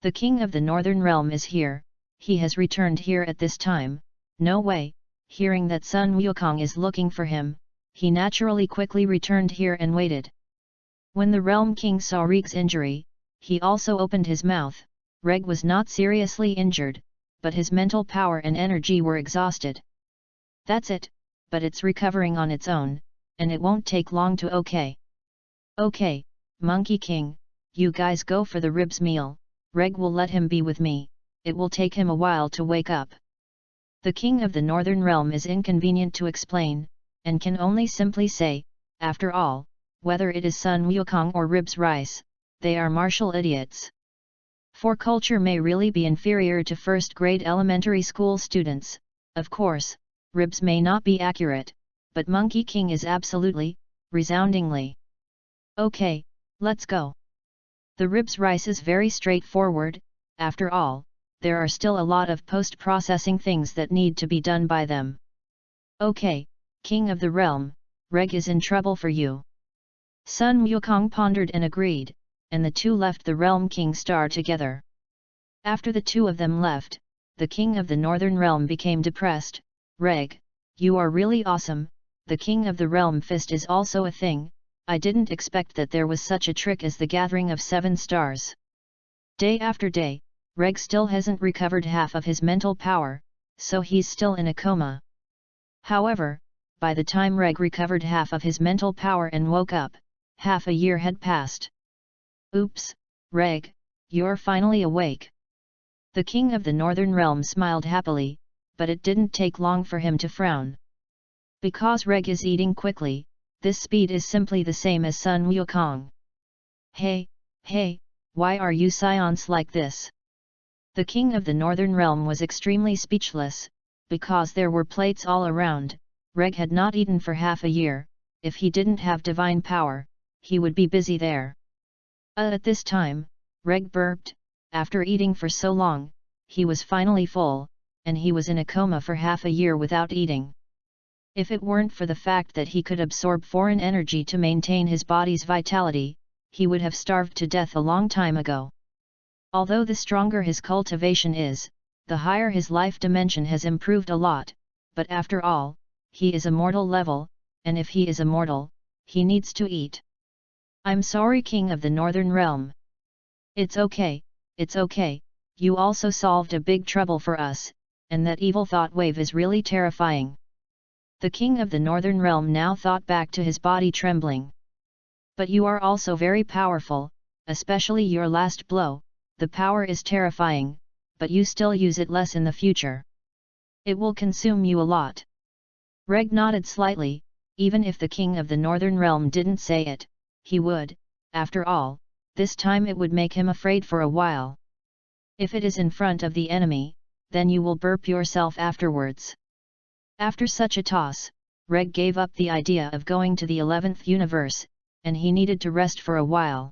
The King of the Northern Realm is here, he has returned here at this time. No way. Hearing that Sun Wukong is looking for him, he naturally quickly returned here and waited. When the Realm King saw Reg's injury, he also opened his mouth. Reg was not seriously injured, but his mental power and energy were exhausted. That's it, but it's recovering on its own, and it won't take long to okay. Okay, Monkey King, you guys go for the ribs meal, Reg will let him be with me, it will take him a while to wake up. The King of the Northern Realm is inconvenient to explain, and can only simply say, after all, whether it is Sun Wukong or Ribs Rice, they are martial idiots. For culture may really be inferior to first-grade elementary school students, of course, Ribs may not be accurate, but Monkey King is absolutely, resoundingly. Okay, let's go. The Ribs Rice is very straightforward, after all, there are still a lot of post-processing things that need to be done by them. Okay, King of the Realm, Reg is in trouble for you. Sun Wukong pondered and agreed, and the two left the Realm King Star together. After the two of them left, the King of the Northern Realm became depressed. Reg, you are really awesome, the King of the Realm Fist is also a thing, I didn't expect that there was such a trick as the gathering of 7 stars. Day after day, Reg still hasn't recovered half of his mental power, so he's still in a coma. However, by the time Reg recovered half of his mental power and woke up, half a year had passed. Oops, Reg, you're finally awake. The King of the Northern Realm smiled happily, but it didn't take long for him to frown. Because Reg is eating quickly, this speed is simply the same as Sun Wukong. Hey, why are you Saiyans like this? The King of the Northern Realm was extremely speechless, because there were plates all around. Reg had not eaten for half a year, if he didn't have divine power, he would be busy there. At this time, Reg burped, after eating for so long, he was finally full, and he was in a coma for half a year without eating. If it weren't for the fact that he could absorb foreign energy to maintain his body's vitality, he would have starved to death a long time ago. Although the stronger his cultivation is, the higher his life dimension has improved a lot, but after all, he is a mortal level, and if he is a mortal, he needs to eat. I'm sorry, King of the Northern Realm. It's okay, you also solved a big trouble for us, and that evil thought wave is really terrifying. The King of the Northern Realm now thought back to his body trembling. But you are also very powerful, especially your last blow, the power is terrifying, but you still use it less in the future. It will consume you a lot. Reg nodded slightly, even if the King of the Northern Realm didn't say it, he would, after all, this time it would make him afraid for a while. If it is in front of the enemy, then you will burp yourself afterwards. After such a toss, Reg gave up the idea of going to the 11th universe, and he needed to rest for a while.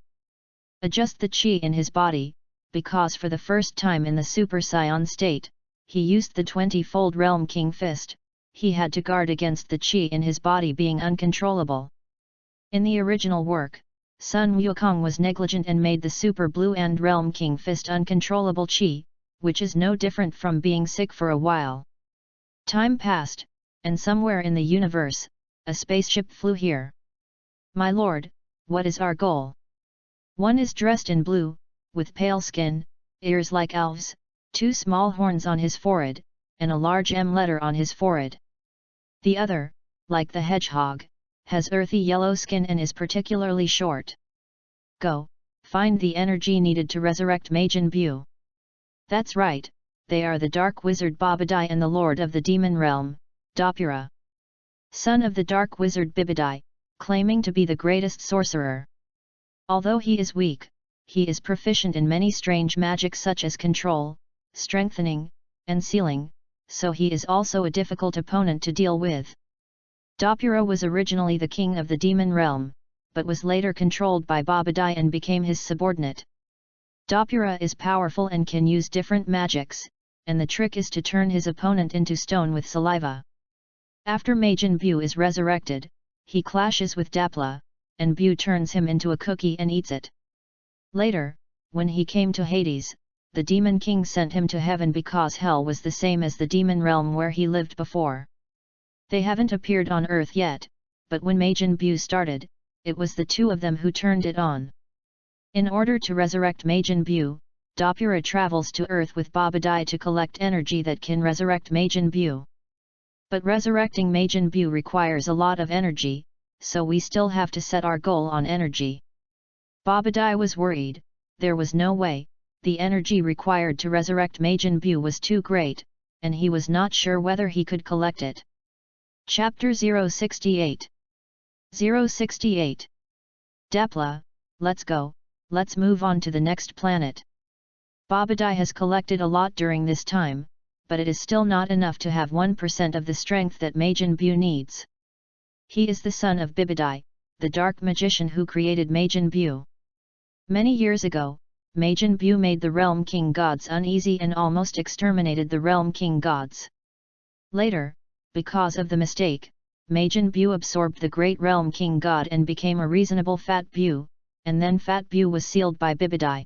Adjust the chi in his body, because for the first time in the Super Saiyan state, he used the 20-fold Realm King Fist, he had to guard against the chi in his body being uncontrollable. In the original work, Sun Wukong was negligent and made the Super Blue and Realm King Fist uncontrollable chi, which is no different from being sick for a while. Time passed, and somewhere in the universe, a spaceship flew here. My lord, what is our goal? One is dressed in blue, with pale skin, ears like elves, 2 small horns on his forehead, and a large M letter on his forehead. The other, like the hedgehog, has earthy yellow skin and is particularly short. Go, find the energy needed to resurrect Majin Buu. That's right, they are the Dark Wizard Babadai and the Lord of the Demon Realm, Dopura. Son of the Dark Wizard Bibidai, claiming to be the greatest sorcerer. Although he is weak, he is proficient in many strange magic such as control, strengthening, and sealing, so he is also a difficult opponent to deal with. Dopura was originally the king of the demon realm, but was later controlled by Babadai and became his subordinate. Dopura is powerful and can use different magics, and the trick is to turn his opponent into stone with saliva. After Majin Buu is resurrected, he clashes with Dapla, and Buu turns him into a cookie and eats it. Later, when he came to Hades, the Demon King sent him to heaven because hell was the same as the demon realm where he lived before. They haven't appeared on Earth yet, but when Majin Buu started, it was the two of them who turned it on. In order to resurrect Majin Buu, Dopura travels to Earth with Babadai to collect energy that can resurrect Majin Buu. But resurrecting Majin Buu requires a lot of energy, so we still have to set our goal on energy. Babadai was worried, there was no way, the energy required to resurrect Majin Buu was too great, and he was not sure whether he could collect it. Chapter 068 068 Depla, let's go, let's move on to the next planet. Babadai has collected a lot during this time, but it is still not enough to have 1% of the strength that Majin Buu needs. He is the son of Bibadai, the dark magician who created Majin Buu. Many years ago, Majin Buu made the Realm King gods uneasy and almost exterminated the Realm King gods. Later, because of the mistake, Majin Buu absorbed the great Realm King god and became a reasonable Fat Buu, and then Fat Buu was sealed by Bibadai.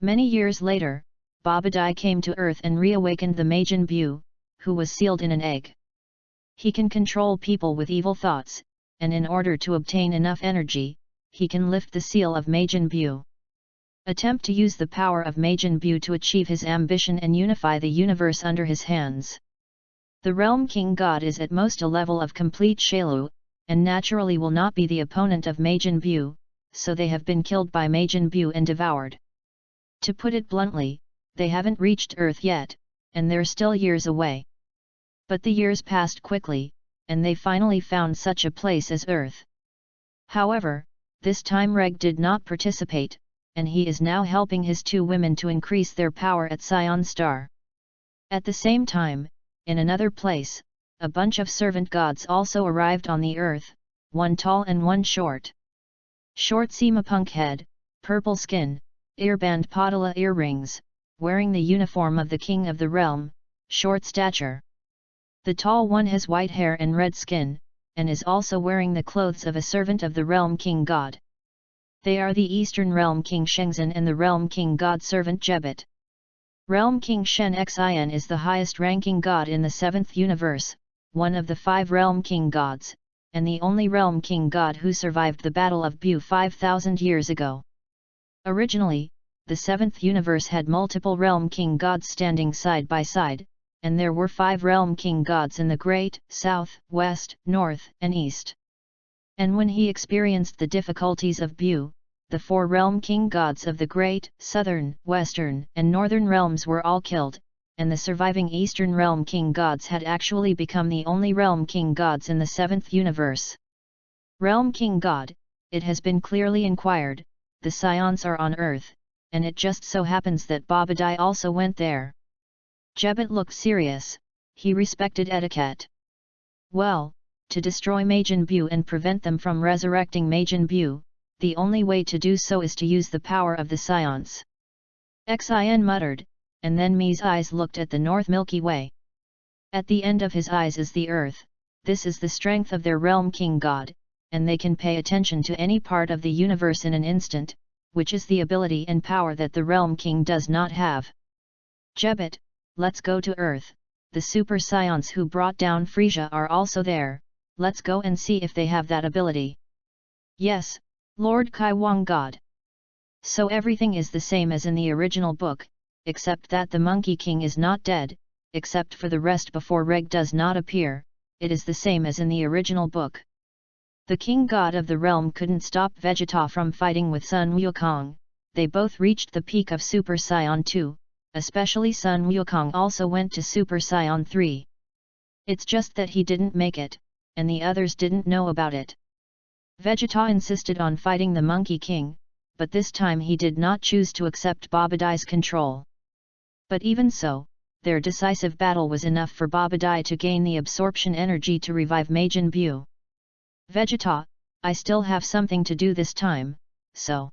Many years later, Babadai came to Earth and reawakened the Majin Buu, who was sealed in an egg. He can control people with evil thoughts, and in order to obtain enough energy, he can lift the seal of Majin Buu. Attempt to use the power of Majin Buu to achieve his ambition and unify the universe under his hands. The Realm King God is at most a level of complete Shalu, and naturally will not be the opponent of Majin Buu, so they have been killed by Majin Buu and devoured. To put it bluntly, they haven't reached Earth yet, and they're still years away. But the years passed quickly, and they finally found such a place as Earth. However, this time Reg did not participate, and he is now helping his two women to increase their power at Saiyan Star. At the same time, in another place, a bunch of servant gods also arrived on the Earth, one tall and one short. Short Seema punk head, purple skin, earband Padala earrings, wearing the uniform of the king of the realm, short stature. The tall one has white hair and red skin, and is also wearing the clothes of a servant of the Realm King God. They are the Eastern Realm King Shenzhen and the Realm King God servant Jebet. Realm King Shen Xian is the highest ranking god in the 7th universe, one of the 5 Realm King gods, and the only Realm King god who survived the Battle of Buu 5,000 years ago. Originally, the 7th universe had multiple Realm King gods standing side by side, and there were 5 Realm King gods in the Great, South, West, North, and East. And when he experienced the difficulties of Buu, the 4 Realm King gods of the Great, Southern, Western, and Northern realms were all killed, and the surviving Eastern Realm King gods had actually become the only Realm King gods in the 7th universe. Realm King God, it has been clearly inquired, the Saiyans are on Earth, and it just so happens that Babadai also went there. Jebet looked serious, he respected etiquette. Well, to destroy Majin Buu and prevent them from resurrecting Majin Buu, the only way to do so is to use the power of the Saiyans. Xin muttered, and then Mi's eyes looked at the North Milky Way. At the end of his eyes is the Earth, this is the strength of their Realm King God, and they can pay attention to any part of the universe in an instant, which is the ability and power that the Realm King does not have. Jebet, let's go to Earth, the Super Saiyans who brought down Frisia are also there, let's go and see if they have that ability. Yes, Lord Kaiwang God. So everything is the same as in the original book, except that the Monkey King is not dead, except for the rest before Reg does not appear, it is the same as in the original book. The King God of the realm couldn't stop Vegeta from fighting with Sun Wukong, they both reached the peak of Super Saiyan 2, especially Sun Wukong also went to Super Saiyan 3. It's just that he didn't make it, and the others didn't know about it. Vegeta insisted on fighting the Monkey King, but this time he did not choose to accept Babadai's control. But even so, their decisive battle was enough for Babadai to gain the absorption energy to revive Majin Buu. Vegeta, I still have something to do this time, so.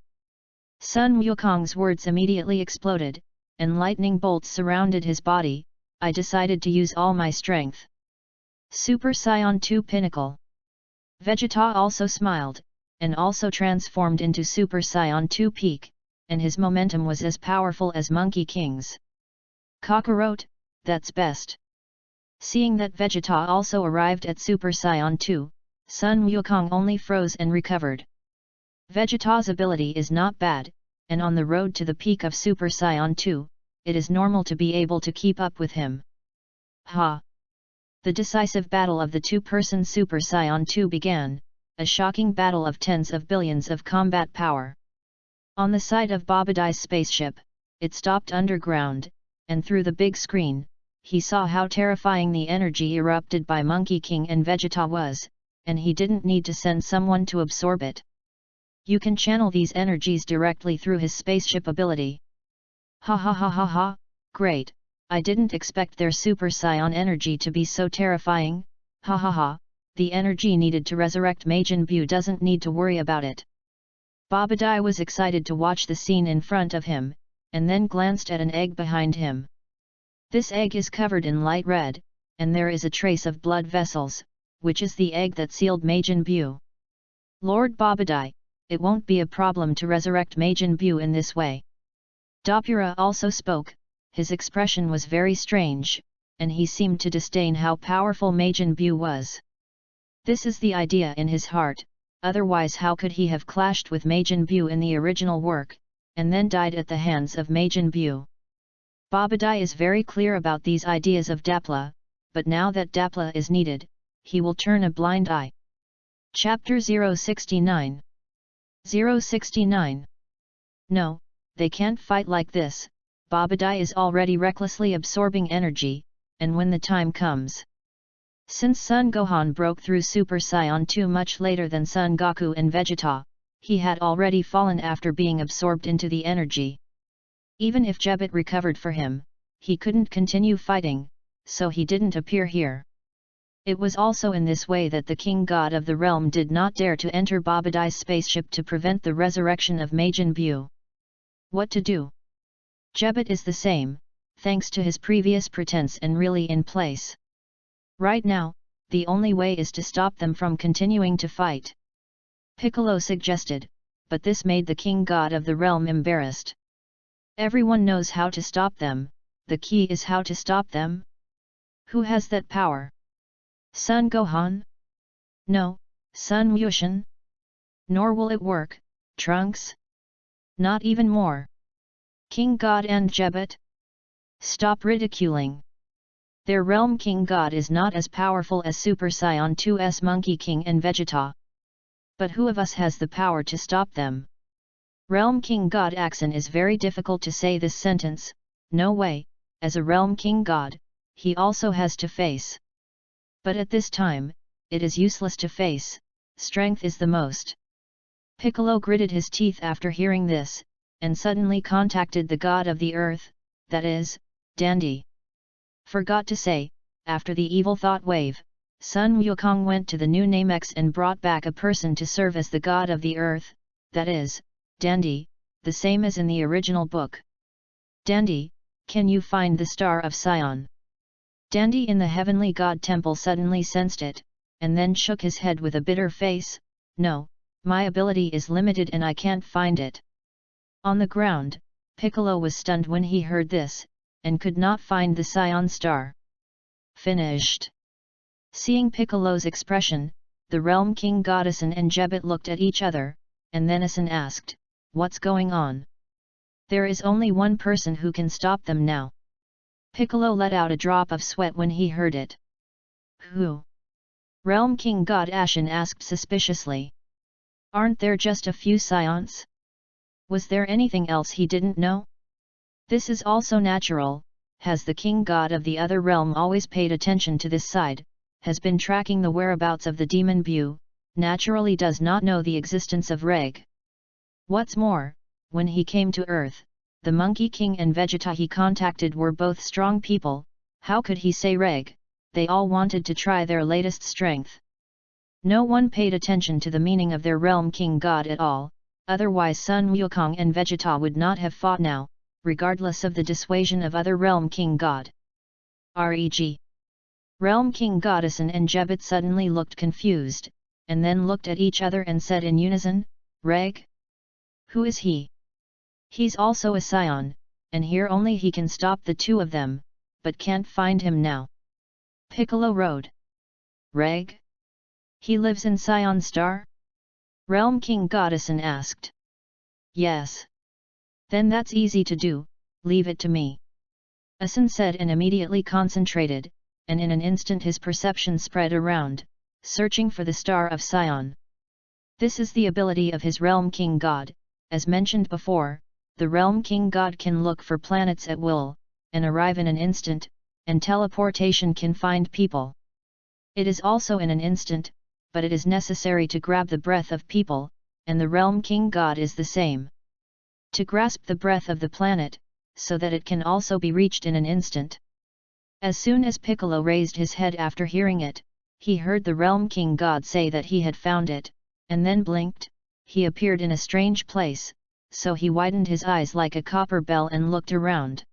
Sun Wukong's words immediately exploded, and lightning bolts surrounded his body, I decided to use all my strength. Super Saiyan 2 Pinnacle. Vegeta also smiled, and also transformed into Super Saiyan 2 Peak, and his momentum was as powerful as Monkey King's. Kakarot, that's best. Seeing that Vegeta also arrived at Super Saiyan 2, Sun Wukong only froze and recovered. Vegeta's ability is not bad, and on the road to the peak of Super Saiyan 2, it is normal to be able to keep up with him. Ha! The decisive battle of the two-person Super Saiyan 2 began, a shocking battle of tens of billions of combat power. On the side of Babadai's spaceship, it stopped underground, and through the big screen, he saw how terrifying the energy erupted by Monkey King and Vegeta was, and he didn't need to send someone to absorb it. You can channel these energies directly through his spaceship ability. Ha ha ha ha ha, great, I didn't expect their Super Saiyan energy to be so terrifying, ha ha ha, the energy needed to resurrect Majin Buu doesn't need to worry about it. Babadai was excited to watch the scene in front of him, and then glanced at an egg behind him. This egg is covered in light red, and there is a trace of blood vessels, which is the egg that sealed Majin Buu. Lord Babadai, it won't be a problem to resurrect Majin Buu in this way. Doppura also spoke, his expression was very strange, and he seemed to disdain how powerful Majin Buu was. This is the idea in his heart, otherwise how could he have clashed with Majin Buu in the original work, and then died at the hands of Majin Buu? Babadai is very clear about these ideas of Dapla, but now that Dapla is needed, he will turn a blind eye. Chapter 069. 069. No, they can't fight like this. Babadai is already recklessly absorbing energy, and when the time comes. Since Son Gohan broke through Super Saiyan 2 much later than Son Goku and Vegeta, he had already fallen after being absorbed into the energy. Even if Jebet recovered for him, he couldn't continue fighting, so he didn't appear here. It was also in this way that the King God of the realm did not dare to enter Babadai's spaceship to prevent the resurrection of Majin Buu. What to do? Jebet is the same, thanks to his previous pretense and really in place. Right now, the only way is to stop them from continuing to fight. Piccolo suggested, but this made the King God of the realm embarrassed. Everyone knows how to stop them, the key is how to stop them. Who has that power? Son Gohan? No, Son Wushan? Nor will it work, Trunks? Not even more. King God and Jebet? Stop ridiculing. Their realm King God is not as powerful as Super Saiyan 2's Monkey King and Vegeta. But who of us has the power to stop them? Realm King God Axon is very difficult to say this sentence, no way, as a Realm King God, he also has to face. But at this time, it is useless to face, strength is the most. Piccolo gritted his teeth after hearing this, and suddenly contacted the god of the earth, that is, Dandy. Forgot to say, after the evil thought wave, Sun Wukong went to the new Namex and brought back a person to serve as the god of the earth, that is, Dandy, the same as in the original book. Dandy, can you find the Star of Saiyan? Dandy in the heavenly god temple suddenly sensed it, and then shook his head with a bitter face, no, my ability is limited and I can't find it. On the ground, Piccolo was stunned when he heard this, and could not find the Saiyan star. Finished. Seeing Piccolo's expression, the Realm King Goddessin and Jebet looked at each other, and then Asin asked, what's going on? There is only one person who can stop them now. Piccolo let out a drop of sweat when he heard it. Who? Realm King God Ashin asked suspiciously. Aren't there just a few Saiyans? Was there anything else he didn't know? This is also natural, has the King God of the other realm always paid attention to this side, has been tracking the whereabouts of the demon Buu, naturally does not know the existence of Reg. What's more, when he came to Earth, the Monkey King and Vegeta he contacted were both strong people, how could he say Reg? They all wanted to try their latest strength. No one paid attention to the meaning of their Realm King God at all, otherwise Sun Wukong and Vegeta would not have fought now, regardless of the dissuasion of other Realm King God. Reg. Realm King Goddessin and Jebet suddenly looked confused, and then looked at each other and said in unison, Reg? Who is he? He's also a Saiyan, and here only he can stop the two of them, but can't find him now. Piccolo Road. Reg? He lives in Saiyan Star? Realm King Goddessin asked. Yes. Then that's easy to do, leave it to me. Asin said and immediately concentrated, and in an instant his perception spread around, searching for the star of Saiyan. This is the ability of his Realm King God. As mentioned before, the Realm King God can look for planets at will, and arrive in an instant, and teleportation can find people. It is also in an instant, but it is necessary to grab the breath of people, and the Realm King God is the same. To grasp the breath of the planet, so that it can also be reached in an instant. As soon as Piccolo raised his head after hearing it, he heard the Realm King God say that he had found it, and then blinked. He appeared in a strange place, so he widened his eyes like a copper bell and looked around.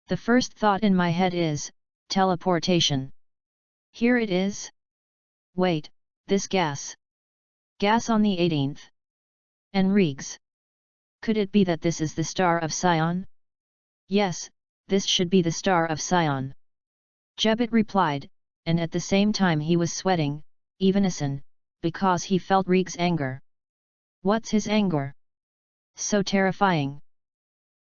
The first thought in my head is, teleportation. Here it is? Wait, this gas. Gas on the 18th. Enriques. Could it be that this is the star of Saiyan? Yes, this should be the star of Saiyan. Jebit replied, and at the same time he was sweating, even Asin, because he felt Rig's anger. What's his anger? So terrifying.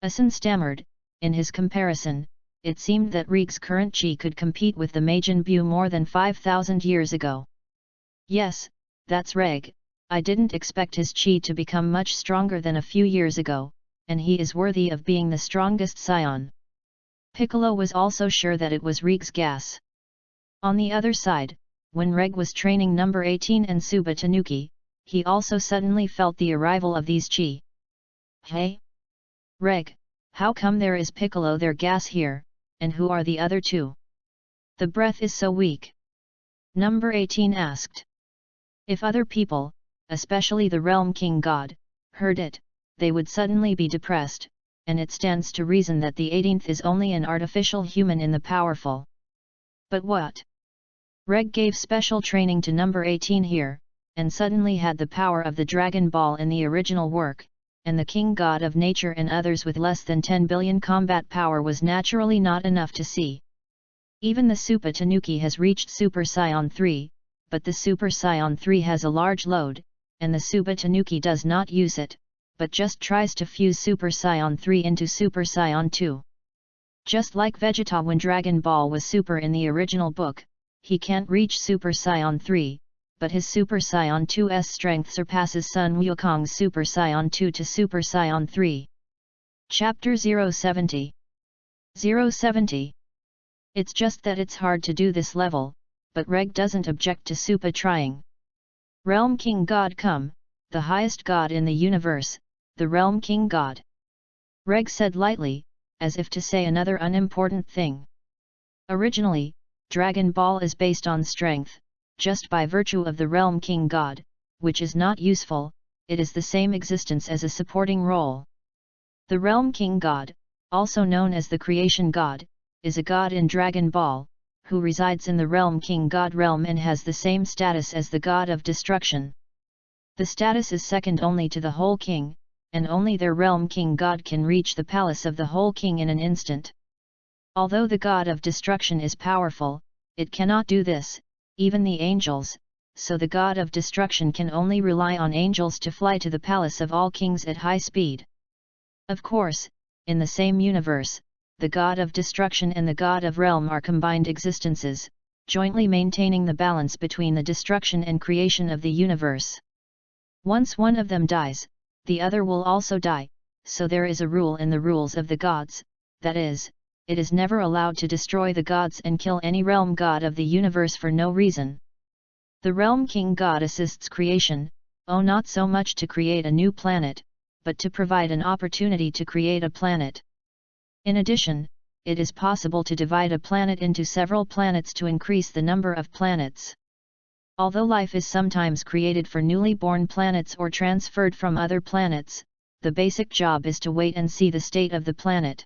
Asin stammered, in his comparison, it seemed that Rig's current chi could compete with the Majin Bu more than 5,000 years ago. Yes, that's Reg, I didn't expect his chi to become much stronger than a few years ago, and he is worthy of being the strongest Saiyan. Piccolo was also sure that it was Rig's gas. On the other side, when Reg was training number 18 and Suba Tanuki, he also suddenly felt the arrival of these chi. Hey? Reg, how come there is Piccolo their gas here, and who are the other two? The breath is so weak. Number 18 asked. If other people, especially the Realm King God, heard it, they would suddenly be depressed, and it stands to reason that the 18th is only an artificial human in the powerful. But what? Reg gave special training to number 18 here, and suddenly had the power of the Dragon Ball in the original work, and the King God of Nature and others with less than 10 billion combat power was naturally not enough to see. Even the Supa Tanuki has reached Super Saiyan 3, but the Super Saiyan 3 has a large load, and the Supa Tanuki does not use it, but just tries to fuse Super Saiyan 3 into Super Saiyan 2. Just like Vegeta when Dragon Ball was super in the original book, he can't reach Super Saiyan 3, but his Super Saiyan 2's strength surpasses Sun Wukong's Super Saiyan 2 to Super Saiyan 3. Chapter 070. 070. It's just that it's hard to do this level, but Reg doesn't object to Supa trying. Realm King God come, the highest god in the universe, the Realm King God. Reg said lightly, as if to say another unimportant thing. Originally, Dragon Ball is based on strength, just by virtue of the Realm King God, which is not useful, it is the same existence as a supporting role. The Realm King God, also known as the Creation God, is a god in Dragon Ball, who resides in the Realm King God realm and has the same status as the God of Destruction. The status is second only to the Whole King, and only their Realm King God can reach the palace of the Whole King in an instant. Although the God of Destruction is powerful, it cannot do this, even the angels, so the God of Destruction can only rely on angels to fly to the palace of all kings at high speed. Of course, in the same universe, the God of Destruction and the God of Realm are combined existences, jointly maintaining the balance between the destruction and creation of the universe. Once one of them dies, the other will also die, so there is a rule in the rules of the gods, that is, it is never allowed to destroy the gods and kill any realm god of the universe for no reason. The Realm King God assists creation, not so much to create a new planet, but to provide an opportunity to create a planet. In addition, it is possible to divide a planet into several planets to increase the number of planets. Although life is sometimes created for newly born planets or transferred from other planets, the basic job is to wait and see the state of the planet.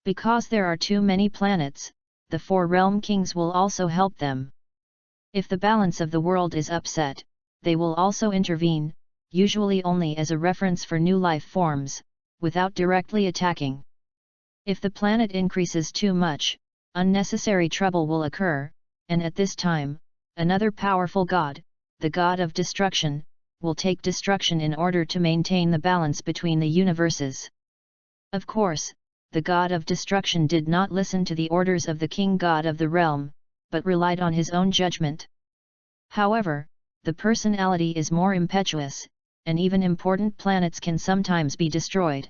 Because there are too many planets, the 4 realm kings will also help them. If the balance of the world is upset, they will also intervene, usually only as a reference for new life forms, without directly attacking. If the planet increases too much, unnecessary trouble will occur, and at this time, another powerful god, the God of Destruction, will take destruction in order to maintain the balance between the universes. Of course, the god of destruction did not listen to the orders of the king god of the realm, but relied on his own judgment. However, the personality is more impetuous, and even important planets can sometimes be destroyed.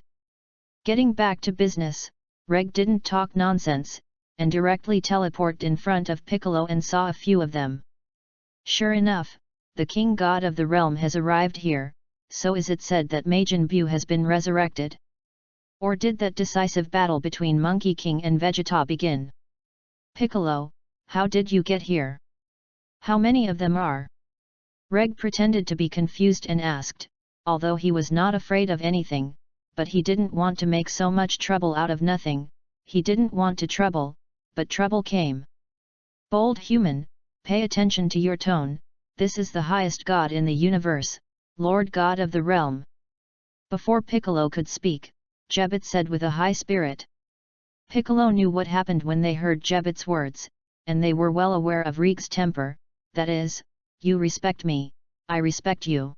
Getting back to business, Reg didn't talk nonsense, and directly teleported in front of Piccolo and saw a few of them. Sure enough, the king god of the realm has arrived here, so is it said that Majin Buu has been resurrected? Or did that decisive battle between Monkey King and Vegeta begin? Piccolo, how did you get here? How many of them are? Reg pretended to be confused and asked, although he was not afraid of anything, but he didn't want to make so much trouble out of nothing. He didn't want to trouble, but trouble came. Bold human, pay attention to your tone, this is the highest god in the universe, Lord God of the realm. Before Piccolo could speak, Jebet said with a high spirit. Piccolo knew what happened when they heard Jebet's words, and they were well aware of Reg's temper, that is, you respect me, I respect you.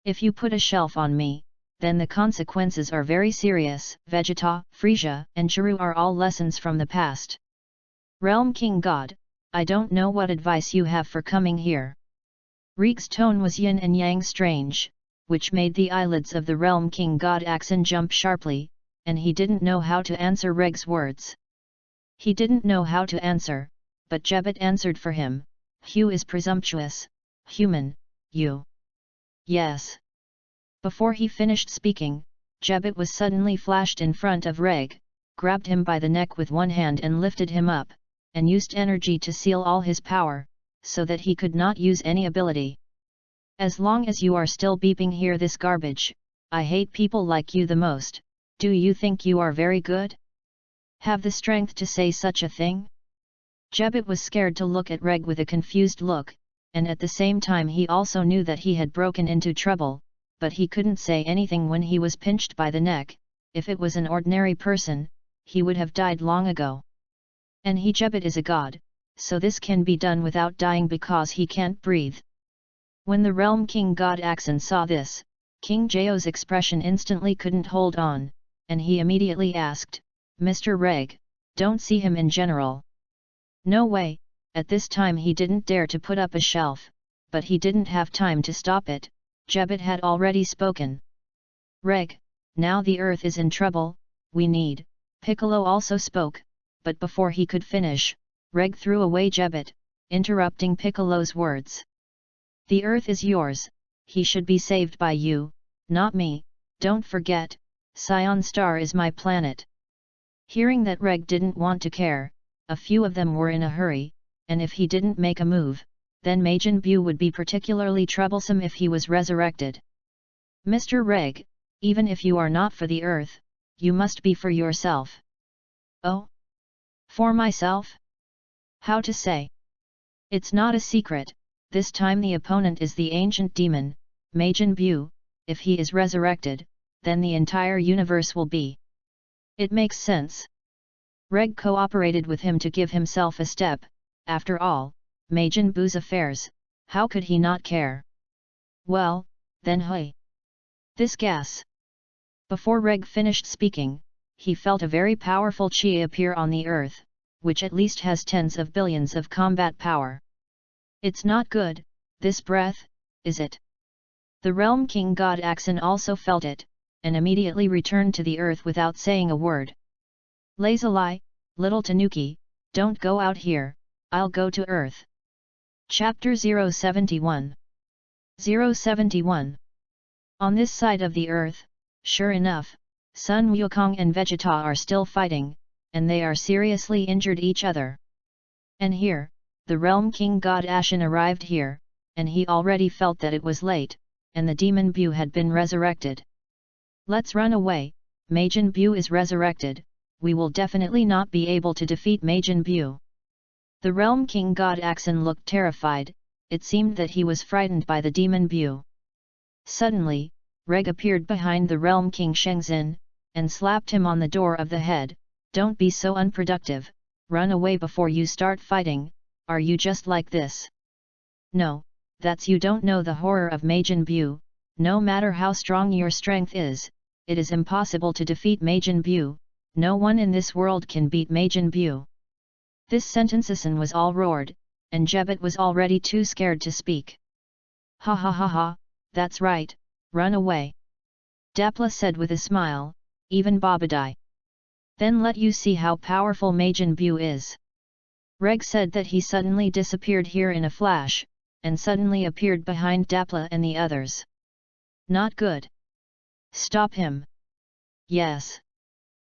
If you put a shelf on me, then the consequences are very serious. Vegeta, Frieza, and Jiru are all lessons from the past. Realm King God, I don't know what advice you have for coming here. Reg's tone was yin and yang strange, which made the eyelids of the Realm King God Axon jump sharply, and he didn't know how to answer Reg's words. He didn't know how to answer, but Jebet answered for him. Hugh is presumptuous, human, you. Yes. Before he finished speaking, Jebet was suddenly flashed in front of Reg, grabbed him by the neck with one hand and lifted him up, and used energy to seal all his power, so that he could not use any ability. As long as you are still beeping here this garbage, I hate people like you the most. Do you think you are very good? Have the strength to say such a thing? Jebet was scared to look at Reg with a confused look, and at the same time he also knew that he had broken into trouble, but he couldn't say anything when he was pinched by the neck. If it was an ordinary person, he would have died long ago. And he Jebet is a god, so this can be done without dying because he can't breathe. When the Realm King God Axon saw this, King Jao's expression instantly couldn't hold on, and he immediately asked, Mr. Reg, don't see him in general. No way. At this time he didn't dare to put up a shelf, but he didn't have time to stop it. Jebet had already spoken. Reg, now the earth is in trouble, we need. Piccolo also spoke, but before he could finish, Reg threw away Jebet, interrupting Piccolo's words. The earth is yours, he should be saved by you, not me, don't forget, Saiyan Star is my planet. Hearing that Reg didn't want to care, a few of them were in a hurry, and if he didn't make a move, then Majin Buu would be particularly troublesome if he was resurrected. Mr. Reg, even if you are not for the earth, you must be for yourself. Oh? For myself? How to say? It's not a secret, this time the opponent is the ancient demon, Majin Buu. If he is resurrected, then the entire universe will be. It makes sense. Reg cooperated with him to give himself a step. After all, Majin Buu's affairs, how could he not care? Well, then hey! This gas! Before Reg finished speaking, he felt a very powerful chi appear on the earth, which at least has tens of billions of combat power. It's not good, this breath, is it? The Realm King God Axon also felt it, and immediately returned to the earth without saying a word. Lazuli, little Tanuki, don't go out here, I'll go to earth. Chapter 071 071. On this side of the earth, sure enough, Sun Wukong and Vegeta are still fighting, and they are seriously injured each other. And here, the Realm King God Ashen arrived here, and he already felt that it was late, and the Demon Buu had been resurrected. Let's run away, Majin Buu is resurrected, we will definitely not be able to defeat Majin Buu. The Realm King God Axon looked terrified, it seemed that he was frightened by the Demon Buu. Suddenly, Reg appeared behind the Realm King Shenzhen, and slapped him on the door of the head. Don't be so unproductive, run away before you start fighting, are you just like this? No, that's you don't know the horror of Majin Buu. No matter how strong your strength is, it is impossible to defeat Majin Buu. No one in this world can beat Majin Buu. This sentence Asan was all roared, and Jebet was already too scared to speak. Ha ha ha ha, that's right, run away. Dapla said with a smile, even Babadai. Then let you see how powerful Majin Buu is. Reg said that he suddenly disappeared here in a flash, and suddenly appeared behind Dapla and the others. Not good. Stop him. Yes.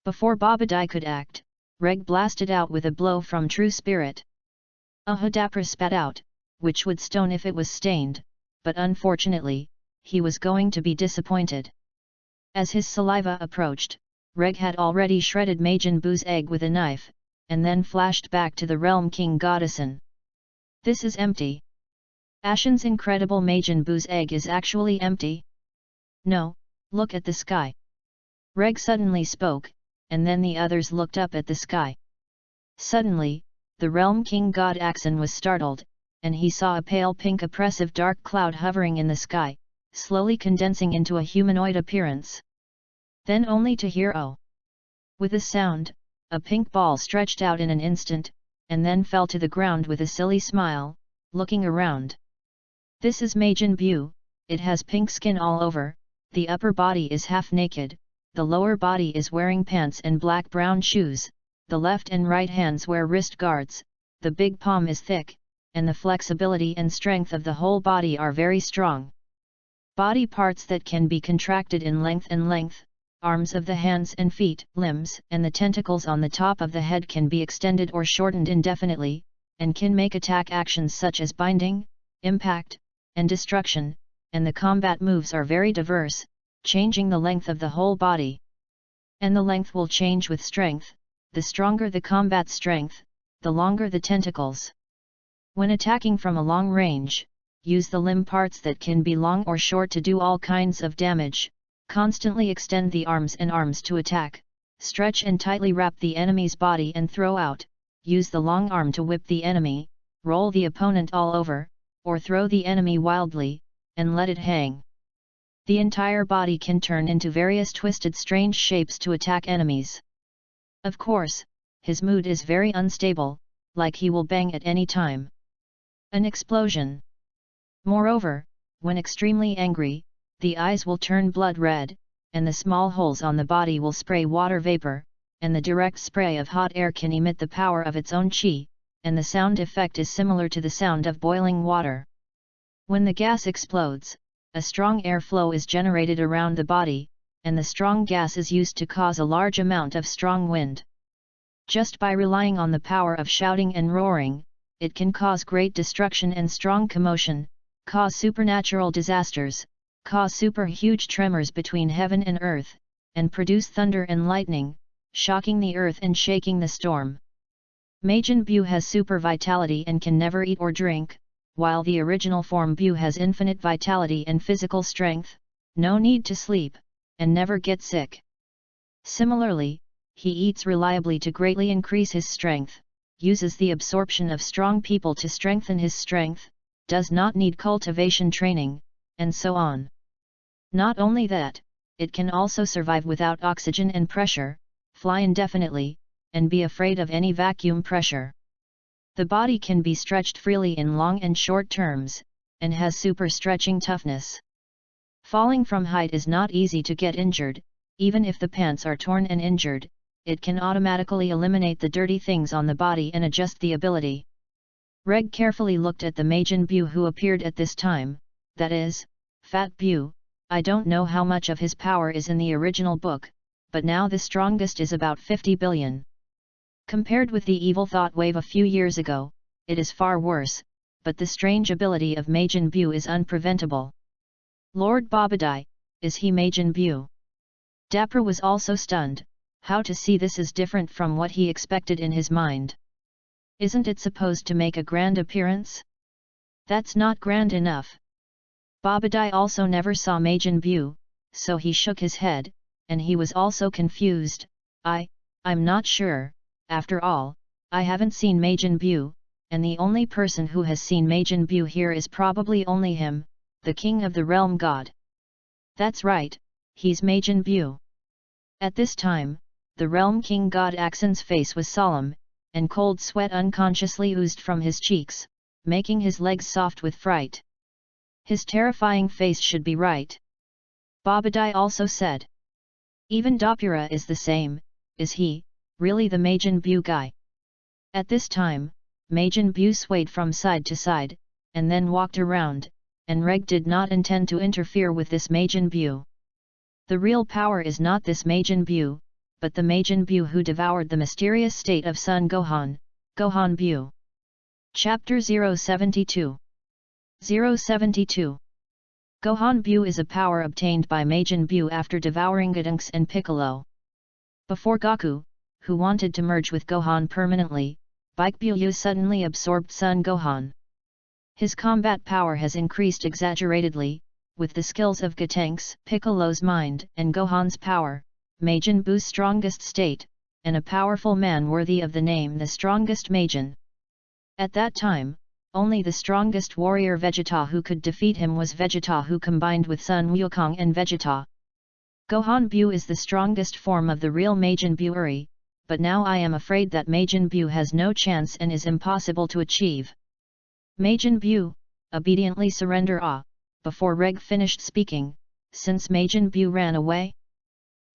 Before Babadai could act, Reg blasted out with a blow from True Spirit. Dapra spat out, which would stone if it was stained, but unfortunately, he was going to be disappointed. As his saliva approached, Reg had already shredded Majin Buu's egg with a knife, and then flashed back to the Realm King Goddessin. This is empty. Ashen's incredible Majin Buu's egg is actually empty. No, look at the sky. Reg suddenly spoke, and then the others looked up at the sky. Suddenly, the Realm King God Axon was startled, and he saw a pale pink oppressive dark cloud hovering in the sky, slowly condensing into a humanoid appearance. Then only to hear "oh!" With a sound, a pink ball stretched out in an instant, and then fell to the ground with a silly smile, looking around. This is Majin Buu. It has pink skin all over, the upper body is half naked, the lower body is wearing pants and black-brown shoes, the left and right hands wear wrist guards, the big palm is thick, and the flexibility and strength of the whole body are very strong. Body parts that can be contracted in length and length, arms of the hands and feet, limbs, and the tentacles on the top of the head can be extended or shortened indefinitely, and can make attack actions such as binding, impact, and destruction, and the combat moves are very diverse, changing the length of the whole body. And the length will change with strength, the stronger the combat strength, the longer the tentacles. When attacking from a long range, use the limb parts that can be long or short to do all kinds of damage, constantly extend the arms and arms to attack, stretch and tightly wrap the enemy's body and throw out, use the long arm to whip the enemy, roll the opponent all over, or throw the enemy wildly, and let it hang. The entire body can turn into various twisted strange shapes to attack enemies. Of course, his mood is very unstable, like he will bang at any time. An explosion. Moreover, when extremely angry, the eyes will turn blood red, and the small holes on the body will spray water vapor, and the direct spray of hot air can emit the power of its own chi, and the sound effect is similar to the sound of boiling water. When the gas explodes, a strong airflow is generated around the body, and the strong gas is used to cause a large amount of strong wind. Just by relying on the power of shouting and roaring, it can cause great destruction and strong commotion, cause supernatural disasters, cause super huge tremors between heaven and earth, and produce thunder and lightning, shocking the earth and shaking the storm. Majin Buu has super vitality and can never eat or drink, while the original form Buu has infinite vitality and physical strength, no need to sleep, and never get sick. Similarly, he eats reliably to greatly increase his strength, uses the absorption of strong people to strengthen his strength, does not need cultivation training, and so on. Not only that, it can also survive without oxygen and pressure, fly indefinitely, and be afraid of any vacuum pressure. The body can be stretched freely in long and short terms, and has super stretching toughness. Falling from height is not easy to get injured, even if the pants are torn and injured, it can automatically eliminate the dirty things on the body and adjust the ability. Reg carefully looked at the Majin Buu who appeared at this time, that is, Fat Buu. I don't know how much of his power is in the original book, but now the strongest is about 50 billion. Compared with the evil thought wave a few years ago, it is far worse, but the strange ability of Majin Buu is unpreventable. Lord Babadai, is he Majin Buu? Dapra was also stunned, how to see this is different from what he expected in his mind. Isn't it supposed to make a grand appearance? That's not grand enough. Babadai also never saw Majin Buu, so he shook his head, and he was also confused. I'm not sure, after all, I haven't seen Majin Buu, and the only person who has seen Majin Buu here is probably only him, the king of the realm god. That's right, he's Majin Buu. At this time, the realm king god Axon's face was solemn, and cold sweat unconsciously oozed from his cheeks, making his legs soft with fright. His terrifying face should be right. Babadai also said. Even Dopura is the same, is he, really the Majin Buu guy? At this time, Majin Buu swayed from side to side, and then walked around, and Reg did not intend to interfere with this Majin Buu. The real power is not this Majin Buu, but the Majin Buu who devoured the mysterious state of Sun Gohan, Gohan Buu. Chapter 072 072 Gohan Buu is a power obtained by Majin Buu after devouring Gotenks and Piccolo. Before Goku, who wanted to merge with Gohan permanently, Bike Buu suddenly absorbed Sun Gohan. His combat power has increased exaggeratedly, with the skills of Gotenks, Piccolo's mind, and Gohan's power, Majin Buu's strongest state, and a powerful man worthy of the name the strongest Majin. At that time, only the strongest warrior Vegeta who could defeat him was Vegeta, who combined with Sun Wukong and Vegeta. Gohan Buu is the strongest form of the real Majin Buu, but now I am afraid that Majin Buu has no chance and is impossible to achieve. Majin Buu, obediently surrender before Reg finished speaking, since Majin Buu ran away.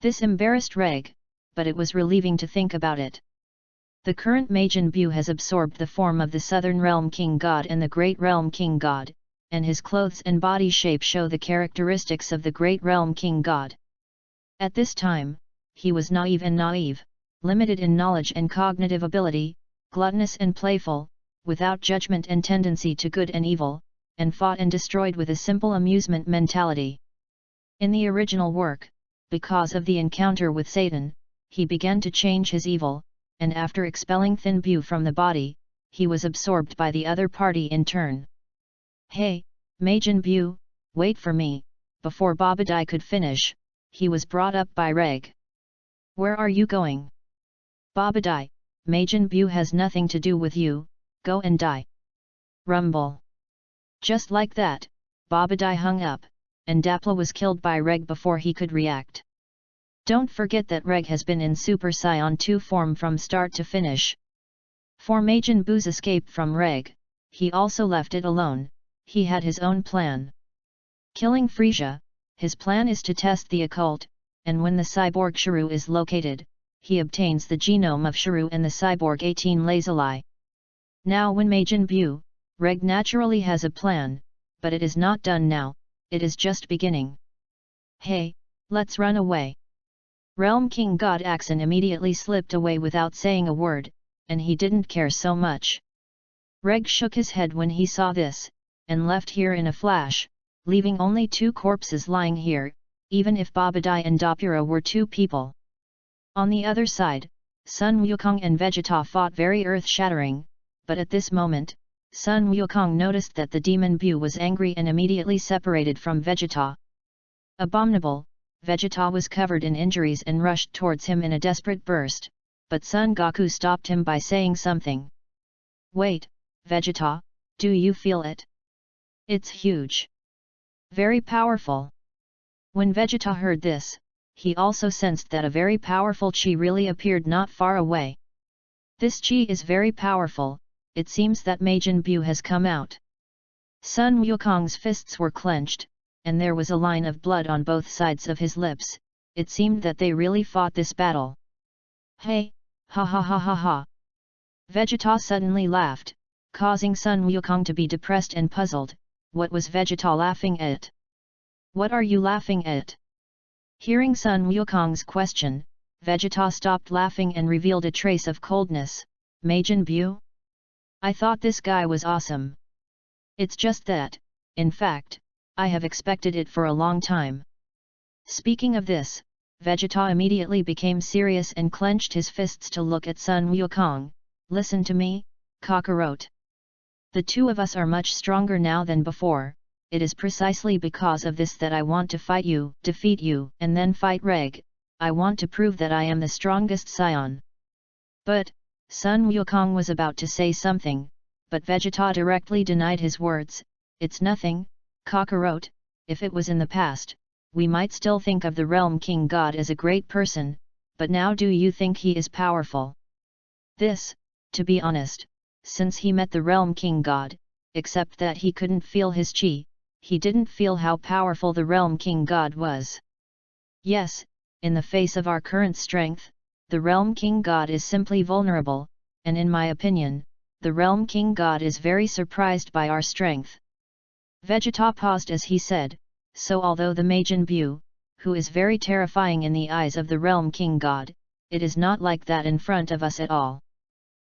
This embarrassed Reg, but it was relieving to think about it. The current Majin Buu has absorbed the form of the Southern Realm King God and the Great Realm King God, and his clothes and body shape show the characteristics of the Great Realm King God. At this time, he was naive, limited in knowledge and cognitive ability, gluttonous and playful, without judgment and tendency to good and evil, and fought and destroyed with a simple amusement mentality. In the original work, because of the encounter with Satan, he began to change his evil, and after expelling Thin Buu from the body, he was absorbed by the other party in turn. Hey, Majin Buu, wait for me. Before Babadai could finish, he was brought up by Reg. Where are you going? Babadai, Majin Buu has nothing to do with you, go and die. Rumble. Just like that, Babadai hung up, and Dapla was killed by Reg before he could react. Don't forget that Reg has been in Super Saiyan 2 form from start to finish. For Majin Buu's escape from Reg, he also left it alone, he had his own plan. Killing Frieza, his plan is to test the occult, and when the cyborg Shuru is located, he obtains the genome of Shuru and the cyborg 18 Lazuli. Now when Majin Buu, Reg naturally has a plan, but it is not done now, it is just beginning. Hey, let's run away. Realm King God Axon immediately slipped away without saying a word, and he didn't care so much. Reg shook his head when he saw this, and left here in a flash, leaving only 2 corpses lying here, even if Babadai and Dopura were 2 people. On the other side, Sun Wukong and Vegeta fought very earth-shattering, but at this moment, Sun Wukong noticed that the demon Buu was angry and immediately separated from Vegeta. Abominable, Vegeta was covered in injuries and rushed towards him in a desperate burst, but Son Goku stopped him by saying something. Wait, Vegeta, do you feel it? It's huge. Very powerful. When Vegeta heard this, he also sensed that a very powerful chi really appeared not far away. This chi is very powerful, it seems that Majin Buu has come out. Sun Wukong's fists were clenched, and there was a line of blood on both sides of his lips, it seemed that they really fought this battle. Hey, ha ha ha ha ha. Vegeta suddenly laughed, causing Sun Wukong to be depressed and puzzled. What was Vegeta laughing at? What are you laughing at? Hearing Sun Wukong's question, Vegeta stopped laughing and revealed a trace of coldness. Majin Buu? I thought this guy was awesome. It's just that, in fact, I have expected it for a long time. Speaking of this, Vegeta immediately became serious and clenched his fists to look at Sun Wukong. Listen to me, Kakarot. The 2 of us are much stronger now than before, it is precisely because of this that I want to fight you, defeat you, and then fight Reg. I want to prove that I am the strongest Saiyan. But, Sun Wukong was about to say something, but Vegeta directly denied his words. "It's nothing, Kakarot. If it was in the past, we might still think of the Realm King God as a great person, but now do you think he is powerful?" This, to be honest, since he met the Realm King God, except that he couldn't feel his chi, he didn't feel how powerful the Realm King God was. Yes, in the face of our current strength, the Realm King God is simply vulnerable, and in my opinion, the Realm King God is very surprised by our strength. Vegeta paused as he said, "So although the Majin Buu, who is very terrifying in the eyes of the Realm King God, it is not like that in front of us at all."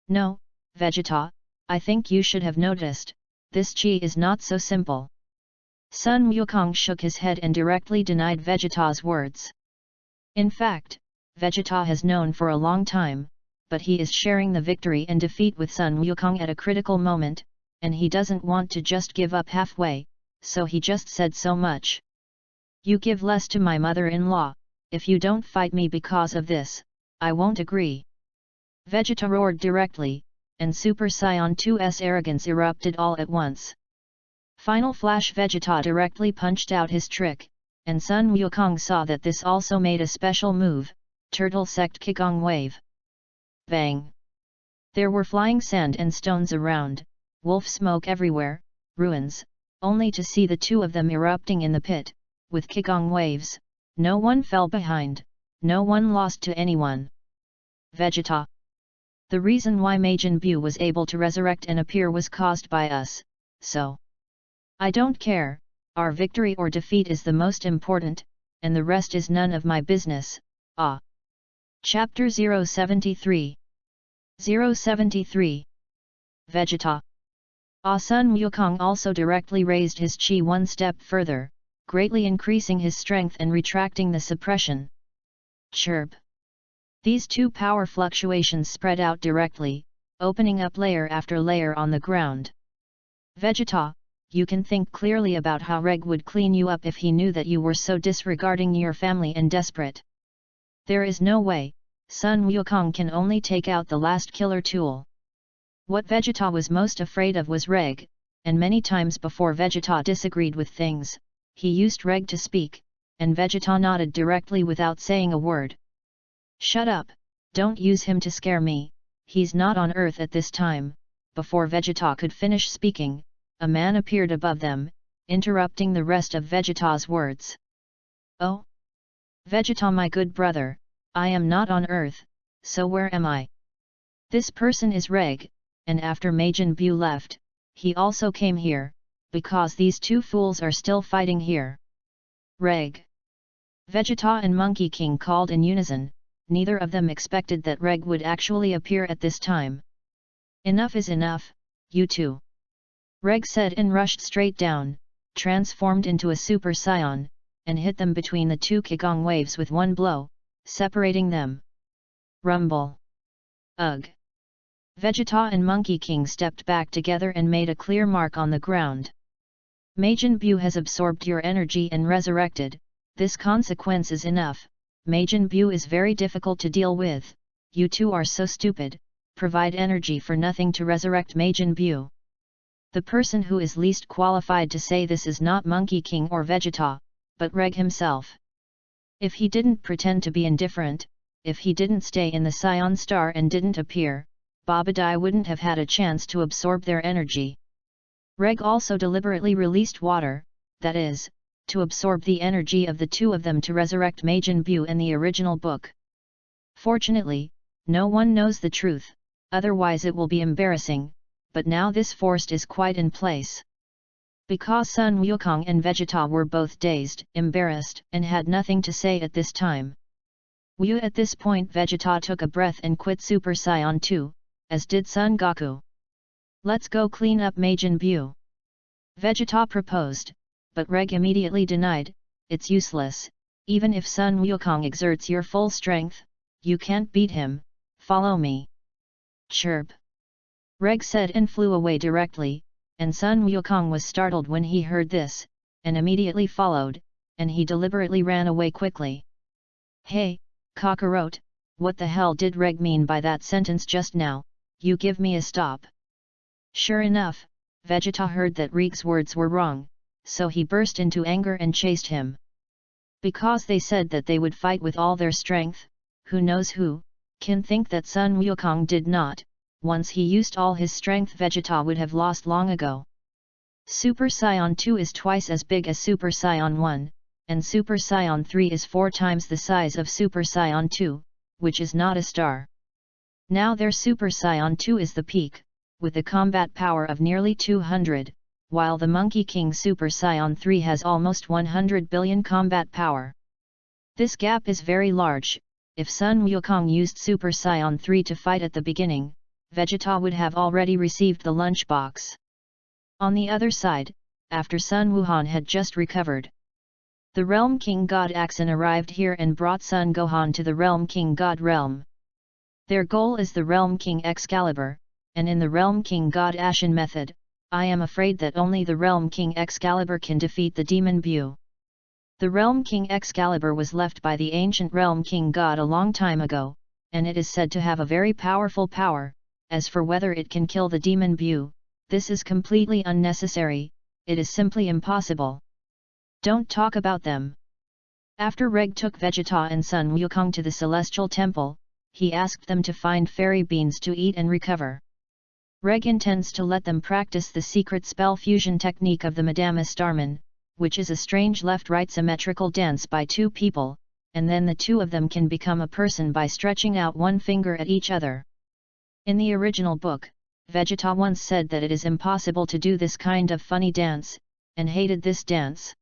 "No, Vegeta, I think you should have noticed, this chi is not so simple." Sun Wukong shook his head and directly denied Vegeta's words. In fact, Vegeta has known for a long time, but he is sharing the victory and defeat with Sun Wukong at a critical moment, and he doesn't want to just give up halfway, so he just said so much. "You give less to my mother-in-law, if you don't fight me because of this, I won't agree." Vegeta roared directly, and Super Saiyan 2's arrogance erupted all at once. Final Flash Vegeta directly punched out his trick, and Sun Wukong saw that this also made a special move, Turtle Sect Kigong Wave. Bang! There were flying sand and stones around, wolf smoke everywhere, ruins, only to see the two of them erupting in the pit, with Kigong waves. No one fell behind, no one lost to anyone. Vegeta. The reason why Majin Buu was able to resurrect and appear was caused by us, so I don't care, our victory or defeat is the most important, and the rest is none of my business. Ah! Chapter 073 073 Vegeta. Sun Wukong also directly raised his chi one step further, greatly increasing his strength and retracting the suppression. Chirp! These two power fluctuations spread out directly, opening up layer after layer on the ground. Vegeta, you can think clearly about how Reg would clean you up if he knew that you were so disregarding your family and desperate. There is no way, Sun Wukong can only take out the last killer tool. What Vegeta was most afraid of was Reg, and many times before Vegeta disagreed with things, he used Reg to speak, and Vegeta nodded directly without saying a word. "Shut up, don't use him to scare me, he's not on Earth at this time." Before Vegeta could finish speaking, a man appeared above them, interrupting the rest of Vegeta's words. "Oh? Vegeta, my good brother, I am not on Earth, so where am I?" This person is Reg, and after Majin Buu left, he also came here, because these two fools are still fighting here. "Reg!" Vegeta and Monkey King called in unison, neither of them expected that Reg would actually appear at this time. "Enough is enough, you two," Reg said and rushed straight down, transformed into a Super Saiyan, and hit them between the two Kigong waves with one blow, separating them. Rumble! Ugh! Vegeta and Monkey King stepped back together and made a clear mark on the ground. "Majin Buu has absorbed your energy and resurrected, this consequence is enough. Majin Buu is very difficult to deal with, you two are so stupid, provide energy for nothing to resurrect Majin Buu." The person who is least qualified to say this is not Monkey King or Vegeta, but Reg himself. If he didn't pretend to be indifferent, if he didn't stay in the Saiyan Star and didn't appear, Babadai wouldn't have had a chance to absorb their energy. Reg also deliberately released water, that is, to absorb the energy of the two of them to resurrect Majin Buu in the original book. Fortunately, no one knows the truth, otherwise it will be embarrassing, but now this force is quite in place. Because Sun Wukong and Vegeta were both dazed, embarrassed, and had nothing to say at this time. At this point Vegeta took a breath and quit Super Saiyan 2, as did Son Goku. "Let's go clean up Majin Buu," Vegeta proposed, but Reg immediately denied, "It's useless, even if Sun Wukong exerts your full strength, you can't beat him, follow me." Chirp! Reg said and flew away directly, and Sun Wukong was startled when he heard this, and immediately followed, and he deliberately ran away quickly. "Hey, Kakarot, what the hell did Reg mean by that sentence just now? You give me a stop." Sure enough, Vegeta heard that Rig's words were wrong, so he burst into anger and chased him. Because they said that they would fight with all their strength, who knows who can think that Sun Wukong did not. Once he used all his strength, Vegeta would have lost long ago. Super Saiyan 2 is twice as big as Super Saiyan 1, and Super Saiyan 3 is 4 times the size of Super Saiyan 2, which is not a star. Now their Super Saiyan 2 is the peak, with a combat power of nearly 200, while the Monkey King Super Saiyan 3 has almost 100 billion combat power. This gap is very large. If Sun Wukong used Super Saiyan 3 to fight at the beginning, Vegeta would have already received the lunchbox. On the other side, after Sun Wuhan had just recovered, the Realm King God Axon arrived here and brought Sun Gohan to the Realm King God realm. Their goal is the Realm King Excalibur, and in the Realm King God Ashen method, I am afraid that only the Realm King Excalibur can defeat the Demon Bu. The Realm King Excalibur was left by the ancient Realm King God a long time ago, and it is said to have a very powerful power. As for whether it can kill the Demon Bu, this is completely unnecessary, it is simply impossible. Don't talk about them. After Reg took Vegeta and Sun Wukong to the Celestial Temple, he asked them to find fairy beans to eat and recover. Reg intends to let them practice the secret spell fusion technique of the Madama Starman, which is a strange left-right symmetrical dance by two people, and then the two of them can become a person by stretching out one finger at each other. In the original book, Vegeta once said that it is impossible to do this kind of funny dance, and hated this dance.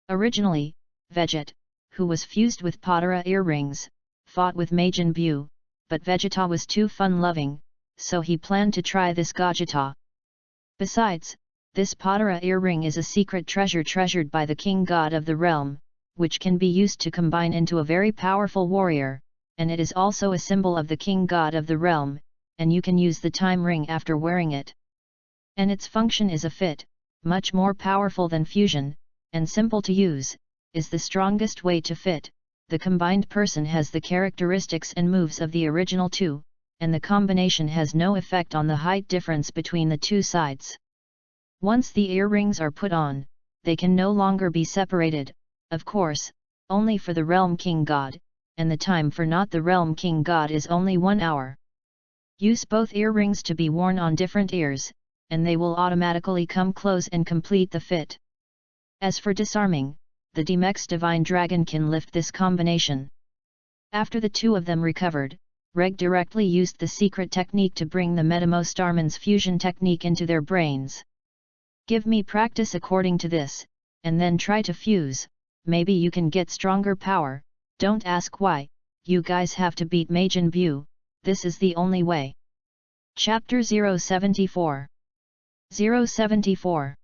Originally, Veget, who was fused with Potara earrings, fought with Majin Bu, but Vegeta was too fun-loving, so he planned to try this Gogeta. Besides, this Potara earring is a secret treasure treasured by the King God of the realm, which can be used to combine into a very powerful warrior, and it is also a symbol of the King God of the realm, and you can use the time ring after wearing it. And its function is a fit, much more powerful than fusion, and simple to use, is the strongest way to fit. The combined person has the characteristics and moves of the original two, and the combination has no effect on the height difference between the two sides. Once the earrings are put on, they can no longer be separated, of course, only for the Realm King God, and the time for not the Realm King God is only 1 hour. Use both earrings to be worn on different ears, and they will automatically come close and complete the fit. As for disarming, the Demex Divine Dragon can lift this combination. After the two of them recovered, Reg directly used the secret technique to bring the Metamo Starman's fusion technique into their brains. Give me practice according to this, and then try to fuse, maybe you can get stronger power. Don't ask why, you guys have to beat Majin Bu, this is the only way. Chapter 074 074.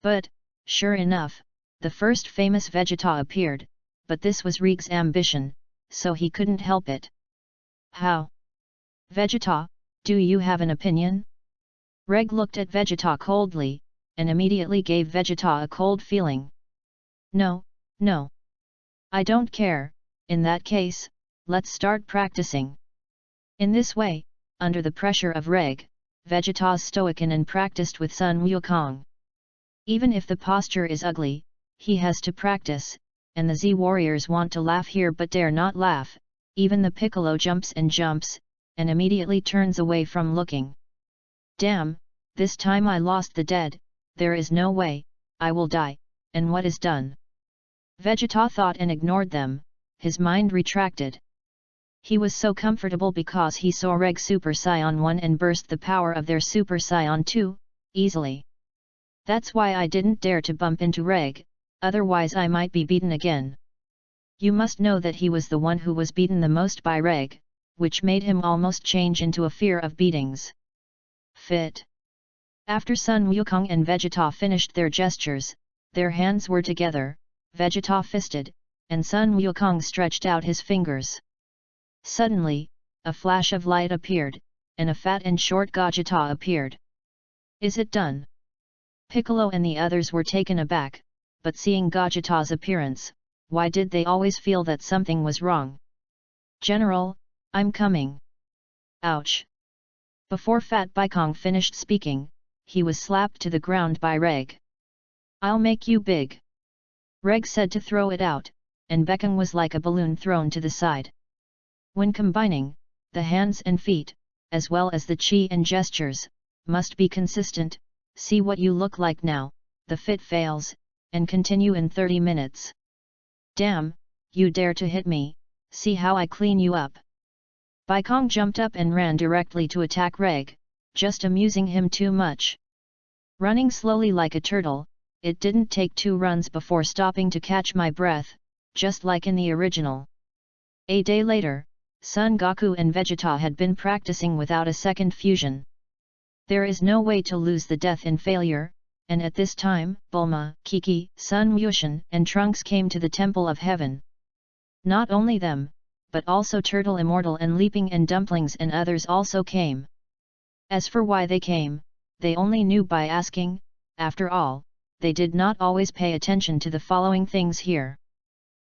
But, sure enough, the first famous Vegeta appeared, but this was Rig's ambition, so he couldn't help it. How? Vegeta, do you have an opinion? Reg looked at Vegeta coldly, and immediately gave Vegeta a cold feeling. No, no. I don't care, in that case, let's start practicing. In this way, under the pressure of Reg, Vegeta's stoic and practiced with Sun Wukong. Even if the posture is ugly, he has to practice, and the Z warriors want to laugh here but dare not laugh. Even the Piccolo jumps, and immediately turns away from looking. Damn, this time I lost the dead, there is no way, I will die, and what is done? Vegeta thought and ignored them, his mind retracted. He was so comfortable because he saw Reg Super Saiyan 1 and burst the power of their Super Saiyan 2, easily. That's why I didn't dare to bump into Reg, otherwise I might be beaten again. You must know that he was the one who was beaten the most by Reg, which made him almost change into a fear of beatings. Fit. After Sun Wukong and Vegeta finished their gestures, their hands were together, Vegeta fisted, and Sun Wukong stretched out his fingers. Suddenly, a flash of light appeared, and a fat and short Gogeta appeared. Is it done? Piccolo and the others were taken aback, but seeing Gogeta's appearance, why did they always feel that something was wrong? General, I'm coming. Ouch! Before Fat Baikong finished speaking, he was slapped to the ground by Reg. "I'll make you big." Reg said to throw it out, and Baikong was like a balloon thrown to the side. When combining, the hands and feet, as well as the chi and gestures, must be consistent. See what you look like now, the fit fails, and continue in 30 minutes. "Damn, you dare to hit me, see how I clean you up." Baikong jumped up and ran directly to attack Reg, just amusing him too much. Running slowly like a turtle, it didn't take 2 runs before stopping to catch my breath, just like in the original. A day later, Son Goku and Vegeta had been practicing without a second fusion. There is no way to lose the death in failure, and at this time, Bulma, Kiki, Sun Wushan and Trunks came to the Temple of Heaven. Not only them, but also Turtle Immortal and Leaping and Dumplings and others also came. As for why they came, they only knew by asking. After all, they did not always pay attention to the following things here.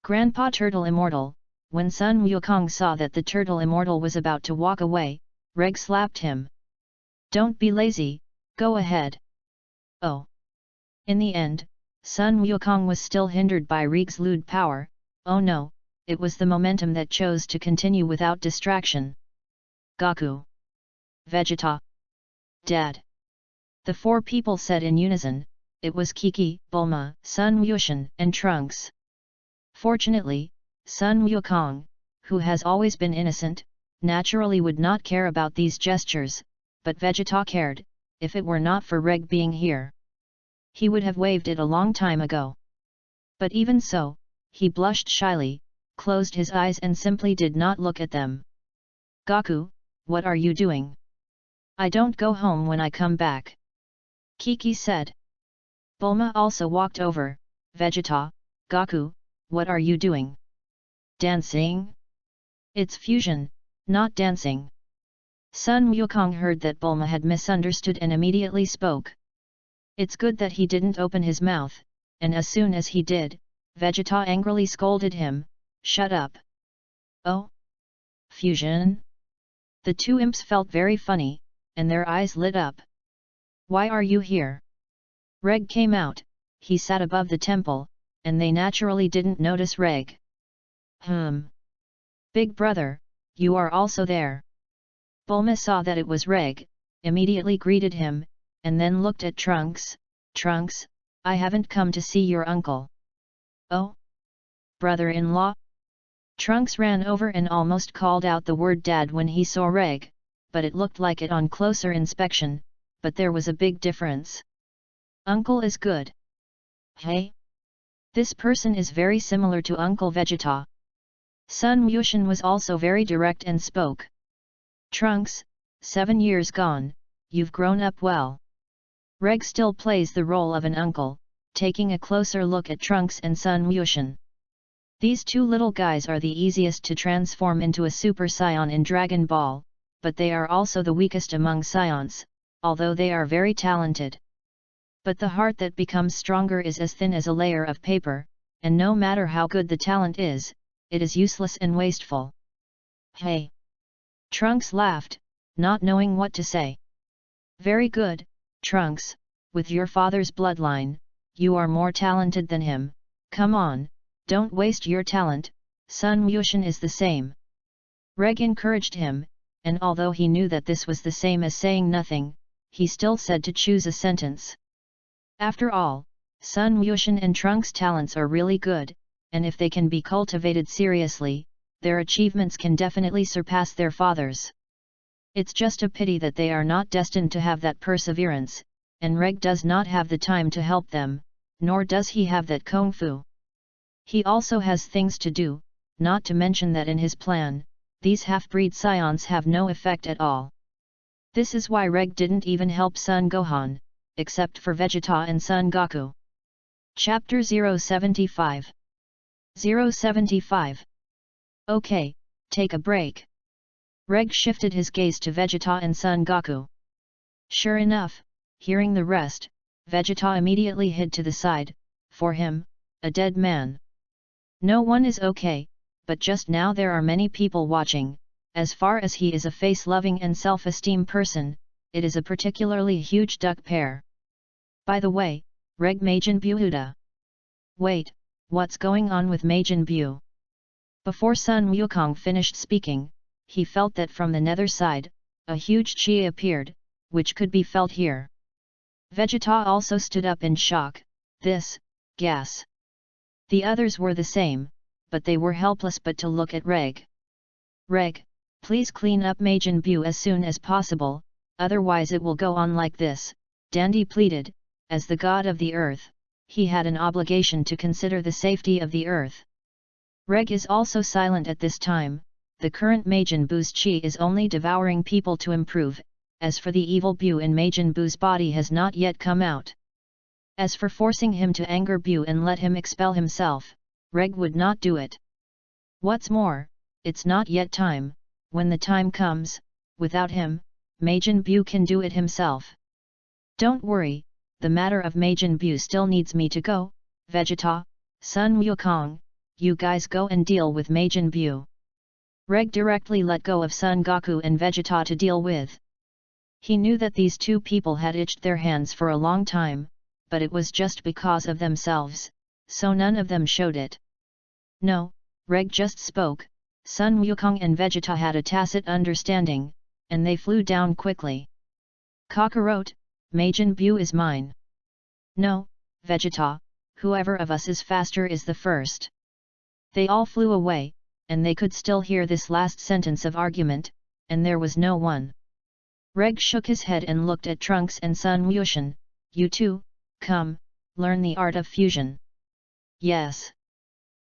Grandpa Turtle Immortal, when Sun Wukong saw that the Turtle Immortal was about to walk away, Reg slapped him. "Don't be lazy, go ahead." Oh! In the end, Sun Wukong was still hindered by Reg's lewd power. Oh no, it was the momentum that chose to continue without distraction. "Goku! Vegeta! Dad!" The 4 people said in unison. It was Kiki, Bulma, Sun Wushan and Trunks. Fortunately, Sun Wukong, who has always been innocent, naturally would not care about these gestures, but Vegeta cared. If it were not for Reg being here, he would have waved it a long time ago. But even so, he blushed shyly, closed his eyes and simply did not look at them. "Goku, what are you doing?" "I don't go home when I come back," Kiki said. Bulma also walked over. "Vegeta, Goku, what are you doing?" "Dancing?" "It's fusion, not dancing." Sun Wukong heard that Bulma had misunderstood and immediately spoke. It's good that he didn't open his mouth, and as soon as he did, Vegeta angrily scolded him, "Shut up!" "Oh? Fusion?" The 2 imps felt very funny, and their eyes lit up. "Why are you here?" Reg came out. He sat above the temple, and they naturally didn't notice Reg. "Big brother, you are also there." Bulma saw that it was Reg, immediately greeted him, and then looked at Trunks. "Trunks, I haven't come to see your uncle." "Oh? Brother-in-law?" Trunks ran over and almost called out the word dad when he saw Reg, but it looked like it on closer inspection, but there was a big difference. "Uncle is good." "Hey? This person is very similar to Uncle Vegeta." Sun Wushan was also very direct and spoke. "Trunks, 7 years gone, you've grown up well." Reg still plays the role of an uncle, taking a closer look at Trunks and Sun Wushan. These 2 little guys are the easiest to transform into a Super Saiyan in Dragon Ball, but they are also the weakest among Saiyans, although they are very talented. But the heart that becomes stronger is as thin as a layer of paper, and no matter how good the talent is, it is useless and wasteful. "Hey!" Trunks laughed, not knowing what to say. "Very good, Trunks, with your father's bloodline, you are more talented than him. Come on, don't waste your talent, Sun Wushan is the same." Reg encouraged him, and although he knew that this was the same as saying nothing, he still said to choose a sentence. After all, Sun Wushan and Trunks' talents are really good, and if they can be cultivated seriously, their achievements can definitely surpass their father's. It's just a pity that they are not destined to have that perseverance, and Reg does not have the time to help them, nor does he have that kung fu. He also has things to do, not to mention that in his plan, these half-breed Saiyans have no effect at all. This is why Reg didn't even help Son Gohan, except for Vegeta and Son Goku. Chapter 075 075. Okay, take a break. Reg shifted his gaze to Vegeta and Son Goku. Sure enough, hearing the rest, Vegeta immediately hid to the side. For him, a dead man. No one is okay, but just now there are many people watching, as far as he is a face-loving and self-esteem person, it is a particularly huge duck pair. By the way, Reg Majin Buhuda. Wait, what's going on with Majin Bu? Before Sun Wukong finished speaking, he felt that from the nether side, a huge chi appeared, which could be felt here. Vegeta also stood up in shock. This, gas. The others were the same, but they were helpless but to look at Reg. Reg, please clean up Majin Bu as soon as possible, otherwise it will go on like this, Dandy pleaded. As the god of the earth, he had an obligation to consider the safety of the earth. Reg is also silent at this time. The current Majin Bu's chi is only devouring people to improve, as for the evil Bu in Majin Bu's body has not yet come out. As for forcing him to anger Bu and let him expel himself, Reg would not do it. What's more, it's not yet time. When the time comes, without him, Majin Bu can do it himself. Don't worry, the matter of Majin Bu still needs me to go. Vegeta, Sun Wukong, you guys go and deal with Majin Bu. Reg directly let go of Son Goku and Vegeta to deal with. He knew that these two people had itched their hands for a long time, but it was just because of themselves, so none of them showed it. No, Reg just spoke. Sun Wukong and Vegeta had a tacit understanding, and they flew down quickly. Kakarot, Majin Bu is mine. No, Vegeta, whoever of us is faster is the first. They all flew away, and they could still hear this last sentence of argument, and there was no one. Reg shook his head and looked at Trunks and Sun Wushan. You two, come, learn the art of fusion. Yes.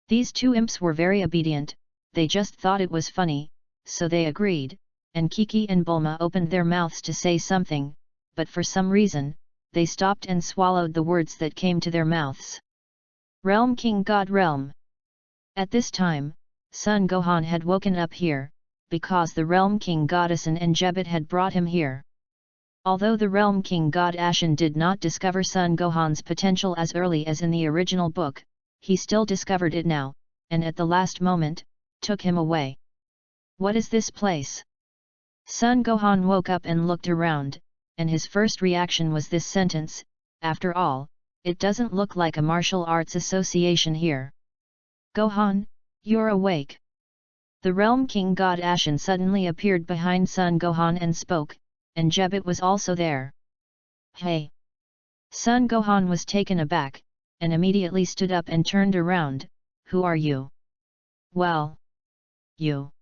These two imps were very obedient, they just thought it was funny, so they agreed, and Kiki and Bulma opened their mouths to say something, but for some reason, they stopped and swallowed the words that came to their mouths. Realm King God Realm. At this time, Son Gohan had woken up here, because the Realm King Goddessin and Jebet had brought him here. Although the Realm King God Ashen did not discover Son Gohan's potential as early as in the original book, he still discovered it now, and at the last moment, took him away. What is this place? Son Gohan woke up and looked around, and his first reaction was this sentence, after all, it doesn't look like a martial arts association here. Gohan, you're awake. The Realm King God Ashen suddenly appeared behind Son Gohan and spoke, and Jebet was also there. Hey! Son Gohan was taken aback, and immediately stood up and turned around. Who are you? Well, you.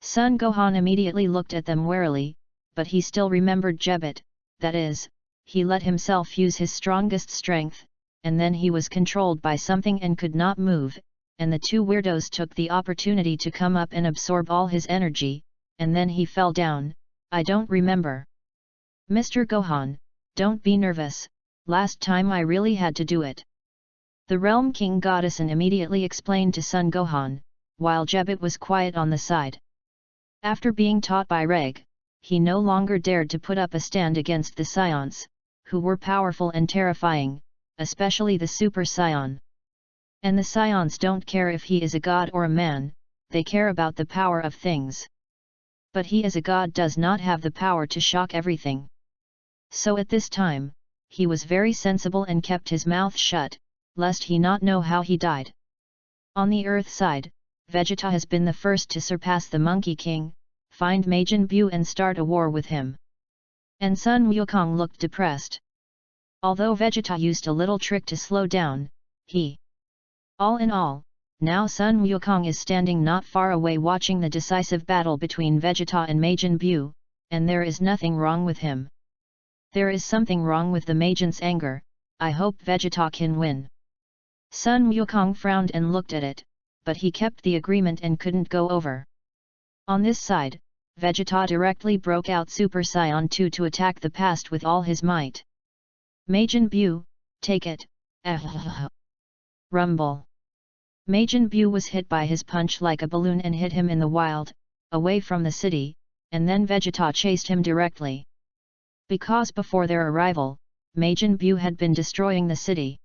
Son Gohan immediately looked at them warily, but he still remembered Jebet, that is, he let himself use his strongest strength, and then he was controlled by something and could not move, and the two weirdos took the opportunity to come up and absorb all his energy, and then he fell down. I don't remember. Mr. Gohan, don't be nervous, last time I really had to do it. The Realm King Goddessin immediately explained to Son Gohan, while Jebet was quiet on the side. After being taught by Reg, he no longer dared to put up a stand against the Saiyans, who were powerful and terrifying, especially the Super Saiyan. And the Saiyans don't care if he is a god or a man, they care about the power of things. But he as a god does not have the power to shock everything. So at this time, he was very sensible and kept his mouth shut, lest he not know how he died. On the earth side, Vegeta has been the first to surpass the Monkey King, find Majin Bu and start a war with him. And Sun Wukong looked depressed. Although Vegeta used a little trick to slow down, he... All in all, now Sun Wukong is standing not far away watching the decisive battle between Vegeta and Majin Bu, and there is nothing wrong with him. There is something wrong with the Majin's anger. I hope Vegeta can win. Sun Wukong frowned and looked at it, but he kept the agreement and couldn't go over. On this side, Vegeta directly broke out Super Saiyan 2 to attack the past with all his might. Majin Bu, take it. Rumble. Majin Bu was hit by his punch like a balloon and hit him in the wild, away from the city, and then Vegeta chased him directly. Because before their arrival, Majin Bu had been destroying the city.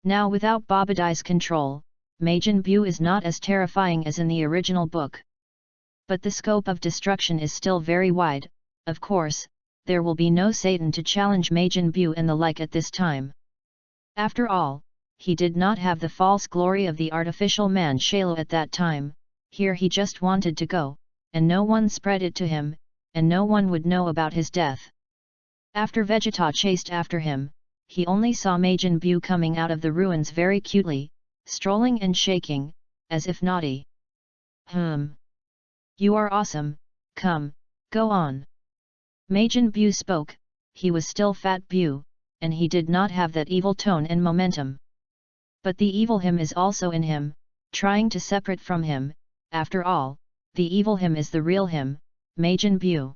Now without Babadai's control, Majin Bu is not as terrifying as in the original book. But the scope of destruction is still very wide. Of course, there will be no Satan to challenge Majin Buu and the like at this time. After all, he did not have the false glory of the artificial man Shalo at that time. Here he just wanted to go, and no one spread it to him, and no one would know about his death. After Vegeta chased after him, he only saw Majin Buu coming out of the ruins very cutely, strolling and shaking, as if naughty. You are awesome, come, go on. Majin Buu spoke. He was still Fat Buu, and he did not have that evil tone and momentum. But the evil him is also in him, trying to separate from him. After all, the evil him is the real him, Majin Buu.